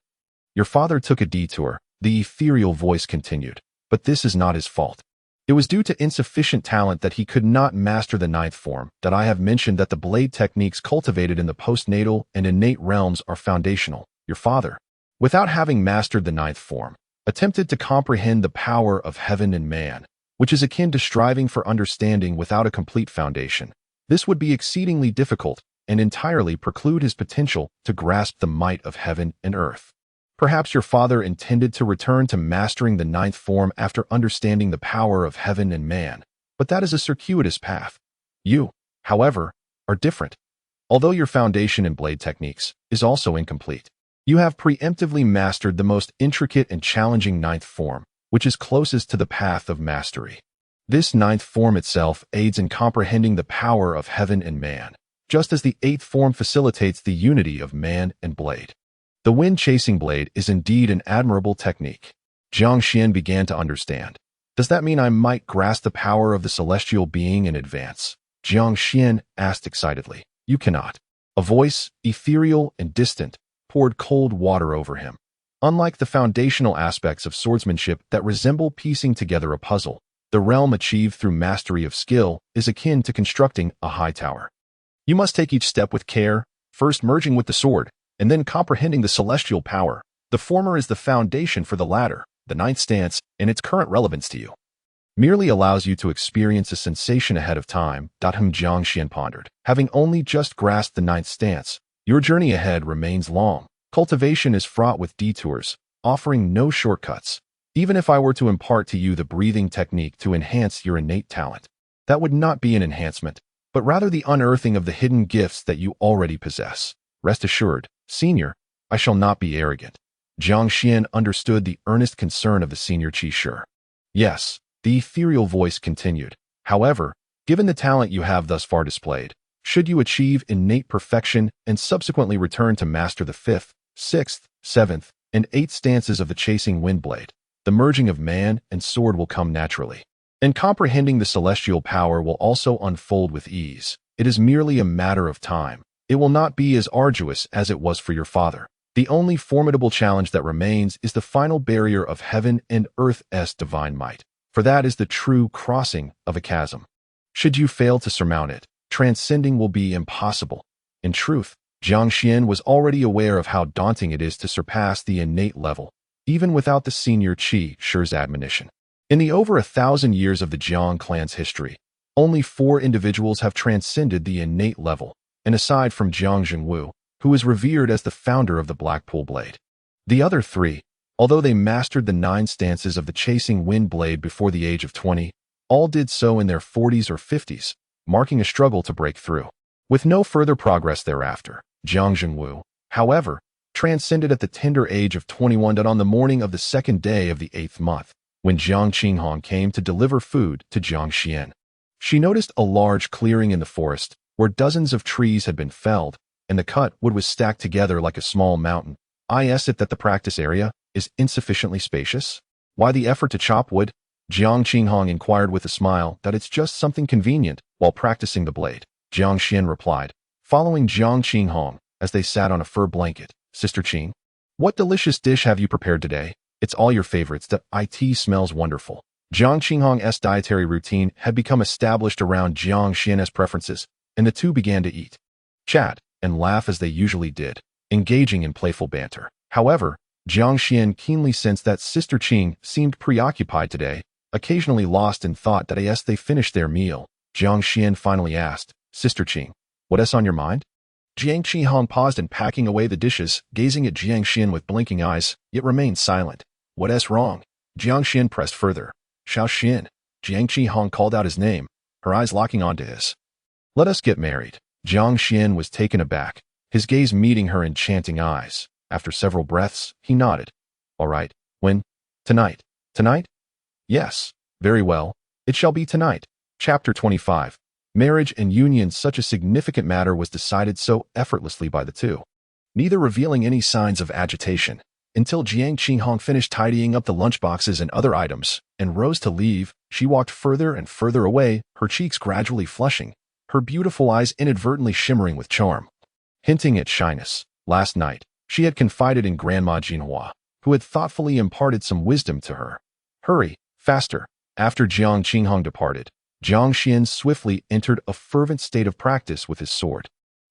Your father took a detour, the ethereal voice continued, but this is not his fault. It was due to insufficient talent that he could not master the 9th form. That I have mentioned that the blade techniques cultivated in the postnatal and innate realms are foundational. Your father, without having mastered the 9th form, attempted to comprehend the power of heaven and man, which is akin to striving for understanding without a complete foundation. This would be exceedingly difficult and entirely preclude his potential to grasp the might of heaven and earth. Perhaps your father intended to return to mastering the 9th form after understanding the power of heaven and man, but that is a circuitous path. You, however, are different. Although your foundation in blade techniques is also incomplete, you have preemptively mastered the most intricate and challenging 9th form, which is closest to the path of mastery. This 9th form itself aids in comprehending the power of heaven and man, just as the 8th form facilitates the unity of man and blade. The wind-chasing blade is indeed an admirable technique. Jiang Xuan began to understand. Does that mean I might grasp the power of the celestial being in advance? Jiang Xuan asked excitedly. You cannot. A voice, ethereal and distant, poured cold water over him. Unlike the foundational aspects of swordsmanship that resemble piecing together a puzzle, the realm achieved through mastery of skill is akin to constructing a high tower. You must take each step with care, first merging with the sword, and then comprehending the celestial power. The former is the foundation for the latter. The 9th stance, in its current relevance to you, merely allows you to experience a sensation ahead of time. Jiang Xuan pondered. Having only just grasped the 9th stance, your journey ahead remains long. Cultivation is fraught with detours, offering no shortcuts. Even if I were to impart to you the breathing technique to enhance your innate talent, that would not be an enhancement, but rather the unearthing of the hidden gifts that you already possess. Rest assured, Senior, I shall not be arrogant. Jiang Xuan understood the earnest concern of the senior Qi. Yes, the ethereal voice continued. However, given the talent you have thus far displayed, should you achieve innate perfection and subsequently return to master the 5th, 6th, 7th, and 8th stances of the chasing wind blade, the merging of man and sword will come naturally. And comprehending the celestial power will also unfold with ease. It is merely a matter of time. It will not be as arduous as it was for your father. The only formidable challenge that remains is the final barrier of heaven and earth's divine might. for that is the true crossing of a chasm. Should you fail to surmount it, transcending will be impossible. In truth, Jiang Xuan was already aware of how daunting it is to surpass the innate level, even without the senior Qi Shi's admonition. In the over 1,000 years of the Jiang clan's history, only 4 individuals have transcended the innate level, and aside from Jiang Zhengwu, who is revered as the founder of the Blackpool blade. The other 3, although they mastered the 9 stances of the chasing wind blade before the age of 20, all did so in their 40s or 50s, marking a struggle to break through. With no further progress thereafter, Jiang Zhengwu, however, transcended at the tender age of 21 on the morning of the 2nd day of the 8th month, when Jiang Qinghong came to deliver food to Jiang Xuan. She noticed a large clearing in the forest where dozens of trees had been felled, and the cut wood was stacked together like a small mountain. Is it that the practice area is insufficiently spacious? Why the effort to chop wood? Jiang Qinghong inquired with a smile that it's just something convenient while practicing the blade. Jiang Xuan replied, following Jiang Qinghong as they sat on a fur blanket. Sister Qing, what delicious dish have you prepared today? It's all your favorites. The it smells wonderful. Jiang Qinghong's dietary routine had become established around Jiang Xuan's preferences, and the two began to eat, chat, and laugh as they usually did, engaging in playful banter. However, Jiang Xuan keenly sensed that Sister Qing seemed preoccupied today, occasionally lost in thought that as they finished their meal, Jiang Xuan finally asked, Sister Qing, what's on your mind? Jiang Qinghong paused in packing away the dishes, gazing at Jiang Xuan with blinking eyes, yet remained silent. What's wrong? Jiang Xuan pressed further. Xiao Xuan. Jiang Qinghong called out his name, her eyes locking onto his. Let us get married. Jiang Xuan was taken aback, his gaze meeting her enchanting eyes. After several breaths, he nodded. All right. When? Tonight. Tonight? Yes. Very well. It shall be tonight. Chapter 25. Marriage and union. Such a significant matter was decided so effortlessly by the two, neither revealing any signs of agitation, until Jiang Qinghong finished tidying up the lunchboxes and other items, and rose to leave. She walked further and further away, her cheeks gradually flushing, her beautiful eyes inadvertently shimmering with charm, hinting at shyness. Last night, she had confided in Grandma Jinhua, who had thoughtfully imparted some wisdom to her. Hurry, faster. After Jiang Qinghong departed, Jiang Xuan swiftly entered a fervent state of practice with his sword,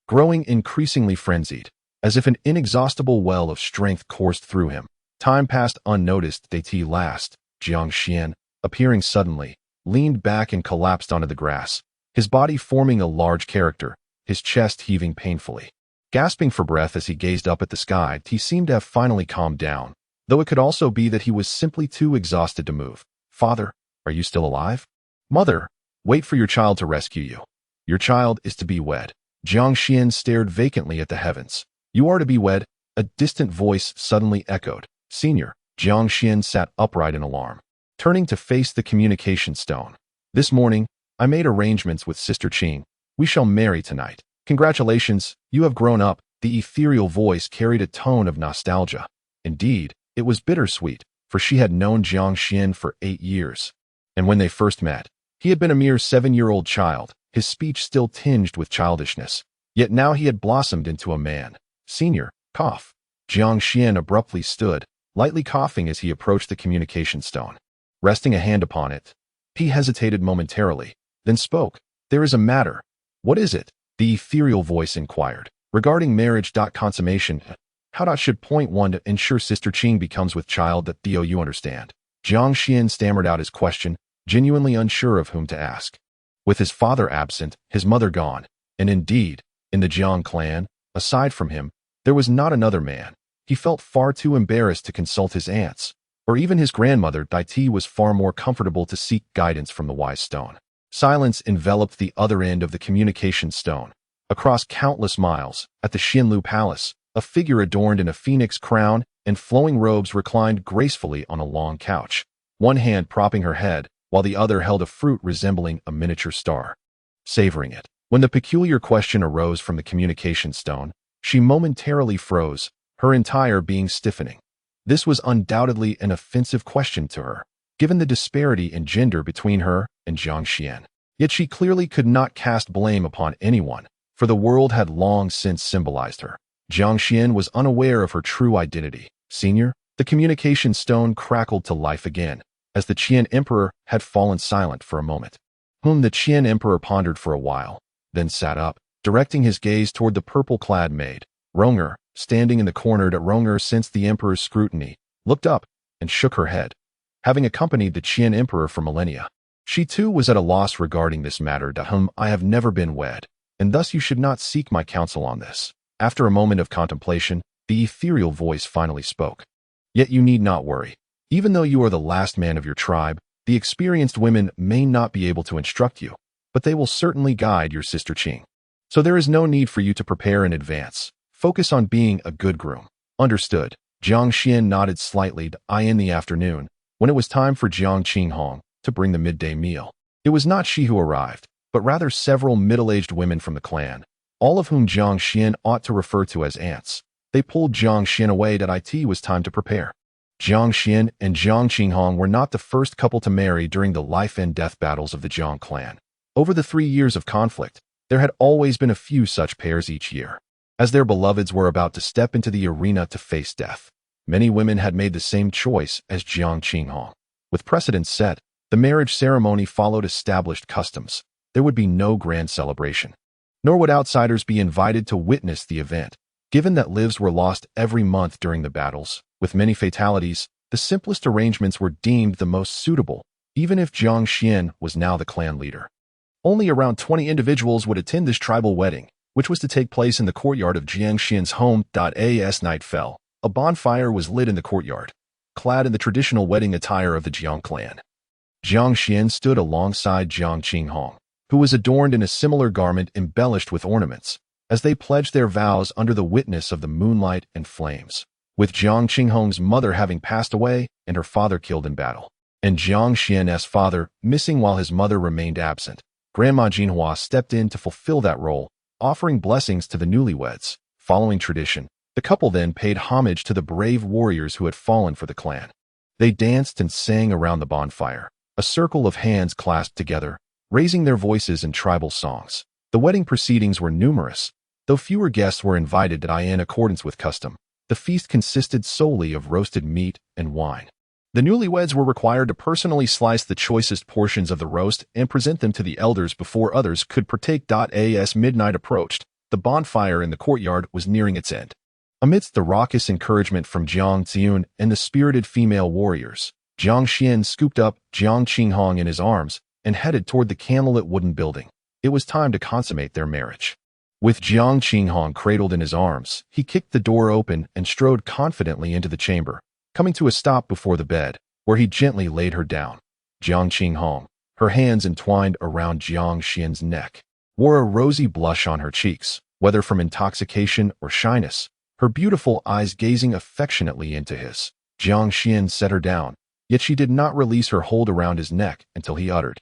growing increasingly frenzied, as if an inexhaustible well of strength coursed through him. Time passed unnoticed. Last, Jiang Xuan, appearing suddenly, leaned back and collapsed onto the grass, his body forming a large character, his chest heaving painfully. Gasping for breath as he gazed up at the sky, he seemed to have finally calmed down, though it could also be that he was simply too exhausted to move. Father, are you still alive? Mother, wait for your child to rescue you. Your child is to be wed. Jiang Xuan stared vacantly at the heavens. You are to be wed, a distant voice suddenly echoed. Senior, Jiang Xuan sat upright in alarm, turning to face the communication stone. This morning, I made arrangements with Sister Qing. We shall marry tonight. Congratulations, you have grown up. The ethereal voice carried a tone of nostalgia. Indeed, it was bittersweet, for she had known Jiang Xuan for 8 years. And when they first met, he had been a mere 7-year-old child, his speech still tinged with childishness. Yet now he had blossomed into a man. Senior, cough. Jiang Xuan abruptly stood, lightly coughing as he approached the communication stone. Resting a hand upon it, he hesitated momentarily, then spoke. There is a matter. What is it? The ethereal voice inquired. Regarding marriage. Consummation. How should point one to ensure Sister Qing becomes with child that Theo you understand? Jiang Xuan stammered out his question, genuinely unsure of whom to ask. With his father absent, his mother gone, and indeed, in the Jiang clan, aside from him, there was not another man. He felt far too embarrassed to consult his aunts, or even his grandmother. Dai was far more comfortable to seek guidance from the wise stone. Silence enveloped the other end of the communication stone. Across countless miles, at the Xinlu Palace, a figure adorned in a phoenix crown and flowing robes reclined gracefully on a long couch, one hand propping her head, while the other held a fruit resembling a miniature star. Savoring it. When the peculiar question arose from the communication stone, she momentarily froze, her entire being stiffening. This was undoubtedly an offensive question to her, given the disparity in gender between her and Jiang Xuan. Yet she clearly could not cast blame upon anyone, for the world had long since symbolized her. Jiang Xuan was unaware of her true identity. Senior, the communication stone crackled to life again, as the Qian Emperor had fallen silent for a moment. The Qian Emperor pondered for a while, then sat up, directing his gaze toward the purple-clad maid. Ronger, standing in the corner. Ronger sensed the Emperor's scrutiny, looked up, and shook her head. Having accompanied the Qian Emperor for millennia, she too was at a loss regarding this matter. I have never been wed, and thus you should not seek my counsel on this. After a moment of contemplation, the ethereal voice finally spoke. Yet you need not worry. Even though you are the last man of your tribe, the experienced women may not be able to instruct you, but they will certainly guide your sister Qing. So there is no need for you to prepare in advance. Focus on being a good groom. Understood. Jiang Xuan nodded slightly. In the afternoon, when it was time for Jiang Qinghong to bring the midday meal, it was not she who arrived, but rather several middle-aged women from the clan, all of whom Jiang Xuan ought to refer to as aunts. They pulled Jiang Xuan away. It was time to prepare. Jiang Xuan and Jiang Qinghong were not the first couple to marry during the life and death battles of the Jiang clan. Over the 3 years of conflict, there had always been a few such pairs each year. As their beloveds were about to step into the arena to face death, many women had made the same choice as Jiang Qinghong. With precedents set, the marriage ceremony followed established customs. There would be no grand celebration, nor would outsiders be invited to witness the event. Given that lives were lost every month during the battles, with many fatalities, the simplest arrangements were deemed the most suitable, even if Jiang Xuan was now the clan leader. Only around 20 individuals would attend this tribal wedding, which was to take place in the courtyard of Jiang Xuan's home. As night fell, a bonfire was lit in the courtyard, clad in the traditional wedding attire of the Jiang clan. Jiang Xuan stood alongside Jiang Qinghong, who was adorned in a similar garment embellished with ornaments, as they pledged their vows under the witness of the moonlight and flames. With Jiang Qinghong's mother having passed away and her father killed in battle, and Jiang Xuan's father missing while his mother remained absent, Grandma Jinhua stepped in to fulfill that role, offering blessings to the newlyweds. Following tradition, the couple then paid homage to the brave warriors who had fallen for the clan. They danced and sang around the bonfire, a circle of hands clasped together, raising their voices in tribal songs. The wedding proceedings were numerous, though fewer guests were invited in accordance with custom. The feast consisted solely of roasted meat and wine. The newlyweds were required to personally slice the choicest portions of the roast and present them to the elders before others could partake. As midnight approached, the bonfire in the courtyard was nearing its end. Amidst the raucous encouragement from Jiang Ziun and the spirited female warriors, Jiang Xuan scooped up Jiang Qinghong in his arms and headed toward the candlelit wooden building. It was time to consummate their marriage. With Jiang Qinghong cradled in his arms, he kicked the door open and strode confidently into the chamber, coming to a stop before the bed, where he gently laid her down. Jiang Qinghong, her hands entwined around Jiang Xuan's neck, wore a rosy blush on her cheeks, whether from intoxication or shyness, her beautiful eyes gazing affectionately into his. Jiang Xuan set her down, yet she did not release her hold around his neck until he uttered,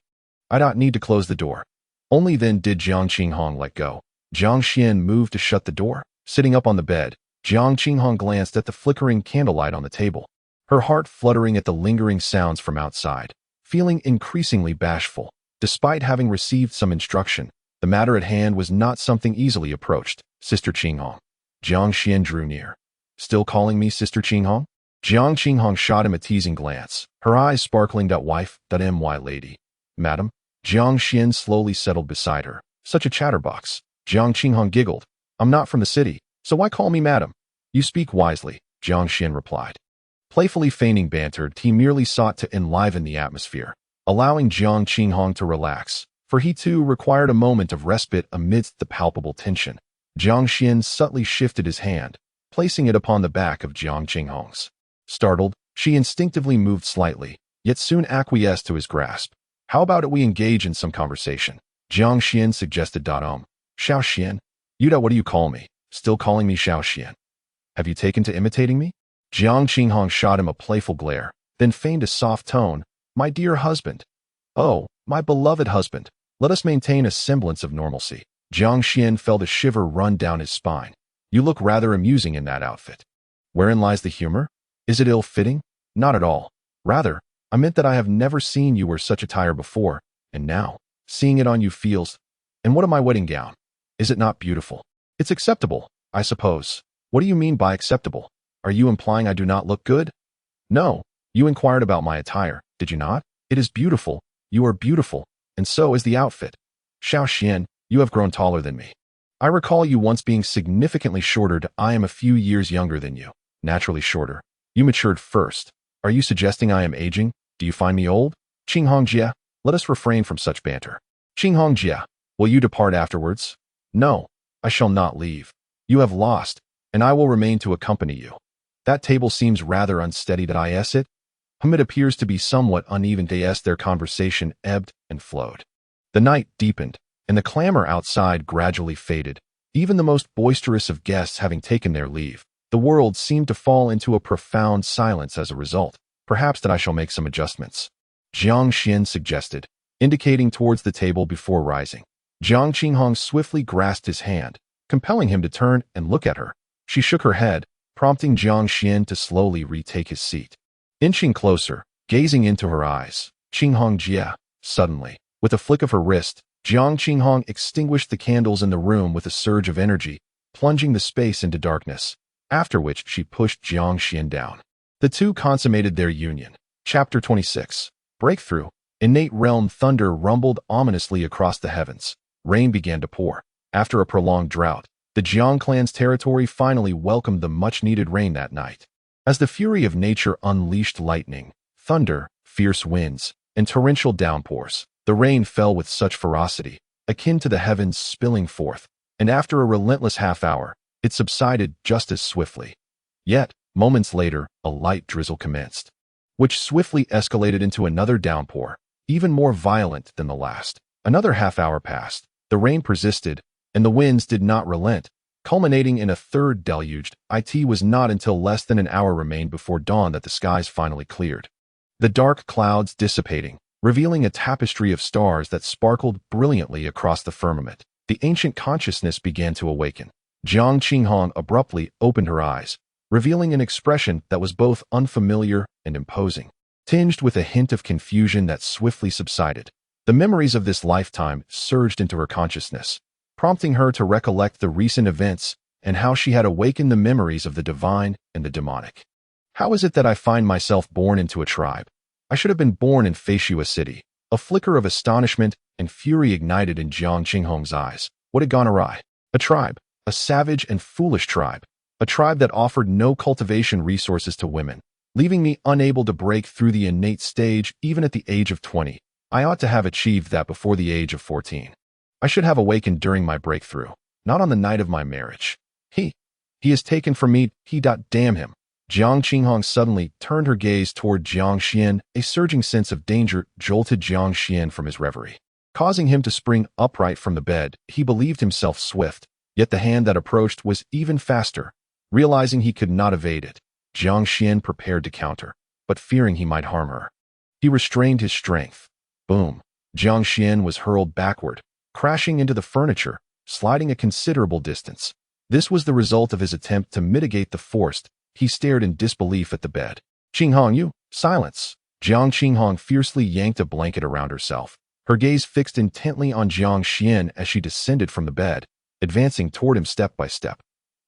"I don't need to close the door." Only then did Jiang Qinghong let go. Jiang Xuan moved to shut the door. Sitting up on the bed, Jiang Qinghong glanced at the flickering candlelight on the table, her heart fluttering at the lingering sounds from outside. Feeling increasingly bashful, despite having received some instruction, the matter at hand was not something easily approached. "Sister Qinghong." Jiang Xuan drew near. "Still calling me Sister Qinghong?" Jiang Qinghong shot him a teasing glance, her eyes sparkling. "Wife, my lady." "Madam?" Jiang Xuan slowly settled beside her. "Such a chatterbox." Jiang Qinghong giggled. "I'm not from the city, so why call me madam?" "You speak wisely," Jiang Xuan replied. Playfully feigning banter, he merely sought to enliven the atmosphere, allowing Jiang Qinghong to relax, for he too required a moment of respite amidst the palpable tension. Jiang Xuan subtly shifted his hand, placing it upon the back of Jiang Qinghong's. Startled, she instinctively moved slightly, yet soon acquiesced to his grasp. "How about it we engage in some conversation?" Jiang Xuan suggested. "Xiao Xian? What do you call me? Still calling me Xiao Xian? Have you taken to imitating me?" Jiang Qinghong shot him a playful glare, then feigned a soft tone. "My dear husband." "Oh, my beloved husband. Let us maintain a semblance of normalcy." Jiang Xuan felt a shiver run down his spine. "You look rather amusing in that outfit." "Wherein lies the humor? Is it ill-fitting?" "Not at all. Rather, I meant that I have never seen you wear such attire before, and now, seeing it on you feels... And what of my wedding gown? Is it not beautiful?" "It's acceptable, I suppose." "What do you mean by acceptable? Are you implying I do not look good?" "No, you inquired about my attire, did you not? It is beautiful. You are beautiful, and so is the outfit. Xiao Xian, you have grown taller than me. I recall you once being significantly shorter. I am a few years younger than you, naturally shorter. You matured first. Are you suggesting I am aging? Do you find me old? Qinghongjie, let us refrain from such banter. Qinghongjie, will you depart afterwards? No, I shall not leave. You have lost, and I will remain to accompany you. That table seems rather unsteady. Did I guess it? It appears to be somewhat uneven. Their conversation ebbed and flowed. The night deepened, and the clamor outside gradually faded. Even the most boisterous of guests having taken their leave, the world seemed to fall into a profound silence as a result. Perhaps that I shall make some adjustments. Jiang Xuan suggested, indicating towards the table before rising. Jiang Qinghong swiftly grasped his hand, compelling him to turn and look at her. She shook her head, prompting Jiang Xuan to slowly retake his seat. Inching closer, gazing into her eyes, Qinghongjie, suddenly, with a flick of her wrist, Jiang Qinghong extinguished the candles in the room with a surge of energy, plunging the space into darkness, after which she pushed Jiang Xuan down. The two consummated their union. Chapter 26. Breakthrough. Innate realm thunder rumbled ominously across the heavens. Rain began to pour. After a prolonged drought, the Jiang Clan's territory finally welcomed the much-needed rain that night. As the fury of nature unleashed lightning, thunder, fierce winds, and torrential downpours, the rain fell with such ferocity, akin to the heavens spilling forth, and after a relentless half-hour, it subsided just as swiftly. Yet, moments later, a light drizzle commenced, which swiftly escalated into another downpour, even more violent than the last. Another half-hour passed, the rain persisted, and the winds did not relent, culminating in a third deluge. It was not until less than an hour remained before dawn that the skies finally cleared. The dark clouds dissipating, revealing a tapestry of stars that sparkled brilliantly across the firmament. The ancient consciousness began to awaken. Jiang Qinghong abruptly opened her eyes, revealing an expression that was both unfamiliar and imposing, tinged with a hint of confusion that swiftly subsided. The memories of this lifetime surged into her consciousness, prompting her to recollect the recent events and how she had awakened the memories of the divine and the demonic. How is it that I find myself born into a tribe? I should have been born in Feishua City. A flicker of astonishment and fury ignited in Jiang Qinghong's eyes. What had gone awry? A tribe, a savage and foolish tribe, a tribe that offered no cultivation resources to women, leaving me unable to break through the innate stage even at the age of 20. I ought to have achieved that before the age of 14. I should have awakened during my breakthrough, not on the night of my marriage. He has taken from me. Damn him. Jiang Qinghong suddenly turned her gaze toward Jiang Xuan. A surging sense of danger jolted Jiang Xuan from his reverie, causing him to spring upright from the bed. He believed himself swift, yet the hand that approached was even faster. Realizing he could not evade it, Jiang Xuan prepared to counter, but fearing he might harm her, he restrained his strength. Boom! Jiang Xuan was hurled backward, crashing into the furniture, sliding a considerable distance. This was the result of his attempt to mitigate the force. He stared in disbelief at the bed. Qinghong, you! Silence! Jiang Qinghong fiercely yanked a blanket around herself, her gaze fixed intently on Jiang Xuan as she descended from the bed, advancing toward him step by step.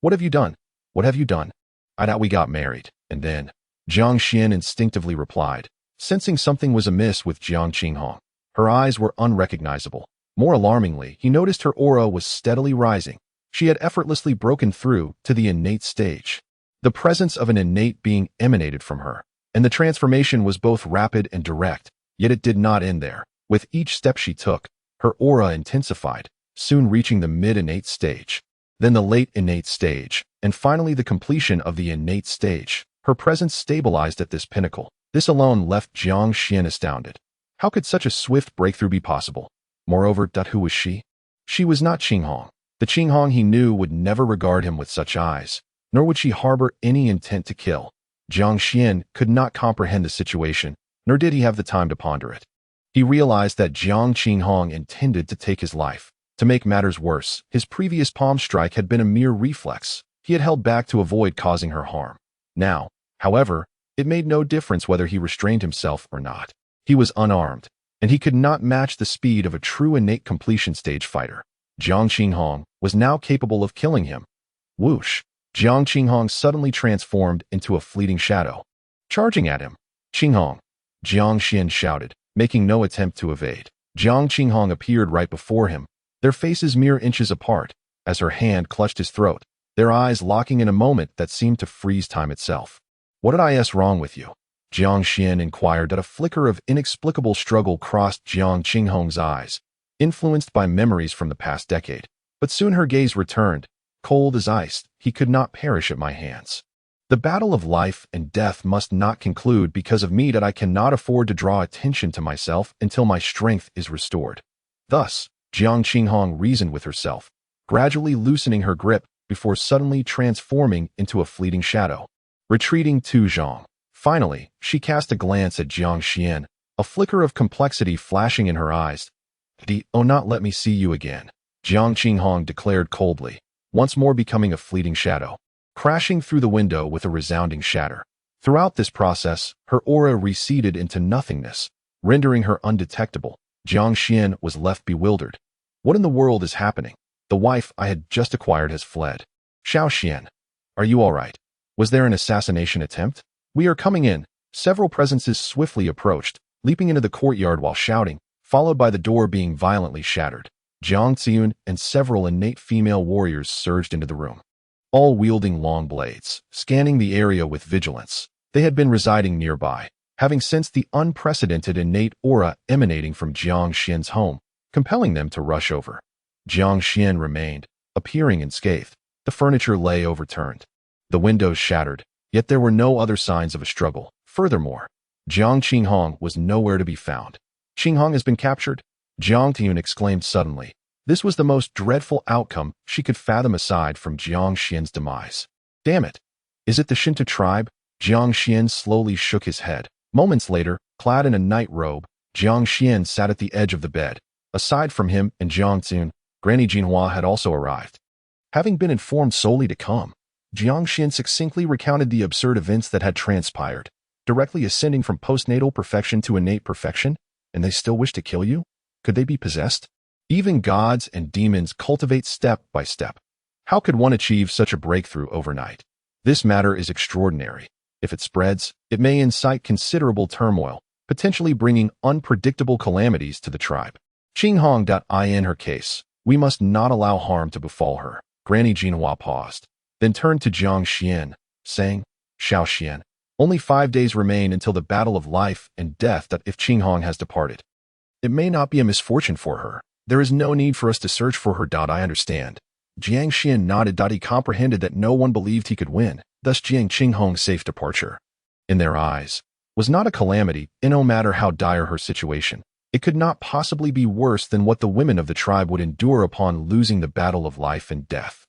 What have you done? What have you done? I thought we got married, and then... Jiang Xuan instinctively replied, sensing something was amiss with Jiang Qinghong. Her eyes were unrecognizable. More alarmingly, he noticed her aura was steadily rising. She had effortlessly broken through to the innate stage. The presence of an innate being emanated from her, and the transformation was both rapid and direct, yet it did not end there. With each step she took, her aura intensified, soon reaching the mid-innate stage, then the late innate stage, and finally the completion of the innate stage. Her presence stabilized at this pinnacle. This alone left Jiang Xuan astounded. How could such a swift breakthrough be possible? Moreover, who was she? She was not Qinghong. The Qinghong he knew would never regard him with such eyes, nor would she harbor any intent to kill. Jiang Xuan could not comprehend the situation, nor did he have the time to ponder it. He realized that Jiang Qinghong intended to take his life. To make matters worse, his previous palm strike had been a mere reflex. He had held back to avoid causing her harm. Now, however, it made no difference whether he restrained himself or not. He was unarmed, and he could not match the speed of a true innate completion stage fighter. Jiang Qinghong was now capable of killing him. Whoosh! Jiang Qinghong suddenly transformed into a fleeting shadow, charging at him. Qinghong, Jiang Xuan shouted, making no attempt to evade. Jiang Qinghong appeared right before him, their faces mere inches apart, as her hand clutched his throat, their eyes locking in a moment that seemed to freeze time itself. "What did I ask wrong with you?" Jiang Xuan inquired. That a flicker of inexplicable struggle crossed Jiang Qinghong's eyes, influenced by memories from the past decade. But soon her gaze returned, cold as ice. "He could not perish at my hands. The battle of life and death must not conclude because of me, that I cannot afford to draw attention to myself until my strength is restored." Thus, Jiang Qinghong reasoned with herself, gradually loosening her grip before suddenly transforming into a fleeting shadow, retreating to Jiang. Finally, she cast a glance at Jiang Xuan, a flicker of complexity flashing in her eyes. "Oh, not let me see you again," Jiang Qinghong declared coldly, once more becoming a fleeting shadow, crashing through the window with a resounding shatter. Throughout this process, her aura receded into nothingness, rendering her undetectable. Jiang Xuan was left bewildered. What in the world is happening? The wife I had just acquired has fled. "Xiao Xian, are you all right? Was there an assassination attempt?" "We are coming in." Several presences swiftly approached, leaping into the courtyard while shouting, followed by the door being violently shattered. Jiang Xuan and several innate female warriors surged into the room, all wielding long blades, scanning the area with vigilance. They had been residing nearby, having sensed the unprecedented innate aura emanating from Jiang Xuan's home, compelling them to rush over. Jiang Xuan remained, appearing unscathed. The furniture lay overturned, the windows shattered, yet there were no other signs of a struggle. Furthermore, Jiang Qinghong was nowhere to be found. "Qinghong has been captured?" Jiang Tian exclaimed suddenly. This was the most dreadful outcome she could fathom aside from Jiang Xuan's demise. "Damn it! Is it the Shentu Tribe?" Jiang Xuan slowly shook his head. Moments later, clad in a night robe, Jiang Xuan sat at the edge of the bed. Aside from him and Jiang Tian, Granny Jinhua had also arrived. Having been informed solely to come, Jiang Xuan succinctly recounted the absurd events that had transpired, directly ascending from postnatal perfection to innate perfection. "And they still wish to kill you? Could they be possessed? Even gods and demons cultivate step by step. How could one achieve such a breakthrough overnight? This matter is extraordinary. If it spreads, it may incite considerable turmoil, potentially bringing unpredictable calamities to the tribe. Qinghong.in her case. We must not allow harm to befall her." Granny Jinhua paused, then turned to Jiang Xuan, saying, "Xiao Xian, only 5 days remain until the battle of life and death. That if Qinghong has departed, it may not be a misfortune for her. There is no need for us to search for her. I understand." Jiang Xuan nodded. He comprehended that no one believed he could win, thus Jiang Qinghong's safe departure, in their eyes, was not a calamity, and no matter how dire her situation, it could not possibly be worse than what the women of the tribe would endure upon losing the battle of life and death.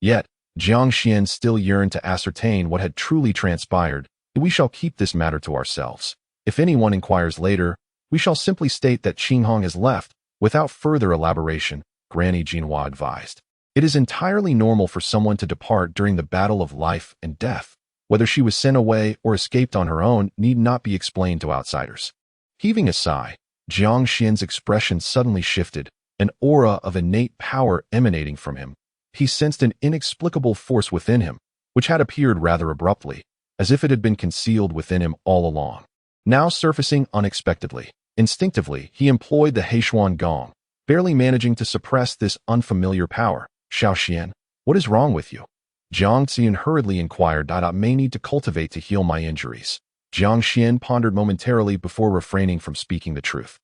Yet, Jiang Xuan still yearned to ascertain what had truly transpired. "We shall keep this matter to ourselves. If anyone inquires later, we shall simply state that Qinghong has left, without further elaboration," Granny Jinhua advised. "It is entirely normal for someone to depart during the battle of life and death. Whether she was sent away or escaped on her own need not be explained to outsiders." Heaving a sigh, Jiang Xuan's expression suddenly shifted, an aura of innate power emanating from him. He sensed an inexplicable force within him, which had appeared rather abruptly, as if it had been concealed within him all along, now surfacing unexpectedly. Instinctively, he employed the Heishuan Gong, barely managing to suppress this unfamiliar power. "Xiao Xian, what is wrong with you?" Jiang Xian hurriedly inquired. "I may need to cultivate to heal my injuries." Jiang Xian pondered momentarily before refraining from speaking the truth.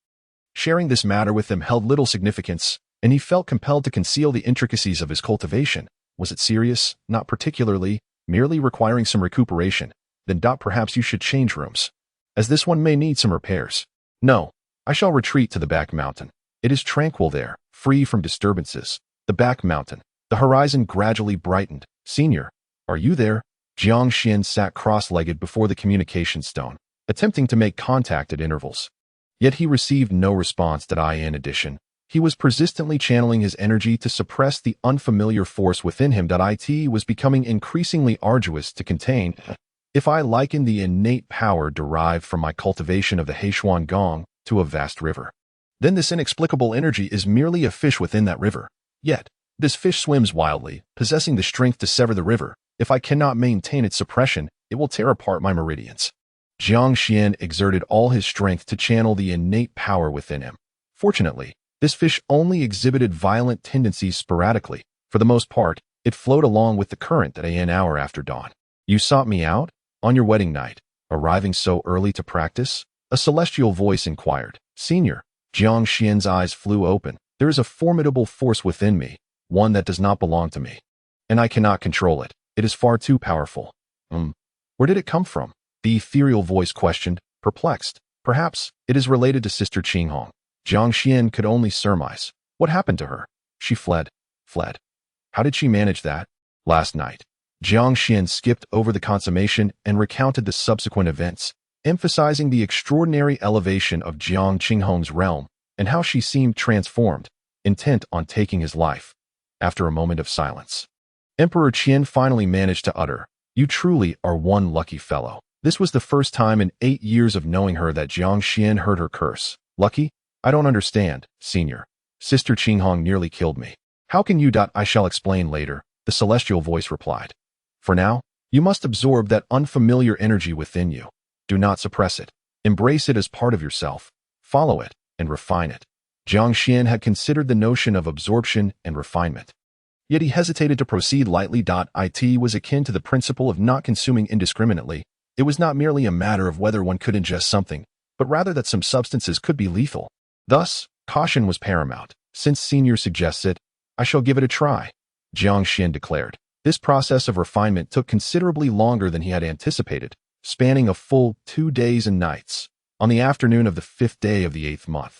Sharing this matter with them held little significance, and he felt compelled to conceal the intricacies of his cultivation. Was it serious? Not particularly, merely requiring some recuperation. Then perhaps you should change rooms, as this one may need some repairs. "No, I shall retreat to the back mountain. It is tranquil there, free from disturbances." The back mountain. The horizon gradually brightened. "Senior, are you there?" Jiang Xuan sat cross-legged before the communication stone, attempting to make contact at intervals. Yet he received no response. In addition, he was persistently channeling his energy to suppress the unfamiliar force within him. It was becoming increasingly arduous to contain. If I liken the innate power derived from my cultivation of the Heishuan Gong to a vast river, then this inexplicable energy is merely a fish within that river. Yet, this fish swims wildly, possessing the strength to sever the river. If I cannot maintain its suppression, it will tear apart my meridians. Jiang Xuan exerted all his strength to channel the innate power within him. Fortunately, this fish only exhibited violent tendencies sporadically. For the most part, it flowed along with the current at an hour after dawn. "You sought me out? On your wedding night, arriving so early to practice?" A celestial voice inquired. "Senior." Jiang Xuan's eyes flew open. "There is a formidable force within me, one that does not belong to me. And I cannot control it. It is far too powerful." Where did it come from?" The ethereal voice questioned, perplexed. "Perhaps it is related to Sister Qinghong." Jiang Xuan could only surmise. "What happened to her?" "She fled." "Fled? How did she manage that?" "Last night." Jiang Xuan skipped over the consummation and recounted the subsequent events, emphasizing the extraordinary elevation of Jiang Qinghong's realm and how she seemed transformed, intent on taking his life. After a moment of silence, Emperor Qian finally managed to utter, "You truly are one lucky fellow." This was the first time in 8 years of knowing her that Jiang Xuan heard her curse. "Lucky? I don't understand, senior. Sister Qinghong nearly killed me." "How can you? I shall explain later," the celestial voice replied. "For now, you must absorb that unfamiliar energy within you. Do not suppress it. Embrace it as part of yourself. Follow it and refine it." Jiang Xuan had considered the notion of absorption and refinement. Yet he hesitated to proceed lightly. It was akin to the principle of not consuming indiscriminately. It was not merely a matter of whether one could ingest something, but rather that some substances could be lethal. Thus, caution was paramount. "Since senior suggests it, I shall give it a try," Jiang Xuan declared. This process of refinement took considerably longer than he had anticipated, spanning a full 2 days and nights. On the afternoon of the 5th day of the 8th month,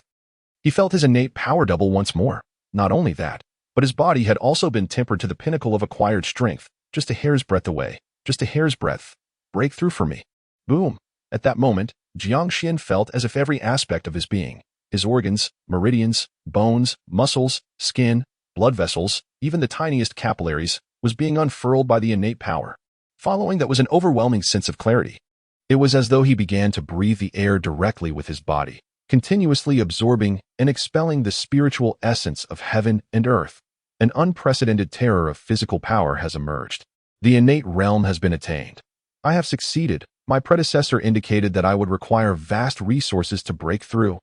he felt his innate power double once more. Not only that, but his body had also been tempered to the pinnacle of acquired strength, just a hair's breadth away, just a hair's breadth. "Break through for me." Boom! At that moment, Jiang Xuan felt as if every aspect of his being, his organs, meridians, bones, muscles, skin, blood vessels, even the tiniest capillaries, was being unfurled by the innate power. Following that was an overwhelming sense of clarity. It was as though he began to breathe the air directly with his body, continuously absorbing and expelling the spiritual essence of heaven and earth. An unprecedented terror of physical power has emerged. The innate realm has been attained. I have succeeded. My predecessor indicated that I would require vast resources to break through.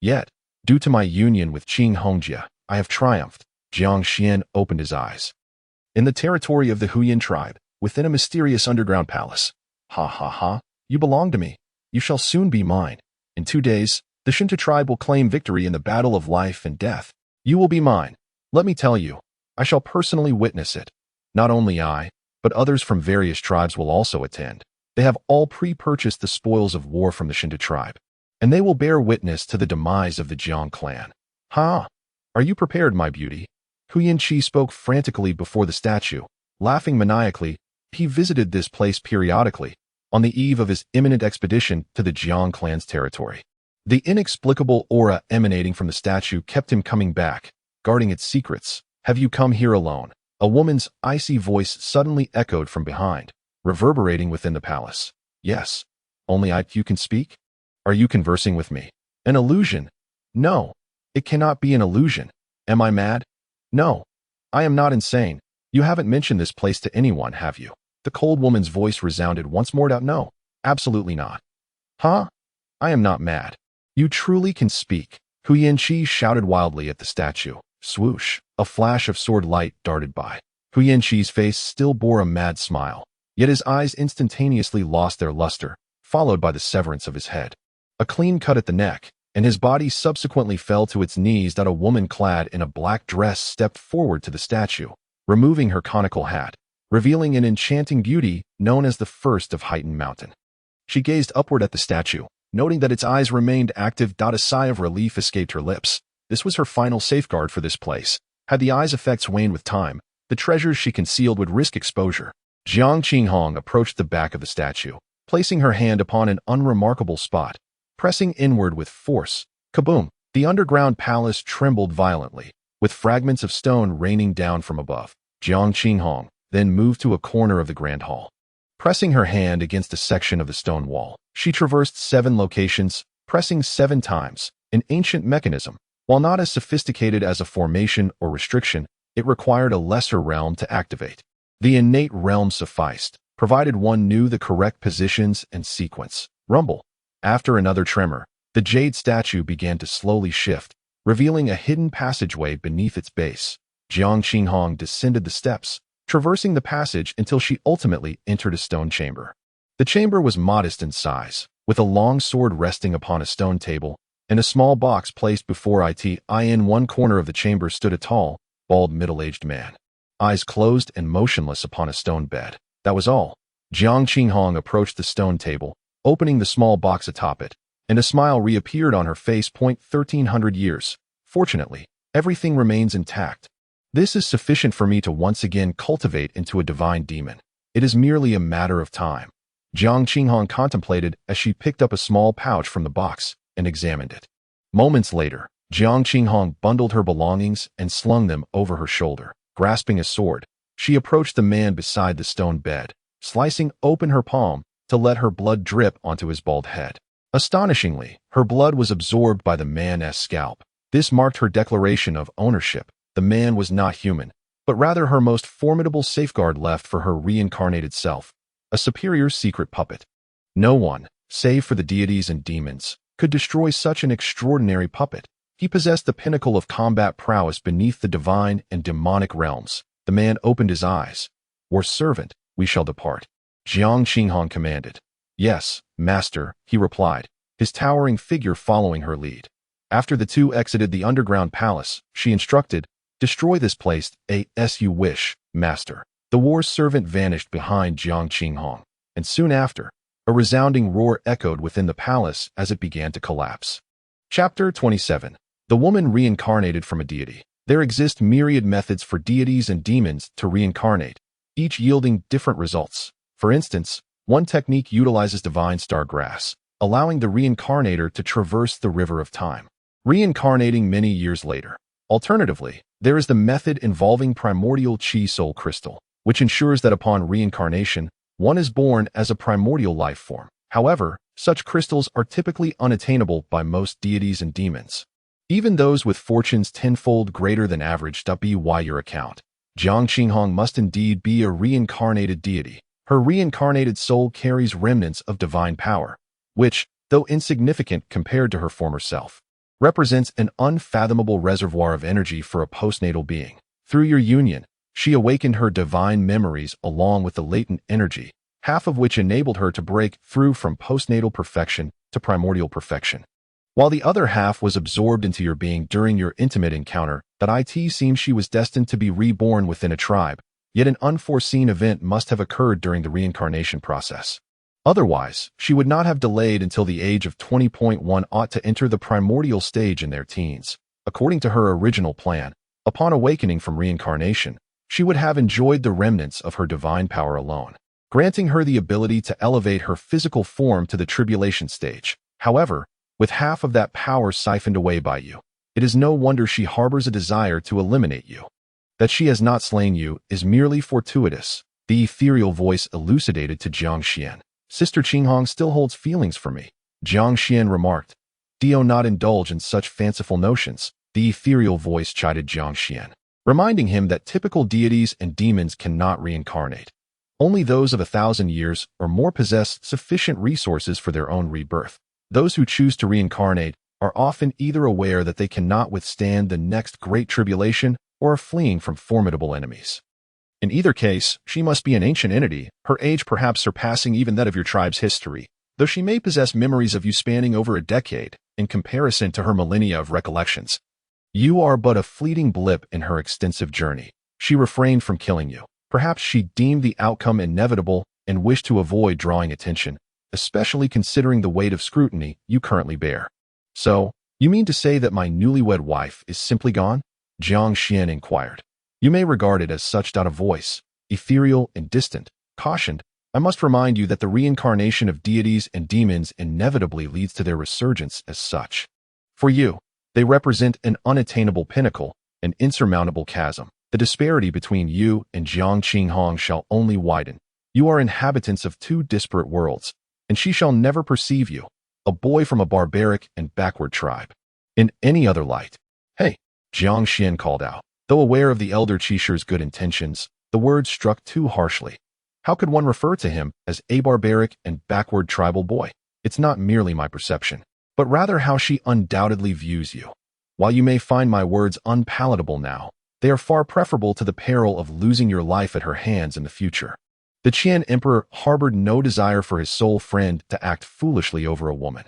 Yet, due to my union with Qing Hongjia, I have triumphed. Jiang Xuan opened his eyes. In the territory of the Huyan tribe, within a mysterious underground palace. "Ha ha ha, you belong to me. You shall soon be mine. In 2 days, the Shentu tribe will claim victory in the battle of life and death. You will be mine. Let me tell you, I shall personally witness it. Not only I, but others from various tribes will also attend. They have all pre-purchased the spoils of war from the Shentu tribe, and they will bear witness to the demise of the Jiang Clan." "Ha! Are you prepared, my beauty?" Huyan Qi spoke frantically before the statue, laughing maniacally. He visited this place periodically, on the eve of his imminent expedition to the Jiang Clan's territory. The inexplicable aura emanating from the statue kept him coming back, guarding its secrets. "Have you come here alone?" A woman's icy voice suddenly echoed from behind, reverberating within the palace. "Yes. Only you can speak? Are you conversing with me? An illusion? No, it cannot be an illusion. Am I mad? No, I am not insane. You haven't mentioned this place to anyone, have you?" The cold woman's voice resounded once more. "No, absolutely not." "Huh? I am not mad. You truly can speak." Huyan Qi shouted wildly at the statue. Swoosh! A flash of sword light darted by. Huyan Qi's face still bore a mad smile, yet his eyes instantaneously lost their luster, followed by the severance of his head. A clean cut at the neck, and his body subsequently fell to its knees. A woman clad in a black dress stepped forward to the statue, removing her conical hat, revealing an enchanting beauty known as the first of Heightened Mountain. She gazed upward at the statue, noting that its eyes remained active. A sigh of relief escaped her lips. This was her final safeguard for this place. Had the eye's effects waned with time, the treasures she concealed would risk exposure. Jiang Qinghong approached the back of the statue, placing her hand upon an unremarkable spot, pressing inward with force. Kaboom! The underground palace trembled violently, with fragments of stone raining down from above. Jiang Qinghong then moved to a corner of the grand hall. Pressing her hand against a section of the stone wall, she traversed 7 locations, pressing 7 times, an ancient mechanism. While not as sophisticated as a formation or restriction, it required a lesser realm to activate. The innate realm sufficed, provided one knew the correct positions and sequence. Rumble. After another tremor, the jade statue began to slowly shift, revealing a hidden passageway beneath its base. Jiang Qinghong descended the steps, traversing the passage until she ultimately entered a stone chamber. The chamber was modest in size, with a long sword resting upon a stone table, and a small box placed before it. In one corner of the chamber stood a tall, bald middle-aged man, eyes closed and motionless upon a stone bed. That was all. Jiang Qinghong approached the stone table, opening the small box atop it, and a smile reappeared on her face. 1300 years. Fortunately, everything remains intact. This is sufficient for me to once again cultivate into a divine demon. It is merely a matter of time. Jiang Qinghong contemplated as she picked up a small pouch from the box and examined it. Moments later, Jiang Qinghong bundled her belongings and slung them over her shoulder. Grasping a sword, she approached the man beside the stone bed, slicing open her palm to let her blood drip onto his bald head. Astonishingly, her blood was absorbed by the man's scalp. This marked her declaration of ownership. The man was not human, but rather her most formidable safeguard left for her reincarnated self, a superior secret puppet. No one, save for the deities and demons, could destroy such an extraordinary puppet. He possessed the pinnacle of combat prowess beneath the divine and demonic realms. The man opened his eyes. "War servant, we shall depart," Jiang Qinghong commanded. "Yes, master," he replied, his towering figure following her lead. After the two exited the underground palace, she instructed, "Destroy this place as you wish, master." The war servant vanished behind Jiang Qinghong, and soon after, a resounding roar echoed within the palace as it began to collapse. Chapter 27. The woman reincarnated from a deity. There exist myriad methods for deities and demons to reincarnate, each yielding different results. For instance, one technique utilizes divine star grass, allowing the reincarnator to traverse the river of time, reincarnating many years later. Alternatively, there is the method involving primordial chi soul crystal, which ensures that upon reincarnation, one is born as a primordial life form. However, such crystals are typically unattainable by most deities and demons, even those with fortunes tenfold greater than average. By your account, Jiang Qinghong must indeed be a reincarnated deity. Her reincarnated soul carries remnants of divine power, which, though insignificant compared to her former self, represents an unfathomable reservoir of energy for a postnatal being. Through your union, she awakened her divine memories along with the latent energy, half of which enabled her to break through from postnatal perfection to primordial perfection, while the other half was absorbed into your being during your intimate encounter. It seems she was destined to be reborn within a tribe, yet an unforeseen event must have occurred during the reincarnation process. Otherwise, she would not have delayed until the age of 20.1 ought to enter the primordial stage in their teens. According to her original plan, upon awakening from reincarnation, she would have enjoyed the remnants of her divine power alone, granting her the ability to elevate her physical form to the tribulation stage. However, with half of that power siphoned away by you, it is no wonder she harbors a desire to eliminate you. That she has not slain you is merely fortuitous, the ethereal voice elucidated to Jiang Xuan. Sister Qinghong still holds feelings for me, Jiang Xuan remarked. "Do not indulge in such fanciful notions," the ethereal voice chided Jiang Xuan, reminding him that typical deities and demons cannot reincarnate. Only those of 1,000 years or more possess sufficient resources for their own rebirth. Those who choose to reincarnate are often either aware that they cannot withstand the next great tribulation or are fleeing from formidable enemies. In either case, she must be an ancient entity, her age perhaps surpassing even that of your tribe's history, though she may possess memories of you spanning over a decade in comparison to her millennia of recollections. You are but a fleeting blip in her extensive journey. She refrained from killing you. Perhaps she deemed the outcome inevitable and wished to avoid drawing attention, especially considering the weight of scrutiny you currently bear. "So, you mean to say that my newlywed wife is simply gone?" Jiang Xuan inquired. "You may regard it as such." A voice, ethereal and distant, cautioned, "I must remind you that the reincarnation of deities and demons inevitably leads to their resurgence as such. For you, they represent an unattainable pinnacle, an insurmountable chasm. The disparity between you and Jiang Qinghong shall only widen. You are inhabitants of two disparate worlds, and she shall never perceive you, a boy from a barbaric and backward tribe, in any other light." "Hey," Jiang Xuan called out. Though aware of the elder Qishi's good intentions, the words struck too harshly. How could one refer to him as a barbaric and backward tribal boy? It's not merely my perception, but rather how she undoubtedly views you. While you may find my words unpalatable now, they are far preferable to the peril of losing your life at her hands in the future. The Qian emperor harbored no desire for his sole friend to act foolishly over a woman.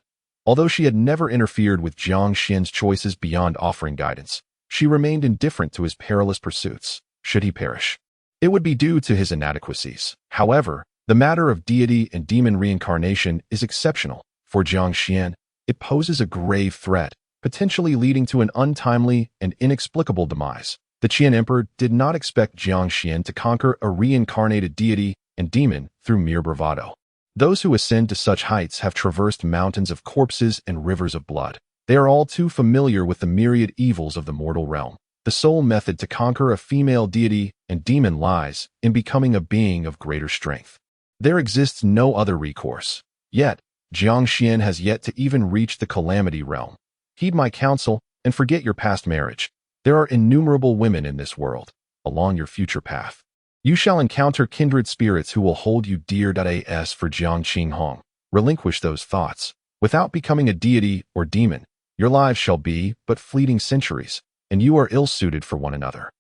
Although she had never interfered with Jiang Xuan's choices beyond offering guidance, she remained indifferent to his perilous pursuits, should he perish. It would be due to his inadequacies. However, the matter of deity and demon reincarnation is exceptional. For Jiang Xuan, it poses a grave threat, potentially leading to an untimely and inexplicable demise. The Qian emperor did not expect Jiang Xuan to conquer a reincarnated deity and demon through mere bravado. Those who ascend to such heights have traversed mountains of corpses and rivers of blood. They are all too familiar with the myriad evils of the mortal realm. The sole method to conquer a female deity and demon lies in becoming a being of greater strength. There exists no other recourse. Yet, Jiang Xuan has yet to even reach the calamity realm. Heed my counsel and forget your past marriage. There are innumerable women in this world, along your future path. You shall encounter kindred spirits who will hold you dear. As for Jiang Qinghong, relinquish those thoughts. Without becoming a deity or demon, your lives shall be but fleeting centuries, and you are ill-suited for one another.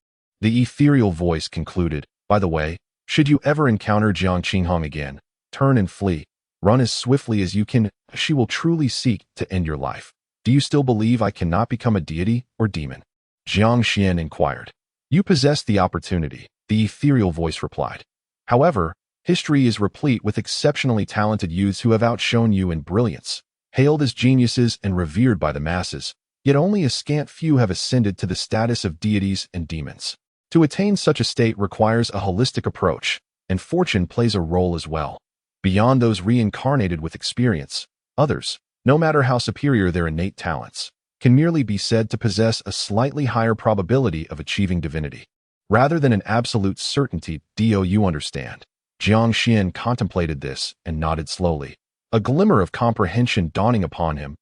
The ethereal voice concluded, by the way, should you ever encounter Jiang Qinghong again, turn and flee. Run as swiftly as you can. She will truly seek to end your life. Do you still believe I cannot become a deity or demon? Jiang Xuan inquired. You possess the opportunity, the ethereal voice replied. However, history is replete with exceptionally talented youths who have outshone you in brilliance, hailed as geniuses and revered by the masses, yet only a scant few have ascended to the status of deities and demons. To attain such a state requires a holistic approach, and fortune plays a role as well. Beyond those reincarnated with experience, others, no matter how superior their innate talents, can merely be said to possess a slightly higher probability of achieving divinity. Rather than an absolute certainty. Do you understand? Jiang Xuan contemplated this and nodded slowly, a glimmer of comprehension dawning upon him.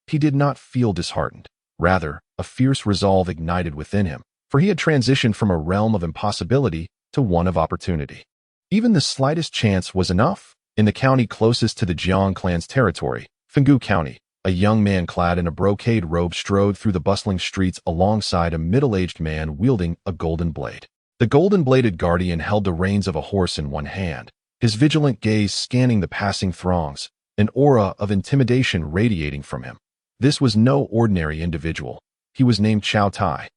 He did not feel disheartened. Rather, a fierce resolve ignited within him, for he had transitioned from a realm of impossibility to one of opportunity. Even the slightest chance was enough. In the county closest to the Jiang Clan's territory, Fenggu County, a young man clad in a brocade robe strode through the bustling streets alongside a middle-aged man wielding a golden blade. The golden-bladed guardian held the reins of a horse in one hand, his vigilant gaze scanning the passing throngs, an aura of intimidation radiating from him. This was no ordinary individual. He was named Chao Tai,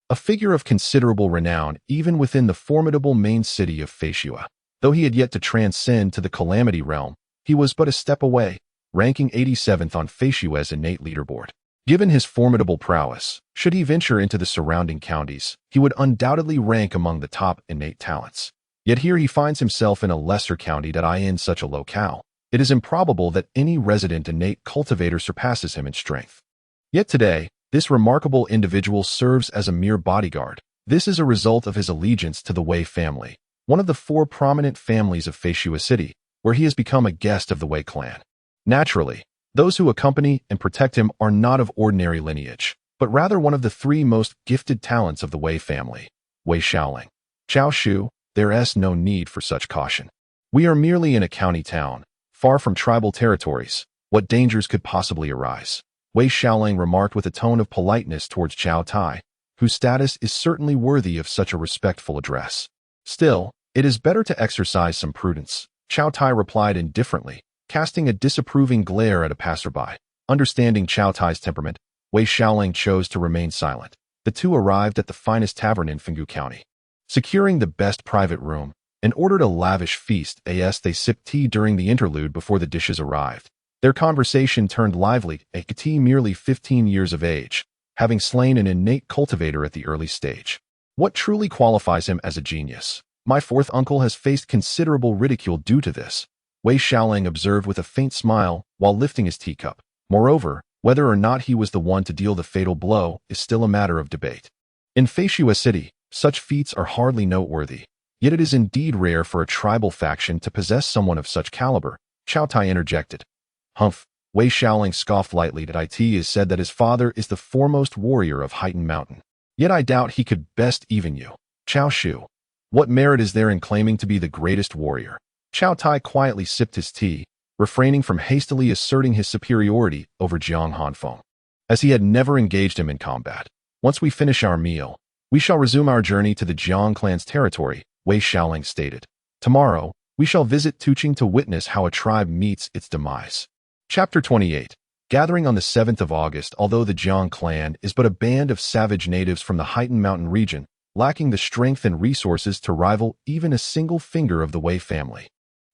a figure of considerable renown even within the formidable main city of Feishua. Though he had yet to transcend to the calamity realm, he was but a step away, ranking 87th on Feishua's innate leaderboard. Given his formidable prowess, should he venture into the surrounding counties, he would undoubtedly rank among the top innate talents. Yet here he finds himself in a lesser county. In such a locale, it is improbable that any resident innate cultivator surpasses him in strength. Yet today, this remarkable individual serves as a mere bodyguard. This is a result of his allegiance to the Wei family, one of the four prominent families of Feishua City, where he has become a guest of the Wei clan. Naturally, those who accompany and protect him are not of ordinary lineage, but rather one of the three most gifted talents of the Wei family, Wei Shaoling. Chao Shu, there is no need for such caution. We are merely in a county town, far from tribal territories. What dangers could possibly arise? Wei Shaoling remarked with a tone of politeness towards Chao Tai, whose status is certainly worthy of such a respectful address. Still, it is better to exercise some prudence, Chao Tai replied indifferently, casting a disapproving glare at a passerby. Understanding Chao Tai's temperament, Wei Shaoling chose to remain silent. The two arrived at the finest tavern in Fenggu County. Securing the best private room, and ordered a lavish feast. They sipped tea during the interlude before the dishes arrived. Their conversation turned lively. Ati, merely 15 years of age, having slain an innate cultivator at the early stage. What truly qualifies him as a genius? My fourth uncle has faced considerable ridicule due to this, Wei Shaoling observed with a faint smile while lifting his teacup. Moreover, whether or not he was the one to deal the fatal blow is still a matter of debate. In Feishua City, such feats are hardly noteworthy, yet it is indeed rare for a tribal faction to possess someone of such caliber, Chao Tai interjected. Humph, Wei Shaoling scoffed lightly. It is said that his father is the foremost warrior of Heighten Mountain. Yet I doubt he could best even you. Chao Shu. What merit is there in claiming to be the greatest warrior? Chao Tai quietly sipped his tea, refraining from hastily asserting his superiority over Jiang Hanfeng, as he had never engaged him in combat. Once we finish our meal, we shall resume our journey to the Jiang clan's territory, Wei Xiaoling stated. Tomorrow, we shall visit Tuqing to witness how a tribe meets its demise. Chapter 28. Gathering on the 7th of August, although the Jiang clan is but a band of savage natives from the Haitan Mountain region, lacking the strength and resources to rival even a single finger of the Wei family.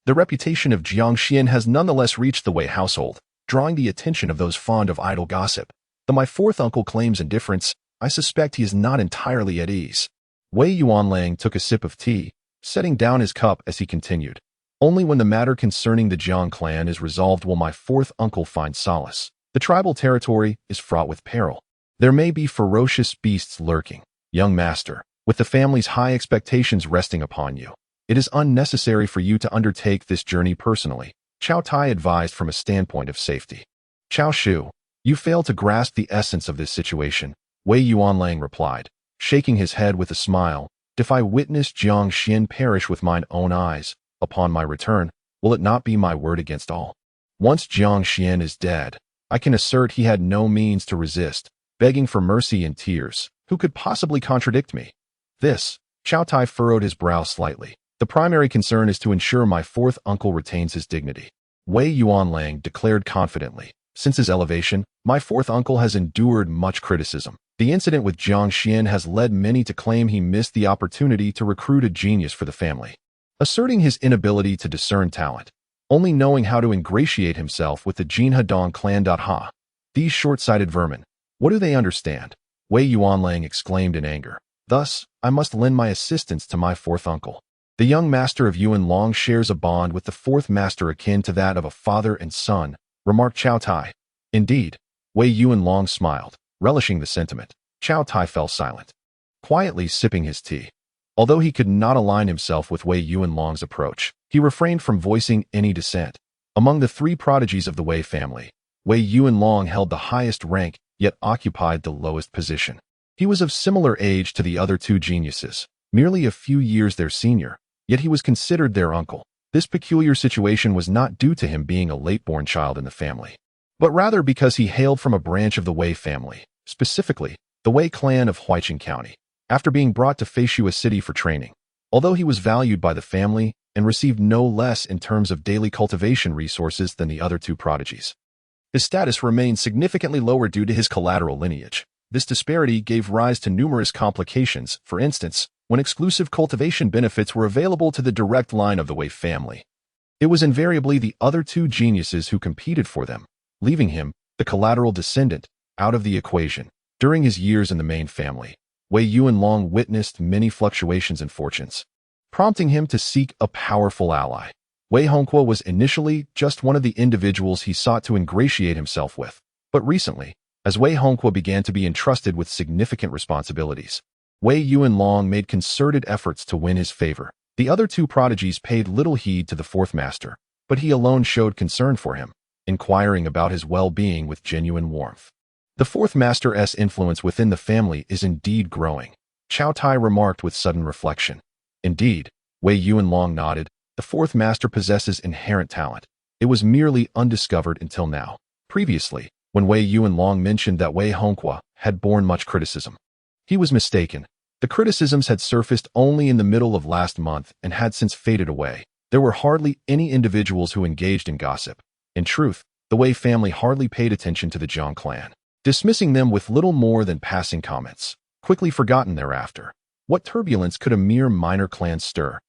The reputation of Jiang Xuan has nonetheless reached the Wei household, drawing the attention of those fond of idle gossip. Though my fourth uncle claims indifference, I suspect he is not entirely at ease. Wei Yuanlang took a sip of tea, setting down his cup as he continued. Only when the matter concerning the Jiang clan is resolved will my fourth uncle find solace. The tribal territory is fraught with peril. There may be ferocious beasts lurking. Young master, with the family's high expectations resting upon you, it is unnecessary for you to undertake this journey personally, Cao Tai advised from a standpoint of safety. Cao Shu, you fail to grasp the essence of this situation, Wei Yuanlang replied, shaking his head with a smile. If I witness Jiang Xuan perish with mine own eyes, upon my return, will it not be my word against all? Once Jiang Xuan is dead, I can assert he had no means to resist, begging for mercy in tears. Who could possibly contradict me? This, Cao Tai furrowed his brow slightly. The primary concern is to ensure my fourth uncle retains his dignity. Wei Yuanlang declared confidently. Since his elevation, my fourth uncle has endured much criticism. The incident with Jiang Xuan has led many to claim he missed the opportunity to recruit a genius for the family. Asserting his inability to discern talent, only knowing how to ingratiate himself with the Jiang clan. These short-sighted vermin, what do they understand? Wei Yuanlang exclaimed in anger. Thus, I must lend my assistance to my fourth uncle. The young master of Yuan Long shares a bond with the fourth master akin to that of a father and son, remarked Cao Tai. Indeed, Wei Yuan Long smiled, relishing the sentiment. Cao Tai fell silent, quietly sipping his tea. Although he could not align himself with Wei Yuan Long's approach, he refrained from voicing any dissent. Among the three prodigies of the Wei family, Wei Yuan Long held the highest rank, yet occupied the lowest position. He was of similar age to the other two geniuses, merely a few years their senior, yet he was considered their uncle. This peculiar situation was not due to him being a late-born child in the family, but rather because he hailed from a branch of the Wei family, specifically, the Wei clan of Huaiqing County. After being brought to Feishua City for training, although he was valued by the family and received no less in terms of daily cultivation resources than the other two prodigies, his status remained significantly lower due to his collateral lineage. This disparity gave rise to numerous complications. For instance, when exclusive cultivation benefits were available to the direct line of the Wei family, it was invariably the other two geniuses who competed for them, leaving him, the collateral descendant, out of the equation. During his years in the main family, Wei Yuan Long witnessed many fluctuations in fortunes, prompting him to seek a powerful ally. Wei Hongqua was initially just one of the individuals he sought to ingratiate himself with, but recently, as Wei Hongqua began to be entrusted with significant responsibilities, Wei Yuan Long made concerted efforts to win his favor. The other two prodigies paid little heed to the fourth master, but he alone showed concern for him, inquiring about his well-being with genuine warmth. The fourth master's influence within the family is indeed growing, Cao Tai remarked with sudden reflection. Indeed, Wei Yuan Long nodded. The fourth master possesses inherent talent. It was merely undiscovered until now. Previously, when Wei Yuan Long mentioned that Wei Hongqua had borne much criticism, he was mistaken. The criticisms had surfaced only in the middle of last month and had since faded away. There were hardly any individuals who engaged in gossip. In truth, the Wei family hardly paid attention to the Jiang clan, dismissing them with little more than passing comments, quickly forgotten thereafter. What turbulence could a mere minor clan stir?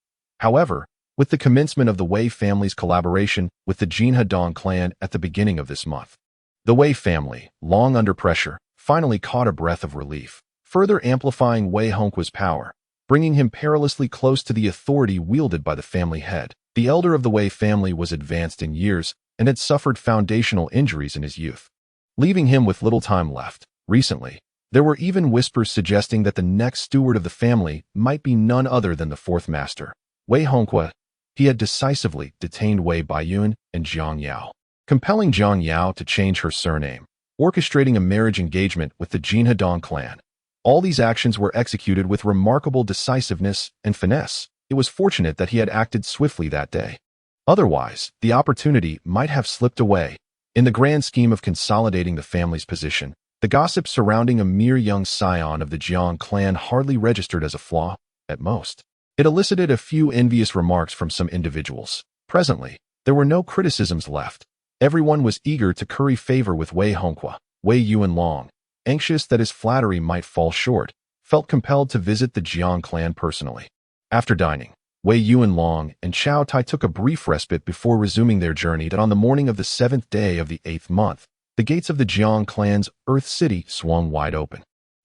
However, with the commencement of the Wei family's collaboration with the Jiang clan at the beginning of this month, the Wei family, long under pressure, finally caught a breath of relief, further amplifying Wei Hongqua's power, bringing him perilously close to the authority wielded by the family head. The elder of the Wei family was advanced in years and had suffered foundational injuries in his youth, leaving him with little time left. Recently, there were even whispers suggesting that the next steward of the family might be none other than the fourth master, Wei Hongqua. He had decisively detained Wei Baiyun and Jiang Yao, compelling Jiang Yao to change her surname, orchestrating a marriage engagement with the Jiang clan. All these actions were executed with remarkable decisiveness and finesse. It was fortunate that he had acted swiftly that day. Otherwise, the opportunity might have slipped away. In the grand scheme of consolidating the family's position, the gossip surrounding a mere young scion of the Jiang clan hardly registered as a flaw, at most. It elicited a few envious remarks from some individuals. Presently, there were no criticisms left. Everyone was eager to curry favor with Wei Hongqua. Wei Yuanlong, anxious that his flattery might fall short, felt compelled to visit the Jiang clan personally. After dining, Wei Yuanlong and Chao Tai took a brief respite before resuming their journey. That on the morning of the 7th day of the 8th month, the gates of the Jiang clan's Earth City swung wide open.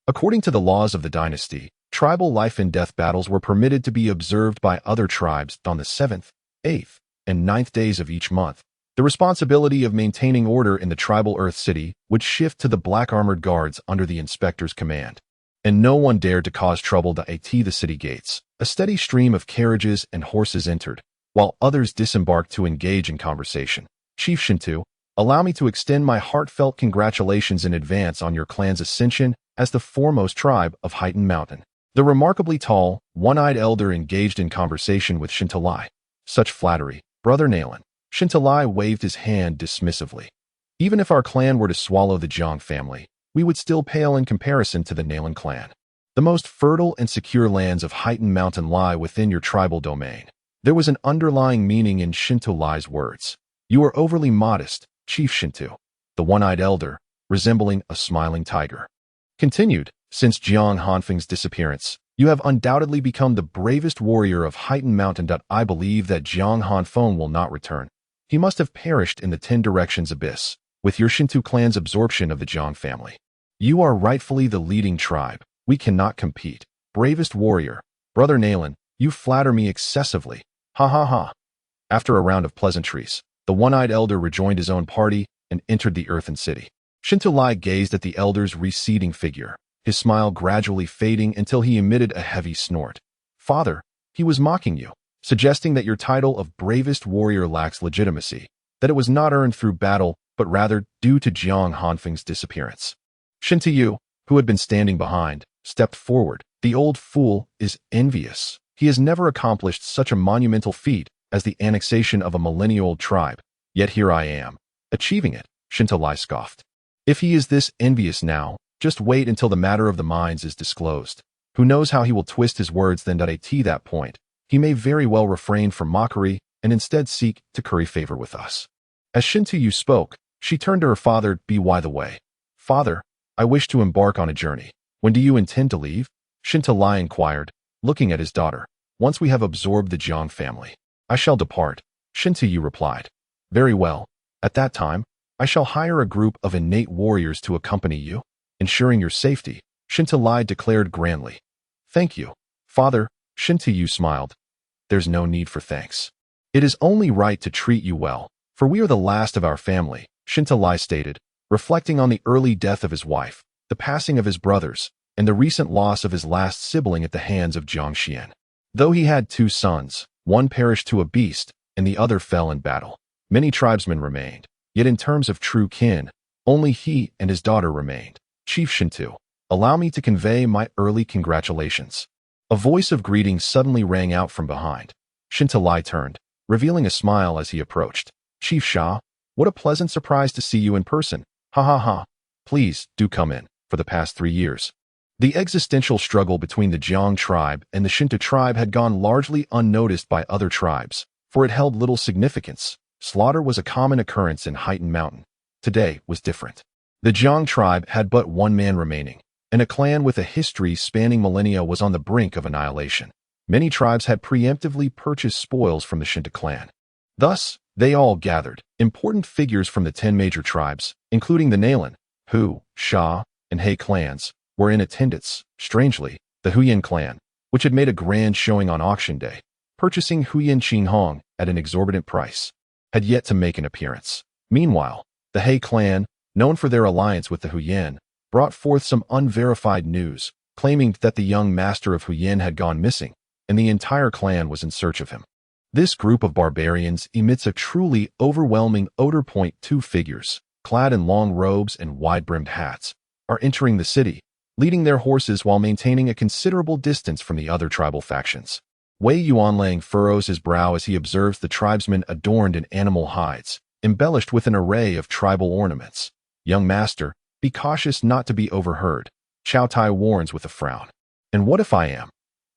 According to the laws of the dynasty, tribal life-and-death battles were permitted to be observed by other tribes on the 7th, 8th, and 9th days of each month. The responsibility of maintaining order in the tribal Earth City would shift to the black armored guards under the inspector's command. And no one dared to cause trouble at the city gates. A steady stream of carriages and horses entered, while others disembarked to engage in conversation. Chief Shentu, allow me to extend my heartfelt congratulations in advance on your clan's ascension as the foremost tribe of Heighten Mountain. The remarkably tall, one-eyed elder engaged in conversation with Shentalai. Such flattery, Brother Nalan. Shentalai waved his hand dismissively. Even if our clan were to swallow the Jiang family, we would still pale in comparison to the Nalan clan. The most fertile and secure lands of Heighten Mountain lie within your tribal domain. There was an underlying meaning in Shentalai's words. You are overly modest, Chief Shentu, the one-eyed elder, resembling a smiling tiger. Continued, since Jiang Hanfeng's disappearance, you have undoubtedly become the bravest warrior of Heighten Mountain. I believe that Jiang Hanfeng will not return. He must have perished in the 10 Directions abyss, with your Shentu clan's absorption of the Jiang family. You are rightfully the leading tribe. We cannot compete. Bravest warrior, Brother Nalan, you flatter me excessively. Ha ha ha. After a round of pleasantries, the one-eyed elder rejoined his own party and entered the earthen city. Shentalai gazed at the elder's receding figure, his smile gradually fading until he emitted a heavy snort. Father, he was mocking you, suggesting that your title of bravest warrior lacks legitimacy, that it was not earned through battle, but rather due to Jiang Hanfeng's disappearance. Shentu, who had been standing behind, stepped forward. The old fool is envious. He has never accomplished such a monumental feat as the annexation of a millennia-old tribe. Yet here I am, achieving it, Shentalai scoffed. If he is this envious now, just wait until the matter of the mines is disclosed. Who knows how he will twist his words then. At that point, he may very well refrain from mockery and instead seek to curry favor with us. As Shentu spoke, she turned to her father. By the way, Father, I wish to embark on a journey. When do you intend to leave? Shentalai inquired, looking at his daughter. Once we have absorbed the Jiang family, I shall depart, Shentu replied. Very well. At that time, I shall hire a group of innate warriors to accompany you, ensuring your safety, Shentalai declared grandly. Thank you, Father, Shentu smiled. There's no need for thanks. It is only right to treat you well, for we are the last of our family, Shentalai stated, reflecting on the early death of his wife, the passing of his brothers, and the recent loss of his last sibling at the hands of Jiang Xuan. Though he had 2 sons, one perished to a beast, and the other fell in battle. Many tribesmen remained, yet in terms of true kin, only he and his daughter remained. Chief Shentu, allow me to convey my early congratulations. A voice of greeting suddenly rang out from behind. Shentalai turned, revealing a smile as he approached. Chief Sha, what a pleasant surprise to see you in person. Ha ha ha. Please, do come in. For the past 3 years, the existential struggle between the Jiang tribe and the Shentu tribe had gone largely unnoticed by other tribes, for it held little significance. Slaughter was a common occurrence in Heighten Mountain. Today was different. The Jiang tribe had but one man remaining, and a clan with a history spanning millennia was on the brink of annihilation. Many tribes had preemptively purchased spoils from the Shentu clan. Thus, they all gathered. Important figures from the 10 major tribes, including the Nalan, Hu, Sha, and He clans, were in attendance. Strangely, the Huyan clan, which had made a grand showing on auction day, purchasing Huyan Qinghong at an exorbitant price, had yet to make an appearance. Meanwhile, the He clan, known for their alliance with the Huyan, brought forth some unverified news, claiming that the young master of Huyan had gone missing, and the entire clan was in search of him. This group of barbarians emits a truly overwhelming odor. 2 figures, clad in long robes and wide-brimmed hats, are entering the city, leading their horses while maintaining a considerable distance from the other tribal factions. Wei Yuanlang furrows his brow as he observes the tribesmen adorned in animal hides, embellished with an array of tribal ornaments. Young master, be cautious not to be overheard, Chow Tai warns with a frown. And what if I am?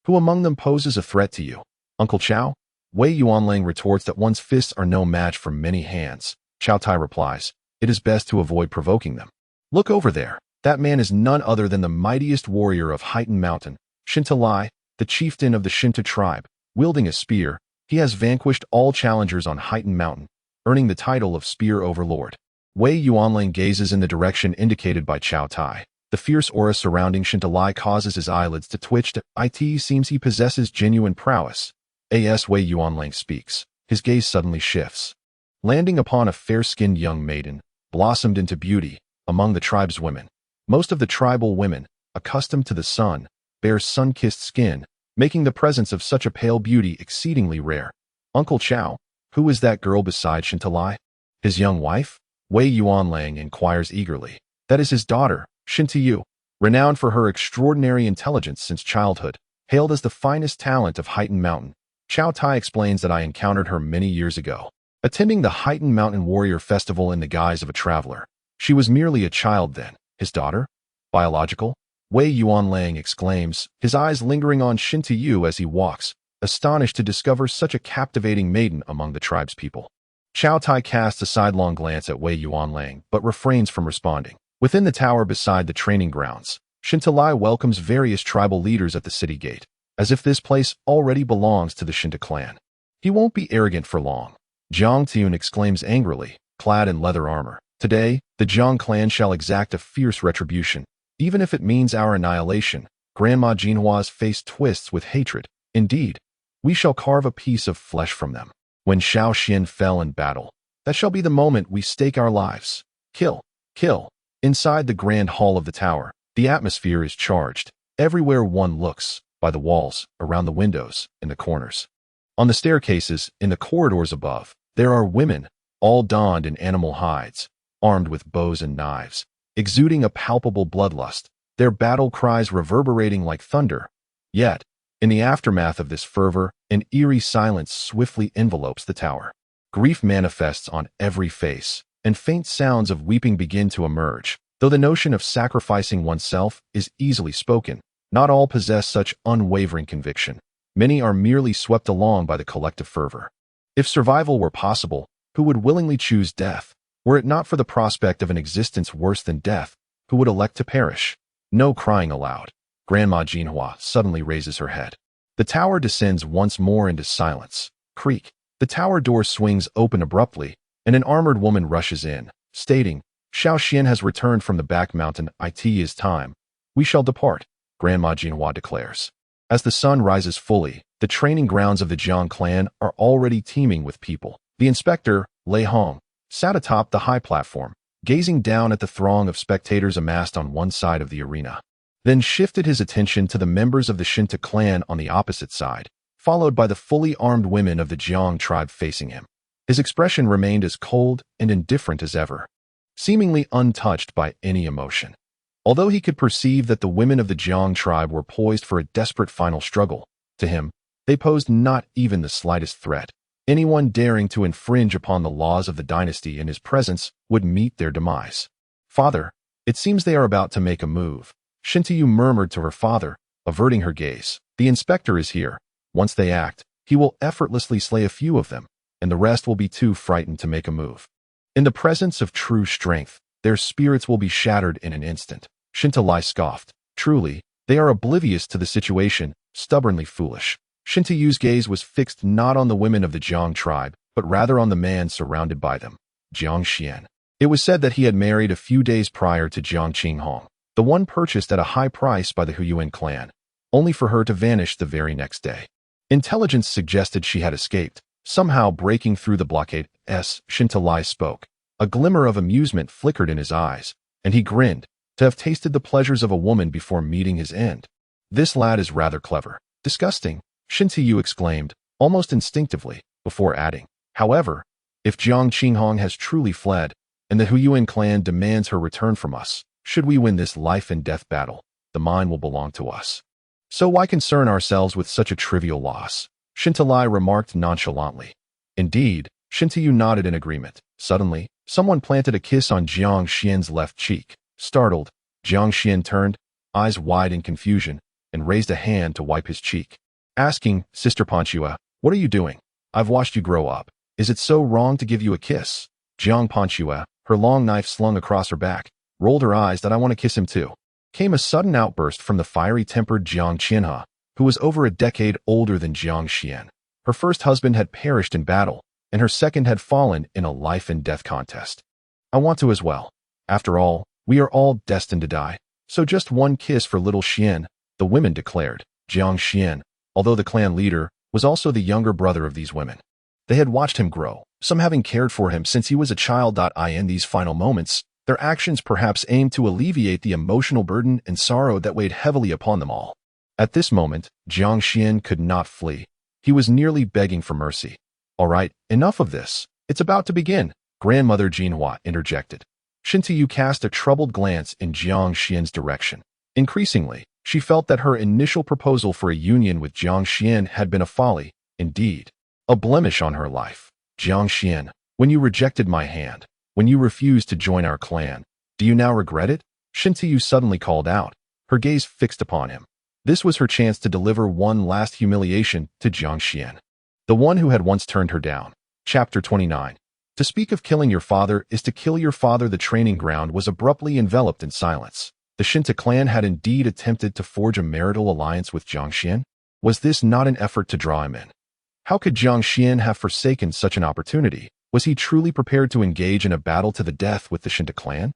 Who among them poses a threat to you? Uncle Chow? Wei Yuanlang retorts that one's fists are no match for many hands. Chow Tai replies, it is best to avoid provoking them. Look over there. That man is none other than the mightiest warrior of Heightened Mountain, Shentu Lai, the chieftain of the Shentu Tribe. Wielding a spear, he has vanquished all challengers on Heightened Mountain, earning the title of Spear Overlord. Wei Yuanlang gazes in the direction indicated by Chow Tai. The fierce aura surrounding Shentu Lai causes his eyelids to twitch. It seems he possesses genuine prowess. As Wei Yuanlang speaks, his gaze suddenly shifts, landing upon a fair-skinned young maiden, blossomed into beauty among the tribe's women. Most of the tribal women, accustomed to the sun, bear sun-kissed skin, making the presence of such a pale beauty exceedingly rare. Uncle Chow, who is that girl beside Shentu Lai? His young wife? Wei Yuanlang inquires eagerly. That is his daughter, Shentu Yu, renowned for her extraordinary intelligence since childhood, hailed as the finest talent of Heightened Mountain. Chow Tai explains that I encountered her many years ago, attending the Heightened Mountain Warrior Festival in the guise of a traveler. She was merely a child then. His daughter? Biological? Wei Yuanlang exclaims, his eyes lingering on Shentu Yu as he walks, astonished to discover such a captivating maiden among the tribe's people. Chow Tai casts a sidelong glance at Wei Yuanlang, but refrains from responding. Within the tower beside the training grounds, Shentu Lai welcomes various tribal leaders at the city gate, as if this place already belongs to the Shentu clan. He won't be arrogant for long. Jiang Xuan exclaims angrily, clad in leather armor. Today, the Jiang clan shall exact a fierce retribution, even if it means our annihilation. Grandma Jinhua's face twists with hatred. Indeed, we shall carve a piece of flesh from them. When Shao Xian fell in battle, that shall be the moment we stake our lives. Kill, kill. Inside the grand hall of the tower, the atmosphere is charged. Everywhere one looks, by the walls, around the windows, in the corners. On the staircases, in the corridors above, there are women, all donned in animal hides, armed with bows and knives, exuding a palpable bloodlust, their battle cries reverberating like thunder. Yet, in the aftermath of this fervor, an eerie silence swiftly envelopes the tower. Grief manifests on every face, and faint sounds of weeping begin to emerge. Though the notion of sacrificing oneself is easily spoken, not all possess such unwavering conviction. Many are merely swept along by the collective fervor. If survival were possible, who would willingly choose death? Were it not for the prospect of an existence worse than death, who would elect to perish? No crying aloud. Grandma Jinhua suddenly raises her head. The tower descends once more into silence. Creak. The tower door swings open abruptly, and an armored woman rushes in, stating, Shao Xian has returned from the back mountain. It is time. We shall depart, Grandma Jinhua declares. As the sun rises fully, the training grounds of the Jiang clan are already teeming with people. The inspector, Lei Hong, sat atop the high platform, gazing down at the throng of spectators amassed on one side of the arena, then shifted his attention to the members of the Shentu clan on the opposite side, followed by the fully armed women of the Jiang tribe facing him. His expression remained as cold and indifferent as ever, seemingly untouched by any emotion. Although he could perceive that the women of the Jiang tribe were poised for a desperate final struggle, to him, they posed not even the slightest threat. Anyone daring to infringe upon the laws of the dynasty in his presence would meet their demise. Father, it seems they are about to make a move, Shentu Yu murmured to her father, averting her gaze. The inspector is here. Once they act, he will effortlessly slay a few of them, and the rest will be too frightened to make a move. In the presence of true strength, their spirits will be shattered in an instant. Shentu Lai scoffed. Truly, they are oblivious to the situation, stubbornly foolish. Shentu Yu's gaze was fixed not on the women of the Jiang tribe, but rather on the man surrounded by them, Jiang Xuan. It was said that he had married a few days prior to Jiang Qinghong, the one purchased at a high price by the Huyuan clan, only for her to vanish the very next day. Intelligence suggested she had escaped, somehow breaking through the blockade. Shentu Lai spoke. A glimmer of amusement flickered in his eyes, and he grinned, to have tasted the pleasures of a woman before meeting his end. This lad is rather clever. Disgusting, Shentu Yu exclaimed, almost instinctively, before adding, however, if Jiang Qinghong has truly fled, and the Huyuan clan demands her return from us, should we win this life and death battle, the mine will belong to us. So why concern ourselves with such a trivial loss? Shentu remarked nonchalantly. Indeed, Shentu nodded in agreement. Suddenly, someone planted a kiss on Jiang Xuan's left cheek. Startled, Jiang Xuan turned, eyes wide in confusion, and raised a hand to wipe his cheek, asking, Sister Panchua, what are you doing? I've watched you grow up. Is it so wrong to give you a kiss? Jiang Panchua, her long knife slung across her back, rolled her eyes that I want to kiss him too. Came a sudden outburst from the fiery-tempered Jiang Qianhe, who was over a decade older than Jiang Xuan. Her first husband had perished in battle, and her second had fallen in a life-and-death contest. I want to as well. After all, we are all destined to die. So just one kiss for little Xian, the women declared. Jiang Xuan, although the clan leader, was also the younger brother of these women. They had watched him grow, some having cared for him since he was a child. In these final moments, their actions perhaps aimed to alleviate the emotional burden and sorrow that weighed heavily upon them all. At this moment, Jiang Xuan could not flee. He was nearly begging for mercy. All right, enough of this. It's about to begin, Grandmother Jinhua interjected. Shentu cast a troubled glance in Jiang Xuan's direction. Increasingly, she felt that her initial proposal for a union with Jiang Xuan had been a folly, indeed, a blemish on her life. Jiang Xuan, when you rejected my hand, when you refused to join our clan, do you now regret it? Shentu suddenly called out, her gaze fixed upon him. This was her chance to deliver one last humiliation to Jiang Xuan, the one who had once turned her down. Chapter 29. To speak of killing your father is to kill your father. The training ground was abruptly enveloped in silence. The Shentu clan had indeed attempted to forge a marital alliance with Jiang Xuan. Was this not an effort to draw him in? How could Jiang Xuan have forsaken such an opportunity? Was he truly prepared to engage in a battle to the death with the Shentu clan?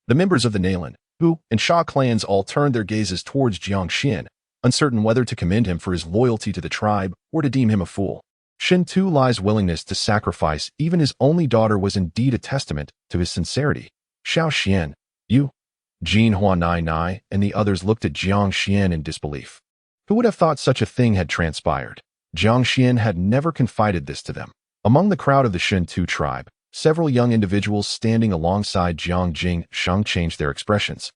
The members of the Nalan, Hu, and Sha clans all turned their gazes towards Jiang Xuan, uncertain whether to commend him for his loyalty to the tribe or to deem him a fool. Shentu's willingness to sacrifice even his only daughter was indeed a testament to his sincerity. Xiao Xian, you? Jinhua Nai and the others looked at Jiang Xuan in disbelief. Who would have thought such a thing had transpired? Jiang Xuan had never confided this to them. Among the crowd of the Shentu tribe, several young individuals standing alongside Jiang Sheng changed their expressions.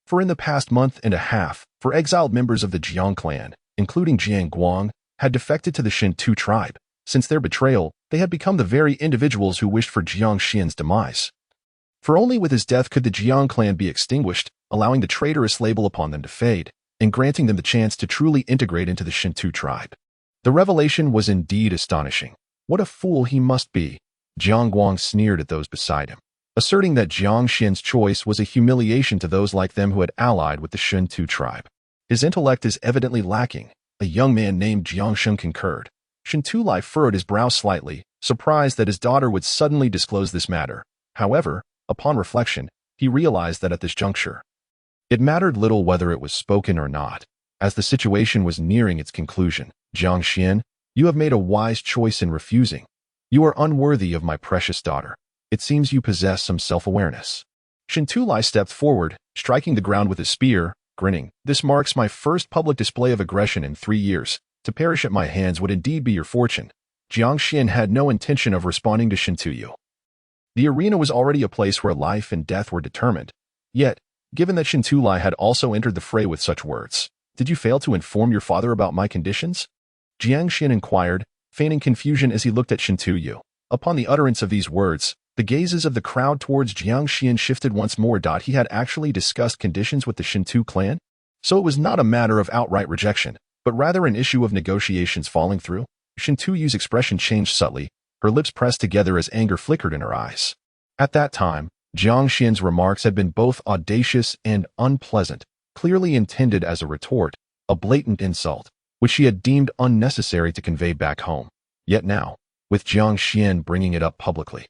For in the past month and a half, exiled members of the Jiang Clan, including Jiang Guang, had defected to the Shentu tribe. Since their betrayal, they had become the very individuals who wished for Jiang Xuan's demise. For only with his death could the Jiang clan be extinguished, allowing the traitorous label upon them to fade, and granting them the chance to truly integrate into the Shentu tribe. The revelation was indeed astonishing. What a fool he must be! Jiang Guang sneered at those beside him, asserting that Jiang Xuan's choice was a humiliation to those like them who had allied with the Shentu tribe. His intellect is evidently lacking, a young man named Jiang Sheng concurred. Shentu furrowed his brow slightly, surprised that his daughter would suddenly disclose this matter. However, upon reflection, he realized that at this juncture, it mattered little whether it was spoken or not, as the situation was nearing its conclusion. Jiang Xuan, you have made a wise choice in refusing. You are unworthy of my precious daughter. It seems you possess some self-awareness. Shentu stepped forward, striking the ground with his spear, grinning. This marks my first public display of aggression in 3 years. To perish at my hands would indeed be your fortune. Jiang Xuan had no intention of responding to Shentu. The arena was already a place where life and death were determined. Yet, given that Shentu had also entered the fray with such words, did you fail to inform your father about my conditions? Jiang Xuan inquired, feigning confusion as he looked at Shentu. Upon the utterance of these words, the gazes of the crowd towards Jiang Xuan shifted once more. He had actually discussed conditions with the Shentu clan? So it was not a matter of outright rejection, but rather an issue of negotiations falling through. Shentu's expression changed subtly, her lips pressed together as anger flickered in her eyes. At that time, Jiang Xuan's remarks had been both audacious and unpleasant, clearly intended as a retort, a blatant insult, which she had deemed unnecessary to convey back home. Yet now, with Jiang Xuan bringing it up publicly,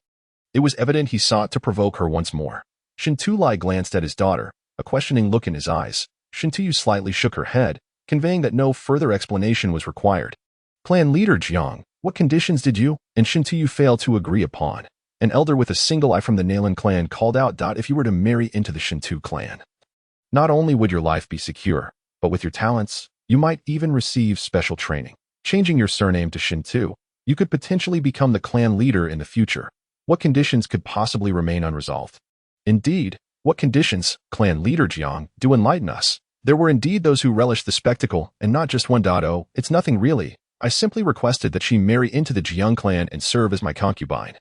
it was evident he sought to provoke her once more. Shentu glanced at his daughter, a questioning look in his eyes. Shentu slightly shook her head, conveying that no further explanation was required. Clan leader Jiang, what conditions did you and Shentu fail to agree upon? An elder with a single eye from the Nalan clan called out. If you were to marry into the Shentu clan, not only would your life be secure, but with your talents, you might even receive special training. Changing your surname to Shentu, you could potentially become the clan leader in the future. What conditions could possibly remain unresolved? Indeed, what conditions, clan leader Jiang, do enlighten us? There were indeed those who relished the spectacle, and not just one. Oh, it's nothing really. I simply requested that she marry into the Jiang Clan and serve as my concubine,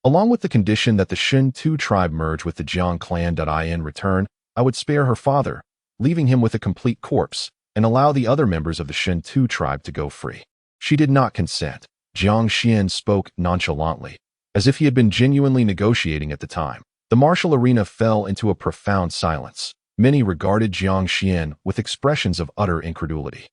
along with the condition that the Shentu Tribe merge with the Jiang Clan. In return, I would spare her father, leaving him with a complete corpse, and allow the other members of the Shentu Tribe to go free. She did not consent. Jiang Xuan spoke nonchalantly, as if he had been genuinely negotiating at the time. The martial arena fell into a profound silence. Many regarded Jiang Xuan with expressions of utter incredulity.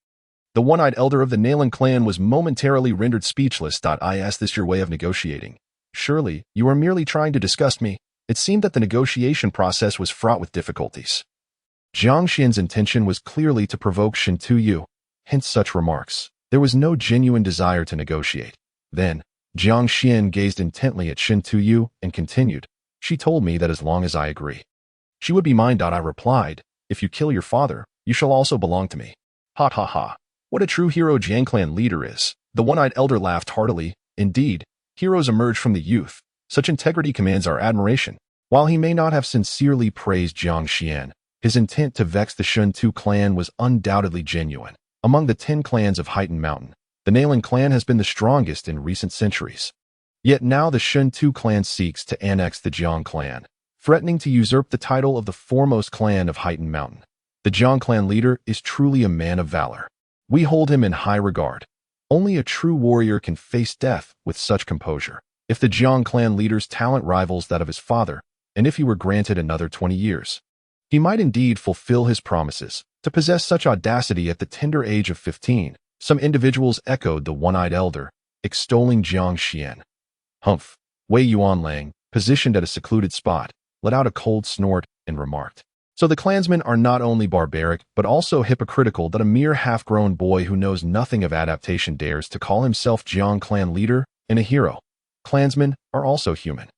The one-eyed elder of the Jiang clan was momentarily rendered speechless. I asked this your way of negotiating. Surely, you are merely trying to disgust me. It seemed that the negotiation process was fraught with difficulties. Jiang Xuan's intention was clearly to provoke Shentu Yu, hence such remarks. There was no genuine desire to negotiate. Then, Jiang Xuan gazed intently at Shentu Yu and continued, "She told me that as long as I agree, she would be mine." I replied, "If you kill your father, you shall also belong to me." Ha ha ha. What a true hero Jiang Clan leader is. The one-eyed elder laughed heartily. Indeed, heroes emerge from the youth. Such integrity commands our admiration. While he may not have sincerely praised Jiang Xuan, his intent to vex the Shentu clan was undoubtedly genuine. Among the 10 clans of Heighten Mountain, the Jiang clan has been the strongest in recent centuries. Yet now the Shentu clan seeks to annex the Jiang clan, threatening to usurp the title of the foremost clan of Heighten Mountain. The Jiang clan leader is truly a man of valor. We hold him in high regard. Only a true warrior can face death with such composure. If the Jiang clan leader's talent rivals that of his father, and if he were granted another 20 years, he might indeed fulfill his promises. To possess such audacity at the tender age of 15, some individuals echoed the one-eyed elder, extolling Jiang Xuan. Humph. Wei Yuanlang, positioned at a secluded spot, let out a cold snort and remarked, "So the clansmen are not only barbaric, but also hypocritical that a mere half-grown boy who knows nothing of adaptation dares to call himself Jiang clan leader and a hero. Clansmen are also human.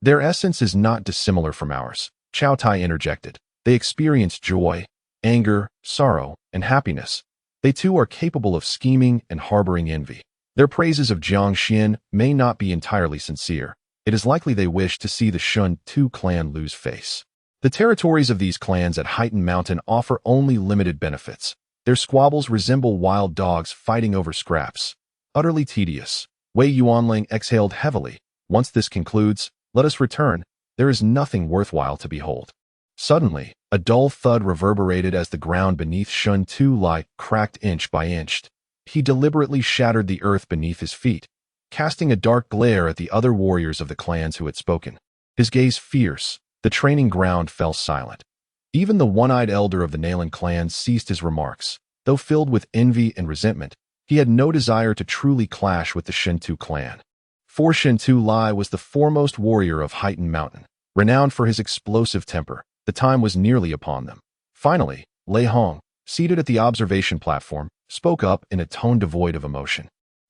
Their essence is not dissimilar from ours." Chow Tai interjected. "They experience joy, anger, sorrow, and happiness. They too are capable of scheming and harboring envy. Their praises of Jiang Xuan may not be entirely sincere. It is likely they wish to see the Shentu clan lose face. The territories of these clans at Heighten Mountain offer only limited benefits. Their squabbles resemble wild dogs fighting over scraps. Utterly tedious." Wei Yuanling exhaled heavily. "Once this concludes, let us return. There is nothing worthwhile to behold." Suddenly, a dull thud reverberated as the ground beneath Shentu Lai cracked inch by inch. He deliberately shattered the earth beneath his feet, casting a dark glare at the other warriors of the clans who had spoken. His gaze fierce, the training ground fell silent. Even the one-eyed elder of the Jiang clan ceased his remarks. Though filled with envy and resentment, he had no desire to truly clash with the Shentu clan. For Shentu Lai was the foremost warrior of Heighten Mountain, renowned for his explosive temper. The time was nearly upon them. Finally, Lei Hong, seated at the observation platform, spoke up in a tone devoid of emotion.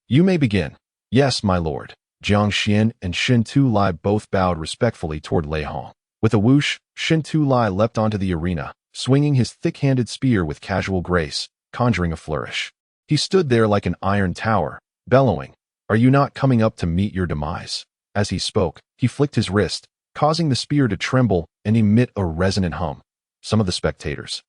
"You may begin." "Yes, my lord." Jiang Xuan and Shentu Lai both bowed respectfully toward Lei Hong. With a whoosh, Shentu Lai leapt onto the arena, swinging his thick-handed spear with casual grace, conjuring a flourish. He stood there like an iron tower, bellowing, "Are you not coming up to meet your demise?" As he spoke, he flicked his wrist, causing the spear to tremble and emit a resonant hum. Some of the spectators,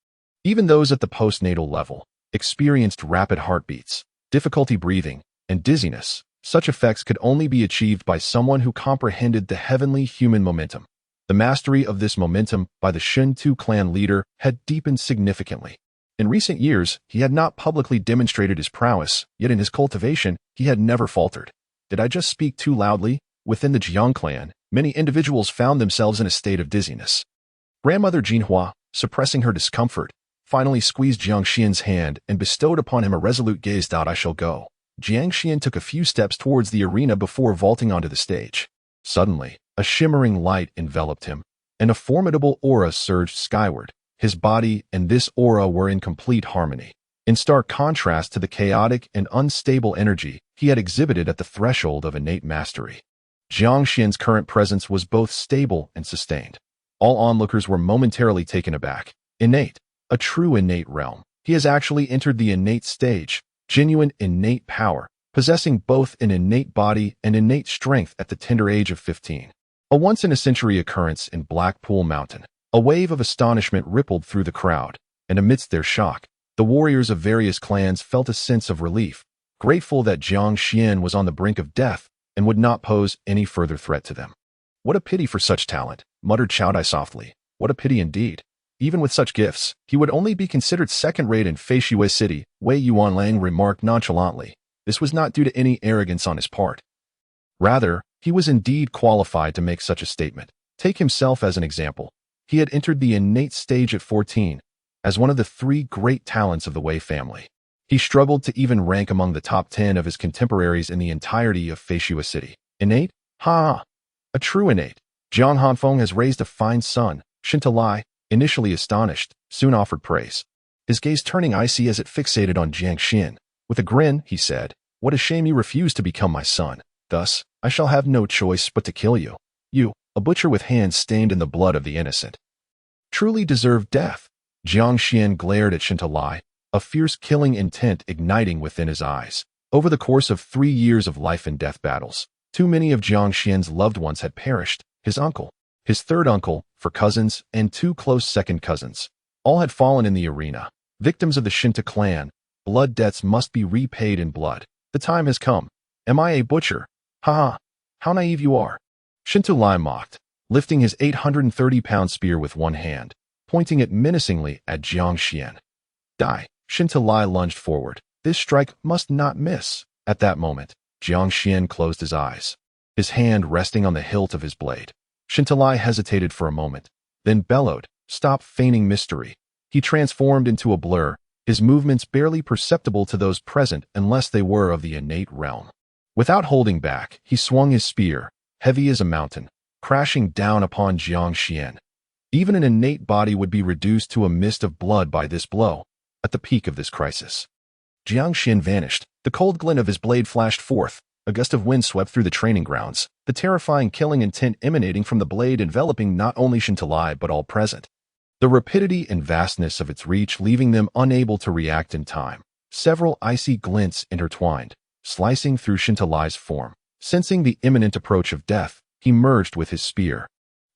even those at the postnatal level, experienced rapid heartbeats, difficulty breathing, and dizziness. Such effects could only be achieved by someone who comprehended the heavenly human momentum. The mastery of this momentum by the Shentu clan leader had deepened significantly. In recent years, he had not publicly demonstrated his prowess, yet in his cultivation, he had never faltered. Did I just speak too loudly? Within the Jiang clan, many individuals found themselves in a state of dizziness. Grandmother Jinhua, suppressing her discomfort, finally squeezed Jiang Xuan's hand and bestowed upon him a resolute gaze. "I shall go." Jiang Xuan took a few steps towards the arena before vaulting onto the stage. Suddenly, a shimmering light enveloped him, and a formidable aura surged skyward. His body and this aura were in complete harmony, in stark contrast to the chaotic and unstable energy he had exhibited at the threshold of innate mastery. Jiang Xuan's current presence was both stable and sustained. All onlookers were momentarily taken aback. Innate, a true innate realm. He has actually entered the innate stage, genuine innate power, possessing both an innate body and innate strength at the tender age of 15. A once-in-a-century occurrence in Blackpool Mountain. A wave of astonishment rippled through the crowd, and amidst their shock, the warriors of various clans felt a sense of relief, grateful that Jiang Xuan was on the brink of death and would not pose any further threat to them. "What a pity for such talent," muttered Chaodai softly. "What a pity indeed. Even with such gifts, he would only be considered second-rate in Feishiwei City," Wei Yuanlang remarked nonchalantly. This was not due to any arrogance on his part. Rather, he was indeed qualified to make such a statement. Take himself as an example. He had entered the innate stage at 14, as one of the 3 great talents of the Wei family. He struggled to even rank among the top 10 of his contemporaries in the entirety of Feishiwei City. Innate? Ha! A true innate. Jiang Hanfeng has raised a fine son. Shentu Tribe, initially astonished, soon offered praise. His gaze turning icy as it fixated on Jiang Xuan. With a grin, he said, "What a shame you refused to become my son. Thus, I shall have no choice but to kill you. You, a butcher with hands stained in the blood of the innocent, truly deserve death." Jiang Xuan glared at Shentu Tribe, a fierce killing intent igniting within his eyes. Over the course of 3 years of life and death battles, too many of Jiang Xuan's loved ones had perished. His uncle, his third uncle, 4 cousins, and 2 close second cousins. All had fallen in the arena. Victims of the Shentu clan, blood debts must be repaid in blood. The time has come. Am I a butcher? Ha! How naive you are. Shentu Tribe mocked, lifting his 830-pound spear with one hand, pointing it menacingly at Jiang Xuan. Die! Shentu Tribe lunged forward. This strike must not miss. At that moment, Jiang Xuan closed his eyes, his hand resting on the hilt of his blade. Shentu Tribe hesitated for a moment, then bellowed, "Stop feigning mystery." He transformed into a blur, his movements barely perceptible to those present unless they were of the innate realm. Without holding back, he swung his spear, heavy as a mountain, crashing down upon Jiang Xuan. Even an innate body would be reduced to a mist of blood by this blow. At the peak of this crisis, Jiang Xuan vanished. The cold glint of his blade flashed forth. A gust of wind swept through the training grounds, the terrifying killing intent emanating from the blade enveloping not only Shentu Tribe but all present. The rapidity and vastness of its reach leaving them unable to react in time. Several icy glints intertwined, slicing through Shentu Tribe's form. Sensing the imminent approach of death, he merged with his spear,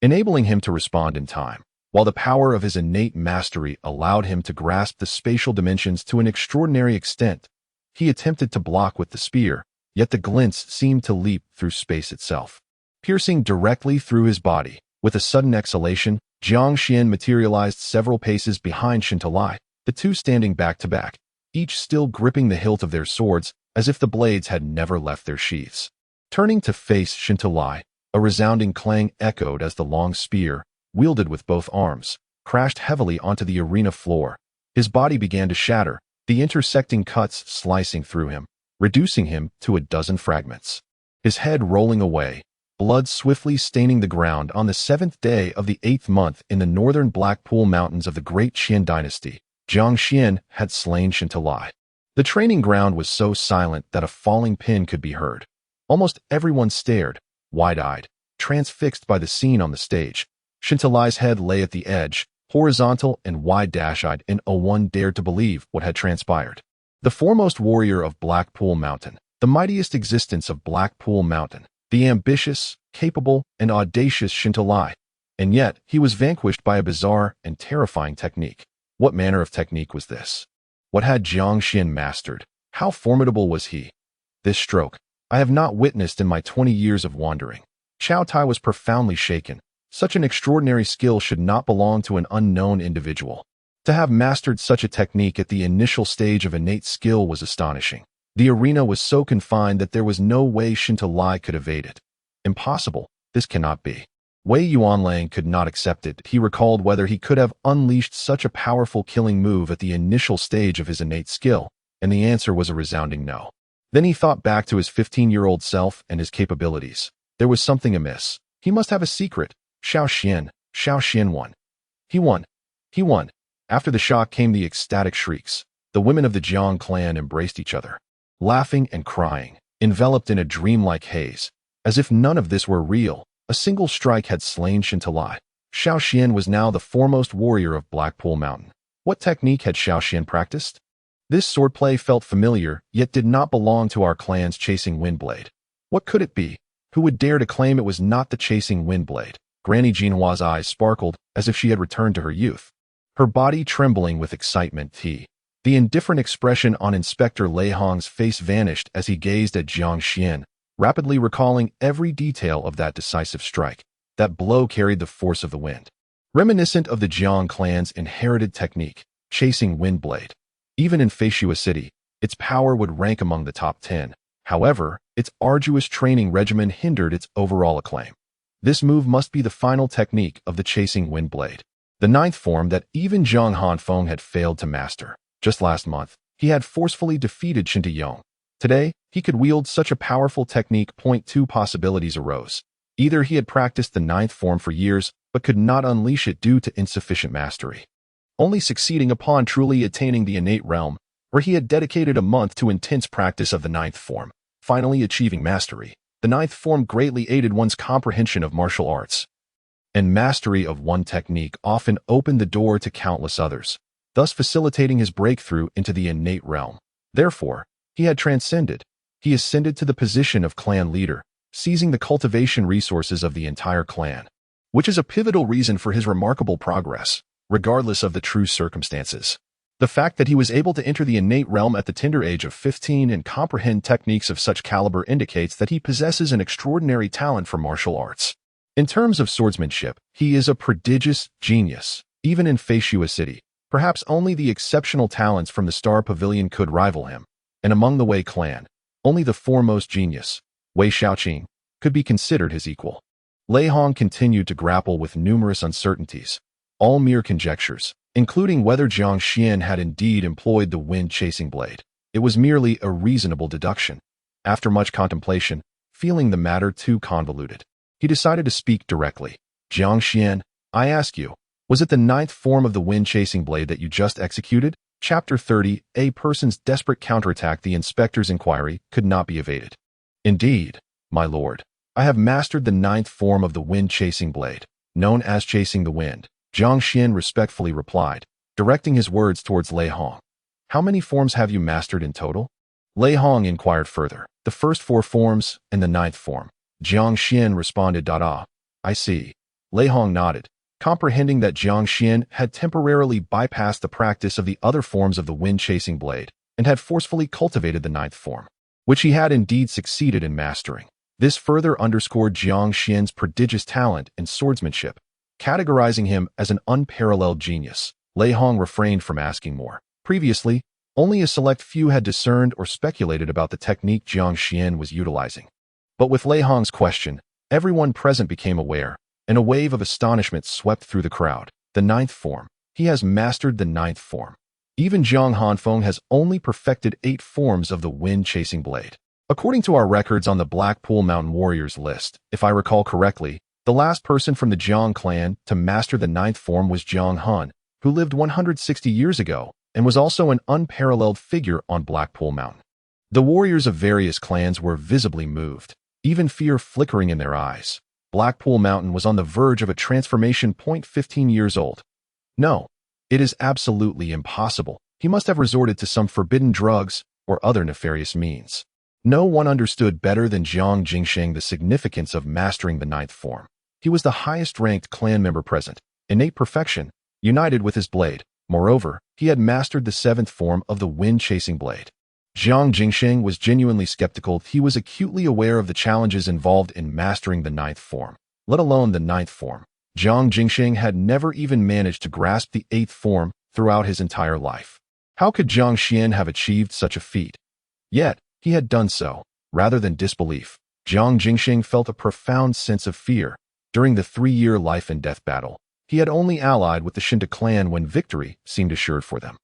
enabling him to respond in time. While the power of his innate mastery allowed him to grasp the spatial dimensions to an extraordinary extent, he attempted to block with the spear, yet the glints seemed to leap through space itself, piercing directly through his body. With a sudden exhalation, Jiang Xuan materialized several paces behind Shentu Tribe, the 2 standing back to back, each still gripping the hilt of their swords as if the blades had never left their sheaths. Turning to face Shentu Tribe, a resounding clang echoed as the long spear, wielded with both arms, crashed heavily onto the arena floor. His body began to shatter, the intersecting cuts slicing through him, reducing him to a dozen fragments. His head rolling away, blood swiftly staining the ground on the 7th day of the 8th month in the northern Blackpool Mountains of the Great Qian dynasty, Jiang Xuan had slain Shentu Tribe. The training ground was so silent that a falling pin could be heard. Almost everyone stared, wide-eyed, transfixed by the scene on the stage. Shentu Tribe's head lay at the edge, horizontal and wide-eyed, and no one dared to believe what had transpired. The foremost warrior of Blackpool Mountain, the mightiest existence of Blackpool Mountain, the ambitious, capable, and audacious Shentu Tribe. And yet, he was vanquished by a bizarre and terrifying technique. What manner of technique was this? What had Jiang Xuan mastered? How formidable was he? This stroke, I have not witnessed in my 20 years of wandering. Chaodai was profoundly shaken. Such an extraordinary skill should not belong to an unknown individual. To have mastered such a technique at the initial stage of innate skill was astonishing. The arena was so confined that there was no way Shentu Tribe could evade it. Impossible. This cannot be. Wei Yuanlang could not accept it. He recalled whether he could have unleashed such a powerful killing move at the initial stage of his innate skill, and the answer was a resounding no. Then he thought back to his 15-year-old self and his capabilities. There was something amiss. He must have a secret. Xiao Xian won. He won. He won. After the shock came the ecstatic shrieks. The women of the Jiang clan embraced each other, laughing and crying, enveloped in a dreamlike haze. As if none of this were real, a single strike had slain Shentu Tribe. Xiao Xian was now the foremost warrior of Blackpool Mountain. What technique had Xiao Xian practiced? This swordplay felt familiar, yet did not belong to our clan's chasing windblade. What could it be? Who would dare to claim it was not the chasing windblade? Granny Jinhua's eyes sparkled as if she had returned to her youth. her body trembling with excitement. The indifferent expression on Inspector Lei Hong's face vanished as he gazed at Jiang Xuan, rapidly recalling every detail of that decisive strike. That blow carried the force of the wind, reminiscent of the Jiang Clan's inherited technique, chasing wind blade. Even in Feign City, its power would rank among the top 10. However, its arduous training regimen hindered its overall acclaim. This move must be the final technique of the chasing wind blade, the ninth form that even Zhang Hanfeng had failed to master. Just last month, he had forcefully defeated Shentu Tribe. Today, he could wield such a powerful technique. Two possibilities arose. Either he had practiced the ninth form for years, but could not unleash it due to insufficient mastery, only succeeding upon truly attaining the innate realm, or he had dedicated a month to intense practice of the ninth form, finally achieving mastery. The ninth form greatly aided one's comprehension of martial arts, and mastery of one technique often opened the door to countless others, thus facilitating his breakthrough into the innate realm. Therefore, he had transcended. He ascended to the position of clan leader, seizing the cultivation resources of the entire clan, which is a pivotal reason for his remarkable progress, regardless of the true circumstances. The fact that he was able to enter the innate realm at the tender age of 15 and comprehend techniques of such caliber indicates that he possesses an extraordinary talent for martial arts. In terms of swordsmanship, he is a prodigious genius. Even in Feign City, perhaps only the exceptional talents from the Star Pavilion could rival him, and among the Wei clan, only the foremost genius, Wei Shaoqing, could be considered his equal. Lei Hong continued to grapple with numerous uncertainties, all mere conjectures, including whether Jiang Xuan had indeed employed the wind-chasing blade. It was merely a reasonable deduction. After much contemplation, feeling the matter too convoluted, he decided to speak directly. Jiang Xuan, I ask you, was it the ninth form of the wind-chasing blade that you just executed? Chapter 30, A person's desperate counterattack. The inspector's inquiry could not be evaded. Indeed, my lord, I have mastered the ninth form of the wind-chasing blade, known as chasing the wind. Jiang Xuan respectfully replied, directing his words towards Lei Hong. How many forms have you mastered in total? Lei Hong inquired further. The first 4 forms and the ninth form. Jiang Xuan responded. I see. Lei Hong nodded, comprehending that Jiang Xuan had temporarily bypassed the practice of the other forms of the wind-chasing blade and had forcefully cultivated the ninth form, which he had indeed succeeded in mastering. This further underscored Jiang Xuan's prodigious talent in swordsmanship, categorizing him as an unparalleled genius. Lei Hong refrained from asking more. Previously, only a select few had discerned or speculated about the technique Jiang Xuan was utilizing. But with Lei Hong's question, everyone present became aware, and a wave of astonishment swept through the crowd. The ninth form. He has mastered the ninth form. Even Zhang Hanfeng has only perfected 8 forms of the wind-chasing blade. According to our records on the Blackpool Mountain Warriors list, if I recall correctly, the last person from the Jiang Clan to master the ninth form was Jiang Han, who lived 160 years ago and was also an unparalleled figure on Blackpool Mountain. The warriors of various clans were visibly moved, even fear flickering in their eyes. Blackpool Mountain was on the verge of a transformation. 15 years old. No, it is absolutely impossible. He must have resorted to some forbidden drugs or other nefarious means. No one understood better than Jiang Jingsheng the significance of mastering the ninth form. He was the highest-ranked clan member present, innate perfection, united with his blade. Moreover, he had mastered the 7th form of the wind-chasing blade. Jiang Jingsheng was genuinely skeptical. He was acutely aware of the challenges involved in mastering the ninth form, let alone the ninth form. Jiang Jingsheng had never even managed to grasp the 8th form throughout his entire life. How could Jiang Xuan have achieved such a feat? Yet, he had done so. Rather than disbelief, Jiang Jingsheng felt a profound sense of fear. During the 3-year life-and-death battle, he had only allied with the Shentu clan when victory seemed assured for them.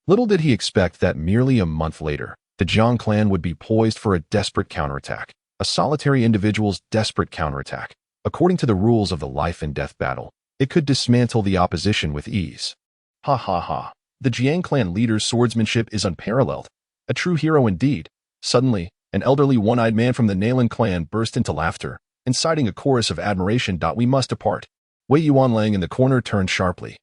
Little did he expect that merely a month later, the Jiang clan would be poised for a desperate counterattack, a solitary individual's desperate counterattack. According to the rules of the life-and-death battle, it could dismantle the opposition with ease. Ha ha ha. The Jiang clan leader's swordsmanship is unparalleled. A true hero indeed. Suddenly, an elderly one-eyed man from the Nalan clan burst into laughter, inciting a chorus of admiration. We must depart. Wei Yuan laying in the corner turned sharply.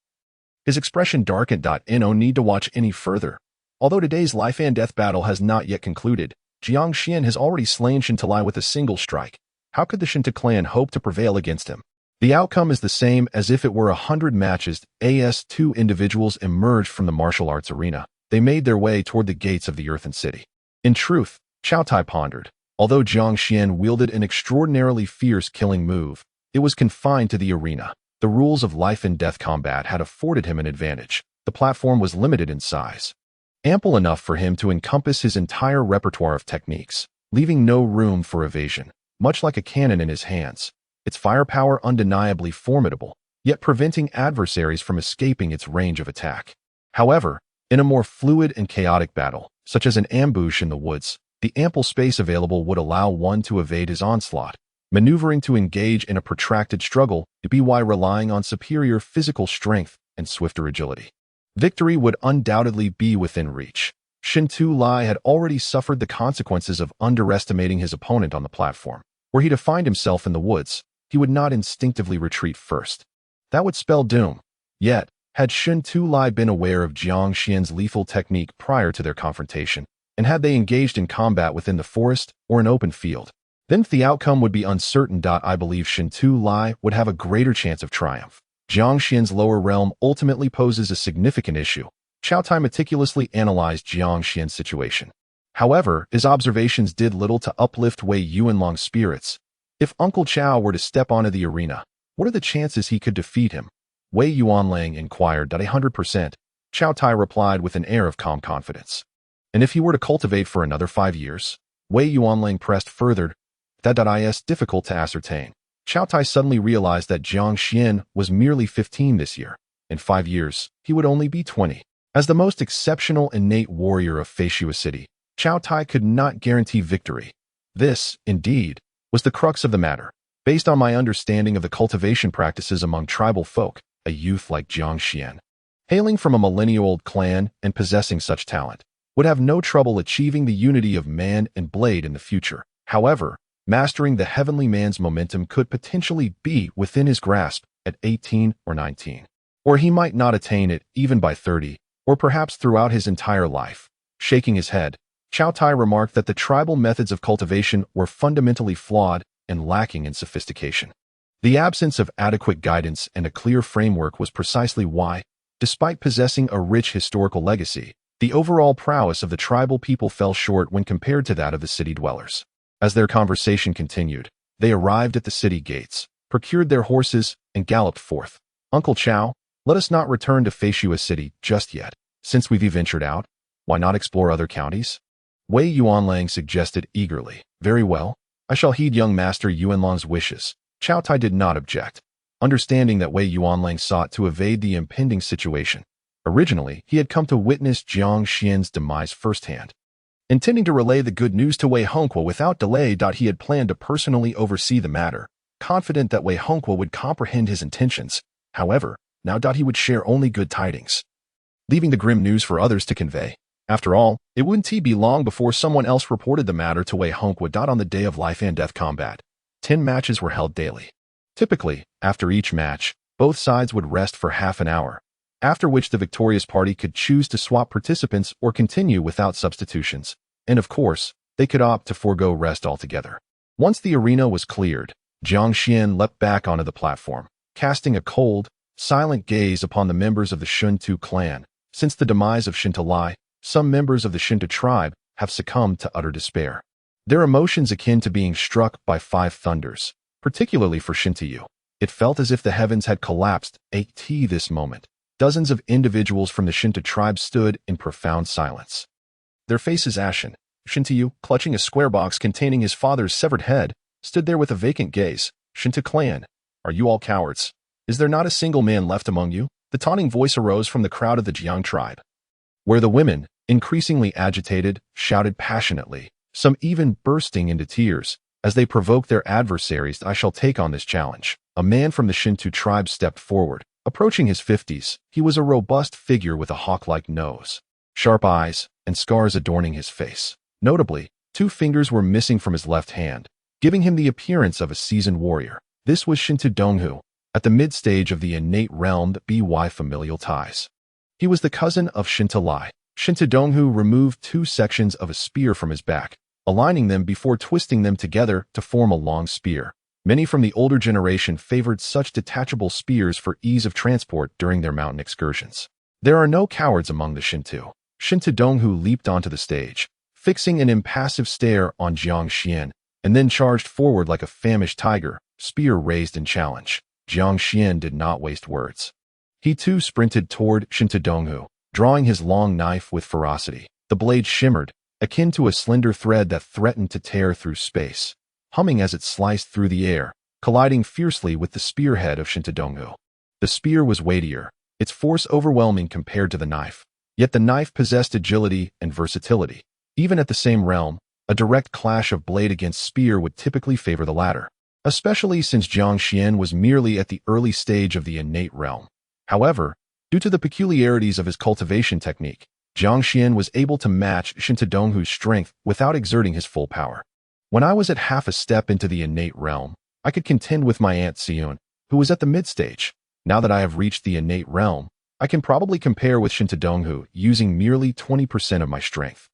His expression darkened. No need to watch any further. Although today's life-and-death battle has not yet concluded, Jiang Xuan has already slain Shentu with a single strike. How could the Shentu clan hope to prevail against him? The outcome is the same as if it were 100 matches as two individuals emerged from the martial arts arena. They made their way toward the gates of the Earthen City. In truth, Cao Tai pondered, although Jiang Xuan wielded an extraordinarily fierce killing move, it was confined to the arena. The rules of life and death combat had afforded him an advantage. The platform was limited in size, ample enough for him to encompass his entire repertoire of techniques, leaving no room for evasion. Much like a cannon in his hands, its firepower undeniably formidable, yet preventing adversaries from escaping its range of attack. However, in a more fluid and chaotic battle, such as an ambush in the woods, the ample space available would allow one to evade his onslaught, maneuvering to engage in a protracted struggle, by relying on superior physical strength and swifter agility. Victory would undoubtedly be within reach. Shentu Tribe had already suffered the consequences of underestimating his opponent on the platform. Were he to find himself in the woods, he would not instinctively retreat first. That would spell doom. Yet, had Shentu Tribe been aware of Jiang Xuan's lethal technique prior to their confrontation, and had they engaged in combat within the forest or an open field, then the outcome would be uncertain. I believe Shentu Tribe would have a greater chance of triumph. Jiang Xuan's lower realm ultimately poses a significant issue. Cao Tai meticulously analyzed Jiang Xuan's situation. However, his observations did little to uplift Wei Yuanlong's spirits. If Uncle Cao were to step onto the arena, what are the chances he could defeat him? Wei Yuanlang inquired. 100%, Cao Tai replied with an air of calm confidence. And if he were to cultivate for another 5 years? Wei Yuanlang pressed further. That is difficult to ascertain. Cao Tai suddenly realized that Jiang Xuan was merely 15 this year. In 5 years, he would only be 20. As the most exceptional innate warrior of Feign City, Cao Tai could not guarantee victory. This, indeed, was the crux of the matter. Based on my understanding of the cultivation practices among tribal folk, a youth like Jiang Xuan, hailing from a millennia-old clan and possessing such talent, would have no trouble achieving the unity of man and blade in the future. However, mastering the heavenly man's momentum could potentially be within his grasp at 18 or 19. Or he might not attain it even by 30, or perhaps throughout his entire life. Shaking his head, Cao Tai remarked that the tribal methods of cultivation were fundamentally flawed and lacking in sophistication. The absence of adequate guidance and a clear framework was precisely why, despite possessing a rich historical legacy, the overall prowess of the tribal people fell short when compared to that of the city dwellers. As their conversation continued, they arrived at the city gates, procured their horses, and galloped forth. Uncle Cao, let us not return to Feign City just yet. Since we've ventured out, why not explore other counties? Wei Yuanlang suggested eagerly. Very well, I shall heed young Master Yuanlong's wishes. Cao Tai did not object, understanding that Wei Yuanlang sought to evade the impending situation. Originally, he had come to witness Jiang Xuan's demise firsthand. Intending to relay the good news to Wei Hongqua without delay, he had planned to personally oversee the matter, confident that Wei Hongqua would comprehend his intentions. However, now he would share only good tidings, leaving the grim news for others to convey. After all, it wouldn't be long before someone else reported the matter to Wei Hongqua. On the day of life and death combat, 10 matches were held daily. Typically, after each match, both sides would rest for half an hour, after which the victorious party could choose to swap participants or continue without substitutions. And of course, they could opt to forego rest altogether. Once the arena was cleared, Jiang Xuan leapt back onto the platform, casting a cold, silent gaze upon the members of the Shentu Clan. Since the demise of Shentu Tribe, some members of the Shentu Tribe have succumbed to utter despair. Their emotions akin to being struck by 5 thunders, particularly for Shentu. It felt as if the heavens had collapsed at this moment. Dozens of individuals from the Shentu Tribe stood in profound silence, their faces ashen. Shentu, clutching a square box containing his father's severed head, stood there with a vacant gaze. Shentu Clan, are you all cowards? Is there not a single man left among you? The taunting voice arose from the crowd of the Jiang tribe, where the women, increasingly agitated, shouted passionately, some even bursting into tears, as they provoked their adversaries. I shall take on this challenge. A man from the Shentu tribe stepped forward. Approaching his 50s, he was a robust figure with a hawk-like nose, sharp eyes, and scars adorning his face. Notably, 2 fingers were missing from his left hand, giving him the appearance of a seasoned warrior. This was Shentu Donghu, at the mid-stage of the innate realm by familial ties. He was the cousin of Shentu Lai. Shentu Donghu removed 2 sections of a spear from his back, aligning them before twisting them together to form a long spear. Many from the older generation favored such detachable spears for ease of transport during their mountain excursions. There are no cowards among the Shentu. Shentu Donghu leaped onto the stage, fixing an impassive stare on Jiang Xuan, and then charged forward like a famished tiger, spear raised in challenge. Jiang Xuan did not waste words. He too sprinted toward Shentu Donghu, drawing his long knife with ferocity. The blade shimmered, akin to a slender thread that threatened to tear through space, humming as it sliced through the air, colliding fiercely with the spearhead of Shentu Donghu. The spear was weightier, its force overwhelming compared to the knife. Yet the knife possessed agility and versatility. Even at the same realm, a direct clash of blade against spear would typically favor the latter, especially since Jiang Xuan was merely at the early stage of the innate realm. However, due to the peculiarities of his cultivation technique, Jiang Xuan was able to match Shentu Donghu's strength without exerting his full power. When I was at half a step into the innate realm, I could contend with my Aunt Sion, who was at the mid-stage. Now that I have reached the innate realm, I can probably compare with Shentu Donghu using merely 20% of my strength.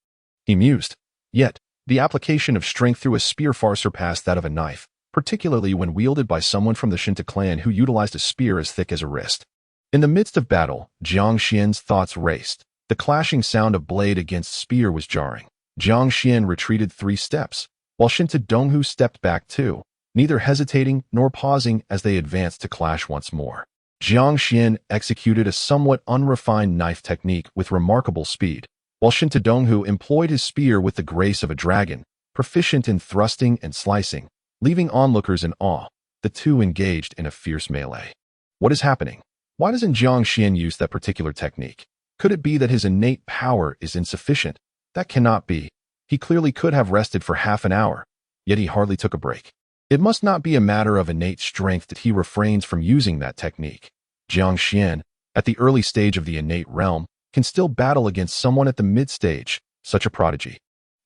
He mused. Yet, the application of strength through a spear far surpassed that of a knife, particularly when wielded by someone from the Shentu clan who utilized a spear as thick as a wrist. In the midst of battle, Jiang Xuan's thoughts raced. The clashing sound of blade against spear was jarring. Jiang Xuan retreated 3 steps, while Shentu Donghu stepped back 2, neither hesitating nor pausing as they advanced to clash once more. Jiang Xuan executed a somewhat unrefined knife technique with remarkable speed, while Shentu Donghu employed his spear with the grace of a dragon, proficient in thrusting and slicing, leaving onlookers in awe. The two engaged in a fierce melee. What is happening? Why doesn't Jiang Xuan use that particular technique? Could it be that his innate power is insufficient? That cannot be. He clearly could have rested for half an hour, yet he hardly took a break. It must not be a matter of innate strength that he refrains from using that technique. Jiang Xuan, at the early stage of the innate realm, can still battle against someone at the mid-stage, such a prodigy.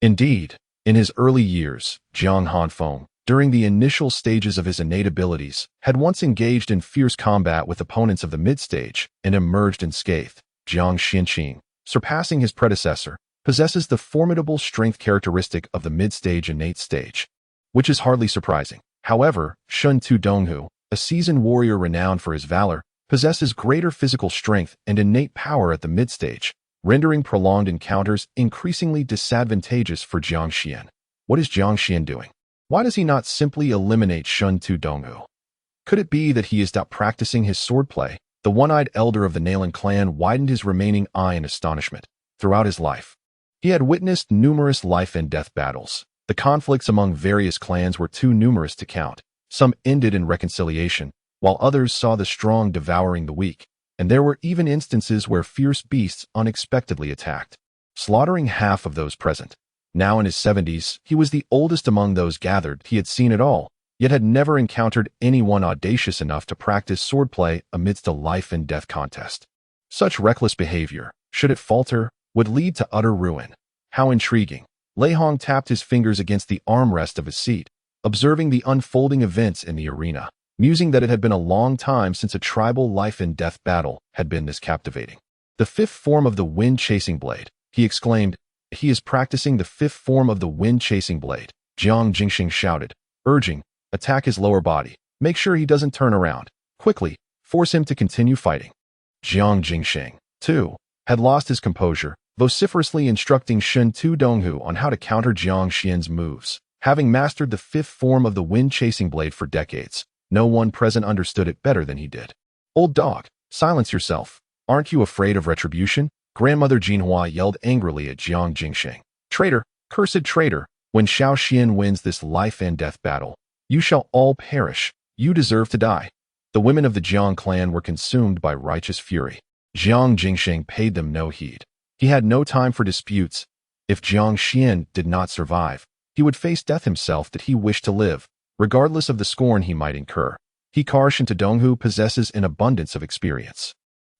Indeed, in his early years, Jiang Hanfeng, during the initial stages of his innate abilities, had once engaged in fierce combat with opponents of the mid-stage and emerged unscathed. Jiang Xinqing, surpassing his predecessor, possesses the formidable strength characteristic of the mid-stage innate stage, which is hardly surprising. However, Shentu Donghu, a seasoned warrior renowned for his valor, possesses greater physical strength and innate power at the mid-stage, rendering prolonged encounters increasingly disadvantageous for Jiang Xuan. What is Jiang Xuan doing? Why does he not simply eliminate Shentu Donghu? Could it be that he is not practicing his swordplay? The one-eyed elder of the Jiang clan widened his remaining eye in astonishment. Throughout his life, he had witnessed numerous life-and-death battles. The conflicts among various clans were too numerous to count. Some ended in reconciliation, while others saw the strong devouring the weak, and there were even instances where fierce beasts unexpectedly attacked, slaughtering half of those present. Now in his 70s, he was the oldest among those gathered. He had seen it all, yet had never encountered anyone audacious enough to practice swordplay amidst a life-and-death contest. Such reckless behavior, should it falter, would lead to utter ruin. How intriguing. Lei Hong tapped his fingers against the armrest of his seat, observing the unfolding events in the arena, musing that it had been a long time since a tribal life-and-death battle had been this captivating. The 5th form of the wind-chasing blade, he exclaimed. He is practicing the 5th form of the wind-chasing blade, Jiang Jingxing shouted, urging, attack his lower body. Make sure he doesn't turn around. Quickly, force him to continue fighting. Jiang Jingxing, too, had lost his composure, vociferously instructing Shentu Donghu on how to counter Jiang Xuan's moves. Having mastered the 5th form of the wind-chasing blade for decades, no one present understood it better than he did. Old dog, silence yourself. Aren't you afraid of retribution? Grandmother Jinhua yelled angrily at Jiang Jingxing. Traitor, cursed traitor, when Xiao Xian wins this life-and-death battle, you shall all perish. You deserve to die. The women of the Jiang clan were consumed by righteous fury. Jiang Jingxing paid them no heed. He had no time for disputes. If Jiang Xuan did not survive, he would face death himself that he wished to live, regardless of the scorn he might incur. Shentu Donghu possesses an abundance of experience.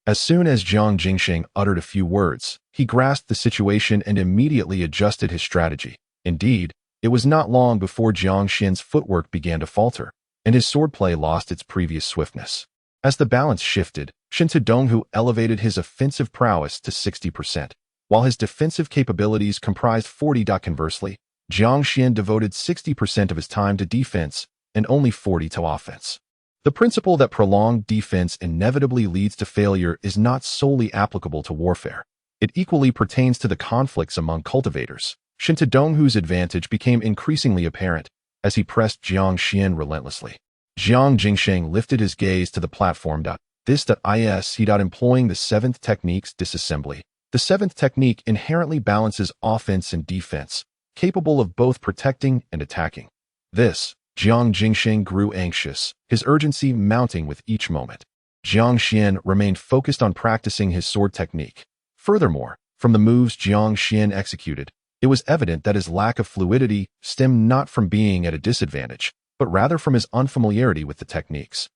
As soon as Jiang Jingxing uttered a few words, he grasped the situation and immediately adjusted his strategy. Indeed, it was not long before Jiang Xuan's footwork began to falter, and his swordplay lost its previous swiftness. As the balance shifted, Shentu Donghu elevated his offensive prowess to 60%, while his defensive capabilities comprised 40%. Conversely, Jiang Xuan devoted 60% of his time to defense, and only 40 to offense. The principle that prolonged defense inevitably leads to failure is not solely applicable to warfare. It equally pertains to the conflicts among cultivators. Shentu Donghu's advantage became increasingly apparent as he pressed Jiang Xuan relentlessly. Jiang Jingsheng lifted his gaze to the platform. He employing the seventh technique's disassembly. The seventh technique inherently balances offense and defense, capable of both protecting and attacking. Jiang Jingsheng grew anxious, his urgency mounting with each moment. Jiang Xuan remained focused on practicing his sword technique. Furthermore, from the moves Jiang Xuan executed, it was evident that his lack of fluidity stemmed not from being at a disadvantage, but rather from his unfamiliarity with the techniques.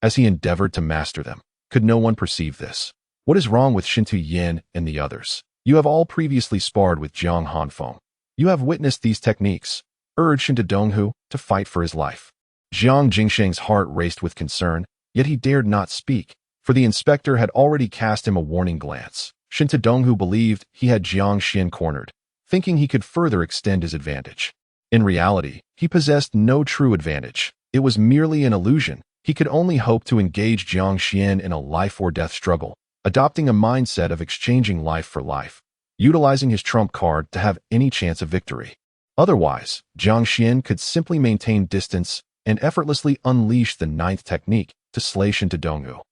As he endeavored to master them, could no one perceive this? What is wrong with Shentu Yin and the others? You have all previously sparred with Jiang Hanfeng. You have witnessed these techniques. Urged Shentu Donghu to fight for his life. Jiang Jingsheng's heart raced with concern, yet he dared not speak, for the inspector had already cast him a warning glance. Shentu Donghu believed he had Jiang Xuan cornered, thinking he could further extend his advantage. In reality, he possessed no true advantage. It was merely an illusion. He could only hope to engage Jiang Xuan in a life-or-death struggle, adopting a mindset of exchanging life for life, utilizing his trump card to have any chance of victory. Otherwise, Jiang Xuan could simply maintain distance and effortlessly unleash the ninth technique to slay Shentu Donghu.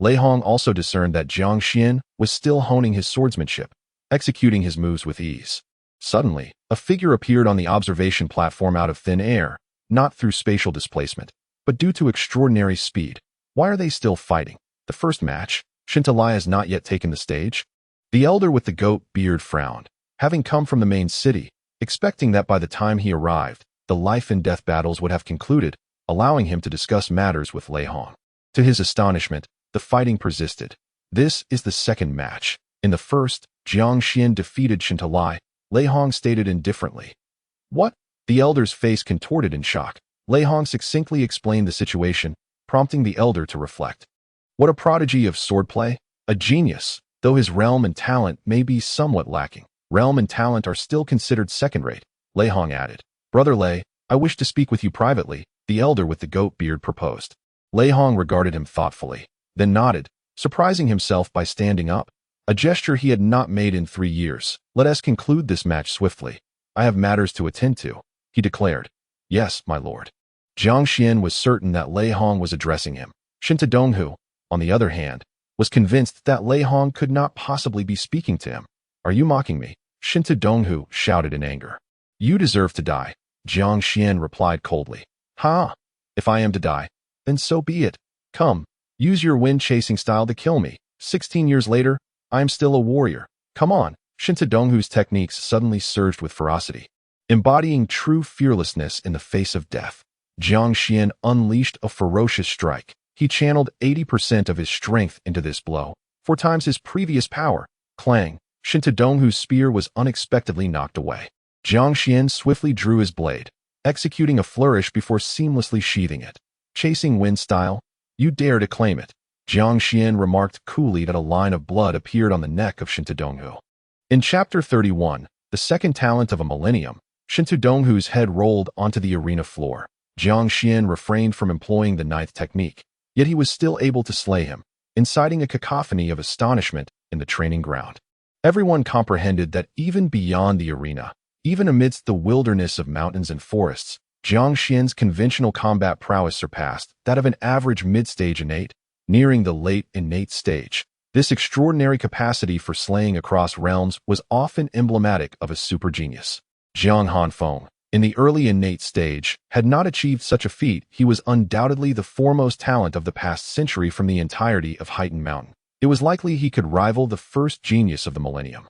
Lei Hong also discerned that Jiang Xuan was still honing his swordsmanship, executing his moves with ease. Suddenly, a figure appeared on the observation platform out of thin air, not through spatial displacement, but due to extraordinary speed. Why are they still fighting? The first match? Shentu Lai has not yet taken the stage? The elder with the goat beard frowned, having come from the main city, expecting that by the time he arrived, the life and death battles would have concluded, allowing him to discuss matters with Lei Hong. To his astonishment, the fighting persisted. This is the second match. In the first, Jiang Xuan defeated Shentu Lai. Lei Hong stated indifferently. What? The elder's face contorted in shock. Lei Hong succinctly explained the situation, prompting the elder to reflect. What a prodigy of swordplay! A genius, though his realm and talent may be somewhat lacking. Realm and talent are still considered second-rate, Lei Hong added. Brother Lei, I wish to speak with you privately, the elder with the goat beard proposed. Lei Hong regarded him thoughtfully, then nodded, surprising himself by standing up, a gesture he had not made in 3 years. Let us conclude this match swiftly. I have matters to attend to, he declared. Yes, my lord. Jiang Xuan was certain that Lei Hong was addressing him. Shentu Donghu, on the other hand, was convinced that Lei Hong could not possibly be speaking to him. Are you mocking me? Shentu Donghu shouted in anger. You deserve to die, Jiang Xuan replied coldly. Ha! If I am to die, then so be it. Come, use your wind-chasing style to kill me. 16 years later, I am still a warrior. Come on. Shentu Donghu's techniques suddenly surged with ferocity. Embodying true fearlessness in the face of death, Jiang Xuan unleashed a ferocious strike. He channeled 80% of his strength into this blow, 4 times his previous power. Clang! Shentu Donghu's spear was unexpectedly knocked away. Jiang Xuan swiftly drew his blade, executing a flourish before seamlessly sheathing it. Chasing wind style? You dare to claim it. Jiang Xuan remarked coolly that a line of blood appeared on the neck of Shentu Donghu. In Chapter 31, the second talent of a millennium, Shentu Donghu's head rolled onto the arena floor. Jiang Xuan refrained from employing the ninth technique, yet he was still able to slay him, inciting a cacophony of astonishment in the training ground. Everyone comprehended that even beyond the arena, even amidst the wilderness of mountains and forests, Jiang Xuan's conventional combat prowess surpassed that of an average mid-stage innate, nearing the late innate stage. This extraordinary capacity for slaying across realms was often emblematic of a super genius. Jiang Hanfeng, in the early innate stage, had not achieved such a feat. He was undoubtedly the foremost talent of the past century from the entirety of Heightened Mountain. It was likely he could rival the first genius of the millennium.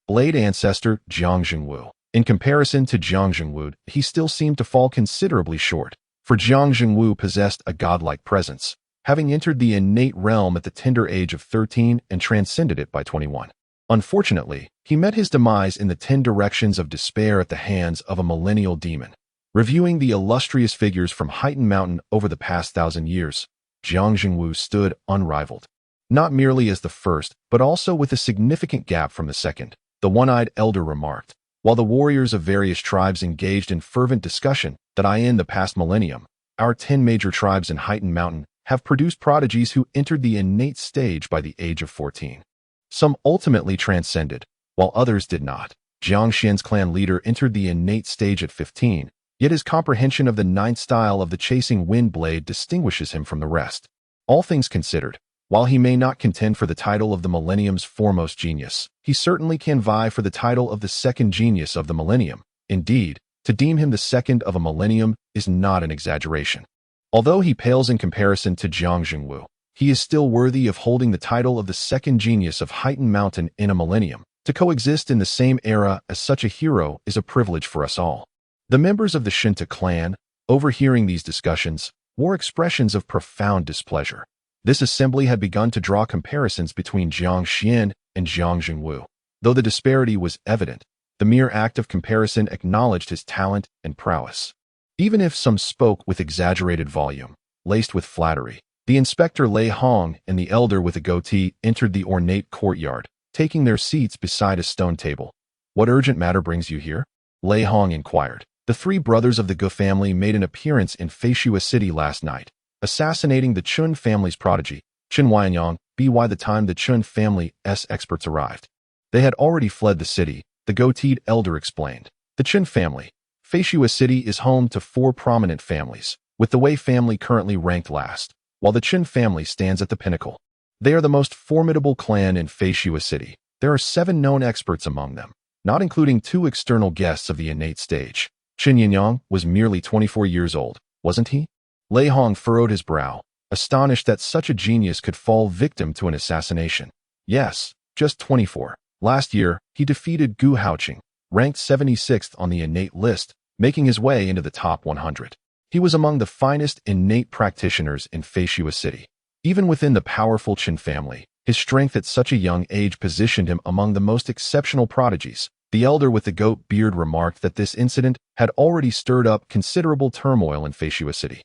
Blade ancestor Jiang Zhengwu. In comparison to Jiang Zhengwu, he still seemed to fall considerably short, for Jiang Zhengwu possessed a godlike presence, having entered the innate realm at the tender age of 13 and transcended it by 21. Unfortunately, he met his demise in the 10 directions of despair at the hands of a millennial demon. Reviewing the illustrious figures from Heightened Mountain over the past 1,000 years, Jiang Zhengwu stood unrivaled. Not merely as the first, but also with a significant gap from the second, the one-eyed elder remarked. While the warriors of various tribes engaged in fervent discussion that in the past millennium, Our 10 major tribes in Heightened Mountain have produced prodigies who entered the innate stage by the age of 14. Some ultimately transcended, while others did not. Jiang Xuan's clan leader entered the innate stage at 15, yet his comprehension of the ninth style of the chasing wind blade distinguishes him from the rest. All things considered, while he may not contend for the title of the millennium's foremost genius, he certainly can vie for the title of the second genius of the millennium. Indeed, to deem him the second of a millennium is not an exaggeration. Although he pales in comparison to Jiang Zhengwu, he is still worthy of holding the title of the second genius of Heightened Mountain in a millennium. To coexist in the same era as such a hero is a privilege for us all. The members of the Shentu clan, overhearing these discussions, wore expressions of profound displeasure. This assembly had begun to draw comparisons between Jiang Xuan and Jiang Zhengwu. Though the disparity was evident, the mere act of comparison acknowledged his talent and prowess. Even if some spoke with exaggerated volume, laced with flattery, the inspector Lei Hong and the elder with a goatee entered the ornate courtyard, taking their seats beside a stone table. "What urgent matter brings you here?" Lei Hong inquired. The three brothers of the Gu family made an appearance in Feishua City last night, assassinating the Chun family's prodigy, Chen Wanyang, by the time the Chun family's experts arrived. They had already fled the city, the goateed elder explained. The Chen family, Feishua City is home to 4 prominent families, with the Wei family currently ranked last, while the Chen family stands at the pinnacle. They are the most formidable clan in Feishua City. There are 7 known experts among them, not including 2 external guests of the innate stage. Chen Yinyang was merely 24 years old, wasn't he? Lei Hong furrowed his brow, astonished that such a genius could fall victim to an assassination. Yes, just 24. Last year, he defeated Gu Haoqing, ranked 76th on the innate list, making his way into the top 100. He was among the finest innate practitioners in Feishua City. Even within the powerful Chen family, his strength at such a young age positioned him among the most exceptional prodigies. The elder with the goat beard remarked that this incident had already stirred up considerable turmoil in Feishua City,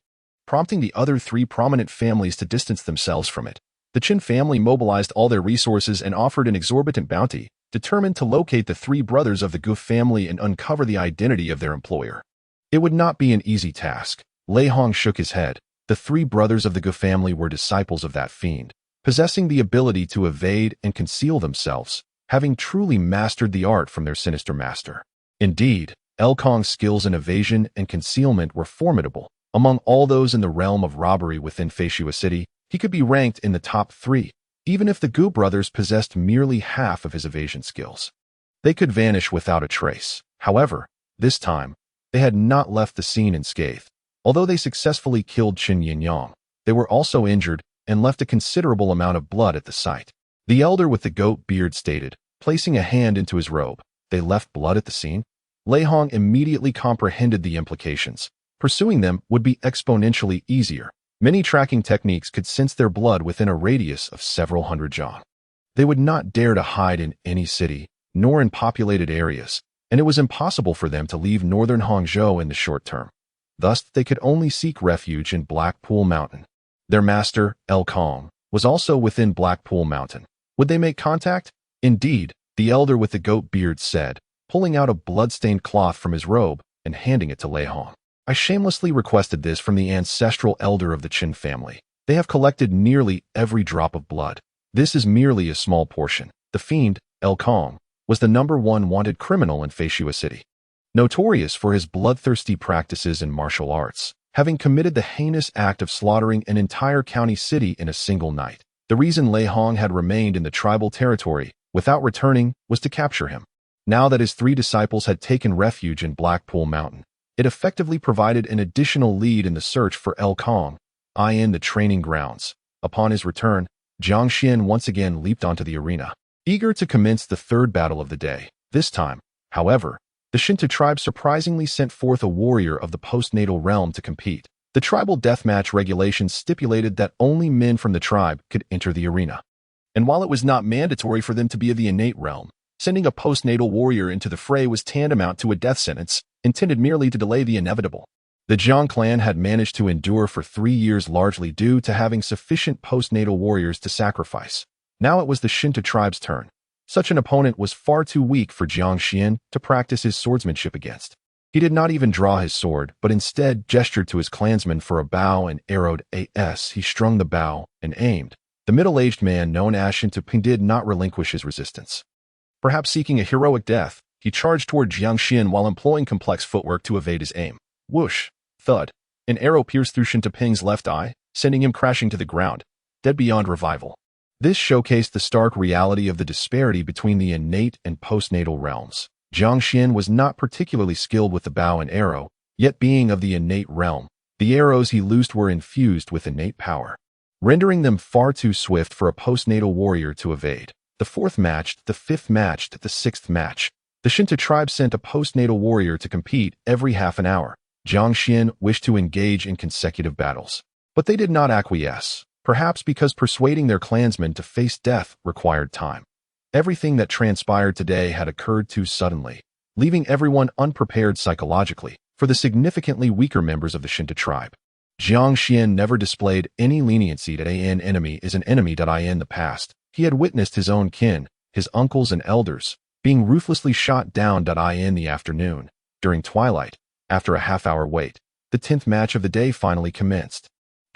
prompting the other 3 prominent families to distance themselves from it. The Chen family mobilized all their resources and offered an exorbitant bounty, determined to locate the 3 brothers of the Gu family and uncover the identity of their employer. It would not be an easy task. Lei Hong shook his head. The 3 brothers of the Gu family were disciples of that fiend, possessing the ability to evade and conceal themselves, having truly mastered the art from their sinister master. Indeed, El Kong's skills in evasion and concealment were formidable. Among all those in the realm of robbery within Feishua City, he could be ranked in the top 3, even if the Gu brothers possessed merely half of his evasion skills. They could vanish without a trace. However, this time, they had not left the scene unscathed. Although they successfully killed Chen Yinyang, they were also injured and left a considerable amount of blood at the site. The elder with the goat beard stated, placing a hand into his robe. They left blood at the scene? Lei Hong immediately comprehended the implications. Pursuing them would be exponentially easier. Many tracking techniques could sense their blood within a radius of several hundred zhang. They would not dare to hide in any city, nor in populated areas, and it was impossible for them to leave northern Hangzhou in the short term. Thus, they could only seek refuge in Blackpool Mountain. Their master, El Kong, was also within Blackpool Mountain. Would they make contact? Indeed, the elder with the goat beard said, pulling out a blood-stained cloth from his robe and handing it to Lei Hong. I shamelessly requested this from the ancestral elder of the Chen family. They have collected nearly every drop of blood. This is merely a small portion. The fiend, El Kong, was the #1 wanted criminal in Feishua City, notorious for his bloodthirsty practices in martial arts, having committed the heinous act of slaughtering an entire county city in a single night. The reason Lei Hong had remained in the tribal territory without returning was to capture him. Now that his 3 disciples had taken refuge in Blackpool Mountain, it effectively provided an additional lead in the search for El Kong, in the training grounds. Upon his return, Jiang Xuan once again leaped onto the arena, eager to commence the 3rd battle of the day. This time, however, the Shentu tribe surprisingly sent forth a warrior of the postnatal realm to compete. The tribal deathmatch regulations stipulated that only men from the tribe could enter the arena. And while it was not mandatory for them to be of the innate realm, sending a postnatal warrior into the fray was tantamount to a death sentence, intended merely to delay the inevitable. The Jiang Clan had managed to endure for 3 years largely due to having sufficient postnatal warriors to sacrifice. Now it was the Shentu tribe's turn. Such an opponent was far too weak for Jiang Xuan to practice his swordsmanship against. He did not even draw his sword, but instead gestured to his clansmen for a bow and arrowed as he strung the bow and aimed. The middle-aged man known as Shentu Tribe did not relinquish his resistance. Perhaps seeking a heroic death, he charged toward Jiang Xuan while employing complex footwork to evade his aim. Whoosh! Thud! An arrow pierced through Shentu Tribe's left eye, sending him crashing to the ground, dead beyond revival. This showcased the stark reality of the disparity between the innate and postnatal realms. Jiang Xuan was not particularly skilled with the bow and arrow, yet being of the innate realm, the arrows he loosed were infused with innate power, rendering them far too swift for a postnatal warrior to evade. The fourth matched, the fifth matched, the sixth match. The Shentu Tribe sent a postnatal warrior to compete every half an hour. Jiang Xuan wished to engage in consecutive battles, but they did not acquiesce, perhaps because persuading their clansmen to face death required time. Everything that transpired today had occurred too suddenly, leaving everyone unprepared psychologically for the significantly weaker members of the Shentu Tribe. Jiang Xuan never displayed any leniency to an enemy is an enemy. In the past, he had witnessed his own kin, his uncles and elders, being ruthlessly shot down. In the afternoon, during twilight, after a half-hour wait, the 10th match of the day finally commenced.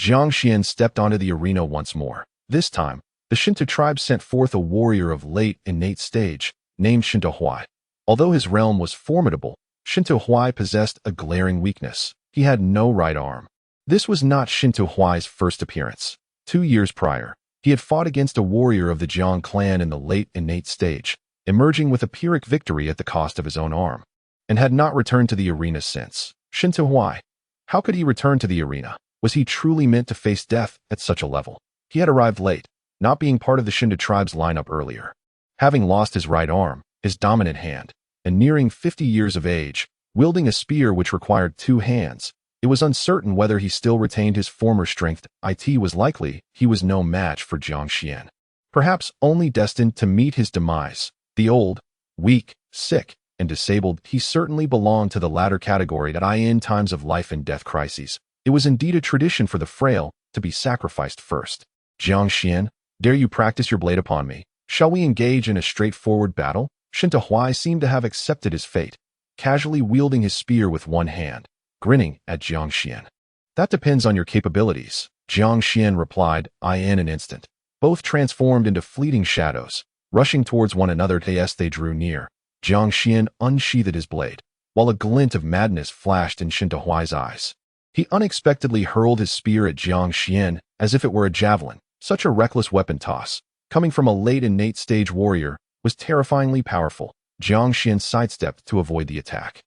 Jiang Xuan stepped onto the arena once more. This time, the Shentu Tribe sent forth a warrior of late innate stage, named Shentu Tribe. Although his realm was formidable, Shentu Tribe possessed a glaring weakness. He had no right arm. This was not Shentu Tribe's first appearance. 2 years prior, he had fought against a warrior of the Jiang Clan in the late innate stage, emerging with a Pyrrhic victory at the cost of his own arm, and had not returned to the arena since. Shentu Tribe. How could he return to the arena? Was he truly meant to face death at such a level? He had arrived late, not being part of the Shentu Tribe's lineup earlier. Having lost his right arm, his dominant hand, and nearing 50 years of age, wielding a spear which required 2 hands, it was uncertain whether he still retained his former strength. It was likely he was no match for Jiang Xuan. Perhaps only destined to meet his demise. The old, weak, sick, and disabled, he certainly belonged to the latter category. In times of life and death crises, it was indeed a tradition for the frail to be sacrificed first. Jiang Xuan, dare you practice your blade upon me? Shall we engage in a straightforward battle? Shentu Tribe seemed to have accepted his fate, casually wielding his spear with one hand, grinning at Jiang Xuan. That depends on your capabilities, Jiang Xuan replied. In an instant, both transformed into fleeting shadows, rushing towards one another. As they drew near, Jiang Xuan unsheathed his blade, while a glint of madness flashed in Shentu Tribe's eyes. He unexpectedly hurled his spear at Jiang Xuan as if it were a javelin. Such a reckless weapon toss, coming from a late innate stage warrior, was terrifyingly powerful. Jiang Xuan sidestepped to avoid the attack.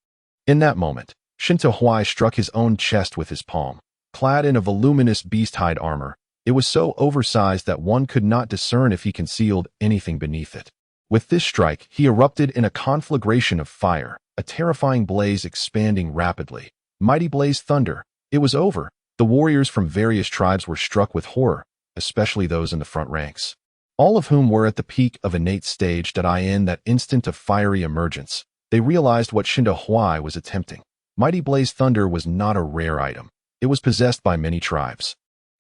In that moment, Shentu Tribe struck his own chest with his palm. Clad in a voluminous beast-hide armor, it was so oversized that one could not discern if he concealed anything beneath it. With this strike, he erupted in a conflagration of fire, a terrifying blaze expanding rapidly. Mighty blaze thunder. It was over. The warriors from various tribes were struck with horror, especially those in the front ranks, all of whom were at the peak of innate stage. In that instant of fiery emergence, they realized what Shentu Tribe was attempting. Mighty blaze thunder was not a rare item. It was possessed by many tribes,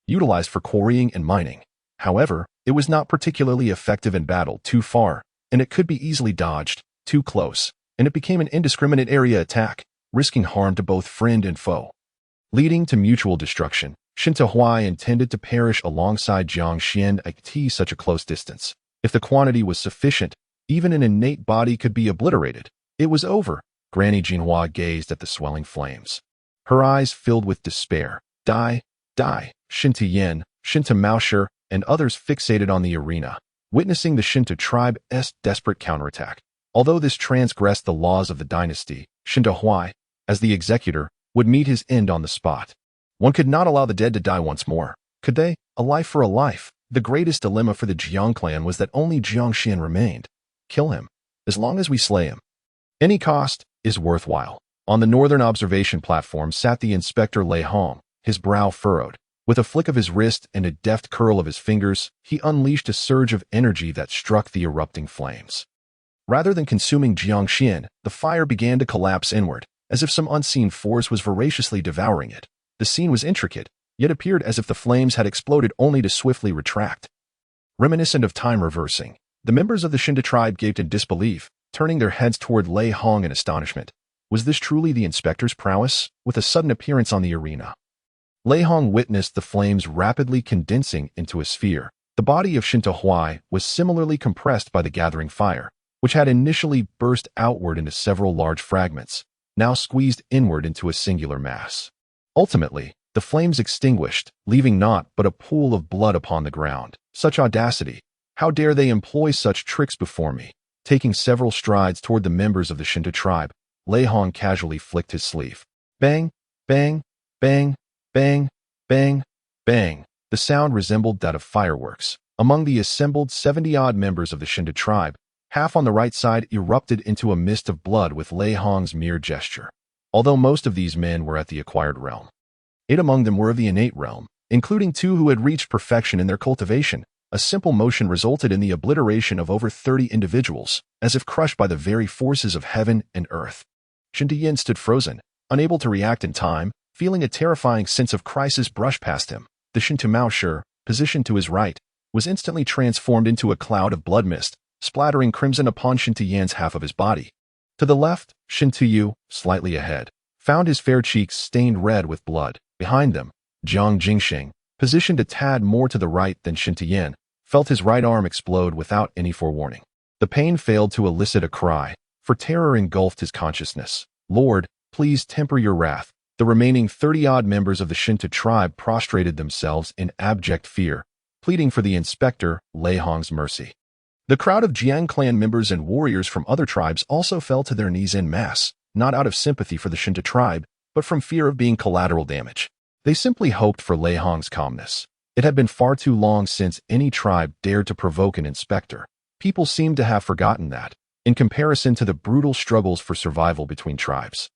utilized for quarrying and mining. However, it was not particularly effective in battle. Too far, and it could be easily dodged. Too close, and it became an indiscriminate area attack, risking harm to both friend and foe, leading to mutual destruction. Shentu Tribe intended to perish alongside Jiang Xuan at such a close distance. If the quantity was sufficient, even an innate body could be obliterated. It was over. Granny Jinhua gazed at the swelling flames, her eyes filled with despair. Die, die. Shentu Yen, Shentu Maosher, and others fixated on the arena, witnessing the Shentu Tribe's desperate counterattack. Although this transgressed the laws of the dynasty, Shentu Tribe, as the executor, would meet his end on the spot. One could not allow the dead to die once more, could they? A life for a life. The greatest dilemma for the Jiang Clan was that only Jiang Xuan remained. Kill him, as long as we slay him. Any cost is worthwhile. On the northern observation platform sat the Inspector Lei Hong, his brow furrowed. With a flick of his wrist and a deft curl of his fingers, he unleashed a surge of energy that struck the erupting flames. Rather than consuming Jiang Xuan, the fire began to collapse inward, as if some unseen force was voraciously devouring it. The scene was intricate, yet appeared as if the flames had exploded only to swiftly retract. Reminiscent of time reversing, the members of the Shentu Tribe gaped in disbelief, turning their heads toward Lei Hong in astonishment. Was this truly the inspector's prowess? With a sudden appearance on the arena, Lei Hong witnessed the flames rapidly condensing into a sphere. The body of Shentu Huai was similarly compressed by the gathering fire, which had initially burst outward into several large fragments, now squeezed inward into a singular mass. Ultimately, the flames extinguished, leaving naught but a pool of blood upon the ground. Such audacity! How dare they employ such tricks before me? Taking several strides toward the members of the Shentu tribe, Lei Hong casually flicked his sleeve. Bang! Bang! Bang! Bang! Bang! Bang! The sound resembled that of fireworks. Among the assembled 70-odd members of the Shentu tribe, half on the right side erupted into a mist of blood with Lei Hong's mere gesture. Although most of these men were at the acquired realm, 8 among them were of the innate realm, including 2 who had reached perfection in their cultivation. A simple motion resulted in the obliteration of over 30 individuals, as if crushed by the very forces of heaven and earth. Shentu Yin stood frozen, unable to react in time, feeling a terrifying sense of crisis brush past him. The Shentu Mao Shi, positioned to his right, was instantly transformed into a cloud of blood mist, splattering crimson upon Shentu Yan's half of his body. To the left, Shentu Yu, slightly ahead, found his fair cheeks stained red with blood. Behind them, Jiang Jingsheng, positioned a tad more to the right than Shentu Yan, felt his right arm explode without any forewarning. The pain failed to elicit a cry, for terror engulfed his consciousness. Lord, please temper your wrath. The remaining 30-odd members of the Shentu tribe prostrated themselves in abject fear, pleading for the inspector, Lei Hong's mercy. The crowd of Jiang Clan members and warriors from other tribes also fell to their knees en masse, not out of sympathy for the Shentu tribe, but from fear of being collateral damage. They simply hoped for Lei Hong's calmness. It had been far too long since any tribe dared to provoke an inspector. People seemed to have forgotten that, in comparison to the brutal struggles for survival between tribes.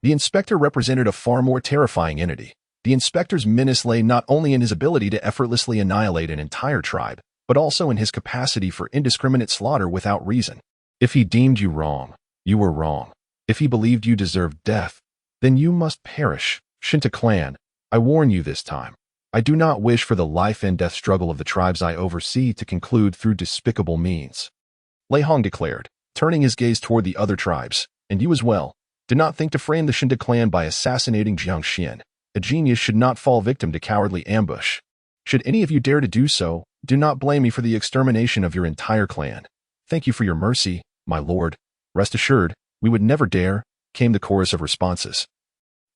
The inspector represented a far more terrifying entity. The inspector's menace lay not only in his ability to effortlessly annihilate an entire tribe, but also in his capacity for indiscriminate slaughter without reason. If he deemed you wrong, you were wrong. If he believed you deserved death, then you must perish. Shentu Clan, I warn you this time. I do not wish for the life and death struggle of the tribes I oversee to conclude through despicable means. Lei Hong declared, turning his gaze toward the other tribes. And you as well. Do not think to frame the Shentu Clan by assassinating Jiang Xuan. A genius should not fall victim to cowardly ambush. Should any of you dare to do so, do not blame me for the extermination of your entire clan. Thank you for your mercy, my lord. Rest assured, we would never dare, came the chorus of responses.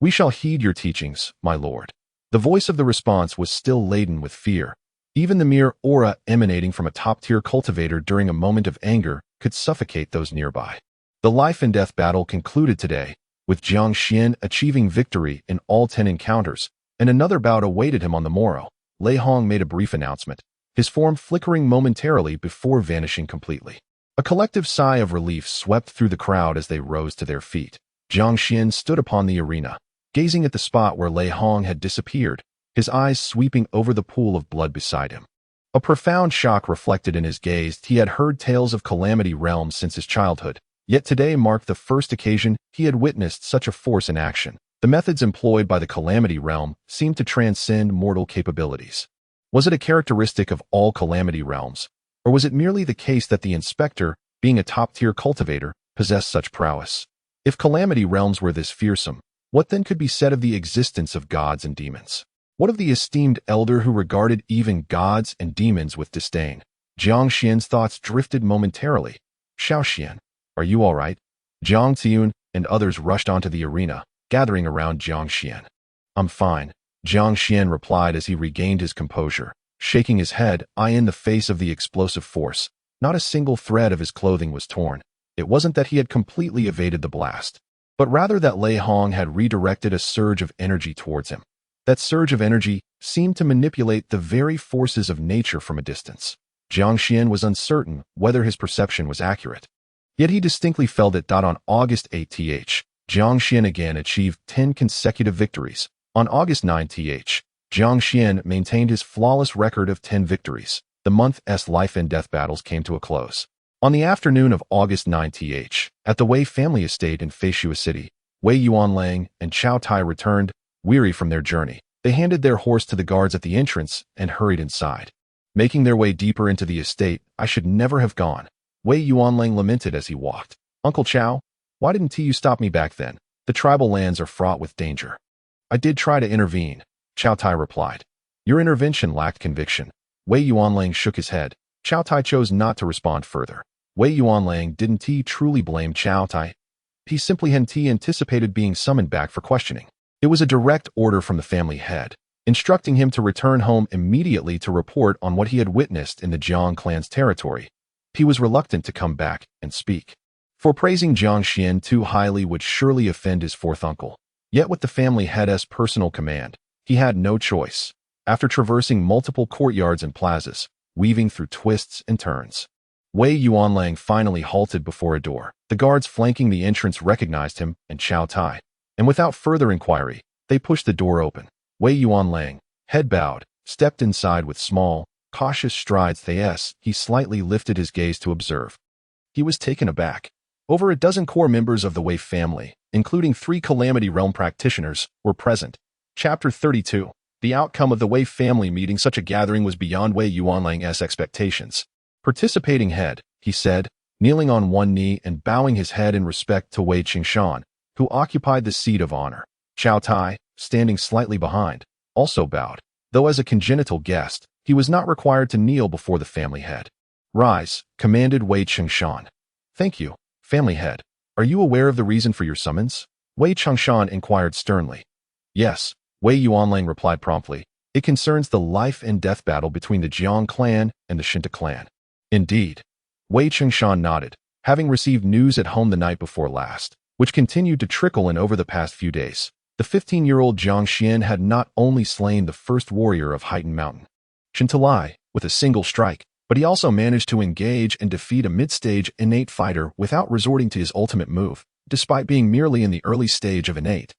We shall heed your teachings, my lord. The voice of the response was still laden with fear. Even the mere aura emanating from a top-tier cultivator during a moment of anger could suffocate those nearby. The life and death battle concluded today, with Jiang Xuan achieving victory in all 10 encounters, and another bout awaited him on the morrow. Lei Hong made a brief announcement, his form flickering momentarily before vanishing completely. A collective sigh of relief swept through the crowd as they rose to their feet. Jiang Xuan stood upon the arena, gazing at the spot where Lei Hong had disappeared, his eyes sweeping over the pool of blood beside him. A profound shock reflected in his gaze. He had heard tales of Calamity realms since his childhood, yet today marked the first occasion he had witnessed such a force in action. The methods employed by the Calamity realm seemed to transcend mortal capabilities. Was it a characteristic of all Calamity realms, or was it merely the case that the inspector, being a top-tier cultivator, possessed such prowess? If Calamity realms were this fearsome, what then could be said of the existence of gods and demons? What of the esteemed elder who regarded even gods and demons with disdain? Jiang Xuan's thoughts drifted momentarily. Xiaoxian, are you all right? Jiang Ziyun and others rushed onto the arena, gathering around Jiang Xuan. I'm fine, Jiang Xuan replied as he regained his composure, shaking his head, eye in the face of the explosive force. Not a single thread of his clothing was torn. It wasn't that he had completely evaded the blast, but rather that Lei Hong had redirected a surge of energy towards him. That surge of energy seemed to manipulate the very forces of nature from a distance. Jiang Xuan was uncertain whether his perception was accurate. Yet he distinctly felt it. On August 8th, Jiang Xuan again achieved 10 consecutive victories. On August 9th, Jiang Xuan maintained his flawless record of 10 victories. The month's life and death battles came to a close. On the afternoon of August 9th, at the Wei family estate in Feishua City, Wei Yuanlang and Chao Tai returned, weary from their journey. They handed their horse to the guards at the entrance and hurried inside. Making their way deeper into the estate, I should never have gone, Wei Yuanlang lamented as he walked. Uncle Chao, Why didn't you stop me back then? The tribal lands are fraught with danger. I did try to intervene, Cao Tai replied. Your intervention lacked conviction. Wei Yuanlang shook his head. Cao Tai chose not to respond further. Wei Yuanlang didn't truly blame Cao Tai. He simply hadn't anticipated being summoned back for questioning. It was a direct order from the family head, instructing him to return home immediately to report on what he had witnessed in the Jiang Clan's territory. He was reluctant to come back and speak, for praising Jiang Xuan too highly would surely offend his fourth uncle. Yet with the family head's personal command, he had no choice. After traversing multiple courtyards and plazas, weaving through twists and turns, Wei Yuanlang finally halted before a door. The guards flanking the entrance recognized him and Cao Tai, and without further inquiry, they pushed the door open. Wei Yuanlang, head bowed, stepped inside with small, cautious strides. He slightly lifted his gaze to observe. He was taken aback. Over a dozen core members of the Wei family, including 3 Calamity Realm practitioners, were present. Chapter 32. The outcome of the Wei family meeting. Such a gathering was beyond Wei Yuanlang's expectations. Participating head, he said, kneeling on one knee and bowing his head in respect to Wei Qingshan, who occupied the seat of honor. Cao Tai, standing slightly behind, also bowed, though as a congenital guest, he was not required to kneel before the family head. Rise, commanded Wei Qingshan. Thank you, family head. Are you aware of the reason for your summons? Wei Qingshan inquired sternly. Yes, Wei Yuanlang replied promptly. It concerns the life and death battle between the Jiang Clan and the Shentu Clan. Indeed. Wei Qingshan nodded, having received news at home the night before last, which continued to trickle in over the past few days. The 15-year-old Jiang Xuan had not only slain the first warrior of Heightened Mountain, Shentu Lai, with a single strike, but he also managed to engage and defeat a mid-stage innate fighter without resorting to his ultimate move, despite being merely in the early stage of innate.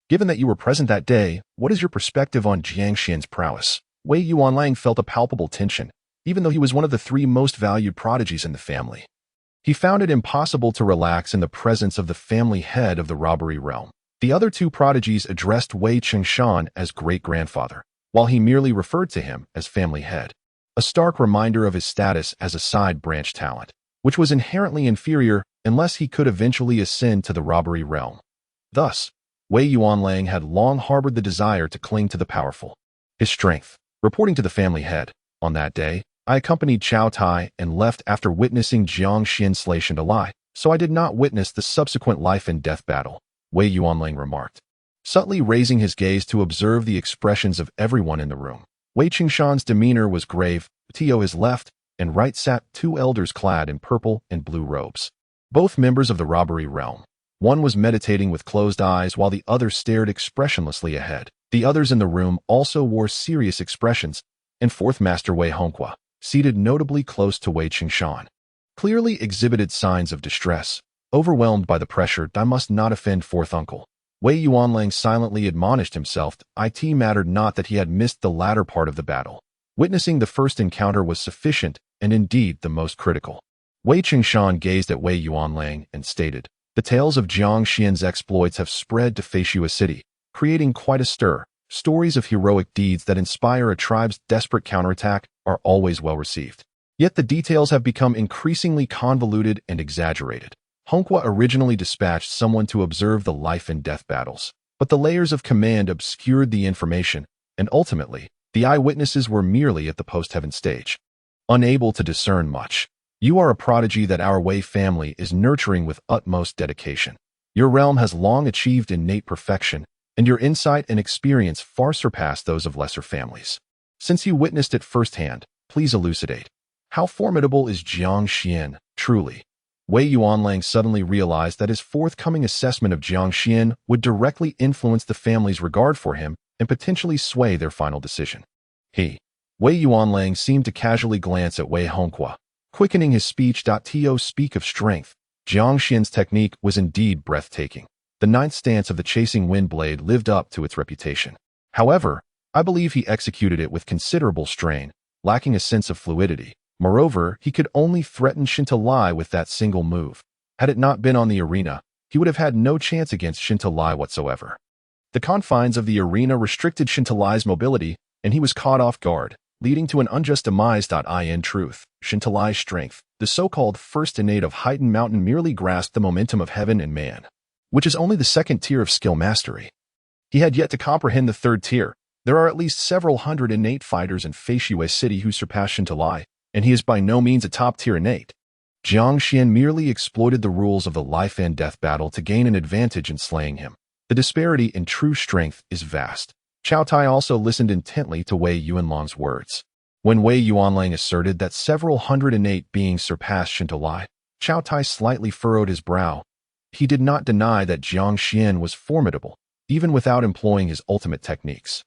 Given that you were present that day, what is your perspective on Jiang Xuan's prowess? Wei Yuanlang felt a palpable tension, even though he was one of the 3 most valued prodigies in the family. He found it impossible to relax in the presence of the family head of the robbery realm. The other 2 prodigies addressed Wei Qingshan as great-grandfather, while he merely referred to him as family head, a stark reminder of his status as a side-branch talent, which was inherently inferior unless he could eventually ascend to the robbery realm. Thus, Wei Yuanlang had long harbored the desire to cling to the powerful. His strength. Reporting to the family head, on that day, I accompanied Cao Tai and left after witnessing Jiang Xuan slay Shentu Lai, so I did not witness the subsequent life and death battle, Wei Yuanlang remarked, subtly raising his gaze to observe the expressions of everyone in the room. Wei Qingshan's demeanor was grave. To his left and right sat 2 elders clad in purple and blue robes, both members of the robbery realm. One was meditating with closed eyes while the other stared expressionlessly ahead. The others in the room also wore serious expressions, and fourth master Wei Hongqua, seated notably close to Wei Qingshan, clearly exhibited signs of distress, overwhelmed by the pressure. I must not offend fourth uncle. Wei Yuanlang silently admonished himself. It mattered not that he had missed the latter part of the battle. Witnessing the first encounter was sufficient, and indeed the most critical. Wei Qingshan gazed at Wei Yuanlang and stated, the tales of Jiang Xuan's exploits have spread to Feishua City, creating quite a stir. Stories of heroic deeds that inspire a tribe's desperate counterattack are always well received. Yet the details have become increasingly convoluted and exaggerated. Hongqua originally dispatched someone to observe the life and death battles, but the layers of command obscured the information, and ultimately, the eyewitnesses were merely at the post-heaven stage, unable to discern much. You are a prodigy that our Wei family is nurturing with utmost dedication. Your realm has long achieved innate perfection, and your insight and experience far surpass those of lesser families. Since you witnessed it firsthand, please elucidate. How formidable is Jiang Xuan, truly? Wei Yuanlang suddenly realized that his forthcoming assessment of Jiang Xuan would directly influence the family's regard for him and potentially sway their final decision. Wei Yuanlang seemed to casually glance at Wei Hongqua, quickening his speech. To speak of strength, Jiang Xuan's technique was indeed breathtaking. The 9th stance of the chasing wind blade lived up to its reputation. However, I believe he executed it with considerable strain, lacking a sense of fluidity. Moreover, he could only threaten Shentu Lai with that single move. Had it not been on the arena, he would have had no chance against Shentu Lai whatsoever. The confines of the arena restricted Shentu Lai's mobility, and he was caught off guard. leading to an unjust demise. In truth, Shentu Tribe's strength, the so-called first innate of heightened mountain, merely grasped the momentum of heaven and man, which is only the second tier of skill mastery. He had yet to comprehend the third tier. There are at least several hundred innate fighters in Feign City who surpass Shentu Tribe, and he is by no means a top-tier innate. Jiang Xuan merely exploited the rules of the life and death battle to gain an advantage in slaying him. The disparity in true strength is vast. Cao Tai also listened intently to Wei Yuanlang's words. When Wei Yuanlang asserted that several hundred innate beings surpassed Shentu Tribe, Cao Tai slightly furrowed his brow. He did not deny that Jiang Xuan was formidable, even without employing his ultimate techniques.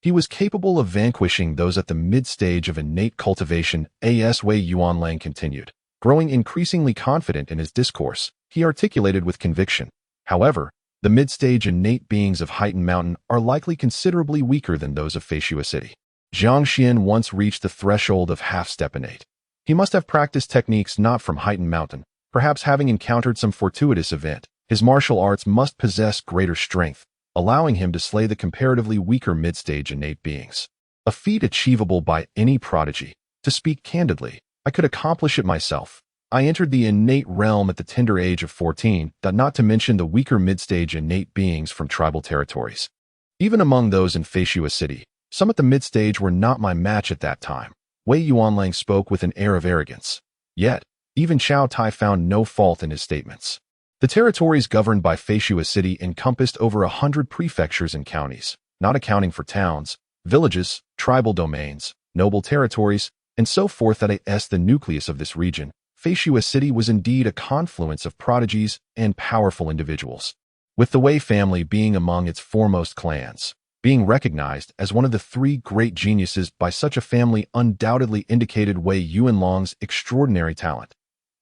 He was capable of vanquishing those at the mid-stage of innate cultivation. As Wei Yuanlang continued, growing increasingly confident in his discourse, he articulated with conviction. However, the mid-stage innate beings of heightened mountain are likely considerably weaker than those of Feign City. Jiang Xuan once reached the threshold of half-step innate. He must have practiced techniques not from heightened mountain, perhaps having encountered some fortuitous event. His martial arts must possess greater strength, allowing him to slay the comparatively weaker mid-stage innate beings. A feat achievable by any prodigy. To speak candidly, I could accomplish it myself. I entered the innate realm at the tender age of 14, not to mention the weaker mid-stage innate beings from tribal territories. Even among those in Feign City, some at the mid-stage were not my match at that time. Wei Yuanlang spoke with an air of arrogance. Yet, even Cao Tai found no fault in his statements. The territories governed by Feign City encompassed over 100 prefectures and counties, not accounting for towns, villages, tribal domains, noble territories, and so forth. As the nucleus of this region, Feign City was indeed a confluence of prodigies and powerful individuals, with the Wei family being among its foremost clans. Being recognized as one of the three great geniuses by such a family undoubtedly indicated Wei Yuanlang's extraordinary talent.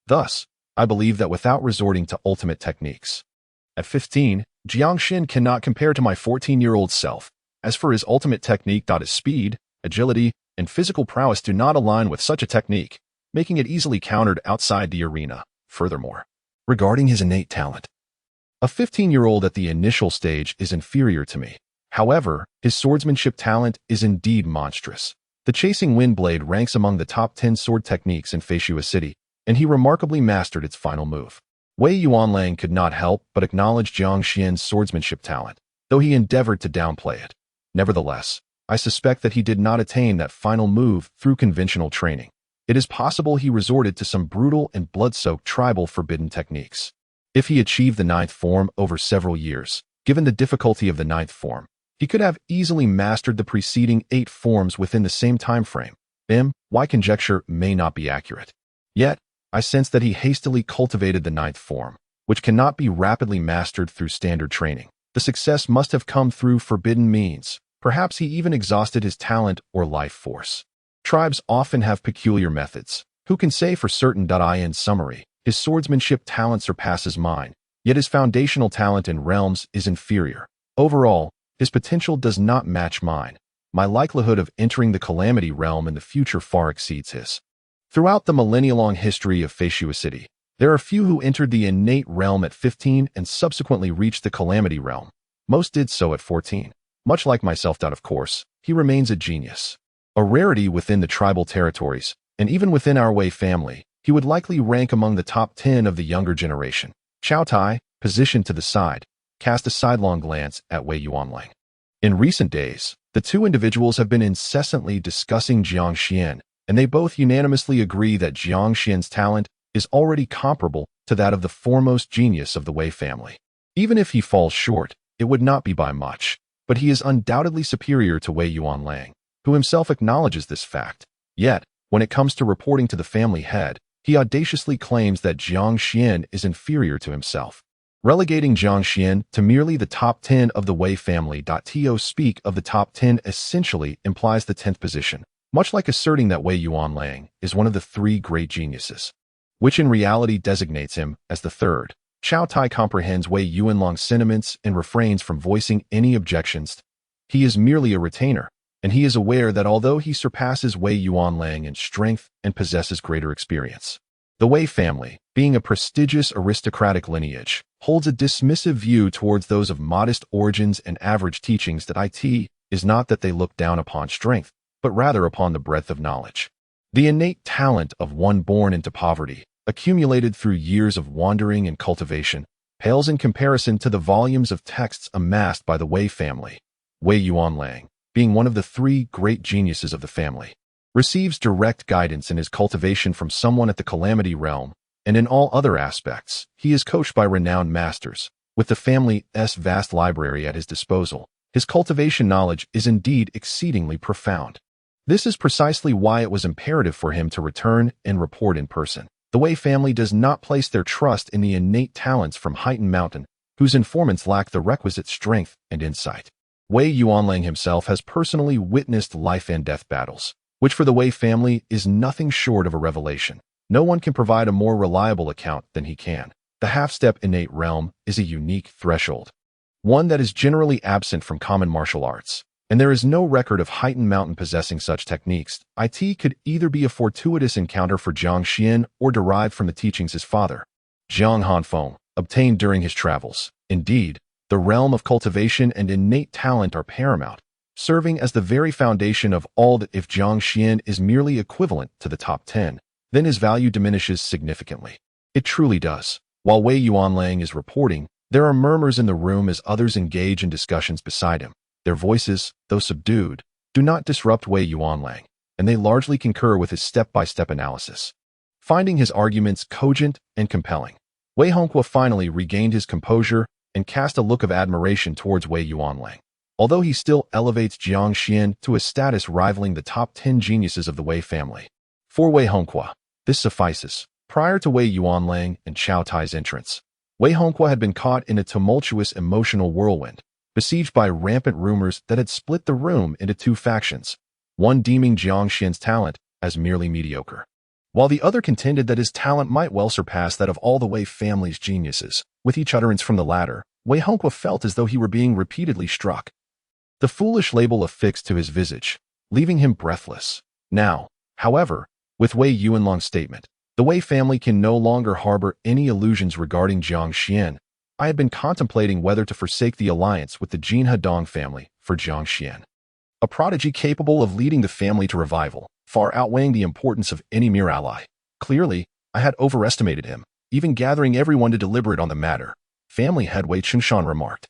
Thus, I believe that without resorting to ultimate techniques. At 15, Jiang Xuan cannot compare to my 14-year-old self. As for his ultimate technique, his speed, agility, and physical prowess do not align with such a technique, making it easily countered outside the arena. Furthermore, regarding his innate talent, a 15-year-old at the initial stage is inferior to me. However, his swordsmanship talent is indeed monstrous. The chasing wind blade ranks among the top 10 sword techniques in Feign City, and he remarkably mastered its final move. Wei Yuanlang could not help but acknowledge Jiang Xuan's swordsmanship talent, though he endeavored to downplay it. Nevertheless, I suspect that he did not attain that final move through conventional training. It is possible he resorted to some brutal and blood-soaked tribal forbidden techniques. If he achieved the ninth form over several years, given the difficulty of the ninth form, he could have easily mastered the preceding 8 forms within the same time frame. My conjecture may not be accurate. Yet, I sense that he hastily cultivated the ninth form, which cannot be rapidly mastered through standard training. The success must have come through forbidden means. Perhaps he even exhausted his talent or life force. Tribes often have peculiar methods. Who can say for certain? In summary, his swordsmanship talent surpasses mine, yet his foundational talent in realms is inferior. Overall, his potential does not match mine. My likelihood of entering the Calamity realm in the future far exceeds his. Throughout the millennia-long history of Feign City, there are few who entered the innate realm at 15 and subsequently reached the Calamity realm. Most did so at 14. Much like myself, of course, he remains a genius. A rarity within the tribal territories, and even within our Wei family, he would likely rank among the top 10 of the younger generation. Cao Tai, positioned to the side, cast a sidelong glance at Wei Yuanlang. In recent days, the two individuals have been incessantly discussing Jiang Xuan, and they both unanimously agree that Jiang Xuan's talent is already comparable to that of the foremost genius of the Wei family. Even if he falls short, it would not be by much, but he is undoubtedly superior to Wei Yuanlang, who himself acknowledges this fact. Yet, when it comes to reporting to the family head, he audaciously claims that Jiang Xuan is inferior to himself. Relegating Jiang Xuan to merely the top 10 of the Wei family. To speak of the top 10 essentially implies the 10th position, much like asserting that Wei Yuanlang is one of the 3 great geniuses, which in reality designates him as the 3rd. Cao Tai comprehends Wei Yuanlang's sentiments and refrains from voicing any objections. He is merely a retainer, and he is aware that although he surpasses Wei Yuanlang in strength and possesses greater experience, the Wei family, being a prestigious aristocratic lineage, holds a dismissive view towards those of modest origins and average teachings. It is not that they look down upon strength, but rather upon the breadth of knowledge. The innate talent of one born into poverty, accumulated through years of wandering and cultivation, pales in comparison to the volumes of texts amassed by the Wei family. Wei Yuanlang, being one of the three great geniuses of the family, receives direct guidance in his cultivation from someone at the Calamity Realm, and in all other aspects, he is coached by renowned masters. With the family's vast library at his disposal, his cultivation knowledge is indeed exceedingly profound. This is precisely why it was imperative for him to return and report in person. The Wei family does not place their trust in the innate talents from Heightened Mountain, whose informants lack the requisite strength and insight. Wei Yuanlang himself has personally witnessed life and death battles, which for the Wei family is nothing short of a revelation. No one can provide a more reliable account than he can. The half-step innate realm is a unique threshold, one that is generally absent from common martial arts, and there is no record of Heightened Mountain possessing such techniques. It could either be a fortuitous encounter for Jiang Xuan or derived from the teachings his father, Jiang Hanfeng, obtained during his travels. Indeed, the realm of cultivation and innate talent are paramount, serving as the very foundation of all that. If Jiang Xuan is merely equivalent to the top 10, then his value diminishes significantly. It truly does. While Wei Yuanlang is reporting, there are murmurs in the room as others engage in discussions beside him. Their voices, though subdued, do not disrupt Wei Yuanlang, and they largely concur with his step-by-step analysis, finding his arguments cogent and compelling. Wei Honghua finally regained his composure and cast a look of admiration towards Wei Yuanlang. Although he still elevates Jiang Xuan to a status rivaling the top 10 geniuses of the Wei family, for Wei Honghua, this suffices. Prior to Wei Yuanlang and Chao Tai's entrance, Wei Honghua had been caught in a tumultuous emotional whirlwind, besieged by rampant rumors that had split the room into two factions, one deeming Jiang Xuan's talent as merely mediocre, while the other contended that his talent might well surpass that of all the Wei family's geniuses. With each utterance from the latter, Wei Honghua felt as though he were being repeatedly struck. The foolish label affixed to his visage, leaving him breathless. Now, however, with Wei Yuanlang's statement, the Wei family can no longer harbor any illusions regarding Jiang Xuan. I had been contemplating whether to forsake the alliance with the Jin Hedong family for Jiang Xuan, a prodigy capable of leading the family to revival, far outweighing the importance of any mere ally. Clearly, I had overestimated him, even gathering everyone to deliberate on the matter. Family head Wei Qingshan remarked.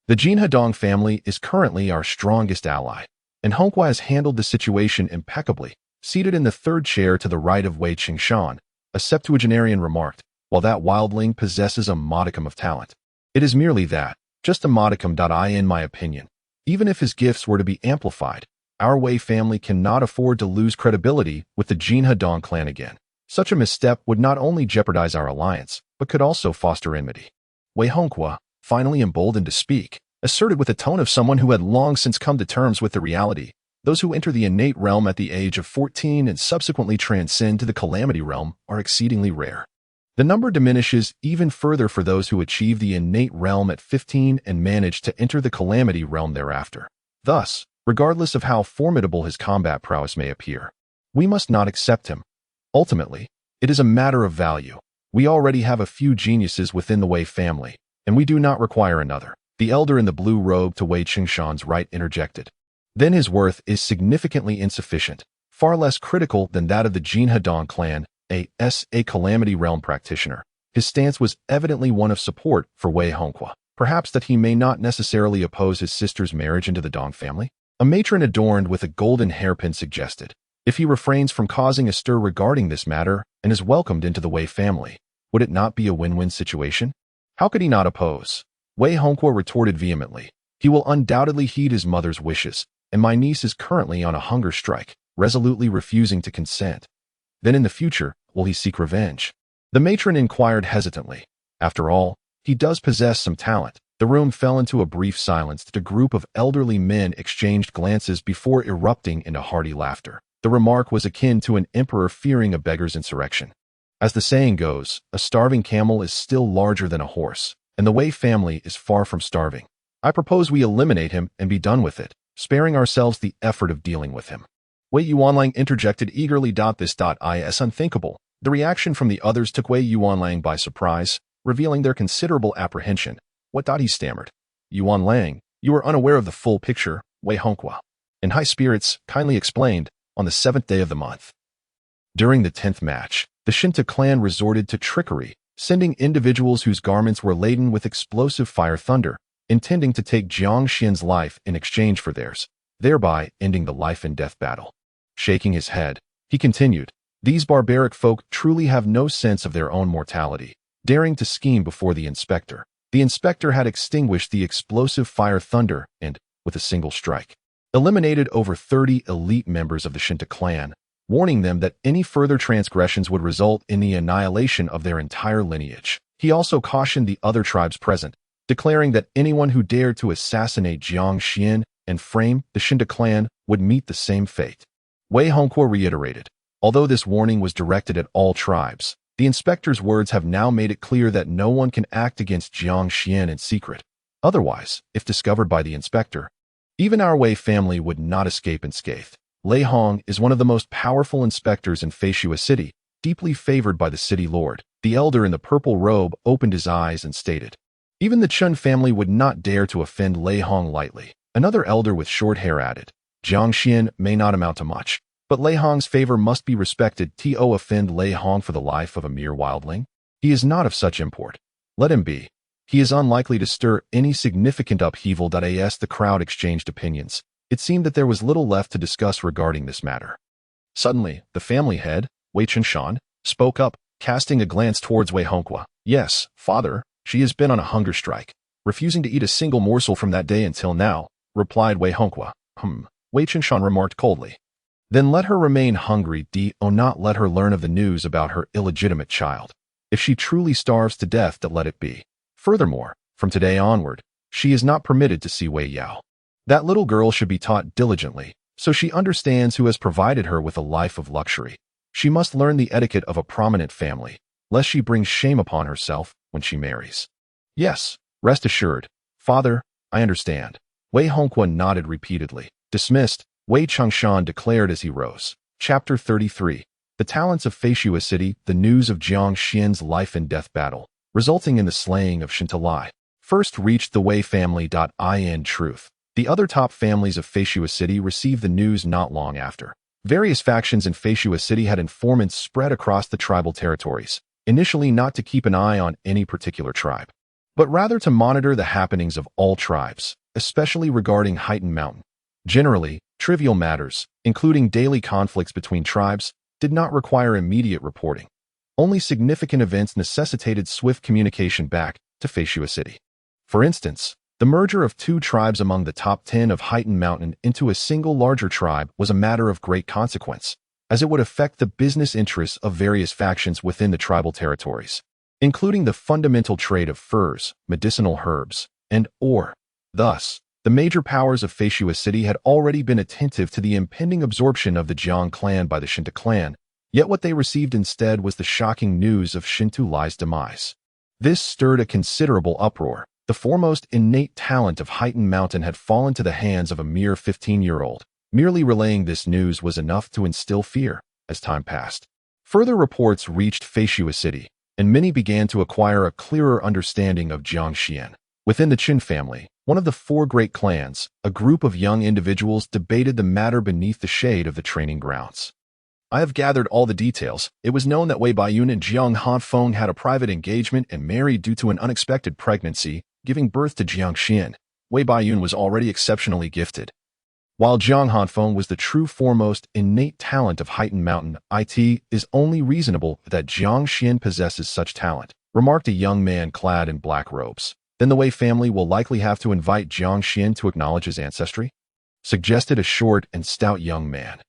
The Jin Hedong family is currently our strongest ally, and Honghua has handled the situation impeccably. Seated in the third chair to the right of Wei Qingshan, a septuagenarian remarked, while that wildling possesses a modicum of talent. It is merely that, just a modicum. In my opinion, even if his gifts were to be amplified, our Wei family cannot afford to lose credibility with the Jin Hedong clan again. Such a misstep would not only jeopardize our alliance, but could also foster enmity. Wei Honghua, finally emboldened to speak, asserted with the tone of someone who had long since come to terms with the reality. Those who enter the innate realm at the age of 14 and subsequently transcend to the calamity realm are exceedingly rare. The number diminishes even further for those who achieve the innate realm at 15 and manage to enter the calamity realm thereafter. Thus, regardless of how formidable his combat prowess may appear, we must not accept him. Ultimately, it is a matter of value. We already have a few geniuses within the Wei family, and we do not require another. The elder in the blue robe to Wei Qingshan's right interjected. Then his worth is significantly insufficient, far less critical than that of the Jin Hedong clan, a Calamity Realm practitioner. His stance was evidently one of support for Wei Honghua, perhaps that he may not necessarily oppose his sister's marriage into the Dong family. A matron adorned with a golden hairpin suggested, if he refrains from causing a stir regarding this matter and is welcomed into the Wei family, would it not be a win-win situation? How could he not oppose? Wei Honghua retorted vehemently, he will undoubtedly heed his mother's wishes, and my niece is currently on a hunger strike, resolutely refusing to consent. Then in the future, will he seek revenge? The matron inquired hesitantly. After all, he does possess some talent. The room fell into a brief silence. A group of elderly men exchanged glances before erupting into hearty laughter. The remark was akin to an emperor fearing a beggar's insurrection. As the saying goes, a starving camel is still larger than a horse, and the Wei family is far from starving. I propose we eliminate him and be done with it, sparing ourselves the effort of dealing with him. Wei Yuanlang interjected eagerly. This is unthinkable. The reaction from the others took Wei Yuanlang by surprise, revealing their considerable apprehension. What? He stammered. Yuanlang, you are unaware of the full picture, Wei Honghua. in high spirits, kindly explained, on the 7th day of the month. During the 10th match, the Shentu clan resorted to trickery, sending individuals whose garments were laden with explosive fire thunder, intending to take Jiang Xuan's life in exchange for theirs, thereby ending the life-and-death battle. Shaking his head, he continued, "These barbaric folk truly have no sense of their own mortality, daring to scheme before the inspector." The inspector had extinguished the explosive fire thunder and, with a single strike, eliminated over 30 elite members of the Shentu clan, warning them that any further transgressions would result in the annihilation of their entire lineage. He also cautioned the other tribes present, declaring that anyone who dared to assassinate Jiang Xuan and frame the Shentu clan would meet the same fate. Wei Hongqiu reiterated, although this warning was directed at all tribes, the inspector's words have now made it clear that no one can act against Jiang Xuan in secret. Otherwise, if discovered by the inspector, even our Wei family would not escape unscathed. Lei Hong is one of the most powerful inspectors in Feishua City, deeply favored by the city lord. The elder in the purple robe opened his eyes and stated, "Even the Chun family would not dare to offend Lei Hong lightly." Another elder with short hair added, "Jiang Xuan may not amount to much, but Lei Hong's favor must be respected. To offend Lei Hong for the life of a mere wildling? He is not of such import. Let him be. He is unlikely to stir any significant upheaval." As the crowd exchanged opinions, it seemed that there was little left to discuss regarding this matter. Suddenly, the family head, Wei Shan, spoke up, casting a glance towards Wei Hongqiu. "Yes, father, she has been on a hunger strike, refusing to eat a single morsel from that day until now," replied Wei Hongqiu. Wei Shan remarked coldly. "Then let her remain hungry. Not let her learn of the news about her illegitimate child. If she truly starves to death, let it be. Furthermore, from today onward, she is not permitted to see Wei Yao. That little girl should be taught diligently, so she understands who has provided her with a life of luxury. She must learn the etiquette of a prominent family, lest she brings shame upon herself when she marries." "Yes, rest assured, father, I understand." Wei Hongqiu nodded repeatedly. Dismissed, Wei Changshan declared as he rose. Chapter 33. The talents of Feishua City, the news of Jiang Xuan's life and death battle, resulting in the slaying of Shentu Lai, first reached the Wei family. In truth, the other top families of Feishua City received the news not long after. Various factions in Feishua City had informants spread across the tribal territories, initially not to keep an eye on any particular tribe, but rather to monitor the happenings of all tribes, especially regarding Heightened Mountain. Generally, trivial matters, including daily conflicts between tribes, did not require immediate reporting. Only significant events necessitated swift communication back to Feishua City. For instance, the merger of two tribes among the top 10 of Heightened Mountain into a single larger tribe was a matter of great consequence, as it would affect the business interests of various factions within the tribal territories, including the fundamental trade of furs, medicinal herbs, and ore. Thus, the major powers of Feishua City had already been attentive to the impending absorption of the Jiang Clan by the Shentu clan, yet what they received instead was the shocking news of Shentu Lai's demise. This stirred a considerable uproar. The foremost innate talent of Heightened Mountain had fallen to the hands of a mere 15-year-old. Merely relaying this news was enough to instill fear. As time passed, further reports reached Feishua City, and many began to acquire a clearer understanding of Jiang Xuan. Within the Qin family, one of the four great clans, a group of young individuals debated the matter beneath the shade of the training grounds. "I have gathered all the details. It was known that Wei Baiyun and Jiang Hanfeng had a private engagement and married due to an unexpected pregnancy, giving birth to Jiang Xuan. Wei Baiyun was already exceptionally gifted, while Jiang Hanfeng was the true foremost innate talent of Heightened Mountain. It is only reasonable that Jiang Xuan possesses such talent," remarked a young man clad in black robes. "Then the Wei family will likely have to invite Jiang Xuan to acknowledge his ancestry?" suggested a short and stout young man.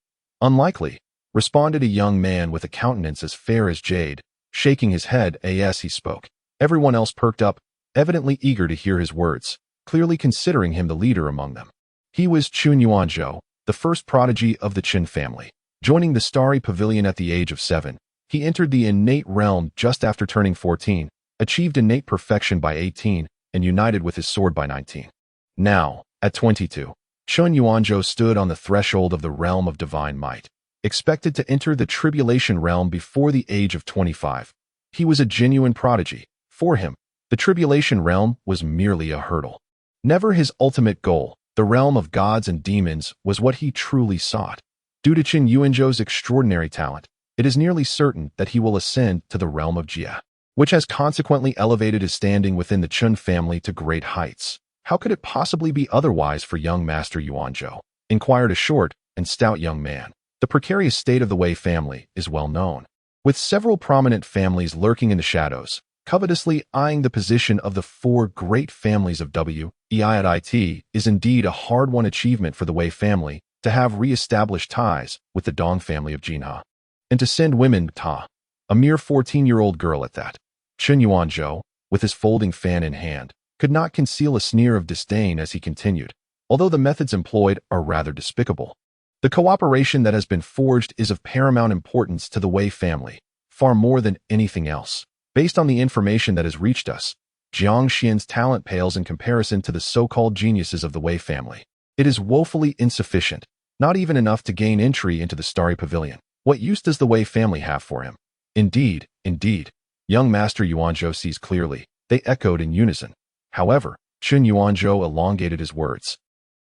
"Unlikely," responded a young man with a countenance as fair as jade, shaking his head as he spoke. Everyone else perked up, evidently eager to hear his words, clearly considering him the leader among them. He was Chun Yuanzhou, the first prodigy of the Qin family. Joining the Starry Pavilion at the age of 7, he entered the innate realm just after turning 14, achieved innate perfection by 18, and united with his sword by 19. Now, at 22, Chun Yuanzhou stood on the threshold of the realm of divine might, expected to enter the tribulation realm before the age of 25. He was a genuine prodigy. For him, the tribulation realm was merely a hurdle, never his ultimate goal. The realm of gods and demons was what he truly sought. Due to Chen Yuanzhou's extraordinary talent, it is nearly certain that he will ascend to the realm of Jia, which has consequently elevated his standing within the Chun family to great heights. How could it possibly be otherwise for young Master Yuanzhou? Inquired a short and stout young man. The precarious state of the Wei family is well known, with several prominent families lurking in the shadows, covetously eyeing the position of the four great families of It is indeed a hard-won achievement for the Wei family to have re-established ties with the Dong family of Jinhe, and to send women ta, a mere 14-year-old girl at that. Chen Yuanzhou, with his folding fan in hand, could not conceal a sneer of disdain as he continued, although the methods employed are rather despicable. The cooperation that has been forged is of paramount importance to the Wei family, far more than anything else. Based on the information that has reached us, Jiang Xuan's talent pales in comparison to the so-called geniuses of the Wei family. It is woefully insufficient, not even enough to gain entry into the Starry Pavilion. What use does the Wei family have for him? Indeed, indeed. Young Master Yuanzhou sees clearly, they echoed in unison. However, Chen Yuanzhou elongated his words.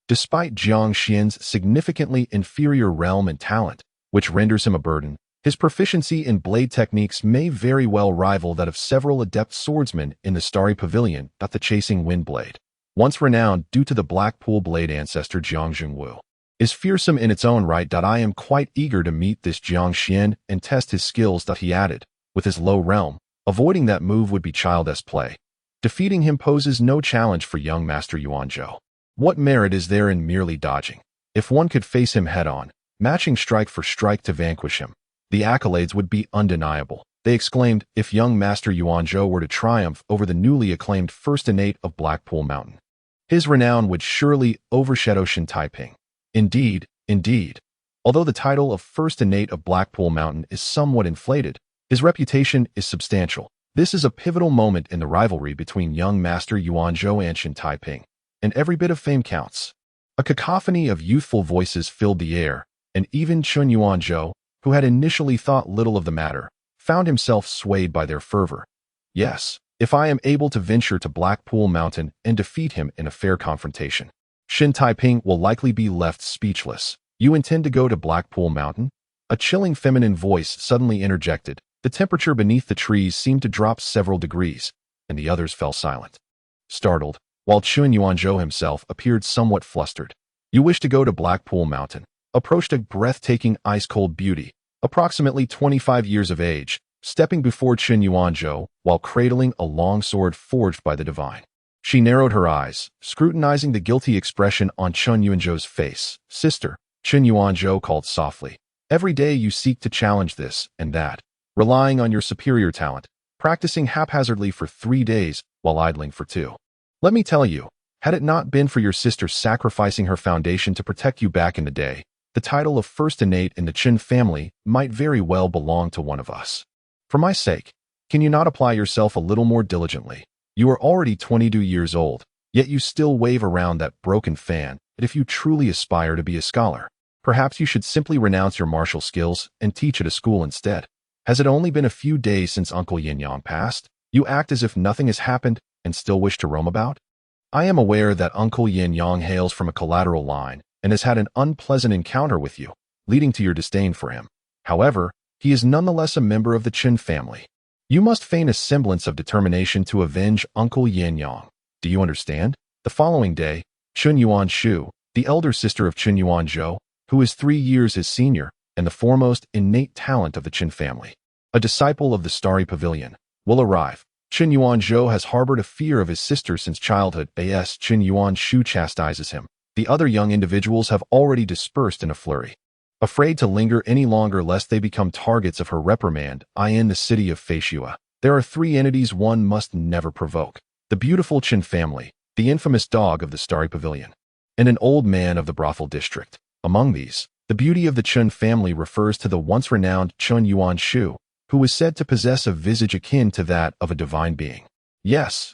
Despite Jiang Xuan's significantly inferior realm and talent, which renders him a burden, his proficiency in blade techniques may very well rival that of several adept swordsmen in the Starry Pavilion. The chasing wind blade, once renowned due to the Blackpool blade ancestor Jiang Zhongwu, is fearsome in its own right. I am quite eager to meet this Jiang Xuan and test his skills. He added, with his low realm. Avoiding that move would be childish play. Defeating him poses no challenge for young Master Yuanzhou. What merit is there in merely dodging? If one could face him head-on, matching strike for strike to vanquish him, the accolades would be undeniable. They exclaimed, if young Master Yuanzhou were to triumph over the newly acclaimed first innate of Blackpool Mountain, his renown would surely overshadow Shen Taiping. Indeed, indeed. Although the title of first innate of Blackpool Mountain is somewhat inflated, his reputation is substantial. This is a pivotal moment in the rivalry between young Master Yuanzhou and Shen Taiping, and every bit of fame counts. A cacophony of youthful voices filled the air, and even Chen Yuanzhou, who had initially thought little of the matter, found himself swayed by their fervor. Yes, if I am able to venture to Blackpool Mountain and defeat him in a fair confrontation, Shen Taiping will likely be left speechless. You intend to go to Blackpool Mountain? A chilling feminine voice suddenly interjected. The temperature beneath the trees seemed to drop several degrees, and the others fell silent, startled, while Chen Yuanzhou himself appeared somewhat flustered. You wish to go to Blackpool Mountain? Approached a breathtaking ice-cold beauty, approximately 25 years of age, stepping before Chen Yuanzhou while cradling a long sword forged by the divine. She narrowed her eyes, scrutinizing the guilty expression on Chen Yuanzhou's face. Sister, Chen Yuanzhou called softly. Every day you seek to challenge this and that, relying on your superior talent, practicing haphazardly for 3 days while idling for 2. Let me tell you, had it not been for your sister sacrificing her foundation to protect you back in the day, the title of first innate in the Chen family might very well belong to one of us. For my sake, can you not apply yourself a little more diligently? You are already 22 years old, yet you still wave around that broken fan, and if you truly aspire to be a scholar, perhaps you should simply renounce your martial skills and teach at a school instead. Has it only been a few days since Uncle Yin Yang passed? You act as if nothing has happened and still wish to roam about? I am aware that Uncle Yin Yang hails from a collateral line and has had an unpleasant encounter with you, leading to your disdain for him. However, he is nonetheless a member of the Chen family. You must feign a semblance of determination to avenge Uncle Yin Yang. Do you understand? The following day, Chen Yuanzhou, the elder sister of Chen Yuanzhou, who is 3 years his senior, and the foremost innate talent of the Chen family, a disciple of the Starry Pavilion, will arrive. Chen Yuanzhou has harbored a fear of his sister since childhood. As Chen Yuanzhou chastises him, the other young individuals have already dispersed in a flurry. Afraid to linger any longer lest they become targets of her reprimand, in the city of Feishua, there are 3 entities one must never provoke. The beautiful Chen family, the infamous dog of the Starry Pavilion, and an old man of the brothel district. Among these, the beauty of the Chen family refers to the once renowned Chen Yuanzhou, who is said to possess a visage akin to that of a divine being. Yes,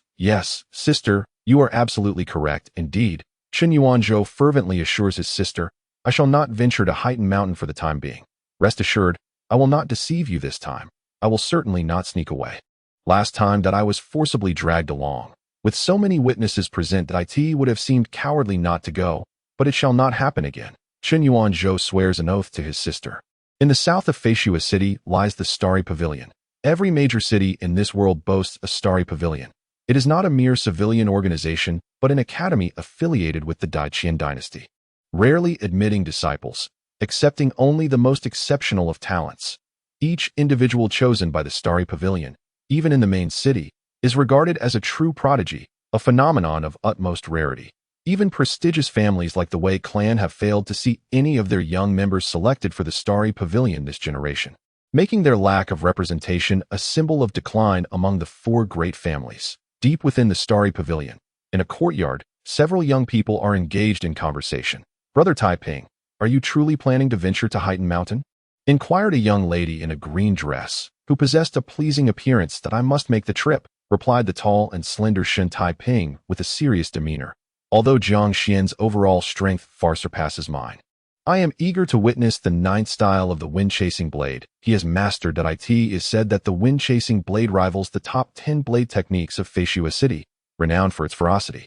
sister, you are absolutely correct. Indeed, Chen Yuanzhou fervently assures his sister, I shall not venture to Heighten Mountain for the time being. Rest assured, I will not deceive you this time. I will certainly not sneak away. Last time that I was forcibly dragged along, with so many witnesses present that it would have seemed cowardly not to go. but it shall not happen again. Chen Yuanzhou swears an oath to his sister. In the south of Feishua City lies the Starry Pavilion. Every major city in this world boasts a Starry Pavilion. It is not a mere civilian organization, but an academy affiliated with the Daiqian dynasty, rarely admitting disciples, accepting only the most exceptional of talents. Each individual chosen by the Starry Pavilion, even in the main city, is regarded as a true prodigy, a phenomenon of utmost rarity. Even prestigious families like the Wei clan have failed to see any of their young members selected for the Starry Pavilion this generation, making their lack of representation a symbol of decline among the four great families. Deep within the Starry Pavilion, in a courtyard, several young people are engaged in conversation. "Brother Taiping, are you truly planning to venture to Heighten Mountain?" inquired a young lady in a green dress, who possessed a pleasing appearance. "That I must make the trip," replied the tall and slender Shen Taiping with a serious demeanor. "Although Jiang Xuan's overall strength far surpasses mine, I am eager to witness the ninth style of the wind-chasing blade he has mastered. It is said that the wind-chasing blade rivals the top 10 blade techniques of Feishua City, renowned for its ferocity.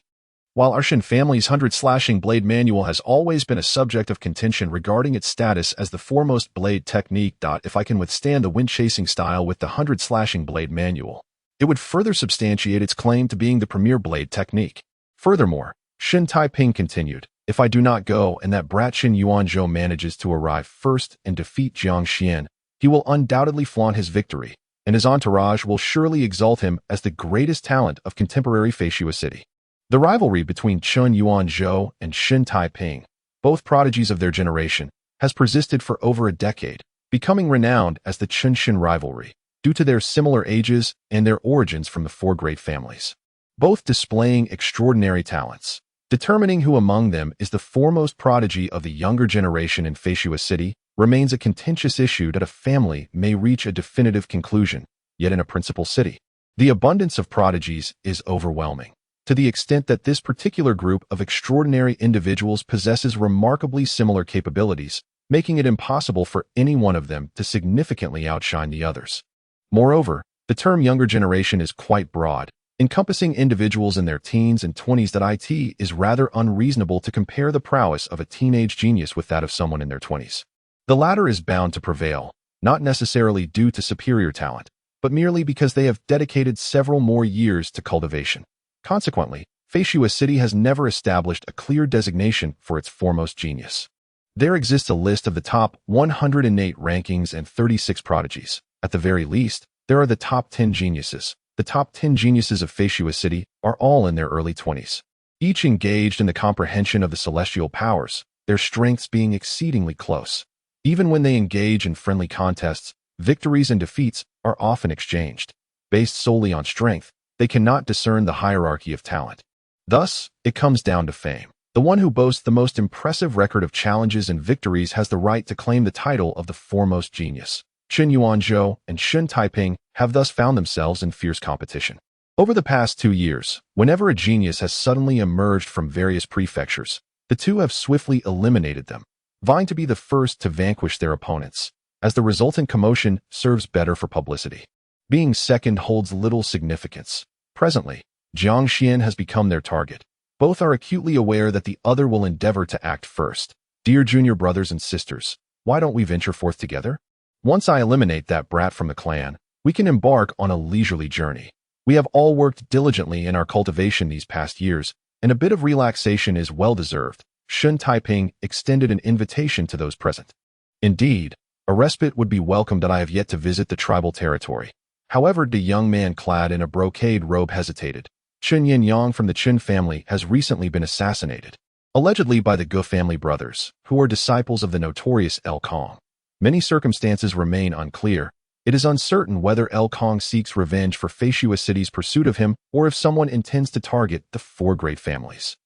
While our Shen family's 100-slashing blade manual has always been a subject of contention regarding its status as the foremost blade technique. If I can withstand the wind-chasing style with the 100-slashing blade manual, it would further substantiate its claim to being the premier blade technique. Furthermore," Shen Taiping continued, "if I do not go and that brat Shen Yuanzhou manages to arrive first and defeat Jiang Xuan, he will undoubtedly flaunt his victory, and his entourage will surely exalt him as the greatest talent of contemporary Feishua City." The rivalry between Chen Yuanzhou and Shen Taiping, both prodigies of their generation, has persisted for over a decade, becoming renowned as the Chen-Shen rivalry, due to their similar ages and their origins from the four great families, both displaying extraordinary talents. Determining who among them is the foremost prodigy of the younger generation in Feishua City remains a contentious issue that a family may reach a definitive conclusion, yet in a principal city, the abundance of prodigies is overwhelming, to the extent that this particular group of extraordinary individuals possesses remarkably similar capabilities, making it impossible for any one of them to significantly outshine the others. Moreover, the term younger generation is quite broad, encompassing individuals in their teens and 20s. It is rather unreasonable to compare the prowess of a teenage genius with that of someone in their 20s. The latter is bound to prevail, not necessarily due to superior talent, but merely because they have dedicated several more years to cultivation. Consequently, Feishua City has never established a clear designation for its foremost genius. There exists a list of the top 108 rankings and 36 prodigies. At the very least, there are the top 10 geniuses. The top 10 geniuses of Feishua City are all in their early 20s, each engaged in the comprehension of the celestial powers, their strengths being exceedingly close. Even when they engage in friendly contests, victories and defeats are often exchanged. Based solely on strength, they cannot discern the hierarchy of talent. Thus, it comes down to fame. The one who boasts the most impressive record of challenges and victories has the right to claim the title of the foremost genius. Chen Yuanzhou and Shen Taiping have thus found themselves in fierce competition. Over the past 2 years, whenever a genius has suddenly emerged from various prefectures, the two have swiftly eliminated them, vying to be the first to vanquish their opponents, as the resultant commotion serves better for publicity. Being second holds little significance. Presently, Jiang Xuan has become their target. Both are acutely aware that the other will endeavor to act first. "Dear junior brothers and sisters, why don't we venture forth together? Once I eliminate that brat from the clan, we can embark on a leisurely journey. We have all worked diligently in our cultivation these past years, and a bit of relaxation is well-deserved." Shen Taiping extended an invitation to those present. "Indeed, a respite would be welcomed. I have yet to visit the tribal territory." However, the young man clad in a brocade robe hesitated. Chen Yin-yang from the Chen family has recently been assassinated, allegedly by the Gu family brothers, who are disciples of the notorious El Kong. Many circumstances remain unclear. It is uncertain whether El Kong seeks revenge for Feishua City's pursuit of him or if someone intends to target the four great families.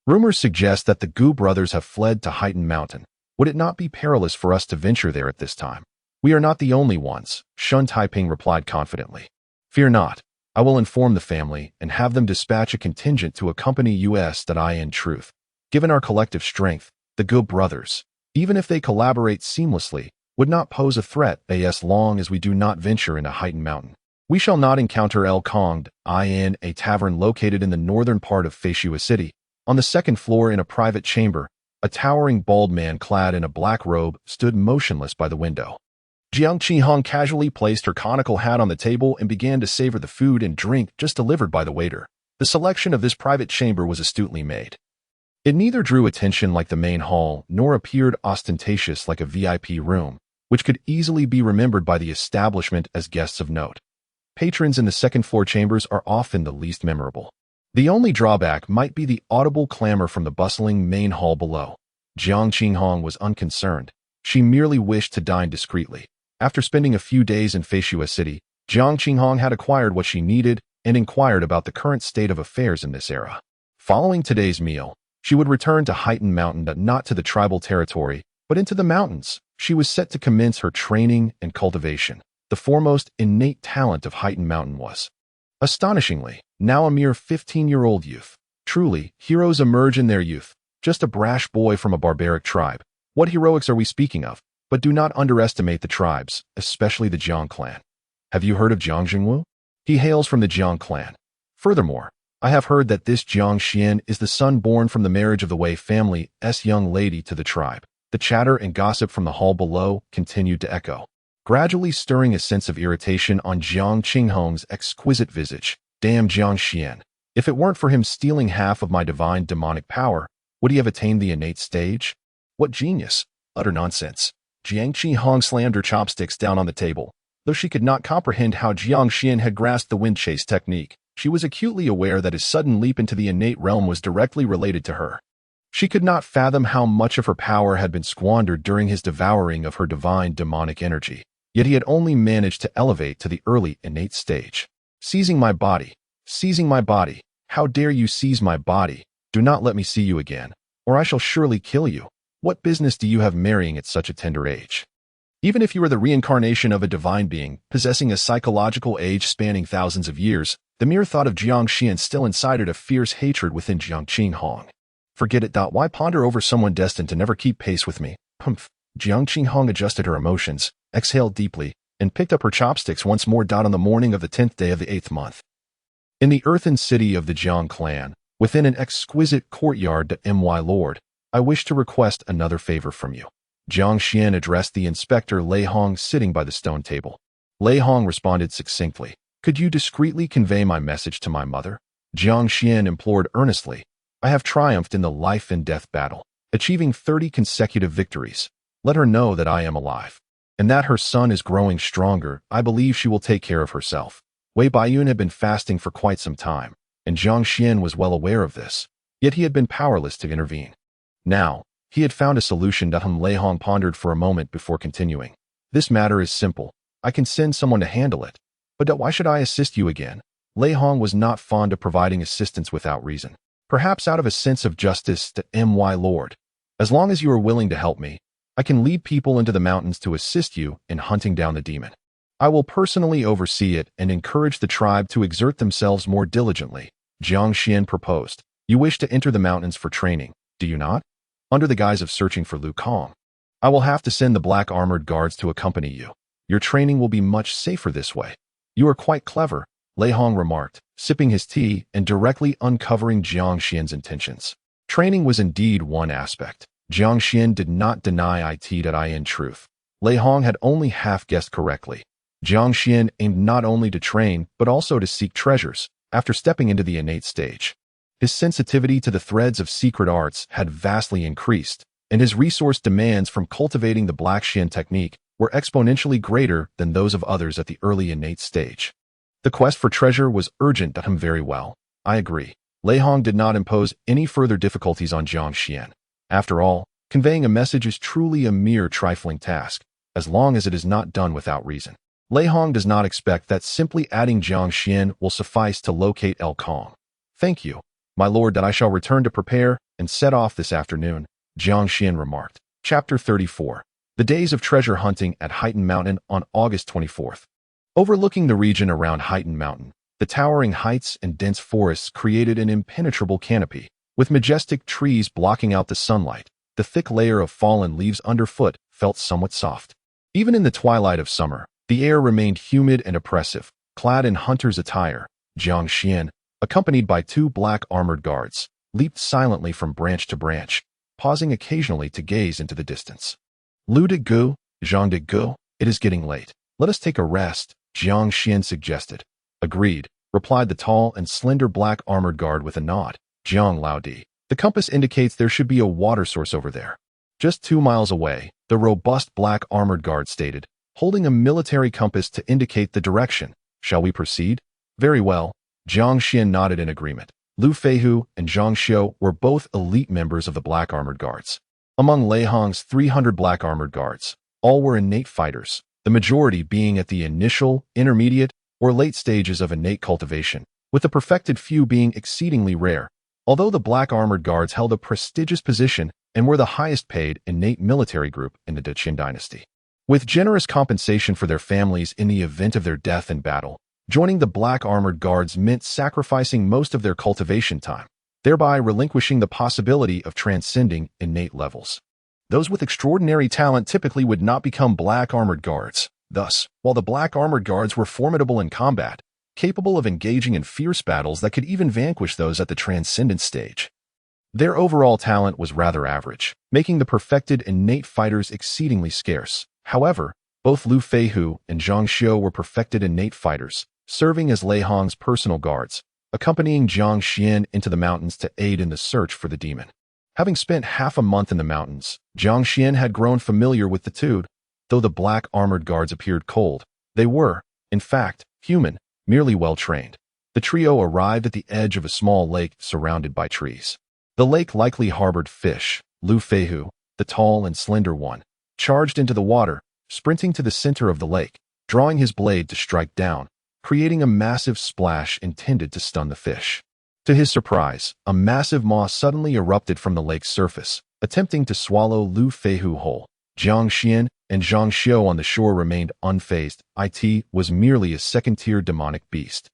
Rumors suggest that the Gu brothers have fled to Heighten Mountain. Would it not be perilous for us to venture there at this time? "We are not the only ones," Shen Taiping replied confidently. "Fear not. I will inform the family and have them dispatch a contingent to accompany us. In truth, given our collective strength, the Gu brothers, even if they collaborate seamlessly, would not pose a threat as long as we do not venture into Heighten Mountain. We shall not encounter El Kong in a tavern located in the northern part of Feishua City. On the second floor in a private chamber, A towering bald man clad in a black robe stood motionless by the window. Jiang Xuan casually placed her conical hat on the table and began to savor the food and drink just delivered by the waiter. The selection of this private chamber was astutely made. It neither drew attention like the main hall nor appeared ostentatious like a VIP room, which could easily be remembered by the establishment as guests of note. Patrons in the second-floor chambers are often the least memorable. The only drawback might be the audible clamor from the bustling main hall below. Jiang Xuan was unconcerned. She merely wished to dine discreetly. After spending a few days in Feishua City, Jiang Xuan had acquired what she needed and inquired about the current state of affairs in this era. Following today's meal, she would return to Heighten Mountain, not to the tribal territory, but into the mountains. She was set to commence her training and cultivation. The foremost innate talent of Heighten Mountain was, astonishingly, now a mere 15-year-old youth. Truly, heroes emerge in their youth. Just a brash boy from a barbaric tribe. What heroics are we speaking of? But do not underestimate the tribes, especially the Jiang Clan. Have you heard of Jiang Xuan? He hails from the Jiang Clan. Furthermore, I have heard that this Jiang Xuan is the son born from the marriage of the Wei family's young lady to the tribe. The chatter and gossip from the hall below continued to echo, gradually stirring a sense of irritation on Jiang Qinghong's exquisite visage. Damn Jiang Xuan. If it weren't for him stealing half of my divine demonic power, would he have attained the innate stage? What genius! Utter nonsense. Jiang Qinghong slammed her chopsticks down on the table. Though she could not comprehend how Jiang Xuan had grasped the wind chase technique, she was acutely aware that his sudden leap into the innate realm was directly related to her. She could not fathom how much of her power had been squandered during his devouring of her divine demonic energy, yet he had only managed to elevate to the early innate stage. Seizing my body, how dare you seize my body? Do not let me see you again, or I shall surely kill you. What business do you have marrying at such a tender age? Even if you are the reincarnation of a divine being, possessing a psychological age spanning thousands of years, the mere thought of Jiang Xuan still incited a fierce hatred within Jiang Qinghong. Forget it. Why ponder over someone destined to never keep pace with me? Humph. Jiang Qinghong adjusted her emotions, exhaled deeply, and picked up her chopsticks once more. On the morning of the 10th day of the 8th month. In the earthen city of the Jiang Clan, within an exquisite courtyard, my lord, I wish to request another favor from you. Jiang Xuan addressed the inspector Lei Hong sitting by the stone table. Lei Hong responded succinctly. Could you discreetly convey my message to my mother? Jiang Xuan implored earnestly. I have triumphed in the life and death battle, achieving 30 consecutive victories. Let her know that I am alive, and that her son is growing stronger. I believe she will take care of herself. Wei Baiyun had been fasting for quite some time, and Jiang Xuan was well aware of this, yet he had been powerless to intervene. Now, he had found a solution. Lei Hong pondered for a moment before continuing. This matter is simple. I can send someone to handle it. But why should I assist you again? Lei Hong was not fond of providing assistance without reason. Perhaps out of a sense of justice, my lord. As long as you are willing to help me, I can lead people into the mountains to assist you in hunting down the demon. I will personally oversee it and encourage the tribe to exert themselves more diligently. Jiang Xuan proposed. You wish to enter the mountains for training, do you not? Under the guise of searching for Lu Kong. I will have to send the black armored guards to accompany you. Your training will be much safer this way. You are quite clever, Lei Hong remarked, sipping his tea and directly uncovering Jiang Xuan's intentions. Training was indeed one aspect. Jiang Xuan did not deny it. In truth, Lei Hong had only half-guessed correctly. Jiang Xuan aimed not only to train, but also to seek treasures, after stepping into the innate stage. His sensitivity to the threads of secret arts had vastly increased, and his resource demands from cultivating the Black Xian technique were exponentially greater than those of others at the early innate stage. The quest for treasure was urgent. Very well. I agree. Lei Hong did not impose any further difficulties on Jiang Xuan. After all, conveying a message is truly a mere trifling task, as long as it is not done without reason. Lei Hong does not expect that simply adding Jiang Xuan will suffice to locate El Kong. Thank you, my lord, that I shall return to prepare and set off this afternoon, Jiang Xuan remarked. Chapter 34. The Days of Treasure Hunting at Heighten Mountain on August 24th. Overlooking the region around Heighten Mountain, the towering heights and dense forests created an impenetrable canopy, with majestic trees blocking out the sunlight. The thick layer of fallen leaves underfoot felt somewhat soft. Even in the twilight of summer, the air remained humid and oppressive. Clad in hunter's attire, Jiang Xuan, accompanied by 2 black armored guards, leaped silently from branch to branch, pausing occasionally to gaze into the distance. Lu de Gu, Zhang de Gu, it is getting late. Let us take a rest, Jiang Xuan suggested. Agreed, replied the tall and slender black armored guard with a nod. Jiang Laodi, the compass indicates there should be a water source over there. Just 2 miles away, the robust black armored guard stated, holding a military compass to indicate the direction. Shall we proceed? Very well. Jiang Xuan nodded in agreement. Lu Feihu and Zhang Xiu were both elite members of the Black Armored Guards. Among Lei Hong's 300 Black Armored Guards, all were innate fighters, the majority being at the initial, intermediate, or late stages of innate cultivation, with the perfected few being exceedingly rare. Although the Black Armored Guards held a prestigious position and were the highest paid innate military group in the Qin dynasty, with generous compensation for their families in the event of their death in battle, joining the Black Armored Guards meant sacrificing most of their cultivation time, thereby relinquishing the possibility of transcending innate levels. Those with extraordinary talent typically would not become Black Armored Guards. Thus, while the Black Armored Guards were formidable in combat, capable of engaging in fierce battles that could even vanquish those at the transcendent stage, their overall talent was rather average, making the perfected innate fighters exceedingly scarce. However, both Lu Feihu and Zhang Xiu were perfected innate fighters, serving as Lei Hong's personal guards, accompanying Jiang Xuan into the mountains to aid in the search for the demon. Having spent half a month in the mountains, Jiang Xuan had grown familiar with the two. Though the Black Armored Guards appeared cold, they were, in fact, human, merely well-trained. The trio arrived at the edge of a small lake surrounded by trees. The lake likely harbored fish. Lu Feihu, the tall and slender one, charged into the water, sprinting to the center of the lake, drawing his blade to strike down, creating a massive splash intended to stun the fish. To his surprise, a massive maw suddenly erupted from the lake's surface, attempting to swallow Lu Feihu whole. Jiang Xuan and Zhang Xiu on the shore remained unfazed. It was merely a second-tier demonic beast.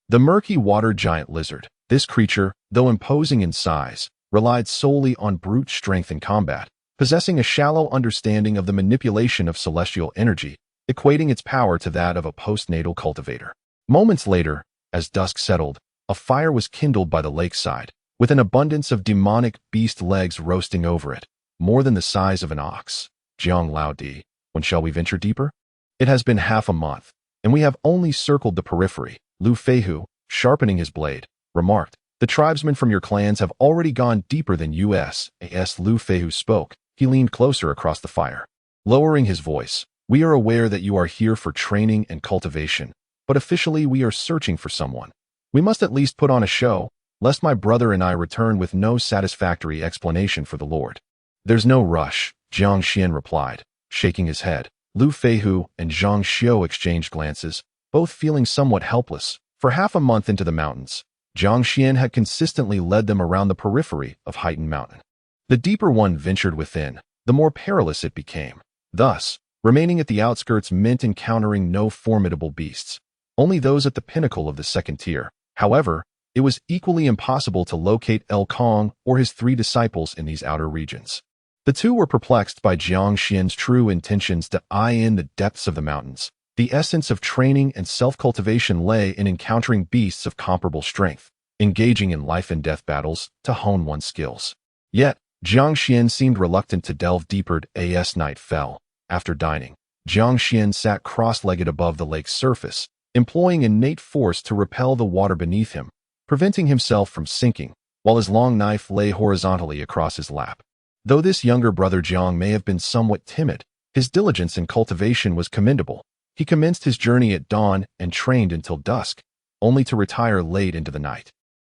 The murky water giant lizard. This creature, though imposing in size, relied solely on brute strength in combat, possessing a shallow understanding of the manipulation of celestial energy, equating its power to that of a postnatal cultivator. Moments later, as dusk settled, a fire was kindled by the lakeside, with an abundance of demonic beast legs roasting over it, more than the size of an ox. Jiang Laodi, when shall we venture deeper? It has been half a month, and we have only circled the periphery. Lu Feihu, sharpening his blade, remarked, the tribesmen from your clans have already gone deeper than us. As Lu Feihu spoke, he leaned closer across the fire. Lowering his voice, we are aware that you are here for training and cultivation, but officially we are searching for someone. We must at least put on a show, lest my brother and I return with no satisfactory explanation for the Lord. There's no rush, Jiang Xuan replied, shaking his head. Lu Feihu and Zhang Xiu exchanged glances, both feeling somewhat helpless. For half a month into the mountains, Jiang Xuan had consistently led them around the periphery of Heightened Mountain. The deeper one ventured within, the more perilous it became. Thus, remaining at the outskirts meant encountering no formidable beasts, only those at the pinnacle of the second tier. However, it was equally impossible to locate El Kong or his 3 disciples in these outer regions. The two were perplexed by Jiang Xuan's true intentions to eye in the depths of the mountains. The essence of training and self-cultivation lay in encountering beasts of comparable strength, engaging in life and death battles to hone one's skills. Yet, Jiang Xuan seemed reluctant to delve deeper as night fell. After dining, Jiang Xuan sat cross-legged above the lake's surface, employing innate force to repel the water beneath him, preventing himself from sinking, while his long knife lay horizontally across his lap. Though this younger brother Jiang may have been somewhat timid, his diligence in cultivation was commendable. He commenced his journey at dawn and trained until dusk, only to retire late into the night.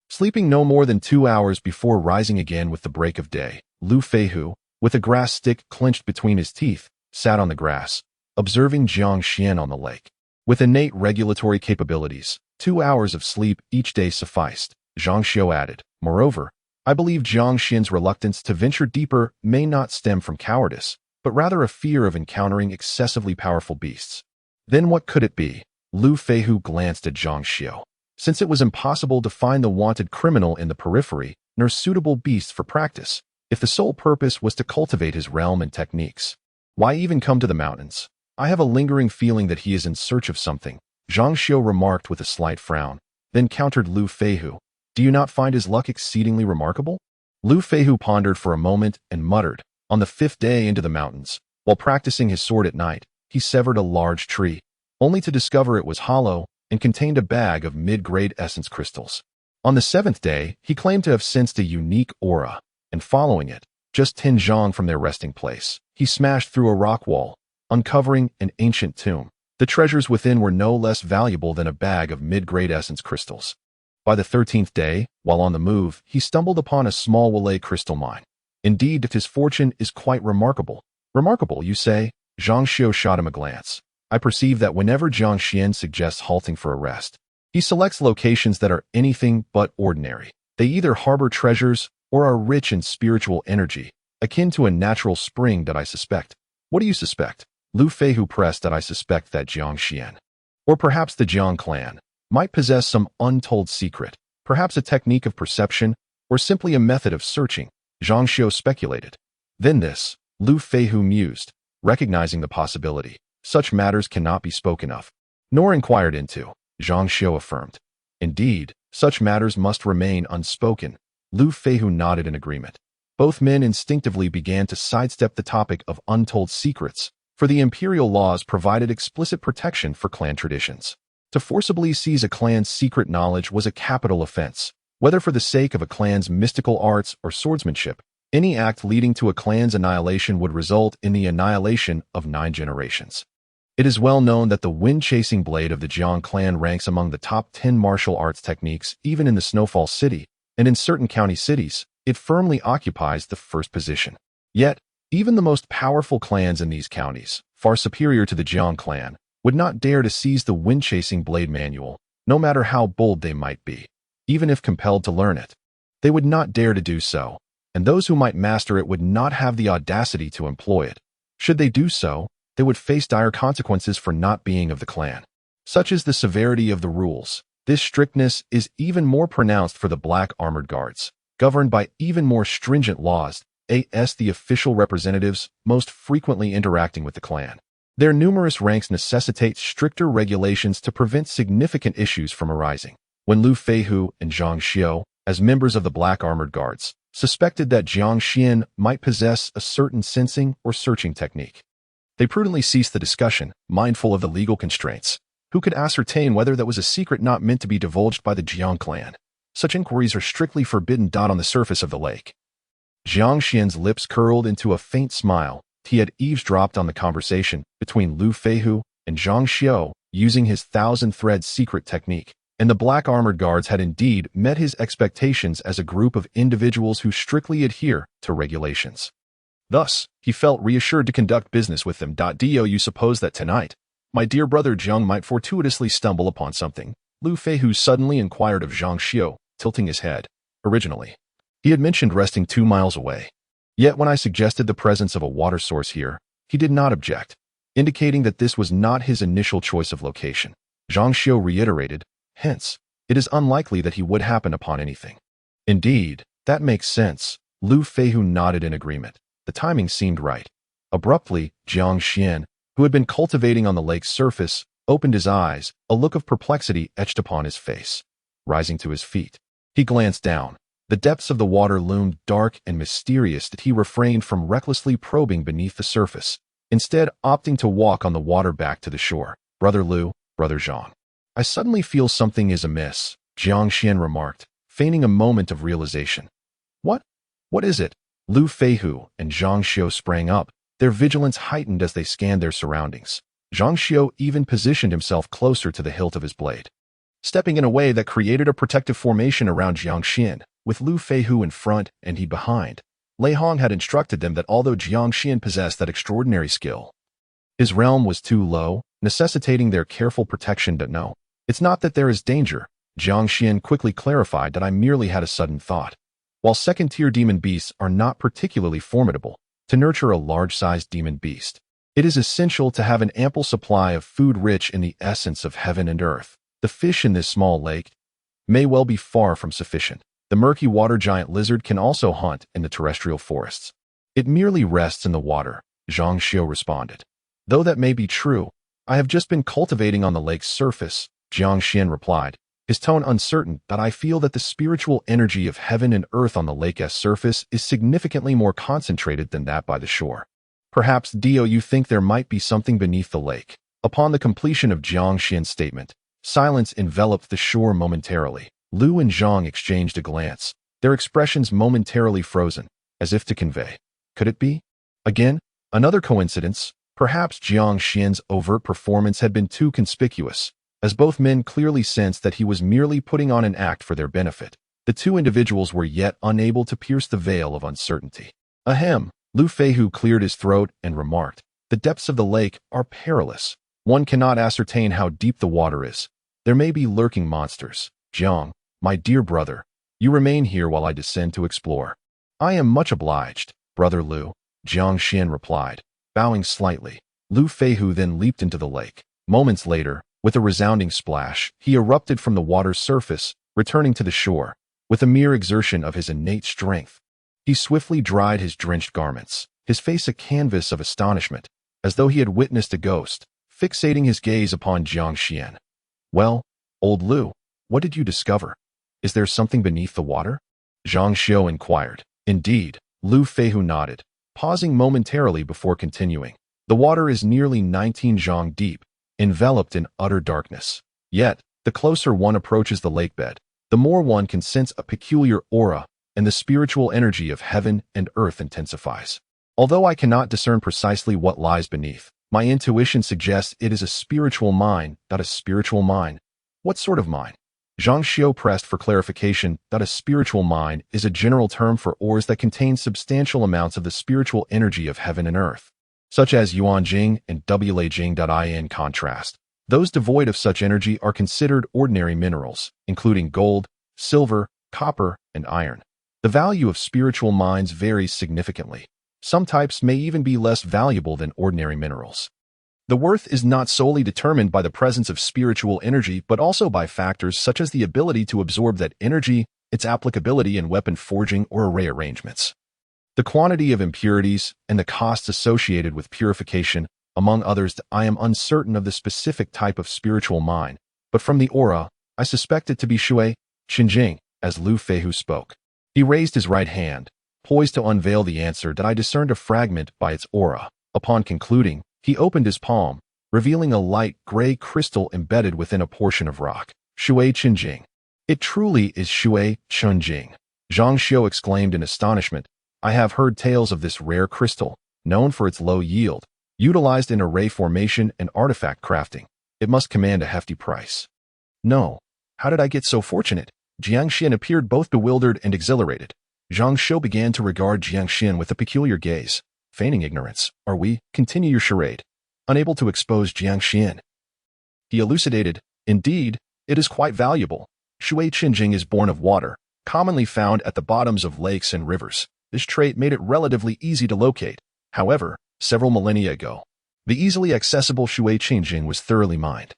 Sleeping no more than 2 hours before rising again with the break of day, Lu Feihu, with a grass stick clenched between his teeth, sat on the grass, observing Jiang Xuan on the lake. With innate regulatory capabilities, 2 hours of sleep each day sufficed, Zhang Xiu added. Moreover, I believe Jiang Xuan's reluctance to venture deeper may not stem from cowardice, but rather a fear of encountering excessively powerful beasts. Then what could it be? Lu Feihu glanced at Zhang Xiu. Since it was impossible to find the wanted criminal in the periphery, nor suitable beasts for practice, if the sole purpose was to cultivate his realm and techniques, why even come to the mountains? I have a lingering feeling that he is in search of something, Zhang Xiu remarked with a slight frown, then countered Lu Feihu. Do you not find his luck exceedingly remarkable? Lu Feihu pondered for a moment and muttered, "On the 5th day into the mountains, while practicing his sword at night, he severed a large tree, only to discover it was hollow and contained a bag of mid-grade essence crystals. On the 7th day, he claimed to have sensed a unique aura, and following it, just 10 zhang from their resting place, he smashed through a rock wall, uncovering an ancient tomb. The treasures within were no less valuable than a bag of mid-grade essence crystals. By the 13th day, while on the move, he stumbled upon a small Wallet crystal mine. Indeed, his fortune is quite remarkable. Remarkable, you say? Jiang Xuan shot him a glance. I perceive that whenever Jiang Xuan suggests halting for a rest, he selects locations that are anything but ordinary. They either harbor treasures or are rich in spiritual energy, akin to a natural spring that I suspect. What do you suspect? Lu Feihu pressed that I suspect that Jiang Xuan, or perhaps the Jiang Clan, might possess some untold secret, perhaps a technique of perception, or simply a method of searching, Jiang Xuan speculated. Then this, Lu Feihu mused, recognizing the possibility. Such matters cannot be spoken of, nor inquired into, Jiang Xuan affirmed. Indeed, such matters must remain unspoken. Lu Feihu nodded in agreement. Both men instinctively began to sidestep the topic of untold secrets, for the imperial laws provided explicit protection for clan traditions. To forcibly seize a clan's secret knowledge was a capital offense, whether for the sake of a clan's mystical arts or swordsmanship. Any act leading to a clan's annihilation would result in the annihilation of 9 generations. It is well known that the wind-chasing blade of the Jiang Clan ranks among the top 10 martial arts techniques even in the Snowfall City, and in certain county cities, it firmly occupies the first position. Yet, even the most powerful clans in these counties, far superior to the Jiang Clan, would not dare to seize the wind-chasing blade manual, no matter how bold they might be, even if compelled to learn it. They would not dare to do so, and those who might master it would not have the audacity to employ it. Should they do so, they would face dire consequences for not being of the clan. Such is the severity of the rules. This strictness is even more pronounced for the black armored guards, governed by even more stringent laws, as the official representatives most frequently interacting with the clan. Their numerous ranks necessitate stricter regulations to prevent significant issues from arising. When Lu Feihu and Jiang Xuan, as members of the black armored guards, suspected that Jiang Xuan might possess a certain sensing or searching technique, they prudently ceased the discussion, mindful of the legal constraints. Who could ascertain whether that was a secret not meant to be divulged by the Jiang Clan? Such inquiries are strictly forbidden. On the surface of the lake, Jiang Xuan's lips curled into a faint smile. He had eavesdropped on the conversation between Lu Feihu and Jiang Xuan using his thousand-thread secret technique, and the black armored guards had indeed met his expectations as a group of individuals who strictly adhere to regulations. Thus, he felt reassured to conduct business with them. Do you suppose that tonight, my dear brother Jiang might fortuitously stumble upon something? Lu Feihu suddenly inquired of Jiang Xuan, tilting his head. Originally, he had mentioned resting 2 miles away. Yet when I suggested the presence of a water source here, he did not object, indicating that this was not his initial choice of location. Jiang Xuan reiterated, hence, it is unlikely that he would happen upon anything. Indeed, that makes sense. Lu Feihu nodded in agreement. The timing seemed right. Abruptly, Jiang Xuan, who had been cultivating on the lake's surface, opened his eyes, a look of perplexity etched upon his face. Rising to his feet, he glanced down. The depths of the water loomed dark and mysterious, that he refrained from recklessly probing beneath the surface, instead opting to walk on the water back to the shore. Brother Lu, Brother Jiang, I suddenly feel something is amiss, Jiang Xuan remarked, feigning a moment of realization. What? What is it? Lu Feihu and Jiang Xuan sprang up, their vigilance heightened as they scanned their surroundings. Jiang Xuan even positioned himself closer to the hilt of his blade, stepping in a way that created a protective formation around Jiang Xuan, with Lu Feihu in front and he behind. Lei Hong had instructed them that although Jiang Xuan possessed that extraordinary skill, his realm was too low, necessitating their careful protection. No, it's not that there is danger. Jiang Xuan quickly clarified that I merely had a sudden thought. While second-tier demon beasts are not particularly formidable, to nurture a large-sized demon beast, it is essential to have an ample supply of food rich in the essence of heaven and earth. The fish in this small lake may well be far from sufficient. The murky water giant lizard can also hunt in the terrestrial forests. It merely rests in the water, Jiang Xuan responded. Though that may be true, I have just been cultivating on the lake's surface, Jiang Xuan replied. his tone uncertain, that I feel that the spiritual energy of heaven and earth on the lake's surface is significantly more concentrated than that by the shore. Perhaps, Dio, you think there might be something beneath the lake. Upon the completion of Jiang Xuan's statement, silence enveloped the shore momentarily. Lu and Jiang exchanged a glance, their expressions momentarily frozen, as if to convey, could it be? Again, another coincidence. Perhaps Jiang Xuan's overt performance had been too conspicuous, as both men clearly sensed that he was merely putting on an act for their benefit. The two individuals were yet unable to pierce the veil of uncertainty. Ahem, Lu Feihu cleared his throat and remarked, the depths of the lake are perilous. One cannot ascertain how deep the water is. There may be lurking monsters. Jiang, my dear brother, you remain here while I descend to explore. I am much obliged, Brother Lu, Jiang Xuan replied, bowing slightly. Lu Feihu then leaped into the lake. Moments later, with a resounding splash, he erupted from the water's surface, returning to the shore, with a mere exertion of his innate strength. He swiftly dried his drenched garments, his face a canvas of astonishment, as though he had witnessed a ghost, fixating his gaze upon Jiang Xuan. Well, old Lu, what did you discover? Is there something beneath the water? Jiang Xuan inquired. Indeed, Lu Feihu nodded, pausing momentarily before continuing. The water is nearly 19 zhang deep, enveloped in utter darkness. Yet, the closer one approaches the lakebed, the more one can sense a peculiar aura, and the spiritual energy of heaven and earth intensifies. Although I cannot discern precisely what lies beneath, my intuition suggests it is a spiritual mine, not a spiritual mine. What sort of mine? Jiang Xuan pressed for clarification that a spiritual mine is a general term for ores that contain substantial amounts of the spiritual energy of heaven and earth, such as Yuanjing and Wlajing. In contrast, those devoid of such energy are considered ordinary minerals, including gold, silver, copper, and iron. The value of spiritual mines varies significantly. Some types may even be less valuable than ordinary minerals. The worth is not solely determined by the presence of spiritual energy, but also by factors such as the ability to absorb that energy, its applicability in weapon forging or array arrangements, the quantity of impurities, and the costs associated with purification, among others. I am uncertain of the specific type of spiritual mine, but from the aura, I suspect it to be Shui, Xinjing, as Lu Feihu spoke. He raised his right hand, poised to unveil the answer that I discerned a fragment by its aura. Upon concluding, he opened his palm, revealing a light gray crystal embedded within a portion of rock. Shui Qinjing. It truly is Shui Qinjing. Jiang Xuan exclaimed in astonishment. I have heard tales of this rare crystal, known for its low yield, utilized in array formation and artifact crafting. It must command a hefty price. No. How did I get so fortunate? Jiang Xuan appeared both bewildered and exhilarated. Jiang Xuan began to regard Jiang Xuan with a peculiar gaze, feigning ignorance. Are we? Continue your charade. Unable to expose Jiang Xuan, he elucidated. Indeed, it is quite valuable. Shui Qinjing is born of water, commonly found at the bottoms of lakes and rivers. This trait made it relatively easy to locate. However, several millennia ago, the easily accessible Shui Qinjing was thoroughly mined,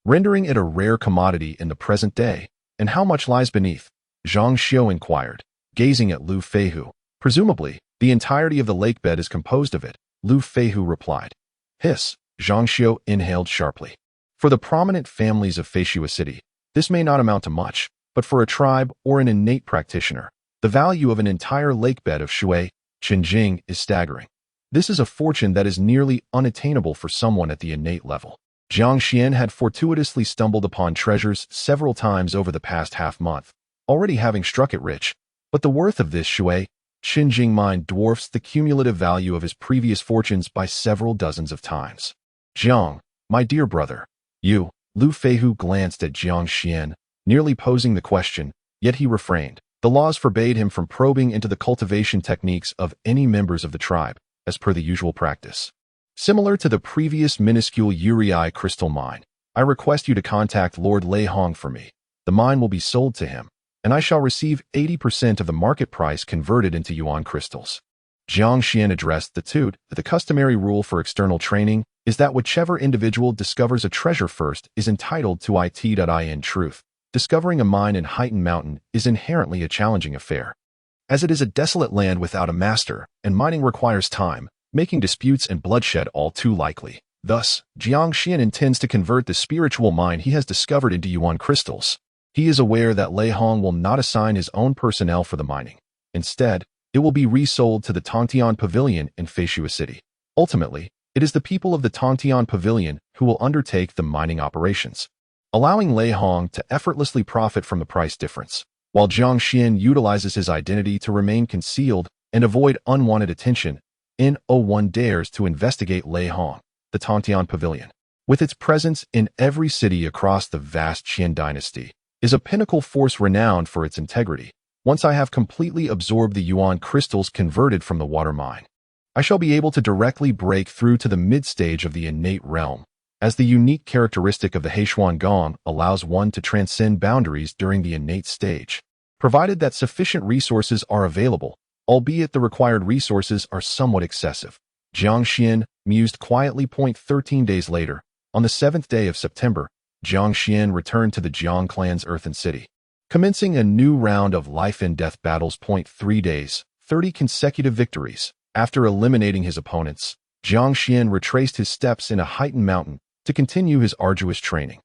rendering it a rare commodity in the present day. And how much lies beneath? Jiang Xuan inquired, gazing at Lu Feihu. Presumably, the entirety of the lakebed is composed of it, Lu Feihu replied. Hiss, Jiang Xuan inhaled sharply. For the prominent families of Feishua City, this may not amount to much, but for a tribe or an innate practitioner, the value of an entire lakebed of Shui Qinjing is staggering. This is a fortune that is nearly unattainable for someone at the innate level. Jiang Xuan had fortuitously stumbled upon treasures several times over the past half-month, already having struck it rich, but the worth of this Shui Qinjing mine dwarfs the cumulative value of his previous fortunes by several dozens of times. Jiang, my dear brother, you, Lu Feihu glanced at Jiang Xuan, nearly posing the question, yet he refrained. The laws forbade him from probing into the cultivation techniques of any members of the tribe, as per the usual practice. Similar to the previous minuscule Uri crystal mine, I request you to contact Lord Lei Hong for me. The mine will be sold to him, and I shall receive 80% of the market price converted into yuan crystals. Jiang Xuan addressed the Toot. The customary rule for external training is that whichever individual discovers a treasure first is entitled to it. In truth, discovering a mine in Heightened Mountain is inherently a challenging affair, as it is a desolate land without a master, and mining requires time, making disputes and bloodshed all too likely. Thus, Jiang Xuan intends to convert the spiritual mine he has discovered into yuan crystals. He is aware that Lei Hong will not assign his own personnel for the mining. Instead, it will be resold to the Tongtian Pavilion in Feishua City. Ultimately, it is the people of the Tongtian Pavilion who will undertake the mining operations, allowing Lei Hong to effortlessly profit from the price difference, while Jiang Xuan utilizes his identity to remain concealed and avoid unwanted attention. No one dares to investigate Lei Hong, the Tongtian Pavilion, with its presence in every city across the vast Qian dynasty, is a pinnacle force renowned for its integrity. Once I have completely absorbed the yuan crystals converted from the water mine, I shall be able to directly break through to the mid-stage of the innate realm, as the unique characteristic of the Heishuan Gong allows one to transcend boundaries during the innate stage, provided that sufficient resources are available, albeit the required resources are somewhat excessive. Jiang Xuan mused quietly. 13 days later, on the 7th day of September, Jiang Xuan returned to the Jiang Clan's earthen city, commencing a new round of life-and-death battles. 3 days, 30 consecutive victories. After eliminating his opponents, Jiang Xuan retraced his steps in a heightened mountain to continue his arduous training.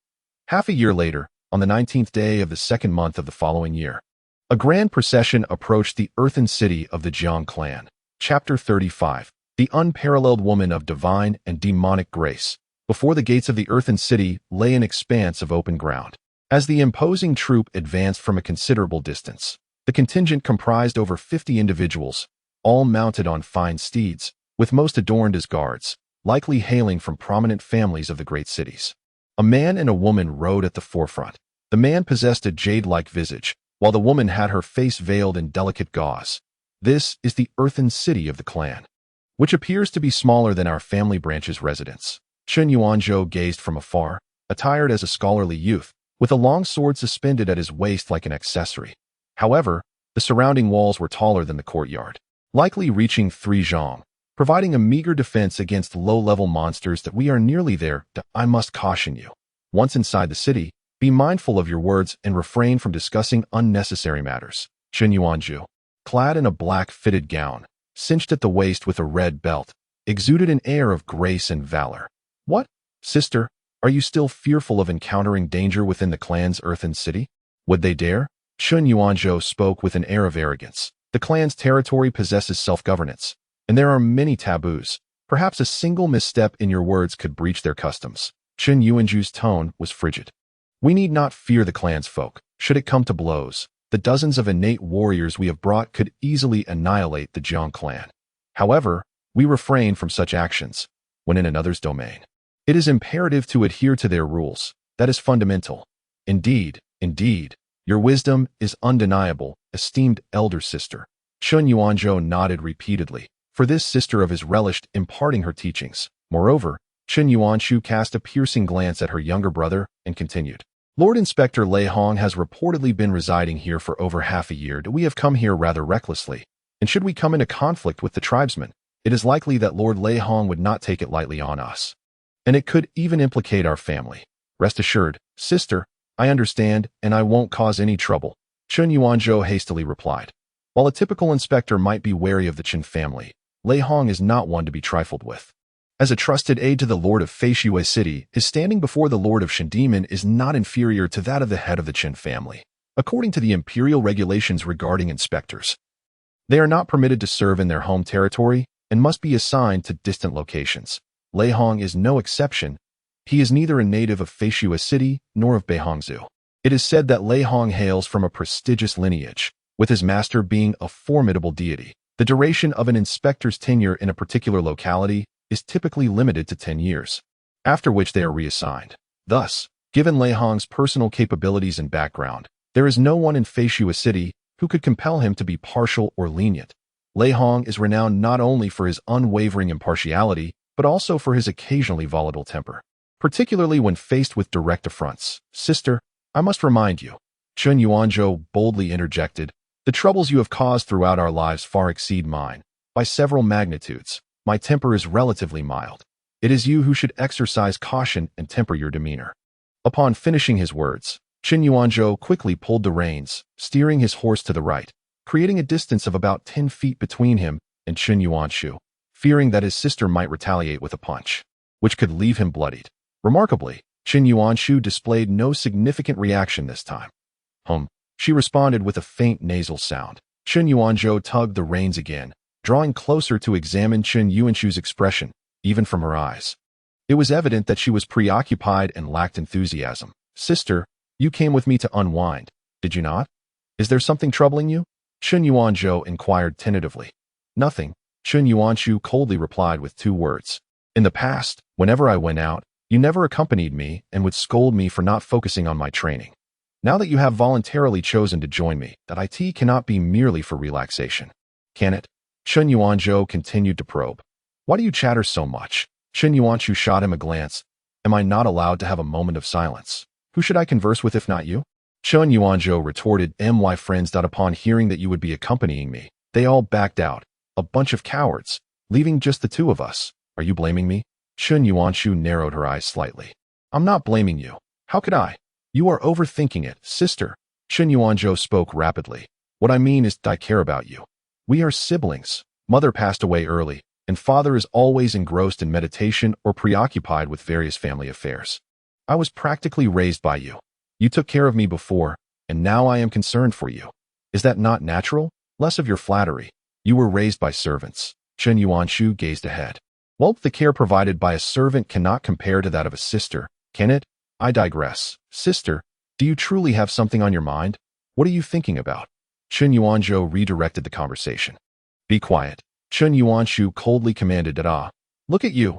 Half a year later, on the 19th day of the second month of the following year, a grand procession approached the earthen city of the Jiang Clan. Chapter 35. The unparalleled woman of divine and demonic grace. Before the gates of the earthen city lay an expanse of open ground. As the imposing troop advanced from a considerable distance, the contingent comprised over 50 individuals, all mounted on fine steeds, with most adorned as guards, likely hailing from prominent families of the great cities. A man and a woman rode at the forefront. The man possessed a jade-like visage, while the woman had her face veiled in delicate gauze. This is the earthen city of the clan, which appears to be smaller than our family branch's residence. Chen Yuanzhou gazed from afar, attired as a scholarly youth, with a long sword suspended at his waist like an accessory. However, the surrounding walls were taller than the courtyard, likely reaching 3 zhang, providing a meager defense against low-level monsters that we are nearly there. I must caution you. Once inside the city, be mindful of your words and refrain from discussing unnecessary matters. Chen Yuanzhou, clad in a black fitted gown, cinched at the waist with a red belt, exuded an air of grace and valor. What, sister, are you still fearful of encountering danger within the clan's earthen city? Would they dare? Chen Yuanzhou spoke with an air of arrogance. The clan's territory possesses self-governance, and there are many taboos. Perhaps a single misstep in your words could breach their customs. Chen Yuanzhou's tone was frigid. We need not fear the clan's folk. Should it come to blows, the dozens of innate warriors we have brought could easily annihilate the Jiang clan. However, we refrain from such actions when in another's domain. It is imperative to adhere to their rules. That is fundamental. Indeed, your wisdom is undeniable, esteemed elder sister. Chen Yuanzhou nodded repeatedly, for this sister of his relished imparting her teachings. Moreover, Chen Yuanzhou cast a piercing glance at her younger brother and continued. Lord Inspector Lei Hong has reportedly been residing here for over half a year. We have come here rather recklessly, and should we come into conflict with the tribesmen, it is likely that Lord Lei Hong would not take it lightly on us, and it could even implicate our family. Rest assured, sister, I understand, and I won't cause any trouble, Chen Yuanzhou hastily replied. While a typical inspector might be wary of the Chen family, Lei Hong is not one to be trifled with. As a trusted aide to the Lord of Feishua City, his standing before the Lord of Shendimen is not inferior to that of the head of the Chen family. According to the imperial regulations regarding inspectors, they are not permitted to serve in their home territory and must be assigned to distant locations. Lei Hong is no exception. He is neither a native of Feishua City nor of Beihangzhou. It is said that Lei Hong hails from a prestigious lineage, with his master being a formidable deity. The duration of an inspector's tenure in a particular locality is typically limited to 10 years, after which they are reassigned. Thus, given Lei Hong's personal capabilities and background, there is no one in Feishua City who could compel him to be partial or lenient. Lei Hong is renowned not only for his unwavering impartiality, but also for his occasionally volatile temper, particularly when faced with direct affronts. Sister, I must remind you, Chen Yuanzhou boldly interjected, the troubles you have caused throughout our lives far exceed mine, by several magnitudes. My temper is relatively mild. It is you who should exercise caution and temper your demeanor. Upon finishing his words, Chen Yuanzhou quickly pulled the reins, steering his horse to the right, creating a distance of about 10 feet between him and Chen Yuanzhou, fearing that his sister might retaliate with a punch, which could leave him bloodied. Remarkably, Chen Yuanzhou displayed no significant reaction this time. She responded with a faint nasal sound. Chen Yuanzhou tugged the reins again, drawing closer to examine Chen Yuanshu's expression, even from her eyes. It was evident that she was preoccupied and lacked enthusiasm. Sister, you came with me to unwind, did you not? Is there something troubling you? Chen Yuanzhou inquired tentatively. Nothing, Chen Yuanshu coldly replied with 2 words. In the past, whenever I went out, you never accompanied me and would scold me for not focusing on my training. Now that you have voluntarily chosen to join me, that IT cannot be merely for relaxation. Can it? Chen Yuanzhou continued to probe. Why do you chatter so much? Chen Yuanshu shot him a glance. Am I not allowed to have a moment of silence? Who should I converse with if not you? Chen Yuanzhou retorted, my friends. Upon hearing that you would be accompanying me, they all backed out. A bunch of cowards, leaving just the 2 of us. Are you blaming me? Chen Yuanshu narrowed her eyes slightly. I'm not blaming you. How could I? You are overthinking it, sister. Chen Yuanzhou spoke rapidly. What I mean is I care about you. We are siblings. Mother passed away early, and father is always engrossed in meditation or preoccupied with various family affairs. I was practically raised by you. You took care of me before, and now I am concerned for you. Is that not natural? Less of your flattery. You were raised by servants. Chen Yuanshu gazed ahead. Well, the care provided by a servant cannot compare to that of a sister, can it? I digress. Sister, do you truly have something on your mind? What are you thinking about? Chen Yuanzhou redirected the conversation. Be quiet. Chen Yuanshu coldly commanded. Look at you.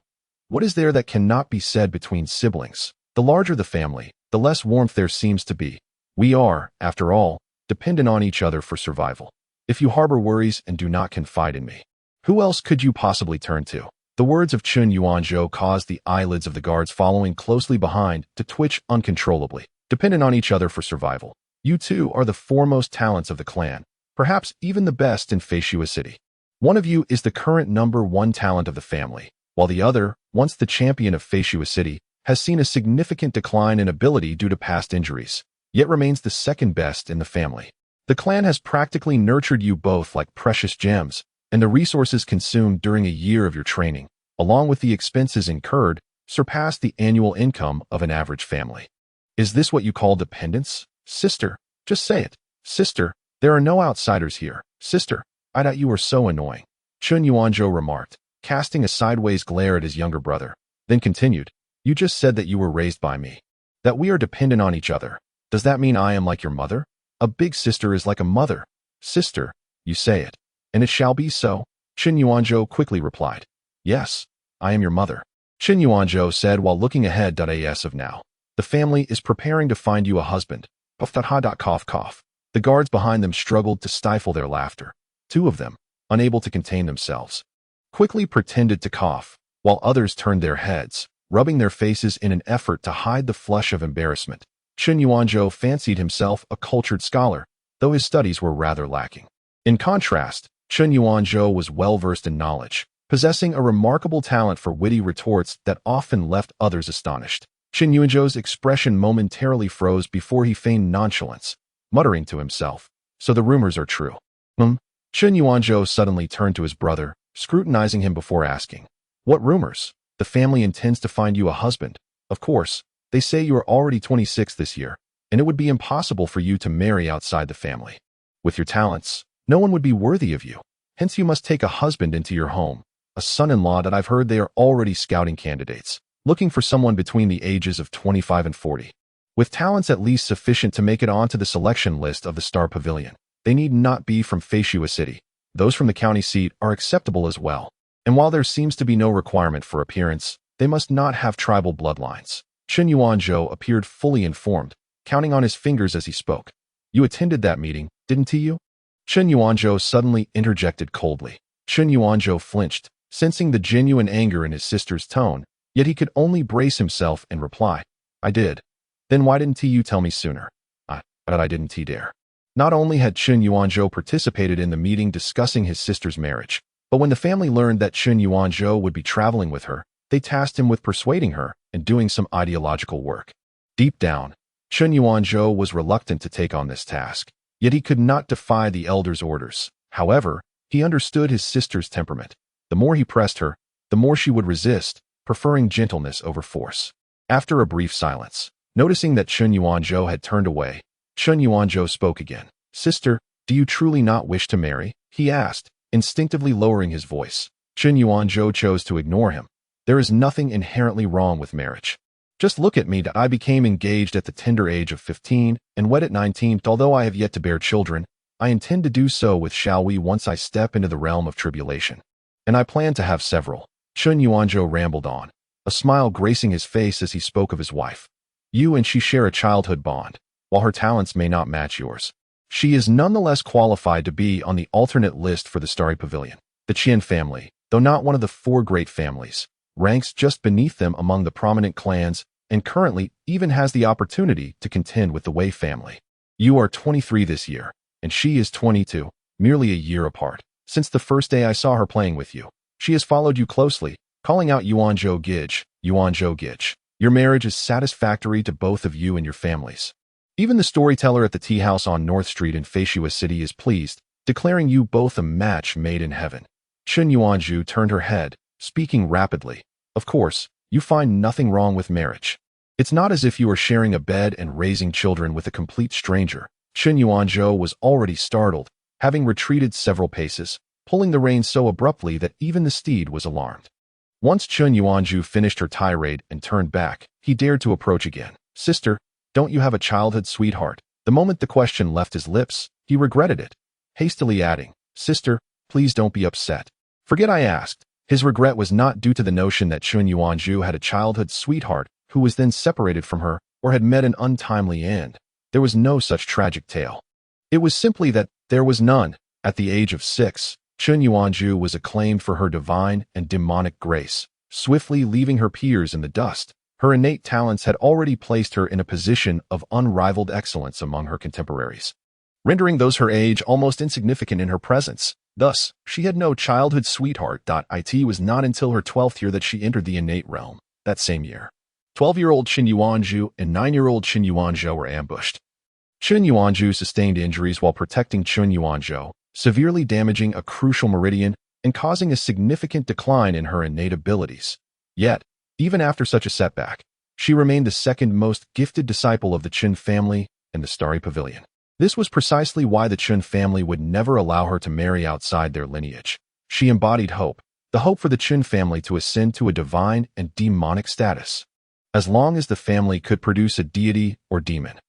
What is there that cannot be said between siblings? The larger the family, the less warmth there seems to be. We are, after all, dependent on each other for survival. If you harbor worries and do not confide in me, who else could you possibly turn to? The words of Chen Yuanzhou caused the eyelids of the guards following closely behind to twitch uncontrollably. Dependent on each other for survival. You two are the foremost talents of the clan, perhaps even the best in Feishua City. One of you is the current #1 talent of the family, while the other, once the champion of Feishua City, has seen a significant decline in ability due to past injuries, yet remains the second best in the family. The clan has practically nurtured you both like precious gems, and the resources consumed during a year of your training, along with the expenses incurred, surpass the annual income of an average family. Is this what you call dependence? Sister, just say it. Sister, there are no outsiders here. Sister, I doubt you are so annoying. Chen Yuanzhou remarked, casting a sideways glare at his younger brother, then continued, you just said that you were raised by me, that we are dependent on each other. Does that mean I am like your mother? A big sister is like a mother. Sister, you say it. And it shall be so, Chen Yuanzhou quickly replied. Yes, I am your mother. Chen Yuanzhou said while looking ahead. As of now, the family is preparing to find you a husband. Cough, cough. The guards behind them struggled to stifle their laughter. 2 of them, unable to contain themselves, quickly pretended to cough, while others turned their heads, rubbing their faces in an effort to hide the flush of embarrassment. Chen Yuanzhou fancied himself a cultured scholar, though his studies were rather lacking. In contrast, Chen Yuanzhou was well-versed in knowledge, possessing a remarkable talent for witty retorts that often left others astonished. Chen Yuanzhou's expression momentarily froze before he feigned nonchalance, muttering to himself, so the rumors are true. Chen Yuanzhou suddenly turned to his brother, scrutinizing him before asking, what rumors? The family intends to find you a husband. Of course, they say you are already 26 this year, and it would be impossible for you to marry outside the family. With your talents, no one would be worthy of you. Hence you must take a husband into your home, a son-in-law that I've heard they are already scouting candidates, looking for someone between the ages of 25 and 40. With talents at least sufficient to make it onto the selection list of the Star Pavilion. They need not be from Feishua City. Those from the county seat are acceptable as well. And while there seems to be no requirement for appearance, they must not have tribal bloodlines. Chen Yuanzhou appeared fully informed, counting on his fingers as he spoke. You attended that meeting, didn't you? Chen Yuanzhou suddenly interjected coldly. Chen Yuanzhou flinched, sensing the genuine anger in his sister's tone, yet he could only brace himself and reply, I did. Then why didn't you tell me sooner? I didn't dare. Not only had Chen Yuanzhou participated in the meeting discussing his sister's marriage, but when the family learned that Chen Yuanzhou would be traveling with her, they tasked him with persuading her and doing some ideological work. Deep down, Chen Yuanzhou was reluctant to take on this task, yet he could not defy the elder's orders. However, he understood his sister's temperament. The more he pressed her, the more she would resist, preferring gentleness over force. After a brief silence, noticing that Chen Yuanzhou had turned away, Chen Yuanzhou spoke again. Sister, do you truly not wish to marry? He asked, instinctively lowering his voice. Chen Yuanzhou chose to ignore him. There is nothing inherently wrong with marriage. Just look at me. I became engaged at the tender age of 15 and wed at 19. Although I have yet to bear children, I intend to do so with Shao Wei once I step into the realm of tribulation. And I plan to have several. Chen Yuanzhou rambled on, a smile gracing his face as he spoke of his wife. You and she share a childhood bond. While her talents may not match yours, she is nonetheless qualified to be on the alternate list for the Starry Pavilion. The Qian family, though not one of the four great families, ranks just beneath them among the prominent clans and currently even has the opportunity to contend with the Wei family. You are 23 this year, and she is 22, merely a year apart. Since the first day I saw her playing with you, she has followed you closely, calling out Yuanzhou Gij, Yuanzhou Gij. Your marriage is satisfactory to both of you and your families. Even the storyteller at the tea house on North Street in Feishua City is pleased, declaring you both a match made in heaven. Chen Yuanzhou turned her head, speaking rapidly. Of course, you find nothing wrong with marriage. It's not as if you are sharing a bed and raising children with a complete stranger. Chen Yuanzhou was already startled, having retreated several paces, pulling the reins so abruptly that even the steed was alarmed. Once Chen Yuanzhou finished her tirade and turned back, he dared to approach again. Sister, don't you have a childhood sweetheart? The moment the question left his lips, he regretted it, hastily adding, Sister, please don't be upset. Forget I asked. His regret was not due to the notion that Chen Yuanzhou had a childhood sweetheart who was then separated from her or had met an untimely end. There was no such tragic tale. It was simply that there was none. At the age of 6, Chen Yuanzhou was acclaimed for her divine and demonic grace, swiftly leaving her peers in the dust. Her innate talents had already placed her in a position of unrivaled excellence among her contemporaries, rendering those her age almost insignificant in her presence. Thus, she had no childhood sweetheart. It was not until her 12th year that she entered the innate realm. That same year, 12-year-old Chen Yuanzhou and 9-year-old Chen Yuanzhou were ambushed. Chen Yuanzhou sustained injuries while protecting Chen Yuanzhou, severely damaging a crucial meridian and causing a significant decline in her innate abilities. Yet, even after such a setback, she remained the second most gifted disciple of the Qin family in the Starry Pavilion. This was precisely why the Qin family would never allow her to marry outside their lineage. She embodied hope, the hope for the Qin family to ascend to a divine and demonic status, as long as the family could produce a deity or demon.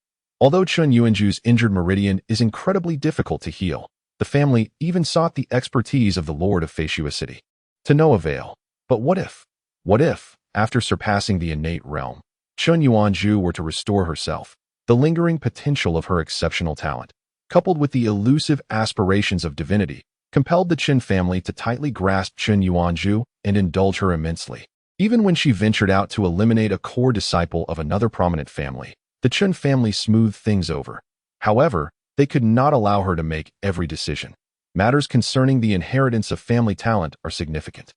Although Chen Yuanzhou's injured meridian is incredibly difficult to heal, the family even sought the expertise of the Lord of Feishua City. To no avail. But what if, after surpassing the innate realm, Chen Yuanzhou were to restore herself? The lingering potential of her exceptional talent, coupled with the elusive aspirations of divinity, compelled the Qin family to tightly grasp Chen Yuanzhou and indulge her immensely. Even when she ventured out to eliminate a core disciple of another prominent family, the Qin family smoothed things over. However, they could not allow her to make every decision. Matters concerning the inheritance of family talent are significant.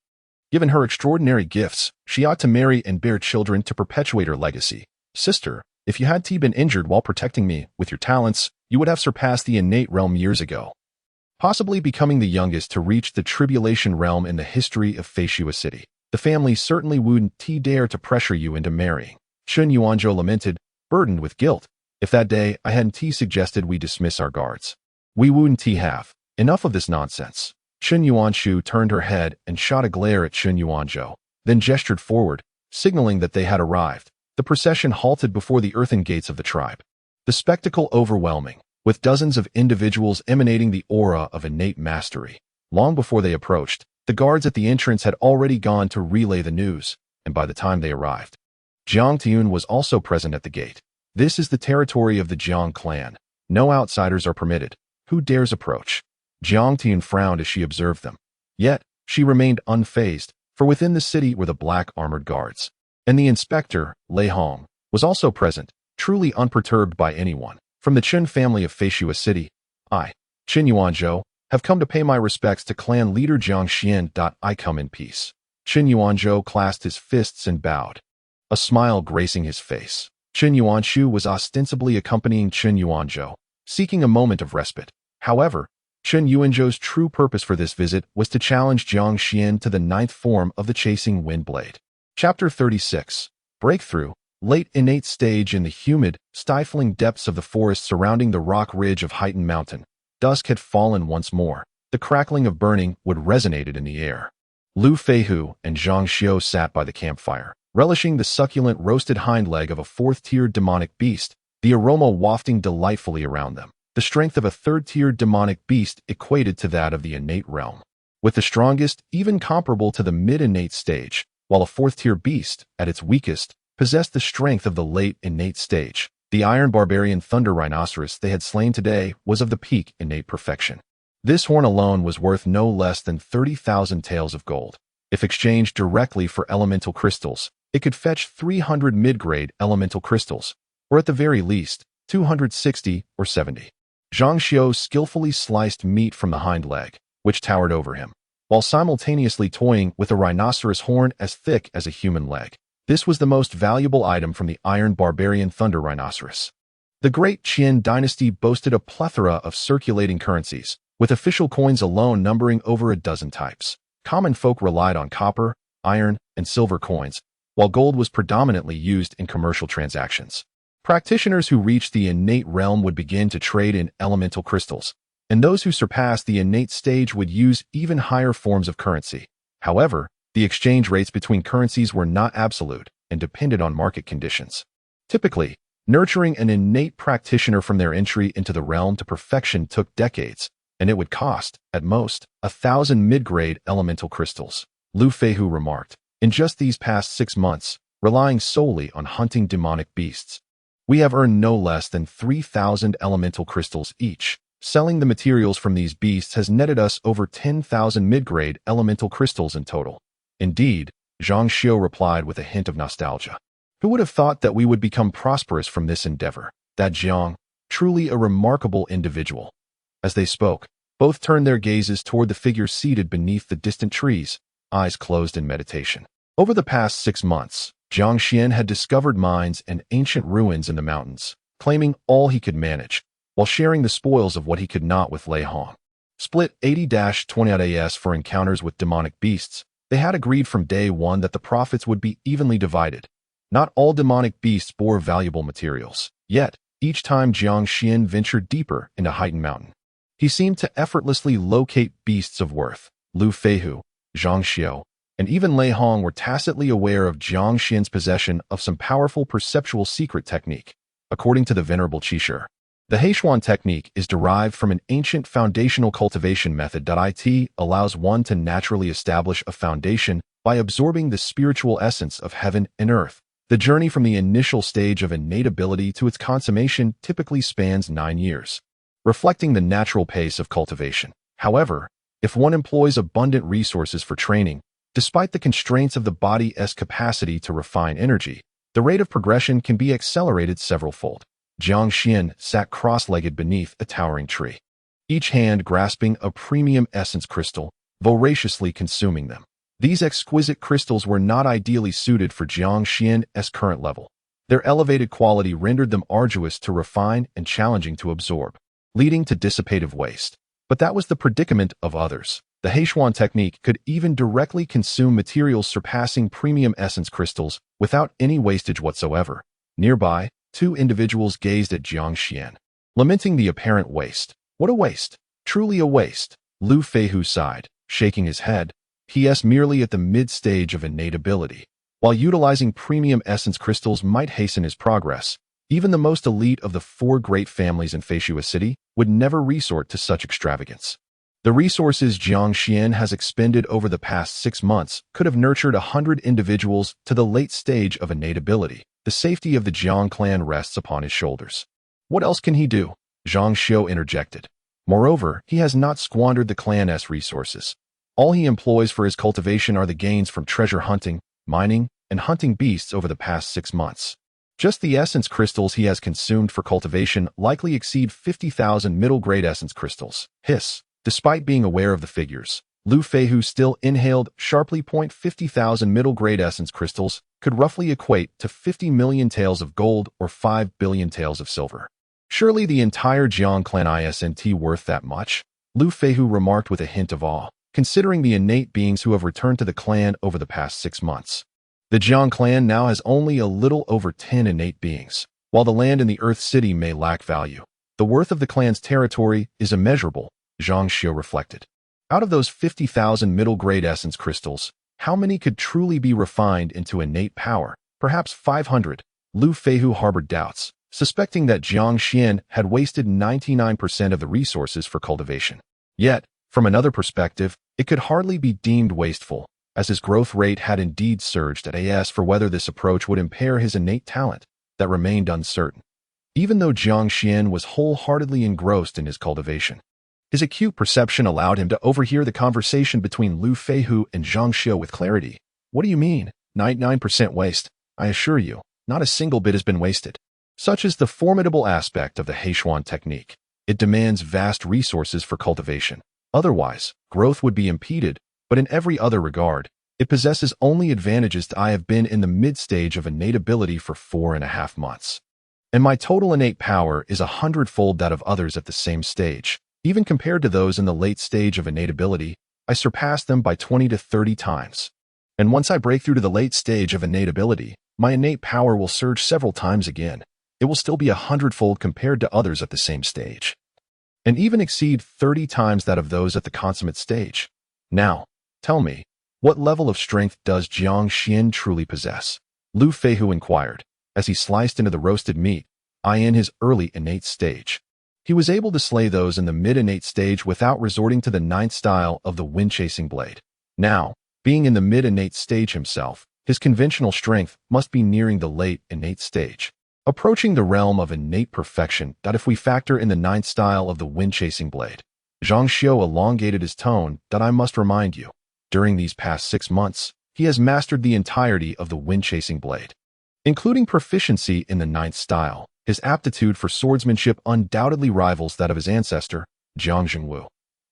Given her extraordinary gifts, she ought to marry and bear children to perpetuate her legacy. Sister, if you had been injured while protecting me with your talents, you would have surpassed the innate realm years ago, possibly becoming the youngest to reach the tribulation realm in the history of Feishua City. The family certainly wouldn't dare to pressure you into marrying. Chen Yuanzhou lamented, burdened with guilt. If that day I hadn't suggested we dismiss our guards, we wouldn't have. Enough of this nonsense. Chen Yuanzhou turned her head and shot a glare at Chen Yuanzhou, then gestured forward, signaling that they had arrived. The procession halted before the earthen gates of the tribe. The spectacle overwhelming, with dozens of individuals emanating the aura of innate mastery. Long before they approached, the guards at the entrance had already gone to relay the news, and by the time they arrived, Jiang Tian was also present at the gate. This is the territory of the Jiang Clan. No outsiders are permitted. Who dares approach? Jiang Tian frowned as she observed them. Yet, she remained unfazed, for within the city were the black armored guards. And the inspector, Lei Hong, was also present, truly unperturbed by anyone. From the Qin family of Feishua City, I, Chen Yuanzhou, have come to pay my respects to clan leader Jiang Xuan. I come in peace. Chen Yuanzhou clasped his fists and bowed, a smile gracing his face. Chen Yuanzhou was ostensibly accompanying Chen Yuanzhou, seeking a moment of respite. However, Chen Yuanzhou's true purpose for this visit was to challenge Jiang Xuan to the 9th form of the chasing wind blade. Chapter 36. Breakthrough. Late innate stage. In the humid, stifling depths of the forest surrounding the rock ridge of Heightened Mountain, dusk had fallen once more. The crackling of burning wood resonated in the air. Lu Feihu and Jiang Xuan sat by the campfire, relishing the succulent roasted hind leg of a fourth-tiered demonic beast, the aroma wafting delightfully around them. The strength of a third-tiered demonic beast equated to that of the innate realm, with the strongest even comparable to the mid-innate stage, while a fourth-tier beast, at its weakest, possessed the strength of the late innate stage. The iron barbarian thunder rhinoceros they had slain today was of the peak innate perfection. This horn alone was worth no less than 30,000 taels of gold. If exchanged directly for elemental crystals, it could fetch 300 mid-grade elemental crystals, or at the very least, 260 or 70. Jiang Xuan skillfully sliced meat from the hind leg, which towered over him, while simultaneously toying with a rhinoceros horn as thick as a human leg. This was the most valuable item from the iron barbarian thunder rhinoceros. The Great Qin dynasty boasted a plethora of circulating currencies, with official coins alone numbering over a dozen types. Common folk relied on copper, iron, and silver coins, while gold was predominantly used in commercial transactions. Practitioners who reached the innate realm would begin to trade in elemental crystals, and those who surpassed the innate stage would use even higher forms of currency. However, the exchange rates between currencies were not absolute and depended on market conditions. Typically, nurturing an innate practitioner from their entry into the realm to perfection took decades, and it would cost, at most, 1,000 mid-grade elemental crystals. Lu Feihu remarked, in just these past 6 months, relying solely on hunting demonic beasts, we have earned no less than 3,000 elemental crystals each. Selling the materials from these beasts has netted us over 10,000 mid-grade elemental crystals in total. Indeed, Jiang Xuan replied with a hint of nostalgia. Who would have thought that we would become prosperous from this endeavor? That Jiang, truly a remarkable individual. As they spoke, both turned their gazes toward the figure seated beneath the distant trees, eyes closed in meditation. Over the past 6 months, Jiang Xuan had discovered mines and ancient ruins in the mountains, claiming all he could manage, while sharing the spoils of what he could not with Lei Hong. Split 80-20 AS for encounters with demonic beasts, they had agreed from day one that the profits would be evenly divided. Not all demonic beasts bore valuable materials. Yet, each time Jiang Xuan ventured deeper into Heightened Mountain, he seemed to effortlessly locate beasts of worth. Lu Feihu, Jiang Xuan, and even Lei Hong were tacitly aware of Jiang Xuan's possession of some powerful perceptual secret technique. According to the Venerable Qishe, the Heishuan technique is derived from an ancient foundational cultivation method. It allows one to naturally establish a foundation by absorbing the spiritual essence of heaven and earth. The journey from the initial stage of innate ability to its consummation typically spans 9 years, reflecting the natural pace of cultivation. However, if one employs abundant resources for training, despite the constraints of the body's capacity to refine energy, the rate of progression can be accelerated several-fold. Jiang Xuan sat cross-legged beneath a towering tree, each hand grasping a premium essence crystal, voraciously consuming them. These exquisite crystals were not ideally suited for Jiang Xuan's current level. Their elevated quality rendered them arduous to refine and challenging to absorb, leading to dissipative waste. But that was the predicament of others. The Heishuan technique could even directly consume materials surpassing premium essence crystals without any wastage whatsoever. Nearby, 2 individuals gazed at Jiang Xuan, lamenting the apparent waste. What a waste! Truly a waste. Lu Feihu sighed, shaking his head. He is merely at the mid-stage of innate ability. While utilizing premium essence crystals might hasten his progress, even the most elite of the 4 great families in Feishua City would never resort to such extravagance. The resources Jiang Xuan has expended over the past 6 months could have nurtured 100 individuals to the late stage of innate ability. The safety of the Jiang Clan rests upon his shoulders. What else can he do? Jiang Xuan interjected. Moreover, he has not squandered the clan's resources. All he employs for his cultivation are the gains from treasure hunting, mining, and hunting beasts over the past 6 months. Just the essence crystals he has consumed for cultivation likely exceed 50,000 middle-grade essence crystals. Hiss. Despite being aware of the figures, Lu Feihu still inhaled sharply. 50,000 middle-grade essence crystals could roughly equate to 50 million taels of gold or 5 billion taels of silver. Surely the entire Jiang Clan isn't worth that much? Lu Feihu remarked with a hint of awe, considering the innate beings who have returned to the clan over the past 6 months. The Jiang Clan now has only a little over 10 innate beings. While the land in the Earth City may lack value, the worth of the clan's territory is immeasurable, Jiang Xuan reflected. Out of those 50,000 middle-grade essence crystals, how many could truly be refined into innate power? Perhaps 500. Lu Feihu harbored doubts, suspecting that Jiang Xuan had wasted 99% of the resources for cultivation. Yet, from another perspective, it could hardly be deemed wasteful, as his growth rate had indeed surged. As for whether this approach would impair his innate talent, that remained uncertain. Even though Jiang Xuan was wholeheartedly engrossed in his cultivation, his acute perception allowed him to overhear the conversation between Lu Feihu and Jiang Xuan with clarity. What do you mean? 99% waste? I assure you, not a single bit has been wasted. Such is the formidable aspect of the Heishuan technique. It demands vast resources for cultivation. Otherwise, growth would be impeded, but in every other regard, it possesses only advantages. I have been in the mid-stage of innate ability for 4.5 months. And my total innate power is 100-fold that of others at the same stage. Even compared to those in the late stage of innate ability, I surpass them by 20 to 30 times. And once I break through to the late stage of innate ability, my innate power will surge several times again. It will still be 100-fold compared to others at the same stage, and even exceed 30 times that of those at the consummate stage. Now, tell me, what level of strength does Jiang Xuan truly possess? Lu Feihu inquired, as he sliced into the roasted meat, in his early innate stage. He was able to slay those in the mid-innate stage without resorting to the 9th style of the wind-chasing blade. Now, being in the mid-innate stage himself, his conventional strength must be nearing the late innate stage, approaching the realm of innate perfection. That if we factor in the 9th style of the wind-chasing blade, Jiang Xuan elongated his tone. That I must remind you, during these past 6 months, he has mastered the entirety of the wind-chasing blade, including proficiency in the 9th style. His aptitude for swordsmanship undoubtedly rivals that of his ancestor, Jiang Zhengwu.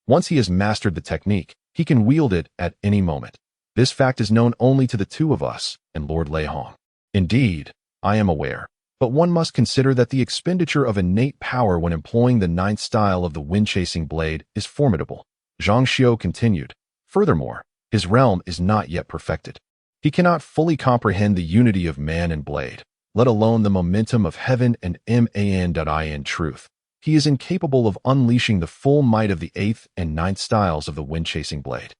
Once he has mastered the technique, he can wield it at any moment. This fact is known only to the two of us and Lord Lei Hong. Indeed, I am aware, but one must consider that the expenditure of innate power when employing the 9th style of the wind-chasing blade is formidable. Jiang Xuan continued. Furthermore, his realm is not yet perfected. He cannot fully comprehend the unity of man and blade, let alone the momentum of heaven and man. Truth, he is incapable of unleashing the full might of the 8th and 9th styles of the wind-chasing blade.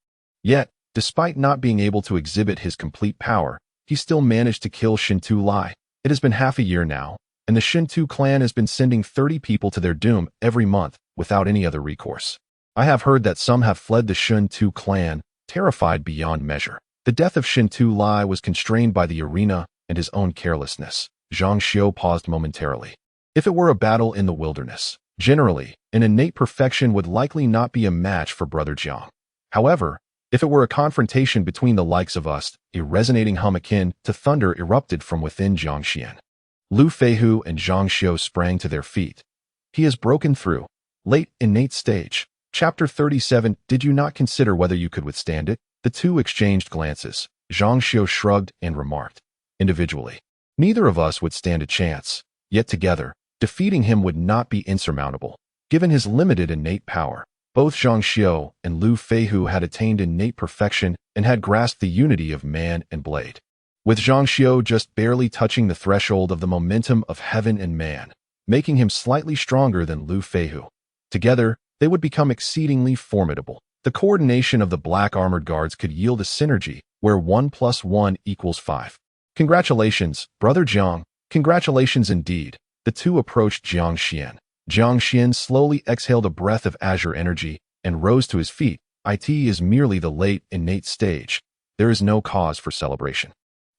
Yet, despite not being able to exhibit his complete power, he still managed to kill Shentu Lai. It has been half a year now, and the Shentu clan has been sending 30 people to their doom every month without any other recourse. I have heard that some have fled the Shentu clan, terrified beyond measure. The death of Shentu Lai was constrained by the arena and his own carelessness. Jiang Xuan paused momentarily. If it were a battle in the wilderness, generally, an innate perfection would likely not be a match for Brother Jiang. However, if it were a confrontation between the likes of us, a resonating hum akin to thunder erupted from within Jiang Xuan. Lu Feihu and Jiang Xuan sprang to their feet. He has broken through. Late innate stage. Chapter 37. Did you not consider whether you could withstand it? The two exchanged glances. Jiang Xuan shrugged and remarked. Individually, neither of us would stand a chance, yet together, defeating him would not be insurmountable. Given his limited innate power, both Jiang Xuan and Lu Feihu had attained innate perfection and had grasped the unity of man and blade, with Jiang Xuan just barely touching the threshold of the momentum of heaven and man, making him slightly stronger than Lu Feihu. Together, they would become exceedingly formidable. The coordination of the black armored guards could yield a synergy where 1 + 1 = 5. Congratulations, Brother Jiang. Congratulations indeed. The two approached Jiang Xuan. Jiang Xuan slowly exhaled a breath of azure energy and rose to his feet. It is merely the late innate stage. There is no cause for celebration.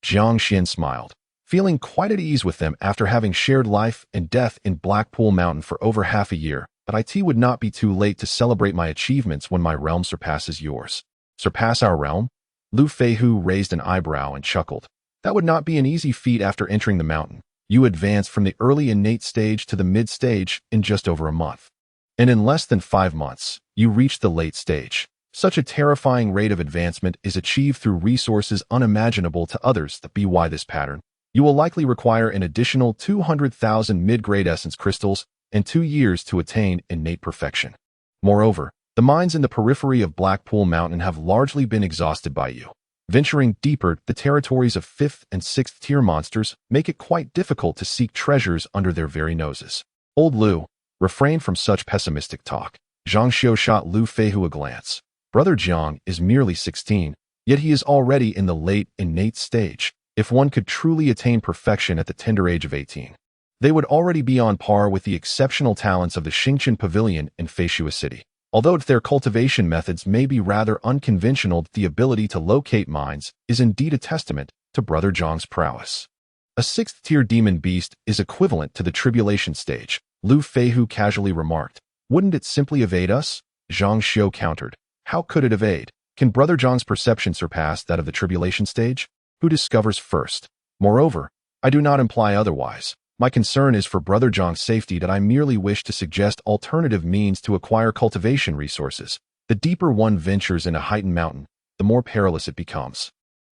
Jiang Xuan smiled, feeling quite at ease with them after having shared life and death in Blackpool Mountain for over half a year. But it would not be too late to celebrate my achievements when my realm surpasses yours. Surpass our realm? Lu Feihu raised an eyebrow and chuckled. That would not be an easy feat after entering the mountain. You advanced from the early innate stage to the mid-stage in just over a month. And in less than 5 months, you reached the late stage. Such a terrifying rate of advancement is achieved through resources unimaginable to others. By this pattern, you will likely require an additional 200,000 mid-grade essence crystals and 2 years to attain innate perfection. Moreover, the mines in the periphery of Blackpool Mountain have largely been exhausted by you. Venturing deeper, the territories of 5th and 6th tier monsters make it quite difficult to seek treasures under their very noses. Old Lu, refrain from such pessimistic talk. Jiang Xuan shot Lu Feihu a glance. Brother Jiang is merely 16, yet he is already in the late innate stage. If one could truly attain perfection at the tender age of 18, they would already be on par with the exceptional talents of the Xingqian Pavilion in Feishua City. Although their cultivation methods may be rather unconventional, the ability to locate mines is indeed a testament to Brother Jiang's prowess. A 6th-tier demon beast is equivalent to the tribulation stage, Lu Feihu casually remarked. Wouldn't it simply evade us? Jiang Xuan countered. How could it evade? Can Brother Jiang's perception surpass that of the tribulation stage? Who discovers first? Moreover, I do not imply otherwise. My concern is for Brother Jiang's safety that I merely wish to suggest alternative means to acquire cultivation resources. The deeper one ventures in a heightened mountain, the more perilous it becomes,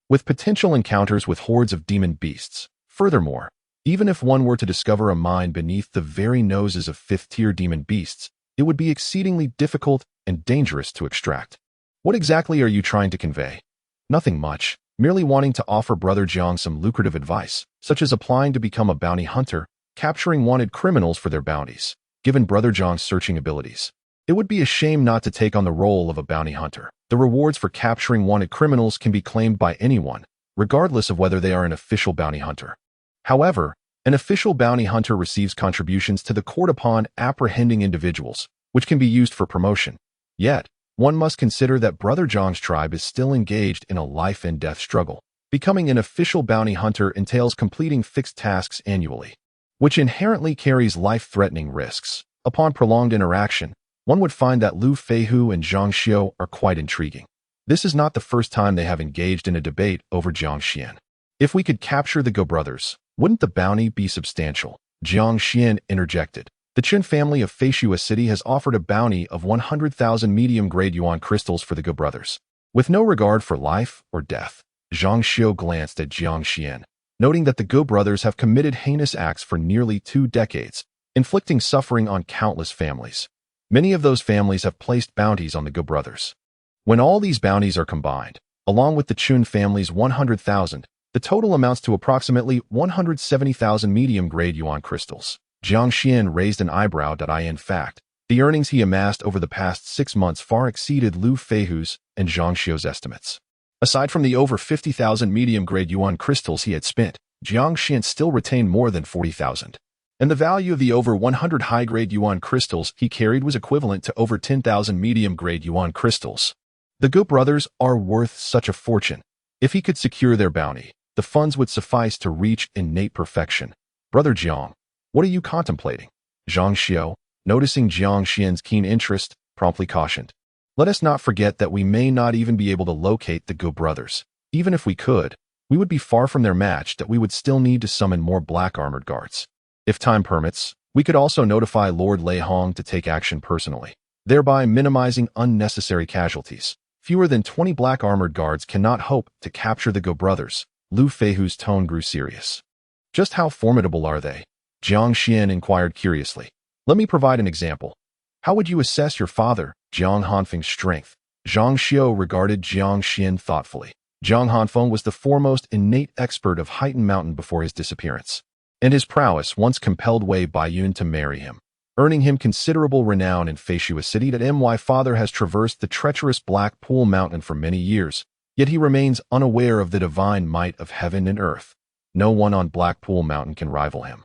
with potential encounters with hordes of demon beasts. Furthermore, even if one were to discover a mine beneath the very noses of 5th-tier demon beasts, it would be exceedingly difficult and dangerous to extract. What exactly are you trying to convey? Nothing much, merely wanting to offer Brother Jiang some lucrative advice, such as applying to become a bounty hunter, capturing wanted criminals for their bounties. Given Brother Jiang's searching abilities, it would be a shame not to take on the role of a bounty hunter. The rewards for capturing wanted criminals can be claimed by anyone, regardless of whether they are an official bounty hunter. However, an official bounty hunter receives contributions to the court upon apprehending individuals, which can be used for promotion. Yet, one must consider that Brother Jiang's tribe is still engaged in a life-and-death struggle. Becoming an official bounty hunter entails completing fixed tasks annually, which inherently carries life-threatening risks. Upon prolonged interaction, one would find that Lu Feihu and Jiang Xuan are quite intriguing. This is not the first time they have engaged in a debate over Jiang Xuan. If we could capture the Go brothers, wouldn't the bounty be substantial? Jiang Xuan interjected. The Chen family of Feishua City has offered a bounty of 100,000 medium-grade yuan crystals for the Go brothers. With no regard for life or death, Jiang Xuan glanced at Jiang Xuan, noting that the Go brothers have committed heinous acts for nearly 2 decades, inflicting suffering on countless families. Many of those families have placed bounties on the Go brothers. When all these bounties are combined, along with the Chun family's 100,000, the total amounts to approximately 170,000 medium-grade yuan crystals. Jiang Xuan raised an eyebrow. In fact, the earnings he amassed over the past 6 months far exceeded Lu Feihu's and Jiang Xuan's estimates. Aside from the over 50,000 medium-grade yuan crystals he had spent, Jiang Xuan still retained more than 40,000. And the value of the over 100 high-grade yuan crystals he carried was equivalent to over 10,000 medium-grade yuan crystals. The Go brothers are worth such a fortune. If he could secure their bounty, the funds would suffice to reach innate perfection. Brother Jiang, what are you contemplating? Jiang Xuan, noticing Jiang Xuan's keen interest, promptly cautioned. Let us not forget that we may not even be able to locate the Go brothers. Even if we could, we would be far from their match. That we would still need to summon more black armored guards. If time permits, we could also notify Lord Lei Hong to take action personally, thereby minimizing unnecessary casualties. Fewer than 20 black armored guards cannot hope to capture the Go brothers. Lu Feihu's tone grew serious. Just how formidable are they? Jiang Xuan inquired curiously. Let me provide an example. How would you assess your father, Jiang Hanfeng's strength? Jiang Xuan regarded Jiang Xuan thoughtfully. Jiang Hanfeng was the foremost innate expert of Heightened Mountain before his disappearance, and his prowess once compelled Wei Baiyun to marry him, earning him considerable renown in Feishua City. My father has traversed the treacherous Black Pool Mountain for many years, yet he remains unaware of the divine might of heaven and earth. No one on Black Pool Mountain can rival him.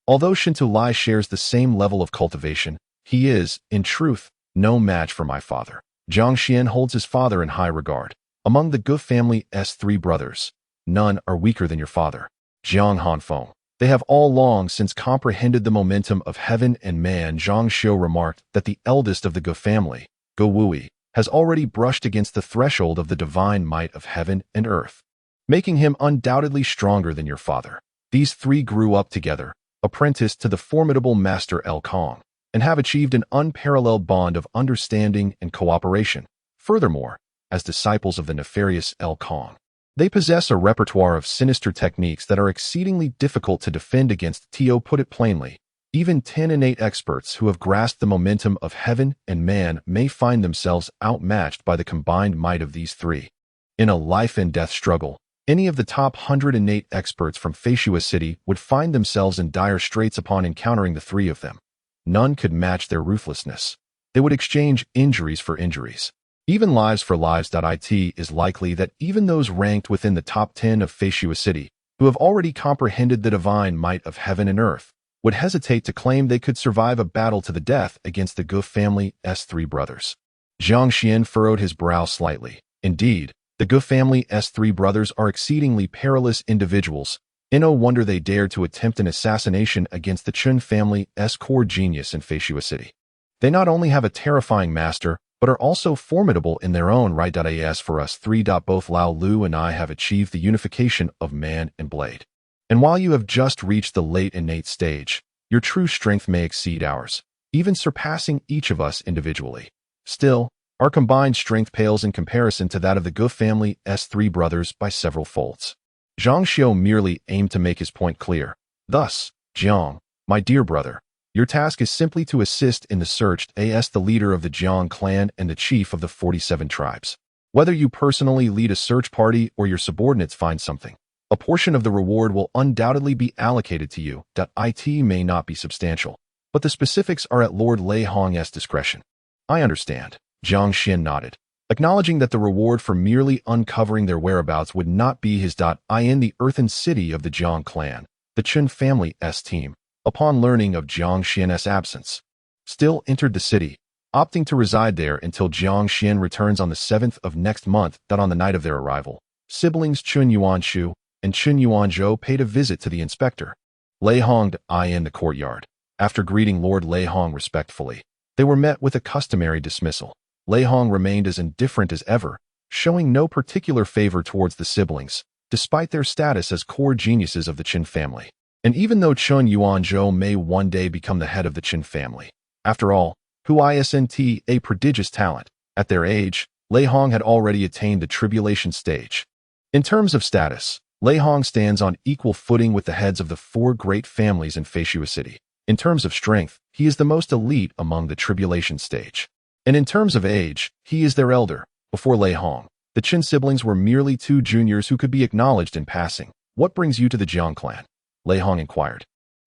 Although Shentu Tribe shares the same level of cultivation, he is, in truth, no match for my father. Jiang Xuan holds his father in high regard. Among the Gu family's 3 brothers, none are weaker than your father, Jiang Hanfeng. They have all long since comprehended the momentum of heaven and man. Jiang Xuan remarked that the eldest of the Gu family, Gu Wui, has already brushed against the threshold of the divine might of heaven and earth, making him undoubtedly stronger than your father. These 3 grew up together, apprenticed to the formidable Master El Kong, and have achieved an unparalleled bond of understanding and cooperation. Furthermore, as disciples of the nefarious El Kong, they possess a repertoire of sinister techniques that are exceedingly difficult to defend against. To put it plainly, even 10 innate experts who have grasped the momentum of heaven and man may find themselves outmatched by the combined might of these 3. In a life-and-death struggle, any of the top 108 experts from Feishua City would find themselves in dire straits upon encountering the three of them. None could match their ruthlessness. They would exchange injuries for injuries. Even lives for lives. It is likely that even those ranked within the top 10 of Feishua City, who have already comprehended the divine might of heaven and earth, would hesitate to claim they could survive a battle to the death against the Gu family's three brothers. Jiang Xuan furrowed his brow slightly. Indeed, the Gu family's three brothers are exceedingly perilous individuals. No wonder they dared to attempt an assassination against the Chun family's core genius in Feishua City. They not only have a terrifying master, but are also formidable in their own right. As for us three, both Lao Lu and I have achieved the unification of man and blade. And while you have just reached the late innate stage, your true strength may exceed ours, even surpassing each of us individually. Still, our combined strength pales in comparison to that of the Gu family's three brothers by several folds. Jiang Xiu merely aimed to make his point clear. Thus, Jiang, my dear brother, your task is simply to assist in the search as the leader of the Jiang Clan and the chief of the 47 tribes. Whether you personally lead a search party or your subordinates find something, a portion of the reward will undoubtedly be allocated to you. It may not be substantial, but the specifics are at Lord Lei Hong's discretion. I understand. Jiang Xuan nodded, acknowledging that the reward for merely uncovering their whereabouts would not be his. In the earthen city of the Jiang Clan, the Chun family's team, upon learning of Jiang Xuan's absence, still entered the city, opting to reside there until Jiang Xuan returns on the 7th of next month. On the night of their arrival, siblings Chun Yuanshu and Chun Yuanzhou paid a visit to the inspector, Lei Hong, in the courtyard. After greeting Lord Lei Hong respectfully, they were met with a customary dismissal. Lei Hong remained as indifferent as ever, showing no particular favor towards the siblings, despite their status as core geniuses of the Qin family. And even though Chun Yuanzhou may one day become the head of the Qin family, after all, who isn't a prodigious talent, at their age, Lei Hong had already attained the tribulation stage. In terms of status, Lei Hong stands on equal footing with the heads of the four great families in Feishua City. In terms of strength, he is the most elite among the tribulation stage. And in terms of age, he is their elder. Before Lei Hong, the Qin siblings were merely two juniors who could be acknowledged in passing. What brings you to the Jiang Clan? Lei Hong inquired.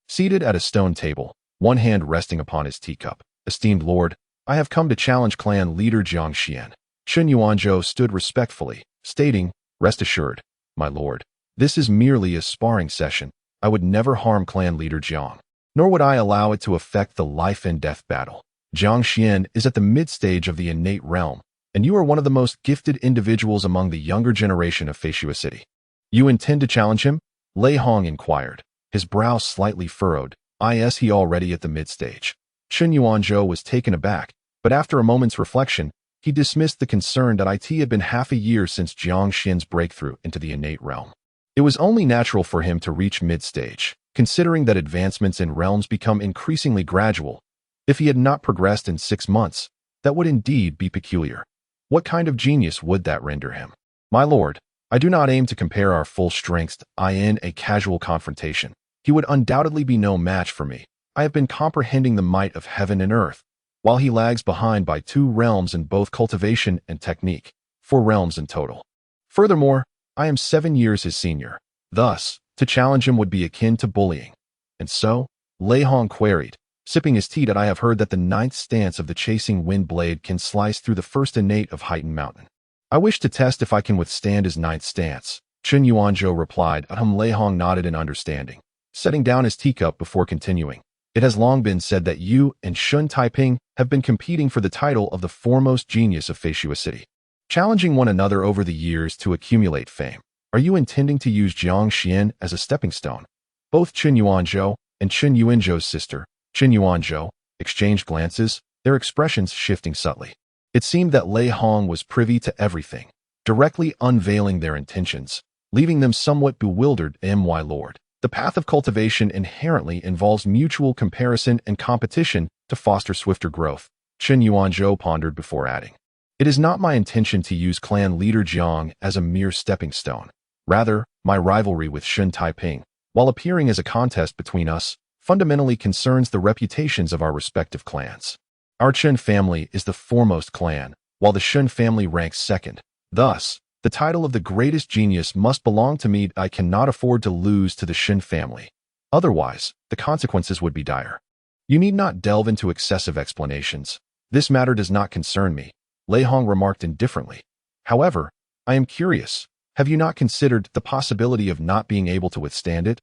Seated at a stone table, one hand resting upon his teacup, esteemed lord, I have come to challenge clan leader Jiang Xuan. Chun Yuanzhou stood respectfully, stating, rest assured, my lord, this is merely a sparring session. I would never harm clan leader Jiang, nor would I allow it to affect the life and death battle. Jiang Xuan is at the mid-stage of the innate realm, and you are one of the most gifted individuals among the younger generation of Feishua City. You intend to challenge him? Lei Hong inquired, his brow slightly furrowed. Is he already at the mid-stage? Chun Yuanzhou was taken aback, but after a moment's reflection, he dismissed the concern that it had been half a year since Jiang Xuan's breakthrough into the innate realm. It was only natural for him to reach mid-stage, considering that advancements in realms become increasingly gradual. If he had not progressed in 6 months, that would indeed be peculiar. What kind of genius would that render him? My lord, I do not aim to compare our full strengths in a casual confrontation. He would undoubtedly be no match for me. I have been comprehending the might of heaven and earth, while he lags behind by 2 realms in both cultivation and technique, 4 realms in total. Furthermore, I am 7 years his senior. Thus, to challenge him would be akin to bullying. And so, Lei Hong queried, sipping his tea, that I have heard that the 9th stance of the chasing wind blade can slice through the first innate of heightened mountain. I wish to test if I can withstand his 9th stance. Chun Yuanzhou replied. Lei Hong nodded in understanding, setting down his teacup before continuing. It has long been said that you and Shun Taiping have been competing for the title of the foremost genius of Feishua City, challenging one another over the years to accumulate fame. Are you intending to use Jiang Xuan as a stepping stone? Both Chun Yuanzhou and Chun Yuanzhou's sister, Chun Yuanzhou, exchanged glances, their expressions shifting subtly. It seemed that Lei Hong was privy to everything, directly unveiling their intentions, leaving them somewhat bewildered. My lord, the path of cultivation inherently involves mutual comparison and competition to foster swifter growth. Chun Yuanzhou pondered before adding, it is not my intention to use clan leader Jiang as a mere stepping stone. Rather, my rivalry with Shun Taiping, while appearing as a contest between us, fundamentally concerns the reputations of our respective clans. Our Chun family is the foremost clan, while the Shun family ranks second. Thus, The title of the greatest genius must belong to me. I cannot afford to lose to the Shen family. Otherwise, the consequences would be dire. You need not delve into excessive explanations. This matter does not concern me, Lei Hong remarked indifferently. However, I am curious. Have you not considered the possibility of not being able to withstand it?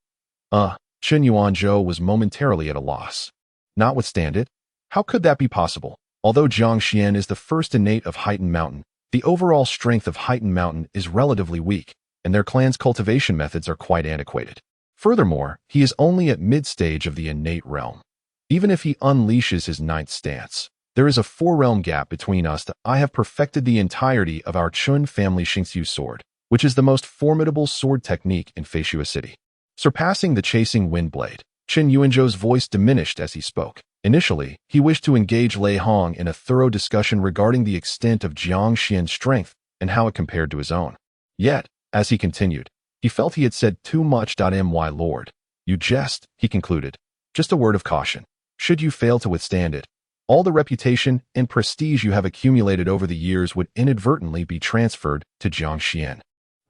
Chen Yuanzhou was momentarily at a loss. Not withstand it? How could that be possible? Although Jiang Xuan is the first innate of Heightened Mountain, the overall strength of Heightened Mountain is relatively weak, and their clan's cultivation methods are quite antiquated. Furthermore, he is only at mid-stage of the innate realm. Even if he unleashes his ninth stance, there is a 4-realm gap between us. I have perfected the entirety of our Chun family Xingxiu sword, which is the most formidable sword technique in Feishua City. Surpassing the chasing wind blade, Chen Yuanzhou's voice diminished as he spoke. Initially, he wished to engage Lei Hong in a thorough discussion regarding the extent of Jiang Xuan's strength and how it compared to his own. Yet, as he continued, he felt he had said too much. My lord, you jest, he concluded. Just a word of caution. Should you fail to withstand it, all the reputation and prestige you have accumulated over the years would inadvertently be transferred to Jiang Xuan.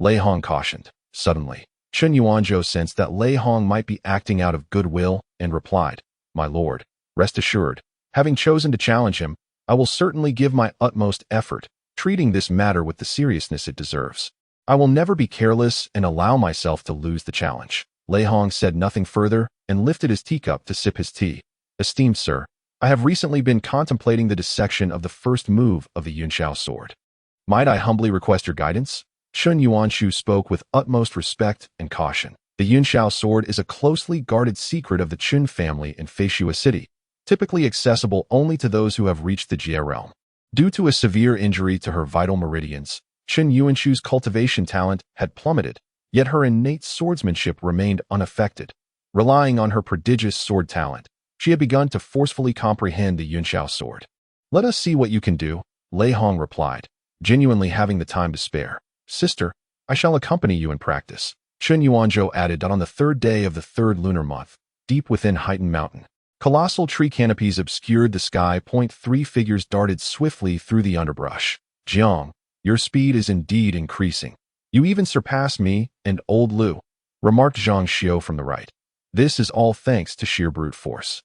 Lei Hong cautioned. Suddenly, Chen Yuanzhou sensed that Lei Hong might be acting out of goodwill and replied, My lord, rest assured, having chosen to challenge him, I will certainly give my utmost effort, treating this matter with the seriousness it deserves. I will never be careless and allow myself to lose the challenge. Lei Hong said nothing further and lifted his teacup to sip his tea. Esteemed sir, I have recently been contemplating the dissection of the first move of the Yunxiao sword. Might I humbly request your guidance? Chen Yuanzhou spoke with utmost respect and caution. The Yunxiao sword is a closely guarded secret of the Chun family in Feishua City, typically accessible only to those who have reached the Jie realm. Due to a severe injury to her vital meridians, Chen Yuanzhou's cultivation talent had plummeted, yet her innate swordsmanship remained unaffected. Relying on her prodigious sword talent, she had begun to forcefully comprehend the Yunxiao sword. Let us see what you can do, Lei Hong replied, genuinely having the time to spare. Sister, I shall accompany you in practice. Chen Yuanzhou added that on the 3rd day of the 3rd lunar month, deep within Heightened Mountain, colossal tree canopies obscured the sky. 3 figures darted swiftly through the underbrush. Jiang, your speed is indeed increasing. You even surpass me and old Lu, remarked Jiang Xuan from the right. This is all thanks to sheer brute force.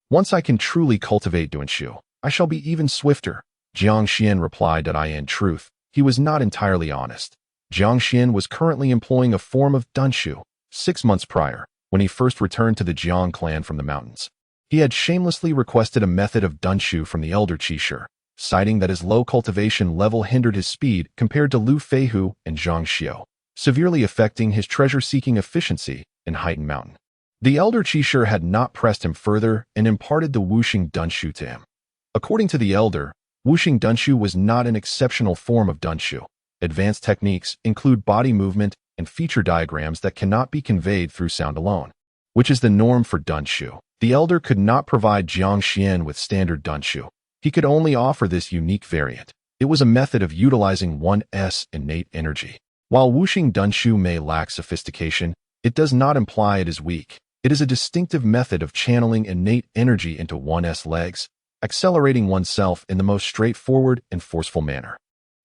Once I can truly cultivate Duanshu, I shall be even swifter. Jiang Xuan replied that in truth, he was not entirely honest. Jiang Xuan was currently employing a form of Dunshu. 6 months prior, when he first returned to the Jiang Clan from the mountains, he had shamelessly requested a method of Dunshu from the elder Qishir, citing that his low cultivation level hindered his speed compared to Lu Feihu and Zhang Xiao, severely affecting his treasure-seeking efficiency in Heightened Mountain. The elder Qishir had not pressed him further and imparted the Wuxing Dunshu to him. According to the elder, Wuxing Dunshu was not an exceptional form of Dunshu. Advanced techniques include body movement and feature diagrams that cannot be conveyed through sound alone, which is the norm for Dunshu. The elder could not provide Jiang Xuan with standard Dunshu. He could only offer this unique variant. It was a method of utilizing one's innate energy. While Wuxing Dunshu may lack sophistication, it does not imply it is weak. It is a distinctive method of channeling innate energy into one's legs, accelerating oneself in the most straightforward and forceful manner.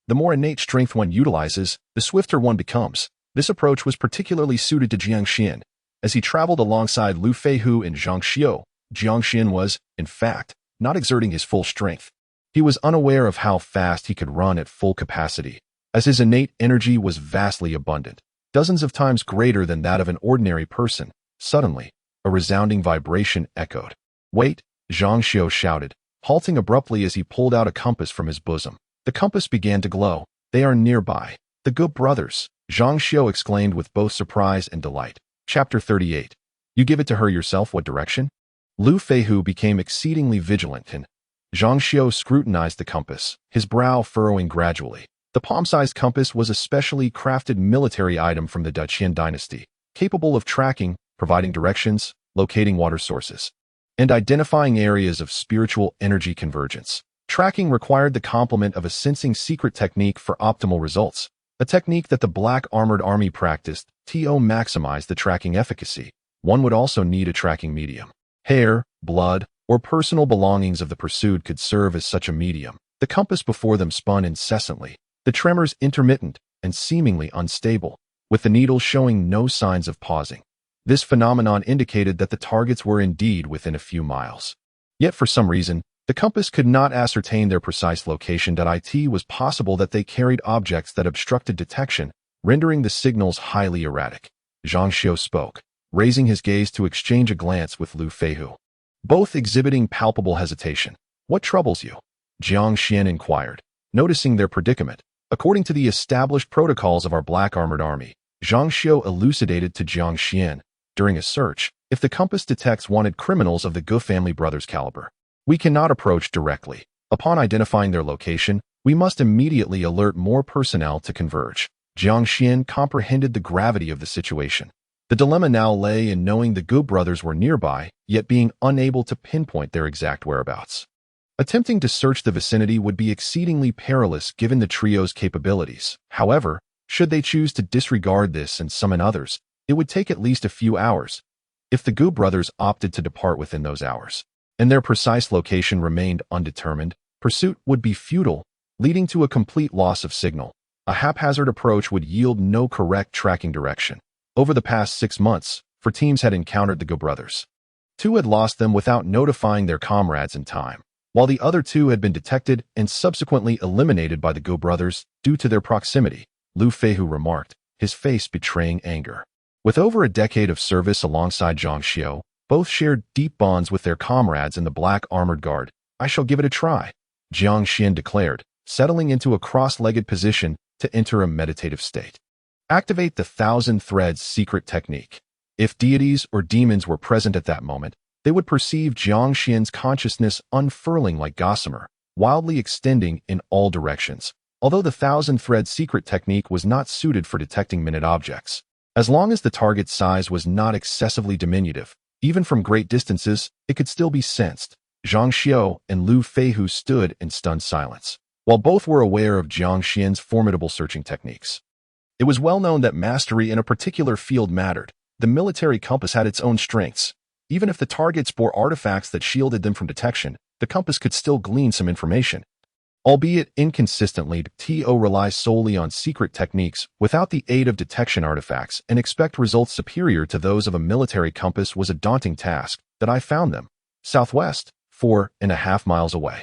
The more innate strength one utilizes, the swifter one becomes. This approach was particularly suited to Jiang Xuan. As he traveled alongside Lu Feihu and Zhang Xiao, Jiang Xuan was, in fact, not exerting his full strength. He was unaware of how fast he could run at full capacity, as his innate energy was vastly abundant, dozens of times greater than that of an ordinary person. Suddenly, a resounding vibration echoed. Wait, Zhang Xiao shouted, halting abruptly as he pulled out a compass from his bosom. The compass began to glow. They are nearby. The good brothers, Zhang Xiao exclaimed with both surprise and delight. Chapter 38. You give it to her yourself. What direction? Lu Feihu became exceedingly vigilant and Zhang Xiao scrutinized the compass, his brow furrowing gradually. The palm-sized compass was a specially crafted military item from the Daqian dynasty, capable of tracking, providing directions, locating water sources, and identifying areas of spiritual energy convergence. Tracking required the complement of a sensing secret technique for optimal results, a technique that the Black Armored Army practiced to maximize the tracking efficacy. One would also need a tracking medium. Hair, blood, or personal belongings of the pursued could serve as such a medium. The compass before them spun incessantly, the tremors intermittent, and seemingly unstable, with the needle showing no signs of pausing. This phenomenon indicated that the targets were indeed within a few miles. Yet for some reason, the compass could not ascertain their precise location. It was possible that they carried objects that obstructed detection, rendering the signals highly erratic. Jiang Xuan spoke, raising his gaze to exchange a glance with Lu Feihu, both exhibiting palpable hesitation. "What troubles you?" Jiang Xuan inquired, noticing their predicament. "According to the established protocols of our black armored army," Jiang Xuan elucidated to Jiang Xuan, "during a search, if the compass detects wanted criminals of the Gu family brothers caliber, we cannot approach directly. Upon identifying their location, we must immediately alert more personnel to converge." Jiang Xuan comprehended the gravity of the situation. The dilemma now lay in knowing the Gu brothers were nearby, yet being unable to pinpoint their exact whereabouts. Attempting to search the vicinity would be exceedingly perilous given the trio's capabilities. However, should they choose to disregard this and summon others, it would take at least a few hours. If the Gu brothers opted to depart within those hours, and their precise location remained undetermined, pursuit would be futile, leading to a complete loss of signal. A haphazard approach would yield no correct tracking direction. Over the past 6 months, 4 teams had encountered the Gu brothers. 2 had lost them without notifying their comrades in time, while the other 2 had been detected and subsequently eliminated by the Gu brothers due to their proximity, Lu Feihu remarked, his face betraying anger. With over a decade of service alongside Jiang Xuan, both shared deep bonds with their comrades in the Black Armored Guard. "I shall give it a try," Jiang Xuan declared, settling into a cross-legged position to enter a meditative state. Activate the Thousand Threads secret technique. If deities or demons were present at that moment, they would perceive Jiang Xuan's consciousness unfurling like gossamer, wildly extending in all directions. Although the Thousand Threads secret technique was not suited for detecting minute objects, as long as the target's size was not excessively diminutive, even from great distances, it could still be sensed. Jiang Xuan and Lu Feihu stood in stunned silence, while both were aware of Jiang Xuan's formidable searching techniques. It was well known that mastery in a particular field mattered. The military compass had its own strengths. Even if the targets bore artifacts that shielded them from detection, the compass could still glean some information. Albeit inconsistently, TO relies solely on secret techniques without the aid of detection artifacts and expect results superior to those of a military compass was a daunting task. That I found them. Southwest, 4.5 miles away.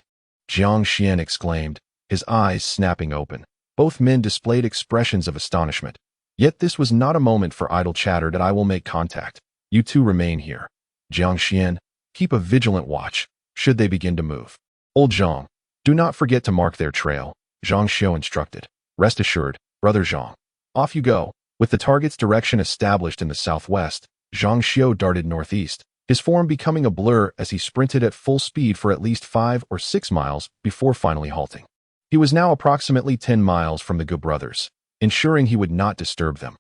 Jiang Xuan exclaimed, his eyes snapping open. Both men displayed expressions of astonishment. Yet this was not a moment for idle chatter. "That I will make contact. You 2 remain here. Jiang Xuan, keep a vigilant watch, should they begin to move. Old Jiang, do not forget to mark their trail," Jiang Xuan instructed. "Rest assured, brother Jiang. Off you go." With the target's direction established in the southwest, Jiang Xuan darted northeast, his form becoming a blur as he sprinted at full speed for at least 5 or 6 miles before finally halting. He was now approximately 10 miles from the Gu brothers, ensuring he would not disturb them.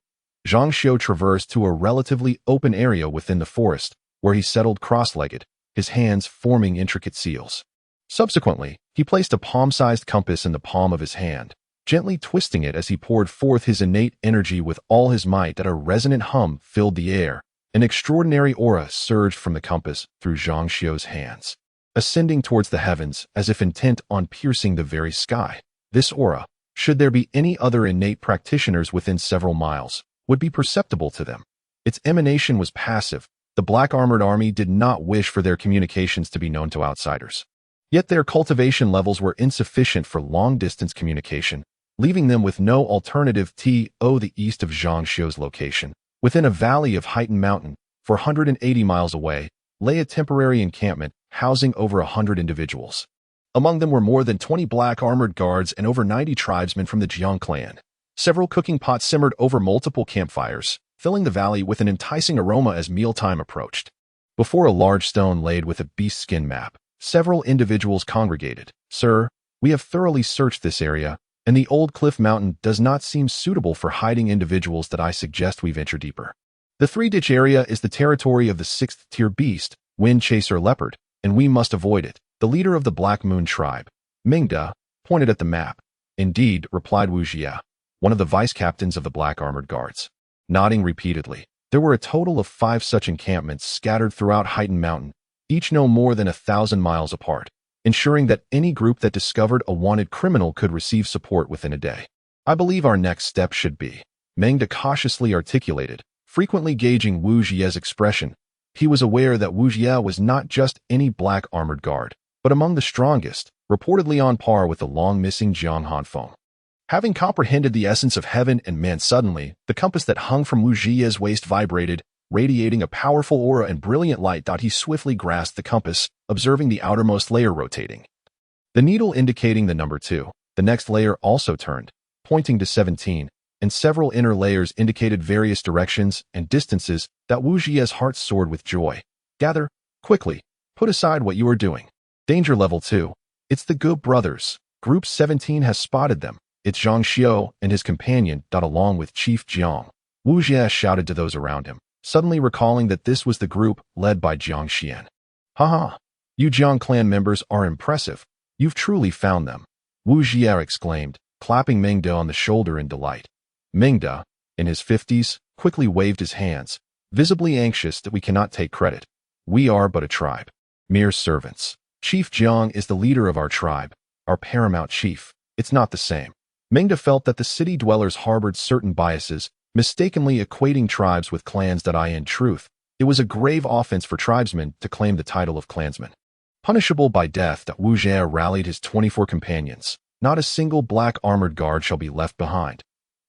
Jiang Xuan traversed to a relatively open area within the forest, where he settled cross-legged, his hands forming intricate seals. Subsequently, he placed a palm-sized compass in the palm of his hand, gently twisting it as he poured forth his innate energy with all his might. That a resonant hum filled the air. An extraordinary aura surged from the compass through Jiang Xuan's hands, ascending towards the heavens as if intent on piercing the very sky. This aura, should there be any other innate practitioners within several miles, would be perceptible to them. Its emanation was passive. The Black Armored Army did not wish for their communications to be known to outsiders. Yet their cultivation levels were insufficient for long-distance communication, leaving them with no alternative. To the east of Jiang Xuan's location, within a valley of heightened mountain, 480 miles away, lay a temporary encampment housing over 100 individuals. Among them were more than 20 Black Armored Guards and over 90 tribesmen from the Jiang Clan. Several cooking pots simmered over multiple campfires, filling the valley with an enticing aroma as mealtime approached. Before a large stone laid with a beast skin map, several individuals congregated. "Sir, we have thoroughly searched this area, and the old cliff mountain does not seem suitable for hiding individuals. That I suggest we venture deeper. The 3-ditch area is the territory of the 6th-tier beast, Wind Chaser Leopard, and we must avoid it." The leader of the Black Moon Tribe, Mingda, pointed at the map. "Indeed," replied Wu Jia, one of the vice-captains of the Black Armored Guards, nodding repeatedly. There were a total of 5 such encampments scattered throughout Heightened Mountain, each no more than 1,000 miles apart, ensuring that any group that discovered a wanted criminal could receive support within a day. I believe our next step should be, Mengda cautiously articulated, frequently gauging Wu Jie's expression. He was aware that Wu Jie was not just any black armored guard, but among the strongest, reportedly on par with the long-missing Jiang Hanfeng. Having comprehended the essence of heaven and man suddenly, the compass that hung from Wu Jie's waist vibrated, radiating a powerful aura and brilliant light. He swiftly grasped the compass, observing the outermost layer rotating. The needle indicating the number 2, the next layer also turned, pointing to 17, and several inner layers indicated various directions and distances. That Wu Jie's heart soared with joy. Gather, quickly, put aside what you are doing. Danger level 2. It's the Gu brothers. Group 17 has spotted them. It's Jiang Xuan and his companion, along with Chief Jiang. Wu Jie shouted to those around him, suddenly recalling that this was the group led by Jiang Xuan. Haha, you Jiang Clan members are impressive. You've truly found them. Wu Jie exclaimed, clapping Mengda on the shoulder in delight. Mengda, in his 50s, quickly waved his hands, visibly anxious that we cannot take credit. We are but a tribe. Mere servants. Chief Jiang is the leader of our tribe, our paramount chief. It's not the same. Mengda felt that the city dwellers harbored certain biases, mistakenly equating tribes with clans. In truth, it was a grave offense for tribesmen to claim the title of clansman. Punishable by death. Wu Jie rallied his 24 companions. Not a single black armored guard shall be left behind.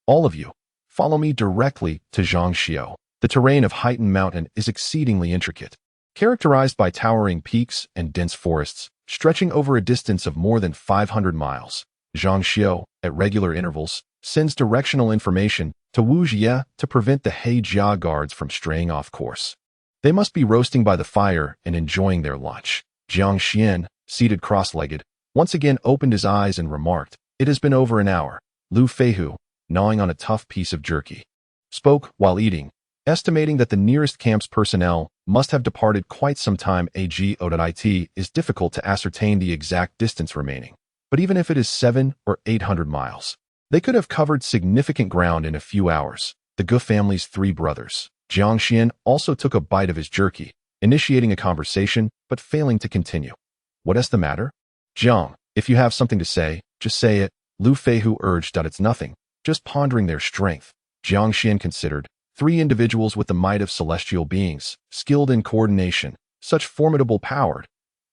All of you, follow me directly to Jiang Xuan. The terrain of heightened mountain is exceedingly intricate, characterized by towering peaks and dense forests, stretching over a distance of more than 500 miles. Jiang Xuan, at regular intervals, sends directional information to Wu Jie to prevent the He Jia guards from straying off course. They must be roasting by the fire and enjoying their lunch. Jiang Xuan, seated cross-legged, once again opened his eyes and remarked, "It has been over an hour." Lu Feihu, gnawing on a tough piece of jerky, spoke while eating, estimating that the nearest camp's personnel must have departed quite some time ago. It is difficult to ascertain the exact distance remaining, but even if it is 700 or 800 miles, they could have covered significant ground in a few hours. The Gu family's 3 brothers. Jiang Xuan also took a bite of his jerky, initiating a conversation but failing to continue. What is the matter? Jiang, if you have something to say, just say it, Lu Feihu urged. It's nothing, just pondering their strength. Jiang Xuan considered, 3 individuals with the might of celestial beings, skilled in coordination, such formidable power.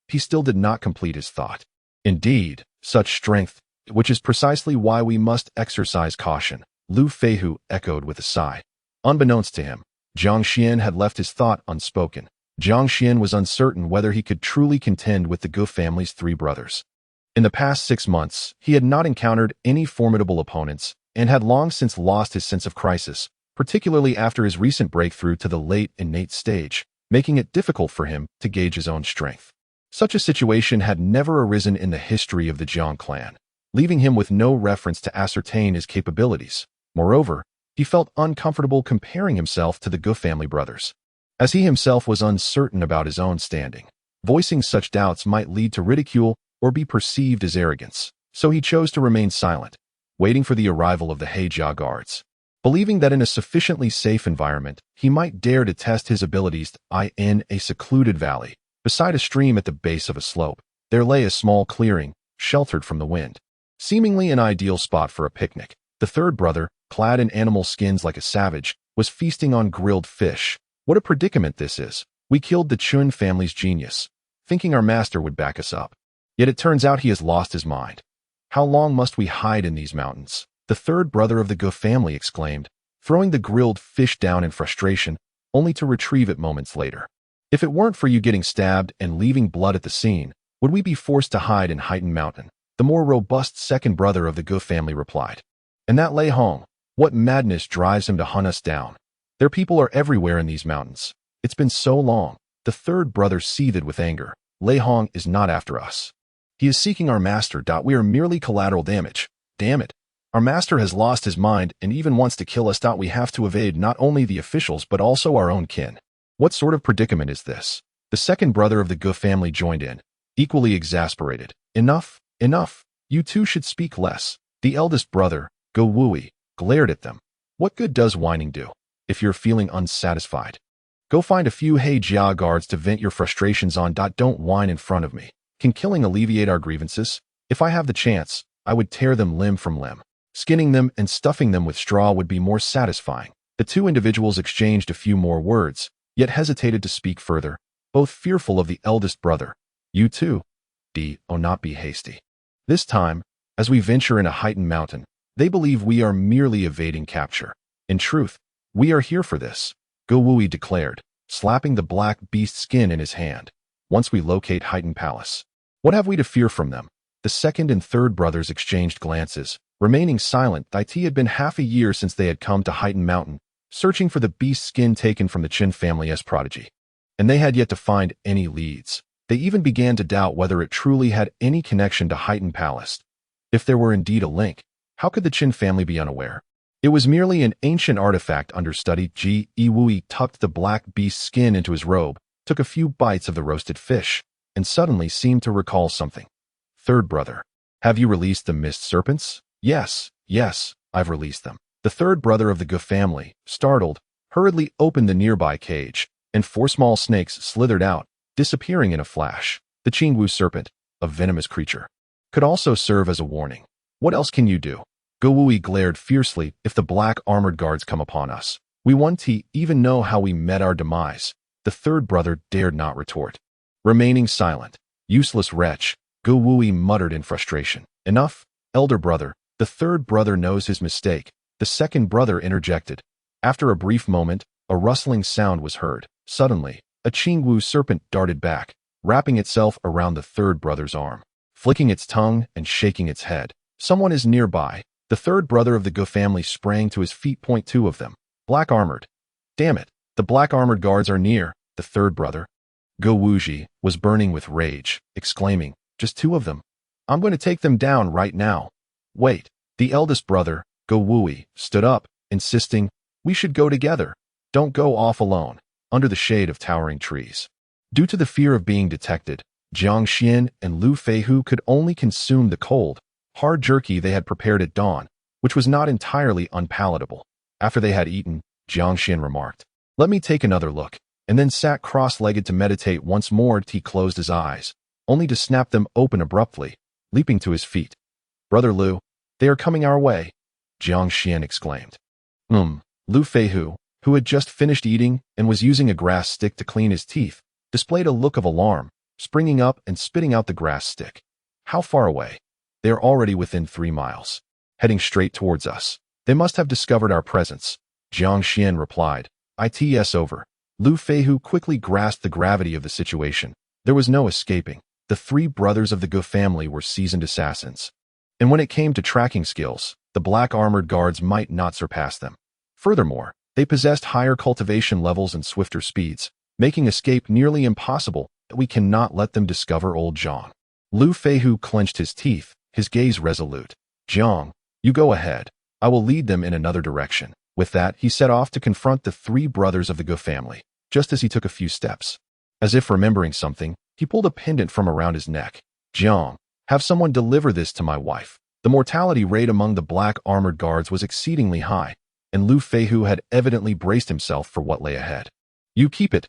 He still did not complete his thought. Indeed, such strength, which is precisely why we must exercise caution, Lu Feihu echoed with a sigh. Unbeknownst to him, Jiang Xuan had left his thought unspoken. Jiang Xuan was uncertain whether he could truly contend with the Gu family's 3 brothers. In the past 6 months, he had not encountered any formidable opponents and had long since lost his sense of crisis, particularly after his recent breakthrough to the late innate stage, making it difficult for him to gauge his own strength. Such a situation had never arisen in the history of the Jiang clan, leaving him with no reference to ascertain his capabilities. Moreover, he felt uncomfortable comparing himself to the Gu family brothers, as he himself was uncertain about his own standing. Voicing such doubts might lead to ridicule or be perceived as arrogance, so he chose to remain silent, waiting for the arrival of the He Jia guards. Believing that in a sufficiently safe environment, he might dare to test his abilities. In a secluded valley, beside a stream at the base of a slope, there lay a small clearing, sheltered from the wind. Seemingly an ideal spot for a picnic. The 3rd brother, clad in animal skins like a savage, was feasting on grilled fish. What a predicament this is. We killed the Chun family's genius, thinking our master would back us up. Yet it turns out he has lost his mind. How long must we hide in these mountains? The 3rd brother of the Gu family exclaimed, throwing the grilled fish down in frustration, only to retrieve it moments later. If it weren't for you getting stabbed and leaving blood at the scene, would we be forced to hide in Heightened Mountain? The more robust 2nd brother of the Gu family replied. And that Lei Hong, what madness drives him to hunt us down? Their people are everywhere in these mountains. It's been so long. The 3rd brother seethed with anger. Lei Hong is not after us. He is seeking our master. We are merely collateral damage. Damn it. Our master has lost his mind and even wants to kill us. We have to evade not only the officials but also our own kin. What sort of predicament is this? The 2nd brother of the Gu family joined in, equally exasperated. Enough, enough. You 2 should speak less. The eldest brother, Gu Wui, glared at them. What good does whining do? If you're feeling unsatisfied, go find a few He Jia guards to vent your frustrations on. Don't whine in front of me. Can killing alleviate our grievances? If I have the chance, I would tear them limb from limb. Skinning them and stuffing them with straw would be more satisfying. The two individuals exchanged a few more words, yet hesitated to speak further, both fearful of the eldest brother. You too, not be hasty. This time, as we venture in a heightened mountain, they believe we are merely evading capture. In truth, we are here for this, Go Wui declared, slapping the black beast skin in his hand. Once we locate Heightened Palace, what have we to fear from them? The second and third brothers exchanged glances, remaining silent. It had been half a year since they had come to Heightened Mountain, searching for the beast skin taken from the Qin family's prodigy. And they had yet to find any leads. They even began to doubt whether it truly had any connection to Heightened Palace. If there were indeed a link, how could the Qin family be unaware? It was merely an ancient artifact understudy. Ji Wui tucked the black beast skin into his robe, took a few bites of the roasted fish, and suddenly seemed to recall something. Third brother, have you released the mist serpents? Yes, I've released them. The third brother of the Gu family, startled, hurriedly opened the nearby cage, and 4 small snakes slithered out, disappearing in a flash. The Qingwu serpent, a venomous creature, could also serve as a warning. What else can you do? Go Wui glared fiercely. If the black armored guards come upon us, we won't even know how we met our demise. The third brother dared not retort. Remaining silent, useless wretch, Go Wui muttered in frustration. Enough, elder brother. The third brother knows his mistake. The second brother interjected. After a brief moment, a rustling sound was heard. Suddenly, a Qingwu serpent darted back, wrapping itself around the third brother's arm, flicking its tongue and shaking its head. Someone is nearby. The third brother of the Gu family sprang to his feet. 2 of them, black armored. Damn it, the black armored guards are near. The third brother, Go Wuji, was burning with rage, exclaiming, just 2 of them? I'm going to take them down right now. Wait, the eldest brother, Go Wui, stood up, insisting, we should go together. Don't go off alone, under the shade of towering trees. Due to the fear of being detected, Jiang Xuan and Lu Feihu could only consume the cold, hard jerky they had prepared at dawn, which was not entirely unpalatable. After they had eaten, Jiang Xuan remarked, let me take another look, and then sat cross-legged to meditate once more. He closed his eyes, only to snap them open abruptly, leaping to his feet. Brother Lu, they are coming our way, Jiang Xuan exclaimed. Lu Feihu, who had just finished eating and was using a grass stick to clean his teeth, displayed a look of alarm, springing up and spitting out the grass stick. How far away? They are already within 3 miles, heading straight towards us. They must have discovered our presence, Jiang Xuan replied. It's over. Lu Feihu quickly grasped the gravity of the situation. There was no escaping. The 3 brothers of the Gu family were seasoned assassins. And when it came to tracking skills, the black armored guards might not surpass them. Furthermore, they possessed higher cultivation levels and swifter speeds, making escape nearly impossible. We cannot let them discover old Jiang. Lu Feihu clenched his teeth, his gaze resolute. Jiang, you go ahead. I will lead them in another direction. With that, he set off to confront the 3 brothers of the Gu family. Just as he took a few steps, as if remembering something, he pulled a pendant from around his neck. Jiang, have someone deliver this to my wife. The mortality rate among the black armored guards was exceedingly high, and Lu Feihu had evidently braced himself for what lay ahead. You keep it.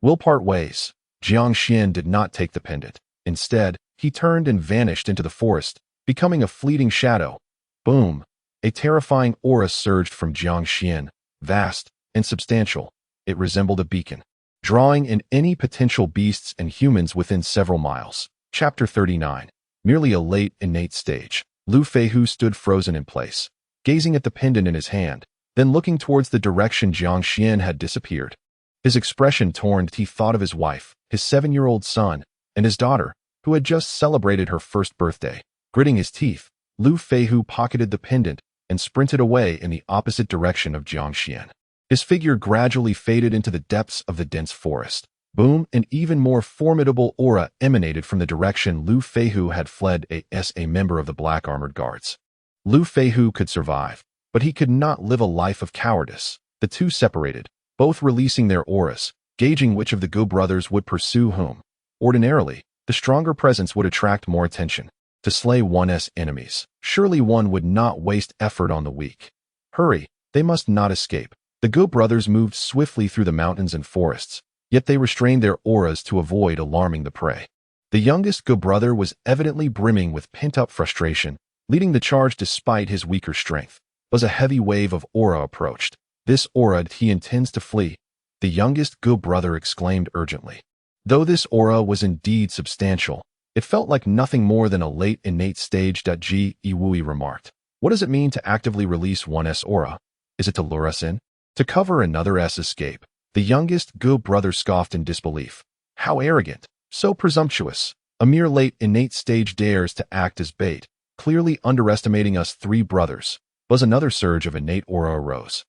We'll part ways. Jiang Xuan did not take the pendant. Instead, he turned and vanished into the forest, becoming a fleeting shadow. Boom! A terrifying aura surged from Jiang Xuan, vast and substantial. It resembled a beacon, drawing in any potential beasts and humans within several miles. Chapter 39. Merely a late, innate stage. Lu Feihu stood frozen in place, gazing at the pendant in his hand, then looking towards the direction Jiang Xuan had disappeared. His expression torn. He thought of his wife, his 7-year-old son, and his daughter, who had just celebrated her first birthday. Gritting his teeth, Lu Feihu pocketed the pendant and sprinted away in the opposite direction of Jiang Xuan. His figure gradually faded into the depths of the dense forest. Boom! An even more formidable aura emanated from the direction Lu Feihu had fled. As a member of the black armored guards, Lu Feihu could survive, but he could not live a life of cowardice. The two separated, both releasing their auras, gauging which of the Gu brothers would pursue whom. Ordinarily, the stronger presence would attract more attention. To slay one's enemies, surely one would not waste effort on the weak. Hurry, they must not escape. The Gu brothers moved swiftly through the mountains and forests, yet they restrained their auras to avoid alarming the prey. The youngest Gu brother was evidently brimming with pent-up frustration, Leading the charge despite his weaker strength, as a heavy wave of aura approached. This aura, he intends to flee, the youngest Go brother exclaimed urgently. Though this aura was indeed substantial, it felt like nothing more than a late innate stage. Ji Iwui remarked. What does it mean to actively release one's aura? Is it to lure us in? To cover another's escape? The youngest Go brother scoffed in disbelief. How arrogant, so presumptuous. A mere late innate stage dares to act as bait, clearly underestimating us three brothers. Was another surge of innate aura arose.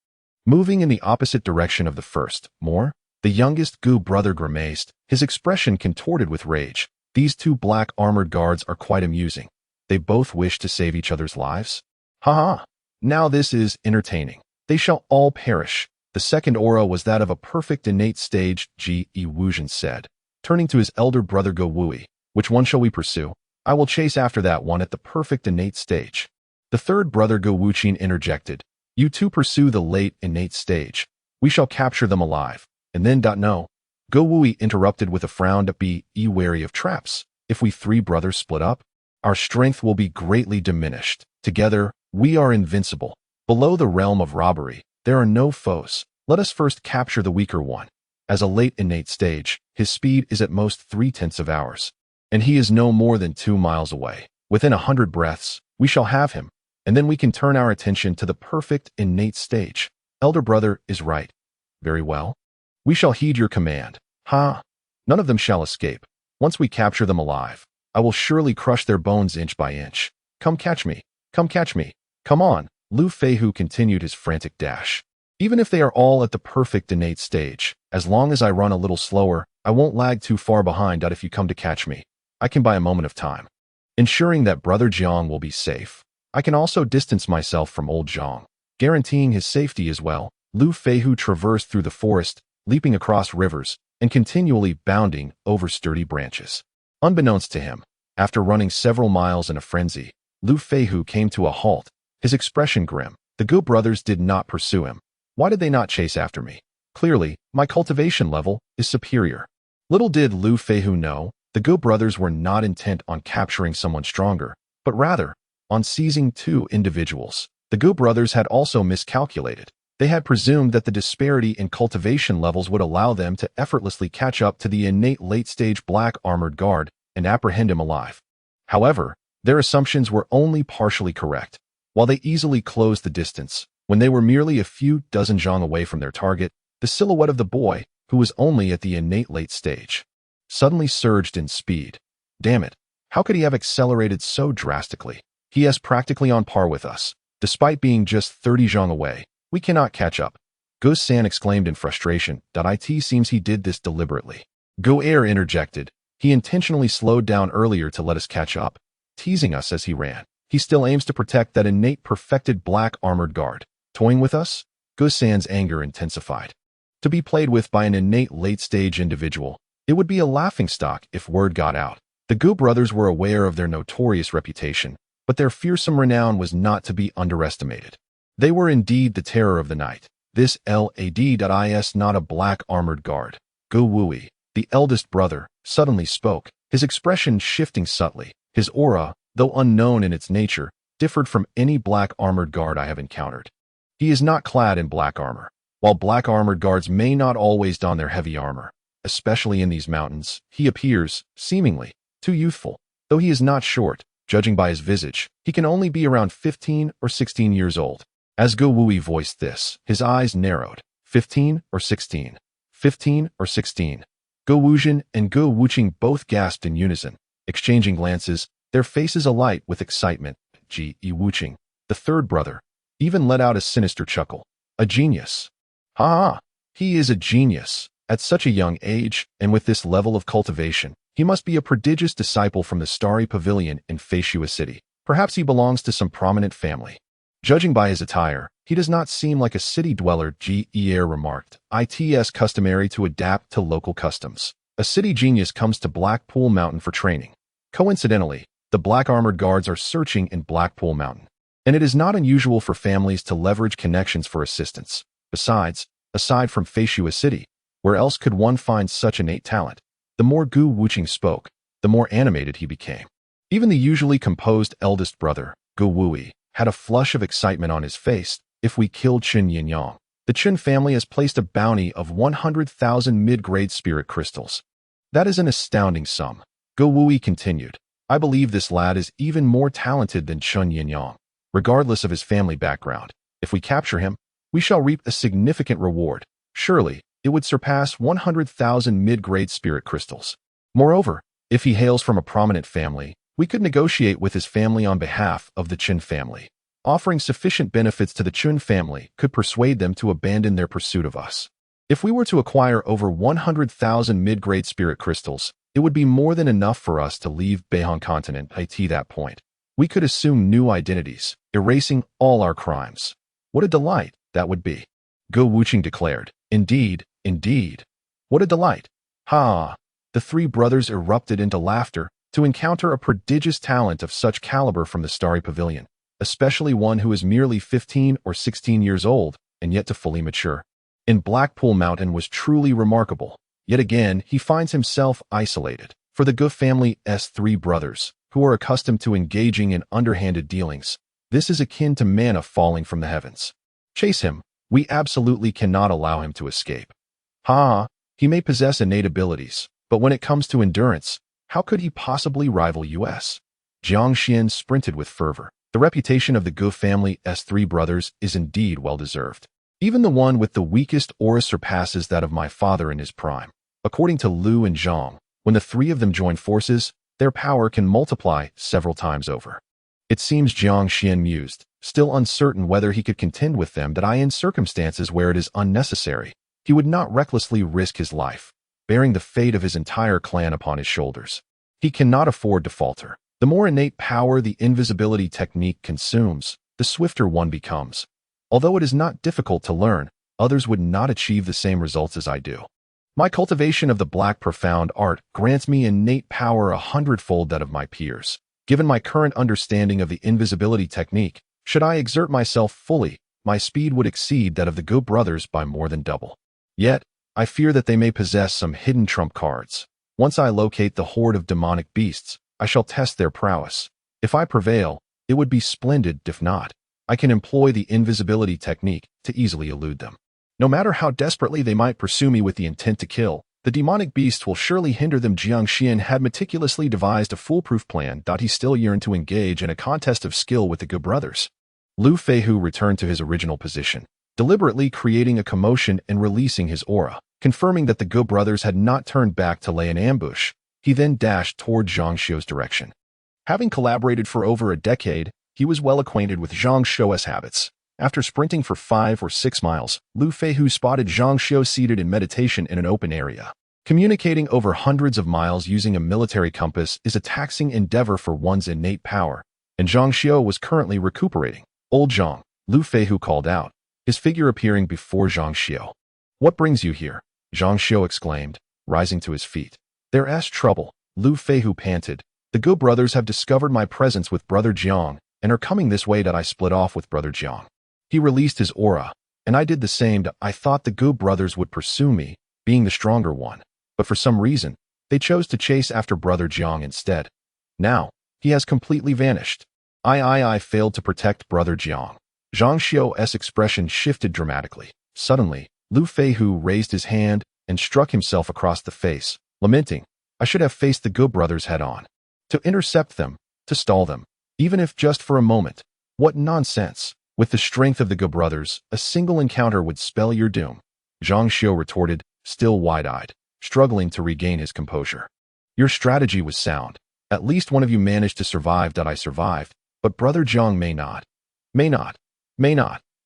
Moving in the opposite direction of the first, the youngest Go brother grimaced, his expression contorted with rage. These two black armored guards are quite amusing. They both wish to save each other's lives? Ha ha! Now this is entertaining. They shall all perish. The second aura was that of a perfect innate stage, Ji Iwujian said, turning to his elder brother Go Wui. Which one shall we pursue? I will chase after that one at the perfect innate stage. The third brother Go Wuqin interjected. You two pursue the late innate stage. We shall capture them alive. And then, no. Go Wui interrupted with a frown. Be wary of traps. If we three brothers split up, our strength will be greatly diminished. Together, we are invincible. Below the realm of robbery, there are no foes. Let us first capture the weaker one. As a late innate stage, his speed is at most 3/10 of ours. And he is no more than 2 miles away. Within 100 breaths, we shall have him. And then we can turn our attention to the perfect innate stage. Elder brother is right. Very well. We shall heed your command. Ha! None of them shall escape. Once we capture them alive, I will surely crush their bones inch by inch. Come catch me. Come catch me. Come on. Lu Feihu continued his frantic dash. Even if they are all at the perfect innate stage, as long as I run a little slower, I won't lag too far behind. If you come to catch me, I can buy a moment of time. Ensuring that brother Jiang will be safe. I can also distance myself from old Jiang, guaranteeing his safety as well. Lu Feihu traversed through the forest, leaping across rivers, and continually bounding over sturdy branches. Unbeknownst to him, after running several miles in a frenzy, Lu Feihu came to a halt, his expression grim. The Go brothers did not pursue him. Why did they not chase after me? Clearly, my cultivation level is superior. Little did Lu Feihu know, the Go brothers were not intent on capturing someone stronger, but rather, on seizing two individuals. The Go brothers had also miscalculated. They had presumed that the disparity in cultivation levels would allow them to effortlessly catch up to the innate late-stage black armored guard and apprehend him alive. However, their assumptions were only partially correct. While they easily closed the distance, when they were merely a few dozen zhang away from their target, the silhouette of the boy, who was only at the innate late stage, suddenly surged in speed. Damn it, how could he have accelerated so drastically? He is practically on par with us. Despite being just 30 zhang away, we cannot catch up. Go San exclaimed in frustration. It seems he did this deliberately. Go Air interjected. He intentionally slowed down earlier to let us catch up, teasing us as he ran. He still aims to protect that innate perfected black armored guard. Toying with us? Go San's anger intensified. To be played with by an innate late-stage individual, it would be a laughingstock if word got out. The Go brothers were aware of their notorious reputation, but their fearsome renown was not to be underestimated. They were indeed the terror of the night. This LAD.is not a black armored guard. Go Wui, the eldest brother, suddenly spoke, his expression shifting subtly. His aura, though unknown in its nature, differed from any black armored guard I have encountered. He is not clad in black armor. While black armored guards may not always don their heavy armor, especially in these mountains, he appears, seemingly, too youthful. Though he is not short, judging by his visage, he can only be around 15 or 16 years old. As Go Wui voiced this, his eyes narrowed. 15 or 16. 15 or 16. Go Wujian and Go Wuqing both gasped in unison, exchanging glances, their faces alight with excitement. Ji Wuqing, the third brother, even let out a sinister chuckle. A genius. Ha ha! He is a genius. At such a young age, and with this level of cultivation, he must be a prodigious disciple from the Starry Pavilion in Feishua City. Perhaps he belongs to some prominent family. Judging by his attire, he does not seem like a city dweller, G.E.R. remarked. It's customary to adapt to local customs. A city genius comes to Blackpool Mountain for training. Coincidentally, the black armored guards are searching in Blackpool Mountain, and it is not unusual for families to leverage connections for assistance. Besides, aside from Feishua City, where else could one find such innate talent? The more Gu Wuqing spoke, the more animated he became. Even the usually composed eldest brother, Gu Wui, had a flush of excitement on his face. If we killed Chen Yinyang, the Chen family has placed a bounty of 100,000 mid-grade spirit crystals. That is an astounding sum. Gu Wui continued. I believe this lad is even more talented than Chen Yinyang, regardless of his family background. If we capture him, we shall reap a significant reward. Surely, it would surpass 100,000 mid-grade spirit crystals. Moreover, if he hails from a prominent family, we could negotiate with his family on behalf of the Chen family. Offering sufficient benefits to the Chen family could persuade them to abandon their pursuit of us. If we were to acquire over 100,000 mid-grade spirit crystals, it would be more than enough for us to leave Beihang continent at that point. We could assume new identities, erasing all our crimes. What a delight that would be. Gu Wuqing declared. Indeed, indeed. What a delight. Ha! The three brothers erupted into laughter to encounter a prodigious talent of such caliber from the Starry Pavilion, especially one who is merely 15 or 16 years old and yet to fully mature. In Blackpool Mountain was truly remarkable. Yet again, he finds himself isolated. For the Gu family's three brothers, who are accustomed to engaging in underhanded dealings, this is akin to manna falling from the heavens. Chase him. We absolutely cannot allow him to escape. He may possess innate abilities, but when it comes to endurance, how could he possibly rival us? Jiang Xuan sprinted with fervor. The reputation of the Gu family's three brothers is indeed well-deserved. Even the one with the weakest aura surpasses that of my father in his prime. According to Lu and Zhang, when the three of them join forces, their power can multiply several times over. It seems Jiang Xuan mused, still uncertain whether he could contend with them, that in circumstances where it is unnecessary, he would not recklessly risk his life, bearing the fate of his entire clan upon his shoulders. He cannot afford to falter. The more innate power the invisibility technique consumes, the swifter one becomes. Although it is not difficult to learn, others would not achieve the same results as I do. My cultivation of the black profound art grants me innate power 100-fold that of my peers. Given my current understanding of the invisibility technique, should I exert myself fully, my speed would exceed that of the Gu brothers by more than double. Yet, I fear that they may possess some hidden trump cards. Once I locate the horde of demonic beasts, I shall test their prowess. If I prevail, it would be splendid. If not, I can employ the invisibility technique to easily elude them. No matter how desperately they might pursue me with the intent to kill, the demonic beast will surely hinder them. Jiang Xuan had meticulously devised a foolproof plan. He still yearned to engage in a contest of skill with the Gu brothers. Lu Feihu returned to his original position, deliberately creating a commotion and releasing his aura, confirming that the Gu brothers had not turned back to lay an ambush. He then dashed toward Zhang Xiu's direction. Having collaborated for over a decade, he was well acquainted with Zhang Xiu's habits. After sprinting for 5 or 6 miles, Lu Feihu spotted Zhang Xiu seated in meditation in an open area. Communicating over hundreds of miles using a military compass is a taxing endeavor for one's innate power, and Zhang Xiu was currently recuperating. Old Zhang, Lu Feihu called out, his figure appearing before Zhang Xiu. What brings you here? Zhang Xiu exclaimed, rising to his feet. There's trouble, Lu Feihu panted. The Gu brothers have discovered my presence with Brother Jiang, and are coming this way. I split off with Brother Jiang. He released his aura, and I did the same. I thought the Gu brothers would pursue me, being the stronger one, but for some reason, they chose to chase after Brother Jiang instead. Now, he has completely vanished. I failed to protect Brother Jiang. Zhang Xiu's expression shifted dramatically. Suddenly, Lu Feihu raised his hand and struck himself across the face, lamenting, I should have faced the Gu brothers head-on. To intercept them, to stall them, even if just for a moment. What nonsense! With the strength of the Gu brothers, a single encounter would spell your doom. Zhang Xiu retorted, still wide-eyed, struggling to regain his composure. Your strategy was sound. At least one of you managed to survive. I survived, but Brother Jiang may not. May not.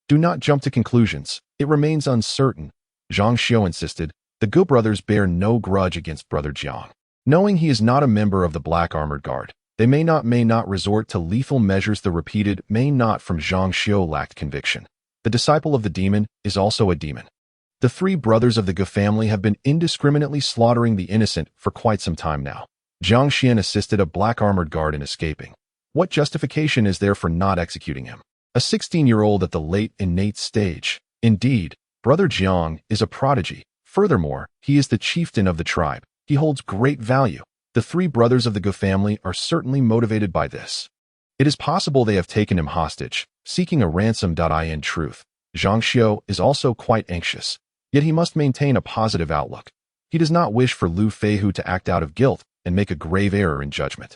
Do not jump to conclusions. It remains uncertain. Zhang Xiu insisted. The Gu brothers bear no grudge against Brother Jiang. Knowing he is not a member of the Black Armored Guard, they may not resort to lethal measures. The repeated may not from Zhang Xiu lacked conviction. The disciple of the demon is also a demon. The three brothers of the Gu family have been indiscriminately slaughtering the innocent for quite some time now. Jiang Xuan assisted a Black Armored Guard in escaping. What justification is there for not executing him? A 16-year-old at the late innate stage. Indeed, Brother Jiang is a prodigy. Furthermore, he is the chieftain of the tribe. He holds great value. The three brothers of the Gu family are certainly motivated by this. It is possible they have taken him hostage, seeking a ransom. In truth, Jiang Xuan is also quite anxious, yet he must maintain a positive outlook. He does not wish for Lu Feihu to act out of guilt and make a grave error in judgment.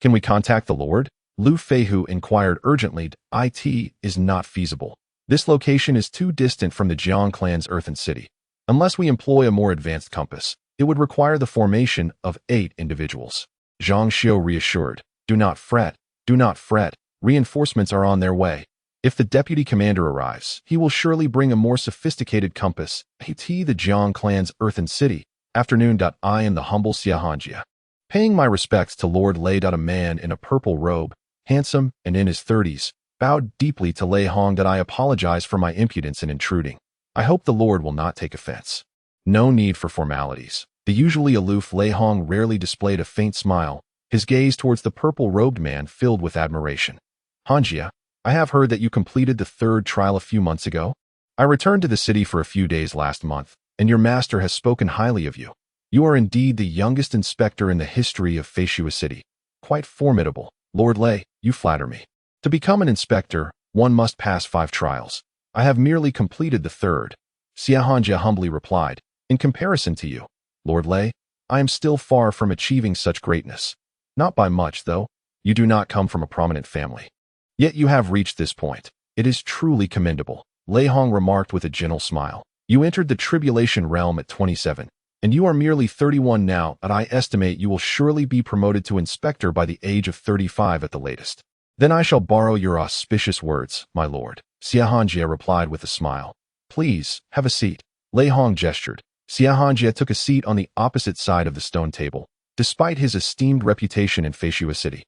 Can we contact the Lord? Lu Feihu inquired urgently. It is not feasible. This location is too distant from the Jiang Clan's earthen city. Unless we employ a more advanced compass, it would require the formation of 8 individuals. Jiang Xuan reassured. Do not fret. Do not fret. Reinforcements are on their way. If the deputy commander arrives, he will surely bring a more sophisticated compass. The Jiang Clan's earthen city. Afternoon. I am the humble Xiahonjia. Paying my respects to Lord Lei. A man in a purple robe, handsome and in his 30s, bowed deeply to Lei Hong. I apologize for my impudence in intruding. I hope the Lord will not take offense. No need for formalities. The usually aloof Lei Hong rarely displayed a faint smile, his gaze towards the purple-robed man filled with admiration. Honjia, I have heard that you completed the 3rd trial a few months ago. I returned to the city for a few days last month, and your master has spoken highly of you. You are indeed the youngest inspector in the history of Feishua City. Quite formidable. Lord Lei, you flatter me. To become an inspector, one must pass 5 trials. I have merely completed the 3rd. Xiahonjia humbly replied. In comparison to you, Lord Lei, I am still far from achieving such greatness. Not by much, though. You do not come from a prominent family. Yet you have reached this point. It is truly commendable. Lei Hong remarked with a gentle smile. You entered the tribulation realm at 27, and you are merely 31 now, and I estimate you will surely be promoted to inspector by the age of 35 at the latest. Then I shall borrow your auspicious words, my lord. Xiahonjia replied with a smile. Please, have a seat. Lei Hong gestured. Xiahonjia took a seat on the opposite side of the stone table. Despite his esteemed reputation in Feishua City,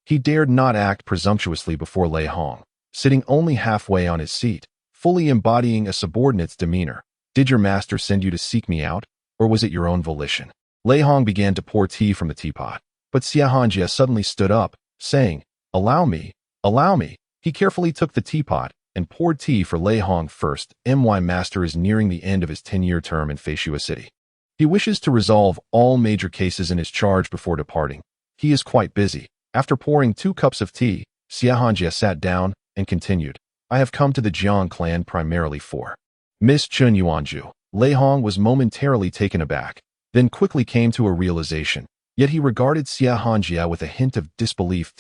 he dared not act presumptuously before Lei Hong, sitting only halfway on his seat, fully embodying a subordinate's demeanor. Did your master send you to seek me out, or was it your own volition? Lei Hong began to pour tea from the teapot, but Xiahonjia suddenly stood up, saying, Allow me, allow me. He carefully took the teapot and poured tea for Lei Hong first. My master is nearing the end of his 10-year term in Feishua City. He wishes to resolve all major cases in his charge before departing. He is quite busy. After pouring 2 cups of tea, Xiahonjia sat down and continued. I have come to the Jiang Clan primarily for Miss Chun Yuanju. Lei Hong was momentarily taken aback, then quickly came to a realization, yet he regarded Xiahonjia with a hint of disbelief.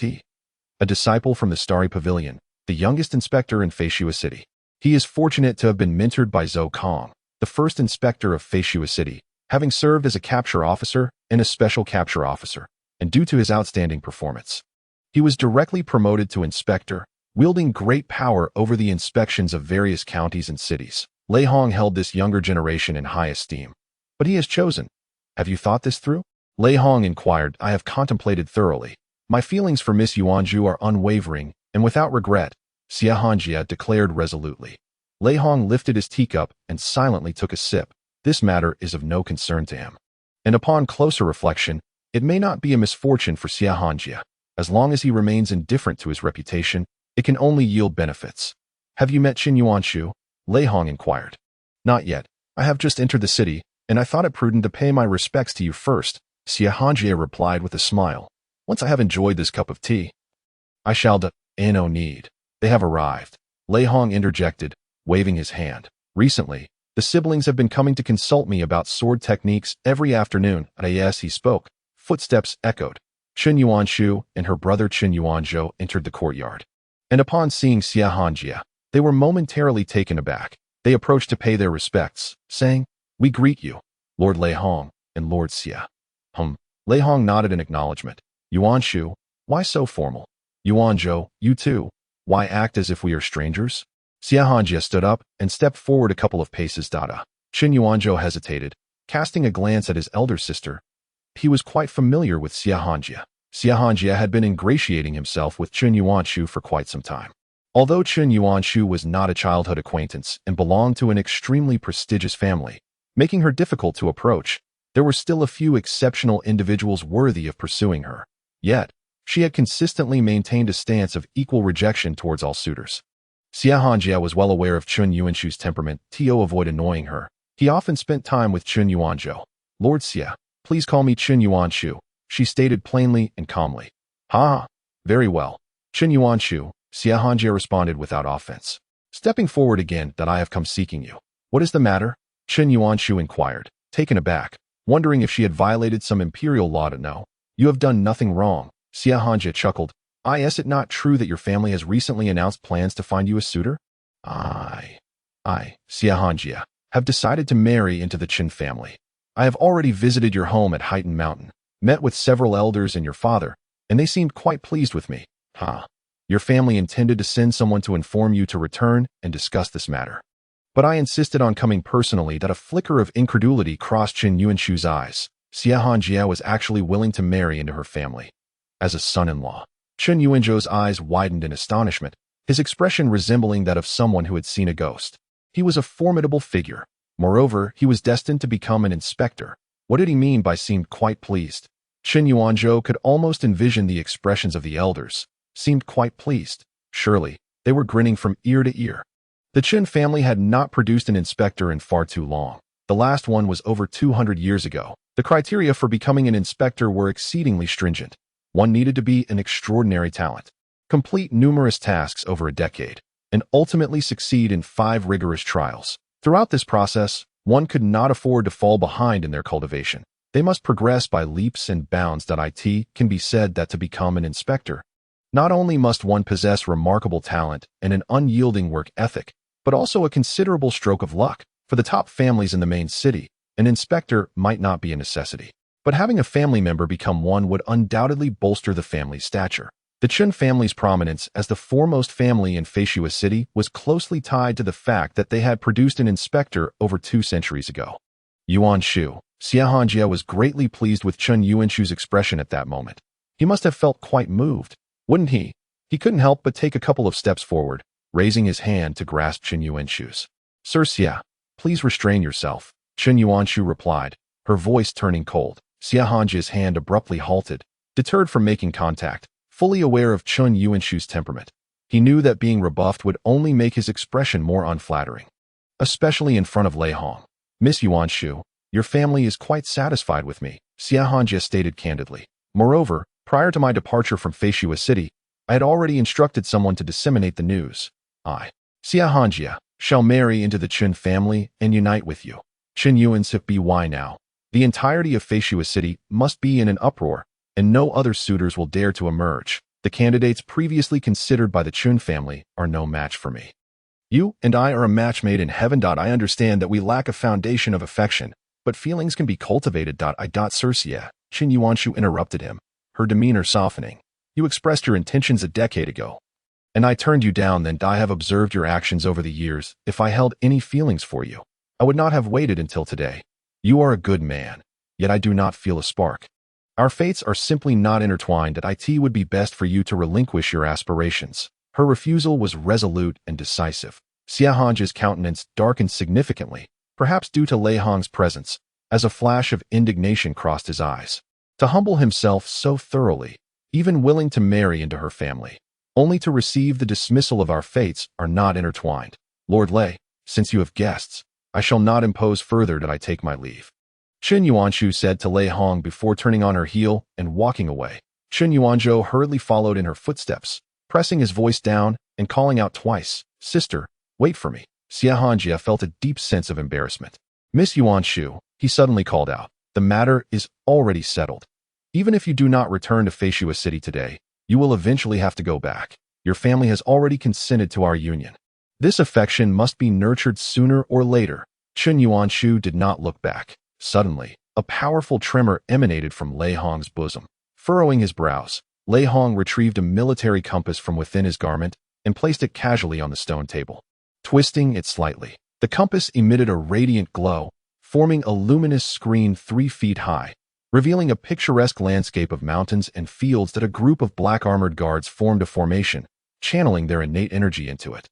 A disciple from the Starry Pavilion, the youngest inspector in Feishua City. He is fortunate to have been mentored by Zhou Kong, the first inspector of Feishua City, having served as a capture officer and a special capture officer, and due to his outstanding performance, he was directly promoted to inspector, wielding great power over the inspections of various counties and cities. Lei Hong held this younger generation in high esteem, but he has chosen. Have you thought this through? Lei Hong inquired. I have contemplated thoroughly. My feelings for Miss Yuanju are unwavering and without regret, Xiahonjia declared resolutely. Lei Hong lifted his teacup and silently took a sip. This matter is of no concern to him. And upon closer reflection, it may not be a misfortune for Xiahonjia. As long as he remains indifferent to his reputation, it can only yield benefits. Have you met Qin Yuanshu? Lei Hong inquired. Not yet. I have just entered the city, and I thought it prudent to pay my respects to you first, Xiahonjia replied with a smile. Once I have enjoyed this cup of tea, I shall no need. They have arrived. Lei Hong interjected, waving his hand. Recently, the siblings have been coming to consult me about sword techniques every afternoon. Yes, he spoke. Footsteps echoed. Qin Yuanshu and her brother Qin Yuanzhou entered the courtyard. And upon seeing Xiahonjia, they were momentarily taken aback. They approached to pay their respects, saying, We greet you, Lord Lei Hong and Lord Xia. Lei Hong nodded in acknowledgement. Yuanshu, why so formal? Yuanzhou, you too. Why act as if we are strangers? Xiahonjia stood up and stepped forward a couple of paces. Qin Yuanzhou hesitated, casting a glance at his elder sister. He was quite familiar with Xiahonjia. Xiahonjia had been ingratiating himself with Qin Yuanshu for quite some time. Although Qin Yuanshu was not a childhood acquaintance and belonged to an extremely prestigious family, making her difficult to approach, there were still a few exceptional individuals worthy of pursuing her. Yet, she had consistently maintained a stance of equal rejection towards all suitors. Xiahonjia was well aware of Qin Yuanshu's temperament. To avoid annoying her, he often spent time with Qin Yuanzhou. Lord Xia, please call me Qin Yuanshu, she stated plainly and calmly. Very well. Chen Yuanshu, Xia Hanjie responded without offense. Stepping forward again, that I have come seeking you. What is the matter? Chen Yuanshu inquired, taken aback, wondering if she had violated some imperial law to know. You have done nothing wrong. Xia Hanjie chuckled. Is it not true that your family has recently announced plans to find you a suitor? I, Xia Hanjie, have decided to marry into the Qin family. I have already visited your home at Heighten Mountain, met with several elders and your father, and they seemed quite pleased with me. Your family intended to send someone to inform you to return and discuss this matter. But I insisted on coming personally. That a flicker of incredulity crossed Chen Yuanshu's eyes. Xia Hanjie was actually willing to marry into her family. As a son-in-law. Chen Yuanshu's eyes widened in astonishment, his expression resembling that of someone who had seen a ghost. He was a formidable figure. Moreover, he was destined to become an inspector. What did he mean by seemed quite pleased? Chen Yuanshu could almost envision the expressions of the elders. Seemed quite pleased. Surely, they were grinning from ear to ear. The Qin family had not produced an inspector in far too long. The last one was over 200 years ago. The criteria for becoming an inspector were exceedingly stringent. One needed to be an extraordinary talent, complete numerous tasks over a decade, and ultimately succeed in 5 rigorous trials. Throughout this process, one could not afford to fall behind in their cultivation. They must progress by leaps and bounds. It can be said that to become an inspector, not only must one possess remarkable talent and an unyielding work ethic, but also a considerable stroke of luck. For the top families in the main city, an inspector might not be a necessity, but having a family member become one would undoubtedly bolster the family's stature. The Qin family's prominence as the foremost family in Feishua City was closely tied to the fact that they had produced an inspector over 2 centuries ago. Yuanshu, Xia Hanjie was greatly pleased with Chen Yuanshu's expression at that moment. He must have felt quite moved, wouldn't he? He couldn't help but take a couple of steps forward, raising his hand to grasp Chen Yuanshu's. Sir Xia, please restrain yourself, Chen Yuanshu replied, her voice turning cold. Xia Hanjie's hand abruptly halted, deterred from making contact, fully aware of Chen Yuanshu's temperament. He knew that being rebuffed would only make his expression more unflattering, especially in front of Lei Hong. Miss Yuanshu, your family is quite satisfied with me, Xia Hanjie stated candidly. Moreover, prior to my departure from Feishua City, I had already instructed someone to disseminate the news. I, Xia Hanjie, shall marry into the Qin family and unite with you. Chen Yuanshu by now. The entirety of Feishua City must be in an uproar, and no other suitors will dare to emerge. The candidates previously considered by the Qin family are no match for me. You and I are a match made in heaven. I understand that we lack a foundation of affection, but feelings can be cultivated. Sir Xia, Chen Yuanshu interrupted him, her demeanor softening. You expressed your intentions a decade ago, and I turned you down. Then I have observed your actions over the years. If I held any feelings for you, I would not have waited until today. You are a good man, yet I do not feel a spark. Our fates are simply not intertwined. It would be best for you to relinquish your aspirations. Her refusal was resolute and decisive. Xia Hanjie's countenance darkened significantly, perhaps due to Lei Hong's presence, as a flash of indignation crossed his eyes. To humble himself so thoroughly, even willing to marry into her family, only to receive the dismissal of our fates are not intertwined. Lord Lei, since you have guests, I shall not impose further. I take my leave. Chen Yuanshu said to Lei Hong before turning on her heel and walking away. Chen Yuanshu hurriedly followed in her footsteps, pressing his voice down and calling out twice, Sister, wait for me. Xia Hanjie felt a deep sense of embarrassment. Miss Yuanshu, he suddenly called out, the matter is already settled. Even if you do not return to Feishua City today, you will eventually have to go back. Your family has already consented to our union. This affection must be nurtured sooner or later. Chen Yuanshu did not look back. Suddenly, a powerful tremor emanated from Lei Hong's bosom. Furrowing his brows, Lei Hong retrieved a military compass from within his garment and placed it casually on the stone table. Twisting it slightly, the compass emitted a radiant glow, forming a luminous screen 3 feet high, revealing a picturesque landscape of mountains and fields that a group of black armored guards formed a formation, channeling their innate energy into it.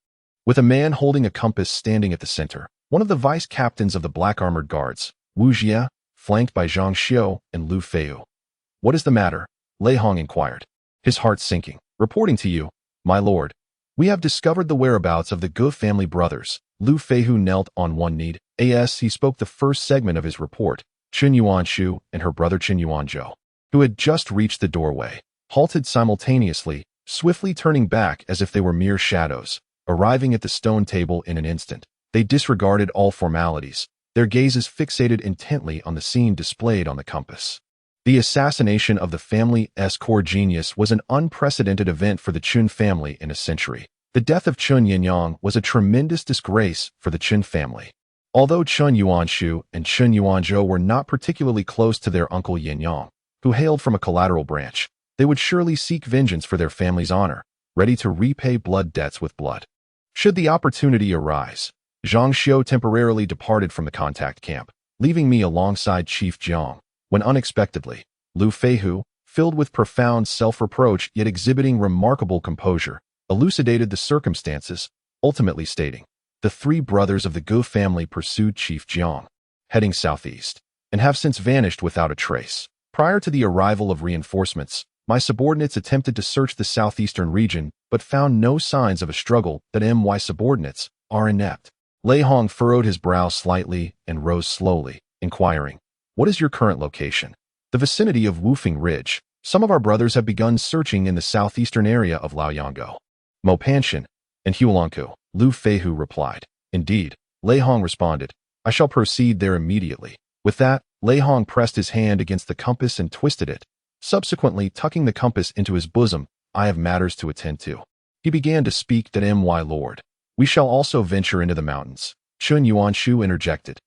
With a man holding a compass standing at the center, one of the vice captains of the black armored guards, Wu Jia, flanked by Jiang Xuan and Lu Feiyu. What is the matter? Lei Hong inquired, his heart sinking. Reporting to you, my lord, we have discovered the whereabouts of the Gu family brothers. Lu Feiyu knelt on one knee. As he spoke the first segment of his report, Chen Yuanshu and her brother Chen Yuanzhou, who had just reached the doorway, halted simultaneously swiftly turning back as if they were mere shadows. Arriving at the stone table in an instant, they disregarded all formalities, their gazes fixated intently on the scene displayed on the compass. The assassination of the family's core genius was an unprecedented event for the Chun family in a century. The death of Chun Yinyang was a tremendous disgrace for the Chun family. Although Chun Yuanshu and Chun Yuanzhou were not particularly close to their uncle Yinyang, who hailed from a collateral branch, they would surely seek vengeance for their family's honor, ready to repay blood debts with blood. Should the opportunity arise, Zhang Xiu temporarily departed from the contact camp, leaving me alongside Chief Jiang, when unexpectedly, Lu Feihu, filled with profound self-reproach yet exhibiting remarkable composure, elucidated the circumstances, ultimately stating, "The three brothers of the Gu family pursued Chief Jiang, heading southeast, and have since vanished without a trace. Prior to the arrival of reinforcements, my subordinates attempted to search the southeastern region but found no signs of a struggle that my subordinates are inept." Lei Hong furrowed his brow slightly and rose slowly, inquiring, "What is your current location?" "The vicinity of Wufeng Ridge. Some of our brothers have begun searching in the southeastern area of Laoyangou, Mopanshan, and Hualongkou," Lu Feihu replied. "Indeed," Lei Hong responded. "I shall proceed there immediately." With that, Lei Hong pressed his hand against the compass and twisted it, subsequently tucking the compass into his bosom. "I have matters to attend to." He began to speak that my lord. "We shall also venture into the mountains," Chun Yuanshu interjected.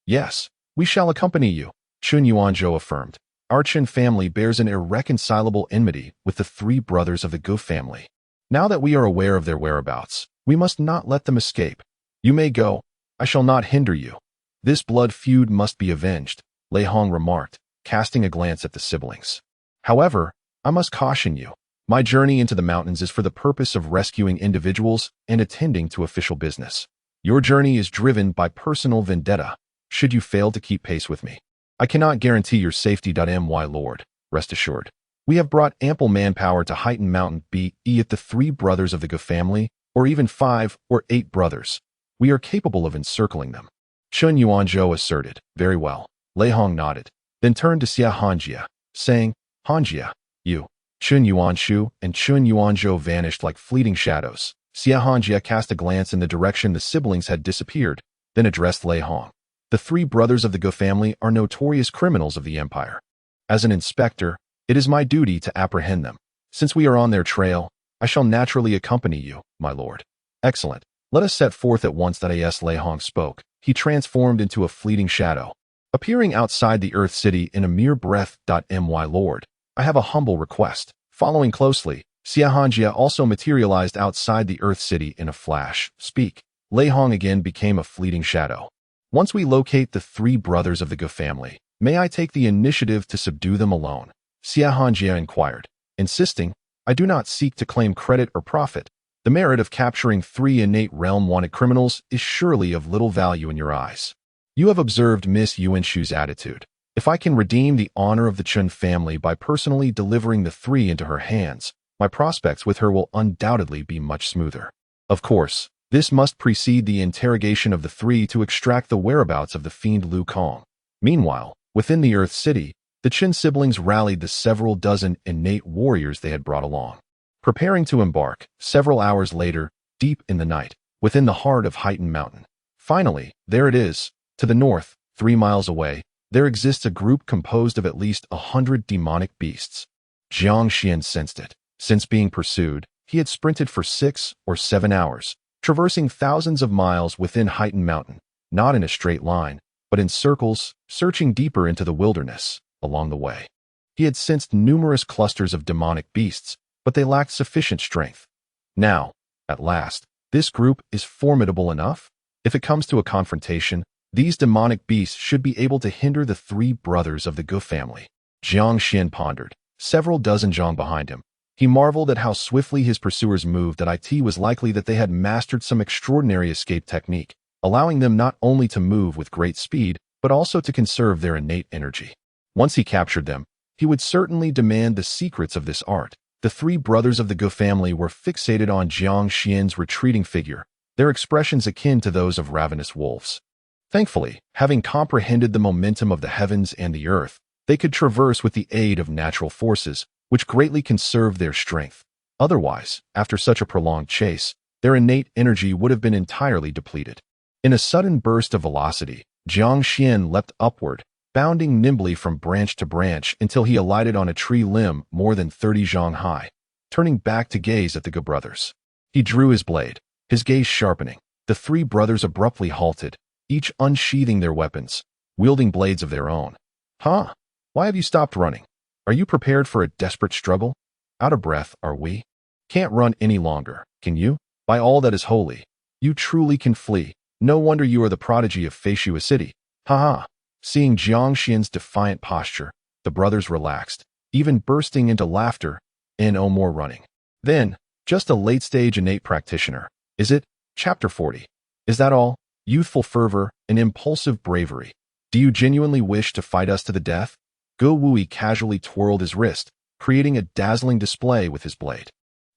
"Yes, we shall accompany you," Chun Yuanzhou affirmed. "Our Chun family bears an irreconcilable enmity with the three brothers of the Gu family. Now that we are aware of their whereabouts, we must not let them escape. You may go. I shall not hinder you." "This blood feud must be avenged," Lei Hong remarked, casting a glance at the siblings. "However, I must caution you. My journey into the mountains is for the purpose of rescuing individuals and attending to official business. Your journey is driven by personal vendetta, should you fail to keep pace with me. I cannot guarantee your safety. My lord, rest assured. We have brought ample manpower to heighten mountain be it the three brothers of the Gu family, or even 5 or 8 brothers. We are capable of encircling them." Chun Yuanzhou asserted. "Very well." Lei Hong nodded, then turned to Xia Hanjia, saying, "Hanjia, you." Chun Yuanshu and Chun Yuanzhou vanished like fleeting shadows. Xia Hanjia cast a glance in the direction the siblings had disappeared, then addressed Lei Hong. "The three brothers of the Gu family are notorious criminals of the empire. As an inspector, it is my duty to apprehend them. Since we are on their trail, I shall naturally accompany you, my lord." "Excellent. Let us set forth at once." As Lei Hong spoke, he transformed into a fleeting shadow, appearing outside the Earth City in a mere breath. My lord, I have a humble request. Following closely, Xia Hanjia also materialized outside the Earth City in a flash. "Speak." Lei Hong again became a fleeting shadow. "Once we locate the three brothers of the Gu family, may I take the initiative to subdue them alone?" Xia Hanjia inquired, insisting, "I do not seek to claim credit or profit. The merit of capturing 3 innate realm-wanted criminals is surely of little value in your eyes. You have observed Miss Yuanshu's attitude. If I can redeem the honor of the Chun family by personally delivering the 3 into her hands, my prospects with her will undoubtedly be much smoother. Of course, this must precede the interrogation of the 3 to extract the whereabouts of the fiend Lu Kong." Meanwhile, within the Earth City, the Chin siblings rallied the several dozen innate warriors they had brought along, preparing to embark. Several hours later, deep in the night, within the heart of Heighten Mountain. Finally, there it is. To the north, 3 miles away, there exists a group composed of at least 100 demonic beasts. Jiang Xuan sensed it. Since being pursued, he had sprinted for 6 or 7 hours, traversing thousands of miles within Heighten Mountain, not in a straight line, but in circles, searching deeper into the wilderness. Along the way, he had sensed numerous clusters of demonic beasts, but they lacked sufficient strength. Now, at last, this group is formidable enough. If it comes to a confrontation, these demonic beasts should be able to hinder the 3 brothers of the Gu family. Jiang Xuan pondered, several dozen zhang behind him. He marveled at how swiftly his pursuers moved. It was likely that they had mastered some extraordinary escape technique, allowing them not only to move with great speed, but also to conserve their innate energy. Once he captured them, he would certainly demand the secrets of this art. The 3 brothers of the Gu family were fixated on Jiang Xuan's retreating figure, their expressions akin to those of ravenous wolves. Thankfully, having comprehended the momentum of the heavens and the earth, they could traverse with the aid of natural forces, which greatly conserved their strength. Otherwise, after such a prolonged chase, their innate energy would have been entirely depleted. In a sudden burst of velocity, Jiang Xuan leapt upward, bounding nimbly from branch to branch until he alighted on a tree limb more than 30 zhang high. Turning back to gaze at the Ge brothers, he drew his blade, his gaze sharpening. The three brothers abruptly halted, each unsheathing their weapons, wielding blades of their own. Huh? Why have you stopped running? Are you prepared for a desperate struggle? Out of breath, are we? Can't run any longer, can you? By all that is holy, you truly can flee. No wonder you are the prodigy of Feishu City. Ha ha. Seeing Jiang Xuan's defiant posture, the brothers relaxed, even bursting into laughter. No more running. Then, just a late-stage innate practitioner. Is it? Chapter 40. Is that all? Youthful fervor and impulsive bravery. Do you genuinely wish to fight us to the death? Ge Wui casually twirled his wrist, creating a dazzling display with his blade.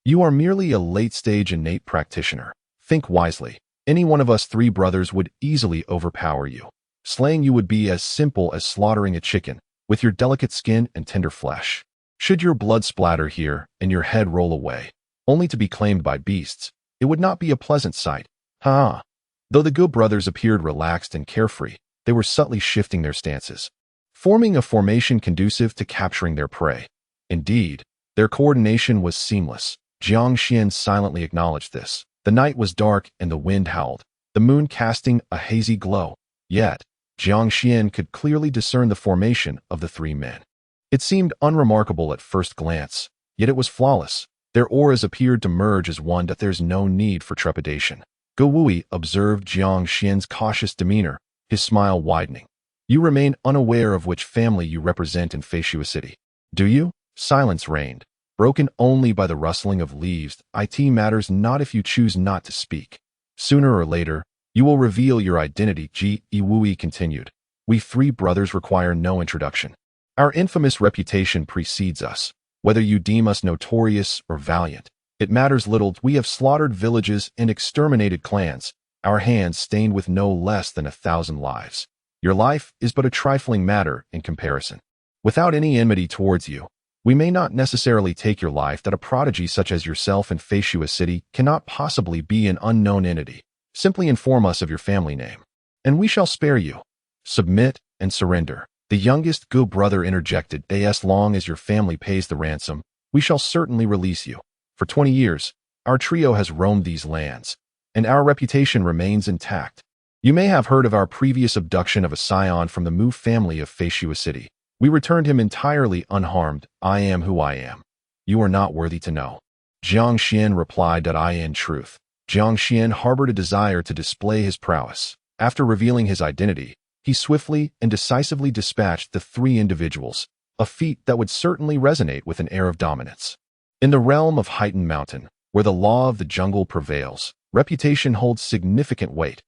You are merely a late-stage innate practitioner. Think wisely. Any one of us three brothers would easily overpower you. Slaying you would be as simple as slaughtering a chicken, with your delicate skin and tender flesh. Should your blood splatter here and your head roll away, only to be claimed by beasts, it would not be a pleasant sight. Ha! Though the Ge brothers appeared relaxed and carefree, they were subtly shifting their stances, forming a formation conducive to capturing their prey. Indeed, their coordination was seamless. Jiang Xuan silently acknowledged this. The night was dark and the wind howled, the moon casting a hazy glow. Yet, Jiang Xuan could clearly discern the formation of the three men. It seemed unremarkable at first glance, yet it was flawless. Their auras appeared to merge as one that there's no need for trepidation. Ge Wui observed Jiang Xuan's cautious demeanor, his smile widening. You remain unaware of which family you represent in Feishu City. Do you? Silence reigned, broken only by the rustling of leaves. It matters not if you choose not to speak. Sooner or later, you will reveal your identity, Ge Wui continued. We three brothers require no introduction. Our infamous reputation precedes us. Whether you deem us notorious or valiant, it matters little. We have slaughtered villages and exterminated clans, our hands stained with no less than 1,000 lives. Your life is but a trifling matter in comparison. Without any enmity towards you, we may not necessarily take your life. That a prodigy such as yourself in Feishu City cannot possibly be an unknown entity. Simply inform us of your family name, and we shall spare you. Submit and surrender. The youngest Ge brother interjected. As long as your family pays the ransom, we shall certainly release you. For 20 years, our trio has roamed these lands, and our reputation remains intact. You may have heard of our previous abduction of a scion from the Mu family of Feishu City. We returned him entirely unharmed. I am who I am. You are not worthy to know. Jiang Xuan replied that in truth, Jiang Xuan harbored a desire to display his prowess. After revealing his identity, he swiftly and decisively dispatched the three individuals, a feat that would certainly resonate with an air of dominance. In the realm of Heightened Mountain, where the law of the jungle prevails, reputation holds significant weight.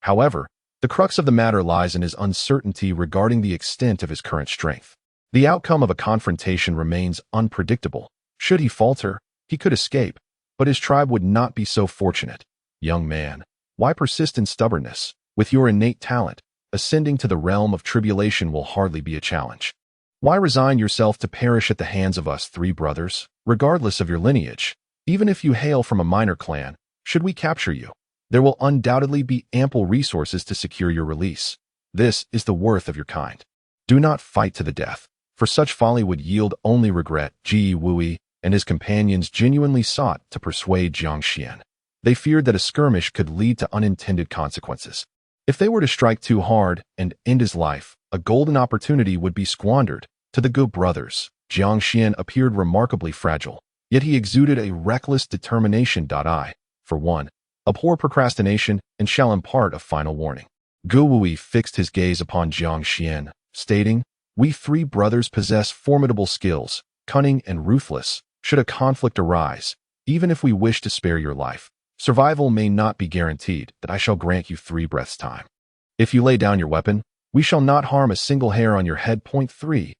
However, the crux of the matter lies in his uncertainty regarding the extent of his current strength. The outcome of a confrontation remains unpredictable. Should he falter, he could escape, but his tribe would not be so fortunate. Young man, why persist in stubbornness? With your innate talent, ascending to the realm of tribulation will hardly be a challenge. Why resign yourself to perish at the hands of us three brothers, regardless of your lineage? Even if you hail from a minor clan, should we capture you, there will undoubtedly be ample resources to secure your release. This is the worth of your kind. Do not fight to the death, for such folly would yield only regret. Ge Wui and his companions genuinely sought to persuade Jiang Xuan. They feared that a skirmish could lead to unintended consequences. If they were to strike too hard and end his life, a golden opportunity would be squandered. To the Ge brothers, Jiang Xuan appeared remarkably fragile, yet he exuded a reckless determination. I, for one, abhor procrastination and shall impart a final warning. Ge Wui fixed his gaze upon Jiang Xuan, stating, We three brothers possess formidable skills, cunning and ruthless. Should a conflict arise, even if we wish to spare your life, survival may not be guaranteed. That I shall grant you 3 breaths' time. If you lay down your weapon, we shall not harm a single hair on your head. 3,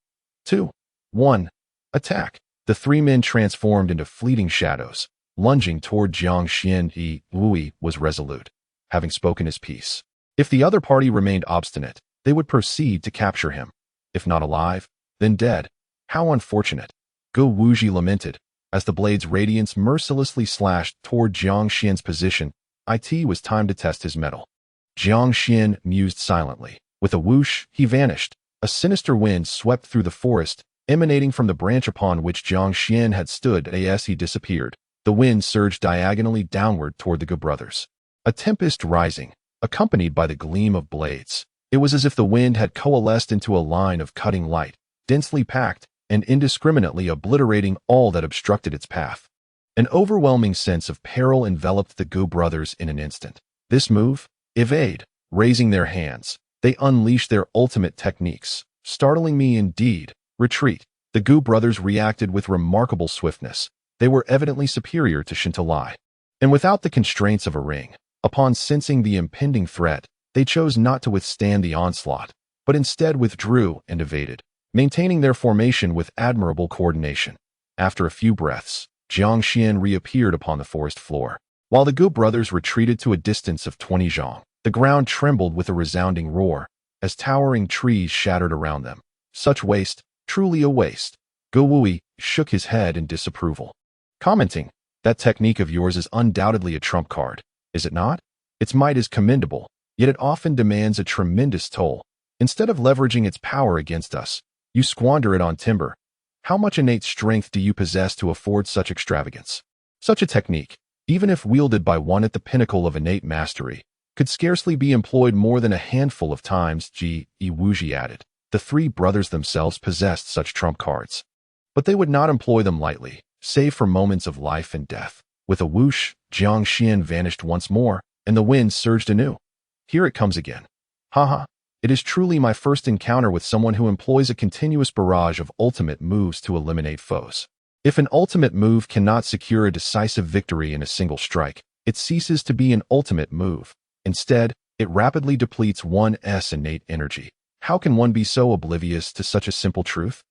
2, 1, attack. The 3 men transformed into fleeting shadows, lunging toward Jiang Xuan. Ge Wui was resolute, having spoken his piece. If the other party remained obstinate, they would proceed to capture him. If not alive, then dead. How unfortunate. Ge Wuji lamented. As the blade's radiance mercilessly slashed toward Jiang Xuan's position, it was time to test his mettle. Jiang Xuan mused silently. With a whoosh, he vanished. A sinister wind swept through the forest, emanating from the branch upon which Jiang Xuan had stood as he disappeared. The wind surged diagonally downward toward the Gu brothers. A tempest rising, accompanied by the gleam of blades. It was as if the wind had coalesced into a line of cutting light, densely packed and indiscriminately obliterating all that obstructed its path. An overwhelming sense of peril enveloped the Gu brothers in an instant. This move? Evade. Raising their hands, they unleashed their ultimate techniques. Startling me indeed. Retreat. The Gu brothers reacted with remarkable swiftness. They were evidently superior to Shentu Tribe. And without the constraints of a ring, upon sensing the impending threat, they chose not to withstand the onslaught, but instead withdrew and evaded, maintaining their formation with admirable coordination. After a few breaths, Jiang Xuan reappeared upon the forest floor. While the Gu brothers retreated to a distance of 20 zhang, the ground trembled with a resounding roar, as towering trees shattered around them. Such waste, truly a waste. Gu Wui shook his head in disapproval, commenting, "That technique of yours is undoubtedly a trump card, is it not? Its might is commendable, yet it often demands a tremendous toll. Instead of leveraging its power against us, you squander it on timber. How much innate strength do you possess to afford such extravagance? Such a technique, even if wielded by one at the pinnacle of innate mastery, could scarcely be employed more than a handful of times." Wuji added. The three brothers themselves possessed such trump cards, but they would not employ them lightly, save for moments of life and death. With a whoosh, Jiang Xuan vanished once more, and the wind surged anew. Here it comes again. Haha, it is truly my first encounter with someone who employs a continuous barrage of ultimate moves to eliminate foes. If an ultimate move cannot secure a decisive victory in a single strike, it ceases to be an ultimate move. Instead, it rapidly depletes one's innate energy. How can one be so oblivious to such a simple truth?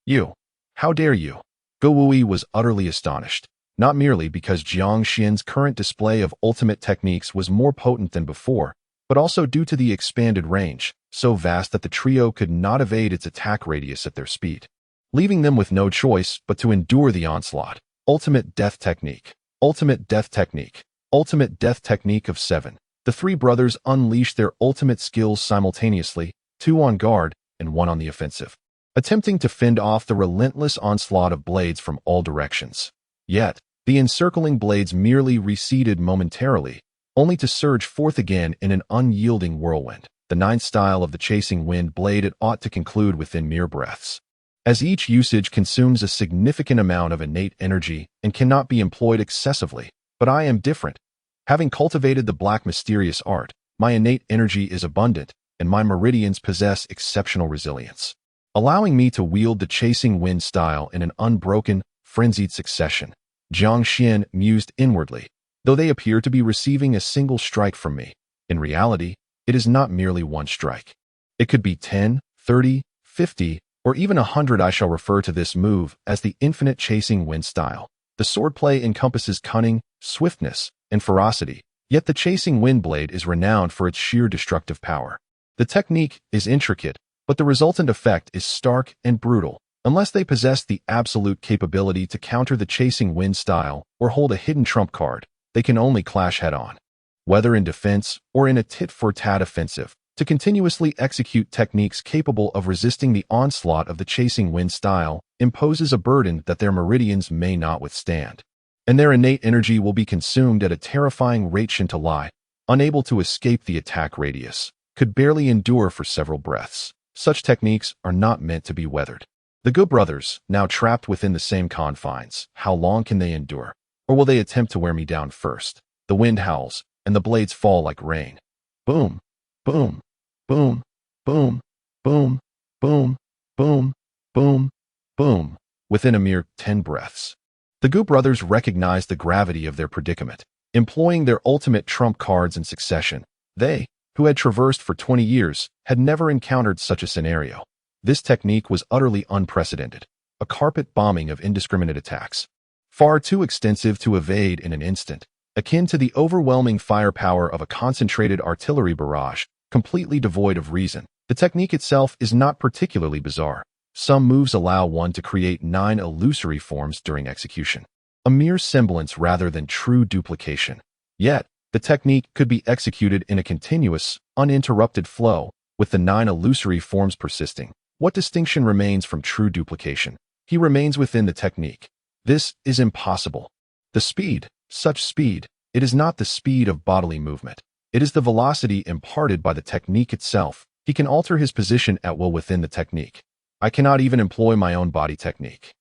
You. How dare you? Gu Wui was utterly astonished, not merely because Jiang Xuan's current display of ultimate techniques was more potent than before, but also due to the expanded range, so vast that the trio could not evade its attack radius at their speed, leaving them with no choice but to endure the onslaught. Ultimate death technique. Ultimate death technique. Ultimate death technique of 7. The three brothers unleashed their ultimate skills simultaneously, 2 on guard and 1 on the offensive, attempting to fend off the relentless onslaught of blades from all directions. Yet, the encircling blades merely receded momentarily, only to surge forth again in an unyielding whirlwind. The 9th style of the chasing wind blade it ought to conclude within mere breaths, as each usage consumes a significant amount of innate energy and cannot be employed excessively. But I am different. Having cultivated the black mysterious art, my innate energy is abundant, and my meridians possess exceptional resilience, allowing me to wield the chasing wind style in an unbroken, frenzied succession. Jiang Xuan mused inwardly. Though they appear to be receiving a single strike from me, in reality, it is not merely one strike. It could be 10, 30, 50, or even 100. I shall refer to this move as the infinite chasing wind style. The swordplay encompasses cunning, swiftness, and ferocity, yet the chasing wind blade is renowned for its sheer destructive power. The technique is intricate, but the resultant effect is stark and brutal. Unless they possess the absolute capability to counter the chasing wind style or hold a hidden trump card, they can only clash head-on, whether in defense or in a tit-for-tat offensive. To continuously execute techniques capable of resisting the onslaught of the chasing wind style imposes a burden that their meridians may not withstand, and their innate energy will be consumed at a terrifying rate. Shentu Tribe, unable to escape the attack radius, could barely endure for several breaths. Such techniques are not meant to be weathered. The Gu brothers, now trapped within the same confines, how long can they endure? Or will they attempt to wear me down first? The wind howls, and the blades fall like rain. Boom, boom, boom, boom, boom, boom, boom, boom, boom. Within a mere 10 breaths, the Gu brothers recognized the gravity of their predicament. Employing their ultimate trump cards in succession, they, who had traversed for 20 years, had never encountered such a scenario. This technique was utterly unprecedented, a carpet bombing of indiscriminate attacks, far too extensive to evade in an instant, akin to the overwhelming firepower of a concentrated artillery barrage, completely devoid of reason. The technique itself is not particularly bizarre. Some moves allow one to create 9 illusory forms during execution, a mere semblance rather than true duplication. Yet, the technique could be executed in a continuous, uninterrupted flow, with the 9 illusory forms persisting. What distinction remains from true duplication? He remains within the technique. This is impossible. The speed, such speed, it is not the speed of bodily movement. It is the velocity imparted by the technique itself. He can alter his position at will within the technique. I cannot even employ my own body technique.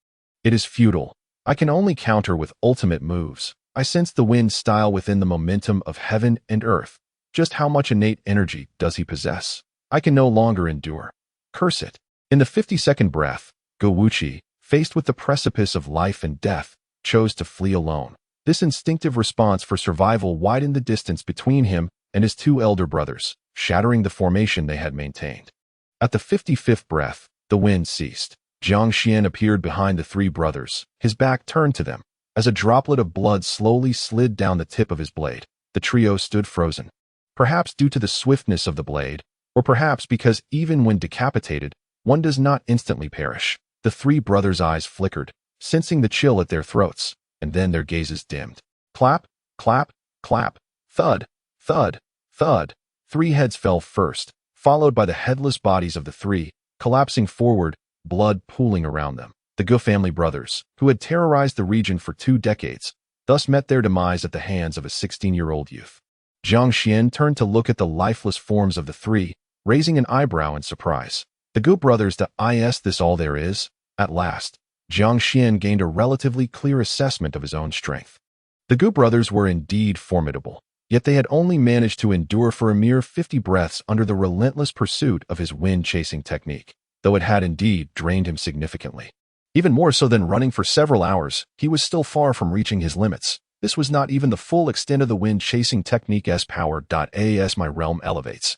It is futile. I can only counter with ultimate moves. I sense the wind style within the momentum of heaven and earth. Just how much innate energy does he possess? I can no longer endure. Curse it. In the 52nd breath, Gowuchi, faced with the precipice of life and death, chose to flee alone. This instinctive response for survival widened the distance between him and his 2 elder brothers, shattering the formation they had maintained. At the 55th breath, the wind ceased. Jiang Xuan appeared behind the 3 brothers, his back turned to them. As a droplet of blood slowly slid down the tip of his blade, the trio stood frozen. Perhaps due to the swiftness of the blade, or perhaps because even when decapitated, one does not instantly perish. The 3 brothers' eyes flickered, sensing the chill at their throats, and then their gazes dimmed. Clap, clap, clap, thud, thud, thud. 3 heads fell first, followed by the headless bodies of the 3, collapsing forward, blood pooling around them. The Gu family brothers, who had terrorized the region for 2 decades, thus met their demise at the hands of a 16-year-old youth. Jiang Xuan turned to look at the lifeless forms of the 3, raising an eyebrow in surprise. The Gu brothers, is this all there is? At last, Jiang Xuan gained a relatively clear assessment of his own strength. The Gu brothers were indeed formidable, yet they had only managed to endure for a mere 50 breaths under the relentless pursuit of his wind-chasing technique, though it had indeed drained him significantly. Even more so than running for several hours, he was still far from reaching his limits. This was not even the full extent of the wind-chasing technique's power. As my realm elevates,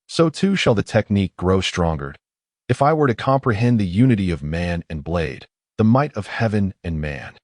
so too shall the technique grow stronger. If I were to comprehend the unity of man and blade, the might of heaven and man.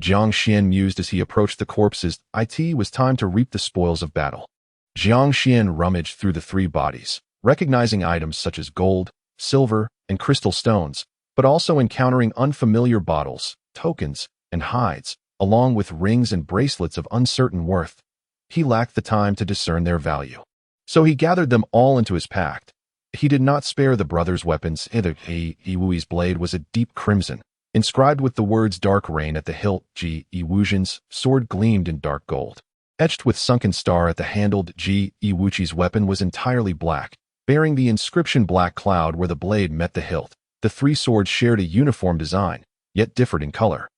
Jiang Xuan mused as he approached the corpses. It was time to reap the spoils of battle. Jiang Xuan rummaged through the 3 bodies, recognizing items such as gold, silver, and crystal stones, but also encountering unfamiliar bottles, tokens, and hides, along with rings and bracelets of uncertain worth. He lacked the time to discern their value. So he gathered them all into his pack. He did not spare the brothers' weapons either. Iwui's blade was a deep crimson, inscribed with the words Dark Rain at the hilt. Iwujian's sword gleamed in dark gold. Etched with sunken star at the handle. Iwuchi's weapon was entirely black, bearing the inscription Black Cloud where the blade met the hilt. The 3 swords shared a uniform design, yet differed in color,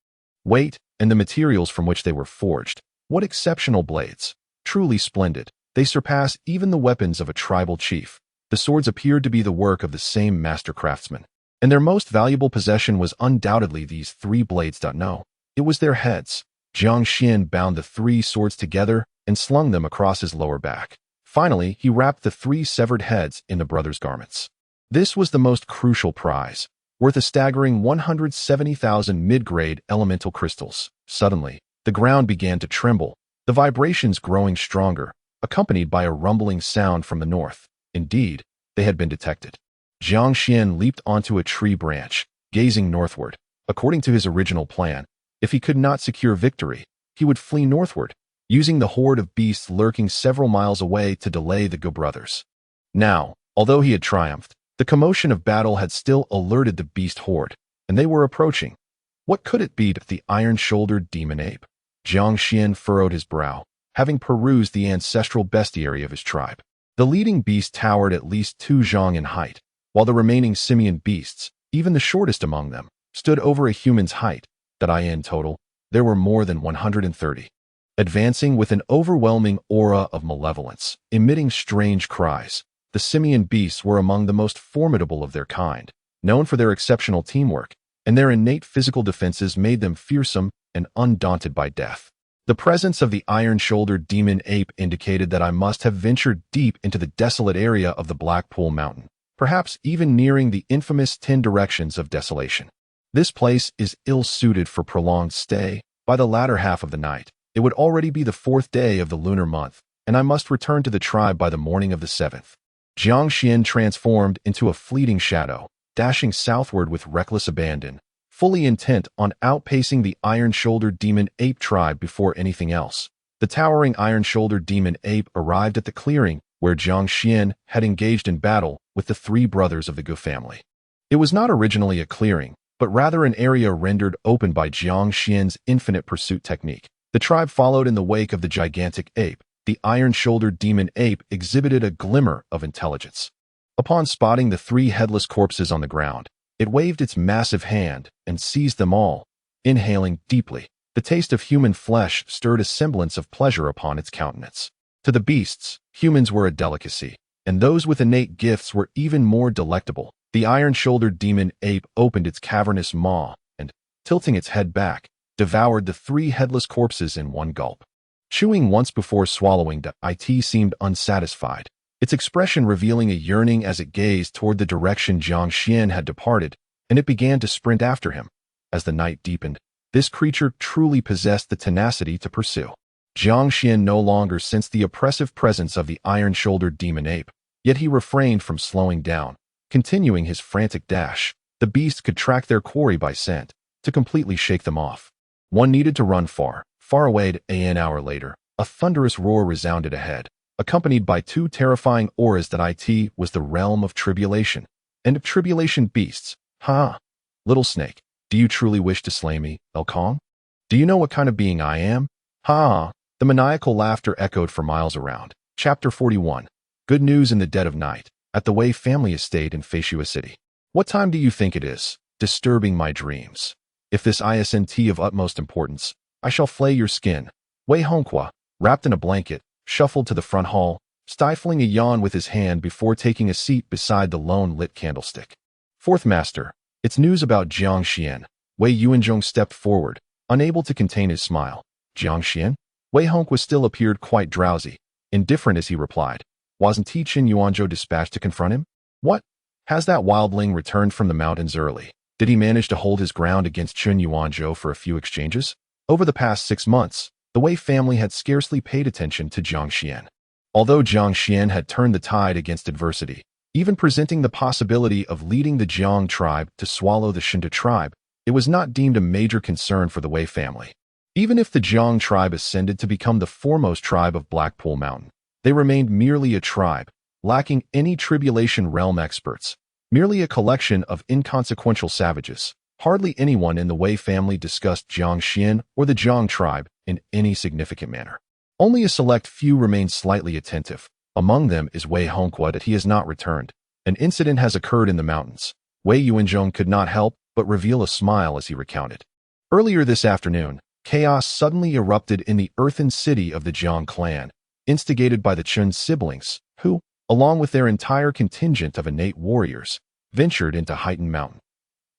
weight, and the materials from which they were forged. What exceptional blades! Truly splendid. They surpass even the weapons of a tribal chief. The swords appeared to be the work of the same master craftsman, and their most valuable possession was undoubtedly these 3 blades. No, it was their heads. Jiang Xuan bound the 3 swords together and slung them across his lower back. Finally, he wrapped the 3 severed heads in the brothers' garments. This was the most crucial prize, worth a staggering 170,000 mid-grade elemental crystals. Suddenly, the ground began to tremble, the vibrations growing stronger, accompanied by a rumbling sound from the north. Indeed, they had been detected. Jiang Xuan leaped onto a tree branch, gazing northward. According to his original plan, if he could not secure victory, he would flee northward, using the horde of beasts lurking several miles away to delay the Gu brothers. Now, although he had triumphed, the commotion of battle had still alerted the beast horde, and they were approaching. What could it be but the iron-shouldered demon ape? Jiang Xuan furrowed his brow, having perused the ancestral bestiary of his tribe. The leading beast towered at least 2 zhang in height, while the remaining simian beasts, even the shortest among them, stood over a human's height. In total, there were more than 130. Advancing with an overwhelming aura of malevolence, emitting strange cries, the simian beasts were among the most formidable of their kind, known for their exceptional teamwork, and their innate physical defenses made them fearsome and undaunted by death. The presence of the iron-shouldered demon ape indicated that I must have ventured deep into the desolate area of the Blackpool Mountain, perhaps even nearing the infamous 10 directions of desolation. This place is ill-suited for prolonged stay. By the latter half of the night, it would already be the 4th day of the lunar month, and I must return to the tribe by the morning of the 7th. Jiang Xuan transformed into a fleeting shadow, dashing southward with reckless abandon, fully intent on outpacing the iron-shouldered demon ape tribe before anything else. The towering iron-shouldered demon ape arrived at the clearing where Jiang Xuan had engaged in battle with the three brothers of the Gu family. It was not originally a clearing, but rather an area rendered open by Jiang Xuan's infinite pursuit technique. The tribe followed in the wake of the gigantic ape. The iron-shouldered demon ape exhibited a glimmer of intelligence. Upon spotting the three headless corpses on the ground, it waved its massive hand and seized them all. Inhaling deeply, the taste of human flesh stirred a semblance of pleasure upon its countenance. To the beasts, humans were a delicacy, and those with innate gifts were even more delectable. The iron-shouldered demon ape opened its cavernous maw and, tilting its head back, devoured the three headless corpses in one gulp. Chewing once before swallowing, it seemed unsatisfied, its expression revealing a yearning as it gazed toward the direction Jiang Xuan had departed, and it began to sprint after him. As the night deepened, this creature truly possessed the tenacity to pursue. Jiang Xuan no longer sensed the oppressive presence of the iron-shouldered demon ape, yet he refrained from slowing down. Continuing his frantic dash, the beast could track their quarry by scent to completely shake them off. One needed to run far away. An hour later, a thunderous roar resounded ahead, accompanied by two terrifying auras that it was the realm of tribulation, and of tribulation beasts. Ha! Little snake, do you truly wish to slay me, El Kong? Do you know what kind of being I am? Ha! The maniacal laughter echoed for miles around. Chapter 41. Good news in the dead of night, at the Wei family estate in Feishua City. What time do you think it is? Disturbing my dreams. If this isn't of utmost importance, I shall flay your skin. Wei Hongqua, wrapped in a blanket, shuffled to the front hall, stifling a yawn with his hand before taking a seat beside the lone lit candlestick. Fourth Master, it's news about Jiang Xuan. Wei Yuanzhong stepped forward, unable to contain his smile. Jiang Xuan? Wei Hongqua still appeared quite drowsy, indifferent as he replied. Wasn't Chen Yuanzhou dispatched to confront him? What? Has that wildling returned from the mountains early? Did he manage to hold his ground against Chen Yuanzhou for a few exchanges? Over the past 6 months, the Wei family had scarcely paid attention to Jiang Xuan. Although Jiang Xuan had turned the tide against adversity, even presenting the possibility of leading the Jiang tribe to swallow the Shentu Tribe, it was not deemed a major concern for the Wei family. Even if the Jiang tribe ascended to become the foremost tribe of Blackpool Mountain, they remained merely a tribe, lacking any tribulation realm experts, merely a collection of inconsequential savages. Hardly anyone in the Wei family discussed Jiang Xuan or the Jiang tribe in any significant manner. Only a select few remained slightly attentive. Among them is Wei Hongqua that he has not returned. An incident has occurred in the mountains. Wei Yuanzhong could not help but reveal a smile as he recounted. Earlier this afternoon, chaos suddenly erupted in the earthen city of the Jiang Clan, instigated by the Chen siblings, who, along with their entire contingent of innate warriors, ventured into Heightened Mountain.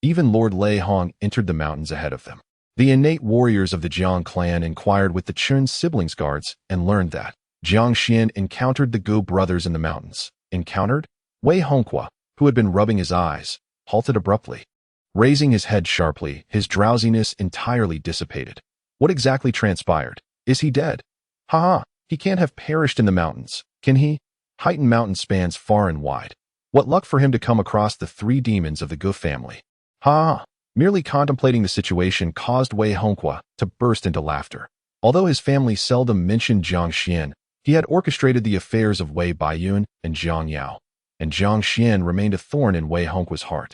Even Lord Lei Hong entered the mountains ahead of them. The innate warriors of the Jiang clan inquired with the Chen siblings' guards and learned that Jiang Xuan encountered the Gu brothers in the mountains. Encountered? Wei Hongqua, who had been rubbing his eyes, halted abruptly. Raising his head sharply, his drowsiness entirely dissipated. What exactly transpired? Is he dead? Ha! He can't have perished in the mountains, can he? Heightened Mountain spans far and wide. What luck for him to come across the 3 demons of the Gu family. Ha! Merely contemplating the situation caused Wei Hongqua to burst into laughter. Although his family seldom mentioned Jiang Xuan, he had orchestrated the affairs of Wei Baiyun and Jiang Yao, and Jiang Xuan remained a thorn in Wei Hongqua's heart.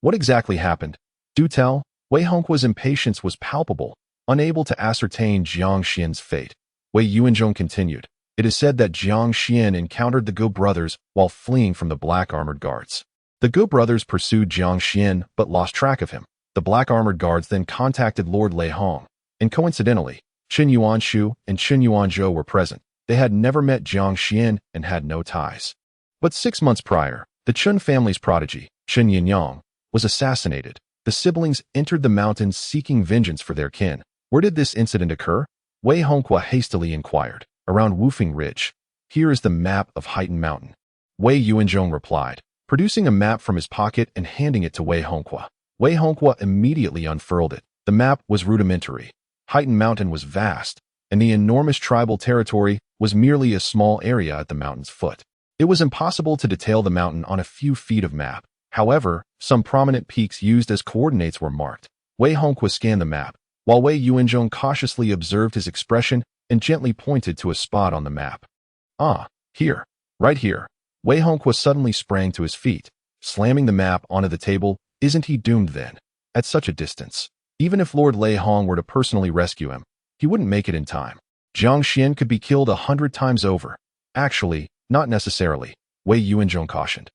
What exactly happened? Do tell. Wei Hongqua's impatience was palpable, unable to ascertain Jiang Xuan's fate. Wei Yuanzhong continued. It is said that Jiang Xuan encountered the Gu brothers while fleeing from the black armored guards. The Gu brothers pursued Jiang Xuan but lost track of him. The black armored guards then contacted Lord Lei Hong, and coincidentally, Chen Yuanshu and Chen Yuanzhou were present. They had never met Jiang Xuan and had no ties. But 6 months prior, the Chen family's prodigy, Chen Yinyang, was assassinated. The siblings entered the mountains seeking vengeance for their kin. Where did this incident occur? Wei Hongqua hastily inquired. Around Wufeng Ridge. Here is the map of Heightened Mountain. Wei Yuanzhong replied, producing a map from his pocket and handing it to Wei Hongqua. Wei Hongqua immediately unfurled it. The map was rudimentary. Heightened Mountain was vast, and the enormous tribal territory was merely a small area at the mountain's foot. It was impossible to detail the mountain on a few feet of map. However, some prominent peaks used as coordinates were marked. Wei Hongqi scanned the map, while Wei Yuanzhong cautiously observed his expression and gently pointed to a spot on the map. Ah, here, right here. Wei Hongqi suddenly sprang to his feet, slamming the map onto the table. Isn't he doomed then? At such a distance. Even if Lord Lei Hong were to personally rescue him, he wouldn't make it in time. Jiang Xuan could be killed 100 times over. Actually, not necessarily, Wei Yuanzhong cautioned.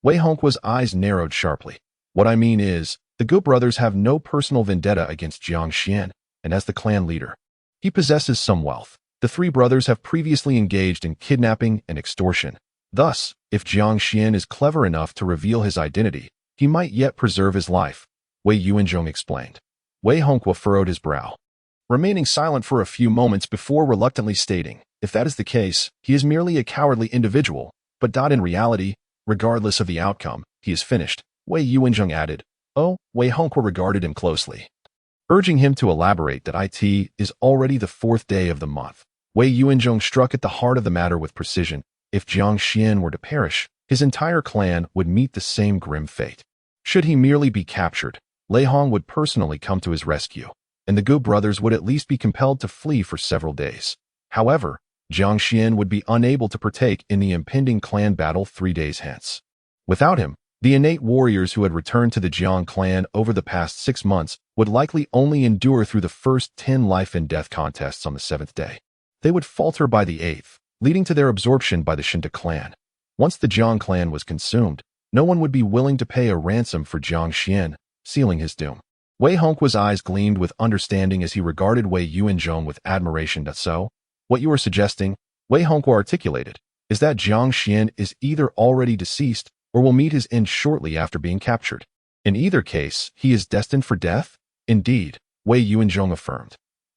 Wei Hongqi's eyes narrowed sharply. What I mean is, the Gu brothers have no personal vendetta against Jiang Xuan, and as the clan leader, he possesses some wealth. The three brothers have previously engaged in kidnapping and extortion. Thus, if Jiang Xuan is clever enough to reveal his identity, he might yet preserve his life, Wei Yuanzhong explained. Wei Hongqi furrowed his brow, remaining silent for a few moments before reluctantly stating, if that is the case, he is merely a cowardly individual, but in reality, regardless of the outcome, he is finished, Wei Yuanzhong added. Oh, Wei Hongqi regarded him closely, urging him to elaborate that it is already the 4th day of the month. Wei Yuanzhong struck at the heart of the matter with precision. If Jiang Xuan were to perish, his entire clan would meet the same grim fate. Should he merely be captured, Lei Hong would personally come to his rescue, and the Gu brothers would at least be compelled to flee for several days. However, Jiang Xuan would be unable to partake in the impending clan battle 3 days hence. Without him, the innate warriors who had returned to the Jiang clan over the past 6 months would likely only endure through the first 10 life and death contests on the 7th day. They would falter by the 8th, leading to their absorption by the Shentu clan. Once the Jiang clan was consumed, no one would be willing to pay a ransom for Jiang Xuan, sealing his doom. Wei Hongqi's eyes gleamed with understanding as he regarded Wei Yuanzhong with admiration. So, what you are suggesting, Wei Hongqi articulated, is that Jiang Xuan is either already deceased or will meet his end shortly after being captured. In either case, he is destined for death? Indeed, Wei Yuanzhong affirmed.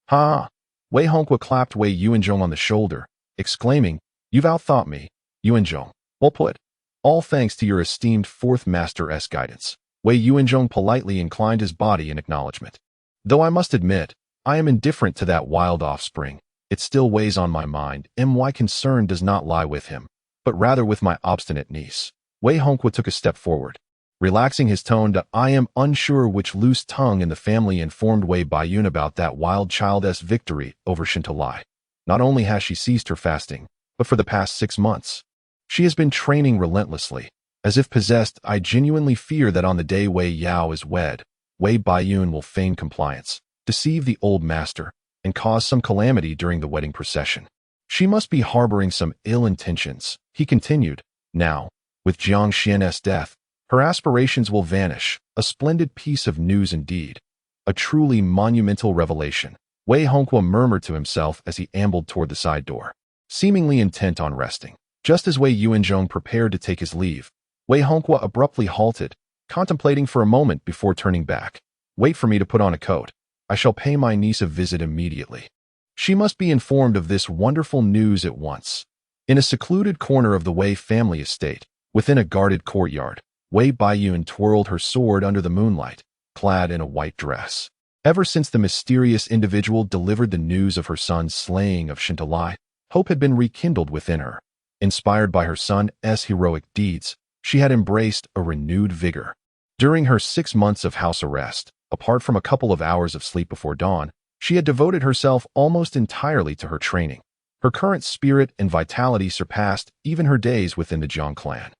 Ha! Wei Hongqi clapped Wei Yuanzhong on the shoulder, exclaiming, You've outthought me, Yuanzhong. Well put. All thanks to your esteemed 4th Master's guidance. Wei Yuanzhong politely inclined his body in acknowledgement. Though I must admit, I am indifferent to that wild offspring. It still weighs on my mind. My concern does not lie with him, but rather with my obstinate niece. Wei Hongqi took a step forward, relaxing his tone to, I am unsure which loose tongue in the family informed Wei Baiyun about that wild child's victory over Shentu Tribe. Not only has she ceased her fasting, but for the past 6 months, she has been training relentlessly. As if possessed, I genuinely fear that on the day Wei Yao is wed, Wei Baiyun will feign compliance, deceive the old master, and cause some calamity during the wedding procession. She must be harboring some ill intentions, he continued. Now, with Jiang Xuan's death, her aspirations will vanish, a splendid piece of news indeed. A truly monumental revelation, Wei Hongqi murmured to himself as he ambled toward the side door, seemingly intent on resting. Just as Wei Yuanzhong prepared to take his leave, Wei Hongqi abruptly halted, contemplating for a moment before turning back. Wait for me to put on a coat. I shall pay my niece a visit immediately. She must be informed of this wonderful news at once. In a secluded corner of the Wei family estate, within a guarded courtyard, Wei Baiyun twirled her sword under the moonlight, clad in a white dress. Ever since the mysterious individual delivered the news of her son's slaying of Shentu Tribe, hope had been rekindled within her. Inspired by her son's heroic deeds, she had embraced a renewed vigor. During her 6 months of house arrest, apart from a couple of hours of sleep before dawn, she had devoted herself almost entirely to her training. Her current spirit and vitality surpassed even her days within the Jiang clan.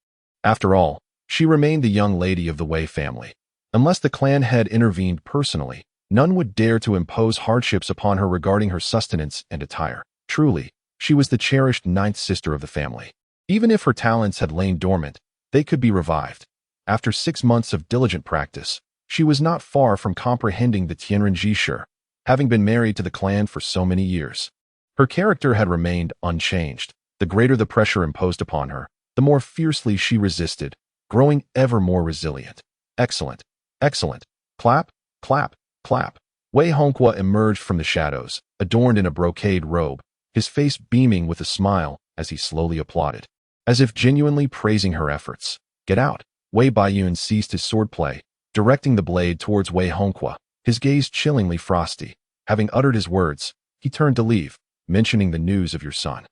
After all, she remained the young lady of the Wei family. Unless the clan had intervened personally, none would dare to impose hardships upon her regarding her sustenance and attire. Truly, she was the cherished 9th sister of the family. Even if her talents had lain dormant, they could be revived. After 6 months of diligent practice, she was not far from comprehending the Tianrenji Shi, having been married to the clan for so many years. Her character had remained unchanged. The greater the pressure imposed upon her, the more fiercely she resisted, growing ever more resilient. Excellent, excellent. Clap, clap, clap. Wei Hongqi emerged from the shadows, adorned in a brocade robe, his face beaming with a smile as he slowly applauded, as if genuinely praising her efforts. Get out. Wei Baiyun ceased his swordplay, directing the blade towards Wei Hongqi, his gaze chillingly frosty. Having uttered his words, he turned to leave, mentioning the news of your son.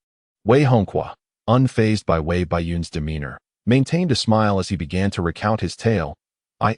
Wei Hongqi, unfazed by Wei Baiyun's demeanor, maintained a smile as he began to recount his tale.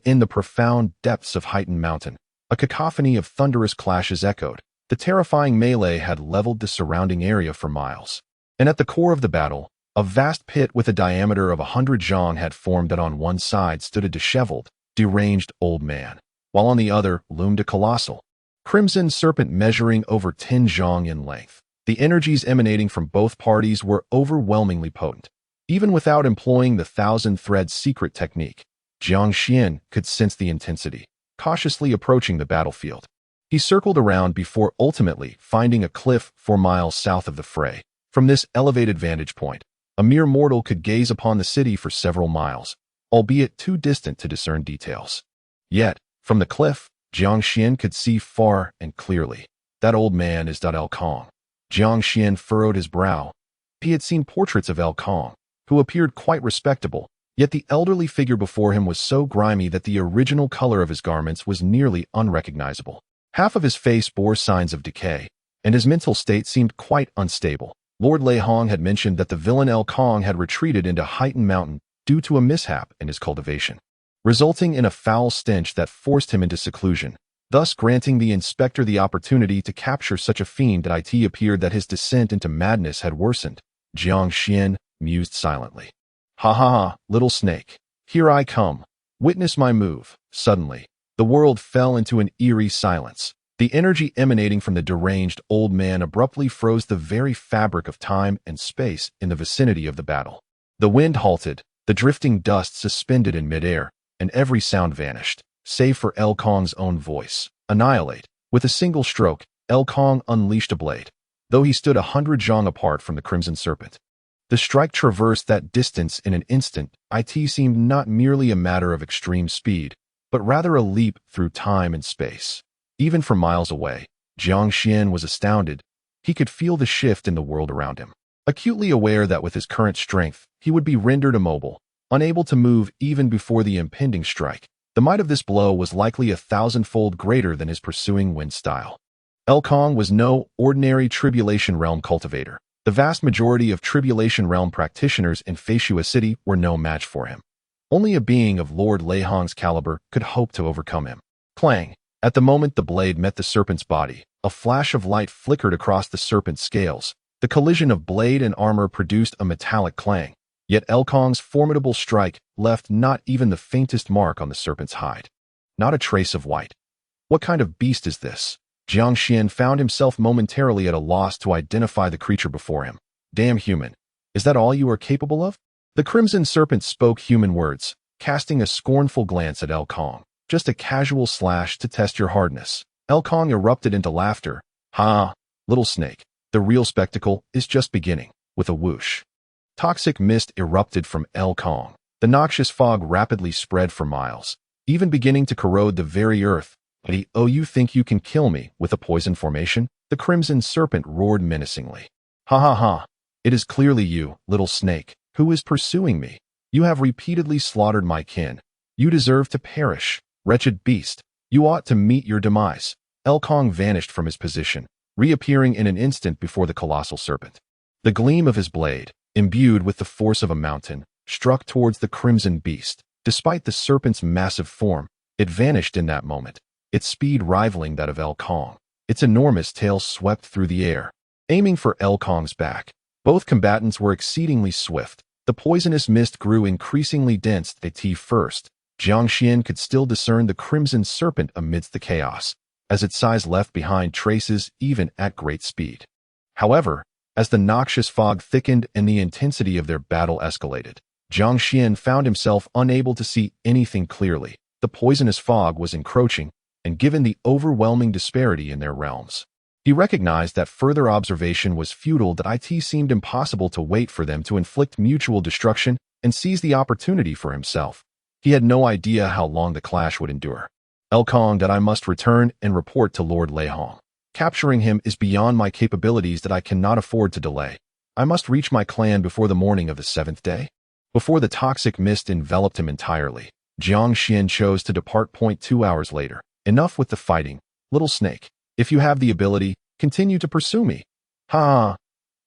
In the profound depths of heightened mountain, a cacophony of thunderous clashes echoed. The terrifying melee had leveled the surrounding area for miles. And at the core of the battle, a vast pit with a diameter of 100 zhang had formed that on one side stood a disheveled, deranged old man, while on the other loomed a colossal, crimson serpent measuring over 10 zhang in length. The energies emanating from both parties were overwhelmingly potent. Even without employing the thousand-thread secret technique, Jiang Xuan could sense the intensity, cautiously approaching the battlefield. He circled around before ultimately finding a cliff 4 miles south of the fray. From this elevated vantage point, a mere mortal could gaze upon the city for several miles, albeit too distant to discern details. Yet, from the cliff, Jiang Xuan could see far and clearly. That old man is El Kong. Jiang Xuan furrowed his brow. He had seen portraits of El Kong, who appeared quite respectable, yet the elderly figure before him was so grimy that the original color of his garments was nearly unrecognizable. Half of his face bore signs of decay, and his mental state seemed quite unstable. Lord Lei Hong had mentioned that the villain El Kong had retreated into Heightened Mountain due to a mishap in his cultivation, resulting in a foul stench that forced him into seclusion, thus granting the inspector the opportunity to capture such a fiend. It appeared that his descent into madness had worsened. Jiang Xuan mused silently. Ha ha ha, little snake. Here I come. Witness my move. Suddenly, the world fell into an eerie silence. The energy emanating from the deranged old man abruptly froze the very fabric of time and space in the vicinity of the battle. The wind halted, the drifting dust suspended in midair, and every sound vanished, save for El Kong's own voice. Annihilate. With a single stroke, El Kong unleashed a blade, though he stood 100 zhang apart from the Crimson Serpent. The strike traversed that distance in an instant. It seemed not merely a matter of extreme speed, but rather a leap through time and space. Even from miles away, Jiang Xuan was astounded. He could feel the shift in the world around him, acutely aware that with his current strength, he would be rendered immobile, unable to move even before the impending strike. The might of this blow was likely 1,000-fold greater than his pursuing wind style. El Kong was no ordinary Tribulation Realm cultivator. The vast majority of Tribulation Realm practitioners in Feishua City were no match for him. Only a being of Lord Lei Hong's caliber could hope to overcome him. Clang! At the moment the blade met the serpent's body, a flash of light flickered across the serpent's scales. The collision of blade and armor produced a metallic clang, yet El Kong's formidable strike left not even the faintest mark on the serpent's hide. Not a trace of white. What kind of beast is this? Jiang Xuan found himself momentarily at a loss to identify the creature before him. Damn human. Is that all you are capable of? The Crimson Serpent spoke human words, casting a scornful glance at El Kong. Just a casual slash to test your hardness. El Kong erupted into laughter. Ha, little snake. The real spectacle is just beginning. With a whoosh, toxic mist erupted from El Kong. The noxious fog rapidly spread for miles, even beginning to corrode the very earth. Oh, you think you can kill me with a poison formation? The Crimson Serpent roared menacingly. Ha ha ha. It is clearly you, little snake, who is pursuing me. You have repeatedly slaughtered my kin. You deserve to perish. Wretched beast, you ought to meet your demise. El Kong vanished from his position, reappearing in an instant before the colossal serpent. The gleam of his blade, imbued with the force of a mountain, struck towards the crimson beast. Despite the serpent's massive form, it vanished in that moment, its speed rivaling that of El Kong. Its enormous tail swept through the air, aiming for El Kong's back. Both combatants were exceedingly swift. The poisonous mist grew increasingly dense. First, Jiang Xuan could still discern the Crimson Serpent amidst the chaos, as its size left behind traces even at great speed. However, as the noxious fog thickened and the intensity of their battle escalated, Jiang Xuan found himself unable to see anything clearly. The poisonous fog was encroaching, and given the overwhelming disparity in their realms, he recognized that further observation was futile. That it seemed impossible to wait for them to inflict mutual destruction and seize the opportunity for himself. He had no idea how long the clash would endure. El Kong, that I must return and report to Lord Lei Hong. Capturing him is beyond my capabilities. That I cannot afford to delay. I must reach my clan before the morning of the 7th day. Before the toxic mist enveloped him entirely, Jiang Xuan chose to depart. 2 hours later. Enough with the fighting, little snake. If you have the ability, continue to pursue me. Ha!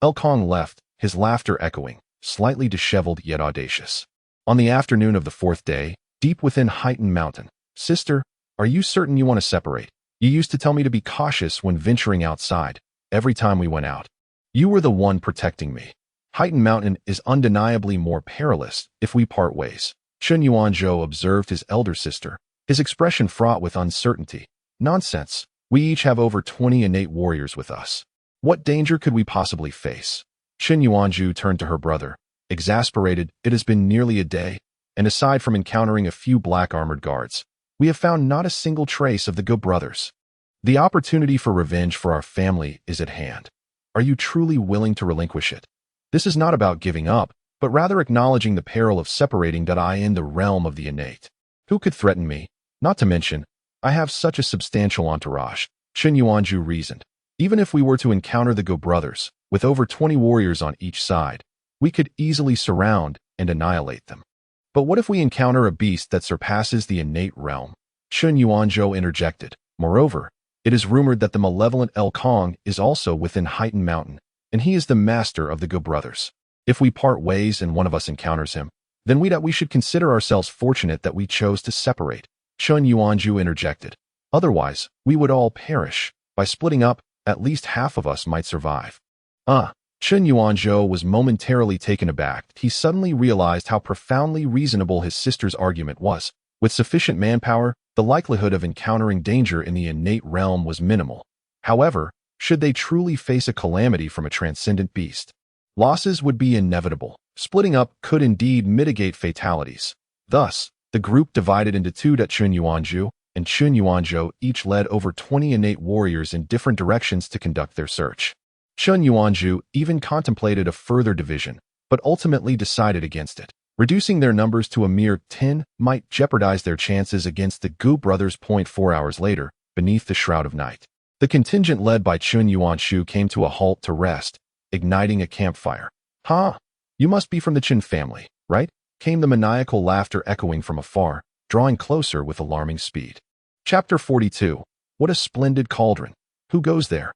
El Kong left, his laughter echoing, slightly disheveled yet audacious. On the afternoon of the fourth day, deep within Heighten Mountain, "Sister, are you certain you want to separate? You used to tell me to be cautious when venturing outside, every time we went out. You were the one protecting me. Heighten Mountain is undeniably more perilous if we part ways." Chen Yuanzhou observed his elder sister, his expression fraught with uncertainty. "Nonsense. We each have over 20 innate warriors with us. What danger could we possibly face?" Chen Yuanzhou turned to her brother, exasperated. "It has been nearly a day, and aside from encountering a few black armored guards, we have found not a single trace of the Go brothers. The opportunity for revenge for our family is at hand. Are you truly willing to relinquish it? This is not about giving up, but rather acknowledging the peril of separating I in the realm of the innate. Who could threaten me? Not to mention, I have such a substantial entourage," Chen Yuanzhou reasoned. "Even if we were to encounter the Go brothers, with over 20 warriors on each side, we could easily surround and annihilate them. But what if we encounter a beast that surpasses the innate realm?" Chen Yuanzhou interjected. "Moreover, it is rumored that the malevolent El Kong is also within Heighten Mountain, and he is the master of the Go brothers. If we part ways and one of us encounters him, then we should consider ourselves fortunate that we chose to separate," Chen Yuanzhou interjected. "Otherwise, we would all perish. By splitting up, at least half of us might survive." Chen Yuanzhou was momentarily taken aback. He suddenly realized how profoundly reasonable his sister's argument was. With sufficient manpower, the likelihood of encountering danger in the innate realm was minimal. However, should they truly face a calamity from a transcendent beast, losses would be inevitable. Splitting up could indeed mitigate fatalities. Thus, the group divided into two. Chen Yuanzhou and Chen Yuanzhou each led over 20 innate warriors in different directions to conduct their search. Chen Yuanzhou even contemplated a further division, but ultimately decided against it. Reducing their numbers to a mere 10 might jeopardize their chances against the Gu brothers. 4 hours later, beneath the shroud of night, the contingent led by Chen Yuanzhou came to a halt to rest, igniting a campfire. "Ha! You must be from the Chen family, right?" came the maniacal laughter echoing from afar, drawing closer with alarming speed. Chapter 42. What a splendid cauldron! Who goes there?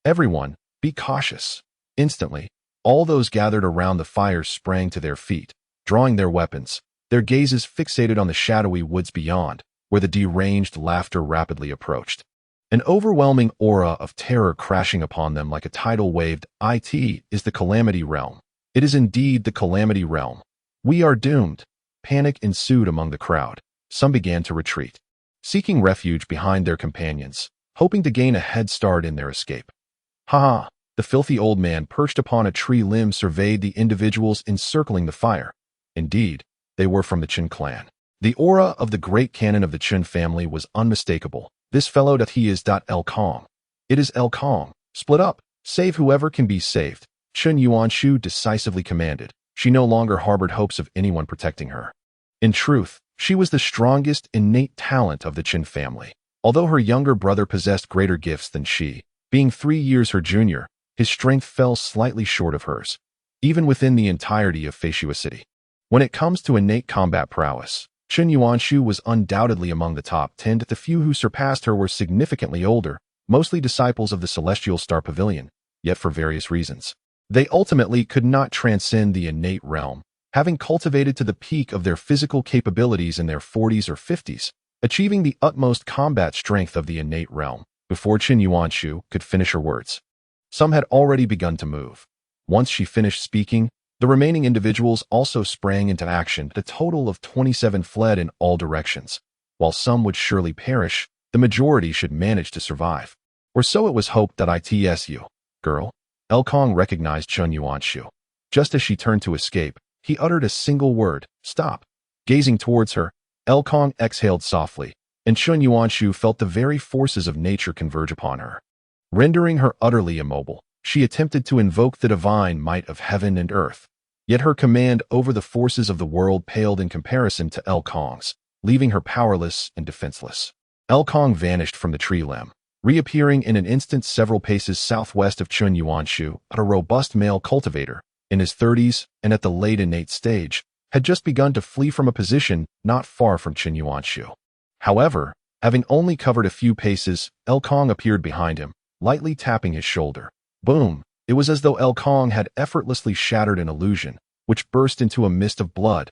Everyone, be cautious. Instantly, all those gathered around the fire sprang to their feet, drawing their weapons, their gazes fixated on the shadowy woods beyond, where the deranged laughter rapidly approached. An overwhelming aura of terror crashing upon them like a tidal wave. "It is the Calamity Realm. It is indeed the Calamity Realm. We are doomed." Panic ensued among the crowd. Some began to retreat, seeking refuge behind their companions, hoping to gain a head start in their escape. "Ha! The filthy old man perched upon a tree limb surveyed the individuals encircling the fire. Indeed, they were from the Jiang Clan. The aura of the great canon of the Chen family was unmistakable. "This fellow he is El Kong. It is El Kong. Split up. Save whoever can be saved," Chen Yuanzhou decisively commanded. She no longer harbored hopes of anyone protecting her. In truth, she was the strongest innate talent of the Chen family. Although her younger brother possessed greater gifts than she, being 3 years her junior, his strength fell slightly short of hers, even within the entirety of Feishua City. When it comes to innate combat prowess, Chen Yuanzhou was undoubtedly among the top 10. The few who surpassed her were significantly older, mostly disciples of the Celestial Star Pavilion, yet for various reasons, they ultimately could not transcend the innate realm, having cultivated to the peak of their physical capabilities in their 40s or 50s, achieving the utmost combat strength of the innate realm, before Chen Yuanzhou could finish her words. Some had already begun to move. Once she finished speaking, the remaining individuals also sprang into action. A total of 27 fled in all directions. While some would surely perish, the majority should manage to survive. Or so it was hoped. "Itsu, girl." El Kong recognized Chen Yuanzhou. Just as she turned to escape, he uttered a single word: "Stop." Gazing towards her, El Kong exhaled softly, and Chen Yuanzhou felt the very forces of nature converge upon her. Rendering her utterly immobile, she attempted to invoke the divine might of heaven and earth. Yet her command over the forces of the world paled in comparison to El Kong's, leaving her powerless and defenseless. El Kong vanished from the tree limb, reappearing in an instant several paces southwest of Chen Yuanzhou. A robust male cultivator, in his 30s and at the late innate stage, had just begun to flee from a position not far from Chen Yuanzhou. However, having only covered a few paces, El Kong appeared behind him, lightly tapping his shoulder. Boom! It was as though El Kong had effortlessly shattered an illusion, which burst into a mist of blood.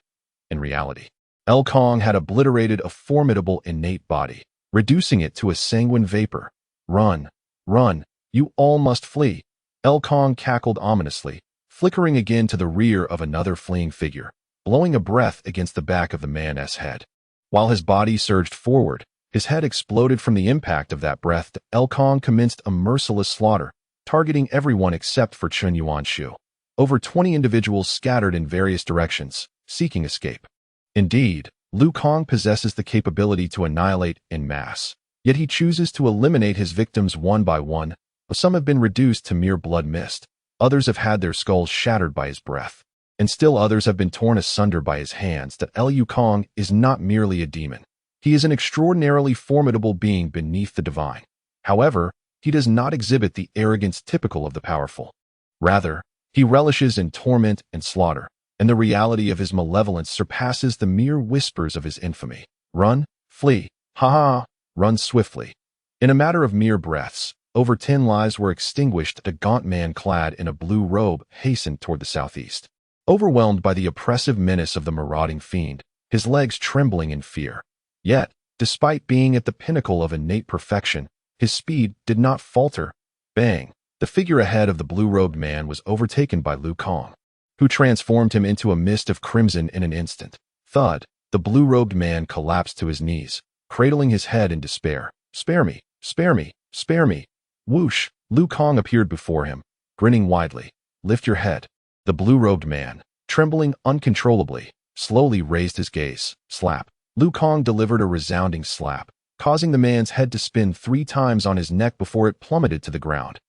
in reality. El Kong had obliterated a formidable innate body, reducing it to a sanguine vapor. Run, run, you all must flee. El Kong cackled ominously, flickering again to the rear of another fleeing figure, blowing a breath against the back of the man's head. While his body surged forward, his head exploded from the impact of that breath. El Kong commenced a merciless slaughter, targeting everyone except for Chen Yuanshu. Over 20 individuals scattered in various directions, seeking escape. Indeed, Lu Kong possesses the capability to annihilate en masse, yet he chooses to eliminate his victims one by one. Some have been reduced to mere blood mist, others have had their skulls shattered by his breath, and still others have been torn asunder by his hands. That Lu Kong is not merely a demon. He is an extraordinarily formidable being beneath the divine. However, he does not exhibit the arrogance typical of the powerful. Rather, he relishes in torment and slaughter, and the reality of his malevolence surpasses the mere whispers of his infamy. Run, flee, ha, run swiftly. In a matter of mere breaths, over 10 lives were extinguished. A gaunt man clad in a blue robe hastened toward the southeast. Overwhelmed by the oppressive menace of the marauding fiend, his legs trembling in fear. Yet, despite being at the pinnacle of innate perfection, his speed did not falter. Bang! The figure ahead of the blue-robed man was overtaken by Lu Kong, who transformed him into a mist of crimson in an instant. Thud! The blue-robed man collapsed to his knees, cradling his head in despair. Spare me! Spare me! Spare me! Whoosh! Lu Kong appeared before him, grinning widely. Lift your head. The blue-robed man, trembling uncontrollably, slowly raised his gaze. Slap! Lu Kong delivered a resounding slap, causing the man's head to spin 3 times on his neck before it plummeted to the ground.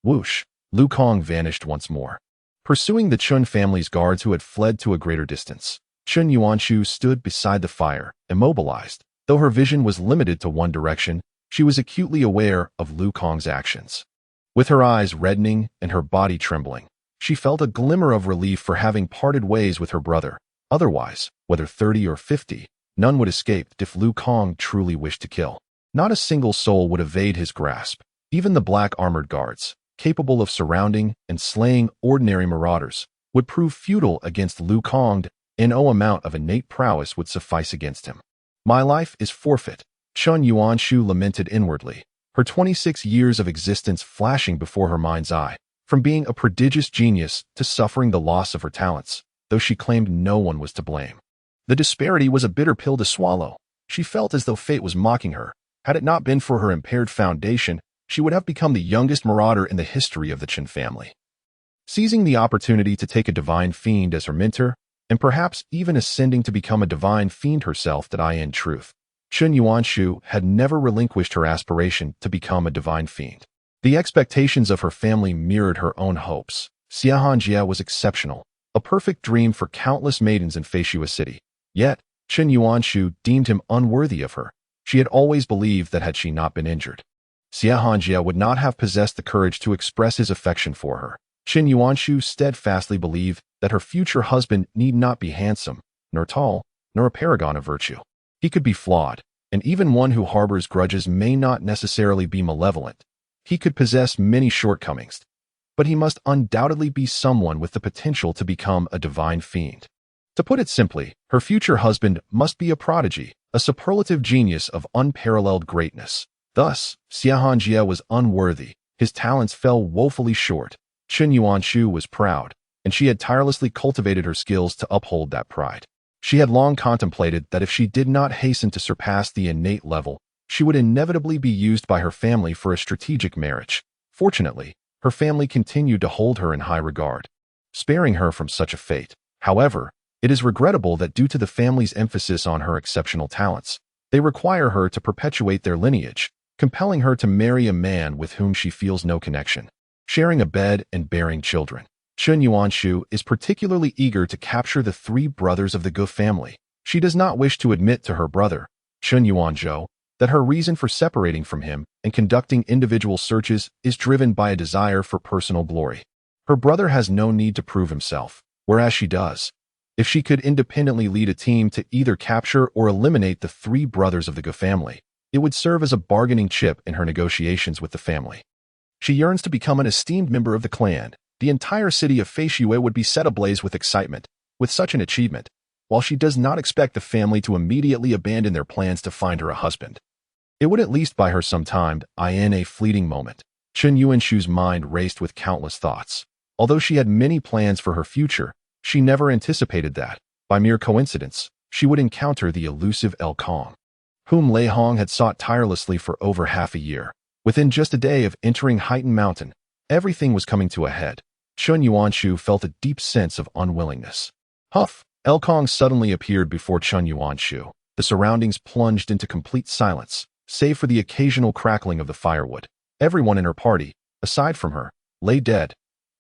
Whoosh! Lu Kong vanished once more, pursuing the Chun family's guards who had fled to a greater distance. Chen Yuanshu stood beside the fire, immobilized. Though her vision was limited to one direction, she was acutely aware of Lu Kong's actions. With her eyes reddening and her body trembling, she felt a glimmer of relief for having parted ways with her brother. Otherwise, whether 30 or 50, none would escape if Lu Kong truly wished to kill. Not a single soul would evade his grasp. Even the black armored guards, capable of surrounding and slaying ordinary marauders, would prove futile against Lu Kong. No amount of innate prowess would suffice against him. My life is forfeit, Chen Yuanshu lamented inwardly, her 26 years of existence flashing before her mind's eye, from being a prodigious genius to suffering the loss of her talents, though she claimed no one was to blame. The disparity was a bitter pill to swallow. She felt as though fate was mocking her. Had it not been for her impaired foundation, she would have become the youngest marauder in the history of the Chen family. Seizing the opportunity to take a divine fiend as her mentor, and perhaps even ascending to become a divine fiend herself, that I in truth, Chen Yuanshu had never relinquished her aspiration to become a divine fiend. The expectations of her family mirrored her own hopes. Xiahanjia was exceptional, a perfect dream for countless maidens in Feishua City. Yet, Chen Yuanshu deemed him unworthy of her. She had always believed that had she not been injured, Xiahanjia would not have possessed the courage to express his affection for her. Chen Yuanshu steadfastly believed that her future husband need not be handsome, nor tall, nor a paragon of virtue. He could be flawed, and even one who harbors grudges may not necessarily be malevolent. He could possess many shortcomings, but he must undoubtedly be someone with the potential to become a divine fiend. To put it simply, her future husband must be a prodigy, a superlative genius of unparalleled greatness. Thus, Xiahanjia was unworthy. His talents fell woefully short. Chen Yuanshu was proud, and she had tirelessly cultivated her skills to uphold that pride. She had long contemplated that if she did not hasten to surpass the innate level, she would inevitably be used by her family for a strategic marriage. Fortunately, her family continued to hold her in high regard, sparing her from such a fate. However, it is regrettable that due to the family's emphasis on her exceptional talents, they require her to perpetuate their lineage, compelling her to marry a man with whom she feels no connection, sharing a bed and bearing children. Chen Yuanshu is particularly eager to capture the 3 brothers of the Gu family. She does not wish to admit to her brother, Chen Yuanzhou, that her reason for separating from him and conducting individual searches is driven by a desire for personal glory. Her brother has no need to prove himself, whereas she does. If she could independently lead a team to either capture or eliminate the 3 brothers of the Gu family, it would serve as a bargaining chip in her negotiations with the family. She yearns to become an esteemed member of the clan. The entire city of Feishue would be set ablaze with excitement. With such an achievement, while she does not expect the family to immediately abandon their plans to find her a husband. It would at least buy her some time. In a fleeting moment, Chen Yuanshu's mind raced with countless thoughts. Although she had many plans for her future, she never anticipated that, by mere coincidence, she would encounter the elusive El Kong, whom Lei Hong had sought tirelessly for over half a year. Within just a day of entering Heighten Mountain, everything was coming to a head. Chen Yuanshu felt a deep sense of unwillingness. Huff! El Kong suddenly appeared before Chen Yuanshu. The surroundings plunged into complete silence, save for the occasional crackling of the firewood. Everyone in her party, aside from her, lay dead.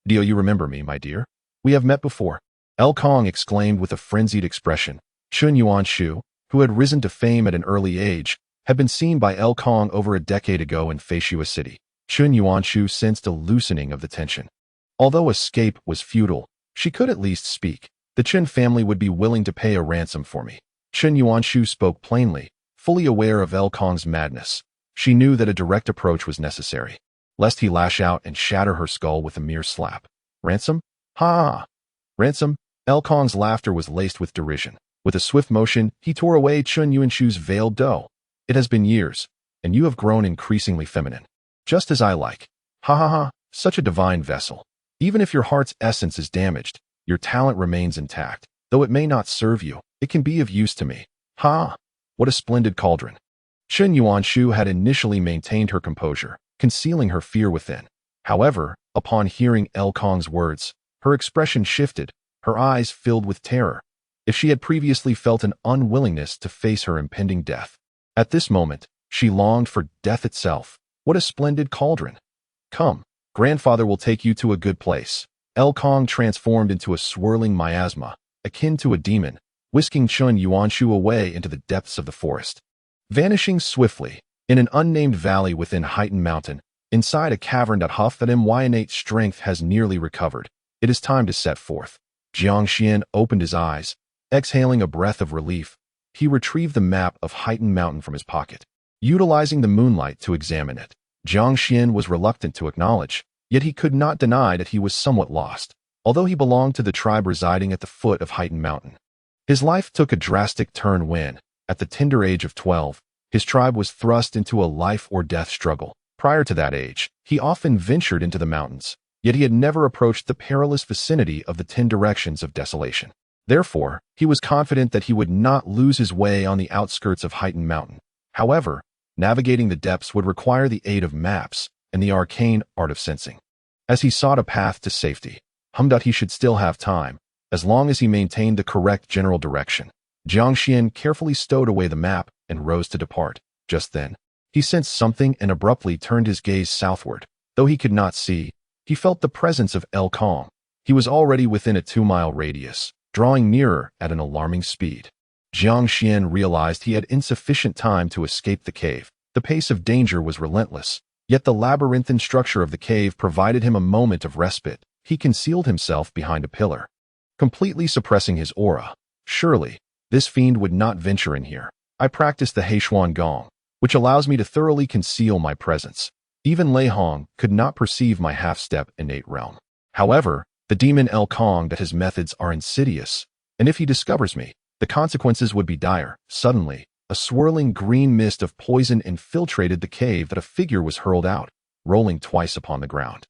"Do you remember me, my dear? We have met before," El Kong exclaimed with a frenzied expression. Chen Yuanshu, who had risen to fame at an early age, had been seen by El Kong over a decade ago in Feishua City. Chen Yuanshu sensed a loosening of the tension. Although escape was futile, she could at least speak. "The Chen family would be willing to pay a ransom for me." Chen Yuanshu spoke plainly, fully aware of El Kong's madness. She knew that a direct approach was necessary, lest he lash out and shatter her skull with a mere slap. "Ransom? Ha! Ransom?" El Kong's laughter was laced with derision. With a swift motion, he tore away Chen Yuanshu's veiled dough. "It has been years, and you have grown increasingly feminine. Just as I like. Ha ha ha, such a divine vessel. Even if your heart's essence is damaged, your talent remains intact. Though it may not serve you, it can be of use to me. Ha! What a splendid cauldron." Chen Yuanshu had initially maintained her composure, concealing her fear within. However, upon hearing El Kong's words, her expression shifted, her eyes filled with terror. If she had previously felt an unwillingness to face her impending death, at this moment, she longed for death itself. What a splendid cauldron! "Come, grandfather will take you to a good place." El Kong transformed into a swirling miasma, akin to a demon, whisking Chen Yuanshu away into the depths of the forest. Vanishing swiftly, in an unnamed valley within Heighten Mountain, inside a cavern that innate strength has nearly recovered, it is time to set forth. Jiang Xuan opened his eyes, exhaling a breath of relief. He retrieved the map of Heighten Mountain from his pocket, utilizing the moonlight to examine it. Jiang Xuan was reluctant to acknowledge, yet he could not deny that he was somewhat lost, although he belonged to the tribe residing at the foot of Heighten Mountain. His life took a drastic turn when, at the tender age of 12, his tribe was thrust into a life-or-death struggle. Prior to that age, he often ventured into the mountains, yet he had never approached the perilous vicinity of the 10 directions of desolation. Therefore, he was confident that he would not lose his way on the outskirts of Heighten Mountain. However, navigating the depths would require the aid of maps and the arcane art of sensing. As he sought a path to safety, he should still have time, as long as he maintained the correct general direction. Jiang Xuan carefully stowed away the map and rose to depart. Just then, he sensed something and abruptly turned his gaze southward. Though he could not see, he felt the presence of El Kong. He was already within a 2-mile radius, drawing nearer at an alarming speed. Jiang Xuan realized he had insufficient time to escape the cave. The pace of danger was relentless, yet the labyrinthine structure of the cave provided him a moment of respite. He concealed himself behind a pillar, completely suppressing his aura. "Surely, this fiend would not venture in here. I practice the Heishuan Gong, which allows me to thoroughly conceal my presence. Even Lei Hong could not perceive my half-step innate realm. However, the demon El Kong that his methods are insidious, and if he discovers me, the consequences would be dire." Suddenly, a swirling green mist of poison infiltrated the cave that a figure was hurled out, rolling twice upon the ground.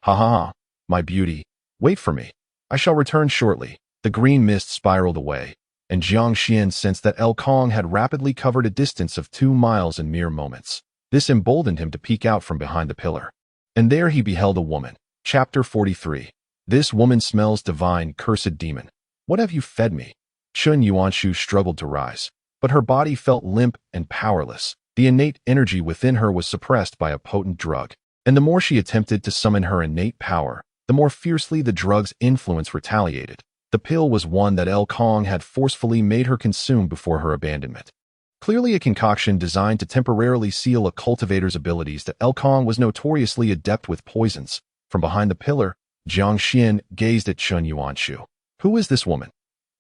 "Ha ha ha, my beauty, wait for me. I shall return shortly." The green mist spiraled away, and Jiang Xuan sensed that El Kong had rapidly covered a distance of 2 miles in mere moments. This emboldened him to peek out from behind the pillar. And there he beheld a woman. Chapter 43. "This woman smells divine, cursed demon. What have you fed me?" Chen Yuanshu struggled to rise, but her body felt limp and powerless. The innate energy within her was suppressed by a potent drug, and the more she attempted to summon her innate power, the more fiercely the drug's influence retaliated. The pill was one that El Kong had forcefully made her consume before her abandonment. Clearly a concoction designed to temporarily seal a cultivator's abilities. That El Kong was notoriously adept with poisons. From behind the pillar, Jiang Xuan gazed at Chen Yuanshu. Who is this woman?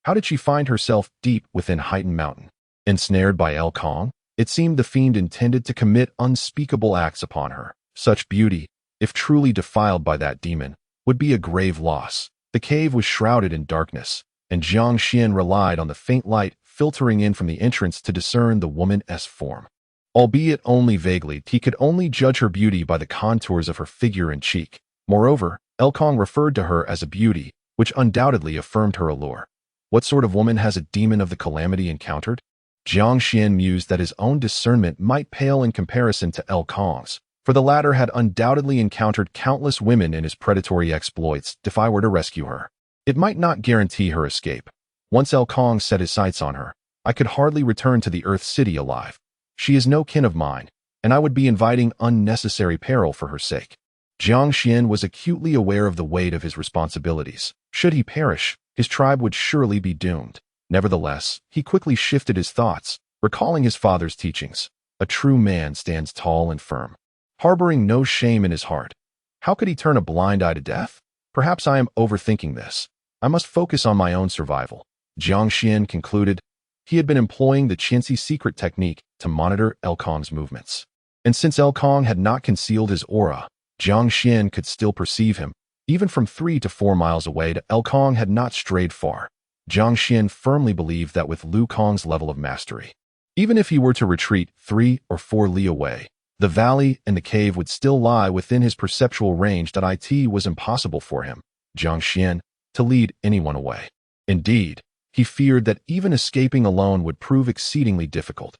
How did she find herself deep within Heighten Mountain? Ensnared by El Kong, it seemed the fiend intended to commit unspeakable acts upon her. Such beauty, if truly defiled by that demon, would be a grave loss. The cave was shrouded in darkness, and Jiang Xuan relied on the faint light filtering in from the entrance to discern the woman's form. Albeit only vaguely, he could only judge her beauty by the contours of her figure and cheek. Moreover, Elkong referred to her as a beauty, which undoubtedly affirmed her allure. What sort of woman has a demon of the calamity encountered? Jiang Xuan mused that his own discernment might pale in comparison to Elkong's, for the latter had undoubtedly encountered countless women in his predatory exploits. If I were to rescue her, it might not guarantee her escape. Once Elkong set his sights on her, I could hardly return to the Earth City alive. She is no kin of mine, and I would be inviting unnecessary peril for her sake. Jiang Xuan was acutely aware of the weight of his responsibilities. Should he perish, his tribe would surely be doomed. Nevertheless, he quickly shifted his thoughts, recalling his father's teachings. A true man stands tall and firm, harboring no shame in his heart. How could he turn a blind eye to death? Perhaps I am overthinking this. I must focus on my own survival. Jiang Xuan concluded. He had been employing the Qinzi secret technique to monitor Elkong's movements. And since Elkong had not concealed his aura, Jiang Xuan could still perceive him. Even from 3 to 4 miles away, Elkong had not strayed far. Jiang Xuan firmly believed that with Lu Kong's level of mastery, even if he were to retreat 3 or 4 li away, the valley and the cave would still lie within his perceptual range. It was impossible for him, Jiang Xuan, to lead anyone away. Indeed, he feared that even escaping alone would prove exceedingly difficult.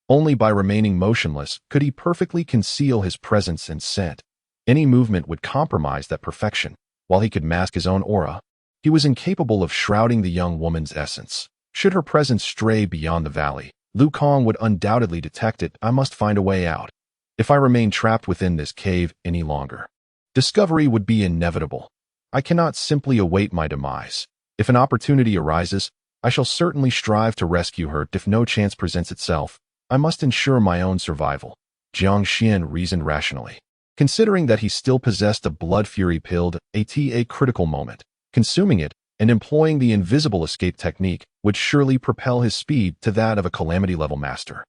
Only by remaining motionless could he perfectly conceal his presence and scent. Any movement would compromise that perfection. While he could mask his own aura, he was incapable of shrouding the young woman's essence. Should her presence stray beyond the valley, Lu Kong would undoubtedly detect it. I must find a way out. If I remain trapped within this cave any longer, discovery would be inevitable. I cannot simply await my demise. If an opportunity arises, I shall certainly strive to rescue her. If no chance presents itself, I must ensure my own survival. Jiang Xuan reasoned rationally. Considering that he still possessed a blood fury pill at a critical moment, consuming it and employing the invisible escape technique would surely propel his speed to that of a calamity-level master,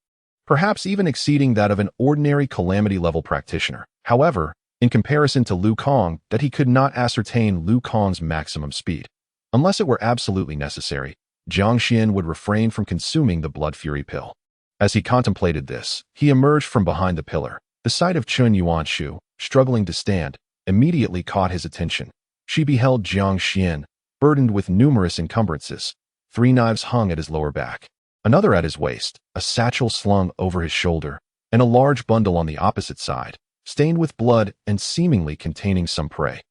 perhaps even exceeding that of an ordinary calamity-level practitioner. However, in comparison to Lu Kong, that he could not ascertain Lu Kong's maximum speed. Unless it were absolutely necessary, Jiang Xuan would refrain from consuming the blood fury pill. As he contemplated this, he emerged from behind the pillar. The sight of Chun Yuanshu, struggling to stand, immediately caught his attention. She beheld Jiang Xuan, burdened with numerous encumbrances. 3 knives hung at his lower back, another at his waist, a satchel slung over his shoulder, and a large bundle on the opposite side, stained with blood and seemingly containing some prey.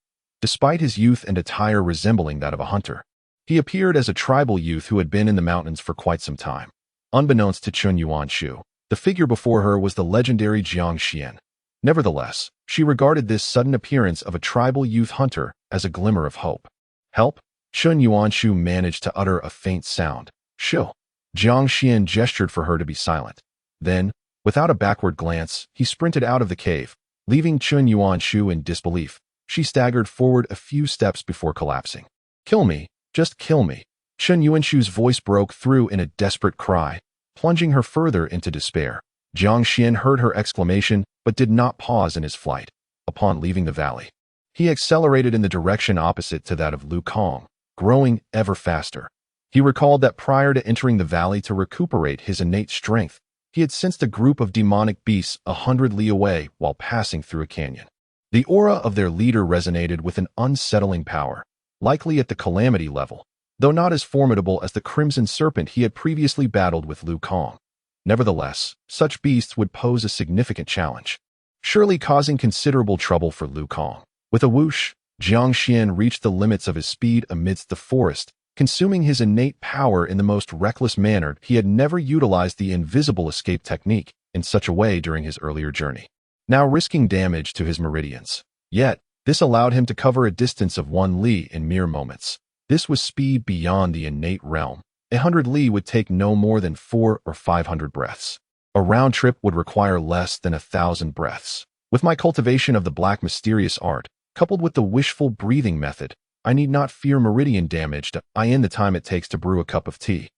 Despite his youth and attire resembling that of a hunter, he appeared as a tribal youth who had been in the mountains for quite some time. Unbeknownst to Chun Yuanshu, the figure before her was the legendary Jiang Xuan. Nevertheless, she regarded this sudden appearance of a tribal youth hunter as a glimmer of hope. Help? Chun Yuanshu managed to utter a faint sound. Shoo. Jiang Xuan gestured for her to be silent. Then, without a backward glance, he sprinted out of the cave, leaving Chun Yuanshu in disbelief. She staggered forward a few steps before collapsing. Kill me, just kill me. Chun Yuanshu's voice broke through in a desperate cry, plunging her further into despair. Jiang Xuan heard her exclamation, but did not pause in his flight. Upon leaving the valley, he accelerated in the direction opposite to that of Lu Kong, growing ever faster. He recalled that prior to entering the valley to recuperate his innate strength, he had sensed a group of demonic beasts 100 li away while passing through a canyon. The aura of their leader resonated with an unsettling power, likely at the calamity level, though not as formidable as the crimson serpent he had previously battled with Lu Kong. Nevertheless, such beasts would pose a significant challenge, surely causing considerable trouble for Lu Kong. With a whoosh, Jiang Xuan reached the limits of his speed amidst the forest, consuming his innate power in the most reckless manner. He had never utilized the invisible escape technique in such a way during his earlier journey, now risking damage to his meridians. Yet, this allowed him to cover a distance of 1 li in mere moments. This was speed beyond the innate realm. 100 li would take no more than 400 or 500 breaths. A round trip would require less than 1,000 breaths. With my cultivation of the black mysterious art, coupled with the wishful breathing method, I need not fear meridian damage in the time it takes to brew a cup of tea.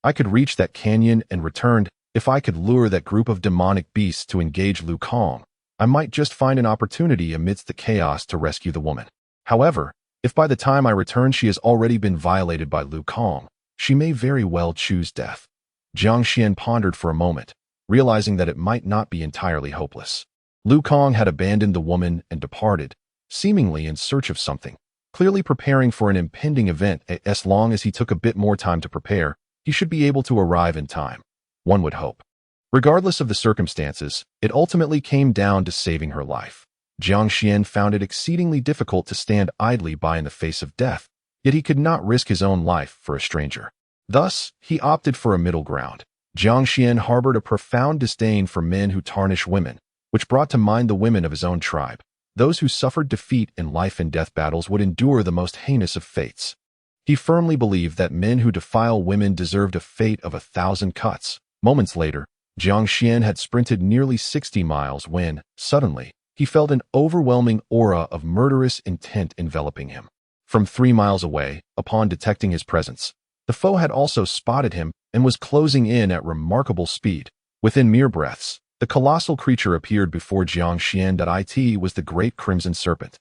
I could reach that canyon and return. If I could lure that group of demonic beasts to engage Lu Kong, I might just find an opportunity amidst the chaos to rescue the woman. However, If by the time I return she has already been violated by Lu Kong, she may very well choose death. Jiang Xuan pondered for a moment, realizing that it might not be entirely hopeless. Lu Kong had abandoned the woman and departed, seemingly in search of something, clearly preparing for an impending event. As long as he took a bit more time to prepare, he should be able to arrive in time, one would hope. Regardless of the circumstances, it ultimately came down to saving her life. Jiang Xuan found it exceedingly difficult to stand idly by in the face of death, yet he could not risk his own life for a stranger. Thus, he opted for a middle ground. Jiang Xuan harbored a profound disdain for men who tarnish women, which brought to mind the women of his own tribe. Those who suffered defeat in life and death battles would endure the most heinous of fates. He firmly believed that men who defile women deserved a fate of 1,000 cuts. Moments later, Jiang Xuan had sprinted nearly 60 miles when, suddenly, he felt an overwhelming aura of murderous intent enveloping him. From 3 miles away, upon detecting his presence, the foe had also spotted him and was closing in at remarkable speed. Within mere breaths, the colossal creature appeared before Jiang Xuan. It was the great crimson serpent.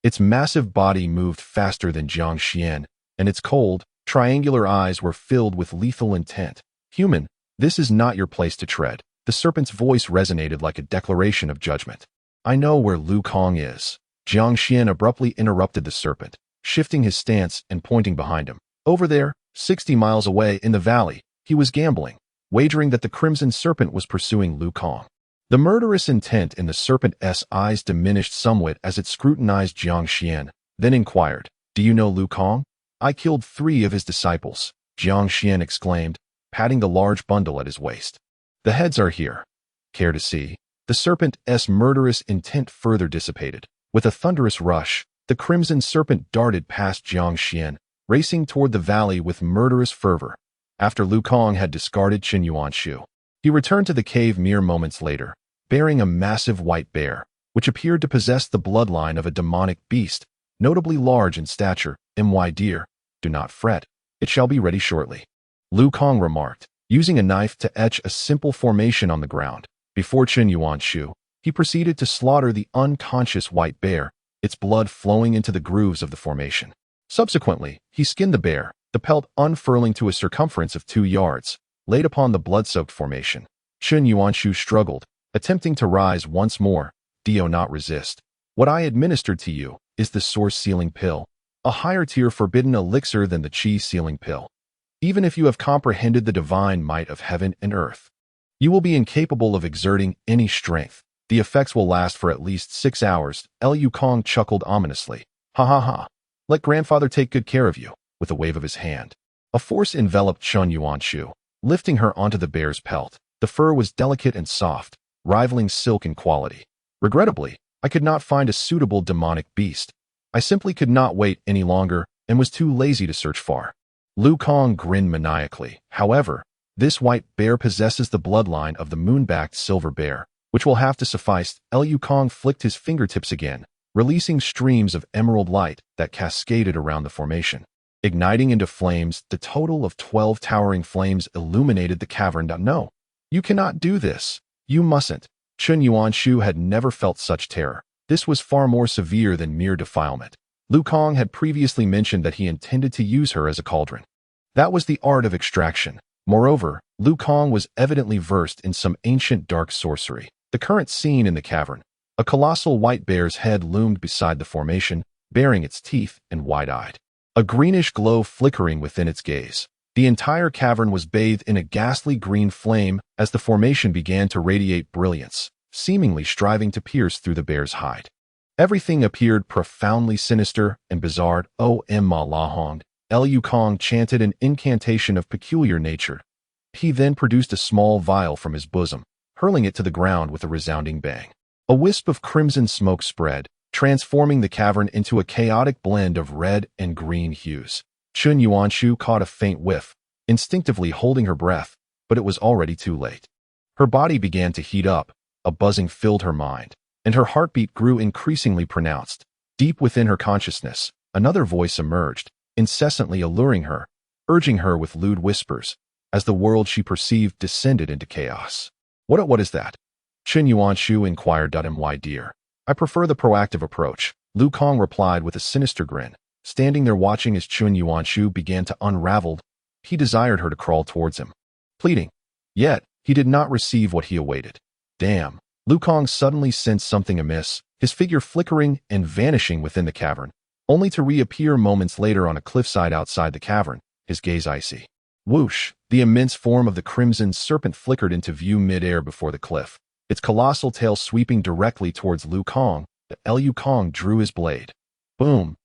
Its massive body moved faster than Jiang Xuan, and its cold, triangular eyes were filled with lethal intent. Human, this is not your place to tread. The serpent's voice resonated like a declaration of judgment. I know where Lu Kong is. Jiang Xuan abruptly interrupted the serpent, shifting his stance and pointing behind him. Over there, 60 miles away in the valley, he was gambling, wagering that the crimson serpent was pursuing Lu Kong. The murderous intent in the serpent's eyes diminished somewhat as it scrutinized Jiang Xuan, then inquired, "Do you know Lu Kong?" "I killed 3 of his disciples," Jiang Xuan exclaimed, patting the large bundle at his waist. "The heads are here. Care to see?" The serpent's murderous intent further dissipated. With a thunderous rush, the crimson serpent darted past Jiang Xuan, racing toward the valley with murderous fervor. After Lu Kong had discarded Chen Yuanshu, he returned to the cave mere moments later, bearing a massive white bear, which appeared to possess the bloodline of a demonic beast, notably large in stature. "My dear, do not fret. It shall be ready shortly," Lu Kong remarked, using a knife to etch a simple formation on the ground. Before Chen Yuanshu, he proceeded to slaughter the unconscious white bear, its blood flowing into the grooves of the formation. Subsequently, he skinned the bear, the pelt unfurling to a circumference of 2 yards, laid upon the blood-soaked formation. Chen Yuanshu struggled, attempting to rise once more. "Do not resist. What I administered to you is the source-sealing pill, a higher tier forbidden elixir than the chi-sealing pill. Even if you have comprehended the divine might of heaven and earth, you will be incapable of exerting any strength. The effects will last for at least 6 hours. Lu Kong chuckled ominously. "Ha ha ha. Let grandfather take good care of you," with a wave of his hand. A force enveloped Chen Yuanshu, lifting her onto the bear's pelt. The fur was delicate and soft, rivaling silk in quality. "Regrettably, I could not find a suitable demonic beast. I simply could not wait any longer and was too lazy to search far." Lu Kong grinned maniacally. "However, this white bear possesses the bloodline of the moon-backed silver bear, which will have to suffice." Lu Kong flicked his fingertips again, releasing streams of emerald light that cascaded around the formation. Igniting into flames, the total of 12 towering flames illuminated the cavern. "No, you cannot do this. You mustn't." Chen Yuanshu had never felt such terror. This was far more severe than mere defilement. Lu Kong had previously mentioned that he intended to use her as a cauldron. That was the art of extraction. Moreover, Lu Kong was evidently versed in some ancient dark sorcery. The current scene in the cavern. A colossal white bear's head loomed beside the formation, baring its teeth and wide-eyed, a greenish glow flickering within its gaze. The entire cavern was bathed in a ghastly green flame as the formation began to radiate brilliance, seemingly striving to pierce through the bear's hide. Everything appeared profoundly sinister and bizarre. "O Ma La Hong," Lu Kong chanted an incantation of peculiar nature. He then produced a small vial from his bosom, hurling it to the ground with a resounding bang. A wisp of crimson smoke spread, transforming the cavern into a chaotic blend of red and green hues. Chen Yuanshu caught a faint whiff, instinctively holding her breath, but it was already too late. Her body began to heat up, a buzzing filled her mind, and her heartbeat grew increasingly pronounced. Deep within her consciousness, another voice emerged, incessantly alluring her, urging her with lewd whispers, as the world she perceived descended into chaos. What is that?" Chen Yuanshu inquired. "My dear, I prefer the proactive approach," Lu Kong replied with a sinister grin. standing there watching as Chun Yuanshu began to unravel. He desired her to crawl towards him, pleading. Yet, he did not receive what he awaited. Damn. Lu Kong suddenly sensed something amiss, his figure flickering and vanishing within the cavern, only to reappear moments later on a cliffside outside the cavern, his gaze icy. Whoosh! The immense form of the crimson serpent flickered into view mid-air before the cliff, its colossal tail sweeping directly towards Lu Kong. Lu Kong drew his blade. Boom!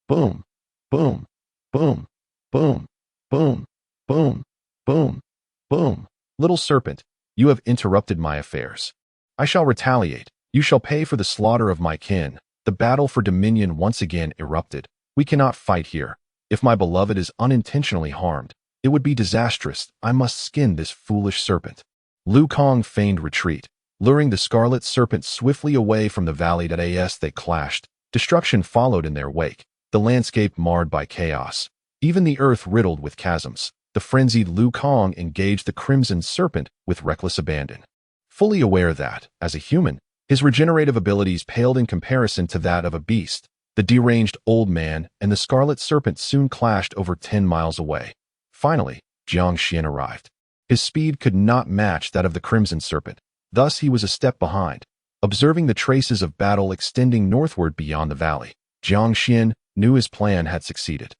Boom! Boom! Boom! Boom! Boom! Boom! Boom! Boom! Little serpent, you have interrupted my affairs. I shall retaliate. You shall pay for the slaughter of my kin. The battle for dominion once again erupted. We cannot fight here. If my beloved is unintentionally harmed, it would be disastrous. I must skin this foolish serpent. Lu Kong feigned retreat, luring the scarlet serpent swiftly away from the valley. As they clashed, destruction followed in their wake, the landscape marred by chaos, even the earth riddled with chasms. The frenzied Lu Kong engaged the crimson serpent with reckless abandon, fully aware that, as a human, his regenerative abilities paled in comparison to that of a beast. The deranged old man and the scarlet serpent soon clashed over 10 miles away. Finally, Jiang Xuan arrived. His speed could not match that of the crimson serpent, thus he was a step behind. Observing the traces of battle extending northward beyond the valley, Jiang Xuan knew his plan had succeeded.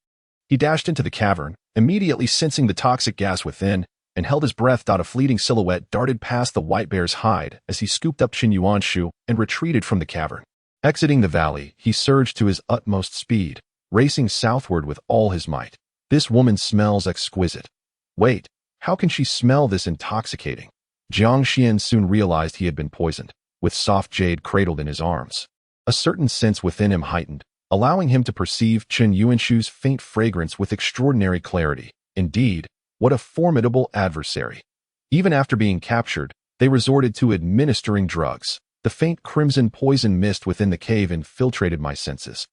He dashed into the cavern, immediately sensing the toxic gas within, and held his breath. A fleeting silhouette darted past the white bear's hide as he scooped up Chun Yuanshu and retreated from the cavern. Exiting the valley, he surged to his utmost speed, racing southward with all his might. This woman smells exquisite. Wait, how can she smell this intoxicating? Jiang Xuan soon realized he had been poisoned, with soft jade cradled in his arms. A certain sense within him heightened, allowing him to perceive Chun Yuanshu's faint fragrance with extraordinary clarity. Indeed, what a formidable adversary. Even after being captured, they resorted to administering drugs. The faint crimson poison mist within the cave infiltrated my senses,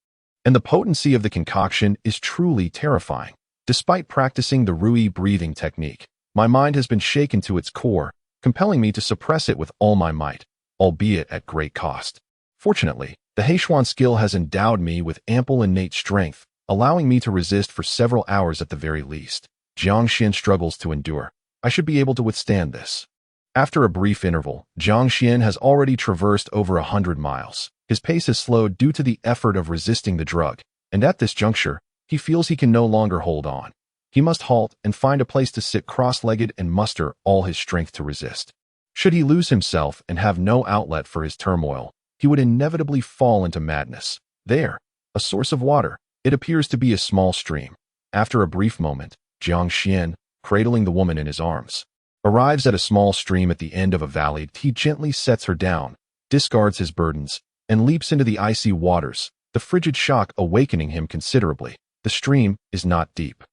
and the potency of the concoction is truly terrifying. Despite practicing the Rui breathing technique, my mind has been shaken to its core, compelling me to suppress it with all my might, albeit at great cost. Fortunately, the Heishuan skill has endowed me with ample innate strength, allowing me to resist for several hours at the very least. Jiang Xuan struggles to endure. I should be able to withstand this. After a brief interval, Jiang Xuan has already traversed over 100 miles. His pace has slowed due to the effort of resisting the drug, and at this juncture, he feels he can no longer hold on. He must halt and find a place to sit cross-legged and muster all his strength to resist. Should he lose himself and have no outlet for his turmoil, he would inevitably fall into madness. There, a source of water. It appears to be a small stream. After a brief moment, Jiang Xuan, cradling the woman in his arms, arrives at a small stream at the end of a valley. He gently sets her down, discards his burdens, and leaps into the icy waters, the frigid shock awakening him considerably. The stream is not deep.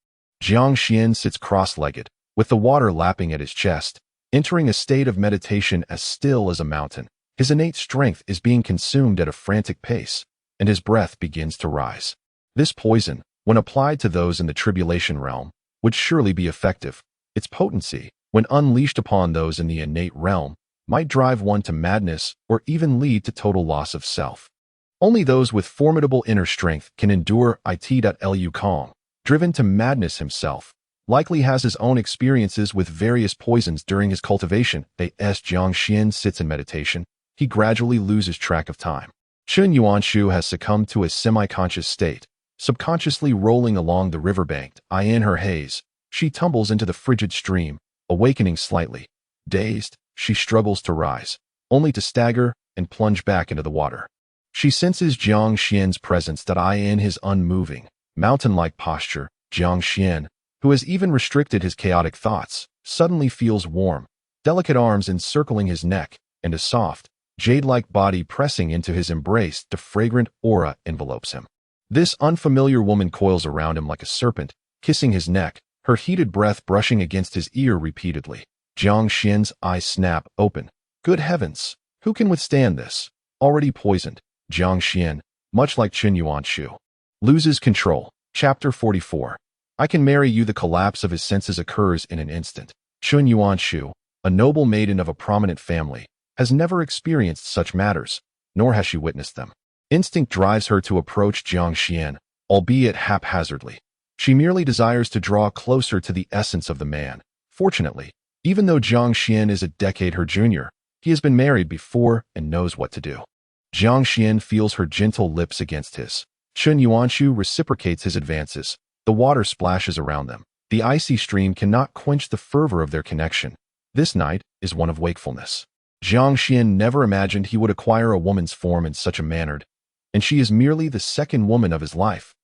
Jiang Xuan sits cross-legged, with the water lapping at his chest, entering a state of meditation as still as a mountain. His innate strength is being consumed at a frantic pace, and his breath begins to rise. This poison, when applied to those in the tribulation realm, would surely be effective. Its potency, when unleashed upon those in the innate realm, might drive one to madness or even lead to total loss of self. Only those with formidable inner strength can endure it. Lu Kong, driven to madness himself, likely has his own experiences with various poisons during his cultivation. As Jiang Xuan sits in meditation, he gradually loses track of time. Chun Yuanshu has succumbed to a semi-conscious state, subconsciously rolling along the riverbank. In her haze, she tumbles into the frigid stream, awakening slightly. Dazed, she struggles to rise, only to stagger and plunge back into the water. She senses Jiang Xuan's presence. In his unmoving, mountain-like posture, Jiang Xuan, who has even restricted his chaotic thoughts, suddenly feels warm, delicate arms encircling his neck, and a soft, jade-like body pressing into his embrace. The fragrant aura envelopes him. This unfamiliar woman coils around him like a serpent, kissing his neck, her heated breath brushing against his ear repeatedly. Jiang Xuan's eyes snap open. Good heavens, who can withstand this? Already poisoned, Jiang Xuan, much like Chun Yuanshu, loses control. Chapter 44. I can marry you. The collapse of his senses occurs in an instant. Chun Yuanshu, a noble maiden of a prominent family, has never experienced such matters, nor has she witnessed them. Instinct drives her to approach Jiang Xuan, albeit haphazardly. She merely desires to draw closer to the essence of the man. Fortunately, even though Jiang Xuan is a decade her junior, he has been married before and knows what to do. Jiang Xuan feels her gentle lips against his. Chen Yuanshu reciprocates his advances. The water splashes around them. The icy stream cannot quench the fervor of their connection. This night is one of wakefulness. Jiang Xuan never imagined he would acquire a woman's form in such a manner, and she is merely the second woman of his life.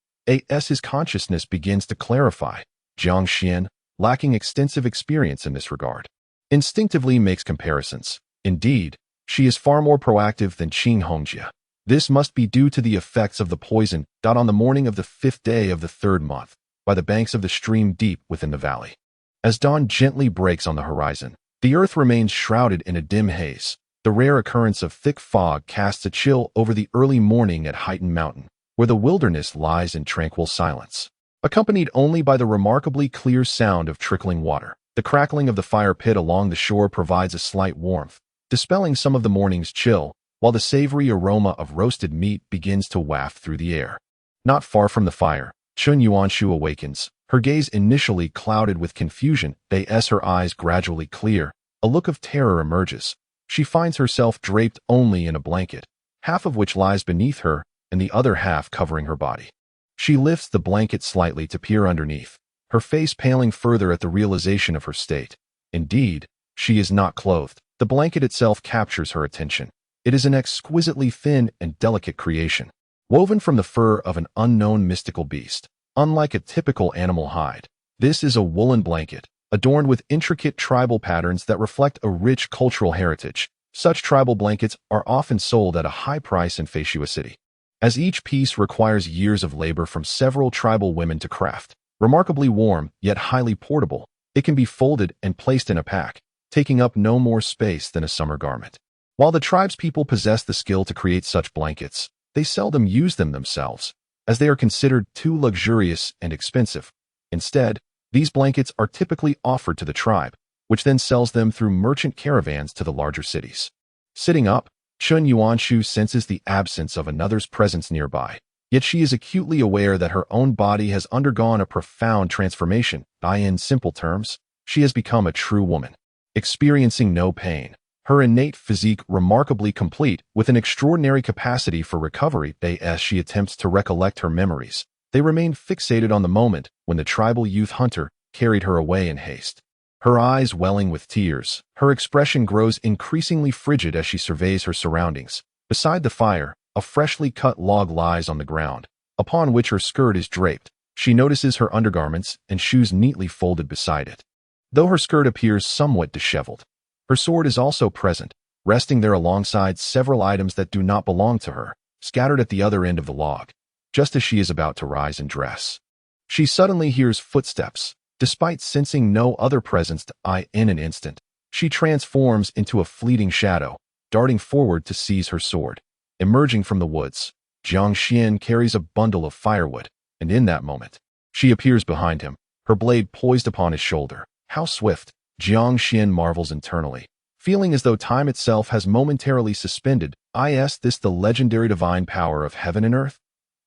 As his consciousness begins to clarify, Jiang Xuan, lacking extensive experience in this regard, instinctively makes comparisons. Indeed, she is far more proactive than Qing Hongjia. This must be due to the effects of the poison on the morning of the 5th day of the 3rd month, by the banks of the stream deep within the valley. As dawn gently breaks on the horizon, the earth remains shrouded in a dim haze. The rare occurrence of thick fog casts a chill over the early morning at Heightened Mountain, where the wilderness lies in tranquil silence, accompanied only by the remarkably clear sound of trickling water. The crackling of the fire pit along the shore provides a slight warmth, dispelling some of the morning's chill, while the savory aroma of roasted meat begins to waft through the air. Not far from the fire, Chen Yuanshu awakens, her gaze initially clouded with confusion. As her eyes gradually clear, a look of terror emerges. She finds herself draped only in a blanket, half of which lies beneath her and the other half covering her body. She lifts the blanket slightly to peer underneath, her face paling further at the realization of her state. Indeed, she is not clothed. The blanket itself captures her attention. It is an exquisitely thin and delicate creation, woven from the fur of an unknown mystical beast. Unlike a typical animal hide, this is a woolen blanket, adorned with intricate tribal patterns that reflect a rich cultural heritage. Such tribal blankets are often sold at a high price in Feishua City, as each piece requires years of labor from several tribal women to craft. Remarkably warm, yet highly portable, it can be folded and placed in a pack, taking up no more space than a summer garment. While the tribespeople possess the skill to create such blankets, they seldom use them themselves, as they are considered too luxurious and expensive. Instead, these blankets are typically offered to the tribe, which then sells them through merchant caravans to the larger cities. Sitting up, Chen Yuanshu senses the absence of another's presence nearby, yet she is acutely aware that her own body has undergone a profound transformation. In simple terms, she has become a true woman, experiencing no pain. Her innate physique remarkably complete, with an extraordinary capacity for recovery. As she attempts to recollect her memories, they remain fixated on the moment when the tribal youth hunter carried her away in haste. Her eyes welling with tears, her expression grows increasingly frigid as she surveys her surroundings. Beside the fire, a freshly cut log lies on the ground, upon which her skirt is draped. She notices her undergarments and shoes neatly folded beside it. Though her skirt appears somewhat disheveled, her sword is also present, resting there alongside several items that do not belong to her, scattered at the other end of the log, just as she is about to rise and dress. She suddenly hears footsteps. Despite sensing no other presence in an instant, she transforms into a fleeting shadow, darting forward to seize her sword. Emerging from the woods, Jiang Xuan carries a bundle of firewood, and in that moment, she appears behind him, her blade poised upon his shoulder. How swift! Jiang Xuan marvels internally, feeling as though time itself has momentarily suspended. Is this the legendary divine power of heaven and earth?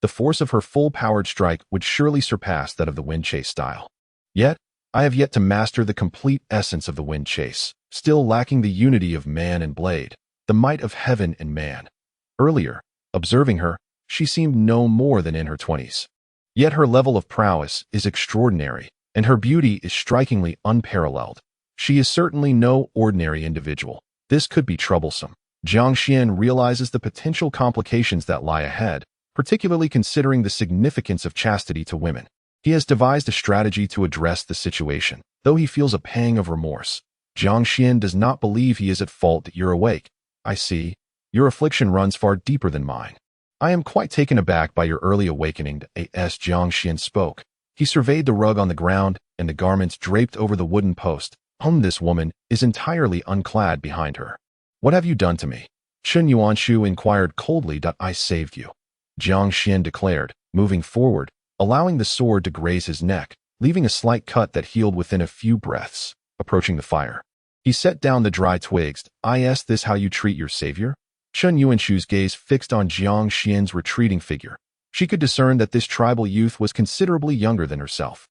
The force of her full-powered strike would surely surpass that of the wind chase style. Yet, I have yet to master the complete essence of the wind chase, still lacking the unity of man and blade, the might of heaven and man. Earlier, observing her, she seemed no more than in her 20s. Yet her level of prowess is extraordinary, and her beauty is strikingly unparalleled. She is certainly no ordinary individual. This could be troublesome. Jiang Xuan realizes the potential complications that lie ahead, particularly considering the significance of chastity to women. He has devised a strategy to address the situation, though he feels a pang of remorse. Jiang Xuan does not believe he is at fault. You're awake. I see. Your affliction runs far deeper than mine. I am quite taken aback by your early awakening. As Jiang Xuan spoke, he surveyed the rug on the ground and the garments draped over the wooden post. This woman is entirely unclad behind her. What have you done to me? Chen Yuanshu inquired coldly. I saved you, Jiang Xuan declared, moving forward, allowing the sword to graze his neck, leaving a slight cut that healed within a few breaths. Approaching the fire, he set down the dry twigs. Is this how you treat your savior? Chen Yuanshu's gaze fixed on Jiang Xuan's retreating figure. She could discern that this tribal youth was considerably younger than herself.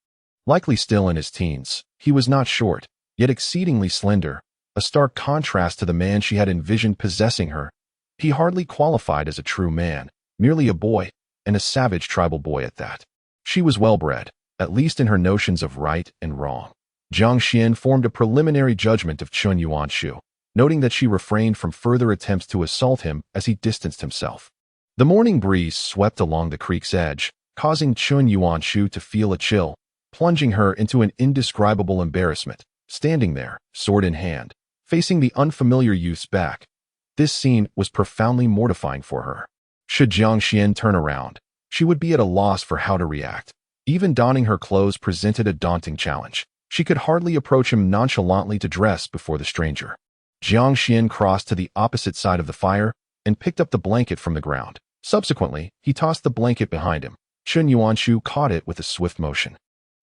Likely still in his teens, he was not short, yet exceedingly slender, a stark contrast to the man she had envisioned possessing her. He hardly qualified as a true man, merely a boy, and a savage tribal boy at that. She was well-bred, at least in her notions of right and wrong. Jiang Xuan formed a preliminary judgment of Chun Yuanshu, noting that she refrained from further attempts to assault him as he distanced himself. The morning breeze swept along the creek's edge, causing Chun Yuanshu to feel a chill, plunging her into an indescribable embarrassment, standing there, sword in hand, facing the unfamiliar youth's back. This scene was profoundly mortifying for her. Should Jiang Xuan turn around, she would be at a loss for how to react. Even donning her clothes presented a daunting challenge. She could hardly approach him nonchalantly to dress before the stranger. Jiang Xuan crossed to the opposite side of the fire and picked up the blanket from the ground. Subsequently, he tossed the blanket behind him. Chun Yuanshu caught it with a swift motion.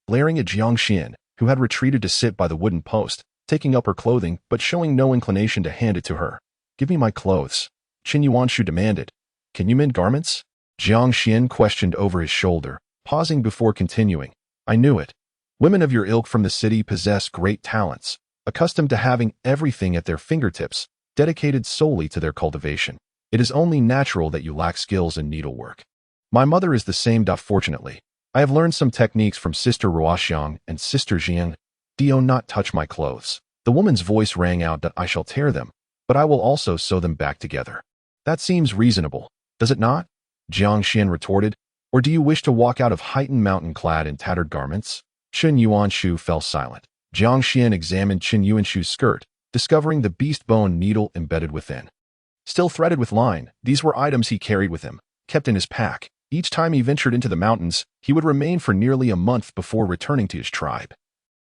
Glaring at Jiang Xuan, who had retreated to sit by the wooden post, taking up her clothing but showing no inclination to hand it to her. "Give me my clothes," Chun Yuanshu demanded. "Can you mend garments?" Jiang Xuan questioned over his shoulder, pausing before continuing. "I knew it. Women of your ilk from the city possess great talents, accustomed to having everything at their fingertips, dedicated solely to their cultivation. It is only natural that you lack skills in needlework. My mother is the same. Fortunately, I have learned some techniques from Sister Ruoxiang and Sister Jiang. Do not touch my clothes." The woman's voice rang out that I shall tear them, but I will also sew them back together. "That seems reasonable, does it not?" Jiang Xuan retorted. "Or do you wish to walk out of Heighten Mountain clad in tattered garments?" Chun Yuanshu fell silent. Jiang Xuan examined Chun Yuanshu's skirt, discovering the beast bone needle embedded within. Still threaded with line, these were items he carried with him, kept in his pack. Each time he ventured into the mountains, he would remain for nearly a month before returning to his tribe.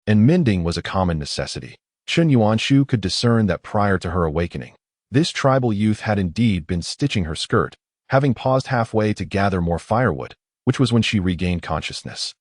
And mending was a common necessity. Chun Yuanshu could discern that prior to her awakening, this tribal youth had indeed been stitching her skirt, having paused halfway to gather more firewood, which was when she regained consciousness.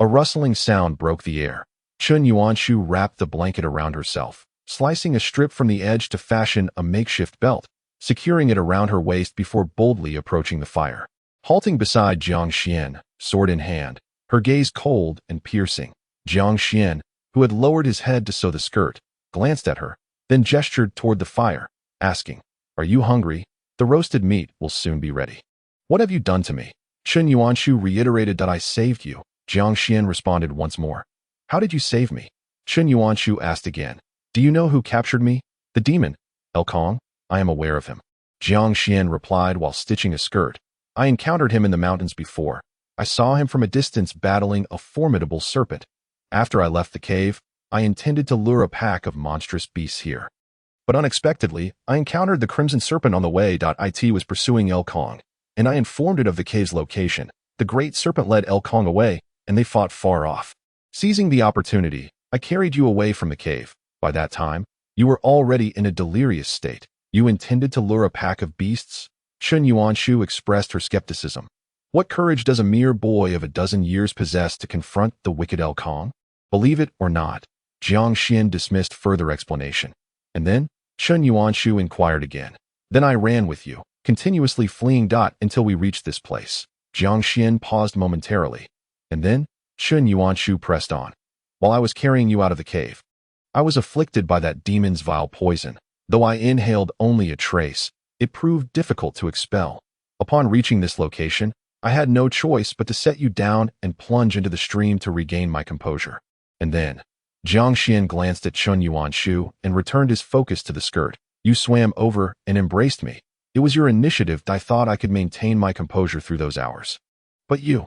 A rustling sound broke the air. Chun Yuanshu wrapped the blanket around herself, slicing a strip from the edge to fashion a makeshift belt, securing it around her waist before boldly approaching the fire. Halting beside Jiang Xuan, sword in hand, her gaze cold and piercing, Jiang Xuan, who had lowered his head to sew the skirt, glanced at her, then gestured toward the fire, asking, "Are you hungry? The roasted meat will soon be ready." "What have you done to me?" Chun Yuanshu reiterated. "That I saved you," Jiang Xuan responded once more. "How did you save me?" Chun Yuanshu asked again. "Do you know who captured me?" "The demon, El Kong. I am aware of him," Jiang Xuan replied while stitching a skirt. "I encountered him in the mountains before. I saw him from a distance battling a formidable serpent. After I left the cave, I intended to lure a pack of monstrous beasts here. But unexpectedly, I encountered the crimson serpent on the way. It was pursuing El Kong, and I informed it of the cave's location. The great serpent led El Kong away, and they fought far off. Seizing the opportunity, I carried you away from the cave. By that time, you were already in a delirious state. You intended to lure a pack of beasts?" Chun Yuanshu expressed her skepticism. "What courage does a mere boy of a dozen years possess to confront the wicked El Kong? Believe it or not." Jiang Xuan dismissed further explanation. "And then?" Chun Yuanshu inquired again. "Then I ran with you, continuously fleeing until we reached this place." Jiang Xuan paused momentarily. "And then?" Chun Yuanshu pressed on. "While I was carrying you out of the cave, I was afflicted by that demon's vile poison. Though I inhaled only a trace, it proved difficult to expel. Upon reaching this location, I had no choice but to set you down and plunge into the stream to regain my composure. And then," Jiang Xuan glanced at Chun Yuanshu and returned his focus to the skirt. "You swam over and embraced me. It was your initiative. I thought I could maintain my composure through those hours. But you,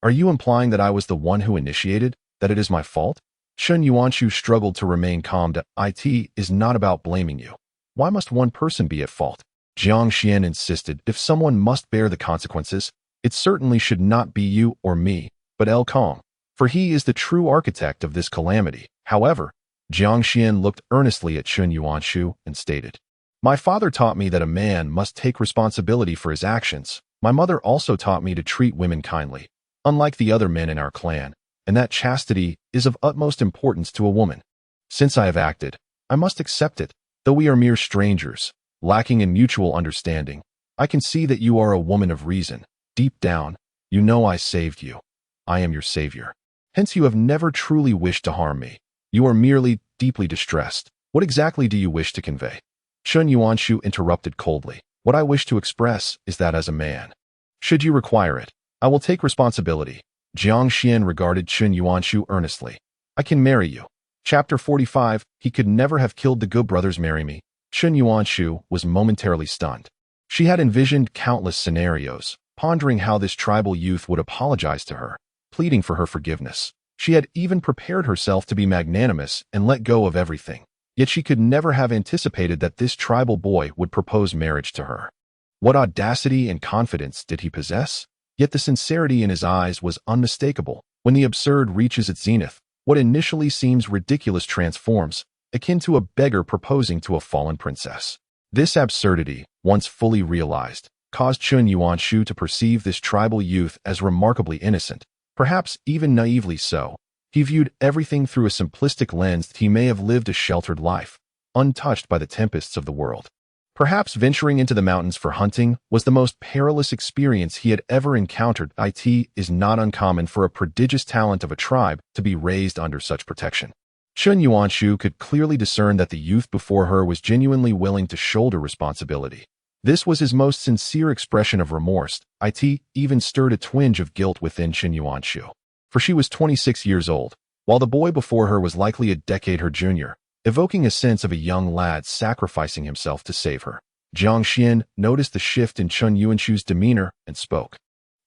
are you implying that I was the one who initiated, that it is my fault?" Chun Yuanshu struggled to remain calm. "It is not about blaming you. Why must one person be at fault?" Jiang Xuan insisted. "If someone must bear the consequences, it certainly should not be you or me, but El Kong, for he is the true architect of this calamity." However, Jiang Xuan looked earnestly at Chun Yuanshu and stated, "My father taught me that a man must take responsibility for his actions. My mother also taught me to treat women kindly, unlike the other men in our clan, and that chastity is of utmost importance to a woman. Since I have acted, I must accept it, though we are mere strangers, lacking in mutual understanding. I can see that you are a woman of reason. Deep down, You know I saved you. I am your savior. Hence you have never truly wished to harm me. You are merely deeply distressed. What exactly do you wish to convey? Chen Yuanshu interrupted coldly. What I wish to express is that as a man, should you require it, I will take responsibility. Jiang Xuan regarded Chen Yuanshu earnestly. I can marry you. Chapter 45, He could never have killed the good brothers marry me. Chen Yuanshu was momentarily stunned. She had envisioned countless scenarios, pondering how this tribal youth would apologize to her, pleading for her forgiveness. She had even prepared herself to be magnanimous and let go of everything. Yet she could never have anticipated that this tribal boy would propose marriage to her. What audacity and confidence did he possess? Yet the sincerity in his eyes was unmistakable. When the absurd reaches its zenith, what initially seems ridiculous transforms, akin to a beggar proposing to a fallen princess. This absurdity, once fully realized, caused Chen Yuanshu to perceive this tribal youth as remarkably innocent, perhaps even naively so. He viewed everything through a simplistic lens that he may have lived a sheltered life, untouched by the tempests of the world. Perhaps venturing into the mountains for hunting was the most perilous experience he had ever encountered. It is not uncommon for a prodigious talent of a tribe to be raised under such protection. Chen Yuanshu could clearly discern that the youth before her was genuinely willing to shoulder responsibility. This was his most sincere expression of remorse. It even stirred a twinge of guilt within Chen Yuanshu. For she was 26 years old, while the boy before her was likely a decade her junior, evoking a sense of a young lad sacrificing himself to save her. Jiang Xuan noticed the shift in Chen Yuanshu's demeanor and spoke.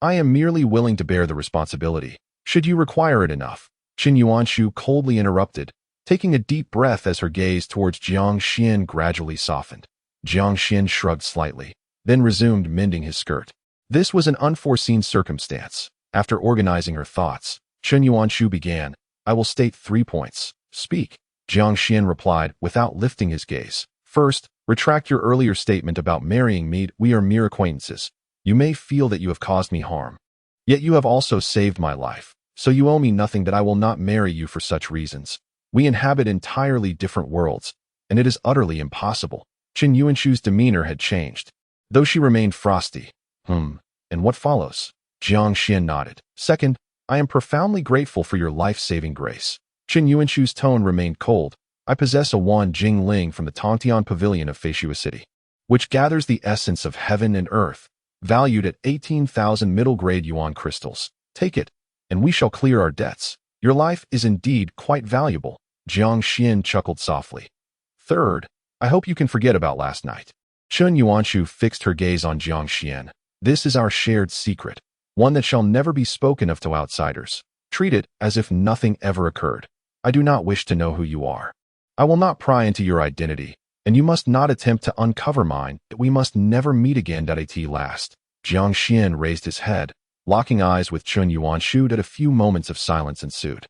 I am merely willing to bear the responsibility, should you require it enough. Chen Yuanshu coldly interrupted, taking a deep breath as her gaze towards Jiang Xuan gradually softened. Jiang Xuan shrugged slightly, then resumed mending his skirt. This was an unforeseen circumstance. After organizing her thoughts, Chen Yuanshu began, I will state 3 points. Speak. Jiang Xuan replied without lifting his gaze. First, retract your earlier statement about marrying me. We are mere acquaintances. You may feel that you have caused me harm. Yet you have also saved my life, so you owe me nothing that I will not marry you for such reasons. We inhabit entirely different worlds, and it is utterly impossible. Chen Yuanshu's demeanor had changed, though she remained frosty. And what follows? Jiang Xuan nodded. Second, I am profoundly grateful for your life-saving grace. Chen Yuanshu's tone remained cold. I possess a wand Jingling from the Tongtian Pavilion of Feishua City, which gathers the essence of heaven and earth, valued at 18,000 middle-grade yuan crystals. Take it, and we shall clear our debts. Your life is indeed quite valuable. Jiang Xuan chuckled softly. Third, I hope you can forget about last night. Chen Yuanshu fixed her gaze on Jiang Xuan. This is our shared secret, one that shall never be spoken of to outsiders. Treat it as if nothing ever occurred. I do not wish to know who you are. I will not pry into your identity, and you must not attempt to uncover mine. We must never meet again. At last, Jiang Xuan raised his head, locking eyes with Chen Yuanshu. That a few moments of silence ensued.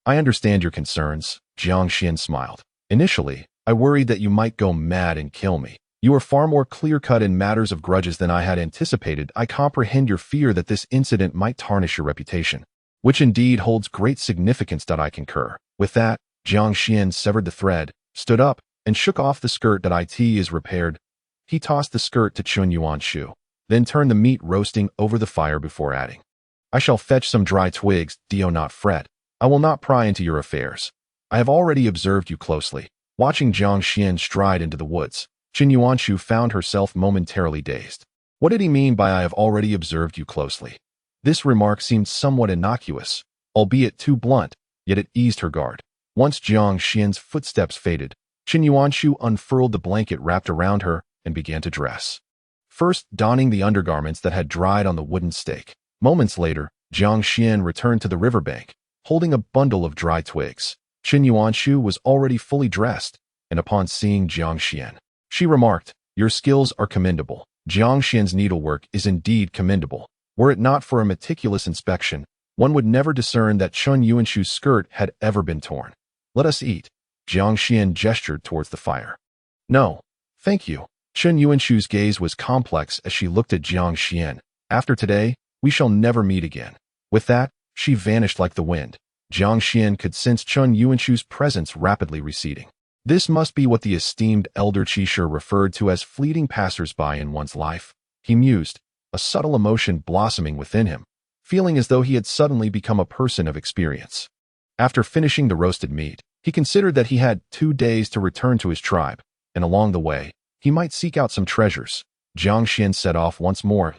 I understand your concerns, Jiang Xuan smiled. Initially, I worried that you might go mad and kill me. You are far more clear-cut in matters of grudges than I had anticipated. I comprehend your fear that this incident might tarnish your reputation, which indeed holds great significance. I concur. With that, Jiang Xuan severed the thread, stood up, and shook off the skirt. It is repaired. He tossed the skirt to Chen Yuanshu, then turned the meat roasting over the fire before adding, I shall fetch some dry twigs. Do not fret. I will not pry into your affairs. I have already observed you closely. Watching Jiang Xuan stride into the woods, Chen Yuanshu found herself momentarily dazed. What did he mean by I have already observed you closely? This remark seemed somewhat innocuous, albeit too blunt, yet it eased her guard. Once Jiang Xuan's footsteps faded, Chen Yuanshu unfurled the blanket wrapped around her and began to dress. First donning the undergarments that had dried on the wooden stake. Moments later, Jiang Xuan returned to the riverbank, holding a bundle of dry twigs. Chen Yuanshu was already fully dressed, and upon seeing Jiang Xuan, she remarked, Your skills are commendable. Jiang Xuan's needlework is indeed commendable. Were it not for a meticulous inspection, one would never discern that Chen Yuanshu's skirt had ever been torn. Let us eat. Jiang Xuan gestured towards the fire. No, thank you. Chen Yuanshu's gaze was complex as she looked at Jiang Xuan. After today, we shall never meet again. With that, she vanished like the wind. Jiang Xuan could sense Chen Yuanshu's presence rapidly receding. This must be what the esteemed elder Qishe referred to as fleeting passers-by in one's life, he mused, a subtle emotion blossoming within him. feeling as though he had suddenly become a person of experience. After finishing the roasted meat, he considered that he had 2 days to return to his tribe, and along the way, he might seek out some treasures. Jiang Xuan set off once more.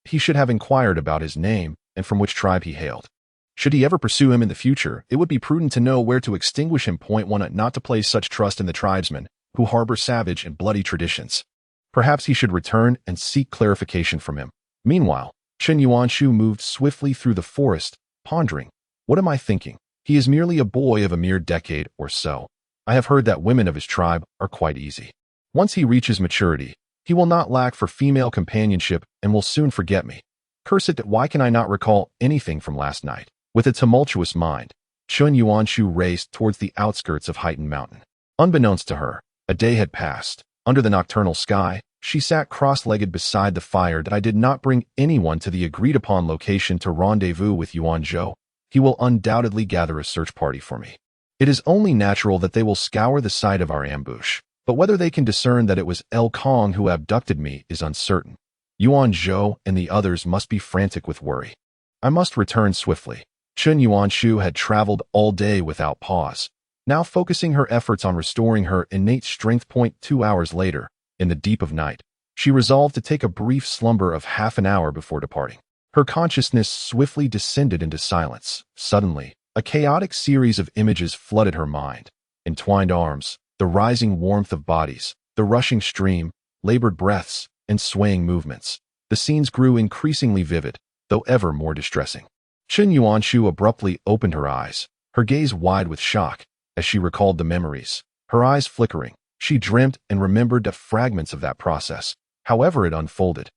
He should have inquired about his name and from which tribe he hailed. Should he ever pursue him in the future, it would be prudent to know where to extinguish him. Point 1. Not to place such trust in the tribesmen who harbor savage and bloody traditions. Perhaps he should return and seek clarification from him. Meanwhile, Chen Yuanshu moved swiftly through the forest, pondering, "What am I thinking? He is merely a boy of a mere decade or so. I have heard that women of his tribe are quite easy. Once he reaches maturity, he will not lack for female companionship and will soon forget me. Curse it, why can I not recall anything from last night?" With a tumultuous mind, Chen Yuanshu raced towards the outskirts of Heightened Mountain. Unbeknownst to her, a day had passed. Under the nocturnal sky, she sat cross-legged beside the fire. "That I did not bring anyone to the agreed-upon location to rendezvous with Yuan Zhou. He will undoubtedly gather a search party for me. It is only natural that they will scour the site of our ambush, but whether they can discern that it was El Kong who abducted me is uncertain. Yuan Zhou and the others must be frantic with worry. I must return swiftly." Chen Yuanshu had traveled all day without pause, now focusing her efforts on restoring her innate strength. 2 hours later, in the deep of night, she resolved to take a brief slumber of half an hour before departing. Her consciousness swiftly descended into silence. Suddenly, a chaotic series of images flooded her mind. Entwined arms, the rising warmth of bodies, the rushing stream, labored breaths, and swaying movements. The scenes grew increasingly vivid, though ever more distressing. Chen Yuanshu abruptly opened her eyes, her gaze wide with shock, as she recalled the memories. Her eyes flickering, she dreamt and remembered the fragments of that process, however it unfolded.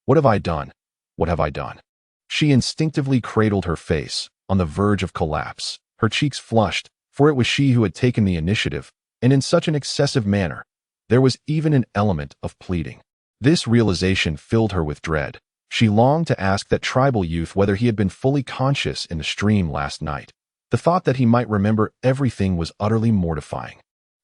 "What have I done? What have I done?" She instinctively cradled her face, on the verge of collapse. Her cheeks flushed, for it was she who had taken the initiative, and in such an excessive manner. There was even an element of pleading. This realization filled her with dread. She longed to ask that tribal youth whether he had been fully conscious in the stream last night. The thought that he might remember everything was utterly mortifying.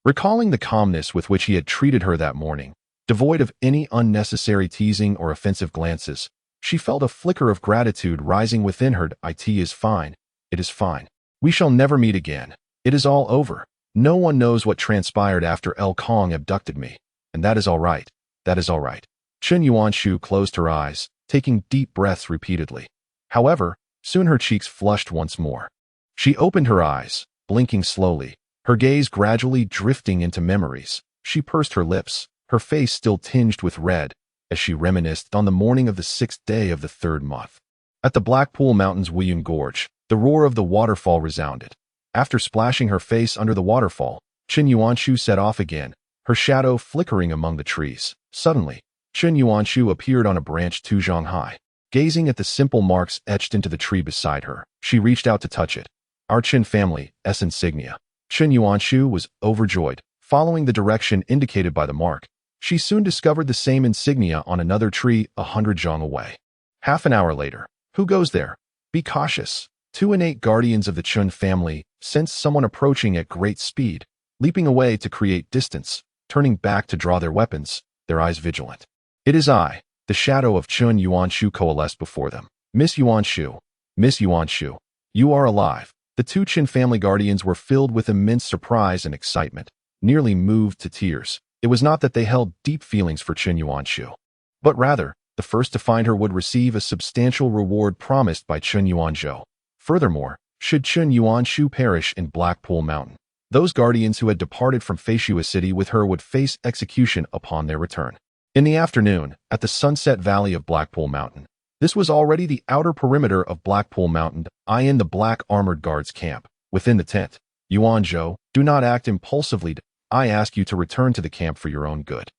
Recalling the calmness with which he had treated her that morning, devoid of any unnecessary teasing or offensive glances, she felt a flicker of gratitude rising within her. "It is fine. It is fine. We shall never meet again. It is all over. No one knows what transpired after El Kong abducted me. And that is all right. That is all right." Chen Yuanshu closed her eyes, taking deep breaths repeatedly. However, soon her cheeks flushed once more. She opened her eyes, blinking slowly, her gaze gradually drifting into memories. She pursed her lips, her face still tinged with red, as she reminisced on the morning of the 6th day of the 3rd month. At the Blackpool Mountains William Gorge, the roar of the waterfall resounded. After splashing her face under the waterfall, Chen Yuanshu set off again, her shadow flickering among the trees. Suddenly, Chen Yuanshu appeared on a branch 2 zhang high. Gazing at the simple marks etched into the tree beside her, she reached out to touch it. "Our Chen family, S insignia." Chen Yuanshu was overjoyed. Following the direction indicated by the mark, she soon discovered the same insignia on another tree 100 zhang away. Half an hour later, "Who goes there? Be cautious." 2 innate guardians of the Chun family sensed someone approaching at great speed, leaping away to create distance, turning back to draw their weapons, their eyes vigilant. "It is I." The shadow of Chen Yuanshu coalesced before them. "Miss Yuanshu, Miss Yuanshu, you are alive." The 2 Qin family guardians were filled with immense surprise and excitement, nearly moved to tears. It was not that they held deep feelings for Chen Yuanshu, but rather, the first to find her would receive a substantial reward promised by Chen Yuanzhou. Furthermore, should Chen Yuanshu perish in Blackpool Mountain, those guardians who had departed from Feishua City with her would face execution upon their return. In the afternoon, at the Sunset Valley of Blackpool Mountain, this was already the outer perimeter of Blackpool Mountain, in the Black Armored Guards camp. Within the tent, Yuanzhou, do not act impulsively. I ask you to return to the camp for your own good.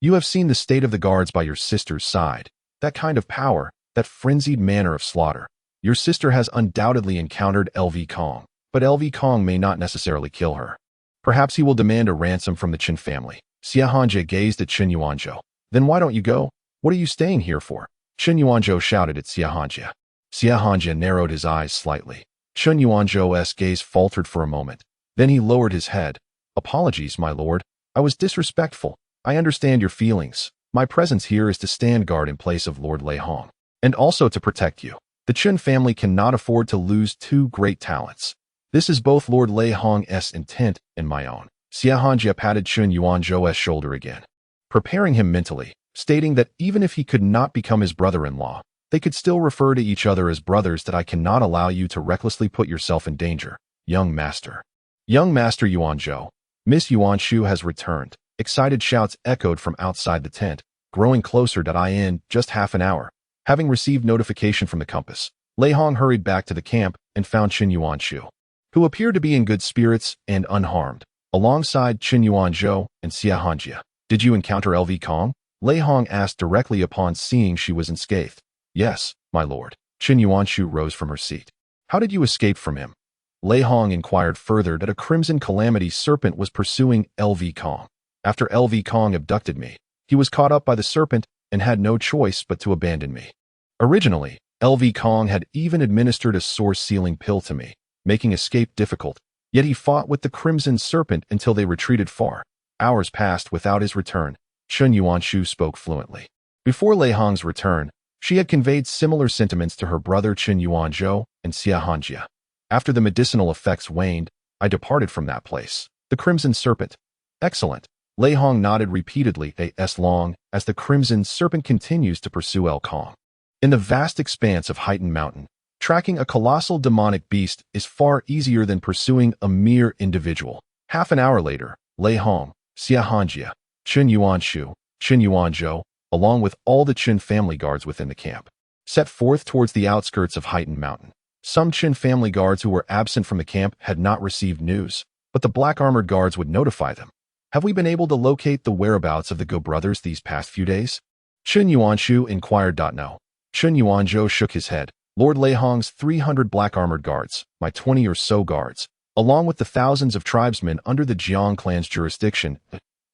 You have seen the state of the guards by your sister's side. That kind of power, that frenzied manner of slaughter. Your sister has undoubtedly encountered LV Kong, but LV Kong may not necessarily kill her. Perhaps he will demand a ransom from the Qin family. Xia Hanja gazed at Chen Yuanzhou. "Then why don't you go? What are you staying here for?" Chen Yuanzhou shouted at Xia Hanja. Xia Hanja narrowed his eyes slightly. Chen Yuanzhou's gaze faltered for a moment. Then he lowered his head. "Apologies, my lord. I was disrespectful. I understand your feelings. My presence here is to stand guard in place of Lord Lei Hong, and also to protect you." The Chen family cannot afford to lose two great talents. This is both Lord Lei Hong's intent and my own. Xia Hanjia patted Chen Yuanzhou's shoulder again, preparing him mentally, stating that even if he could not become his brother-in-law, they could still refer to each other as brothers. That I cannot allow you to recklessly put yourself in danger, young master. Young master Yuanzhou, Miss Yuanshu has returned. Excited shouts echoed from outside the tent, growing closer. In just half an hour, having received notification from the compass, Lei Hong hurried back to the camp and found Qin Yuanshu, who appeared to be in good spirits and unharmed, alongside Qin Yuanzhou and Xia Hanjia. Did you encounter LV Kong? Lei Hong asked directly upon seeing she was unscathed. Yes, my lord. Qin Yuanshu rose from her seat. How did you escape from him? Lei Hong inquired further that a crimson calamity serpent was pursuing LV Kong. After LV Kong abducted me, he was caught up by the serpent and had no choice but to abandon me. Originally, LV Kong had even administered a source-sealing pill to me, making escape difficult, yet he fought with the crimson serpent until they retreated far. Hours passed without his return. Qin Yuanshu spoke fluently. Before Lei Hong's return, she had conveyed similar sentiments to her brother Qin Yuanzhou and Xia Hanjia. After the medicinal effects waned, I departed from that place. The crimson serpent. Excellent. Lei Hong nodded repeatedly as long as the crimson serpent continues to pursue El Kong. In the vast expanse of Heightened Mountain, tracking a colossal demonic beast is far easier than pursuing a mere individual. Half an hour later, Lei Hong, Xia Hanjia, Qin Yuanshu, Qin Yuanzhou, along with all the Qin family guards within the camp, set forth towards the outskirts of Heightened Mountain. Some Qin family guards who were absent from the camp had not received news, but the black-armored guards would notify them. Have we been able to locate the whereabouts of the Go brothers these past few days? Qin Yuanshu inquired. No. Qin Yuanzhou shook his head. Lord Lei Hong's 300 black-armored guards, my 20 or so guards, along with the thousands of tribesmen under the Jiang Clan's jurisdiction,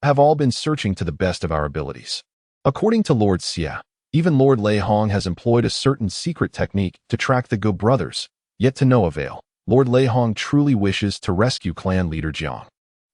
have all been searching to the best of our abilities. According to Lord Xia, even Lord Lei Hong has employed a certain secret technique to track the Go brothers, yet to no avail. Lord Lei Hong truly wishes to rescue clan leader Jiang.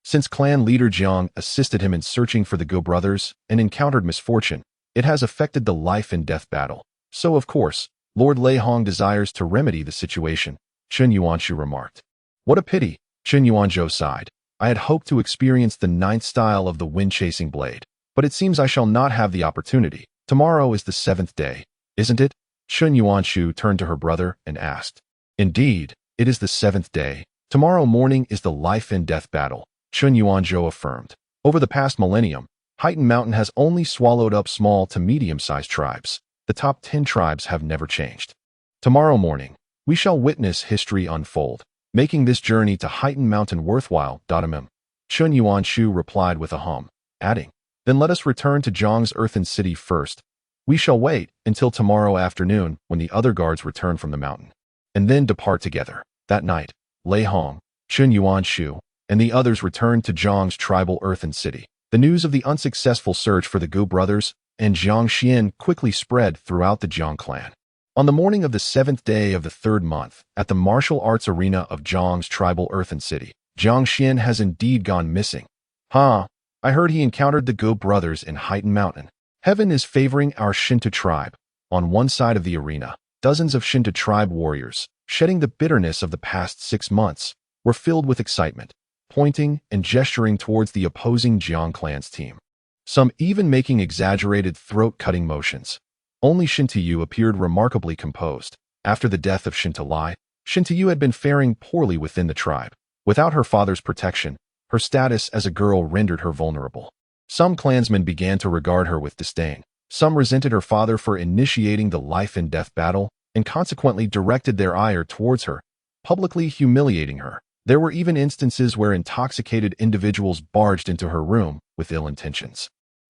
Since clan leader Jiang assisted him in searching for the Go brothers and encountered misfortune, it has affected the life and death battle. So, of course, Lord Lei Hong desires to remedy the situation, Qin Yuanshu remarked. What a pity, Qin Yuanzhou sighed. I had hoped to experience the ninth style of the wind-chasing blade, but it seems I shall not have the opportunity. Tomorrow is the 7th day, isn't it? Qin Yuanshu turned to her brother and asked. Indeed, it is the 7th day. Tomorrow morning is the life and death battle, Qin Yuanzhou affirmed. Over the past millennium, Heightened Mountain has only swallowed up small to medium-sized tribes. The top 10 tribes have never changed. Tomorrow morning, we shall witness history unfold, making this journey to Heightened Mountain worthwhile. Qin Yuanshu replied with a hum, adding, then let us return to Zhang's earthen city first. We shall wait until tomorrow afternoon when the other guards return from the mountain, and then depart together. That night, Lei Hong, Qin Yuanshu, and the others returned to Zhang's tribal earthen city. The news of the unsuccessful search for the Gu brothers and Jiang Xuan quickly spread throughout the Jiang clan. On the morning of the 7th day of the 3rd month, at the martial arts arena of Zhang's tribal earthen city, Jiang Xuan has indeed gone missing. I heard he encountered the Gu brothers in Heightened Mountain. Heaven is favoring our Shentu Tribe. On one side of the arena, dozens of Shentu Tribe warriors, shedding the bitterness of the past 6 months, were filled with excitement, pointing and gesturing towards the opposing Jiang Clan's team. Some even making exaggerated throat-cutting motions. Only Shintu appeared remarkably composed. After the death of Shintu, Shintu had been faring poorly within the tribe. Without her father's protection, her status as a girl rendered her vulnerable. Some clansmen began to regard her with disdain. Some resented her father for initiating the life and death battle and consequently directed their ire towards her, publicly humiliating her. There were even instances where intoxicated individuals barged into her room with ill intentions.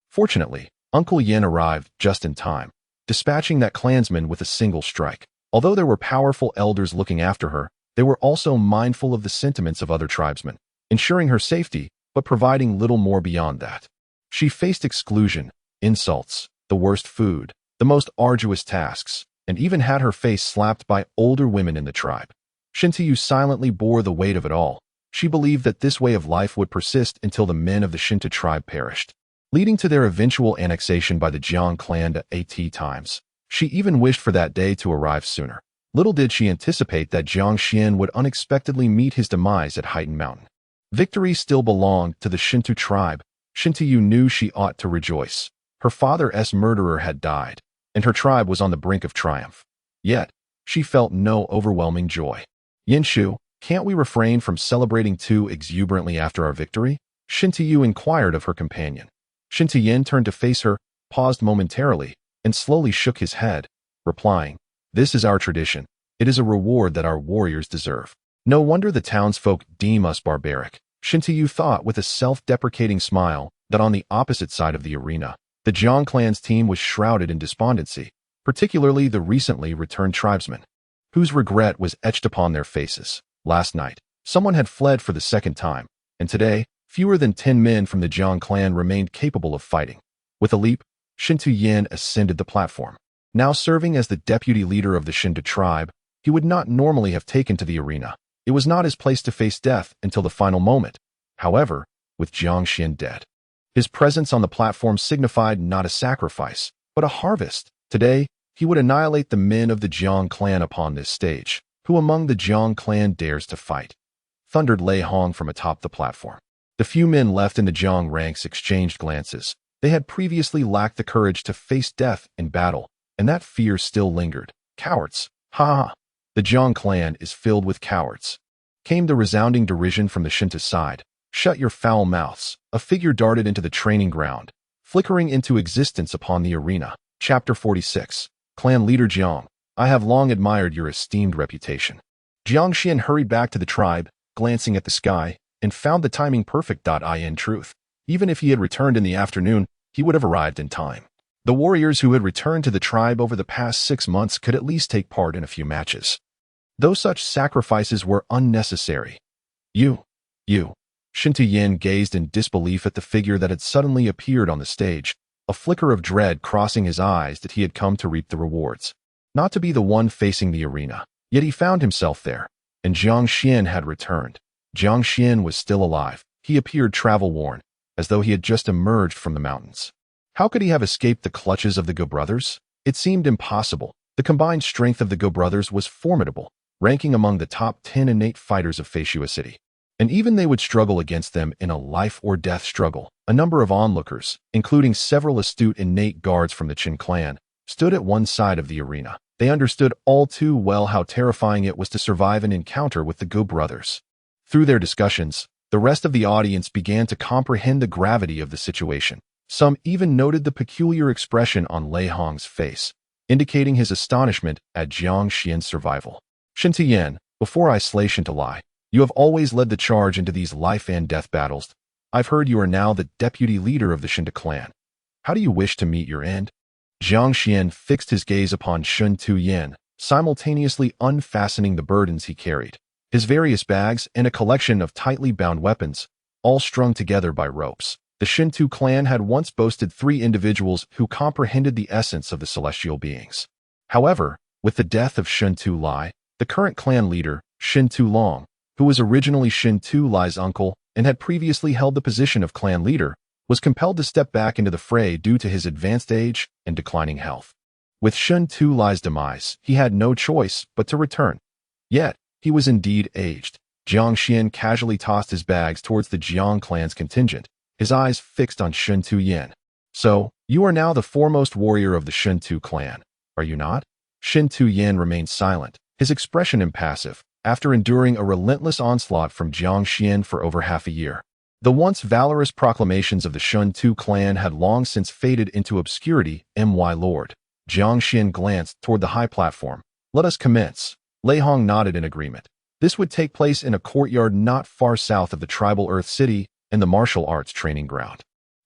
Fortunately, Uncle Yen arrived just in time, dispatching that clansman with a single strike. Although there were powerful elders looking after her, they were also mindful of the sentiments of other tribesmen, ensuring her safety, but providing little more beyond that. She faced exclusion, insults, the worst food, the most arduous tasks, and even had her face slapped by older women in the tribe. Shintu silently bore the weight of it all. She believed that this way of life would persist until the men of the Shentu tribe perished, leading to their eventual annexation by the Jiang clan at times. She even wished for that day to arrive sooner. Little did she anticipate that Jiang Xuan would unexpectedly meet his demise at Heighten Mountain. Victory still belonged to the Shentu Tribe. Shentu knew she ought to rejoice. Her father's murderer had died, and her tribe was on the brink of triumph. Yet, she felt no overwhelming joy. Yinshu, can't we refrain from celebrating too exuberantly after our victory? Shentu inquired of her companion. Shentu Yin turned to face her, paused momentarily, and slowly shook his head, replying, "This is our tradition. It is a reward that our warriors deserve. No wonder the townsfolk deem us barbaric." Shentu thought with a self-deprecating smile that on the opposite side of the arena, the Jiang Clan's team was shrouded in despondency, particularly the recently returned tribesmen, whose regret was etched upon their faces. Last night, someone had fled for the second time, and today, fewer than 10 men from the Jiang Clan remained capable of fighting. With a leap, Shentu Yin ascended the platform. Now serving as the deputy leader of the Shentu Tribe, he would not normally have taken to the arena. It was not his place to face death until the final moment. However, with Jiang Xuan dead, his presence on the platform signified not a sacrifice, but a harvest. Today, he would annihilate the men of the Jiang Clan upon this stage. Who among the Jiang Clan dares to fight? Thundered Lei Hong from atop the platform. The few men left in the Jiang ranks exchanged glances. They had previously lacked the courage to face death in battle, and that fear still lingered. Cowards! Ha ha! The Jiang Clan is filled with cowards. Came the resounding derision from the Shentu side. Shut your foul mouths. A figure darted into the training ground, flickering into existence upon the arena. Chapter 46. Clan Leader Jiang, I have long admired your esteemed reputation. Jiang Xuan hurried back to the tribe, glancing at the sky, and found the timing perfect. In truth, even if he had returned in the afternoon, he would have arrived in time. The warriors who had returned to the tribe over the past 6 months could at least take part in a few matches, though such sacrifices were unnecessary. You. Shentu Yin gazed in disbelief at the figure that had suddenly appeared on the stage, a flicker of dread crossing his eyes that he had come to reap the rewards. Not to be the one facing the arena, yet he found himself there, and Jiang Xuan had returned. Jiang Xuan was still alive. He appeared travel-worn, as though he had just emerged from the mountains. How could he have escaped the clutches of the Go brothers? It seemed impossible. The combined strength of the Go brothers was formidable, ranking among the top 10 innate fighters of Feishua City. And even they would struggle against them in a life-or-death struggle. A number of onlookers, including several astute innate guards from the Jiang Clan, stood at one side of the arena. They understood all too well how terrifying it was to survive an encounter with the Go brothers. Through their discussions, the rest of the audience began to comprehend the gravity of the situation. Some even noted the peculiar expression on Lei Hong's face, indicating his astonishment at Jiang Xuan's survival. Shentu Yin, before I slay Shentu Lai, you have always led the charge into these life-and-death battles. I've heard you are now the deputy leader of the Shentu clan. How do you wish to meet your end? Jiang Xuan fixed his gaze upon Shentu Yin, simultaneously unfastening the burdens he carried. His various bags and a collection of tightly bound weapons, all strung together by ropes. The Shentu clan had once boasted 3 individuals who comprehended the essence of the celestial beings. However, with the death of Shentu Lai, the current clan leader, Shentu Long, who was originally Shentu Lai's uncle and had previously held the position of clan leader, was compelled to step back into the fray due to his advanced age and declining health. With Shentu Lai's demise, he had no choice but to return. Yet, he was indeed aged. Jiang Xuan casually tossed his bags towards the Jiang clan's contingent, his eyes fixed on Shentu Yin. So, you are now the foremost warrior of the Shentu clan, are you not? Shentu Yin remained silent, his expression impassive, after enduring a relentless onslaught from Jiang Xuan for over half a year. The once valorous proclamations of the Shentu clan had long since faded into obscurity. My lord. Jiang Xuan glanced toward the high platform. Let us commence. Lei Hong nodded in agreement. This would take place in a courtyard not far south of the tribal Earth City and the martial arts training ground.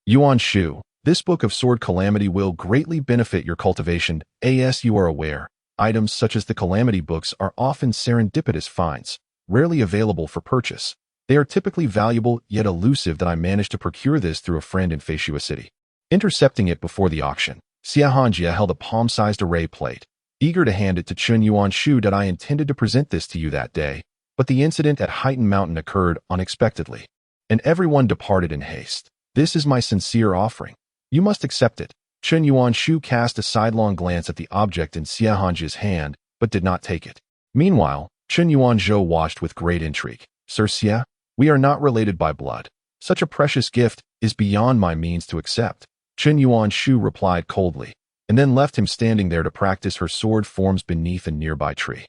Yuan Shu, this book of sword calamity will greatly benefit your cultivation. As you are aware, items such as the calamity books are often serendipitous finds, rarely available for purchase. They are typically valuable yet elusive that I managed to procure this through a friend in Feishua City. Intercepting it before the auction, Xia Hanjia held a palm-sized array plate, eager to hand it to Chun Yuan Shu. That I intended to present this to you that day, but the incident at Heighten Mountain occurred unexpectedly, and everyone departed in haste. This is my sincere offering. You must accept it. Chun Yuan Shu cast a sidelong glance at the object in Xia Hanjia's hand but did not take it. Meanwhile, Chen Yuanzhou watched with great intrigue. Sir Xia, we are not related by blood. Such a precious gift is beyond my means to accept. Chen Yuanzhou replied coldly, and then left him standing there to practice her sword forms beneath a nearby tree.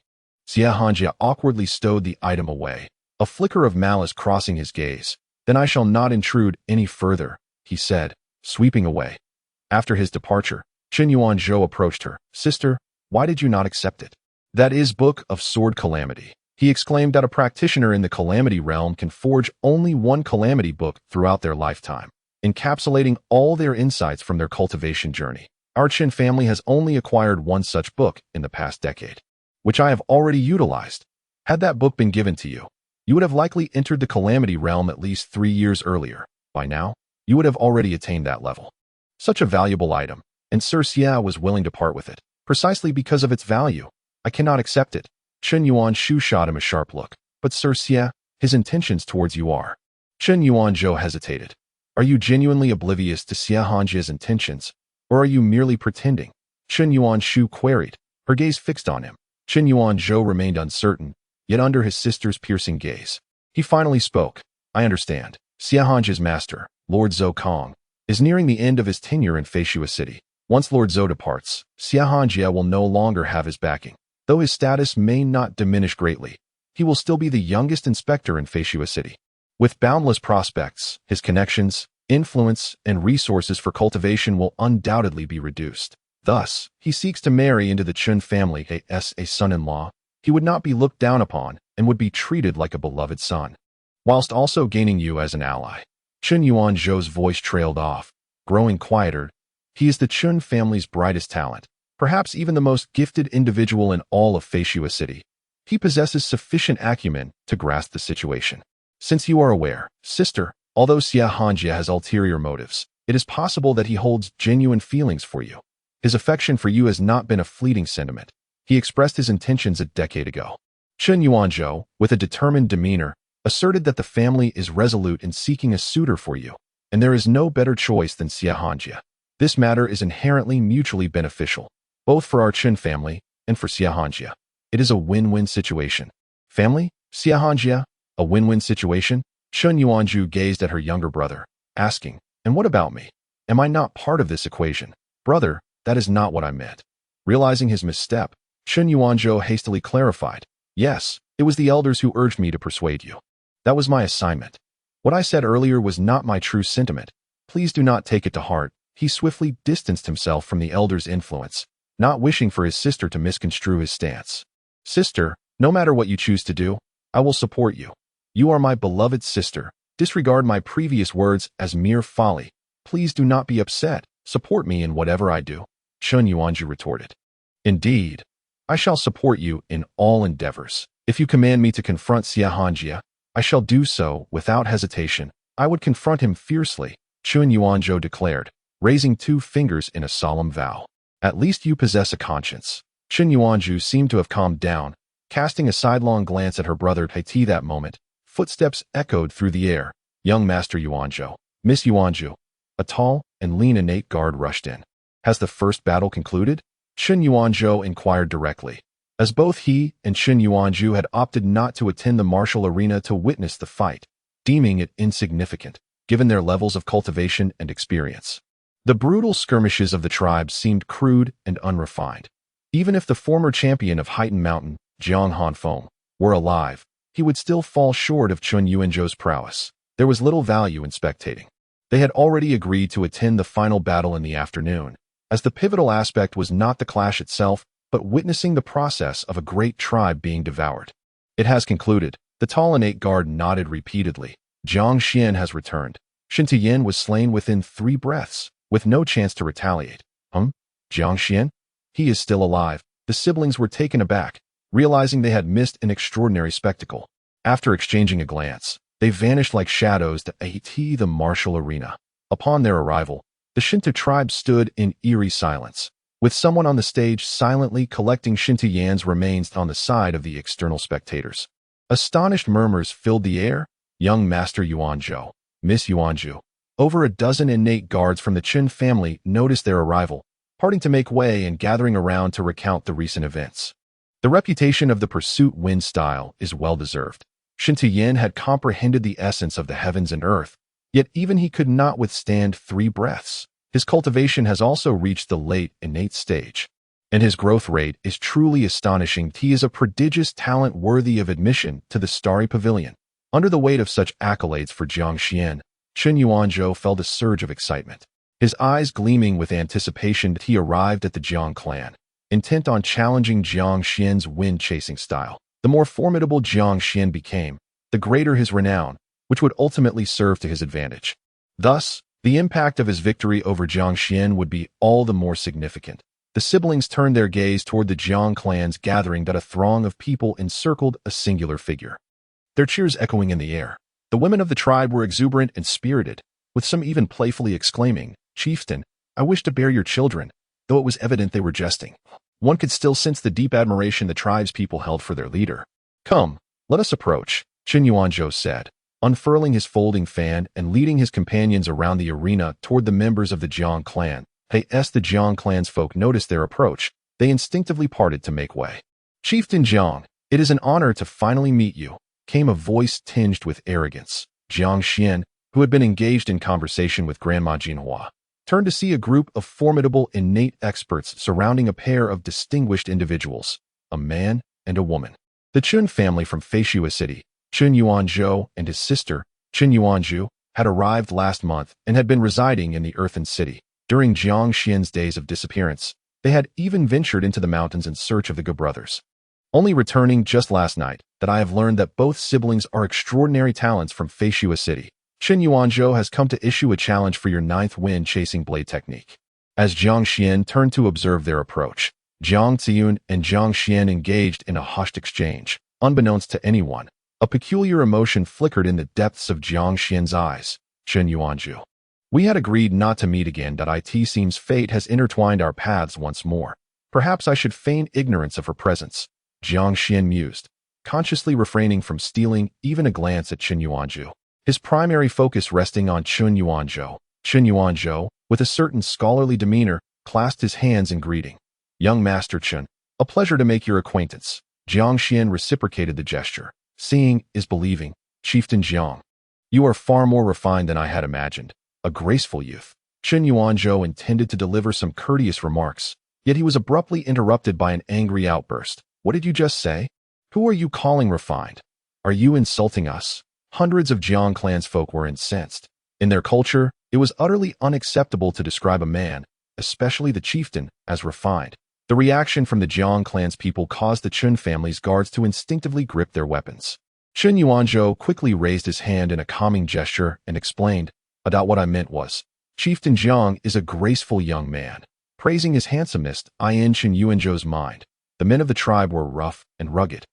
Xia Hanjia awkwardly stowed the item away, a flicker of malice crossing his gaze. Then I shall not intrude any further, he said, sweeping away. After his departure, Chen Yuanzhou approached her. Sister, why did you not accept it? That is Book of Sword Calamity. He exclaimed that a practitioner in the Calamity realm can forge only one Calamity book throughout their lifetime, encapsulating all their insights from their cultivation journey. Our Chen family has only acquired one such book in the past decade, which I have already utilized. Had that book been given to you, you would have likely entered the Calamity realm at least 3 years earlier. By now, you would have already attained that level. Such a valuable item, and Sir Xia was willing to part with it, precisely because of its value. I cannot accept it. Chen Yuanzhou shot him a sharp look. But Sir Xia, his intentions towards you are. Chen Yuanzhou hesitated. Are you genuinely oblivious to Xia Hanjia's intentions, or are you merely pretending? Chen Yuanzhou queried, her gaze fixed on him. Chen Yuanzhou remained uncertain, yet under his sister's piercing gaze. He finally spoke. I understand. Xia Hanjia's master, Lord Zhou Kong, is nearing the end of his tenure in Feishua City. Once Lord Zhou departs, Xia Hanjia will no longer have his backing. Though his status may not diminish greatly, he will still be the youngest inspector in Feishua City. With boundless prospects, his connections, influence, and resources for cultivation will undoubtedly be reduced. Thus, he seeks to marry into the Chen family as a son-in-law. He would not be looked down upon and would be treated like a beloved son, whilst also gaining you as an ally. Chen Yuanzhou's voice trailed off, growing quieter. He is the Chen family's brightest talent, perhaps even the most gifted individual in all of Feishua City. He possesses sufficient acumen to grasp the situation. Since you are aware, sister, although Xia Hanjia has ulterior motives, it is possible that he holds genuine feelings for you. His affection for you has not been a fleeting sentiment. He expressed his intentions a decade ago. Chen Yuanzhou, with a determined demeanor, asserted that the family is resolute in seeking a suitor for you, and there is no better choice than Xia Hanjia. This matter is inherently mutually beneficial, both for our Chen family and for Xia Hanjia. It is a win-win situation. Family? Xia Hanjia? A win-win situation? Chen Yuanzhou gazed at her younger brother, asking, and what about me? Am I not part of this equation? Brother, that is not what I meant. Realizing his misstep, Chen Yuanzhou hastily clarified, yes, it was the elders who urged me to persuade you. That was my assignment. What I said earlier was not my true sentiment. Please do not take it to heart. He swiftly distanced himself from the elders' influence, not wishing for his sister to misconstrue his stance. Sister, no matter what you choose to do, I will support you. You are my beloved sister. Disregard my previous words as mere folly. Please do not be upset. Support me in whatever I do. Chen Yuanzhou retorted. Indeed, I shall support you in all endeavors. If you command me to confront Xia Hanjia, I shall do so without hesitation. I would confront him fiercely, Chen Yuanzhou declared, raising 2 fingers in a solemn vow. At least you possess a conscience. Chen Yuanzhou seemed to have calmed down, casting a sidelong glance at her brother Haiti that moment. Footsteps echoed through the air. Young Master Yuanzhou, Miss Yuanzhou. A tall and lean innate guard rushed in. Has the first battle concluded? Chen Yuanzhou inquired directly, as both he and Chen Yuanzhou had opted not to attend the martial arena to witness the fight, deeming it insignificant, given their levels of cultivation and experience. The brutal skirmishes of the tribe seemed crude and unrefined. Even if the former champion of Heighten Mountain, Jiang Hanfeng, were alive, he would still fall short of Chen Yuanzhou's prowess. There was little value in spectating. They had already agreed to attend the final battle in the afternoon, as the pivotal aspect was not the clash itself, but witnessing the process of a great tribe being devoured. It has concluded. The tall innate guard nodded repeatedly. Jiang Xuan has returned. Shentu Yin was slain within 3 breaths, with no chance to retaliate. Jiang Xuan? He is still alive. The siblings were taken aback, realizing they had missed an extraordinary spectacle. After exchanging a glance, they vanished like shadows to the martial arena. Upon their arrival, the Shentu Tribe stood in eerie silence, with someone on the stage silently collecting Shentu Yan's remains on the side of the external spectators. Astonished murmurs filled the air. Young Master Yuanzhou, Miss Yuanzhou. Over a dozen innate guards from the Chen family noticed their arrival, parting to make way and gathering around to recount the recent events. The reputation of the pursuit wind style is well-deserved. Shentu Yin had comprehended the essence of the heavens and earth, yet even he could not withstand 3 breaths. His cultivation has also reached the late innate stage, and his growth rate is truly astonishing. He is a prodigious talent worthy of admission to the Starry Pavilion. Under the weight of such accolades for Jiang Xuan, Chen Yuanzhou felt a surge of excitement. His eyes gleaming with anticipation, he arrived at the Jiang Clan, intent on challenging Jiang Xuan's wind-chasing style. The more formidable Jiang Xuan became, the greater his renown, which would ultimately serve to his advantage. Thus, the impact of his victory over Jiang Xuan would be all the more significant. The siblings turned their gaze toward the Jiang Clan's gathering, that a throng of people encircled a singular figure, their cheers echoing in the air. The women of the tribe were exuberant and spirited, with some even playfully exclaiming, "Chieftain, I wish to bear your children," though it was evident they were jesting. One could still sense the deep admiration the tribe's people held for their leader. "Come, let us approach," Chen Yuanzhou said, unfurling his folding fan and leading his companions around the arena toward the members of the Jiang Clan. As the Jiang Clan's folk noticed their approach, they instinctively parted to make way. "Chieftain Jiang, it is an honor to finally meet you," came a voice tinged with arrogance. Jiang Xuan, who had been engaged in conversation with Grandma Jinhua, turned to see a group of formidable innate experts surrounding a pair of distinguished individuals, a man and a woman. The Chun family from Feishua City, Chen Yuanzhou and his sister, Chen Yuanzhu, had arrived last month and had been residing in the Earthen City. During Jiang Xuan's days of disappearance, they had even ventured into the mountains in search of the Gu brothers. Only returning just last night that I have learned that both siblings are extraordinary talents from Feishua City. Chen Yuanzhou has come to issue a challenge for your 9th wind-chasing blade technique. As Jiang Xuan turned to observe their approach, Jiang Ziyun and Jiang Xuan engaged in a hushed exchange. Unbeknownst to anyone, a peculiar emotion flickered in the depths of Jiang Xuan's eyes. "Chen Yuanzhou, we had agreed not to meet again. It seems fate has intertwined our paths once more. Perhaps I should feign ignorance of her presence," Jiang Xuan mused, consciously refraining from stealing even a glance at Chen Yuanzhou, his primary focus resting on Chen Yuanzhou. Chen Yuanzhou, with a certain scholarly demeanor, clasped his hands in greeting. "Young Master Chen, a pleasure to make your acquaintance." Jiang Xuan reciprocated the gesture. "Seeing is believing, Chieftain Jiang. You are far more refined than I had imagined. A graceful youth." Chen Yuanzhou intended to deliver some courteous remarks, yet he was abruptly interrupted by an angry outburst. "What did you just say? Who are you calling refined? Are you insulting us?" Hundreds of Jiang Clan's folk were incensed. In their culture, it was utterly unacceptable to describe a man, especially the chieftain, as refined. The reaction from the Jiang Clan's people caused the Chun family's guards to instinctively grip their weapons. Chen Yuanzhou quickly raised his hand in a calming gesture and explained, "What I meant was, Chieftain Jiang is a graceful young man." Praising his handsomeness, in Chen Yuanzhou's mind, the men of the tribe were rough and rugged.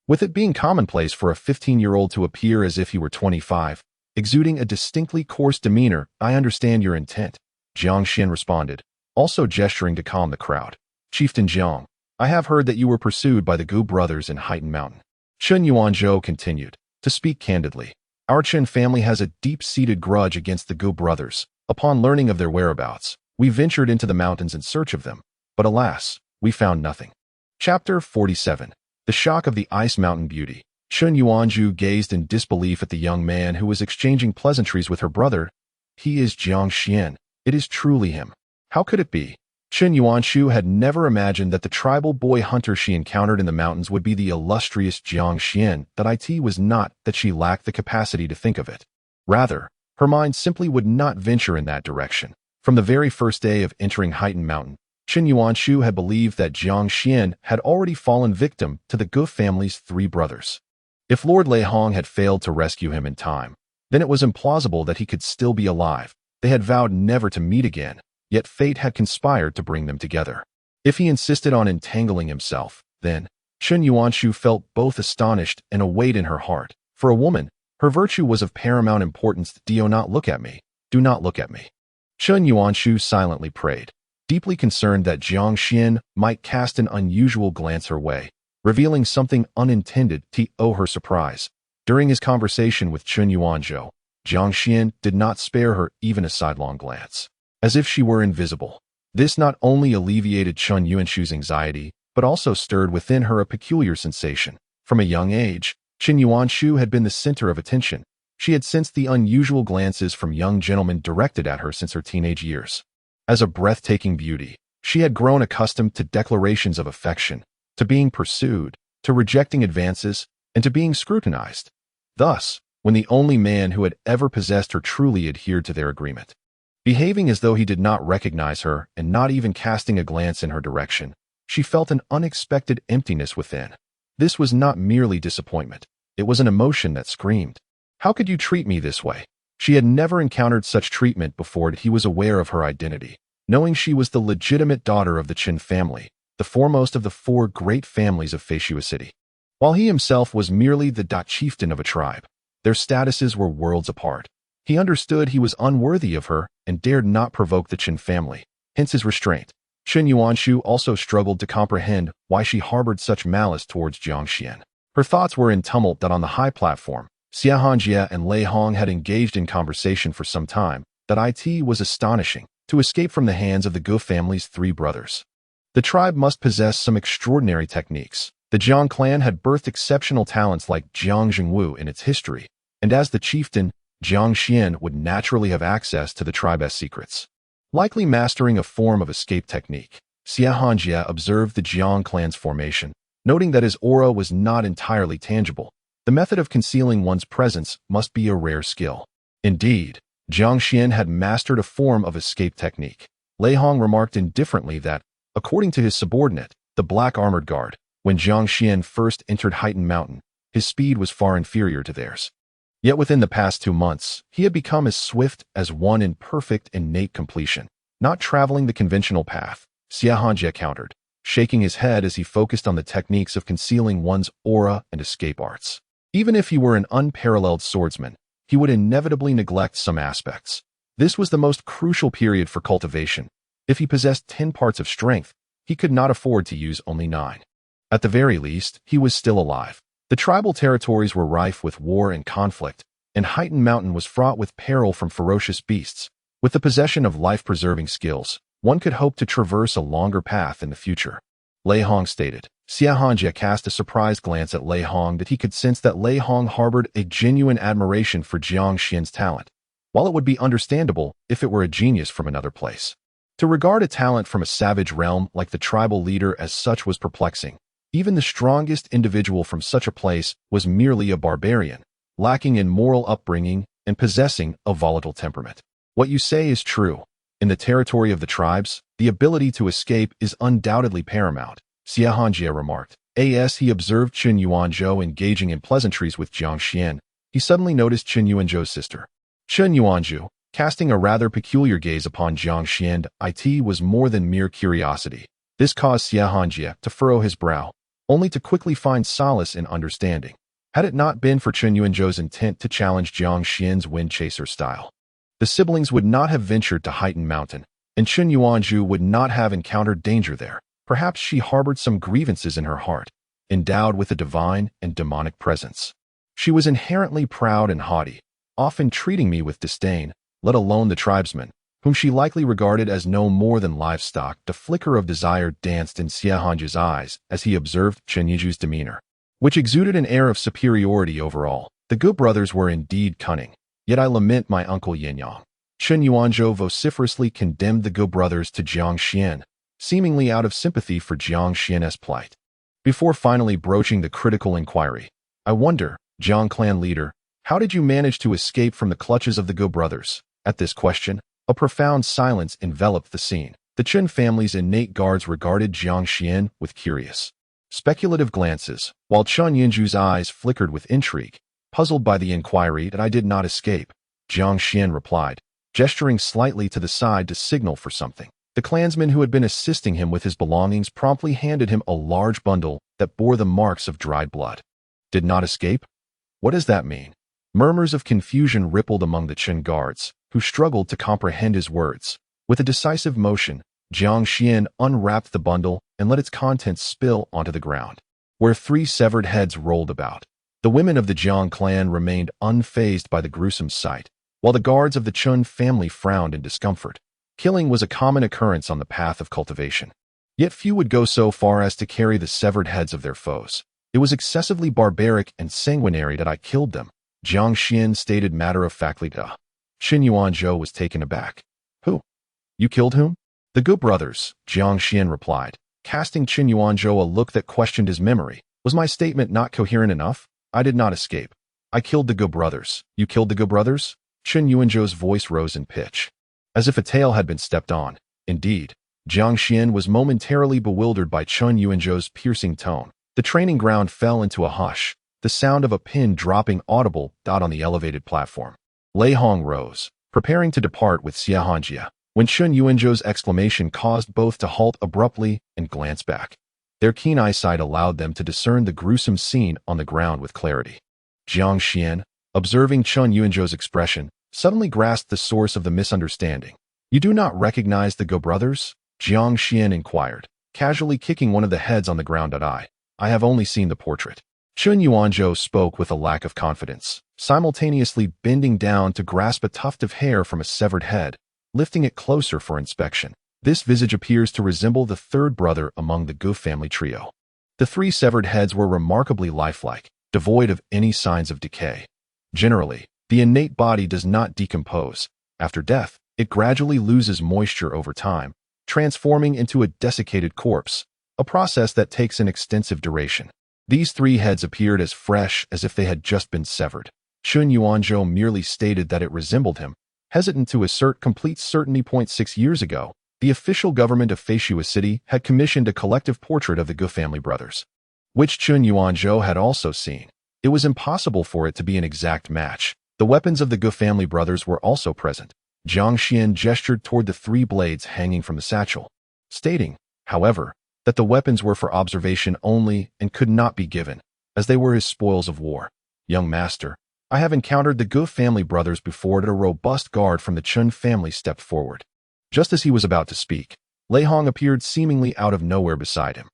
With it being commonplace for a 15-year-old to appear as if he were 25, exuding a distinctly coarse demeanor, "I understand your intent," Jiang Xuan responded, also gesturing to calm the crowd. "Chieftain Jiang, I have heard that you were pursued by the Gu brothers in Heighten Mountain." Chen Yuanzhou continued, "To speak candidly, our Chen family has a deep-seated grudge against the Gu brothers. Upon learning of their whereabouts, we ventured into the mountains in search of them, but alas, we found nothing." Chapter 47. The Shock of the Ice Mountain Beauty. Chen Yuanzhou gazed in disbelief at the young man who was exchanging pleasantries with her brother. "He is Jiang Xuan. It is truly him. How could it be?" Chen Yuanzhou had never imagined that the tribal boy hunter she encountered in the mountains would be the illustrious Jiang Xuan. It was not that she lacked the capacity to think of it. Rather, her mind simply would not venture in that direction. From the very first day of entering Heighten Mountain, Chen Yuanzhou had believed that Jiang Xuan had already fallen victim to the Gu family's 3 brothers. If Lord Lei Hong had failed to rescue him in time, then it was implausible that he could still be alive. They had vowed never to meet again, yet fate had conspired to bring them together. If he insisted on entangling himself, then Chen Yuanzhou felt both astonished and a weight in her heart. For a woman, her virtue was of paramount importance. "Do not look at me. Do not look at me." Chen Yuanzhou silently prayed, deeply concerned that Jiang Xuan might cast an unusual glance her way, revealing something unintended to her surprise. During his conversation with Chen Yuanzhou, Jiang Xuan did not spare her even a sidelong glance, as if she were invisible. This not only alleviated Chen Yuanzhou's anxiety, but also stirred within her a peculiar sensation. From a young age, Qin Yuanshu had been the center of attention. She had sensed the unusual glances from young gentlemen directed at her since her teenage years. As a breathtaking beauty, she had grown accustomed to declarations of affection, to being pursued, to rejecting advances, and to being scrutinized. Thus, when the only man who had ever possessed her truly adhered to their agreement, behaving as though he did not recognize her and not even casting a glance in her direction, she felt an unexpected emptiness within. This was not merely disappointment. It was an emotion that screamed, "How could you treat me this way?" She had never encountered such treatment before. He was aware of her identity, knowing she was the legitimate daughter of the Qin family, the foremost of the four great families of Feishua City. While he himself was merely the chieftain of a tribe, their statuses were worlds apart. He understood he was unworthy of her and dared not provoke the Qin family, hence his restraint. Qin Yuanshu also struggled to comprehend why she harbored such malice towards Jiang Xuan. Her thoughts were in tumult that on the high platform, Xia Hanjie and Lei Hong had engaged in conversation for some time. That it was astonishing to escape from the hands of the Gu family's three brothers. The tribe must possess some extraordinary techniques. The Jiang Clan had birthed exceptional talents like Jiang Zhengwu in its history, and as the chieftain, Jiang Xuan would naturally have access to the tribe's secrets. Likely mastering a form of escape technique, Xia Hanjie observed the Jiang Clan's formation, noting that his aura was not entirely tangible. The method of concealing one's presence must be a rare skill. Indeed, Jiang Xuan had mastered a form of escape technique. Lei Hong remarked indifferently that, according to his subordinate, the Black Armored Guard, when Jiang Xuan first entered Heightened Mountain, his speed was far inferior to theirs. Yet within the past 2 months, he had become as swift as one in perfect innate completion, not traveling the conventional path, Xia Hanjie countered, shaking his head as he focused on the techniques of concealing one's aura and escape arts. Even if he were an unparalleled swordsman, he would inevitably neglect some aspects. This was the most crucial period for cultivation. If he possessed 10 parts of strength, he could not afford to use only 9. At the very least, he was still alive. The tribal territories were rife with war and conflict, and Heightened Mountain was fraught with peril from ferocious beasts. With the possession of life-preserving skills, one could hope to traverse a longer path in the future. Lei Hong stated. Xia Hanjie cast a surprised glance at Lei Hong that he could sense that Lei Hong harbored a genuine admiration for Jiang Xuan's talent, while it would be understandable if it were a genius from another place. To regard a talent from a savage realm like the tribal leader as such was perplexing. Even the strongest individual from such a place was merely a barbarian, lacking in moral upbringing and possessing a volatile temperament. What you say is true. In the territory of the tribes, the ability to escape is undoubtedly paramount, Xia Hanjie remarked. As he observed Qin Yuanzhou engaging in pleasantries with Jiang Xuan, he suddenly noticed Qin Yuanzhou's sister. Qin Yuanzhou, casting a rather peculiar gaze upon Jiang Xuan, it was more than mere curiosity. This caused Xia Hanjie to furrow his brow, only to quickly find solace in understanding. Had it not been for Qin Yuanzhou's intent to challenge Jiang Xuan's wind chaser style, the siblings would not have ventured to Heightened Mountain, and Qin Yuanzhou would not have encountered danger there. Perhaps she harbored some grievances in her heart, endowed with a divine and demonic presence. She was inherently proud and haughty, often treating me with disdain, let alone the tribesmen, whom she likely regarded as no more than livestock. The flicker of desire danced in Xia Hanjie's eyes as he observed Qin Yuanzhou's demeanor, which exuded an air of superiority over all. The Gu brothers were indeed cunning, yet I lament my uncle Yinyang. Qin Yuanzhou vociferously condemned the Gu brothers to Jiang Xuan, seemingly out of sympathy for Jiang Xuan's plight. Before finally broaching the critical inquiry, I wonder, Jiang Clan leader, how did you manage to escape from the clutches of the Gu brothers? At this question, a profound silence enveloped the scene. The Qin family's innate guards regarded Jiang Xuan with curious, speculative glances, while Qin Yuanzhou's eyes flickered with intrigue. Puzzled by the inquiry that I did not escape, Jiang Xuan replied, gesturing slightly to the side to signal for something. The clansman who had been assisting him with his belongings promptly handed him a large bundle that bore the marks of dried blood. Did not escape? What does that mean? Murmurs of confusion rippled among the Qin guards, who struggled to comprehend his words. With a decisive motion, Jiang Xuan unwrapped the bundle and let its contents spill onto the ground, where 3 severed heads rolled about. The women of the Jiang clan remained unfazed by the gruesome sight, while the guards of the Qin family frowned in discomfort. Killing was a common occurrence on the path of cultivation. Yet few would go so far as to carry the severed heads of their foes. It was excessively barbaric and sanguinary that I killed them, Jiang Xuan stated matter-of-factly. Qin Yuanzhou was taken aback. Who? You killed whom? The Gu brothers, Jiang Xuan replied, casting Qin Yuanzhou a look that questioned his memory. Was my statement not coherent enough? I did not escape. I killed the Gu brothers. You killed the Gu brothers? Qin Yuanzhou's voice rose in pitch, as if a tail had been stepped on. Indeed, Jiang Xuan was momentarily bewildered by Qin Yuanzhou's piercing tone. The training ground fell into a hush, the sound of a pin dropping audible on the elevated platform. Lei Hong rose, preparing to depart with Xiahanjia, when Qin Yuanzhou's exclamation caused both to halt abruptly and glance back. Their keen eyesight allowed them to discern the gruesome scene on the ground with clarity. Jiang Xuan, observing Qin Yuanzhou's expression, suddenly grasped the source of the misunderstanding. You do not recognize the Gu brothers? Jiang Xuan inquired, casually kicking one of the heads on the ground. I have only seen the portrait. Qin Yuanzhou spoke with a lack of confidence, simultaneously bending down to grasp a tuft of hair from a severed head, lifting it closer for inspection. This visage appears to resemble the third brother among the Gu family trio. The three severed heads were remarkably lifelike, devoid of any signs of decay. Generally, the innate body does not decompose. After death, it gradually loses moisture over time, transforming into a desiccated corpse, a process that takes an extensive duration. These three heads appeared as fresh as if they had just been severed. Qin Yuanzhou merely stated that it resembled him, hesitant to assert complete certainty. 6 years ago, the official government of Feishua City had commissioned a collective portrait of the Gu family brothers, which Qin Yuanzhou had also seen. It was impossible for it to be an exact match. The weapons of the Gu family brothers were also present. Jiang Xuan gestured toward the three blades hanging from the satchel, stating, however, that the weapons were for observation only and could not be given, as they were his spoils of war. Young master, I have encountered the Gu family brothers before. A robust guard from the Chun family stepped forward. Just as he was about to speak, Lei Hong appeared seemingly out of nowhere beside him.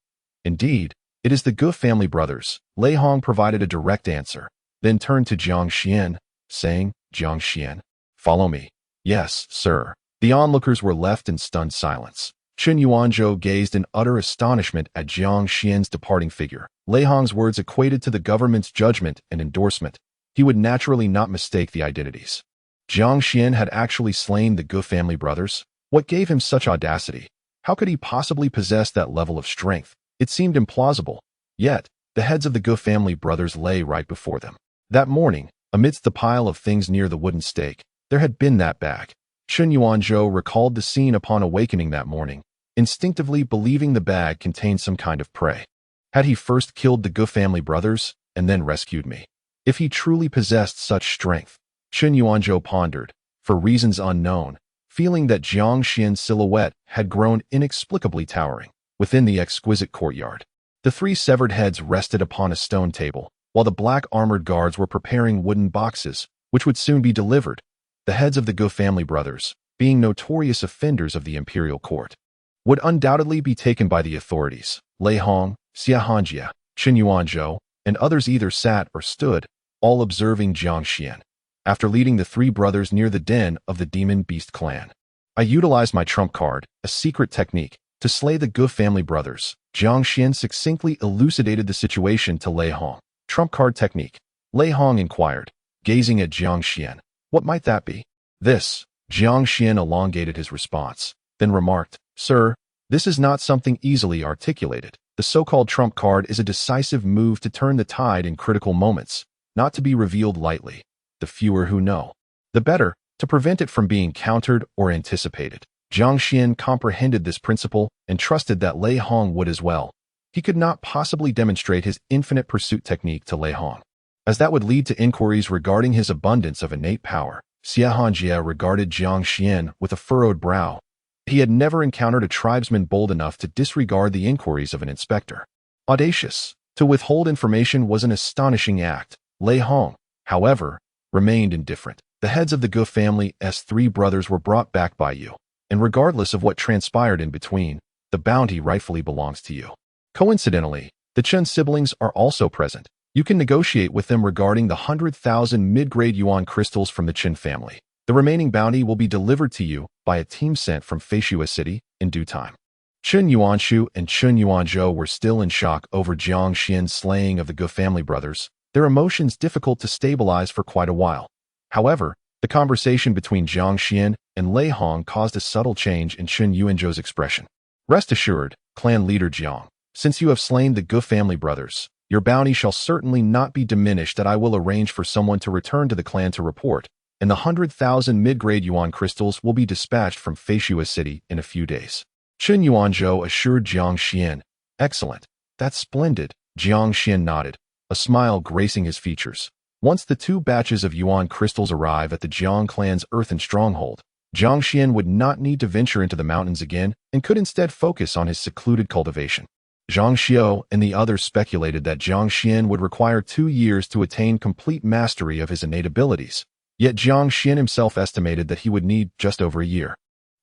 Indeed, it is the Gu family brothers. Lei Hong provided a direct answer, then turned to Jiang Xuan, saying, Jiang Xuan, follow me. Yes, sir. The onlookers were left in stunned silence. Qin Yuanzhou gazed in utter astonishment at Jiang Xuan's departing figure. Lei Hong's words equated to the government's judgment and endorsement. He would naturally not mistake the identities. Jiang Xuan had actually slain the Gu family brothers. What gave him such audacity? How could he possibly possess that level of strength? It seemed implausible. Yet, the heads of the Gu family brothers lay right before them. That morning, amidst the pile of things near the wooden stake, there had been that bag. Qin Yuanzhou recalled the scene upon awakening that morning, instinctively believing the bag contained some kind of prey. Had he first killed the Gu family brothers and then rescued me? If he truly possessed such strength, Qin Yuanzhou pondered, for reasons unknown, feeling that Jiang Xuan's silhouette had grown inexplicably towering within the exquisite courtyard. The three severed heads rested upon a stone table, while the black armored guards were preparing wooden boxes, which would soon be delivered. The heads of the Gu family brothers, being notorious offenders of the imperial court, would undoubtedly be taken by the authorities. Lei Hong, Xiahanjia, Qin Yuanzhou, and others either sat or stood, all observing Jiang Xuan. After leading the three brothers near the den of the demon beast clan, I utilized my trump card, a secret technique, to slay the Gu family brothers. Jiang Xuan succinctly elucidated the situation to Lei Hong. Trump card technique? Lei Hong inquired, gazing at Jiang Xuan. What might that be? This. Jiang Xuan elongated his response, then remarked, Sir, this is not something easily articulated. The so-called trump card is a decisive move to turn the tide in critical moments, not to be revealed lightly. The fewer who know, the better, to prevent it from being countered or anticipated. Jiang Xuan comprehended this principle and trusted that Lei Hong would as well. He could not possibly demonstrate his infinite pursuit technique to Lei Hong, as that would lead to inquiries regarding his abundance of innate power. Xiahanjia regarded Jiang Xuan with a furrowed brow. He had never encountered a tribesman bold enough to disregard the inquiries of an inspector. Audacious. To withhold information was an astonishing act. Lei Hong, however, remained indifferent. The heads of the Gu family's three brothers were brought back by you, and regardless of what transpired in between, the bounty rightfully belongs to you. Coincidentally, the Chen siblings are also present. You can negotiate with them regarding the 100,000 mid-grade yuan crystals from the Chen family. The remaining bounty will be delivered to you by a team sent from Feishua City in due time. Chen Yuanshu and Chen Yuanzhou were still in shock over Jiang Xian's slaying of the Gu family brothers, their emotions difficult to stabilize for quite a while. However, the conversation between Jiang Xian and Lei Hong caused a subtle change in Chen Yuanzhou's expression. Rest assured, clan leader Jiang, since you have slain the Gu family brothers, your bounty shall certainly not be diminished. That I will arrange for someone to return to the clan to report, and the 100,000 mid-grade yuan crystals will be dispatched from Feishua City in a few days. Chen Yuanzhou assured Jiang Xian. Excellent. That's splendid. Jiang Xian nodded, a smile gracing his features. Once the 2 batches of yuan crystals arrive at the Jiang clan's earthen stronghold, Jiang Xian would not need to venture into the mountains again and could instead focus on his secluded cultivation. Zhang Xiao and the others speculated that Jiang Xian would require 2 years to attain complete mastery of his innate abilities, yet Jiang Xian himself estimated that he would need just over a year.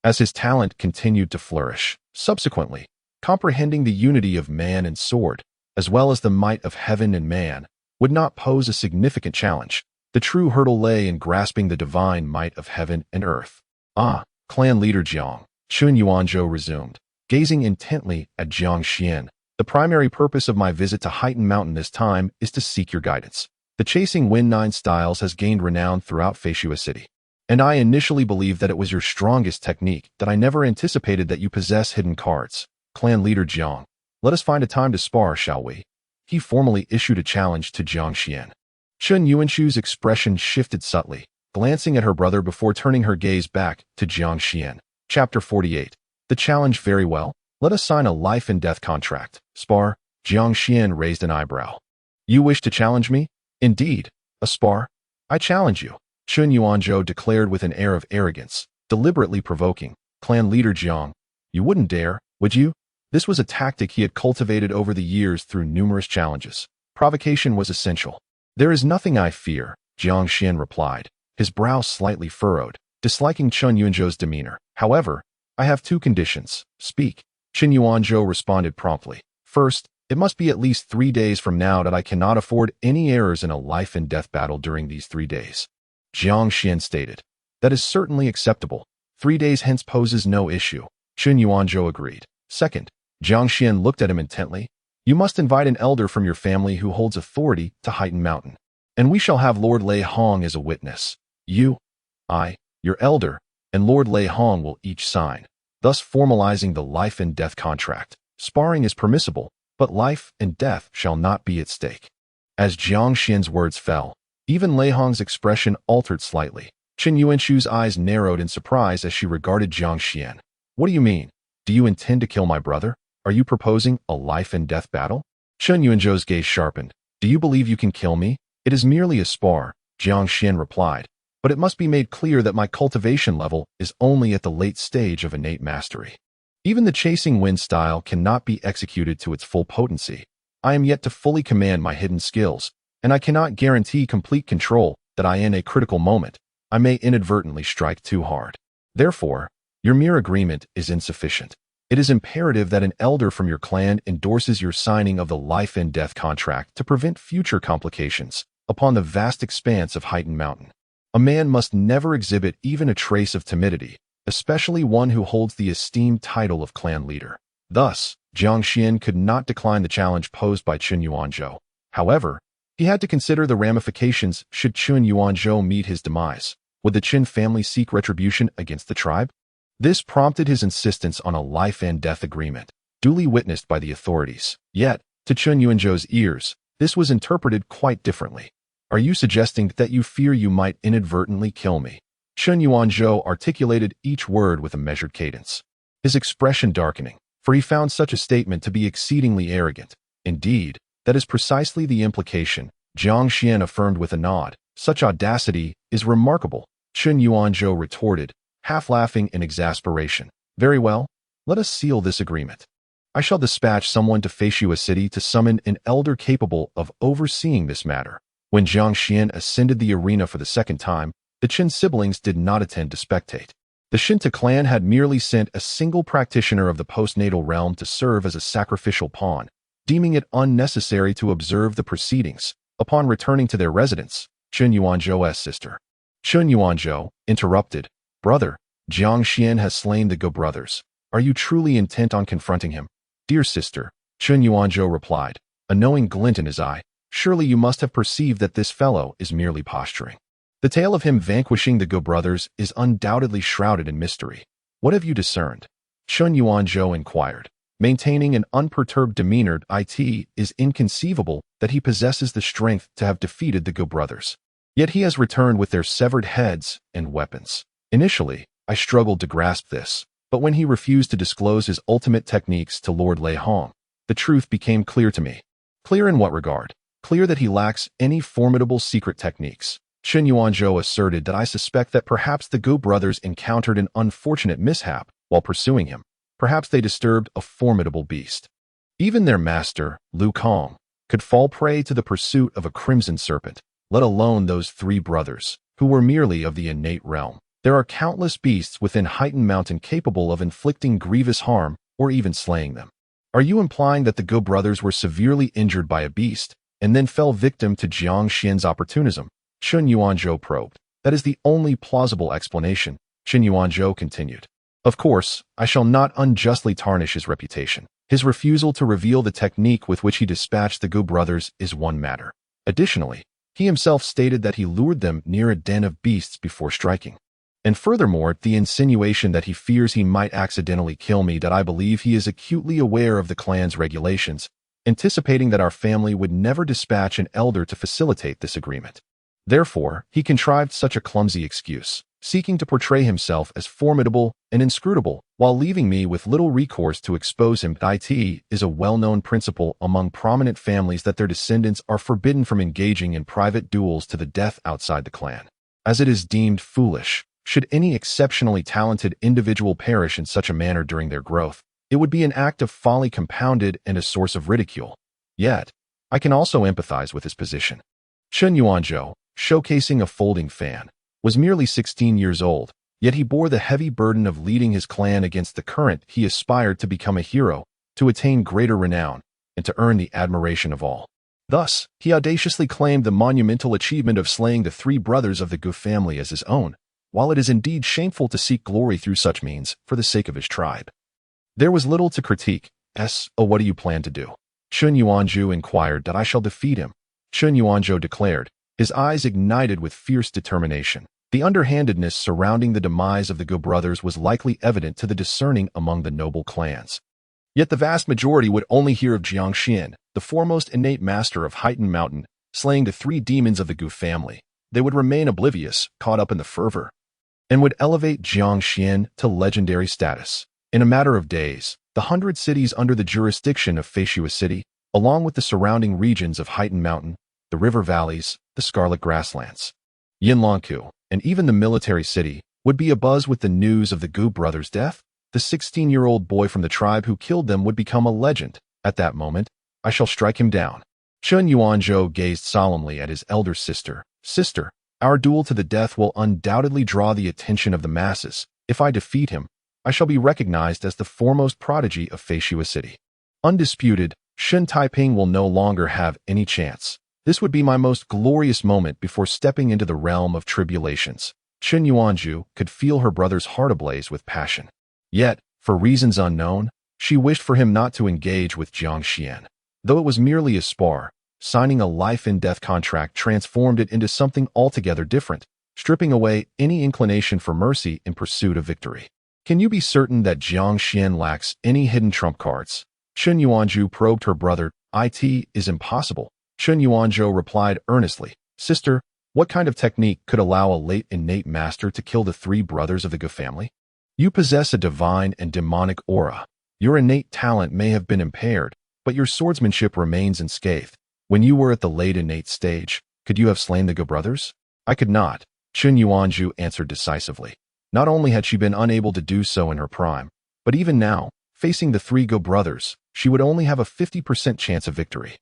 As his talent continued to flourish, subsequently, comprehending the unity of man and sword, as well as the might of heaven and man, would not pose a significant challenge. The true hurdle lay in grasping the divine might of heaven and earth. Ah, clan leader Jiang, Chen Yuanzhou resumed, gazing intently at Jiang Xian. The primary purpose of my visit to Heighten Mountain this time is to seek your guidance. The Chasing Wind 9 styles has gained renown throughout Feishua City, and I initially believed that it was your strongest technique. That I never anticipated that you possess hidden cards. Clan leader Jiang, let us find a time to spar, shall we? He formally issued a challenge to Jiang Xian. Chen Yuanshu's expression shifted subtly, glancing at her brother before turning her gaze back to Jiang Xian. Chapter 48. The challenge. Very well. Let us sign a life and death contract. Spar? Jiang Xian raised an eyebrow. You wish to challenge me? Indeed. A spar? I challenge you, Chen Yuanzhou declared with an air of arrogance, deliberately provoking. Clan leader Jiang, you wouldn't dare, would you? This was a tactic he had cultivated over the years through numerous challenges. Provocation was essential. There is nothing I fear, Jiang Xian replied, his brow slightly furrowed, disliking Chen Yuanzhou's demeanor. However, I have 2 conditions. Speak. Chen Yuanzhou responded promptly. First, it must be at least 3 days from now. That I cannot afford any errors in a life and death battle during these 3 days. Jiang Xian stated. That is certainly acceptable. 3 days hence poses no issue. Chen Yuanzhou agreed. Second, Jiang Xian looked at him intently. You must invite an elder from your family who holds authority to Heighten Mountain, and we shall have Lord Lei Hong as a witness. You, I, your elder, and Lord Lei Hong will each sign, thus formalizing the life and death contract. Sparring is permissible, but life and death shall not be at stake. As Jiang Xian's words fell, even Lei Hong's expression altered slightly. Chen Yuanshu's eyes narrowed in surprise as she regarded Jiang Xian. What do you mean? Do you intend to kill my brother? Are you proposing a life and death battle? Chen Yuanzhou's gaze sharpened. Do you believe you can kill me? It is merely a spar, Jiang Xian replied, but it must be made clear that my cultivation level is only at the late stage of innate mastery. Even the Chasing Wind style cannot be executed to its full potency. I am yet to fully command my hidden skills, and I cannot guarantee complete control. That I in a critical moment, I may inadvertently strike too hard. Therefore, your mere agreement is insufficient. It is imperative that an elder from your clan endorses your signing of the life and death contract to prevent future complications upon the vast expanse of Heighten Mountain. A man must never exhibit even a trace of timidity, especially one who holds the esteemed title of clan leader. Thus, Jiang Xian could not decline the challenge posed by Chen Yuanzhou. However, he had to consider the ramifications should Chen Yuanzhou meet his demise. Would the Chen family seek retribution against the tribe? This prompted his insistence on a life and death agreement, duly witnessed by the authorities. Yet, to Chen Yuanzhou's ears, this was interpreted quite differently. Are you suggesting that you fear you might inadvertently kill me? Chen Yuanzhou articulated each word with a measured cadence, his expression darkening, for he found such a statement to be exceedingly arrogant. Indeed, that is precisely the implication, Jiang Xian affirmed with a nod. Such audacity is remarkable, Chen Yuanzhou retorted, half laughing in exasperation. Very well, let us seal this agreement. I shall dispatch someone to Feishua City to summon an elder capable of overseeing this matter. When Jiang Xian ascended the arena for the second time, the Chen siblings did not attend to spectate. The Shentu clan had merely sent a single practitioner of the postnatal realm to serve as a sacrificial pawn, deeming it unnecessary to observe the proceedings. Upon returning to their residence, Chen Yuanzhou's sister, Chen Yuanzhou, interrupted. Brother, Jiang Xian has slain the Gu brothers. Are you truly intent on confronting him? Dear sister, Chen Yuanzhou replied, a knowing glint in his eye. Surely you must have perceived that this fellow is merely posturing. The tale of him vanquishing the Go brothers is undoubtedly shrouded in mystery. What have you discerned? Chen Yuanzhou inquired. Maintaining an unperturbed demeanor, it is inconceivable that he possesses the strength to have defeated the Go brothers. Yet he has returned with their severed heads and weapons. Initially, I struggled to grasp this, but when he refused to disclose his ultimate techniques to Lord Lei Hong, the truth became clear to me. Clear in what regard? Clear that he lacks any formidable secret techniques. Chen Yuanzhou asserted that I suspect that perhaps the Go brothers encountered an unfortunate mishap while pursuing him. Perhaps they disturbed a formidable beast. Even their master, Lu Kong, could fall prey to the pursuit of a crimson serpent, let alone those three brothers, who were merely of the innate realm. There are countless beasts within Heightened Mountain capable of inflicting grievous harm or even slaying them. Are you implying that the Go brothers were severely injured by a beast and then fell victim to Jiang Xuan's opportunism? Chen Yuanzhou probed. That is the only plausible explanation, Chen Yuanzhou continued. Of course, I shall not unjustly tarnish his reputation. His refusal to reveal the technique with which he dispatched the Go brothers is one matter. Additionally, he himself stated that he lured them near a den of beasts before striking. And furthermore, the insinuation that he fears he might accidentally kill me, that I believe he is acutely aware of the clan's regulations, anticipating that our family would never dispatch an elder to facilitate this agreement. Therefore, he contrived such a clumsy excuse, seeking to portray himself as formidable and inscrutable, while leaving me with little recourse to expose him. It is a well-known principle among prominent families that their descendants are forbidden from engaging in private duels to the death outside the clan, as it is deemed foolish. Should any exceptionally talented individual perish in such a manner during their growth, it would be an act of folly compounded and a source of ridicule. Yet, I can also empathize with his position. Chen Yuanzhou, showcasing a folding fan, was merely 16 years old, yet he bore the heavy burden of leading his clan against the current. He aspired to become a hero, to attain greater renown, and to earn the admiration of all. Thus, he audaciously claimed the monumental achievement of slaying the three brothers of the Gu family as his own, while it is indeed shameful to seek glory through such means for the sake of his tribe. There was little to critique. Oh, what do you plan to do? Chen Yuanzhou inquired. That I shall defeat him, Chen Yuanzhou declared, his eyes ignited with fierce determination. The underhandedness surrounding the demise of the Go brothers was likely evident to the discerning among the noble clans. Yet the vast majority would only hear of Jiang Xuan, the foremost innate master of Heightened Mountain, slaying the three demons of the Gu family. They would remain oblivious, caught up in the fervor, and would elevate Jiang Xuan to legendary status. In a matter of days, the 100 cities under the jurisdiction of Feign City, along with the surrounding regions of Heightened Mountain, the river valleys, the scarlet grasslands, Yinlongku, and even the military city, would be abuzz with the news of the Gu brothers' death. The 16-year-old boy from the tribe who killed them would become a legend. At that moment, I shall strike him down. Chen Yuanzhou gazed solemnly at his elder sister. Sister, our duel to the death will undoubtedly draw the attention of the masses. If I defeat him, I shall be recognized as the foremost prodigy of Feign City. Undisputed, Shen Taiping will no longer have any chance. This would be my most glorious moment before stepping into the realm of tribulations. Chen Yuanzhou could feel her brother's heart ablaze with passion. Yet, for reasons unknown, she wished for him not to engage with Jiang Xuan. Though it was merely a spar, signing a life-and-death contract transformed it into something altogether different, stripping away any inclination for mercy in pursuit of victory. Can you be certain that Jiang Xuan lacks any hidden trump cards? Chen Yuanzhou probed her brother. It is impossible, Chen Yuanzhou replied earnestly. Sister, what kind of technique could allow a late innate master to kill the three brothers of the Gu family? You possess a divine and demonic aura. Your innate talent may have been impaired, but your swordsmanship remains unscathed. When you were at the late innate stage, could you have slain the Gu brothers? I could not, Chen Yuanzhou answered decisively. Not only had she been unable to do so in her prime, but even now, facing the three Gu brothers, she would only have a 50% chance of victory.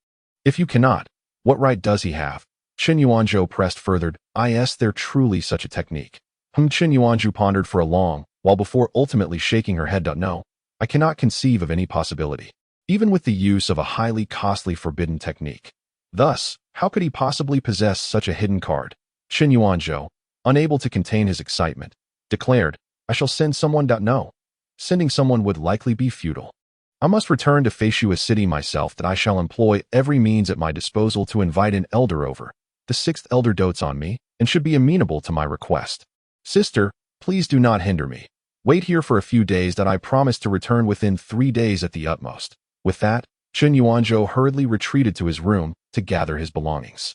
If you cannot, what right does he have? Chen Yuanzhou pressed further. Is there truly such a technique? Chen Yuanzhou pondered for a long while before ultimately shaking her head. No, I cannot conceive of any possibility, even with the use of a highly costly forbidden technique. Thus, how could he possibly possess such a hidden card? Chen Yuanzhou, unable to contain his excitement, declared, I shall send someone. No. Sending someone would likely be futile. I must return to Feishua city myself, that I shall employ every means at my disposal to invite an elder over. The sixth elder dotes on me, and should be amenable to my request. Sister, please do not hinder me. Wait here for a few days, that I promise to return within 3 days at the utmost. With that, Chen Yuanzhou hurriedly retreated to his room to gather his belongings.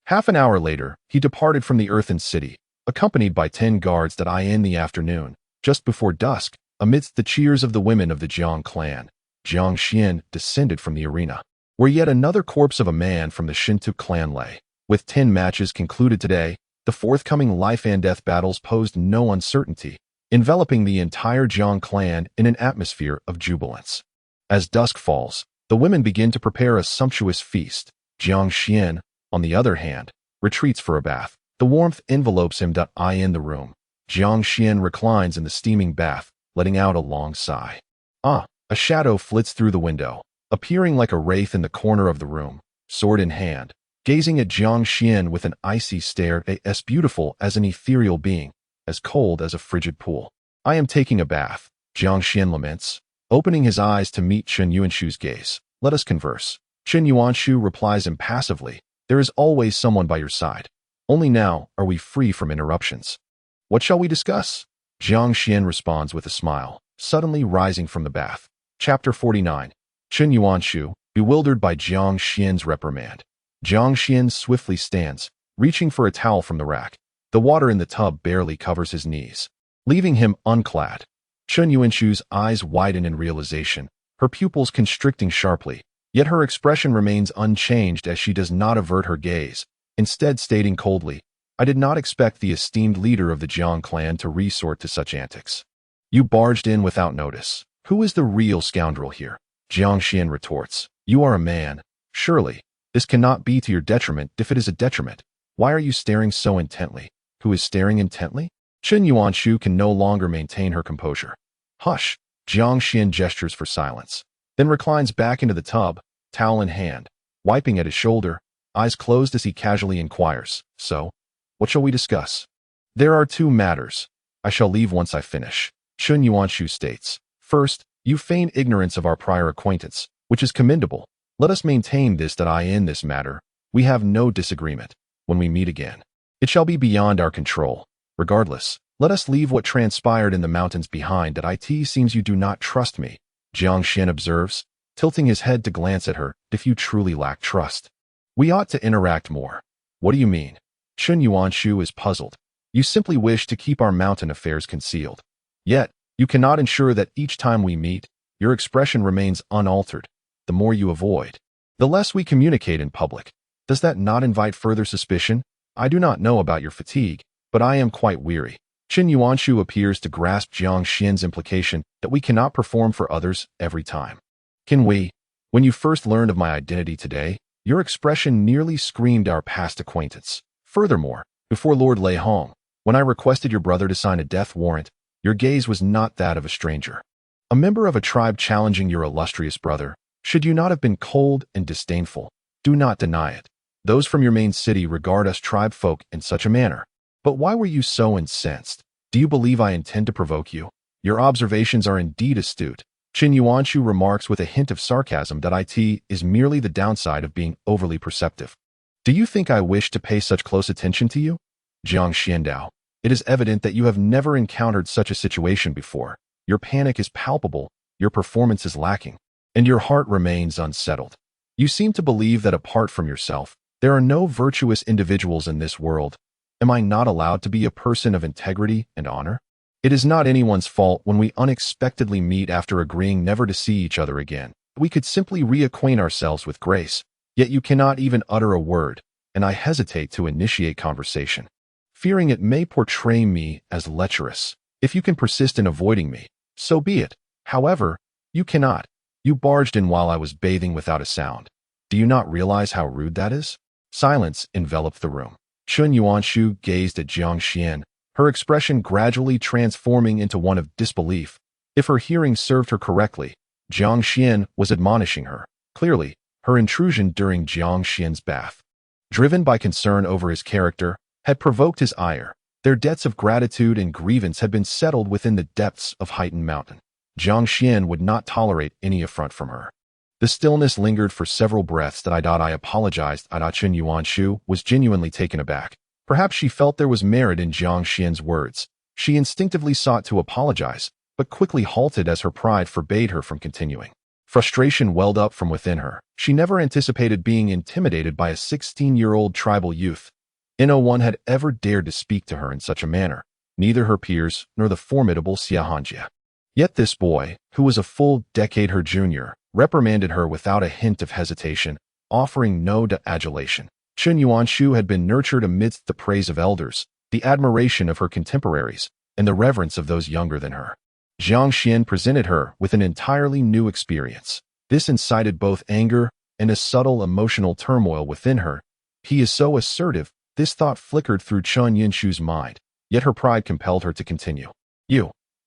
Half an hour later, he departed from the earthen city, accompanied by 10 guards. That in the afternoon, just before dusk, amidst the cheers of the women of the Jiang Clan, Jiang Xuan descended from the arena, where yet another corpse of a man from the Shentu Clan lay. With 10 matches concluded today, the forthcoming life and death battles posed no uncertainty, enveloping the entire Jiang Clan in an atmosphere of jubilance. As dusk falls, the women begin to prepare a sumptuous feast. Jiang Xuan, on the other hand, retreats for a bath. The warmth envelopes him. In the room, Jiang Xuan reclines in the steaming bath, letting out a long sigh. A shadow flits through the window, appearing like a wraith in the corner of the room, sword in hand, gazing at Jiang Xuan with an icy stare, as beautiful as an ethereal being, as cold as a frigid pool. I am taking a bath, Jiang Xuan laments, opening his eyes to meet Chen Yuanshu's gaze. Let us converse. Chen Yuanshu replies impassively, there is always someone by your side. Only now are we free from interruptions. What shall we discuss? Jiang Xuan responds with a smile, suddenly rising from the bath. Chapter 49. Chen Yuanshu, bewildered by Jiang Xuan's reprimand. Jiang Xuan swiftly stands, reaching for a towel from the rack. The water in the tub barely covers his knees, leaving him unclad. Chen Yuanshu's eyes widen in realization, her pupils constricting sharply, yet her expression remains unchanged as she does not avert her gaze, instead stating coldly, I did not expect the esteemed leader of the Jiang clan to resort to such antics. You barged in without notice. Who is the real scoundrel here? Jiang Xuan retorts, you are a man. Surely, this cannot be to your detriment. If it is a detriment, why are you staring so intently? Who is staring intently? Chen Yuanshu can no longer maintain her composure. Hush! Jiang Xuan gestures for silence, then reclines back into the tub, towel in hand, wiping at his shoulder, eyes closed as he casually inquires, so, what shall we discuss? There are 2 matters. I shall leave once I finish. Chen Yuanshu states, first, you feign ignorance of our prior acquaintance, which is commendable. Let us maintain this, that in this matter, we have no disagreement. When we meet again, it shall be beyond our control. Regardless, let us leave what transpired in the mountains behind. That it seems you do not trust me, Jiang Xuan observes, tilting his head to glance at her. If you truly lack trust, we ought to interact more. What do you mean? Chen Yuanshu is puzzled. You simply wish to keep our mountain affairs concealed. Yet, you cannot ensure that each time we meet, your expression remains unaltered. The more you avoid, the less we communicate in public. Does that not invite further suspicion? I do not know about your fatigue, but I am quite weary. Chen Yuanshu appears to grasp Jiang Xuan's implication that we cannot perform for others every time. Can we? When you first learned of my identity today, your expression nearly screamed our past acquaintance. Furthermore, before Lord Lei Hong, when I requested your brother to sign a death warrant, your gaze was not that of a stranger. A member of a tribe challenging your illustrious brother, should you not have been cold and disdainful? Do not deny it. Those from your main city regard us tribe folk in such a manner. But why were you so incensed? Do you believe I intend to provoke you? Your observations are indeed astute. Chen Yuanshu remarks with a hint of sarcasm that it is merely the downside of being overly perceptive. Do you think I wish to pay such close attention to you? Jiang Xiandao, it is evident that you have never encountered such a situation before. Your panic is palpable, your performance is lacking, and your heart remains unsettled. You seem to believe that apart from yourself, there are no virtuous individuals in this world. Am I not allowed to be a person of integrity and honor? It is not anyone's fault when we unexpectedly meet after agreeing never to see each other again. We could simply reacquaint ourselves with grace, yet you cannot even utter a word, and I hesitate to initiate conversation, fearing it may portray me as lecherous. If you can persist in avoiding me, so be it. However, you cannot. You barged in while I was bathing without a sound. Do you not realize how rude that is? Silence enveloped the room. Chen Yuanshu gazed at Jiang Xuan, her expression gradually transforming into one of disbelief. If her hearing served her correctly, Jiang Xuan was admonishing her. Clearly, her intrusion during Jiang Xuan's bath, driven by concern over his character, had provoked his ire. Their debts of gratitude and grievance had been settled within the depths of Heightened Mountain. Jiang Xuan would not tolerate any affront from her. The stillness lingered for several breaths that I apologized. Chen Yuanshu was genuinely taken aback. Perhaps she felt there was merit in Jiang Xuan's words. She instinctively sought to apologize, but quickly halted as her pride forbade her from continuing. Frustration welled up from within her. She never anticipated being intimidated by a 16-year-old tribal youth. No one had ever dared to speak to her in such a manner, neither her peers nor the formidable Xiahanjia. Yet this boy, who was a full decade her junior, reprimanded her without a hint of hesitation, offering no adulation. Chen Yuanshu had been nurtured amidst the praise of elders, the admiration of her contemporaries, and the reverence of those younger than her. Jiang Xuan presented her with an entirely new experience. This incited both anger and a subtle emotional turmoil within her. He is so assertive, this thought flickered through Chen Yuanshu's mind, yet her pride compelled her to continue.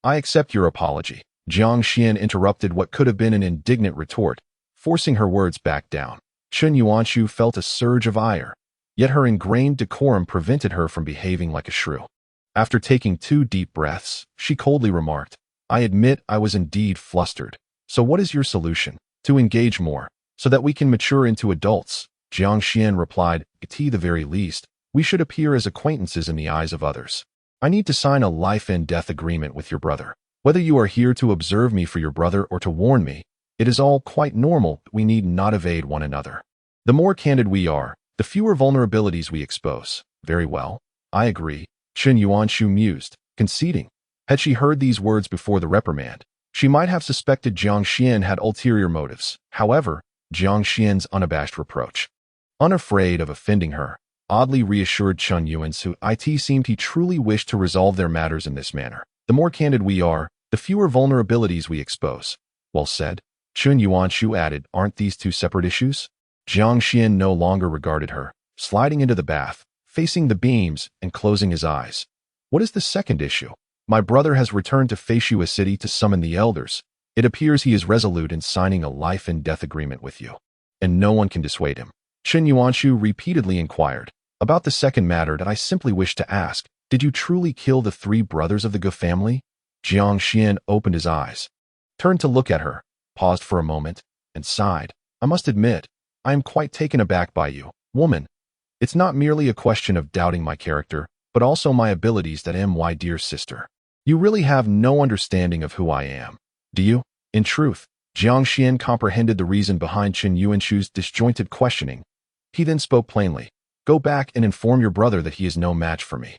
I accept your apology. Jiang Xuan interrupted what could have been an indignant retort, forcing her words back down. Chen Yuanshu felt a surge of ire, yet her ingrained decorum prevented her from behaving like a shrew. After taking 2 deep breaths, she coldly remarked, I admit I was indeed flustered. So what is your solution? To engage more, so that we can mature into adults. Jiang Xuan replied, at the very least, we should appear as acquaintances in the eyes of others. I need to sign a life and death agreement with your brother. Whether you are here to observe me for your brother or to warn me, it is all quite normal. We need not evade one another. The more candid we are, the fewer vulnerabilities we expose. Very well, I agree, Chen Yuanshu mused, conceding. Had she heard these words before the reprimand, she might have suspected Jiang Xuan had ulterior motives. However, Jiang Xuan's unabashed reproach, unafraid of offending her, oddly reassured Chen Yuanshu. It seemed he truly wished to resolve their matters in this manner. The more candid we are, the fewer vulnerabilities we expose. Well said, Chen Yuanshu added. Aren't these 2 separate issues? Jiang Xuan no longer regarded her, sliding into the bath, facing the beams, and closing his eyes. What is the second issue? My brother has returned to Feishu City to summon the elders. It appears he is resolute in signing a life and death agreement with you, and no one can dissuade him. Chen Yuanshu repeatedly inquired. About the second matter that I simply wish to ask, did you truly kill the 3 brothers of the Gu family? Jiang Xuan opened his eyes, turned to look at her, paused for a moment, and sighed. I must admit, I am quite taken aback by you, woman. It's not merely a question of doubting my character, but also my abilities. My dear sister. You really have no understanding of who I am, do you? In truth, Jiang Xuan comprehended the reason behind Chen Yuanshu's disjointed questioning. He then spoke plainly. Go back and inform your brother that he is no match for me.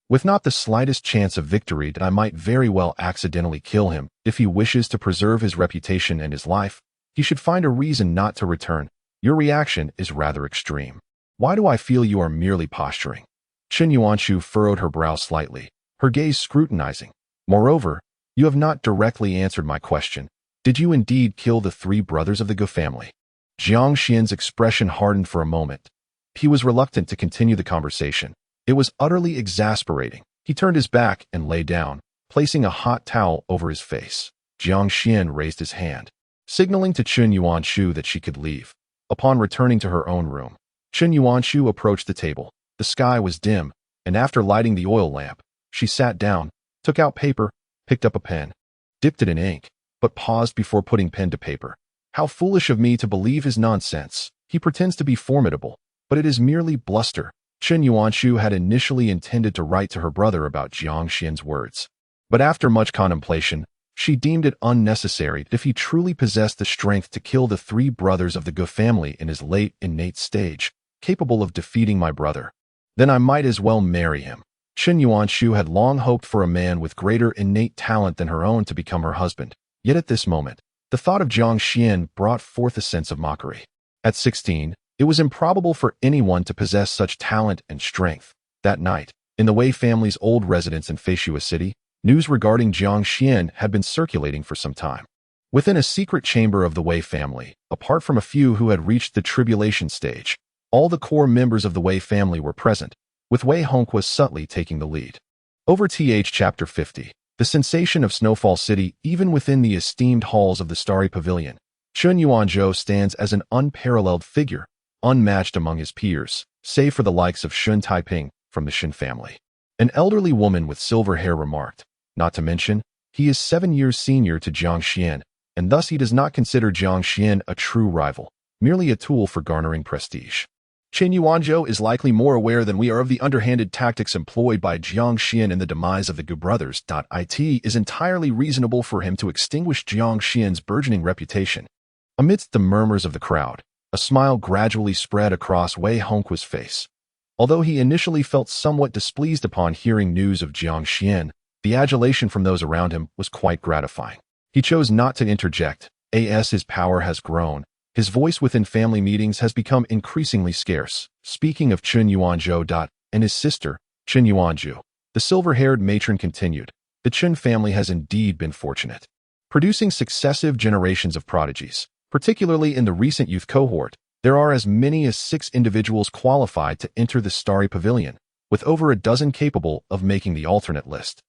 With not the slightest chance of victory, that I might very well accidentally kill him. If he wishes to preserve his reputation and his life, he should find a reason not to return. Your reaction is rather extreme. Why do I feel you are merely posturing? Chen Yuanshu furrowed her brow slightly, her gaze scrutinizing. Moreover, you have not directly answered my question. Did you indeed kill the 3 brothers of the Gu family? Jiang Xuan's expression hardened for a moment. He was reluctant to continue the conversation. It was utterly exasperating. He turned his back and lay down, placing a hot towel over his face. Jiang Xuan raised his hand, signaling to Chen Yuanshu that she could leave. Upon returning to her own room, Chen Yuanshu approached the table. The sky was dim, and after lighting the oil lamp, she sat down, took out paper, picked up a pen, dipped it in ink, but paused before putting pen to paper. How foolish of me to believe his nonsense. He pretends to be formidable, but it is merely bluster. Chen Yuanshu had initially intended to write to her brother about Jiang Xuan's words, but after much contemplation, she deemed it unnecessary. If he truly possessed the strength to kill the 3 brothers of the Gu family in his late innate stage, capable of defeating my brother, then I might as well marry him. Chen Yuanshu had long hoped for a man with greater innate talent than her own to become her husband. Yet at this moment, the thought of Jiang Xuan brought forth a sense of mockery. At 16, it was improbable for anyone to possess such talent and strength. That night, in the Wei family's old residence in Feishu City, news regarding Jiang Xuan had been circulating for some time. Within a secret chamber of the Wei family, apart from a few who had reached the tribulation stage, all the core members of the Wei family were present, with Wei Hongqua subtly taking the lead. Over Chapter 50, the sensation of Snowfall City, even within the esteemed halls of the Starry Pavilion, Chen Yuanzhou stands as an unparalleled figure, unmatched among his peers, save for the likes of Shun Taiping from the Shen family. An elderly woman with silver hair remarked, not to mention, He is 7 years senior to Jiang Xuan, and thus he does not consider Jiang Xuan a true rival, merely a tool for garnering prestige. Qin Yuanzhou is likely more aware than we are of the underhanded tactics employed by Jiang Xuan in the demise of the Gu brothers. It is entirely reasonable for him to extinguish Jiang Xuan's burgeoning reputation. Amidst the murmurs of the crowd, a smile gradually spread across Wei Hongqia's face. Although he initially felt somewhat displeased upon hearing news of Jiang Xuan, the adulation from those around him was quite gratifying. He chose not to interject, as his power has grown. His voice within family meetings has become increasingly scarce. Speaking of Qin Yuanzhou and his sister, Qin Yuanzhu, the silver-haired matron continued, the Qin family has indeed been fortunate, producing successive generations of prodigies. Particularly in the recent youth cohort, there are as many as 6 individuals qualified to enter the Starry Pavilion, with over a dozen capable of making the alternate list.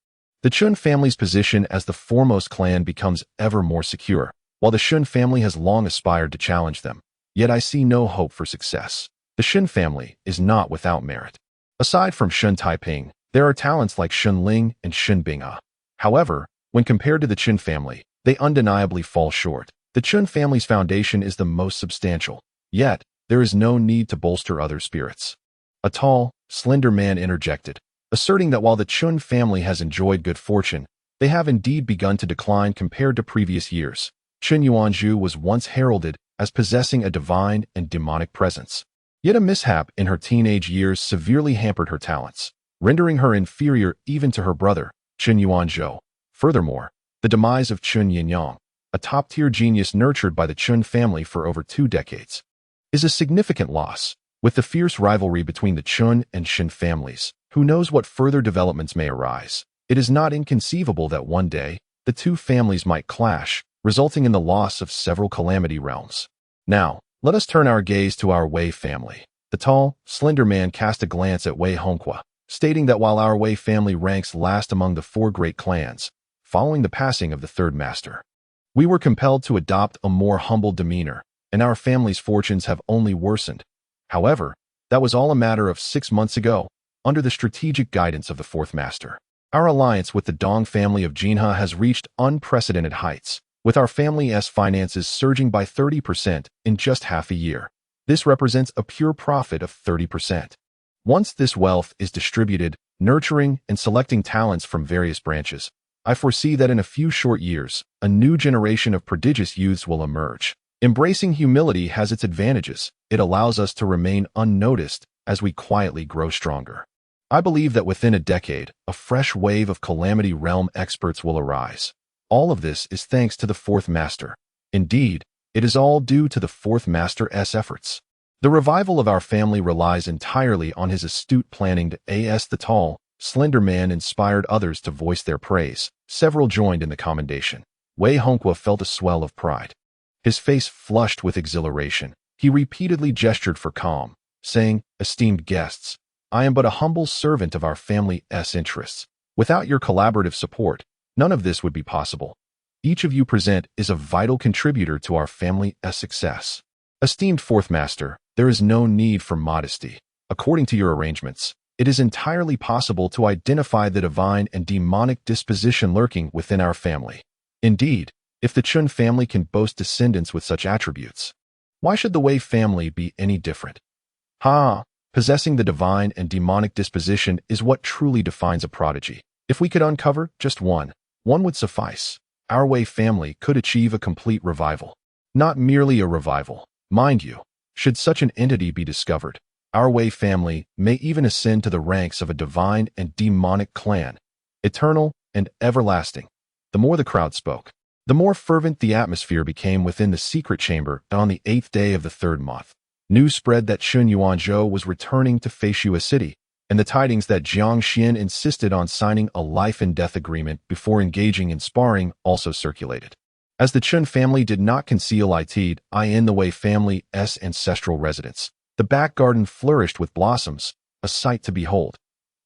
The Chun family's position as the foremost clan becomes ever more secure, while the Shun family has long aspired to challenge them. Yet I see no hope for success. The Shen family is not without merit. Aside from Shun Taiping, there are talents like Shun Ling and Shun Bing'a. However, when compared to the Qin family, they undeniably fall short. The Chun family's foundation is the most substantial, yet there is no need to bolster other spirits. A tall, slender man interjected, asserting that while the Chun family has enjoyed good fortune, they have indeed begun to decline compared to previous years. Qin Yuanzhu was once heralded as possessing a divine and demonic presence. Yet a mishap in her teenage years severely hampered her talents, rendering her inferior even to her brother, Qin Yuanzhou. Furthermore, the demise of Qin Yinyang, a top-tier genius nurtured by the Chun family for over 2 decades, is a significant loss. With the fierce rivalry between the Chun and Shen families, who knows what further developments may arise? It is not inconceivable that one day, the 2 families might clash, resulting in the loss of several calamity realms. Now, let us turn our gaze to our Wei family. The tall, slender man cast a glance at Wei Hongqia, stating that while our Wei family ranks last among the 4 great clans, following the passing of the 3rd master, we were compelled to adopt a more humble demeanor, and our family's fortunes have only worsened. However, that was all a matter of 6 months ago, under the strategic guidance of the 4th master. Our alliance with the Dong family of Jinhe has reached unprecedented heights, with our family's finances surging by 30% in just half a year. This represents a pure profit of 30%. Once this wealth is distributed, nurturing and selecting talents from various branches, I foresee that in a few short years, a new generation of prodigious youths will emerge. Embracing humility has its advantages. It allows us to remain unnoticed as we quietly grow stronger. I believe that within a decade, a fresh wave of Calamity Realm experts will arise. All of this is thanks to the 4th master. Indeed, it is all due to the 4th master's efforts. The revival of our family relies entirely on his astute planning to the tall, slender man inspired others to voice their praise. Several joined in the commendation. Wei Hongqia felt a swell of pride. His face flushed with exhilaration. He repeatedly gestured for calm, saying, "Esteemed guests, I am but a humble servant of our family's interests. Without your collaborative support, none of this would be possible. Each of you present is a vital contributor to our family's success. Esteemed 4th master, there is no need for modesty. According to your arrangements, it is entirely possible to identify the divine and demonic disposition lurking within our family. Indeed, if the Chun family can boast descendants with such attributes, why should the Wei family be any different? Possessing the divine and demonic disposition is what truly defines a prodigy. If we could uncover just one would suffice. Our Wei family could achieve a complete revival. Not merely a revival, mind you. Should such an entity be discovered, our Wei family may even ascend to the ranks of a divine and demonic clan, eternal and everlasting. The more the crowd spoke, the more fervent the atmosphere became within the secret chamber. On the 8th day of the 3rd month, news spread that Qin Yuanzhou was returning to Feishua City, and the tidings that Jiang Xuan insisted on signing a life-and-death agreement before engaging in sparring also circulated. As the Chun family did not conceal it in the Wei family's ancestral residence, the back garden flourished with blossoms, a sight to behold.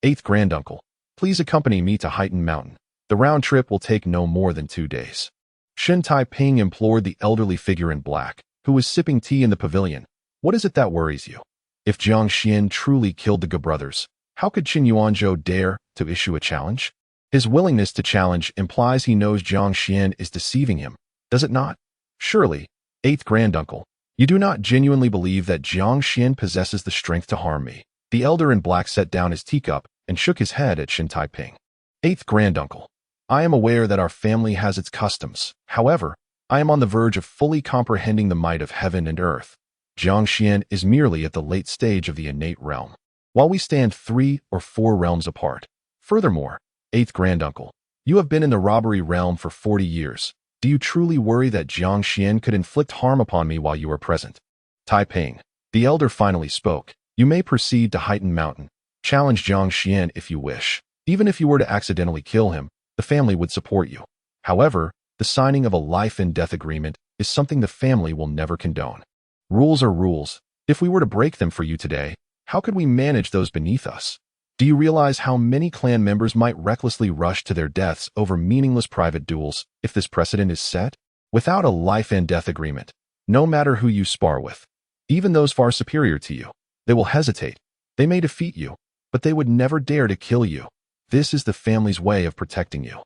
8th granduncle, please accompany me to Heighten Mountain. The round trip will take no more than 2 days. Shen Taiping implored the elderly figure in black, who was sipping tea in the pavilion. What is it that worries you? If Jiang Xuan truly killed the Gu brothers, how could Qin Yuanzhou dare to issue a challenge? His willingness to challenge implies he knows Jiang Xuan is deceiving him, does it not? Surely, eighth granduncle, you do not genuinely believe that Jiang Xuan possesses the strength to harm me. The elder in black set down his teacup and shook his head at Shentu Tribe. Eighth granduncle, I am aware that our family has its customs. However, I am on the verge of fully comprehending the might of heaven and earth. Jiang Xuan is merely at the late stage of the innate realm, while we stand 3 or 4 realms apart. Furthermore, eighth granduncle, you have been in the robbery realm for 40 years. Do you truly worry that Jiang Xuan could inflict harm upon me while you are present? Taiping, the elder finally spoke. You may proceed to Heighten Mountain. Challenge Jiang Xuan if you wish. Even if you were to accidentally kill him, the family would support you. However, the signing of a life and death agreement is something the family will never condone. Rules are rules. If we were to break them for you today, how could we manage those beneath us? Do you realize how many clan members might recklessly rush to their deaths over meaningless private duels if this precedent is set? Without a life and death agreement, no matter who you spar with, even those far superior to you, they will hesitate. They may defeat you, but they would never dare to kill you. This is the family's way of protecting you.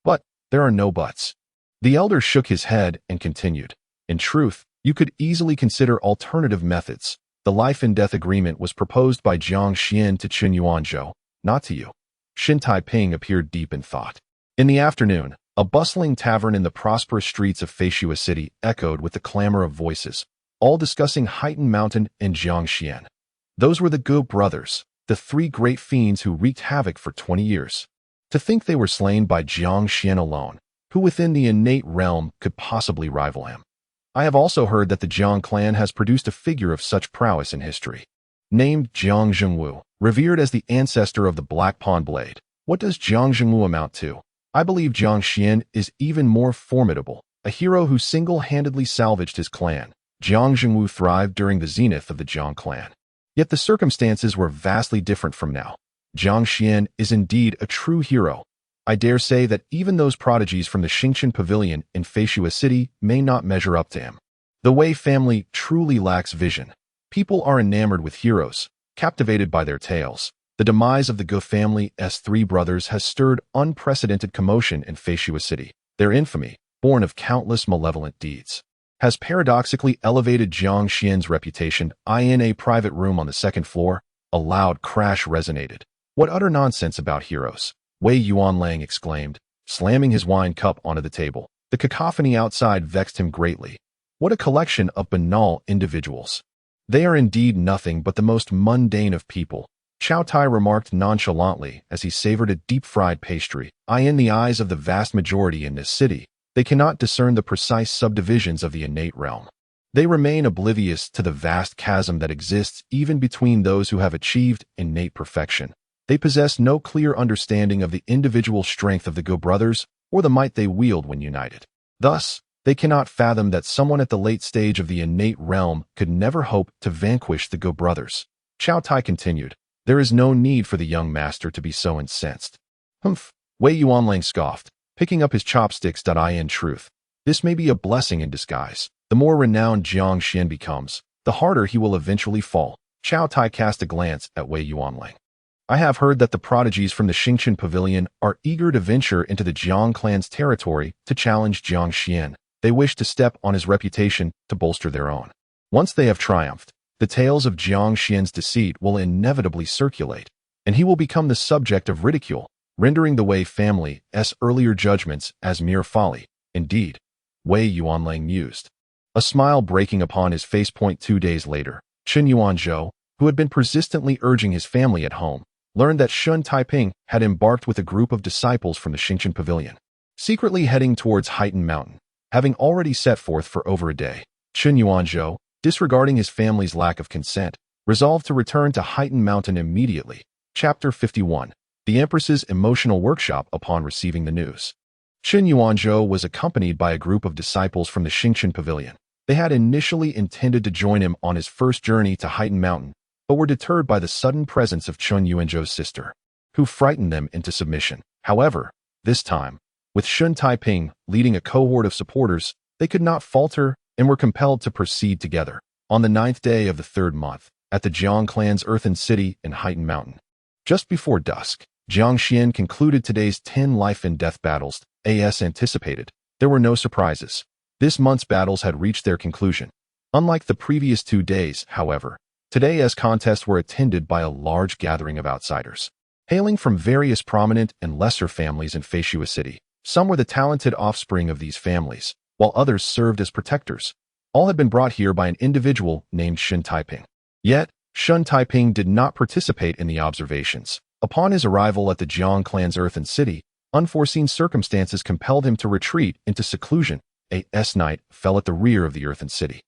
But there are no buts. The elder shook his head and continued. In truth, you could easily consider alternative methods. The life and death agreement was proposed by Jiang Xuan to Chen Yuanzhou, not to you. Shin Taiping appeared deep in thought. In the afternoon, a bustling tavern in the prosperous streets of Feign City echoed with the clamor of voices, all discussing Heighten Mountain and Jiang Xuan. Those were the Gu brothers, the 3 great fiends who wreaked havoc for 20 years. To think they were slain by Jiang Xuan alone, who within the innate realm could possibly rival him. I have also heard that the Jiang Clan has produced a figure of such prowess in history. Named Jiang Zhengwu, revered as the ancestor of the Black Pawn Blade. What does Jiang Zhengwu amount to? I believe Jiang Xuan is even more formidable, a hero who single-handedly salvaged his clan. Jiang Zhengwu thrived during the zenith of the Jiang Clan. Yet the circumstances were vastly different from now. Jiang Xuan is indeed a true hero. I dare say that even those prodigies from the Xingqian Pavilion in Feign City may not measure up to him. The Wei family truly lacks vision. People are enamored with heroes, captivated by their tales. The demise of the Gu family's 3 brothers has stirred unprecedented commotion in Feign City. Their infamy, born of countless malevolent deeds, has paradoxically elevated Jiang Xuan's reputation. In a private room on the 2nd floor, a loud crash resonated. What utter nonsense about heroes! Wei Yuanlang exclaimed, slamming his wine cup onto the table. The cacophony outside vexed him greatly. What a collection of banal individuals! They are indeed nothing but the most mundane of people, Chao Tai remarked nonchalantly as he savored a deep-fried pastry. In the eyes of the vast majority in this city, they cannot discern the precise subdivisions of the innate realm. They remain oblivious to the vast chasm that exists even between those who have achieved innate perfection. They possess no clear understanding of the individual strength of the Gu brothers or the might they wield when united. Thus, they cannot fathom that someone at the late stage of the innate realm could never hope to vanquish the Gu brothers. Chao Tai continued, there is no need for the young master to be so incensed. Humph, Wei Yuanlang scoffed, picking up his chopsticks. In truth, this may be a blessing in disguise. The more renowned Jiang Xuan becomes, the harder he will eventually fall. Chao Tai cast a glance at Wei Yuanlang. I have heard that the prodigies from the Xingqian Pavilion are eager to venture into the Jiang Clan's territory to challenge Jiang Xuan. They wish to step on his reputation to bolster their own. Once they have triumphed, the tales of Jiang Xuan's deceit will inevitably circulate, and he will become the subject of ridicule, rendering the Wei family's earlier judgments as mere folly. Indeed, Wei Yuanlang mused, a smile breaking upon his face. 2 days later, Chen Yuanzhou, who had been persistently urging his family at home, learned that Shen Taiping had embarked with a group of disciples from the Xingqian Pavilion, secretly heading towards Heighten Mountain. Having already set forth for over a day, Chen Yuanzhou, disregarding his family's lack of consent, resolved to return to Heighten Mountain immediately. Chapter 51. The Empress's Emotional Workshop upon receiving the news. Chen Yuanzhou was accompanied by a group of disciples from the Xingqian Pavilion. They had initially intended to join him on his first journey to Heighten Mountain, but were deterred by the sudden presence of Chen Yuanzhou's sister, who frightened them into submission. However, this time, with Shen Taiping leading a cohort of supporters, they could not falter and were compelled to proceed together. On the 9th day of the 3rd month, at the Jiang Clan's earthen city in Heighten Mountain, just before dusk, Jiang Xuan concluded today's 10 life-and-death battles, as anticipated. There were no surprises. This month's battles had reached their conclusion. Unlike the previous 2 days, however, today's contests were attended by a large gathering of outsiders. Hailing from various prominent and lesser families in Feign City, some were the talented offspring of these families, while others served as protectors. All had been brought here by an individual named Shen Taiping. Yet, Shen Taiping did not participate in the observations. Upon his arrival at the Jiang Clan's earthen city, unforeseen circumstances compelled him to retreat into seclusion. A night fell at the rear of the earthen city.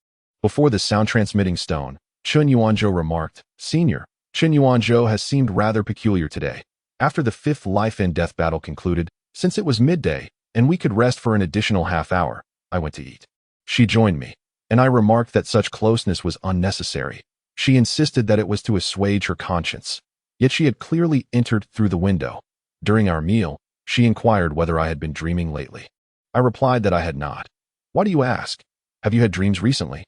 Before the sound-transmitting stone, Chen Yuanzhou remarked, "Senior, Chen Yuanzhou has seemed rather peculiar today." After the 5th life-and-death battle concluded, since it was midday, and we could rest for an additional half-hour, I went to eat. She joined me, and I remarked that such closeness was unnecessary. She insisted that it was to assuage her conscience. Yet she had clearly entered through the window. During our meal, she inquired whether I had been dreaming lately. I replied that I had not. "Why do you ask? Have you had dreams recently?"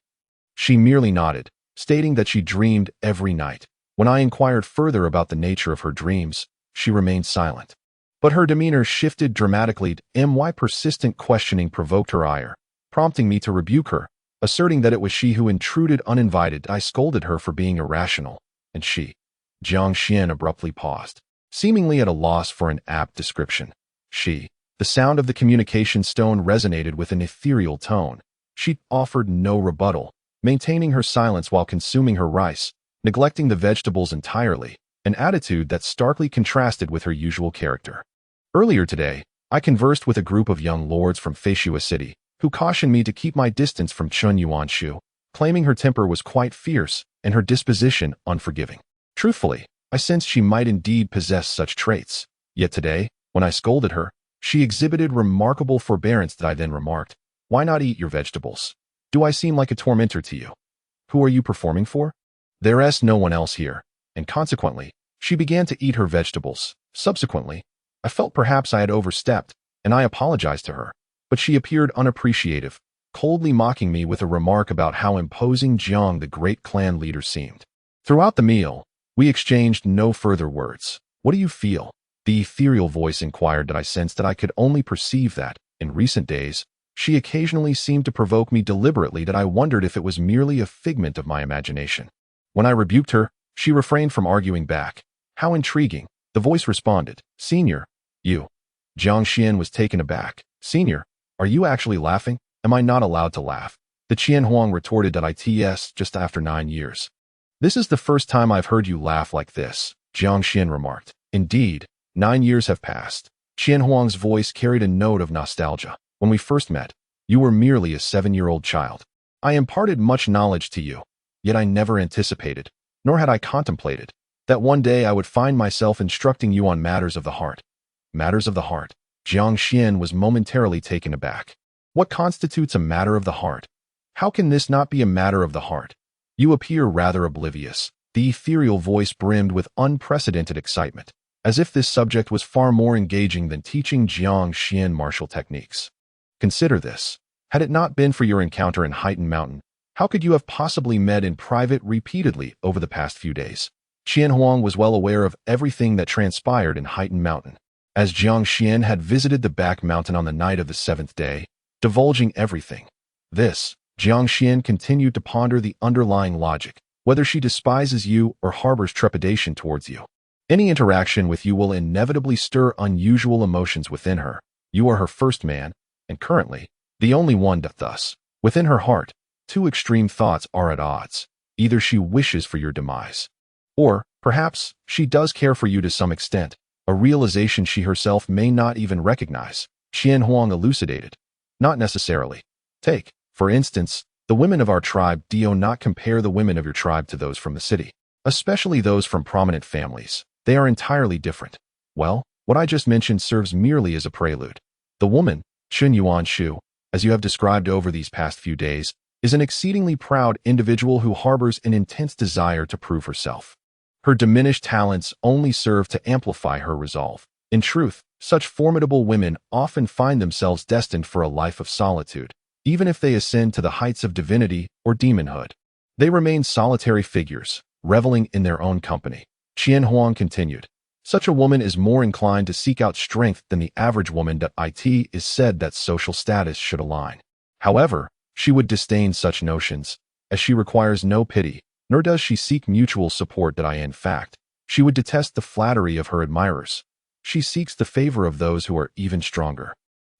She merely nodded, stating that she dreamed every night. When I inquired further about the nature of her dreams, she remained silent. But her demeanor shifted dramatically. My persistent questioning provoked her ire, prompting me to rebuke her, asserting that it was she who intruded uninvited. I scolded her for being irrational, and she, Jiang Xuan, abruptly paused, seemingly at a loss for an apt description. The sound of the communication stone resonated with an ethereal tone. She offered no rebuttal, maintaining her silence while consuming her rice, neglecting the vegetables entirely, an attitude that starkly contrasted with her usual character. Earlier today, I conversed with a group of young lords from Feign City, who cautioned me to keep my distance from Chen Yuanzhou, claiming her temper was quite fierce and her disposition unforgiving. Truthfully, I sensed she might indeed possess such traits. Yet today, when I scolded her, she exhibited remarkable forbearance. That I then remarked, "Why not eat your vegetables? Do I seem like a tormentor to you? Who are you performing for?" There's no one else here, and consequently, she began to eat her vegetables. Subsequently, I felt perhaps I had overstepped, and I apologized to her, but she appeared unappreciative, coldly mocking me with a remark about how imposing Jiang the great clan leader seemed. Throughout the meal, we exchanged no further words. "What do you feel?" the ethereal voice inquired. That I sensed that I could only perceive that, in recent days, she occasionally seemed to provoke me deliberately. That I wondered if it was merely a figment of my imagination. When I rebuked her, she refrained from arguing back. "How intriguing," the voice responded. "Senior, you." Jiang Xuan was taken aback. "Senior, are you actually laughing? Am I not allowed to laugh?" The Qian Huang retorted that it's just after 9 years. "This is the first time I've heard you laugh like this," Jiang Xuan remarked. "Indeed, 9 years have passed." Qian Huang's voice carried a note of nostalgia. "When we first met, you were merely a 7-year-old child. I imparted much knowledge to you, yet I never anticipated, nor had I contemplated, that one day I would find myself instructing you on matters of the heart." Matters of the heart? Jiang Xuan was momentarily taken aback. What constitutes a matter of the heart? How can this not be a matter of the heart? You appear rather oblivious. The ethereal voice brimmed with unprecedented excitement, as if this subject was far more engaging than teaching Jiang Xuan martial techniques. Consider this. Had it not been for your encounter in Heighten Mountain, how could you have possibly met in private repeatedly over the past few days? Qian Huang was well aware of everything that transpired in Heighten Mountain, as Jiang Xuan had visited the back mountain on the night of the 7th day, divulging everything. Jiang Xuan continued to ponder the underlying logic, whether she despises you or harbors trepidation towards you. Any interaction with you will inevitably stir unusual emotions within her. You are her first man, and currently, the only one. Thus, within her heart, 2 extreme thoughts are at odds. Either she wishes for your demise, or, perhaps, she does care for you to some extent, a realization she herself may not even recognize. Qian Huang elucidated. Not necessarily. Take, for instance, the women of our tribe. Do not compare the women of your tribe to those from the city, especially those from prominent families. They are entirely different. Well, what I just mentioned serves merely as a prelude. The woman, Chen Yuanzhou, as you have described over these past few days, is an exceedingly proud individual who harbors an intense desire to prove herself. Her diminished talents only serve to amplify her resolve. In truth, such formidable women often find themselves destined for a life of solitude, even if they ascend to the heights of divinity or demonhood. They remain solitary figures, reveling in their own company. Qian Huang continued. Such a woman is more inclined to seek out strength than the average woman. It is said that social status should align. However, she would disdain such notions, as she requires no pity, nor does she seek mutual support. In fact, she would detest the flattery of her admirers. She seeks the favor of those who are even stronger.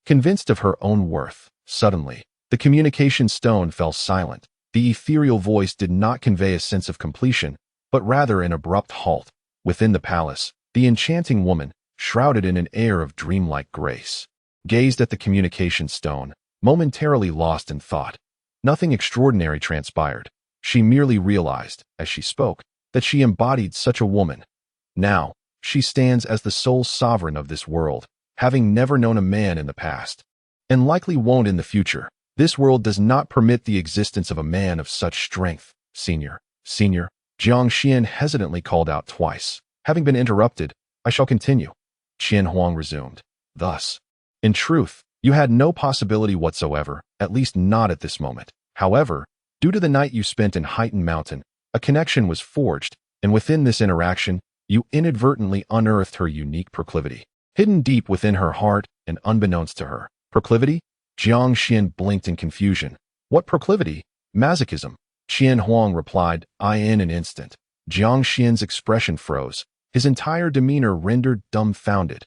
Convinced of her own worth, suddenly, the communication stone fell silent. The ethereal voice did not convey a sense of completion, but rather an abrupt halt. Within the palace, the enchanting woman, shrouded in an air of dreamlike grace, gazed at the communication stone, momentarily lost in thought. Nothing extraordinary transpired. She merely realized, as she spoke, that she embodied such a woman. Now, she stands as the sole sovereign of this world, having never known a man in the past, and likely won't in the future. This world does not permit the existence of a man of such strength. Senior, Jiang Xuan hesitantly called out twice. Having been interrupted, I shall continue. Qian Huang resumed. Thus, in truth, you had no possibility whatsoever, at least not at this moment. However, due to the night you spent in Heightened Mountain, a connection was forged, and within this interaction, you inadvertently unearthed her unique proclivity. Hidden deep within her heart and unbeknownst to her. Proclivity? Jiang Xuan blinked in confusion. What proclivity? Masochism. Qian Huang replied, in an instant. Jiang Xuan's expression froze, his entire demeanor rendered dumbfounded.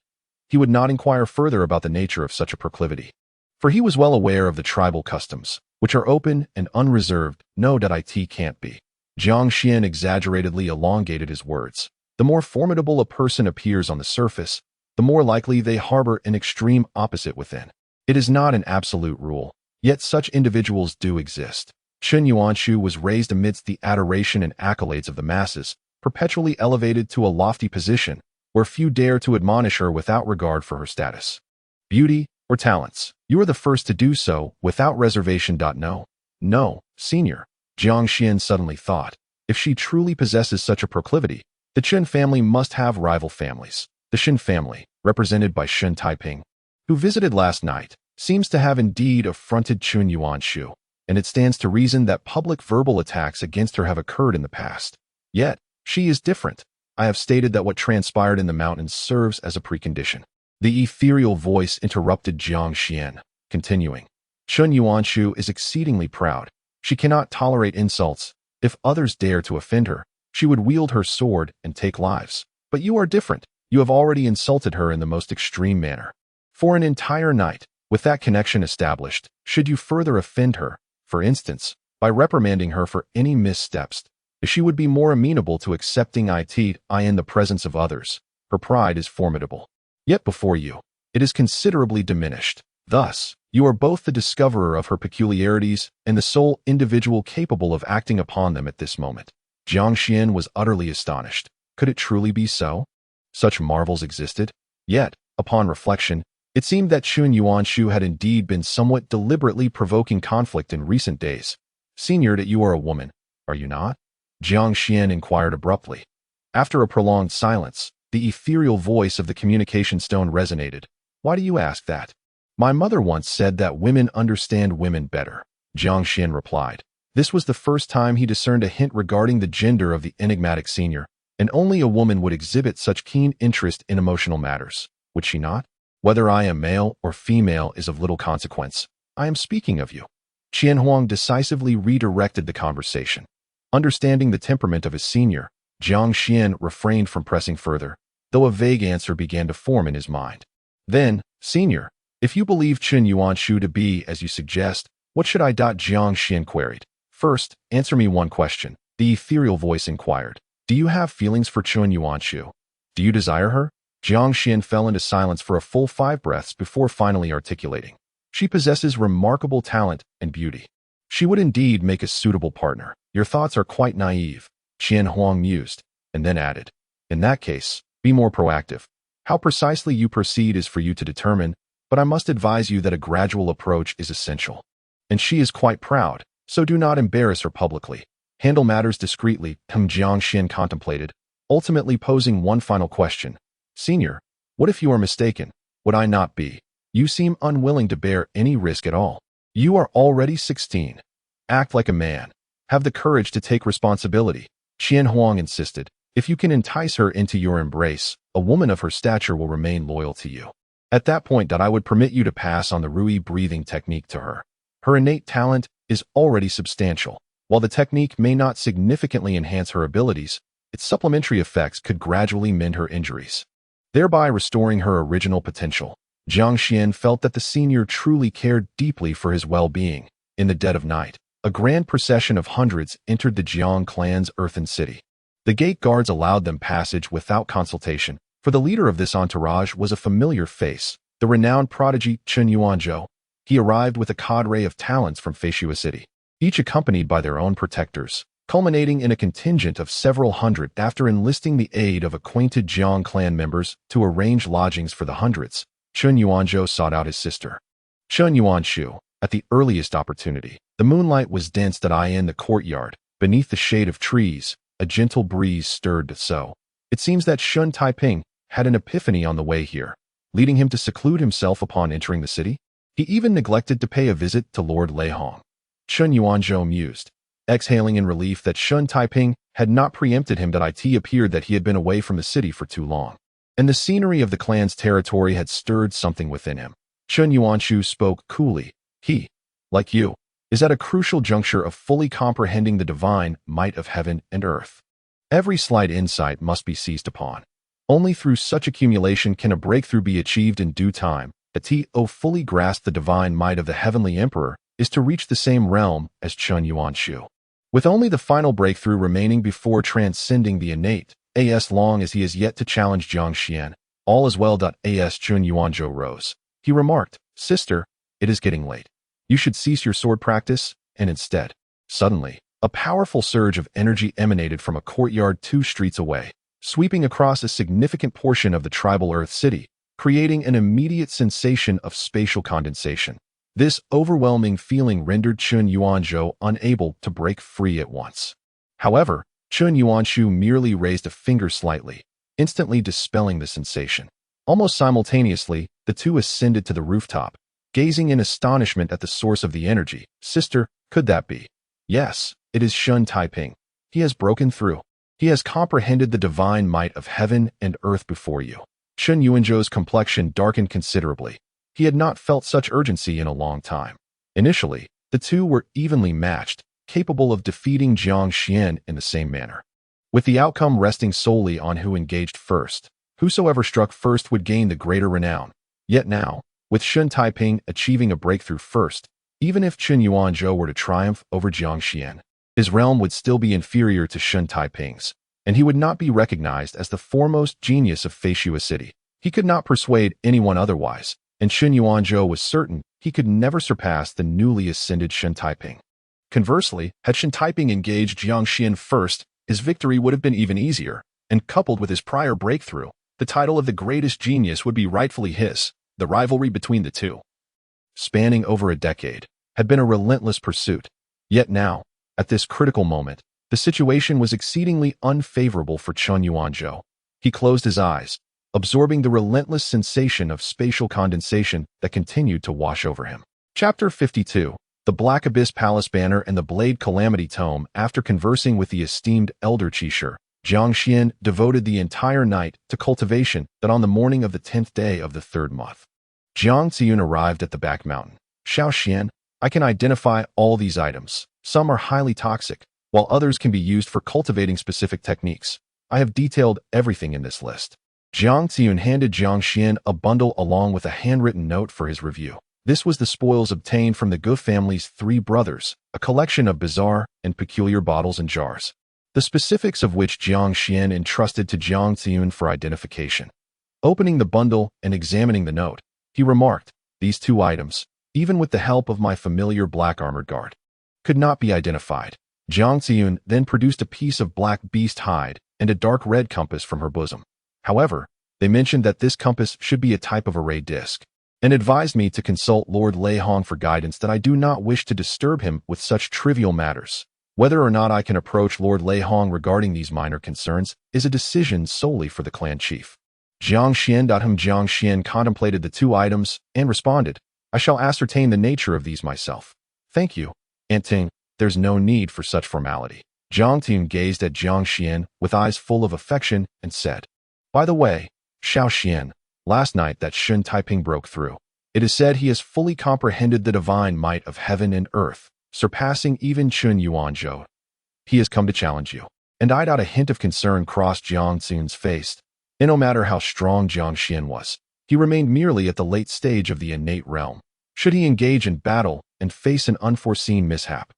He would not inquire further about the nature of such a proclivity, for he was well aware of the tribal customs, which are open and unreserved. No, it can't be. Jiang Xuan exaggeratedly elongated his words. The more formidable a person appears on the surface, the more likely they harbor an extreme opposite within. It is not an absolute rule, yet such individuals do exist. Chen Yuanshu was raised amidst the adoration and accolades of the masses, perpetually elevated to a lofty position, where few dare to admonish her without regard for her status, beauty, or talents. You are the first to do so, without reservation. No, senior, Jiang Xuan suddenly thought. If she truly possesses such a proclivity, the Chen family must have rival families. The Shen family, represented by Shen Taiping, who visited last night, seems to have indeed affronted Chen Yuanshu, and it stands to reason that public verbal attacks against her have occurred in the past. Yet, she is different. I have stated that what transpired in the mountains serves as a precondition. The ethereal voice interrupted Jiang Xuan, continuing. Chen Yuanshu is exceedingly proud. She cannot tolerate insults. If others dare to offend her, she would wield her sword and take lives. But you are different. You have already insulted her in the most extreme manner. For an entire night, with that connection established, should you further offend her, for instance, by reprimanding her for any missteps, she would be more amenable to accepting it in the presence of others. Her pride is formidable. Yet before you, it is considerably diminished. Thus, you are both the discoverer of her peculiarities and the sole individual capable of acting upon them at this moment. Jiang Xuan was utterly astonished. Could it truly be so? Such marvels existed? Yet, upon reflection, it seemed that Chen Yuanshu had indeed been somewhat deliberately provoking conflict in recent days. Senior, that you are a woman, are you not? Jiang Xuan inquired abruptly. After a prolonged silence, the ethereal voice of the communication stone resonated. Why do you ask that? My mother once said that women understand women better, Jiang Xuan replied. This was the first time he discerned a hint regarding the gender of the enigmatic senior, and only a woman would exhibit such keen interest in emotional matters, would she not? Whether I am male or female is of little consequence. I am speaking of you. Qian Huang decisively redirected the conversation. Understanding the temperament of his senior, Jiang Xuan refrained from pressing further, though a vague answer began to form in his mind. Then, senior, if you believe Chen Yuanshu to be as you suggest, what should I? Jiang Xuan queried. First, answer me one question, the ethereal voice inquired. Do you have feelings for Chen Yuanshu? Do you desire her? Jiang Xuan fell into silence for a full 5 breaths before finally articulating. She possesses remarkable talent and beauty. She would indeed make a suitable partner. Your thoughts are quite naive, Qian Huang mused, and then added. In that case, be more proactive. How precisely you proceed is for you to determine, but I must advise you that a gradual approach is essential. And she is quite proud, so do not embarrass her publicly. Handle matters discreetly, Jiang Xuan contemplated, ultimately posing one final question. Senior, what if you are mistaken? Would I not be? You seem unwilling to bear any risk at all. You are already 16. Act like a man. Have the courage to take responsibility, Qian Huang insisted. If you can entice her into your embrace, a woman of her stature will remain loyal to you. At that point, I would permit you to pass on the Rui breathing technique to her. Her innate talent is already substantial. While the technique may not significantly enhance her abilities, its supplementary effects could gradually mend her injuries, thereby restoring her original potential. Jiang Xuan felt that the senior truly cared deeply for his well-being. In the dead of night, a grand procession of hundreds entered the Jiang Clan's earthen city. The gate guards allowed them passage without consultation, for the leader of this entourage was a familiar face, the renowned prodigy Chen Yuanzhou. He arrived with a cadre of talents from Feign City, each accompanied by their own protectors, culminating in a contingent of several hundred. After enlisting the aid of acquainted Jiang Clan members to arrange lodgings for the hundreds, Chen Yuanzhou sought out his sister, Chen Yuanshu, at the earliest opportunity. The moonlight was dense in the courtyard. Beneath the shade of trees, a gentle breeze stirred so. It seems that Shun Taiping had an epiphany on the way here, leading him to seclude himself upon entering the city. He even neglected to pay a visit to Lord Lei Hong. Chen Yuanzhou mused, exhaling in relief that Shun Taiping had not preempted him. It appeared that he had been away from the city for too long, and the scenery of the clan's territory had stirred something within him. Chen Yuanshu spoke coolly. He, like you, is at a crucial juncture of fully comprehending the divine might of heaven and earth. Every slight insight must be seized upon. Only through such accumulation can a breakthrough be achieved in due time. To fully grasp the divine might of the heavenly emperor is to reach the same realm as Chen Yuanshu, with only the final breakthrough remaining before transcending the innate. As long as he is yet to challenge Jiang Xuan, all is well. As Chen Yuanzhou rose, he remarked, "Sister, it is getting late. You should cease your sword practice, and instead." Suddenly, a powerful surge of energy emanated from a courtyard 2 streets away, sweeping across a significant portion of the tribal Earth City, creating an immediate sensation of spatial condensation. This overwhelming feeling rendered Chen Yuanzhou unable to break free at once. However, Chen Yuanshu merely raised a finger slightly, instantly dispelling the sensation. Almost simultaneously, the two ascended to the rooftop, gazing in astonishment at the source of the energy. "Sister, could that be?" "Yes, it is Shun Taiping. He has broken through. He has comprehended the divine might of heaven and earth before you." Chen Yuanzhou's complexion darkened considerably. He had not felt such urgency in a long time. Initially, the two were evenly matched, capable of defeating Jiang Xuan in the same manner, with the outcome resting solely on who engaged first. Whosoever struck first would gain the greater renown. Yet now, with Shun Taiping achieving a breakthrough first, even if Chen Yuanzhou were to triumph over Jiang Xuan, his realm would still be inferior to Shun Taiping's, and he would not be recognized as the foremost genius of Feign City. He could not persuade anyone otherwise, and Chen Yuanzhou was certain he could never surpass the newly ascended Shun Taiping. Conversely, had Shun Taiping engaged Jiang Xuan first, his victory would have been even easier, and coupled with his prior breakthrough, the title of the greatest genius would be rightfully his. The rivalry between the two, spanning over a decade, had been a relentless pursuit. Yet now, at this critical moment, the situation was exceedingly unfavorable for Chen Yuanzhou. He closed his eyes, absorbing the relentless sensation of spatial condensation that continued to wash over him. Chapter 52. The Black Abyss Palace Banner and the Blade Calamity Tome. After conversing with the esteemed Elder Qishir, Jiang Xuan devoted the entire night to cultivation. That on the morning of the 10th day of the 3rd month, Jiang Xuan arrived at the back mountain. "Xiao Xian, I can identify all these items. Some are highly toxic, while others can be used for cultivating specific techniques. I have detailed everything in this list." Jiang Xuan handed Jiang Xuan a bundle along with a handwritten note for his review. This was the spoils obtained from the Gu family's 3 brothers, a collection of bizarre and peculiar bottles and jars, the specifics of which Jiang Xuan entrusted to Jiang Xuan for identification. Opening the bundle and examining the note, he remarked, "These 2 items, even with the help of my familiar black armored guard, could not be identified." Jiang Xuan then produced a piece of black beast hide and a dark red compass from her bosom. However, they mentioned that this compass should be a type of array disc, and advised me to consult Lord Lei Hong for guidance. That I do not wish to disturb him with such trivial matters. Whether or not I can approach Lord Lei Hong regarding these minor concerns is a decision solely for the clan chief. Jiang Xuan contemplated the 2 items and responded, "I shall ascertain the nature of these myself. Thank you, Aunt Ting. There's no need for such formality." Jiang Tian gazed at Jiang Xuan with eyes full of affection and said, "By the way, Xiao Xian, last night that Shun Taiping broke through. It is said he has fully comprehended the divine might of heaven and earth, surpassing even Chun Yuanzhou. He has come to challenge you." And I doubt a hint of concern crossed Jiang Tian's face. And no matter how strong Jiang Xuan was, he remained merely at the late stage of the innate realm. Should he engage in battle and face an unforeseen mishap?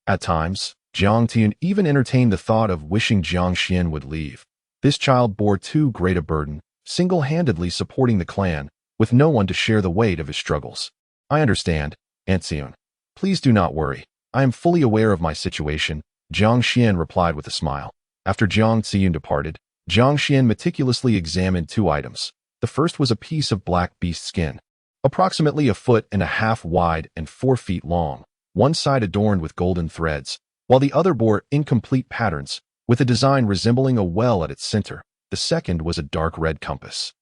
At times, Jiang Tian even entertained the thought of wishing Jiang Xuan would leave. This child bore too great a burden, single-handedly supporting the clan, with no one to share the weight of his struggles. "I understand, Aunt Xian. Please do not worry. I am fully aware of my situation," Jiang Xuan replied with a smile. After Jiang Xian departed, Jiang Xuan meticulously examined 2 items. The first was a piece of black beast skin, approximately 1.5 feet wide and 4 feet long, one side adorned with golden threads, while the other bore incomplete patterns, with a design resembling a well at its center. The second was a dark red compass,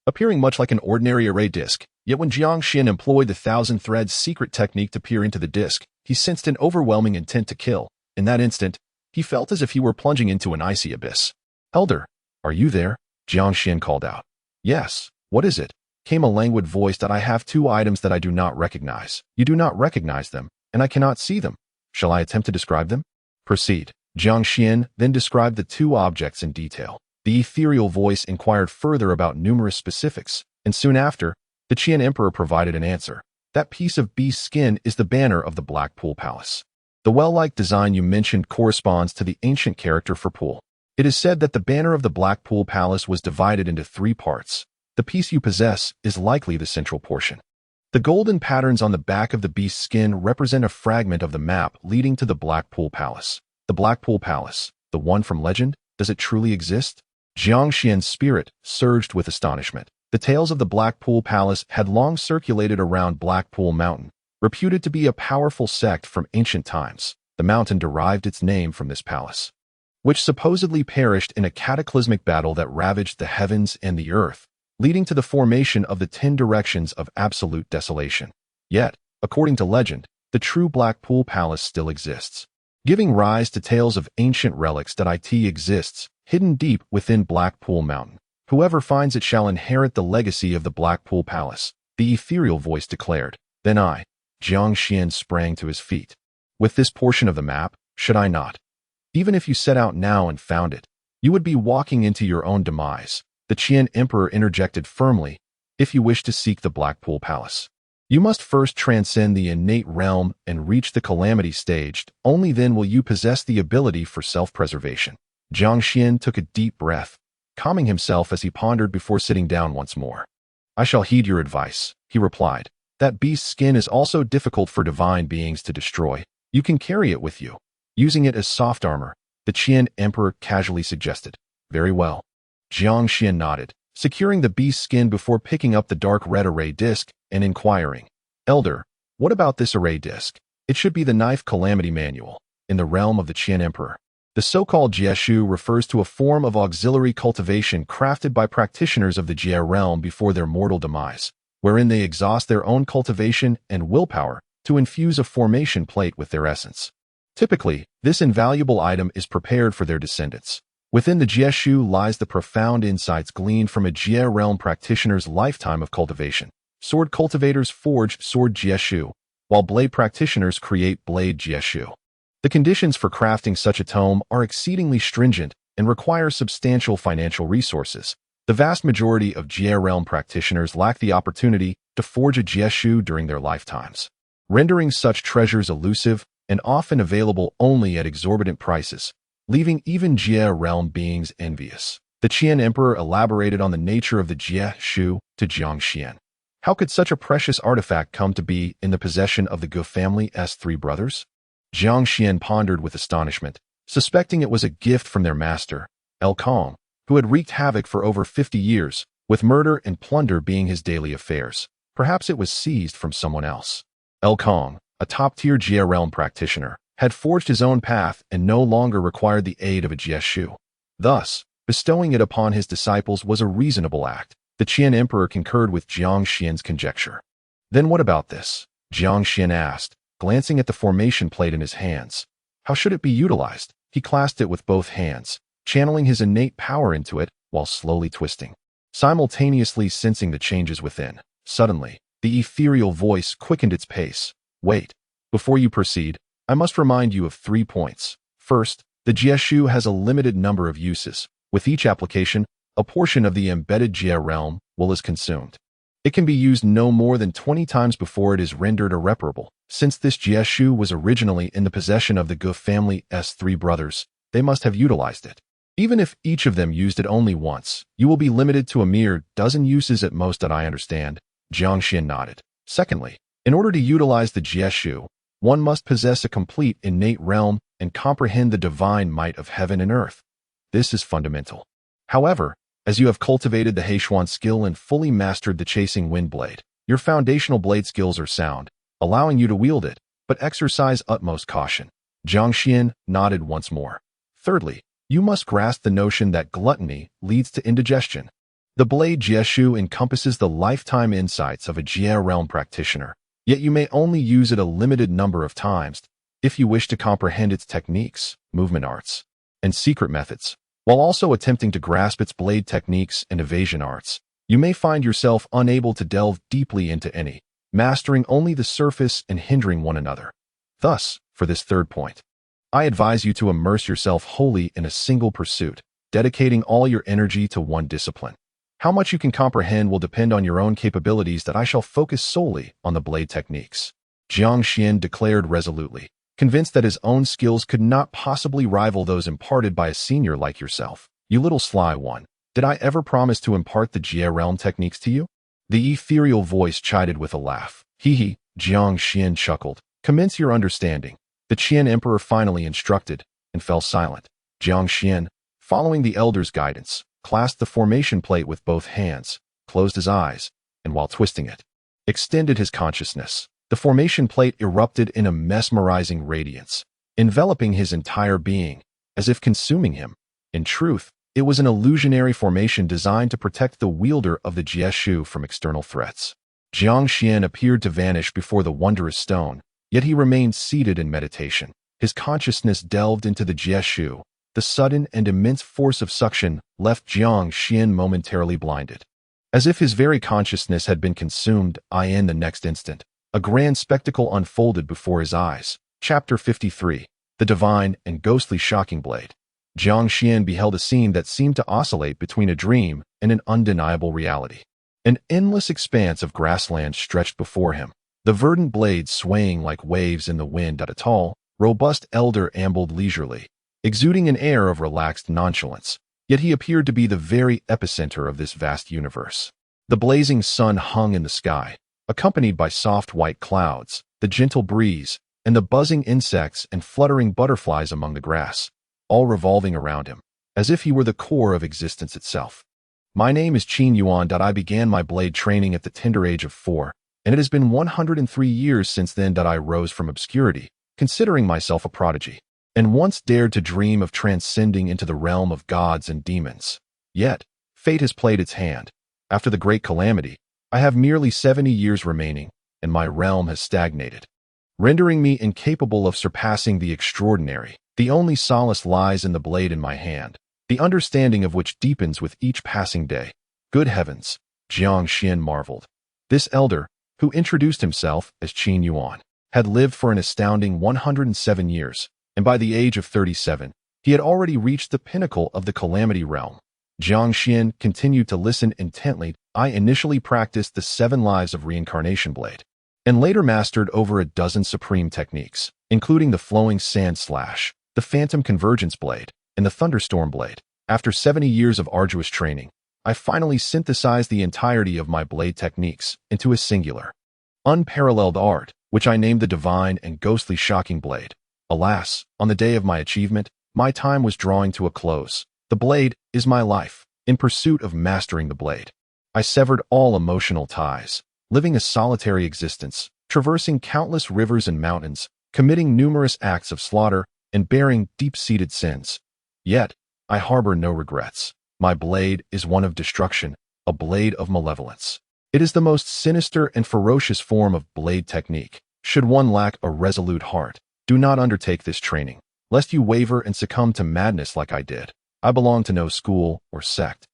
appearing much like an ordinary array disc. Yet when Jiang Xuan employed the 1,000 threads secret technique to peer into the disc, he sensed an overwhelming intent to kill. In that instant, he felt as if he were plunging into an icy abyss. "Elder, are you there?" Jiang Xuan called out. "Yes, what is it?" came a languid voice. "That I have 2 items that I do not recognize. You do not recognize them, and I cannot see them. Shall I attempt to describe them?" "Proceed." Jiang Xuan then described the 2 objects in detail. The ethereal voice inquired further about numerous specifics, and soon after, the Qian Emperor provided an answer. "That piece of beast skin is the banner of the Black Pool Palace. The well-like design you mentioned corresponds to the ancient character for pool. It is said that the banner of the Black Pool Palace was divided into 3 parts. The piece you possess is likely the central portion. The golden patterns on the back of the beast skin represent a fragment of the map leading to the Black Pool Palace. The Black Pool Palace, the one from legend, does it truly exist?" Jiang Xuan's spirit surged with astonishment. The tales of the Black Pool Palace had long circulated around Black Pool Mountain, reputed to be a powerful sect from ancient times. The mountain derived its name from this palace, which supposedly perished in a cataclysmic battle that ravaged the heavens and the earth, leading to the formation of the 10 directions of absolute desolation. Yet, according to legend, the true Black Pool Palace still exists, giving rise to tales of ancient relics that it exists, hidden deep within Black Pool Mountain. "Whoever finds it shall inherit the legacy of the Black Pool Palace," the ethereal voice declared. Then Jiang Xuan sprang to his feet. "With this portion of the map, should I not? Even if you set out now and found it, you would be walking into your own demise," the Qian Emperor interjected firmly. "If you wish to seek the Black Pool Palace, you must first transcend the innate realm and reach the calamity stage. Only then will you possess the ability for self-preservation." Jiang Xuan took a deep breath, calming himself as he pondered before sitting down once more. "I shall heed your advice," he replied. "That beast skin is also difficult for divine beings to destroy. You can carry it with you, using it as soft armor," the Qian Emperor casually suggested. "Very well." Jiang Xuan nodded, securing the beast skin before picking up the dark red array disc and inquiring, "Elder, what about this array disc? It should be the knife calamity manual." In the realm of the Qian Emperor, the so-called jieshu refers to a form of auxiliary cultivation crafted by practitioners of the jie realm before their mortal demise, wherein they exhaust their own cultivation and willpower to infuse a formation plate with their essence. Typically, this invaluable item is prepared for their descendants. Within the jieshu lies the profound insights gleaned from a jie realm practitioner's lifetime of cultivation. Sword cultivators forge sword jieshu, while blade practitioners create blade jieshu. The conditions for crafting such a tome are exceedingly stringent and require substantial financial resources. The vast majority of jie realm practitioners lack the opportunity to forge a jieshu during their lifetimes, rendering such treasures elusive and often available only at exorbitant prices, leaving even jie realm beings envious. The Qian Emperor elaborated on the nature of the jieshu to Jiang Xuan. How could such a precious artifact come to be in the possession of the Gu family's 3 brothers? Jiang Xuan pondered with astonishment, suspecting it was a gift from their master, El Kong, who had wreaked havoc for over 50 years, with murder and plunder being his daily affairs. Perhaps it was seized from someone else. El Kong, a top-tier jie realm practitioner, had forged his own path and no longer required the aid of a jieshu. Thus, bestowing it upon his disciples was a reasonable act. The Qian Emperor concurred with Jiang Xuan's conjecture. "Then what about this?" Jiang Xuan asked, glancing at the formation plate in his hands. "How should it be utilized?" He clasped it with both hands, channeling his innate power into it while slowly twisting, simultaneously sensing the changes within. Suddenly, the ethereal voice quickened its pace. Wait. Before you proceed, I must remind you of 3 points. First, the Jieshu has a limited number of uses. With each application, a portion of the embedded Jie realm is consumed. It can be used no more than 20 times before it is rendered irreparable. Since this Jieshu was originally in the possession of the Gu family's 3 brothers, they must have utilized it. Even if each of them used it only once, you will be limited to a mere dozen uses at most that I understand. Jiang Xuan nodded. Secondly, in order to utilize the Jieshu, one must possess a complete innate realm and comprehend the divine might of heaven and earth. This is fundamental. However, as you have cultivated the Heishuan skill and fully mastered the chasing wind blade, your foundational blade skills are sound, allowing you to wield it, but exercise utmost caution. Jiang Xuan nodded once more. Thirdly, you must grasp the notion that gluttony leads to indigestion. The blade Jieshu encompasses the lifetime insights of a Jie realm practitioner, yet you may only use it a limited number of times if you wish to comprehend its techniques, movement arts, and secret methods. While also attempting to grasp its blade techniques and evasion arts, you may find yourself unable to delve deeply into any, mastering only the surface and hindering one another. Thus, for this third point, I advise you to immerse yourself wholly in a single pursuit, dedicating all your energy to one discipline. How much you can comprehend will depend on your own capabilities that I shall focus solely on the blade techniques. Jiang Xuan declared resolutely, convinced that his own skills could not possibly rival those imparted by a senior like yourself. You little sly one, did I ever promise to impart the Jie realm techniques to you? The ethereal voice chided with a laugh. Hee, Jiang Xuan chuckled. Commence your understanding. The Qian emperor finally instructed, and fell silent. Jiang Xuan, following the elder's guidance, clasped the formation plate with both hands, closed his eyes, and while twisting it, extended his consciousness. The formation plate erupted in a mesmerizing radiance, enveloping his entire being, as if consuming him. In truth, it was an illusionary formation designed to protect the wielder of the Jieshu from external threats. Jiang Xuan appeared to vanish before the wondrous stone, yet he remained seated in meditation. His consciousness delved into the Jieshu. The sudden and immense force of suction left Jiang Xuan momentarily blinded. As if his very consciousness had been consumed, in the next instant, a grand spectacle unfolded before his eyes. Chapter 53. The Divine and Ghostly Shocking Blade. Jiang Xuan beheld a scene that seemed to oscillate between a dream and an undeniable reality. An endless expanse of grassland stretched before him, the verdant blades swaying like waves in the wind. A tall, robust elder ambled leisurely, exuding an air of relaxed nonchalance, yet he appeared to be the very epicenter of this vast universe. The blazing sun hung in the sky, accompanied by soft white clouds, the gentle breeze, and the buzzing insects and fluttering butterflies among the grass, all revolving around him, as if he were the core of existence itself. My name is Qin Yuan. I began my blade training at the tender age of 4, and it has been 103 years since then that I rose from obscurity, considering myself a prodigy, and once dared to dream of transcending into the realm of gods and demons. Yet, fate has played its hand. After the great calamity, I have merely 70 years remaining, and my realm has stagnated, rendering me incapable of surpassing the extraordinary. The only solace lies in the blade in my hand, the understanding of which deepens with each passing day. Good heavens, Jiang Xuan marveled. This elder, who introduced himself as Qin Yuan, had lived for an astounding 107 years, and by the age of 37, he had already reached the pinnacle of the calamity realm. Jiang Xuan continued to listen intently. I initially practiced the 7 lives of reincarnation blade, and later mastered over a dozen supreme techniques, including the flowing sand slash, the phantom convergence blade, and the thunderstorm blade. After 70 years of arduous training, I finally synthesized the entirety of my blade techniques into a singular, unparalleled art, which I named the Divine and Ghostly Shocking Blade. Alas, on the day of my achievement, my time was drawing to a close. The blade is my life. In pursuit of mastering the blade, I severed all emotional ties, living a solitary existence, traversing countless rivers and mountains, committing numerous acts of slaughter, and bearing deep-seated sins. Yet, I harbor no regrets. My blade is one of destruction, a blade of malevolence. It is the most sinister and ferocious form of blade technique. Should one lack a resolute heart, do not undertake this training. lest you waver and succumb to madness like I did. I belong to no school or sect.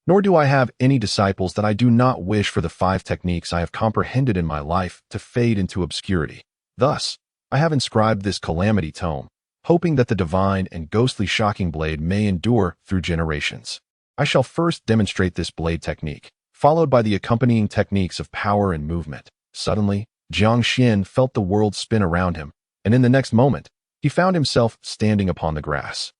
Nor do I have any disciples that I do not wish for the 5 techniques I have comprehended in my life to fade into obscurity. Thus, I have inscribed this calamity tome, hoping that the divine and ghostly shocking blade may endure through generations. I shall first demonstrate this blade technique, followed by the accompanying techniques of power and movement. Suddenly, Jiang Xuan felt the world spin around him, and in the next moment, he found himself standing upon the grass.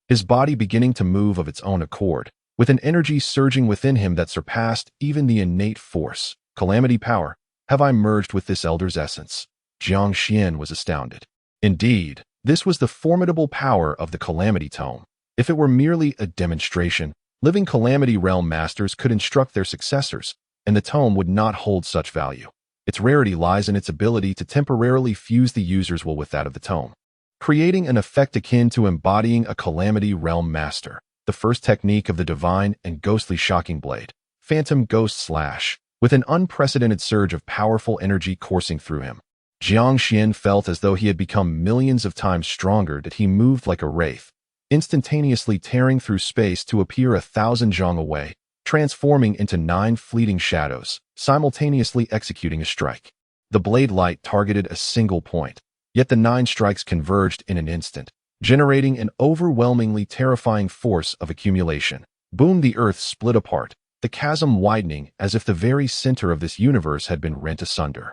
His body beginning to move of its own accord, with an energy surging within him that surpassed even the innate force. Calamity power, have I merged with this elder's essence? Jiang Xuan was astounded. Indeed, this was the formidable power of the Calamity Tome. If it were merely a demonstration, living Calamity Realm masters could instruct their successors, and the tome would not hold such value. Its rarity lies in its ability to temporarily fuse the user's will with that of the tome, creating an effect akin to embodying a Calamity Realm master. The first technique of the divine and ghostly shocking blade, Phantom Ghost Slash, with an unprecedented surge of powerful energy coursing through him. Jiang Xuan felt as though he had become millions of times stronger, that he moved like a wraith, instantaneously tearing through space to appear 1,000 zhang away, transforming into 9 fleeting shadows, simultaneously executing a strike. The blade light targeted a single point, yet the 9 strikes converged in an instant, generating an overwhelmingly terrifying force of accumulation. Boom! The earth split apart, the chasm widening as if the very center of this universe had been rent asunder,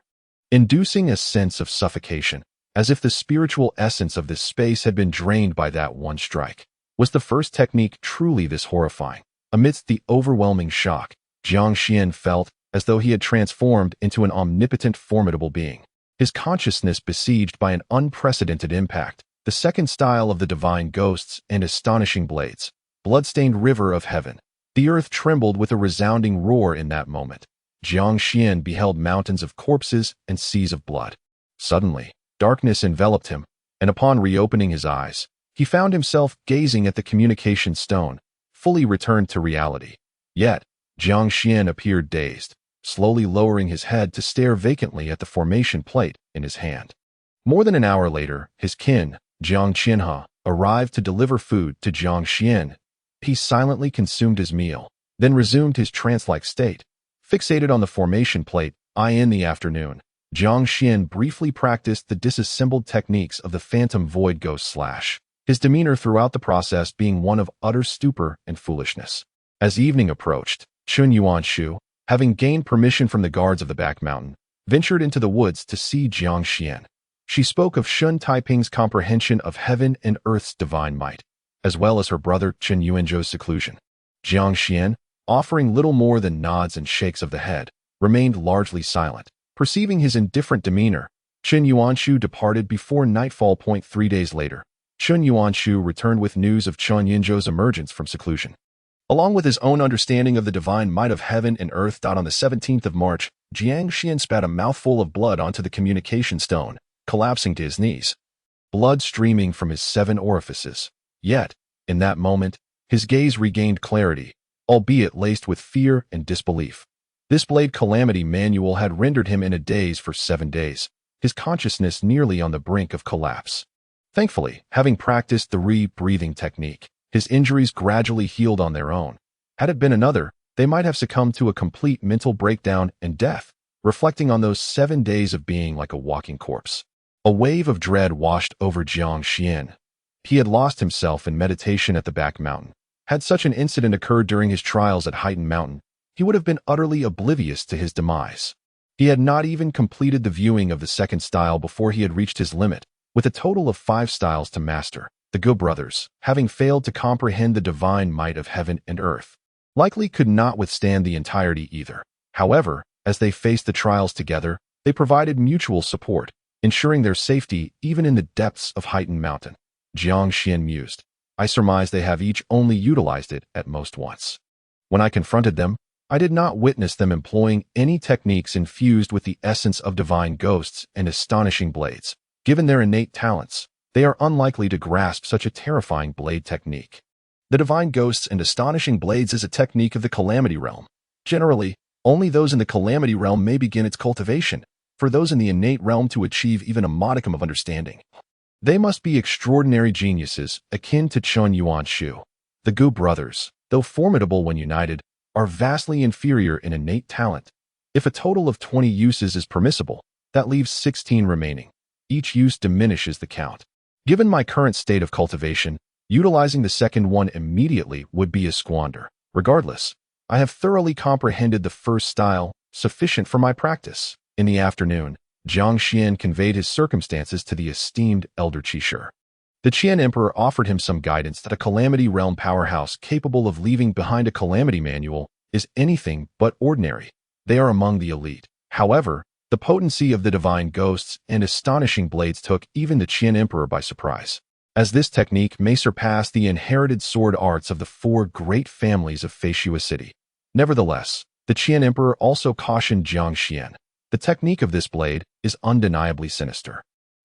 inducing a sense of suffocation, as if the spiritual essence of this space had been drained by that one strike. Was the first technique truly this horrifying? Amidst the overwhelming shock, Jiang Xuan felt as though he had transformed into an omnipotent, formidable being, his consciousness besieged by an unprecedented impact. The second style of the divine ghosts and astonishing blades, Bloodstained River of Heaven. The earth trembled with a resounding roar in that moment. Jiang Xuan beheld mountains of corpses and seas of blood. Suddenly, darkness enveloped him, and upon reopening his eyes, he found himself gazing at the communication stone, fully returned to reality. Yet, Jiang Xuan appeared dazed, slowly lowering his head to stare vacantly at the formation plate in his hand. More than an hour later, his kin, Jiang Qianhe, arrived to deliver food to Jiang Xuan. He silently consumed his meal, then resumed his trance-like state, fixated on the formation plate. In the afternoon, Jiang Xuan briefly practiced the disassembled techniques of the Phantom Void Ghost Slash, his demeanor throughout the process being one of utter stupor and foolishness. As evening approached, Chun Yuanshu, having gained permission from the guards of the back mountain, ventured into the woods to see Jiang Xuan. She spoke of Shun Taiping's comprehension of heaven and earth's divine might, as well as her brother Chen Yuanzhou's seclusion. Jiang Xuan, offering little more than nods and shakes of the head, remained largely silent. Perceiving his indifferent demeanor, Chen Yuanshu departed before nightfall. 3 days later, Chen Yuanshu returned with news of Chen Yuanzhou's emergence from seclusion, along with his own understanding of the divine might of heaven and earth. On the 17th of March, Jiang Xuan spat a mouthful of blood onto the communication stone, collapsing to his knees, blood streaming from his 7 orifices. Yet, in that moment, his gaze regained clarity, albeit laced with fear and disbelief. This blade calamity manual had rendered him in a daze for 7 days, his consciousness nearly on the brink of collapse. Thankfully, having practiced the re-breathing technique, his injuries gradually healed on their own. Had it been another, they might have succumbed to a complete mental breakdown and death, reflecting on those 7 days of being like a walking corpse. A wave of dread washed over Jiang Xuan. He had lost himself in meditation at the back mountain. Had such an incident occurred during his trials at Heighten Mountain, he would have been utterly oblivious to his demise. He had not even completed the viewing of the second style before he had reached his limit, with a total of 5 styles to master. The good brothers, having failed to comprehend the divine might of heaven and earth, likely could not withstand the entirety either. However, as they faced the trials together, they provided mutual support, ensuring their safety even in the depths of Heighten Mountain. Jiang Xuan mused, I surmise they have each only utilized it at most once. When I confronted them, I did not witness them employing any techniques infused with the essence of divine ghosts and astonishing blades. Given their innate talents, they are unlikely to grasp such a terrifying blade technique. The divine ghosts and astonishing blades is a technique of the Calamity Realm. Generally, only those in the Calamity Realm may begin its cultivation, for those in the innate realm to achieve even a modicum of understanding. They must be extraordinary geniuses, akin to Chun Yuan-shu. The Gu brothers, though formidable when united, are vastly inferior in innate talent. If a total of 20 uses is permissible, that leaves 16 remaining. Each use diminishes the count. Given my current state of cultivation, utilizing the second one immediately would be a squander. Regardless, I have thoroughly comprehended the first style, sufficient for my practice. In the afternoon, Jiang Xuan conveyed his circumstances to the esteemed elder Qishur. The Qian emperor offered him some guidance that a Calamity Realm powerhouse capable of leaving behind a Calamity manual is anything but ordinary. They are among the elite. However, the potency of the divine ghosts and astonishing blades took even the Qian emperor by surprise, as this technique may surpass the inherited sword arts of the four great families of Feishua City. Nevertheless, the Qian emperor also cautioned Jiang Xuan. The technique of this blade is undeniably sinister.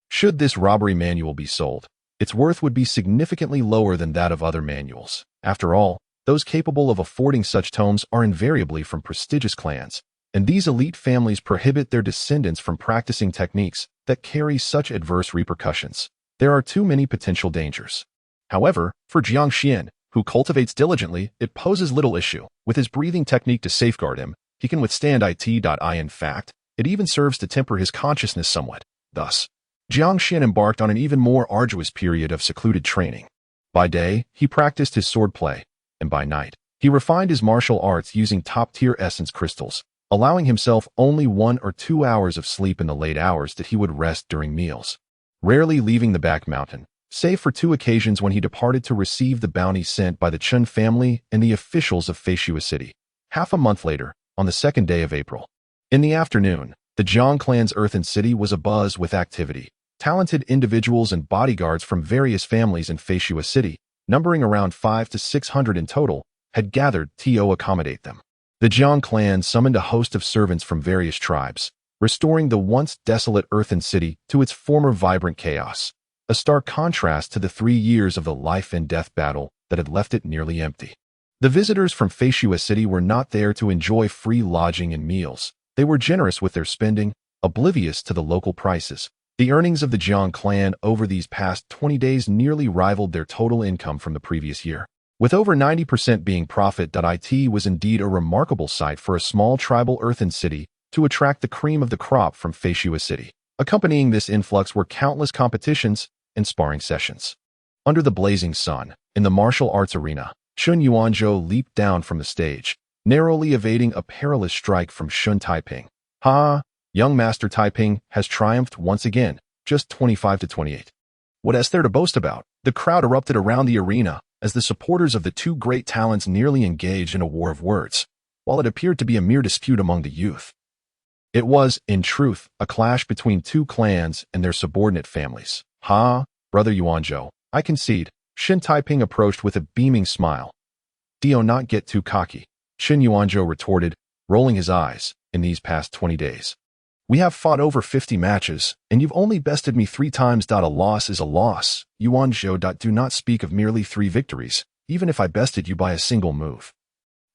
Should this robbery manual be sold, its worth would be significantly lower than that of other manuals. After all, those capable of affording such tomes are invariably from prestigious clans, and these elite families prohibit their descendants from practicing techniques that carry such adverse repercussions. There are too many potential dangers. However, for Jiang Xuan, who cultivates diligently, it poses little issue. With his breathing technique to safeguard him, he can withstand it. In fact, it even serves to temper his consciousness somewhat. Thus, Jiang Xuan embarked on an even more arduous period of secluded training. By day, he practiced his swordplay, and by night, he refined his martial arts using top-tier essence crystals, allowing himself only 1 or 2 hours of sleep in the late hours that he would rest during meals, rarely leaving the back mountain, save for 2 occasions when he departed to receive the bounty sent by the Chun family and the officials of Feishua City. Half a month later, on the 2nd day of April, in the afternoon, the Jiang Clan's earthen city was abuzz with activity. Talented individuals and bodyguards from various families in Feishua City, numbering around 500 to 600 in total, had gathered to accommodate them. The Jiang Clan summoned a host of servants from various tribes, restoring the once desolate earthen city to its former vibrant chaos, a stark contrast to the 3 years of the life and death battle that had left it nearly empty. The visitors from Feishua City were not there to enjoy free lodging and meals. They were generous with their spending, oblivious to the local prices. The earnings of the Jiang Clan over these past 20 days nearly rivaled their total income from the previous year. With over 90% being profit. It was indeed a remarkable sight for a small tribal earthen city to attract the cream of the crop from Feishua City. Accompanying this influx were countless competitions and sparring sessions. Under the blazing sun, in the martial arts arena, Chun Yuanzhou leaped down from the stage, narrowly evading a perilous strike from Shun Taiping. Ha! Young Master Taiping has triumphed once again, just 25 to 28. What is there to boast about? The crowd erupted around the arena as the supporters of the 2 great talents nearly engaged in a war of words, while it appeared to be a mere dispute among the youth. It was, in truth, a clash between 2 clans and their subordinate families. Ha, brother Yuanzhou, I concede. Shin Taiping approached with a beaming smile. Do not get too cocky, Shin Yuanzhou retorted, rolling his eyes. In these past 20 days, we have fought over 50 matches, and you've only bested me 3 times. A loss is a loss, Yuanzhou. Do not speak of merely 3 victories, even if I bested you by a single move.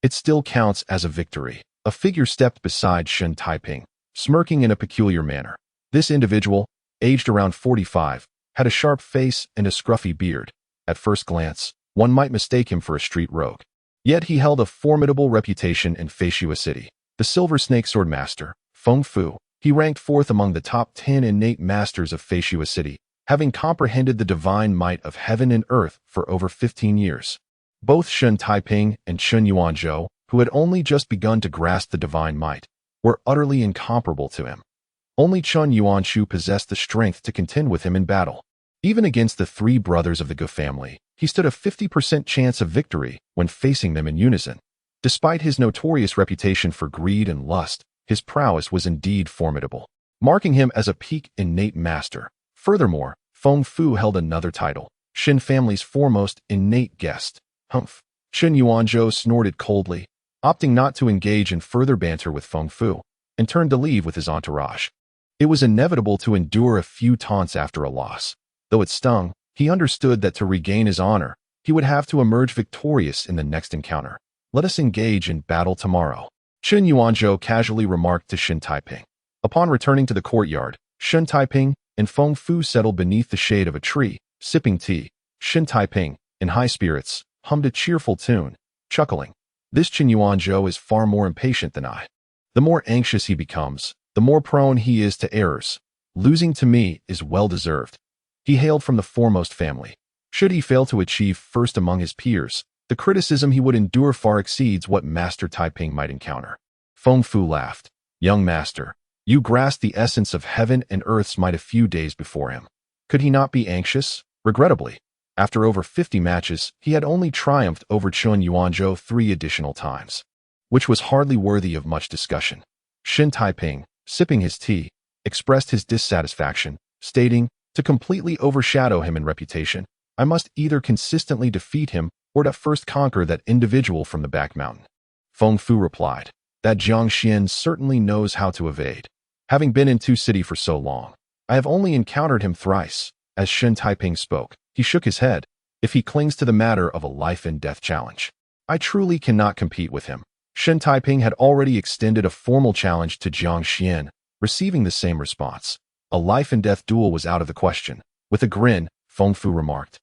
It still counts as a victory. A figure stepped beside Shin Taiping, smirking in a peculiar manner. This individual, aged around 45, had a sharp face and a scruffy beard. At first glance, one might mistake him for a street rogue. Yet he held a formidable reputation in Feishua City. The Silver Snake Sword Master, Feng Fu, he ranked 4th among the top 10 innate masters of Feishua City, having comprehended the divine might of heaven and earth for over 15 years. Both Shun Taiping and Chun Yuanzhou, who had only just begun to grasp the divine might, were utterly incomparable to him. Only Chun Yuanshu possessed the strength to contend with him in battle. Even against the 3 brothers of the Gu family, he stood a 50% chance of victory when facing them in unison. Despite his notorious reputation for greed and lust, his prowess was indeed formidable, marking him as a peak innate master. Furthermore, Feng Fu held another title, Shin family's foremost innate guest. Humph. Chun Yuanzhou snorted coldly, opting not to engage in further banter with Feng Fu, and turned to leave with his entourage. It was inevitable to endure a few taunts after a loss. Though it stung, he understood that to regain his honor, he would have to emerge victorious in the next encounter. Let us engage in battle tomorrow, Chun Yuanzhou casually remarked to Shin Taiping. Upon returning to the courtyard, Shun Taiping, and Feng Fu settled beneath the shade of a tree, sipping tea. Shen Taiping, in high spirits, hummed a cheerful tune, chuckling. This Qin Yuanzhou is far more impatient than I. The more anxious he becomes, the more prone he is to errors. Losing to me is well-deserved. He hailed from the foremost family. Should he fail to achieve first among his peers, the criticism he would endure far exceeds what Master Taiping might encounter. Feng Fu laughed. Young master, you grasped the essence of heaven and earth's might a few days before him. Could he not be anxious? Regrettably, after over 50 matches, he had only triumphed over Qin Yuanzhou 3 additional times, which was hardly worthy of much discussion. Shen Taiping, sipping his tea, expressed his dissatisfaction, stating, to completely overshadow him in reputation, I must either consistently defeat him or to first conquer that individual from the back mountain. Feng Fu replied, that Jiang Xuan certainly knows how to evade. Having been in Tu City for so long, I have only encountered him thrice. As Shen Taiping spoke, he shook his head. If he clings to the matter of a life-and-death challenge, I truly cannot compete with him. Shen Taiping had already extended a formal challenge to Jiang Xuan, receiving the same response. A life-and-death duel was out of the question. With a grin, Feng Fu remarked.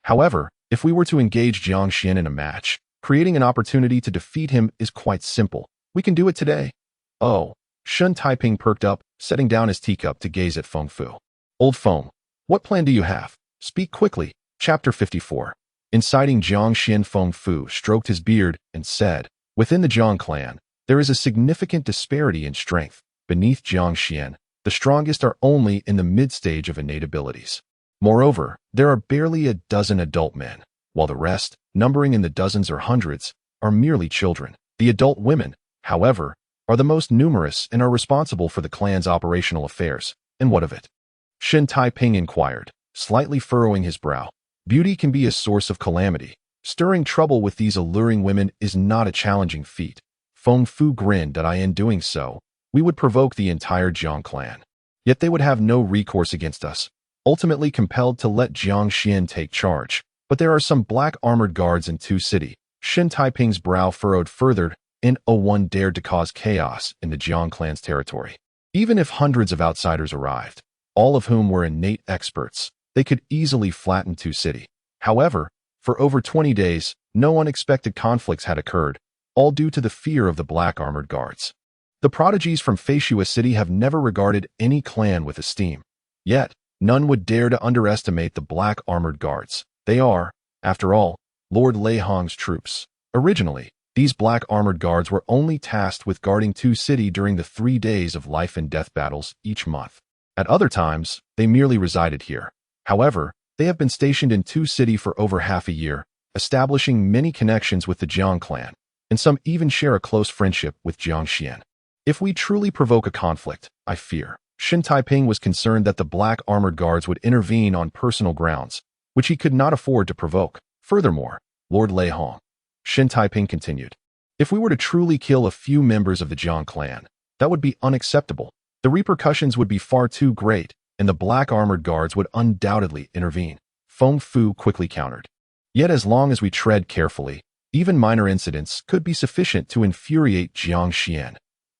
However, if we were to engage Jiang Xuan in a match, creating an opportunity to defeat him is quite simple. We can do it today. Oh, Shen Taiping perked up, setting down his teacup to gaze at Feng Fu. Old Feng, what plan do you have? Speak quickly. Chapter 54. Inciting Jiang Xuan, Feng Fu stroked his beard and said, within the Jiang clan, there is a significant disparity in strength. Beneath Jiang Xuan, the strongest are only in the mid-stage of innate abilities. Moreover, there are barely a dozen adult men, while the rest, numbering in the dozens or hundreds, are merely children. The adult women, however, are the most numerous and are responsible for the clan's operational affairs. And what of it? Shen Taiping inquired, slightly furrowing his brow. Beauty can be a source of calamity. Stirring trouble with these alluring women is not a challenging feat. Feng Fu grinned that in doing so, we would provoke the entire Jiang clan. Yet they would have no recourse against us, ultimately compelled to let Jiang Xuan take charge. But there are some black armored guards in Tu City. Shen Taiping's brow furrowed further, and one dared to cause chaos in the Jiang clan's territory. Even if hundreds of outsiders arrived, all of whom were innate experts, they could easily flatten Tu City. However, for over 20 days, no unexpected conflicts had occurred, all due to the fear of the black armored guards. The prodigies from Feishua City have never regarded any clan with esteem. Yet, none would dare to underestimate the black armored guards. They are, after all, Lord Lei Hong's troops. Originally, these black armored guards were only tasked with guarding Tu City during the 3 days of life and death battles each month. At other times, they merely resided here. However, they have been stationed in Tu City for over half a year, establishing many connections with the Jiang clan, and some even share a close friendship with Jiang Xuan. If we truly provoke a conflict, I fear, Shen Taiping was concerned that the black armored guards would intervene on personal grounds, which he could not afford to provoke. Furthermore, Lord Lei Hong, Shen Taiping continued, if we were to truly kill a few members of the Jiang clan, that would be unacceptable. The repercussions would be far too great, and the black armored guards would undoubtedly intervene. Feng Fu quickly countered. Yet as long as we tread carefully, even minor incidents could be sufficient to infuriate Jiang Xuan.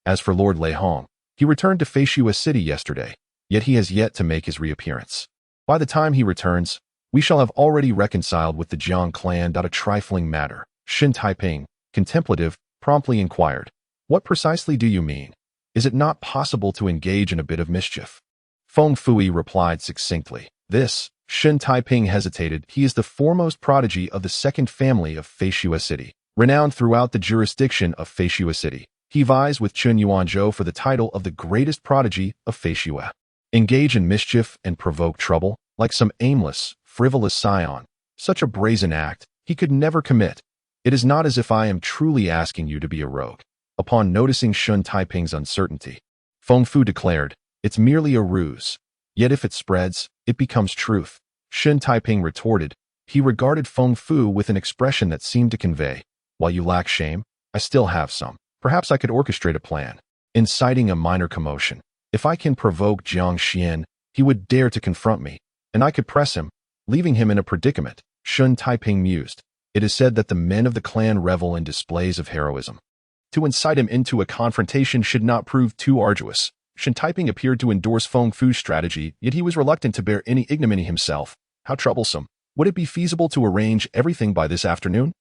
As for Lord Lei Hong, he returned to Feishua City yesterday, yet he has yet to make his reappearance. By the time he returns, we shall have already reconciled with the Jiang clan. A trifling matter. Shen Taiping, contemplative, promptly inquired, what precisely do you mean? Is it not possible to engage in a bit of mischief? Feng Fu replied succinctly. This, Shen Taiping hesitated. He is the foremost prodigy of the second family of Feishua City, renowned throughout the jurisdiction of Feishua City. He vies with Qin Yuanzhou for the title of the greatest prodigy of Feishua. Engage in mischief and provoke trouble, like some aimless, frivolous scion. Such a brazen act he could never commit. It is not as if I am truly asking you to be a rogue. Upon noticing Shen Taiping's uncertainty, Feng Fu declared, it's merely a ruse. Yet if it spreads, it becomes truth. Shen Taiping retorted. He regarded Feng Fu with an expression that seemed to convey, while you lack shame, I still have some. Perhaps I could orchestrate a plan, inciting a minor commotion. If I can provoke Jiang Xuan, he would dare to confront me, and I could press him, leaving him in a predicament. Shen Taiping mused. It is said that the men of the clan revel in displays of heroism. To incite him into a confrontation should not prove too arduous. Shen Taiping appeared to endorse Feng Fu's strategy, yet he was reluctant to bear any ignominy himself. How troublesome. Would it be feasible to arrange everything by this afternoon?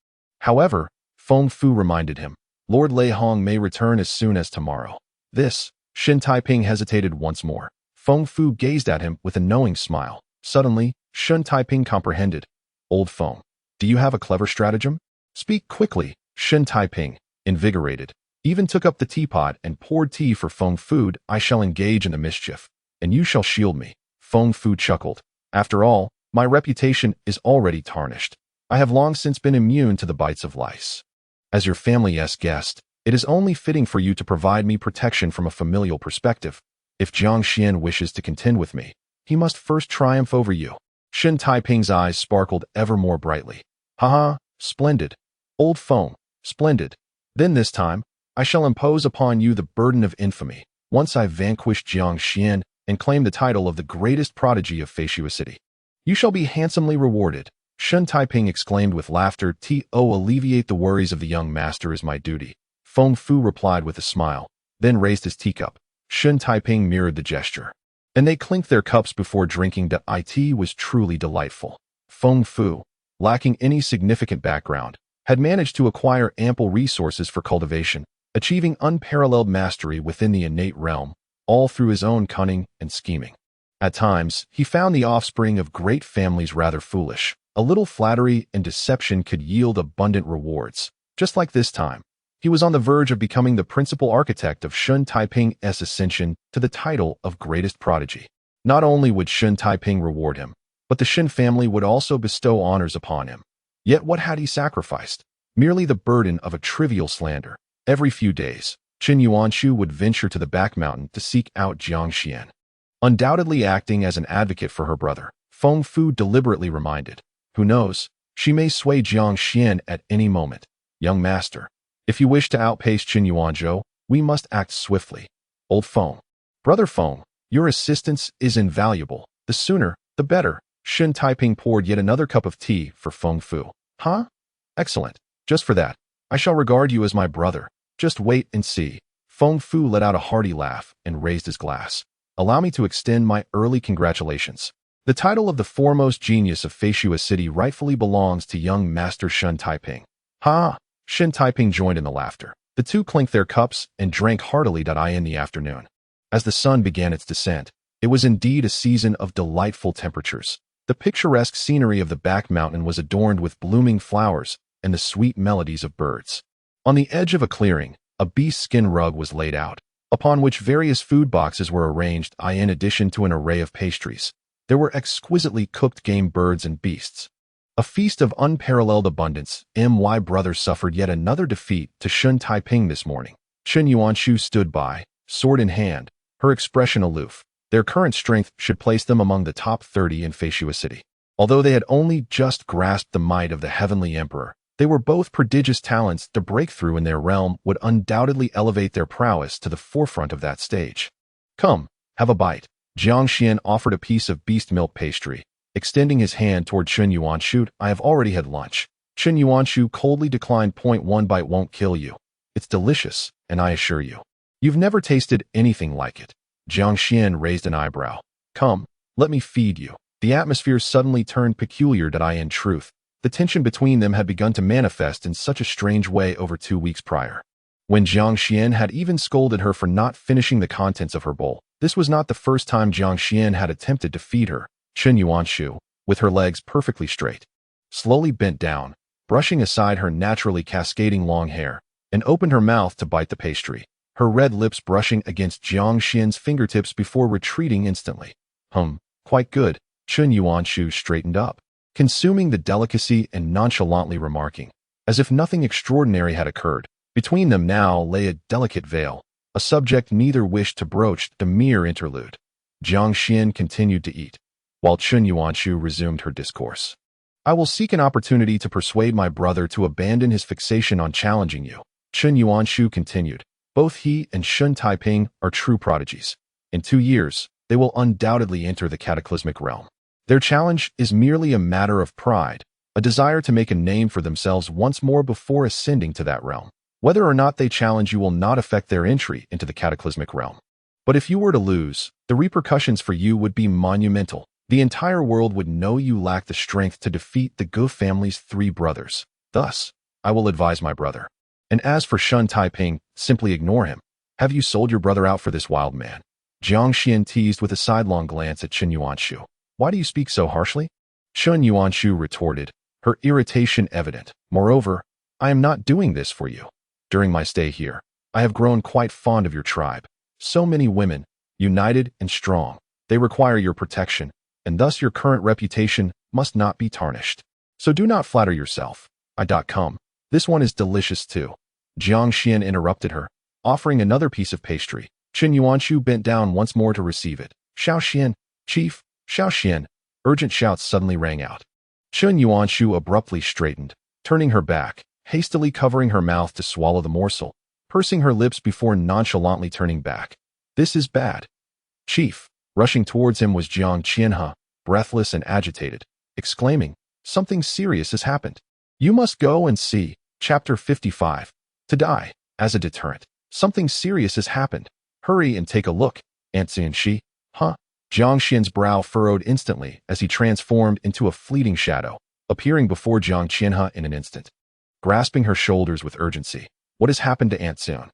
However, Feng Fu reminded him, Lord Lei Hong may return as soon as tomorrow. This, Shen Taiping hesitated once more. Feng Fu gazed at him with a knowing smile. Suddenly, Shen Taiping comprehended. Old Feng, do you have a clever stratagem? Speak quickly. Shen Taiping, invigorated, even took up the teapot and poured tea for Feng Fu. I shall engage in the mischief, and you shall shield me. Feng Fu chuckled. After all, my reputation is already tarnished. I have long since been immune to the bites of lice. As your family's guest, it is only fitting for you to provide me protection from a familial perspective. If Jiang Xuan wishes to contend with me, he must first triumph over you. Shen Taiping's eyes sparkled ever more brightly. Haha, splendid. Old Feng, splendid. Then this time, I shall impose upon you the burden of infamy, once I vanquish Jiang Xuan and claim the title of the greatest prodigy of Feishua City. You shall be handsomely rewarded. Shen Taiping exclaimed with laughter. Alleviate the worries of the young master is my duty. Feng Fu replied with a smile, then raised his teacup. Shen Taiping mirrored the gesture, and they clinked their cups before drinking. The tea was truly delightful. Feng Fu, lacking any significant background, had managed to acquire ample resources for cultivation, achieving unparalleled mastery within the innate realm, all through his own cunning and scheming. At times, he found the offspring of great families rather foolish. A little flattery and deception could yield abundant rewards. Just like this time, he was on the verge of becoming the principal architect of Shen Taiping's ascension to the title of greatest prodigy. Not only would Shen Taiping reward him, but the Shen family would also bestow honors upon him. Yet what had he sacrificed? Merely the burden of a trivial slander. Every few days, Qin Yuanshu would venture to the back mountain to seek out Jiang Xuan. Undoubtedly acting as an advocate for her brother, Feng Fu deliberately reminded, who knows, she may sway Jiang Xuan at any moment. Young master, if you wish to outpace Qin Yuanzhou, we must act swiftly. Old Feng, brother Feng, your assistance is invaluable. The sooner, the better. Shen Taiping poured yet another cup of tea for Feng Fu. Huh? Excellent. Just for that, I shall regard you as my brother. Just wait and see. Feng Fu let out a hearty laugh and raised his glass. Allow me to extend my early congratulations. The title of the foremost genius of Feishua City rightfully belongs to young master Shen Taiping. Ha! Shen Taiping joined in the laughter. The two clinked their cups and drank heartily. In the afternoon, as the sun began its descent, it was indeed a season of delightful temperatures. The picturesque scenery of the back mountain was adorned with blooming flowers and the sweet melodies of birds. On the edge of a clearing, a beast skin rug was laid out, upon which various food boxes were arranged. In addition to an array of pastries, there were exquisitely cooked game birds and beasts. A feast of unparalleled abundance. My brother suffered yet another defeat to Shen Taiping this morning. Qin Yuanshu stood by, sword in hand, her expression aloof. Their current strength should place them among the top 30 in Feishua City. Although they had only just grasped the might of the Heavenly Emperor, they were both prodigious talents. The breakthrough in their realm would undoubtedly elevate their prowess to the forefront of that stage. Come, have a bite. Jiang Xuan offered a piece of beast milk pastry, extending his hand toward Qin Yuanshu. I have already had lunch. Qin Yuanshu coldly declined. One bite won't kill you. It's delicious, and I assure you, you've never tasted anything like it. Jiang Xuan raised an eyebrow. Come, let me feed you. The atmosphere suddenly turned peculiar. In truth, the tension between them had begun to manifest in such a strange way over 2 weeks prior. When Jiang Xuan had even scolded her for not finishing the contents of her bowl, this was not the first time Jiang Xuan had attempted to feed her. Qin Yuanshu, with her legs perfectly straight, slowly bent down, brushing aside her naturally cascading long hair, and opened her mouth to bite the pastry, her red lips brushing against Jiang Xuan's fingertips before retreating instantly. Quite good. Qin Yuanshu straightened up, consuming the delicacy and nonchalantly remarking, as if nothing extraordinary had occurred. Between them now lay a delicate veil, a subject neither wished to broach. The mere interlude. Jiang Xuan continued to eat, while Qin Yuanshu resumed her discourse. I will seek an opportunity to persuade my brother to abandon his fixation on challenging you. Qin Yuanshu continued. Both he and Shen Taiping are true prodigies. In 2 years, they will undoubtedly enter the cataclysmic realm. Their challenge is merely a matter of pride, a desire to make a name for themselves once more before ascending to that realm. Whether or not they challenge you will not affect their entry into the cataclysmic realm. But if you were to lose, the repercussions for you would be monumental. The entire world would know you lack the strength to defeat the Gu family's 3 brothers. Thus, I will advise my brother. And as for Shen Taiping, simply ignore him. Have you sold your brother out for this wild man? Jiang Xuan teased with a sidelong glance at Chen Yuanshu. Why do you speak so harshly? Chen Yuanshu retorted, her irritation evident. Moreover, I am not doing this for you. During my stay here, I have grown quite fond of your tribe. So many women, united and strong. They require your protection, and thus your current reputation must not be tarnished. So do not flatter yourself. I.com. This one is delicious too. Jiang Xuan interrupted her, offering another piece of pastry. Chen Yuanshu bent down once more to receive it. Xiao Xian, Chief, Xiao Xian. Urgent shouts suddenly rang out. Chen Yuanshu abruptly straightened, turning her back, hastily covering her mouth to swallow the morsel, pursing her lips before nonchalantly turning back. This is bad. Chief. Rushing towards him was Jiang Qianhe, breathless and agitated, exclaiming, something serious has happened. You must go and see. Chapter 55. To die, as a deterrent. Something serious has happened. Hurry and take a look. Answered she. Huh? Jiang Xian's brow furrowed instantly as he transformed into a fleeting shadow, appearing before Jiang Qianhe in an instant. Grasping her shoulders with urgency. What has happened to Aunt Soon?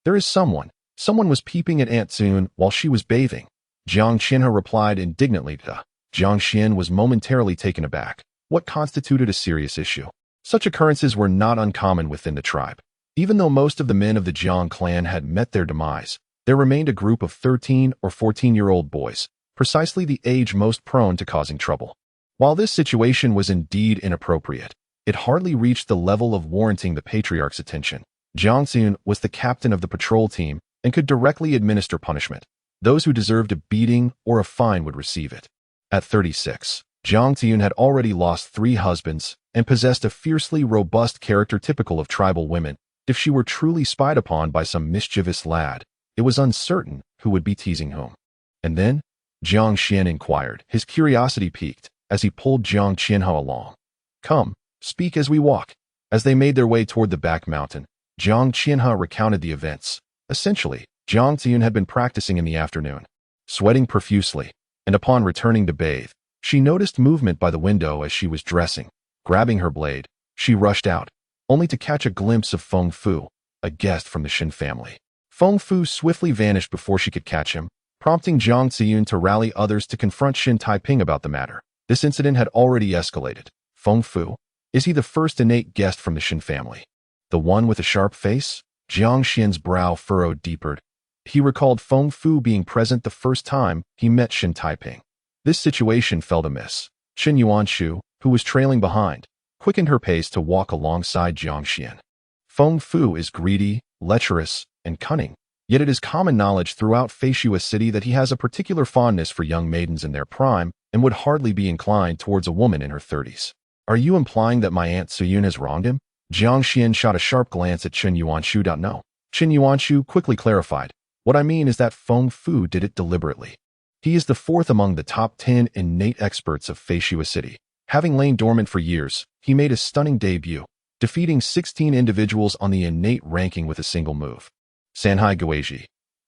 There is someone. Someone was peeping at Aunt Soon while she was bathing. Jiang Qianhe replied indignantly. Jiang Xian was momentarily taken aback. What constituted a serious issue? Such occurrences were not uncommon within the tribe. Even though most of the men of the Jiang clan had met their demise, there remained a group of 13 or 14-year-old boys, precisely the age most prone to causing trouble. While this situation was indeed inappropriate, it hardly reached the level of warranting the patriarch's attention. Jiang Xuan was the captain of the patrol team and could directly administer punishment. Those who deserved a beating or a fine would receive it. At 36, Jiang Xuan had already lost 3 husbands and possessed a fiercely robust character typical of tribal women. If she were truly spied upon by some mischievous lad, it was uncertain who would be teasing whom. And then, Jiang Xuan inquired, his curiosity piqued, as he pulled Jiang Qianhe along. Come, speak as we walk. As they made their way toward the back mountain, Jiang Qianhe recounted the events. Essentially, Jiang Xuan had been practicing in the afternoon, sweating profusely, and upon returning to bathe, she noticed movement by the window as she was dressing. Grabbing her blade, she rushed out, only to catch a glimpse of Feng Fu, a guest from the Shen family. Feng Fu swiftly vanished before she could catch him, prompting Jiang Xuan to rally others to confront Shen Taiping about the matter. This incident had already escalated. Feng Fu? Is he the first innate guest from the Shen family? The one with a sharp face? Jiang Xian's brow furrowed deeper. He recalled Feng Fu being present the first time he met Shen Taiping. This situation felt amiss. Chen Yuanshu, who was trailing behind, quickened her pace to walk alongside Jiang Xuan. Feng Fu is greedy, lecherous, and cunning, yet it is common knowledge throughout Feishua City that he has a particular fondness for young maidens in their prime and would hardly be inclined towards a woman in her 30s. Are you implying that my Aunt Suyun has wronged him? Jiang Xuan shot a sharp glance at Chen Yuanshu. No. Chen Yuanshu quickly clarified. What I mean is that Feng Fu did it deliberately. He is the 4th among the top 10 innate experts of Feishua City. Having lain dormant for years, he made a stunning debut, defeating 16 individuals on the innate ranking with a single move. Sanhai Guiji.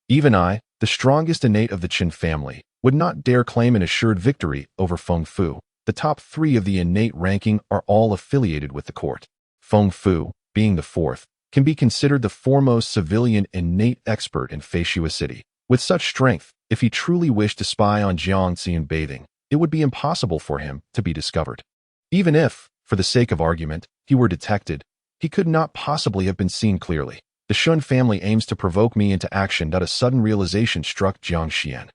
Even I, the strongest innate of the Qin family, would not dare claim an assured victory over Feng Fu. The top 3 of the innate ranking are all affiliated with the court. Feng Fu, being the 4th, can be considered the foremost civilian innate expert in Feishua City. With such strength, if he truly wished to spy on Jiang Xuan bathing, it would be impossible for him to be discovered. Even if, for the sake of argument, he were detected, he could not possibly have been seen clearly. The Shun family aims to provoke me into action. A sudden realization struck Jiang Xuan.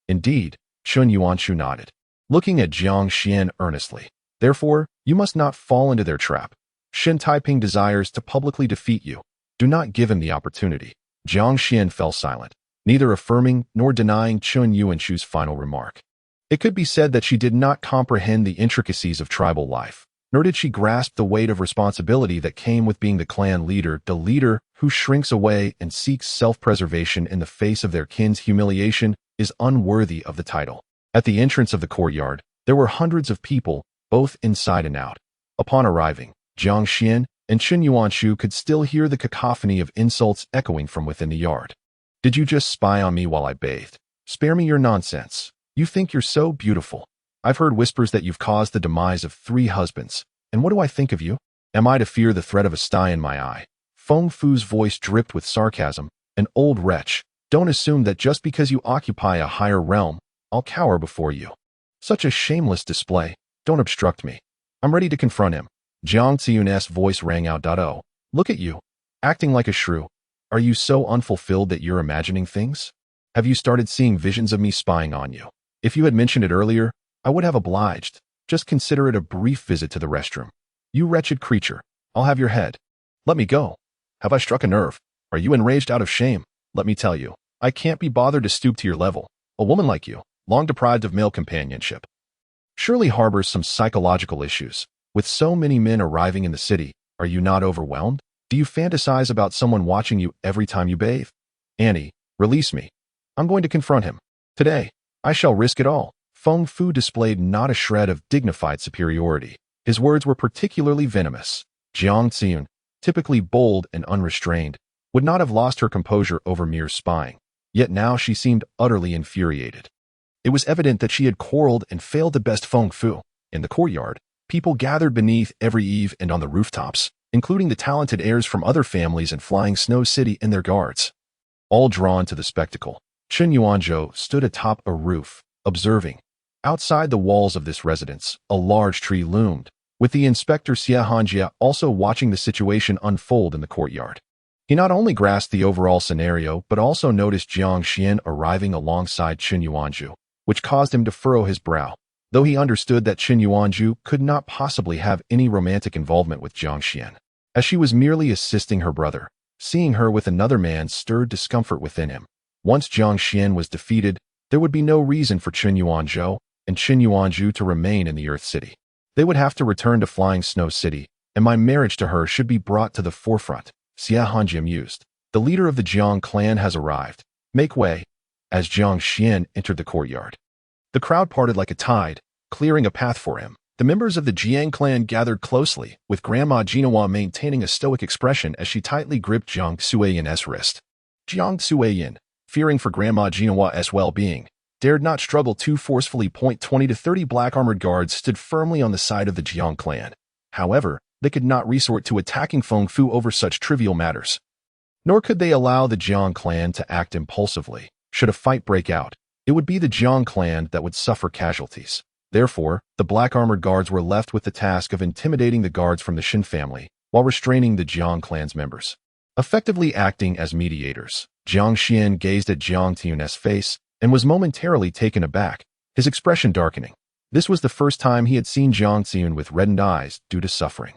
Indeed, Chen Yuanshu nodded, looking at Jiang Xuan earnestly. Therefore, you must not fall into their trap. Shen Taiping desires to publicly defeat you. Do not give him the opportunity. Jiang Xuan fell silent, neither affirming nor denying Chen Yuanshu's final remark. It could be said that she did not comprehend the intricacies of tribal life, nor did she grasp the weight of responsibility that came with being the clan leader. The leader who shrinks away and seeks self-preservation in the face of their kin's humiliation is unworthy of the title. At the entrance of the courtyard, there were hundreds of people, both inside and out. Upon arriving, Jiang Xuan and Chen Yuanshu could still hear the cacophony of insults echoing from within the yard. Did you just spy on me while I bathed? Spare me your nonsense. You think you're so beautiful. I've heard whispers that you've caused the demise of 3 husbands. And what do I think of you? Am I to fear the threat of a sty in my eye? Feng Fu's voice dripped with sarcasm. An old wretch. Don't assume that just because you occupy a higher realm, I'll cower before you. Such a shameless display. Don't obstruct me. I'm ready to confront him. Jiang Xuan's voice rang out. Oh, look at you. Acting like a shrew. Are you so unfulfilled that you're imagining things? Have you started seeing visions of me spying on you? If you had mentioned it earlier, I would have obliged. Just consider it a brief visit to the restroom. You wretched creature. I'll have your head. Let me go. Have I struck a nerve? Are you enraged out of shame? Let me tell you, I can't be bothered to stoop to your level. A woman like you, long deprived of male companionship, surely harbors some psychological issues. With so many men arriving in the city, are you not overwhelmed? Do you fantasize about someone watching you every time you bathe? Annie, release me. I'm going to confront him. Today, I shall risk it all. Feng Fu displayed not a shred of dignified superiority. His words were particularly venomous. Jiang Xuan, typically bold and unrestrained, would not have lost her composure over mere spying. Yet now she seemed utterly infuriated. It was evident that she had quarreled and failed to best Feng Fu. In the courtyard, people gathered beneath every eave and on the rooftops, including the talented heirs from other families and Flying Snow City and their guards. All drawn to the spectacle, Chen Yuanzhou stood atop a roof, observing. Outside the walls of this residence, a large tree loomed, with the inspector Xie Hanjia also watching the situation unfold in the courtyard. He not only grasped the overall scenario, but also noticed Jiang Xuan arriving alongside Chen Yuanzhou, which caused him to furrow his brow, though he understood that Chen Yuanzhou could not possibly have any romantic involvement with Jiang Xuan, as she was merely assisting her brother. Seeing her with another man stirred discomfort within him. Once Jiang Xuan was defeated, there would be no reason for Chen Yuanzhou and Chen Yuanzhou to remain in the Earth City. They would have to return to Flying Snow City, and my marriage to her should be brought to the forefront. Xie Hanjia mused. The leader of the Jiang Clan has arrived. Make way. As Jiang Xuan entered the courtyard, the crowd parted like a tide, clearing a path for him. The members of the Jiang Clan gathered closely, with Grandma Jinhua maintaining a stoic expression as she tightly gripped Jiang Xuan's wrist. Jiang Xuan, fearing for Grandma Jinhua's well-being, dared not struggle too forcefully. 20 to 30 black armored guards stood firmly on the side of the Jiang Clan. However, they could not resort to attacking Feng Fu over such trivial matters. Nor could they allow the Jiang Clan to act impulsively. Should a fight break out, it would be the Jiang Clan that would suffer casualties. Therefore, the black armored guards were left with the task of intimidating the guards from the Shen family, while restraining the Jiang Clan's members. Effectively acting as mediators, Jiang Xuan gazed at Jiang Xuan's face and was momentarily taken aback, his expression darkening. This was the first time he had seen Jiang Xuan with reddened eyes due to suffering.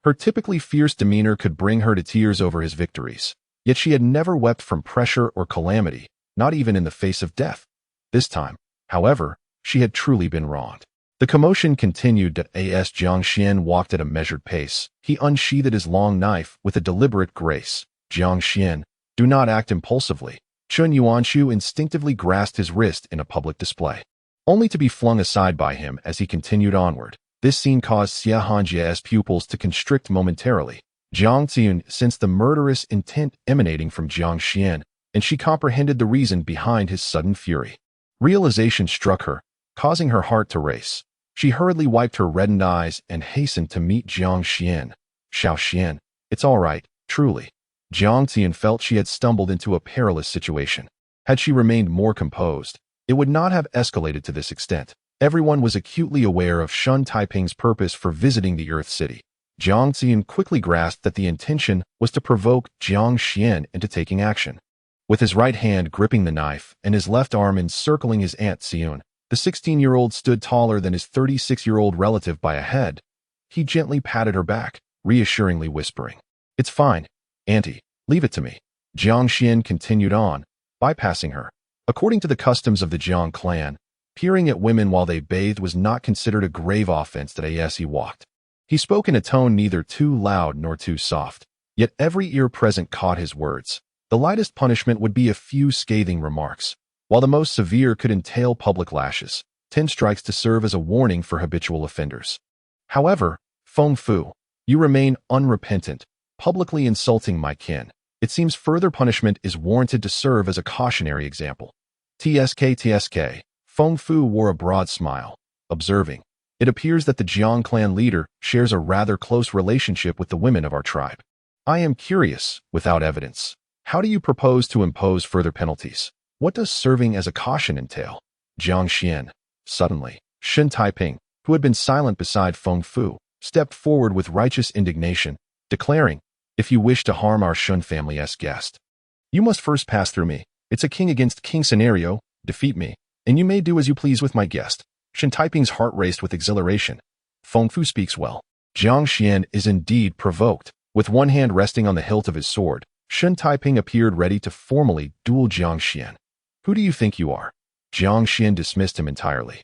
Her typically fierce demeanor could bring her to tears over his victories, yet she had never wept from pressure or calamity, not even in the face of death. This time, however, she had truly been wronged. The commotion continued as Jiang Xuan walked at a measured pace. He unsheathed his long knife with a deliberate grace. Jiang Xuan, do not act impulsively. Chen Yuanzhou instinctively grasped his wrist in a public display, only to be flung aside by him as he continued onward. This scene caused Xie Hanjia's pupils to constrict momentarily. Jiang Xuan sensed the murderous intent emanating from Jiang Xuan, and she comprehended the reason behind his sudden fury. Realization struck her, causing her heart to race. She hurriedly wiped her reddened eyes and hastened to meet Jiang Xuan. Xiao Xian, it's all right, truly. Jiang Xuan felt she had stumbled into a perilous situation. Had she remained more composed, it would not have escalated to this extent. Everyone was acutely aware of Shun Taiping's purpose for visiting the Earth City. Jiang Xuan quickly grasped that the intention was to provoke Jiang Xuan into taking action. With his right hand gripping the knife and his left arm encircling his Aunt Xuan, the 16-year-old stood taller than his 36-year-old relative by a head. He gently patted her back, reassuringly whispering, "It's fine, Auntie, leave it to me." Jiang Xuan continued on, bypassing her. According to the customs of the Jiang Clan, peering at women while they bathed was not considered a grave offense as he walked. He spoke in a tone neither too loud nor too soft, yet every ear present caught his words. The lightest punishment would be a few scathing remarks, while the most severe could entail public lashes, 10 strikes to serve as a warning for habitual offenders. However, Feng Fu, you remain unrepentant, publicly insulting my kin. It seems further punishment is warranted to serve as a cautionary example. TSK. Feng Fu wore a broad smile, observing, "It appears that the Jiang Clan leader shares a rather close relationship with the women of our tribe. I am curious, without evidence, how do you propose to impose further penalties? What does serving as a caution entail?" Jiang Xuan. Suddenly, Shen Taiping, who had been silent beside Feng Fu, stepped forward with righteous indignation, declaring, "If you wish to harm our Shun family's guest, you must first pass through me. It's a king against king scenario. Defeat me, and you may do as you please with my guest." Shen Taiping's heart raced with exhilaration. Feng Fu speaks well. Jiang Xuan is indeed provoked. With one hand resting on the hilt of his sword, Shen Taiping appeared ready to formally duel Jiang Xuan. "Who do you think you are?" Jiang Xuan dismissed him entirely,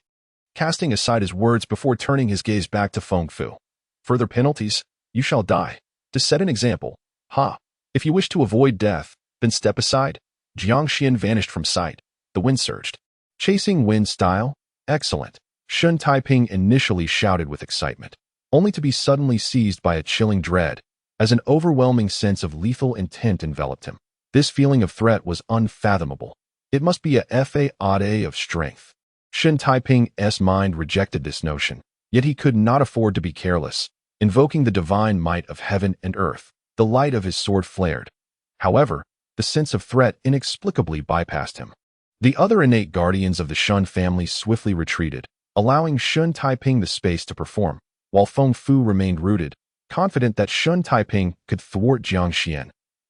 casting aside his words before turning his gaze back to Feng Fu. "Further penalties? You shall die. To set an example. Ha! If you wish to avoid death, then step aside." Jiang Xuan vanished from sight. The wind surged. "Chasing wind style? Excellent." Shen Taiping initially shouted with excitement, only to be suddenly seized by a chilling dread, as an overwhelming sense of lethal intent enveloped him. This feeling of threat was unfathomable. It must be a fade of strength. Shen Taiping's mind rejected this notion, yet he could not afford to be careless. Invoking the divine might of heaven and earth, the light of his sword flared. However, the sense of threat inexplicably bypassed him. The other innate guardians of the Shun family swiftly retreated, allowing Shen Taiping the space to perform, while Feng Fu remained rooted, confident that Shen Taiping could thwart Jiang Xuan.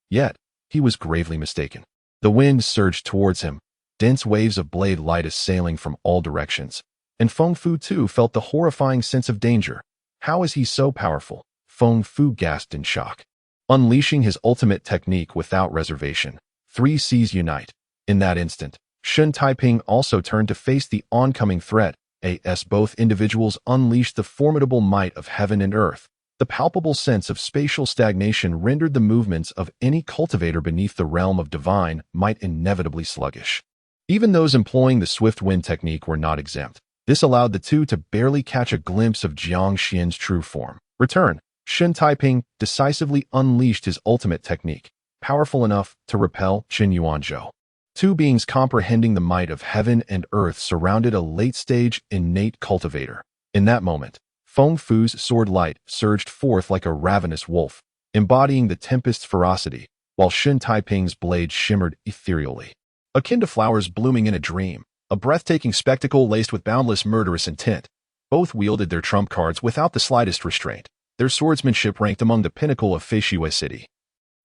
Yet, he was gravely mistaken. The wind surged towards him, dense waves of blade light assailing from all directions, and Feng Fu too felt the horrifying sense of danger. How is he so powerful? Feng Fu gasped in shock. Unleashing his ultimate technique without reservation, three seas unite. In that instant, Shen Taiping also turned to face the oncoming threat. As both individuals unleashed the formidable might of heaven and earth, the palpable sense of spatial stagnation rendered the movements of any cultivator beneath the realm of divine might inevitably sluggish. Even those employing the swift wind technique were not exempt. This allowed the two to barely catch a glimpse of Jiang Xuan's true form. Return. Shen Taiping decisively unleashed his ultimate technique, powerful enough to repel Qin Yuanzhou. Two beings comprehending the might of heaven and earth surrounded a late-stage innate cultivator. In that moment, Feng Fu's sword light surged forth like a ravenous wolf, embodying the tempest's ferocity, while Shen Taiping's blade shimmered ethereally. Akin to flowers blooming in a dream, a breathtaking spectacle laced with boundless murderous intent. Both wielded their trump cards without the slightest restraint, their swordsmanship ranked among the pinnacle of Feishiwei City.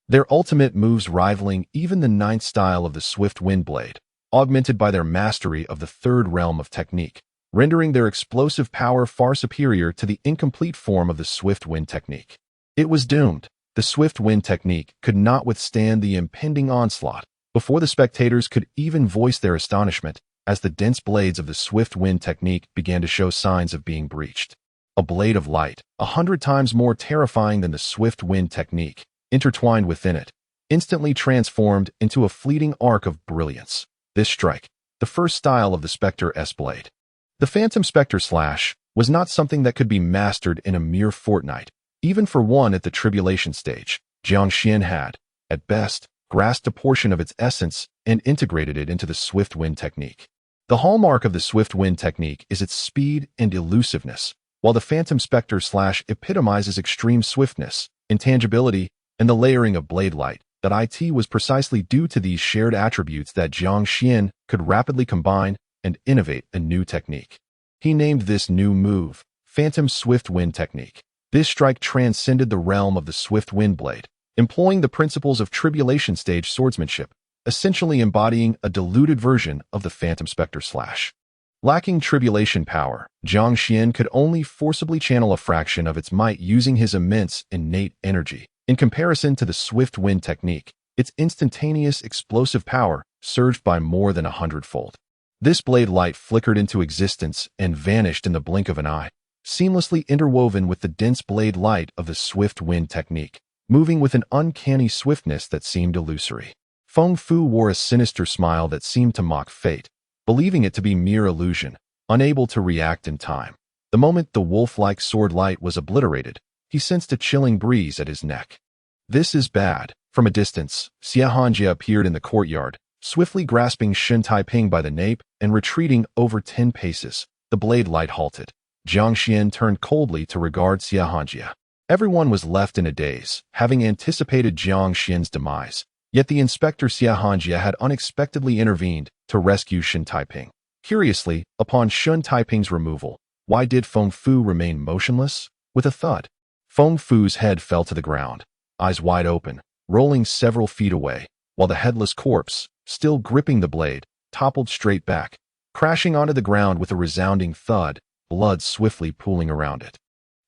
Their ultimate moves rivaling even the ninth style of the swift wind blade, augmented by their mastery of the third realm of technique, rendering their explosive power far superior to the incomplete form of the swift wind technique. It was doomed. The swift wind technique could not withstand the impending onslaught. Before the spectators could even voice their astonishment, as the dense blades of the swift wind technique began to show signs of being breached. A blade of light, 100 times more terrifying than the swift wind technique, intertwined within it, instantly transformed into a fleeting arc of brilliance. This strike, the first style of the Spectre-S blade. The Phantom Spectre Slash was not something that could be mastered in a mere fortnight, even for one at the tribulation stage. Jiang Xuan had, at best, grasped a portion of its essence and integrated it into the swift wind technique. The hallmark of the swift wind technique is its speed and elusiveness, while the Phantom Spectre Slash epitomizes extreme swiftness, intangibility, and the layering of blade light. That it was precisely due to these shared attributes that Jiang Xuan could rapidly combine and innovate a new technique. He named this new move Phantom Swift Wind Technique. This strike transcended the realm of the swift wind blade, employing the principles of tribulation stage swordsmanship, essentially embodying a diluted version of the Phantom Spectre Slash. Lacking tribulation power, Jiang Xuan could only forcibly channel a fraction of its might using his immense innate energy. In comparison to the swift wind technique, its instantaneous explosive power surged by more than 100-fold. This blade light flickered into existence and vanished in the blink of an eye, seamlessly interwoven with the dense blade light of the swift wind technique, moving with an uncanny swiftness that seemed illusory. Feng Fu wore a sinister smile that seemed to mock fate, believing it to be mere illusion, unable to react in time. The moment the wolf-like sword light was obliterated, he sensed a chilling breeze at his neck. "This is bad." From a distance, Xie Hanjie appeared in the courtyard, swiftly grasping Shen Taiping by the nape and retreating over 10 paces. The blade light halted. Jiang Xuan turned coldly to regard Xie Hanjie. Everyone was left in a daze, having anticipated Jiang Xuan's demise. Yet the inspector Xie Hanjie had unexpectedly intervened to rescue Shen Taiping. Curiously, upon Shen Taiping's removal, why did Feng Fu remain motionless? With a thud, Feng Fu's head fell to the ground, eyes wide open, rolling several feet away, while the headless corpse, still gripping the blade, toppled straight back, crashing onto the ground with a resounding thud, blood swiftly pooling around it.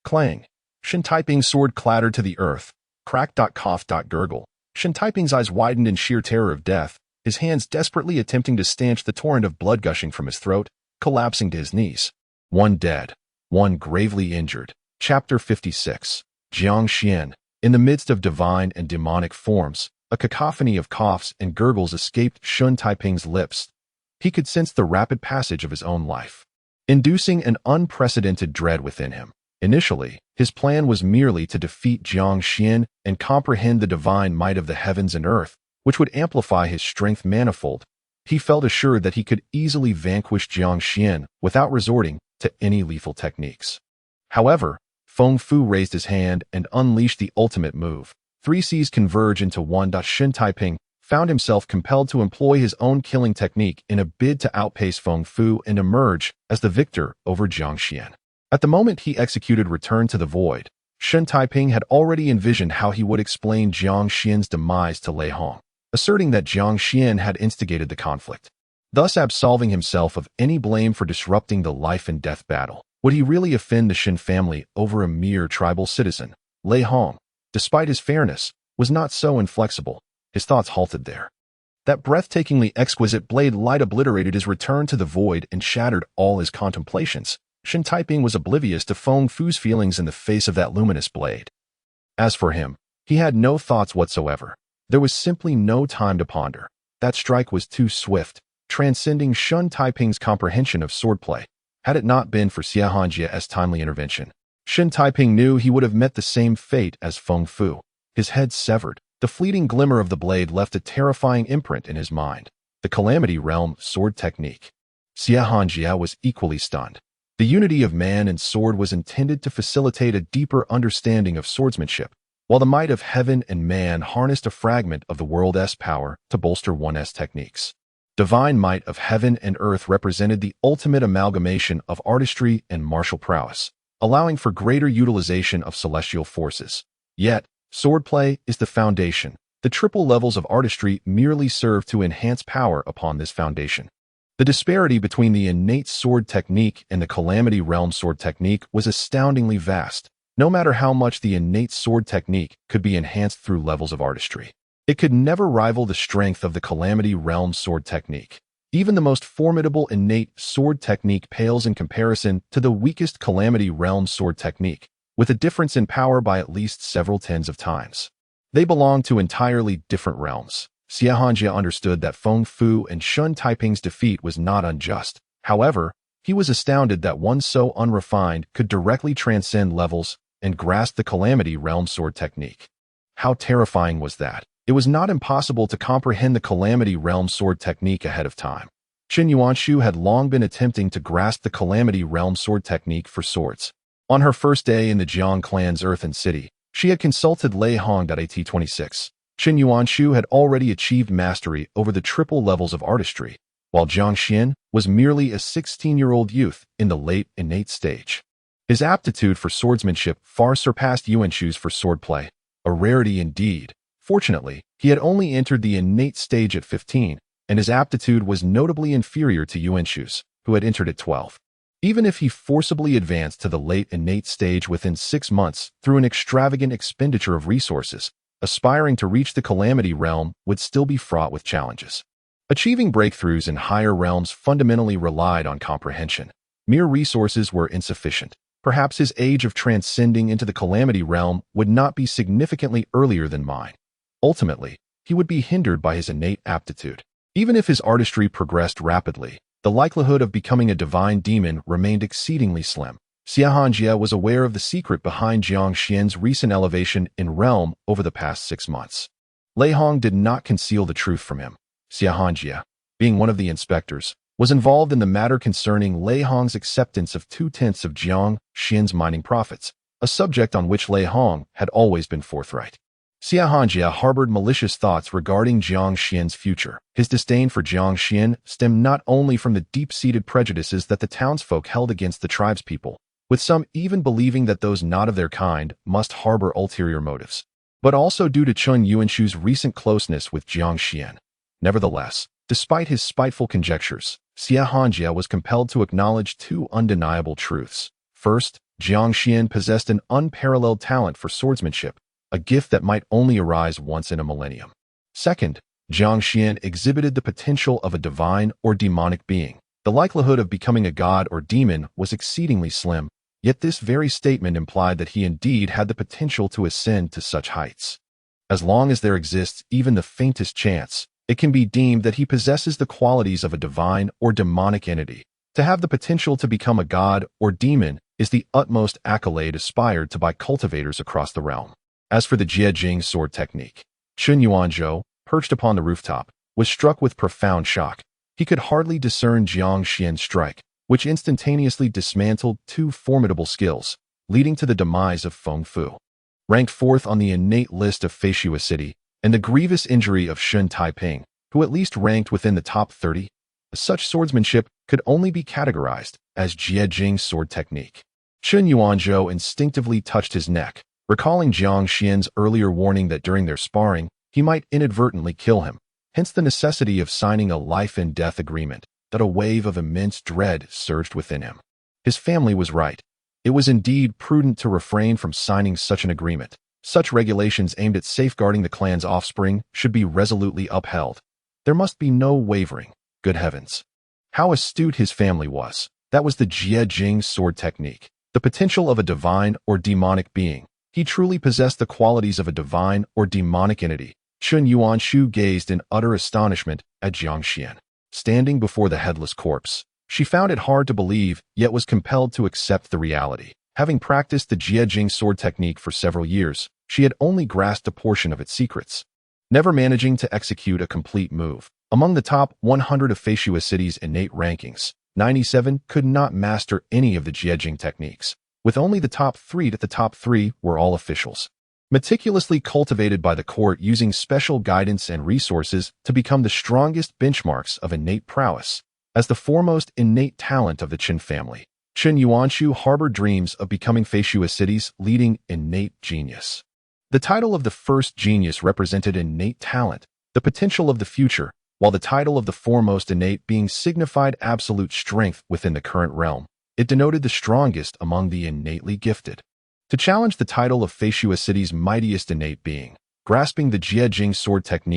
Clang! Shen Taiping's sword clattered to the earth. Crack. Cough. Gurgle. Shen Taiping's eyes widened in sheer terror of death, his hands desperately attempting to stanch the torrent of blood gushing from his throat, collapsing to his knees. One dead, one gravely injured. Chapter 56. Jiang Xuan. In the midst of divine and demonic forms, a cacophony of coughs and gurgles escaped Shen Taiping's lips. He could sense the rapid passage of his own life, inducing an unprecedented dread within him. Initially, his plan was merely to defeat Jiang Xuan and comprehend the divine might of the heavens and earth, which would amplify his strength manifold. He felt assured that he could easily vanquish Jiang Xuan without resorting to any lethal techniques. However, Feng Fu raised his hand and unleashed the ultimate move. Three seas converge into one. Shen Taiping found himself compelled to employ his own killing technique in a bid to outpace Feng Fu and emerge as the victor over Jiang Xuan. At the moment he executed Return to the Void, Shen Taiping had already envisioned how he would explain Jiang Xuan's demise to Lei Hong, asserting that Jiang Xuan had instigated the conflict, thus absolving himself of any blame for disrupting the life and death battle. Would he really offend the Shen family over a mere tribal citizen? Lei Hong, despite his fairness, was not so inflexible. His thoughts halted there. That breathtakingly exquisite blade light obliterated his Return to the Void and shattered all his contemplations. Shen Taiping was oblivious to Feng Fu's feelings in the face of that luminous blade. As for him, he had no thoughts whatsoever. There was simply no time to ponder. That strike was too swift, transcending Shen Taiping's comprehension of swordplay. Had it not been for Xie Hanjie's timely intervention, Shen Taiping knew he would have met the same fate as Feng Fu. His head severed, the fleeting glimmer of the blade left a terrifying imprint in his mind. The Calamity Realm sword technique. Xie Hanjie was equally stunned. The unity of man and sword was intended to facilitate a deeper understanding of swordsmanship, while the might of heaven and man harnessed a fragment of the world's power to bolster one's techniques. Divine might of heaven and earth represented the ultimate amalgamation of artistry and martial prowess, allowing for greater utilization of celestial forces. Yet, swordplay is the foundation. The triple levels of artistry merely serve to enhance power upon this foundation. The disparity between the innate sword technique and the Calamity Realm sword technique was astoundingly vast. No matter how much the innate sword technique could be enhanced through levels of artistry, it could never rival the strength of the Calamity Realm sword technique. Even the most formidable innate sword technique pales in comparison to the weakest Calamity Realm sword technique, with a difference in power by at least several tens of times. They belong to entirely different realms. Xie Hanjie understood that Feng Fu and Shen Taiping's defeat was not unjust. However, he was astounded that one so unrefined could directly transcend levels and grasp the Calamity Realm sword technique. How terrifying was that? It was not impossible to comprehend the Calamity Realm sword technique ahead of time. Qin Yuanshu had long been attempting to grasp the Calamity Realm sword technique for swords. On her first day in the Jiang Clan's Earthen City, she had consulted Lei Hong. At 26. Qin Yuanshu had already achieved mastery over the triple levels of artistry, while Jiang Xuan was merely a 16-year-old youth in the late innate stage. His aptitude for swordsmanship far surpassed Yuanshu's for swordplay, a rarity indeed. Fortunately, he had only entered the innate stage at 15, and his aptitude was notably inferior to Yuanshu's, who had entered at 12. Even if he forcibly advanced to the late innate stage within 6 months through an extravagant expenditure of resources, aspiring to reach the Calamity Realm would still be fraught with challenges. Achieving breakthroughs in higher realms fundamentally relied on comprehension. Mere resources were insufficient. Perhaps his age of transcending into the Calamity Realm would not be significantly earlier than mine. Ultimately, he would be hindered by his innate aptitude. Even if his artistry progressed rapidly, the likelihood of becoming a divine demon remained exceedingly slim. Xie Hanjie was aware of the secret behind Jiang Xuan's recent elevation in realm over the past 6 months. Lei Hong did not conceal the truth from him. Xia Hanjia, being one of the inspectors, was involved in the matter concerning Lei Hong's acceptance of 2/10 of Jiang Xuan's mining profits, a subject on which Lei Hong had always been forthright. Xia Hanjia harbored malicious thoughts regarding Jiang Xuan's future. His disdain for Jiang Xuan stemmed not only from the deep-seated prejudices that the townsfolk held against the tribespeople, with some even believing that those not of their kind must harbor ulterior motives, but also due to Chun Yuanshu's recent closeness with Jiang Xuan. Nevertheless, despite his spiteful conjectures, Xia Hanjia was compelled to acknowledge two undeniable truths. First, Jiang Xuan possessed an unparalleled talent for swordsmanship, a gift that might only arise once in a millennium. Second, Jiang Xuan exhibited the potential of a divine or demonic being. The likelihood of becoming a god or demon was exceedingly slim, yet this very statement implied that he indeed had the potential to ascend to such heights. As long as there exists even the faintest chance, it can be deemed that he possesses the qualities of a divine or demonic entity. To have the potential to become a god or demon is the utmost accolade aspired to by cultivators across the realm. As for the Jiang sword technique, Chun Yuanzhou, perched upon the rooftop, was struck with profound shock. He could hardly discern Jiang Xuan's strike, which instantaneously dismantled two formidable skills, leading to the demise of Feng Fu. Ranked fourth on the innate list of faituosity, and the grievous injury of Shun Taiping, who at least ranked within the top 30, such swordsmanship could only be categorized as Jiang sword technique. Chun Yuanzhou instinctively touched his neck, recalling Jiang Xuan's earlier warning that during their sparring, he might inadvertently kill him, hence the necessity of signing a life-and-death agreement. That a wave of immense dread surged within him. His family was right. It was indeed prudent to refrain from signing such an agreement. Such regulations aimed at safeguarding the clan's offspring should be resolutely upheld. There must be no wavering. Good heavens. How astute his family was. That was the Jiang sword technique. The potential of a divine or demonic being. He truly possessed the qualities of a divine or demonic entity. Chun Yuanshu gazed in utter astonishment at Jiang Xuan. Standing before the headless corpse, she found it hard to believe, yet was compelled to accept the reality. Having practiced the Jiang sword technique for several years, she had only grasped a portion of its secrets, never managing to execute a complete move. Among the top 100 of Feishua City's innate rankings, 97 could not master any of the Jiang techniques, with only the top 3 that the top 3 were all officials. Meticulously cultivated by the court using special guidance and resources to become the strongest benchmarks of innate prowess. As the foremost innate talent of the Qin family, Chun Yuanshu harbored dreams of becoming Feishua City's leading innate genius. The title of the first genius represented innate talent, the potential of the future, while the title of the foremost innate being signified absolute strength within the current realm. It denoted the strongest among the innately gifted. To challenge the title of Feishua City's mightiest innate being, grasping the Jiang sword technique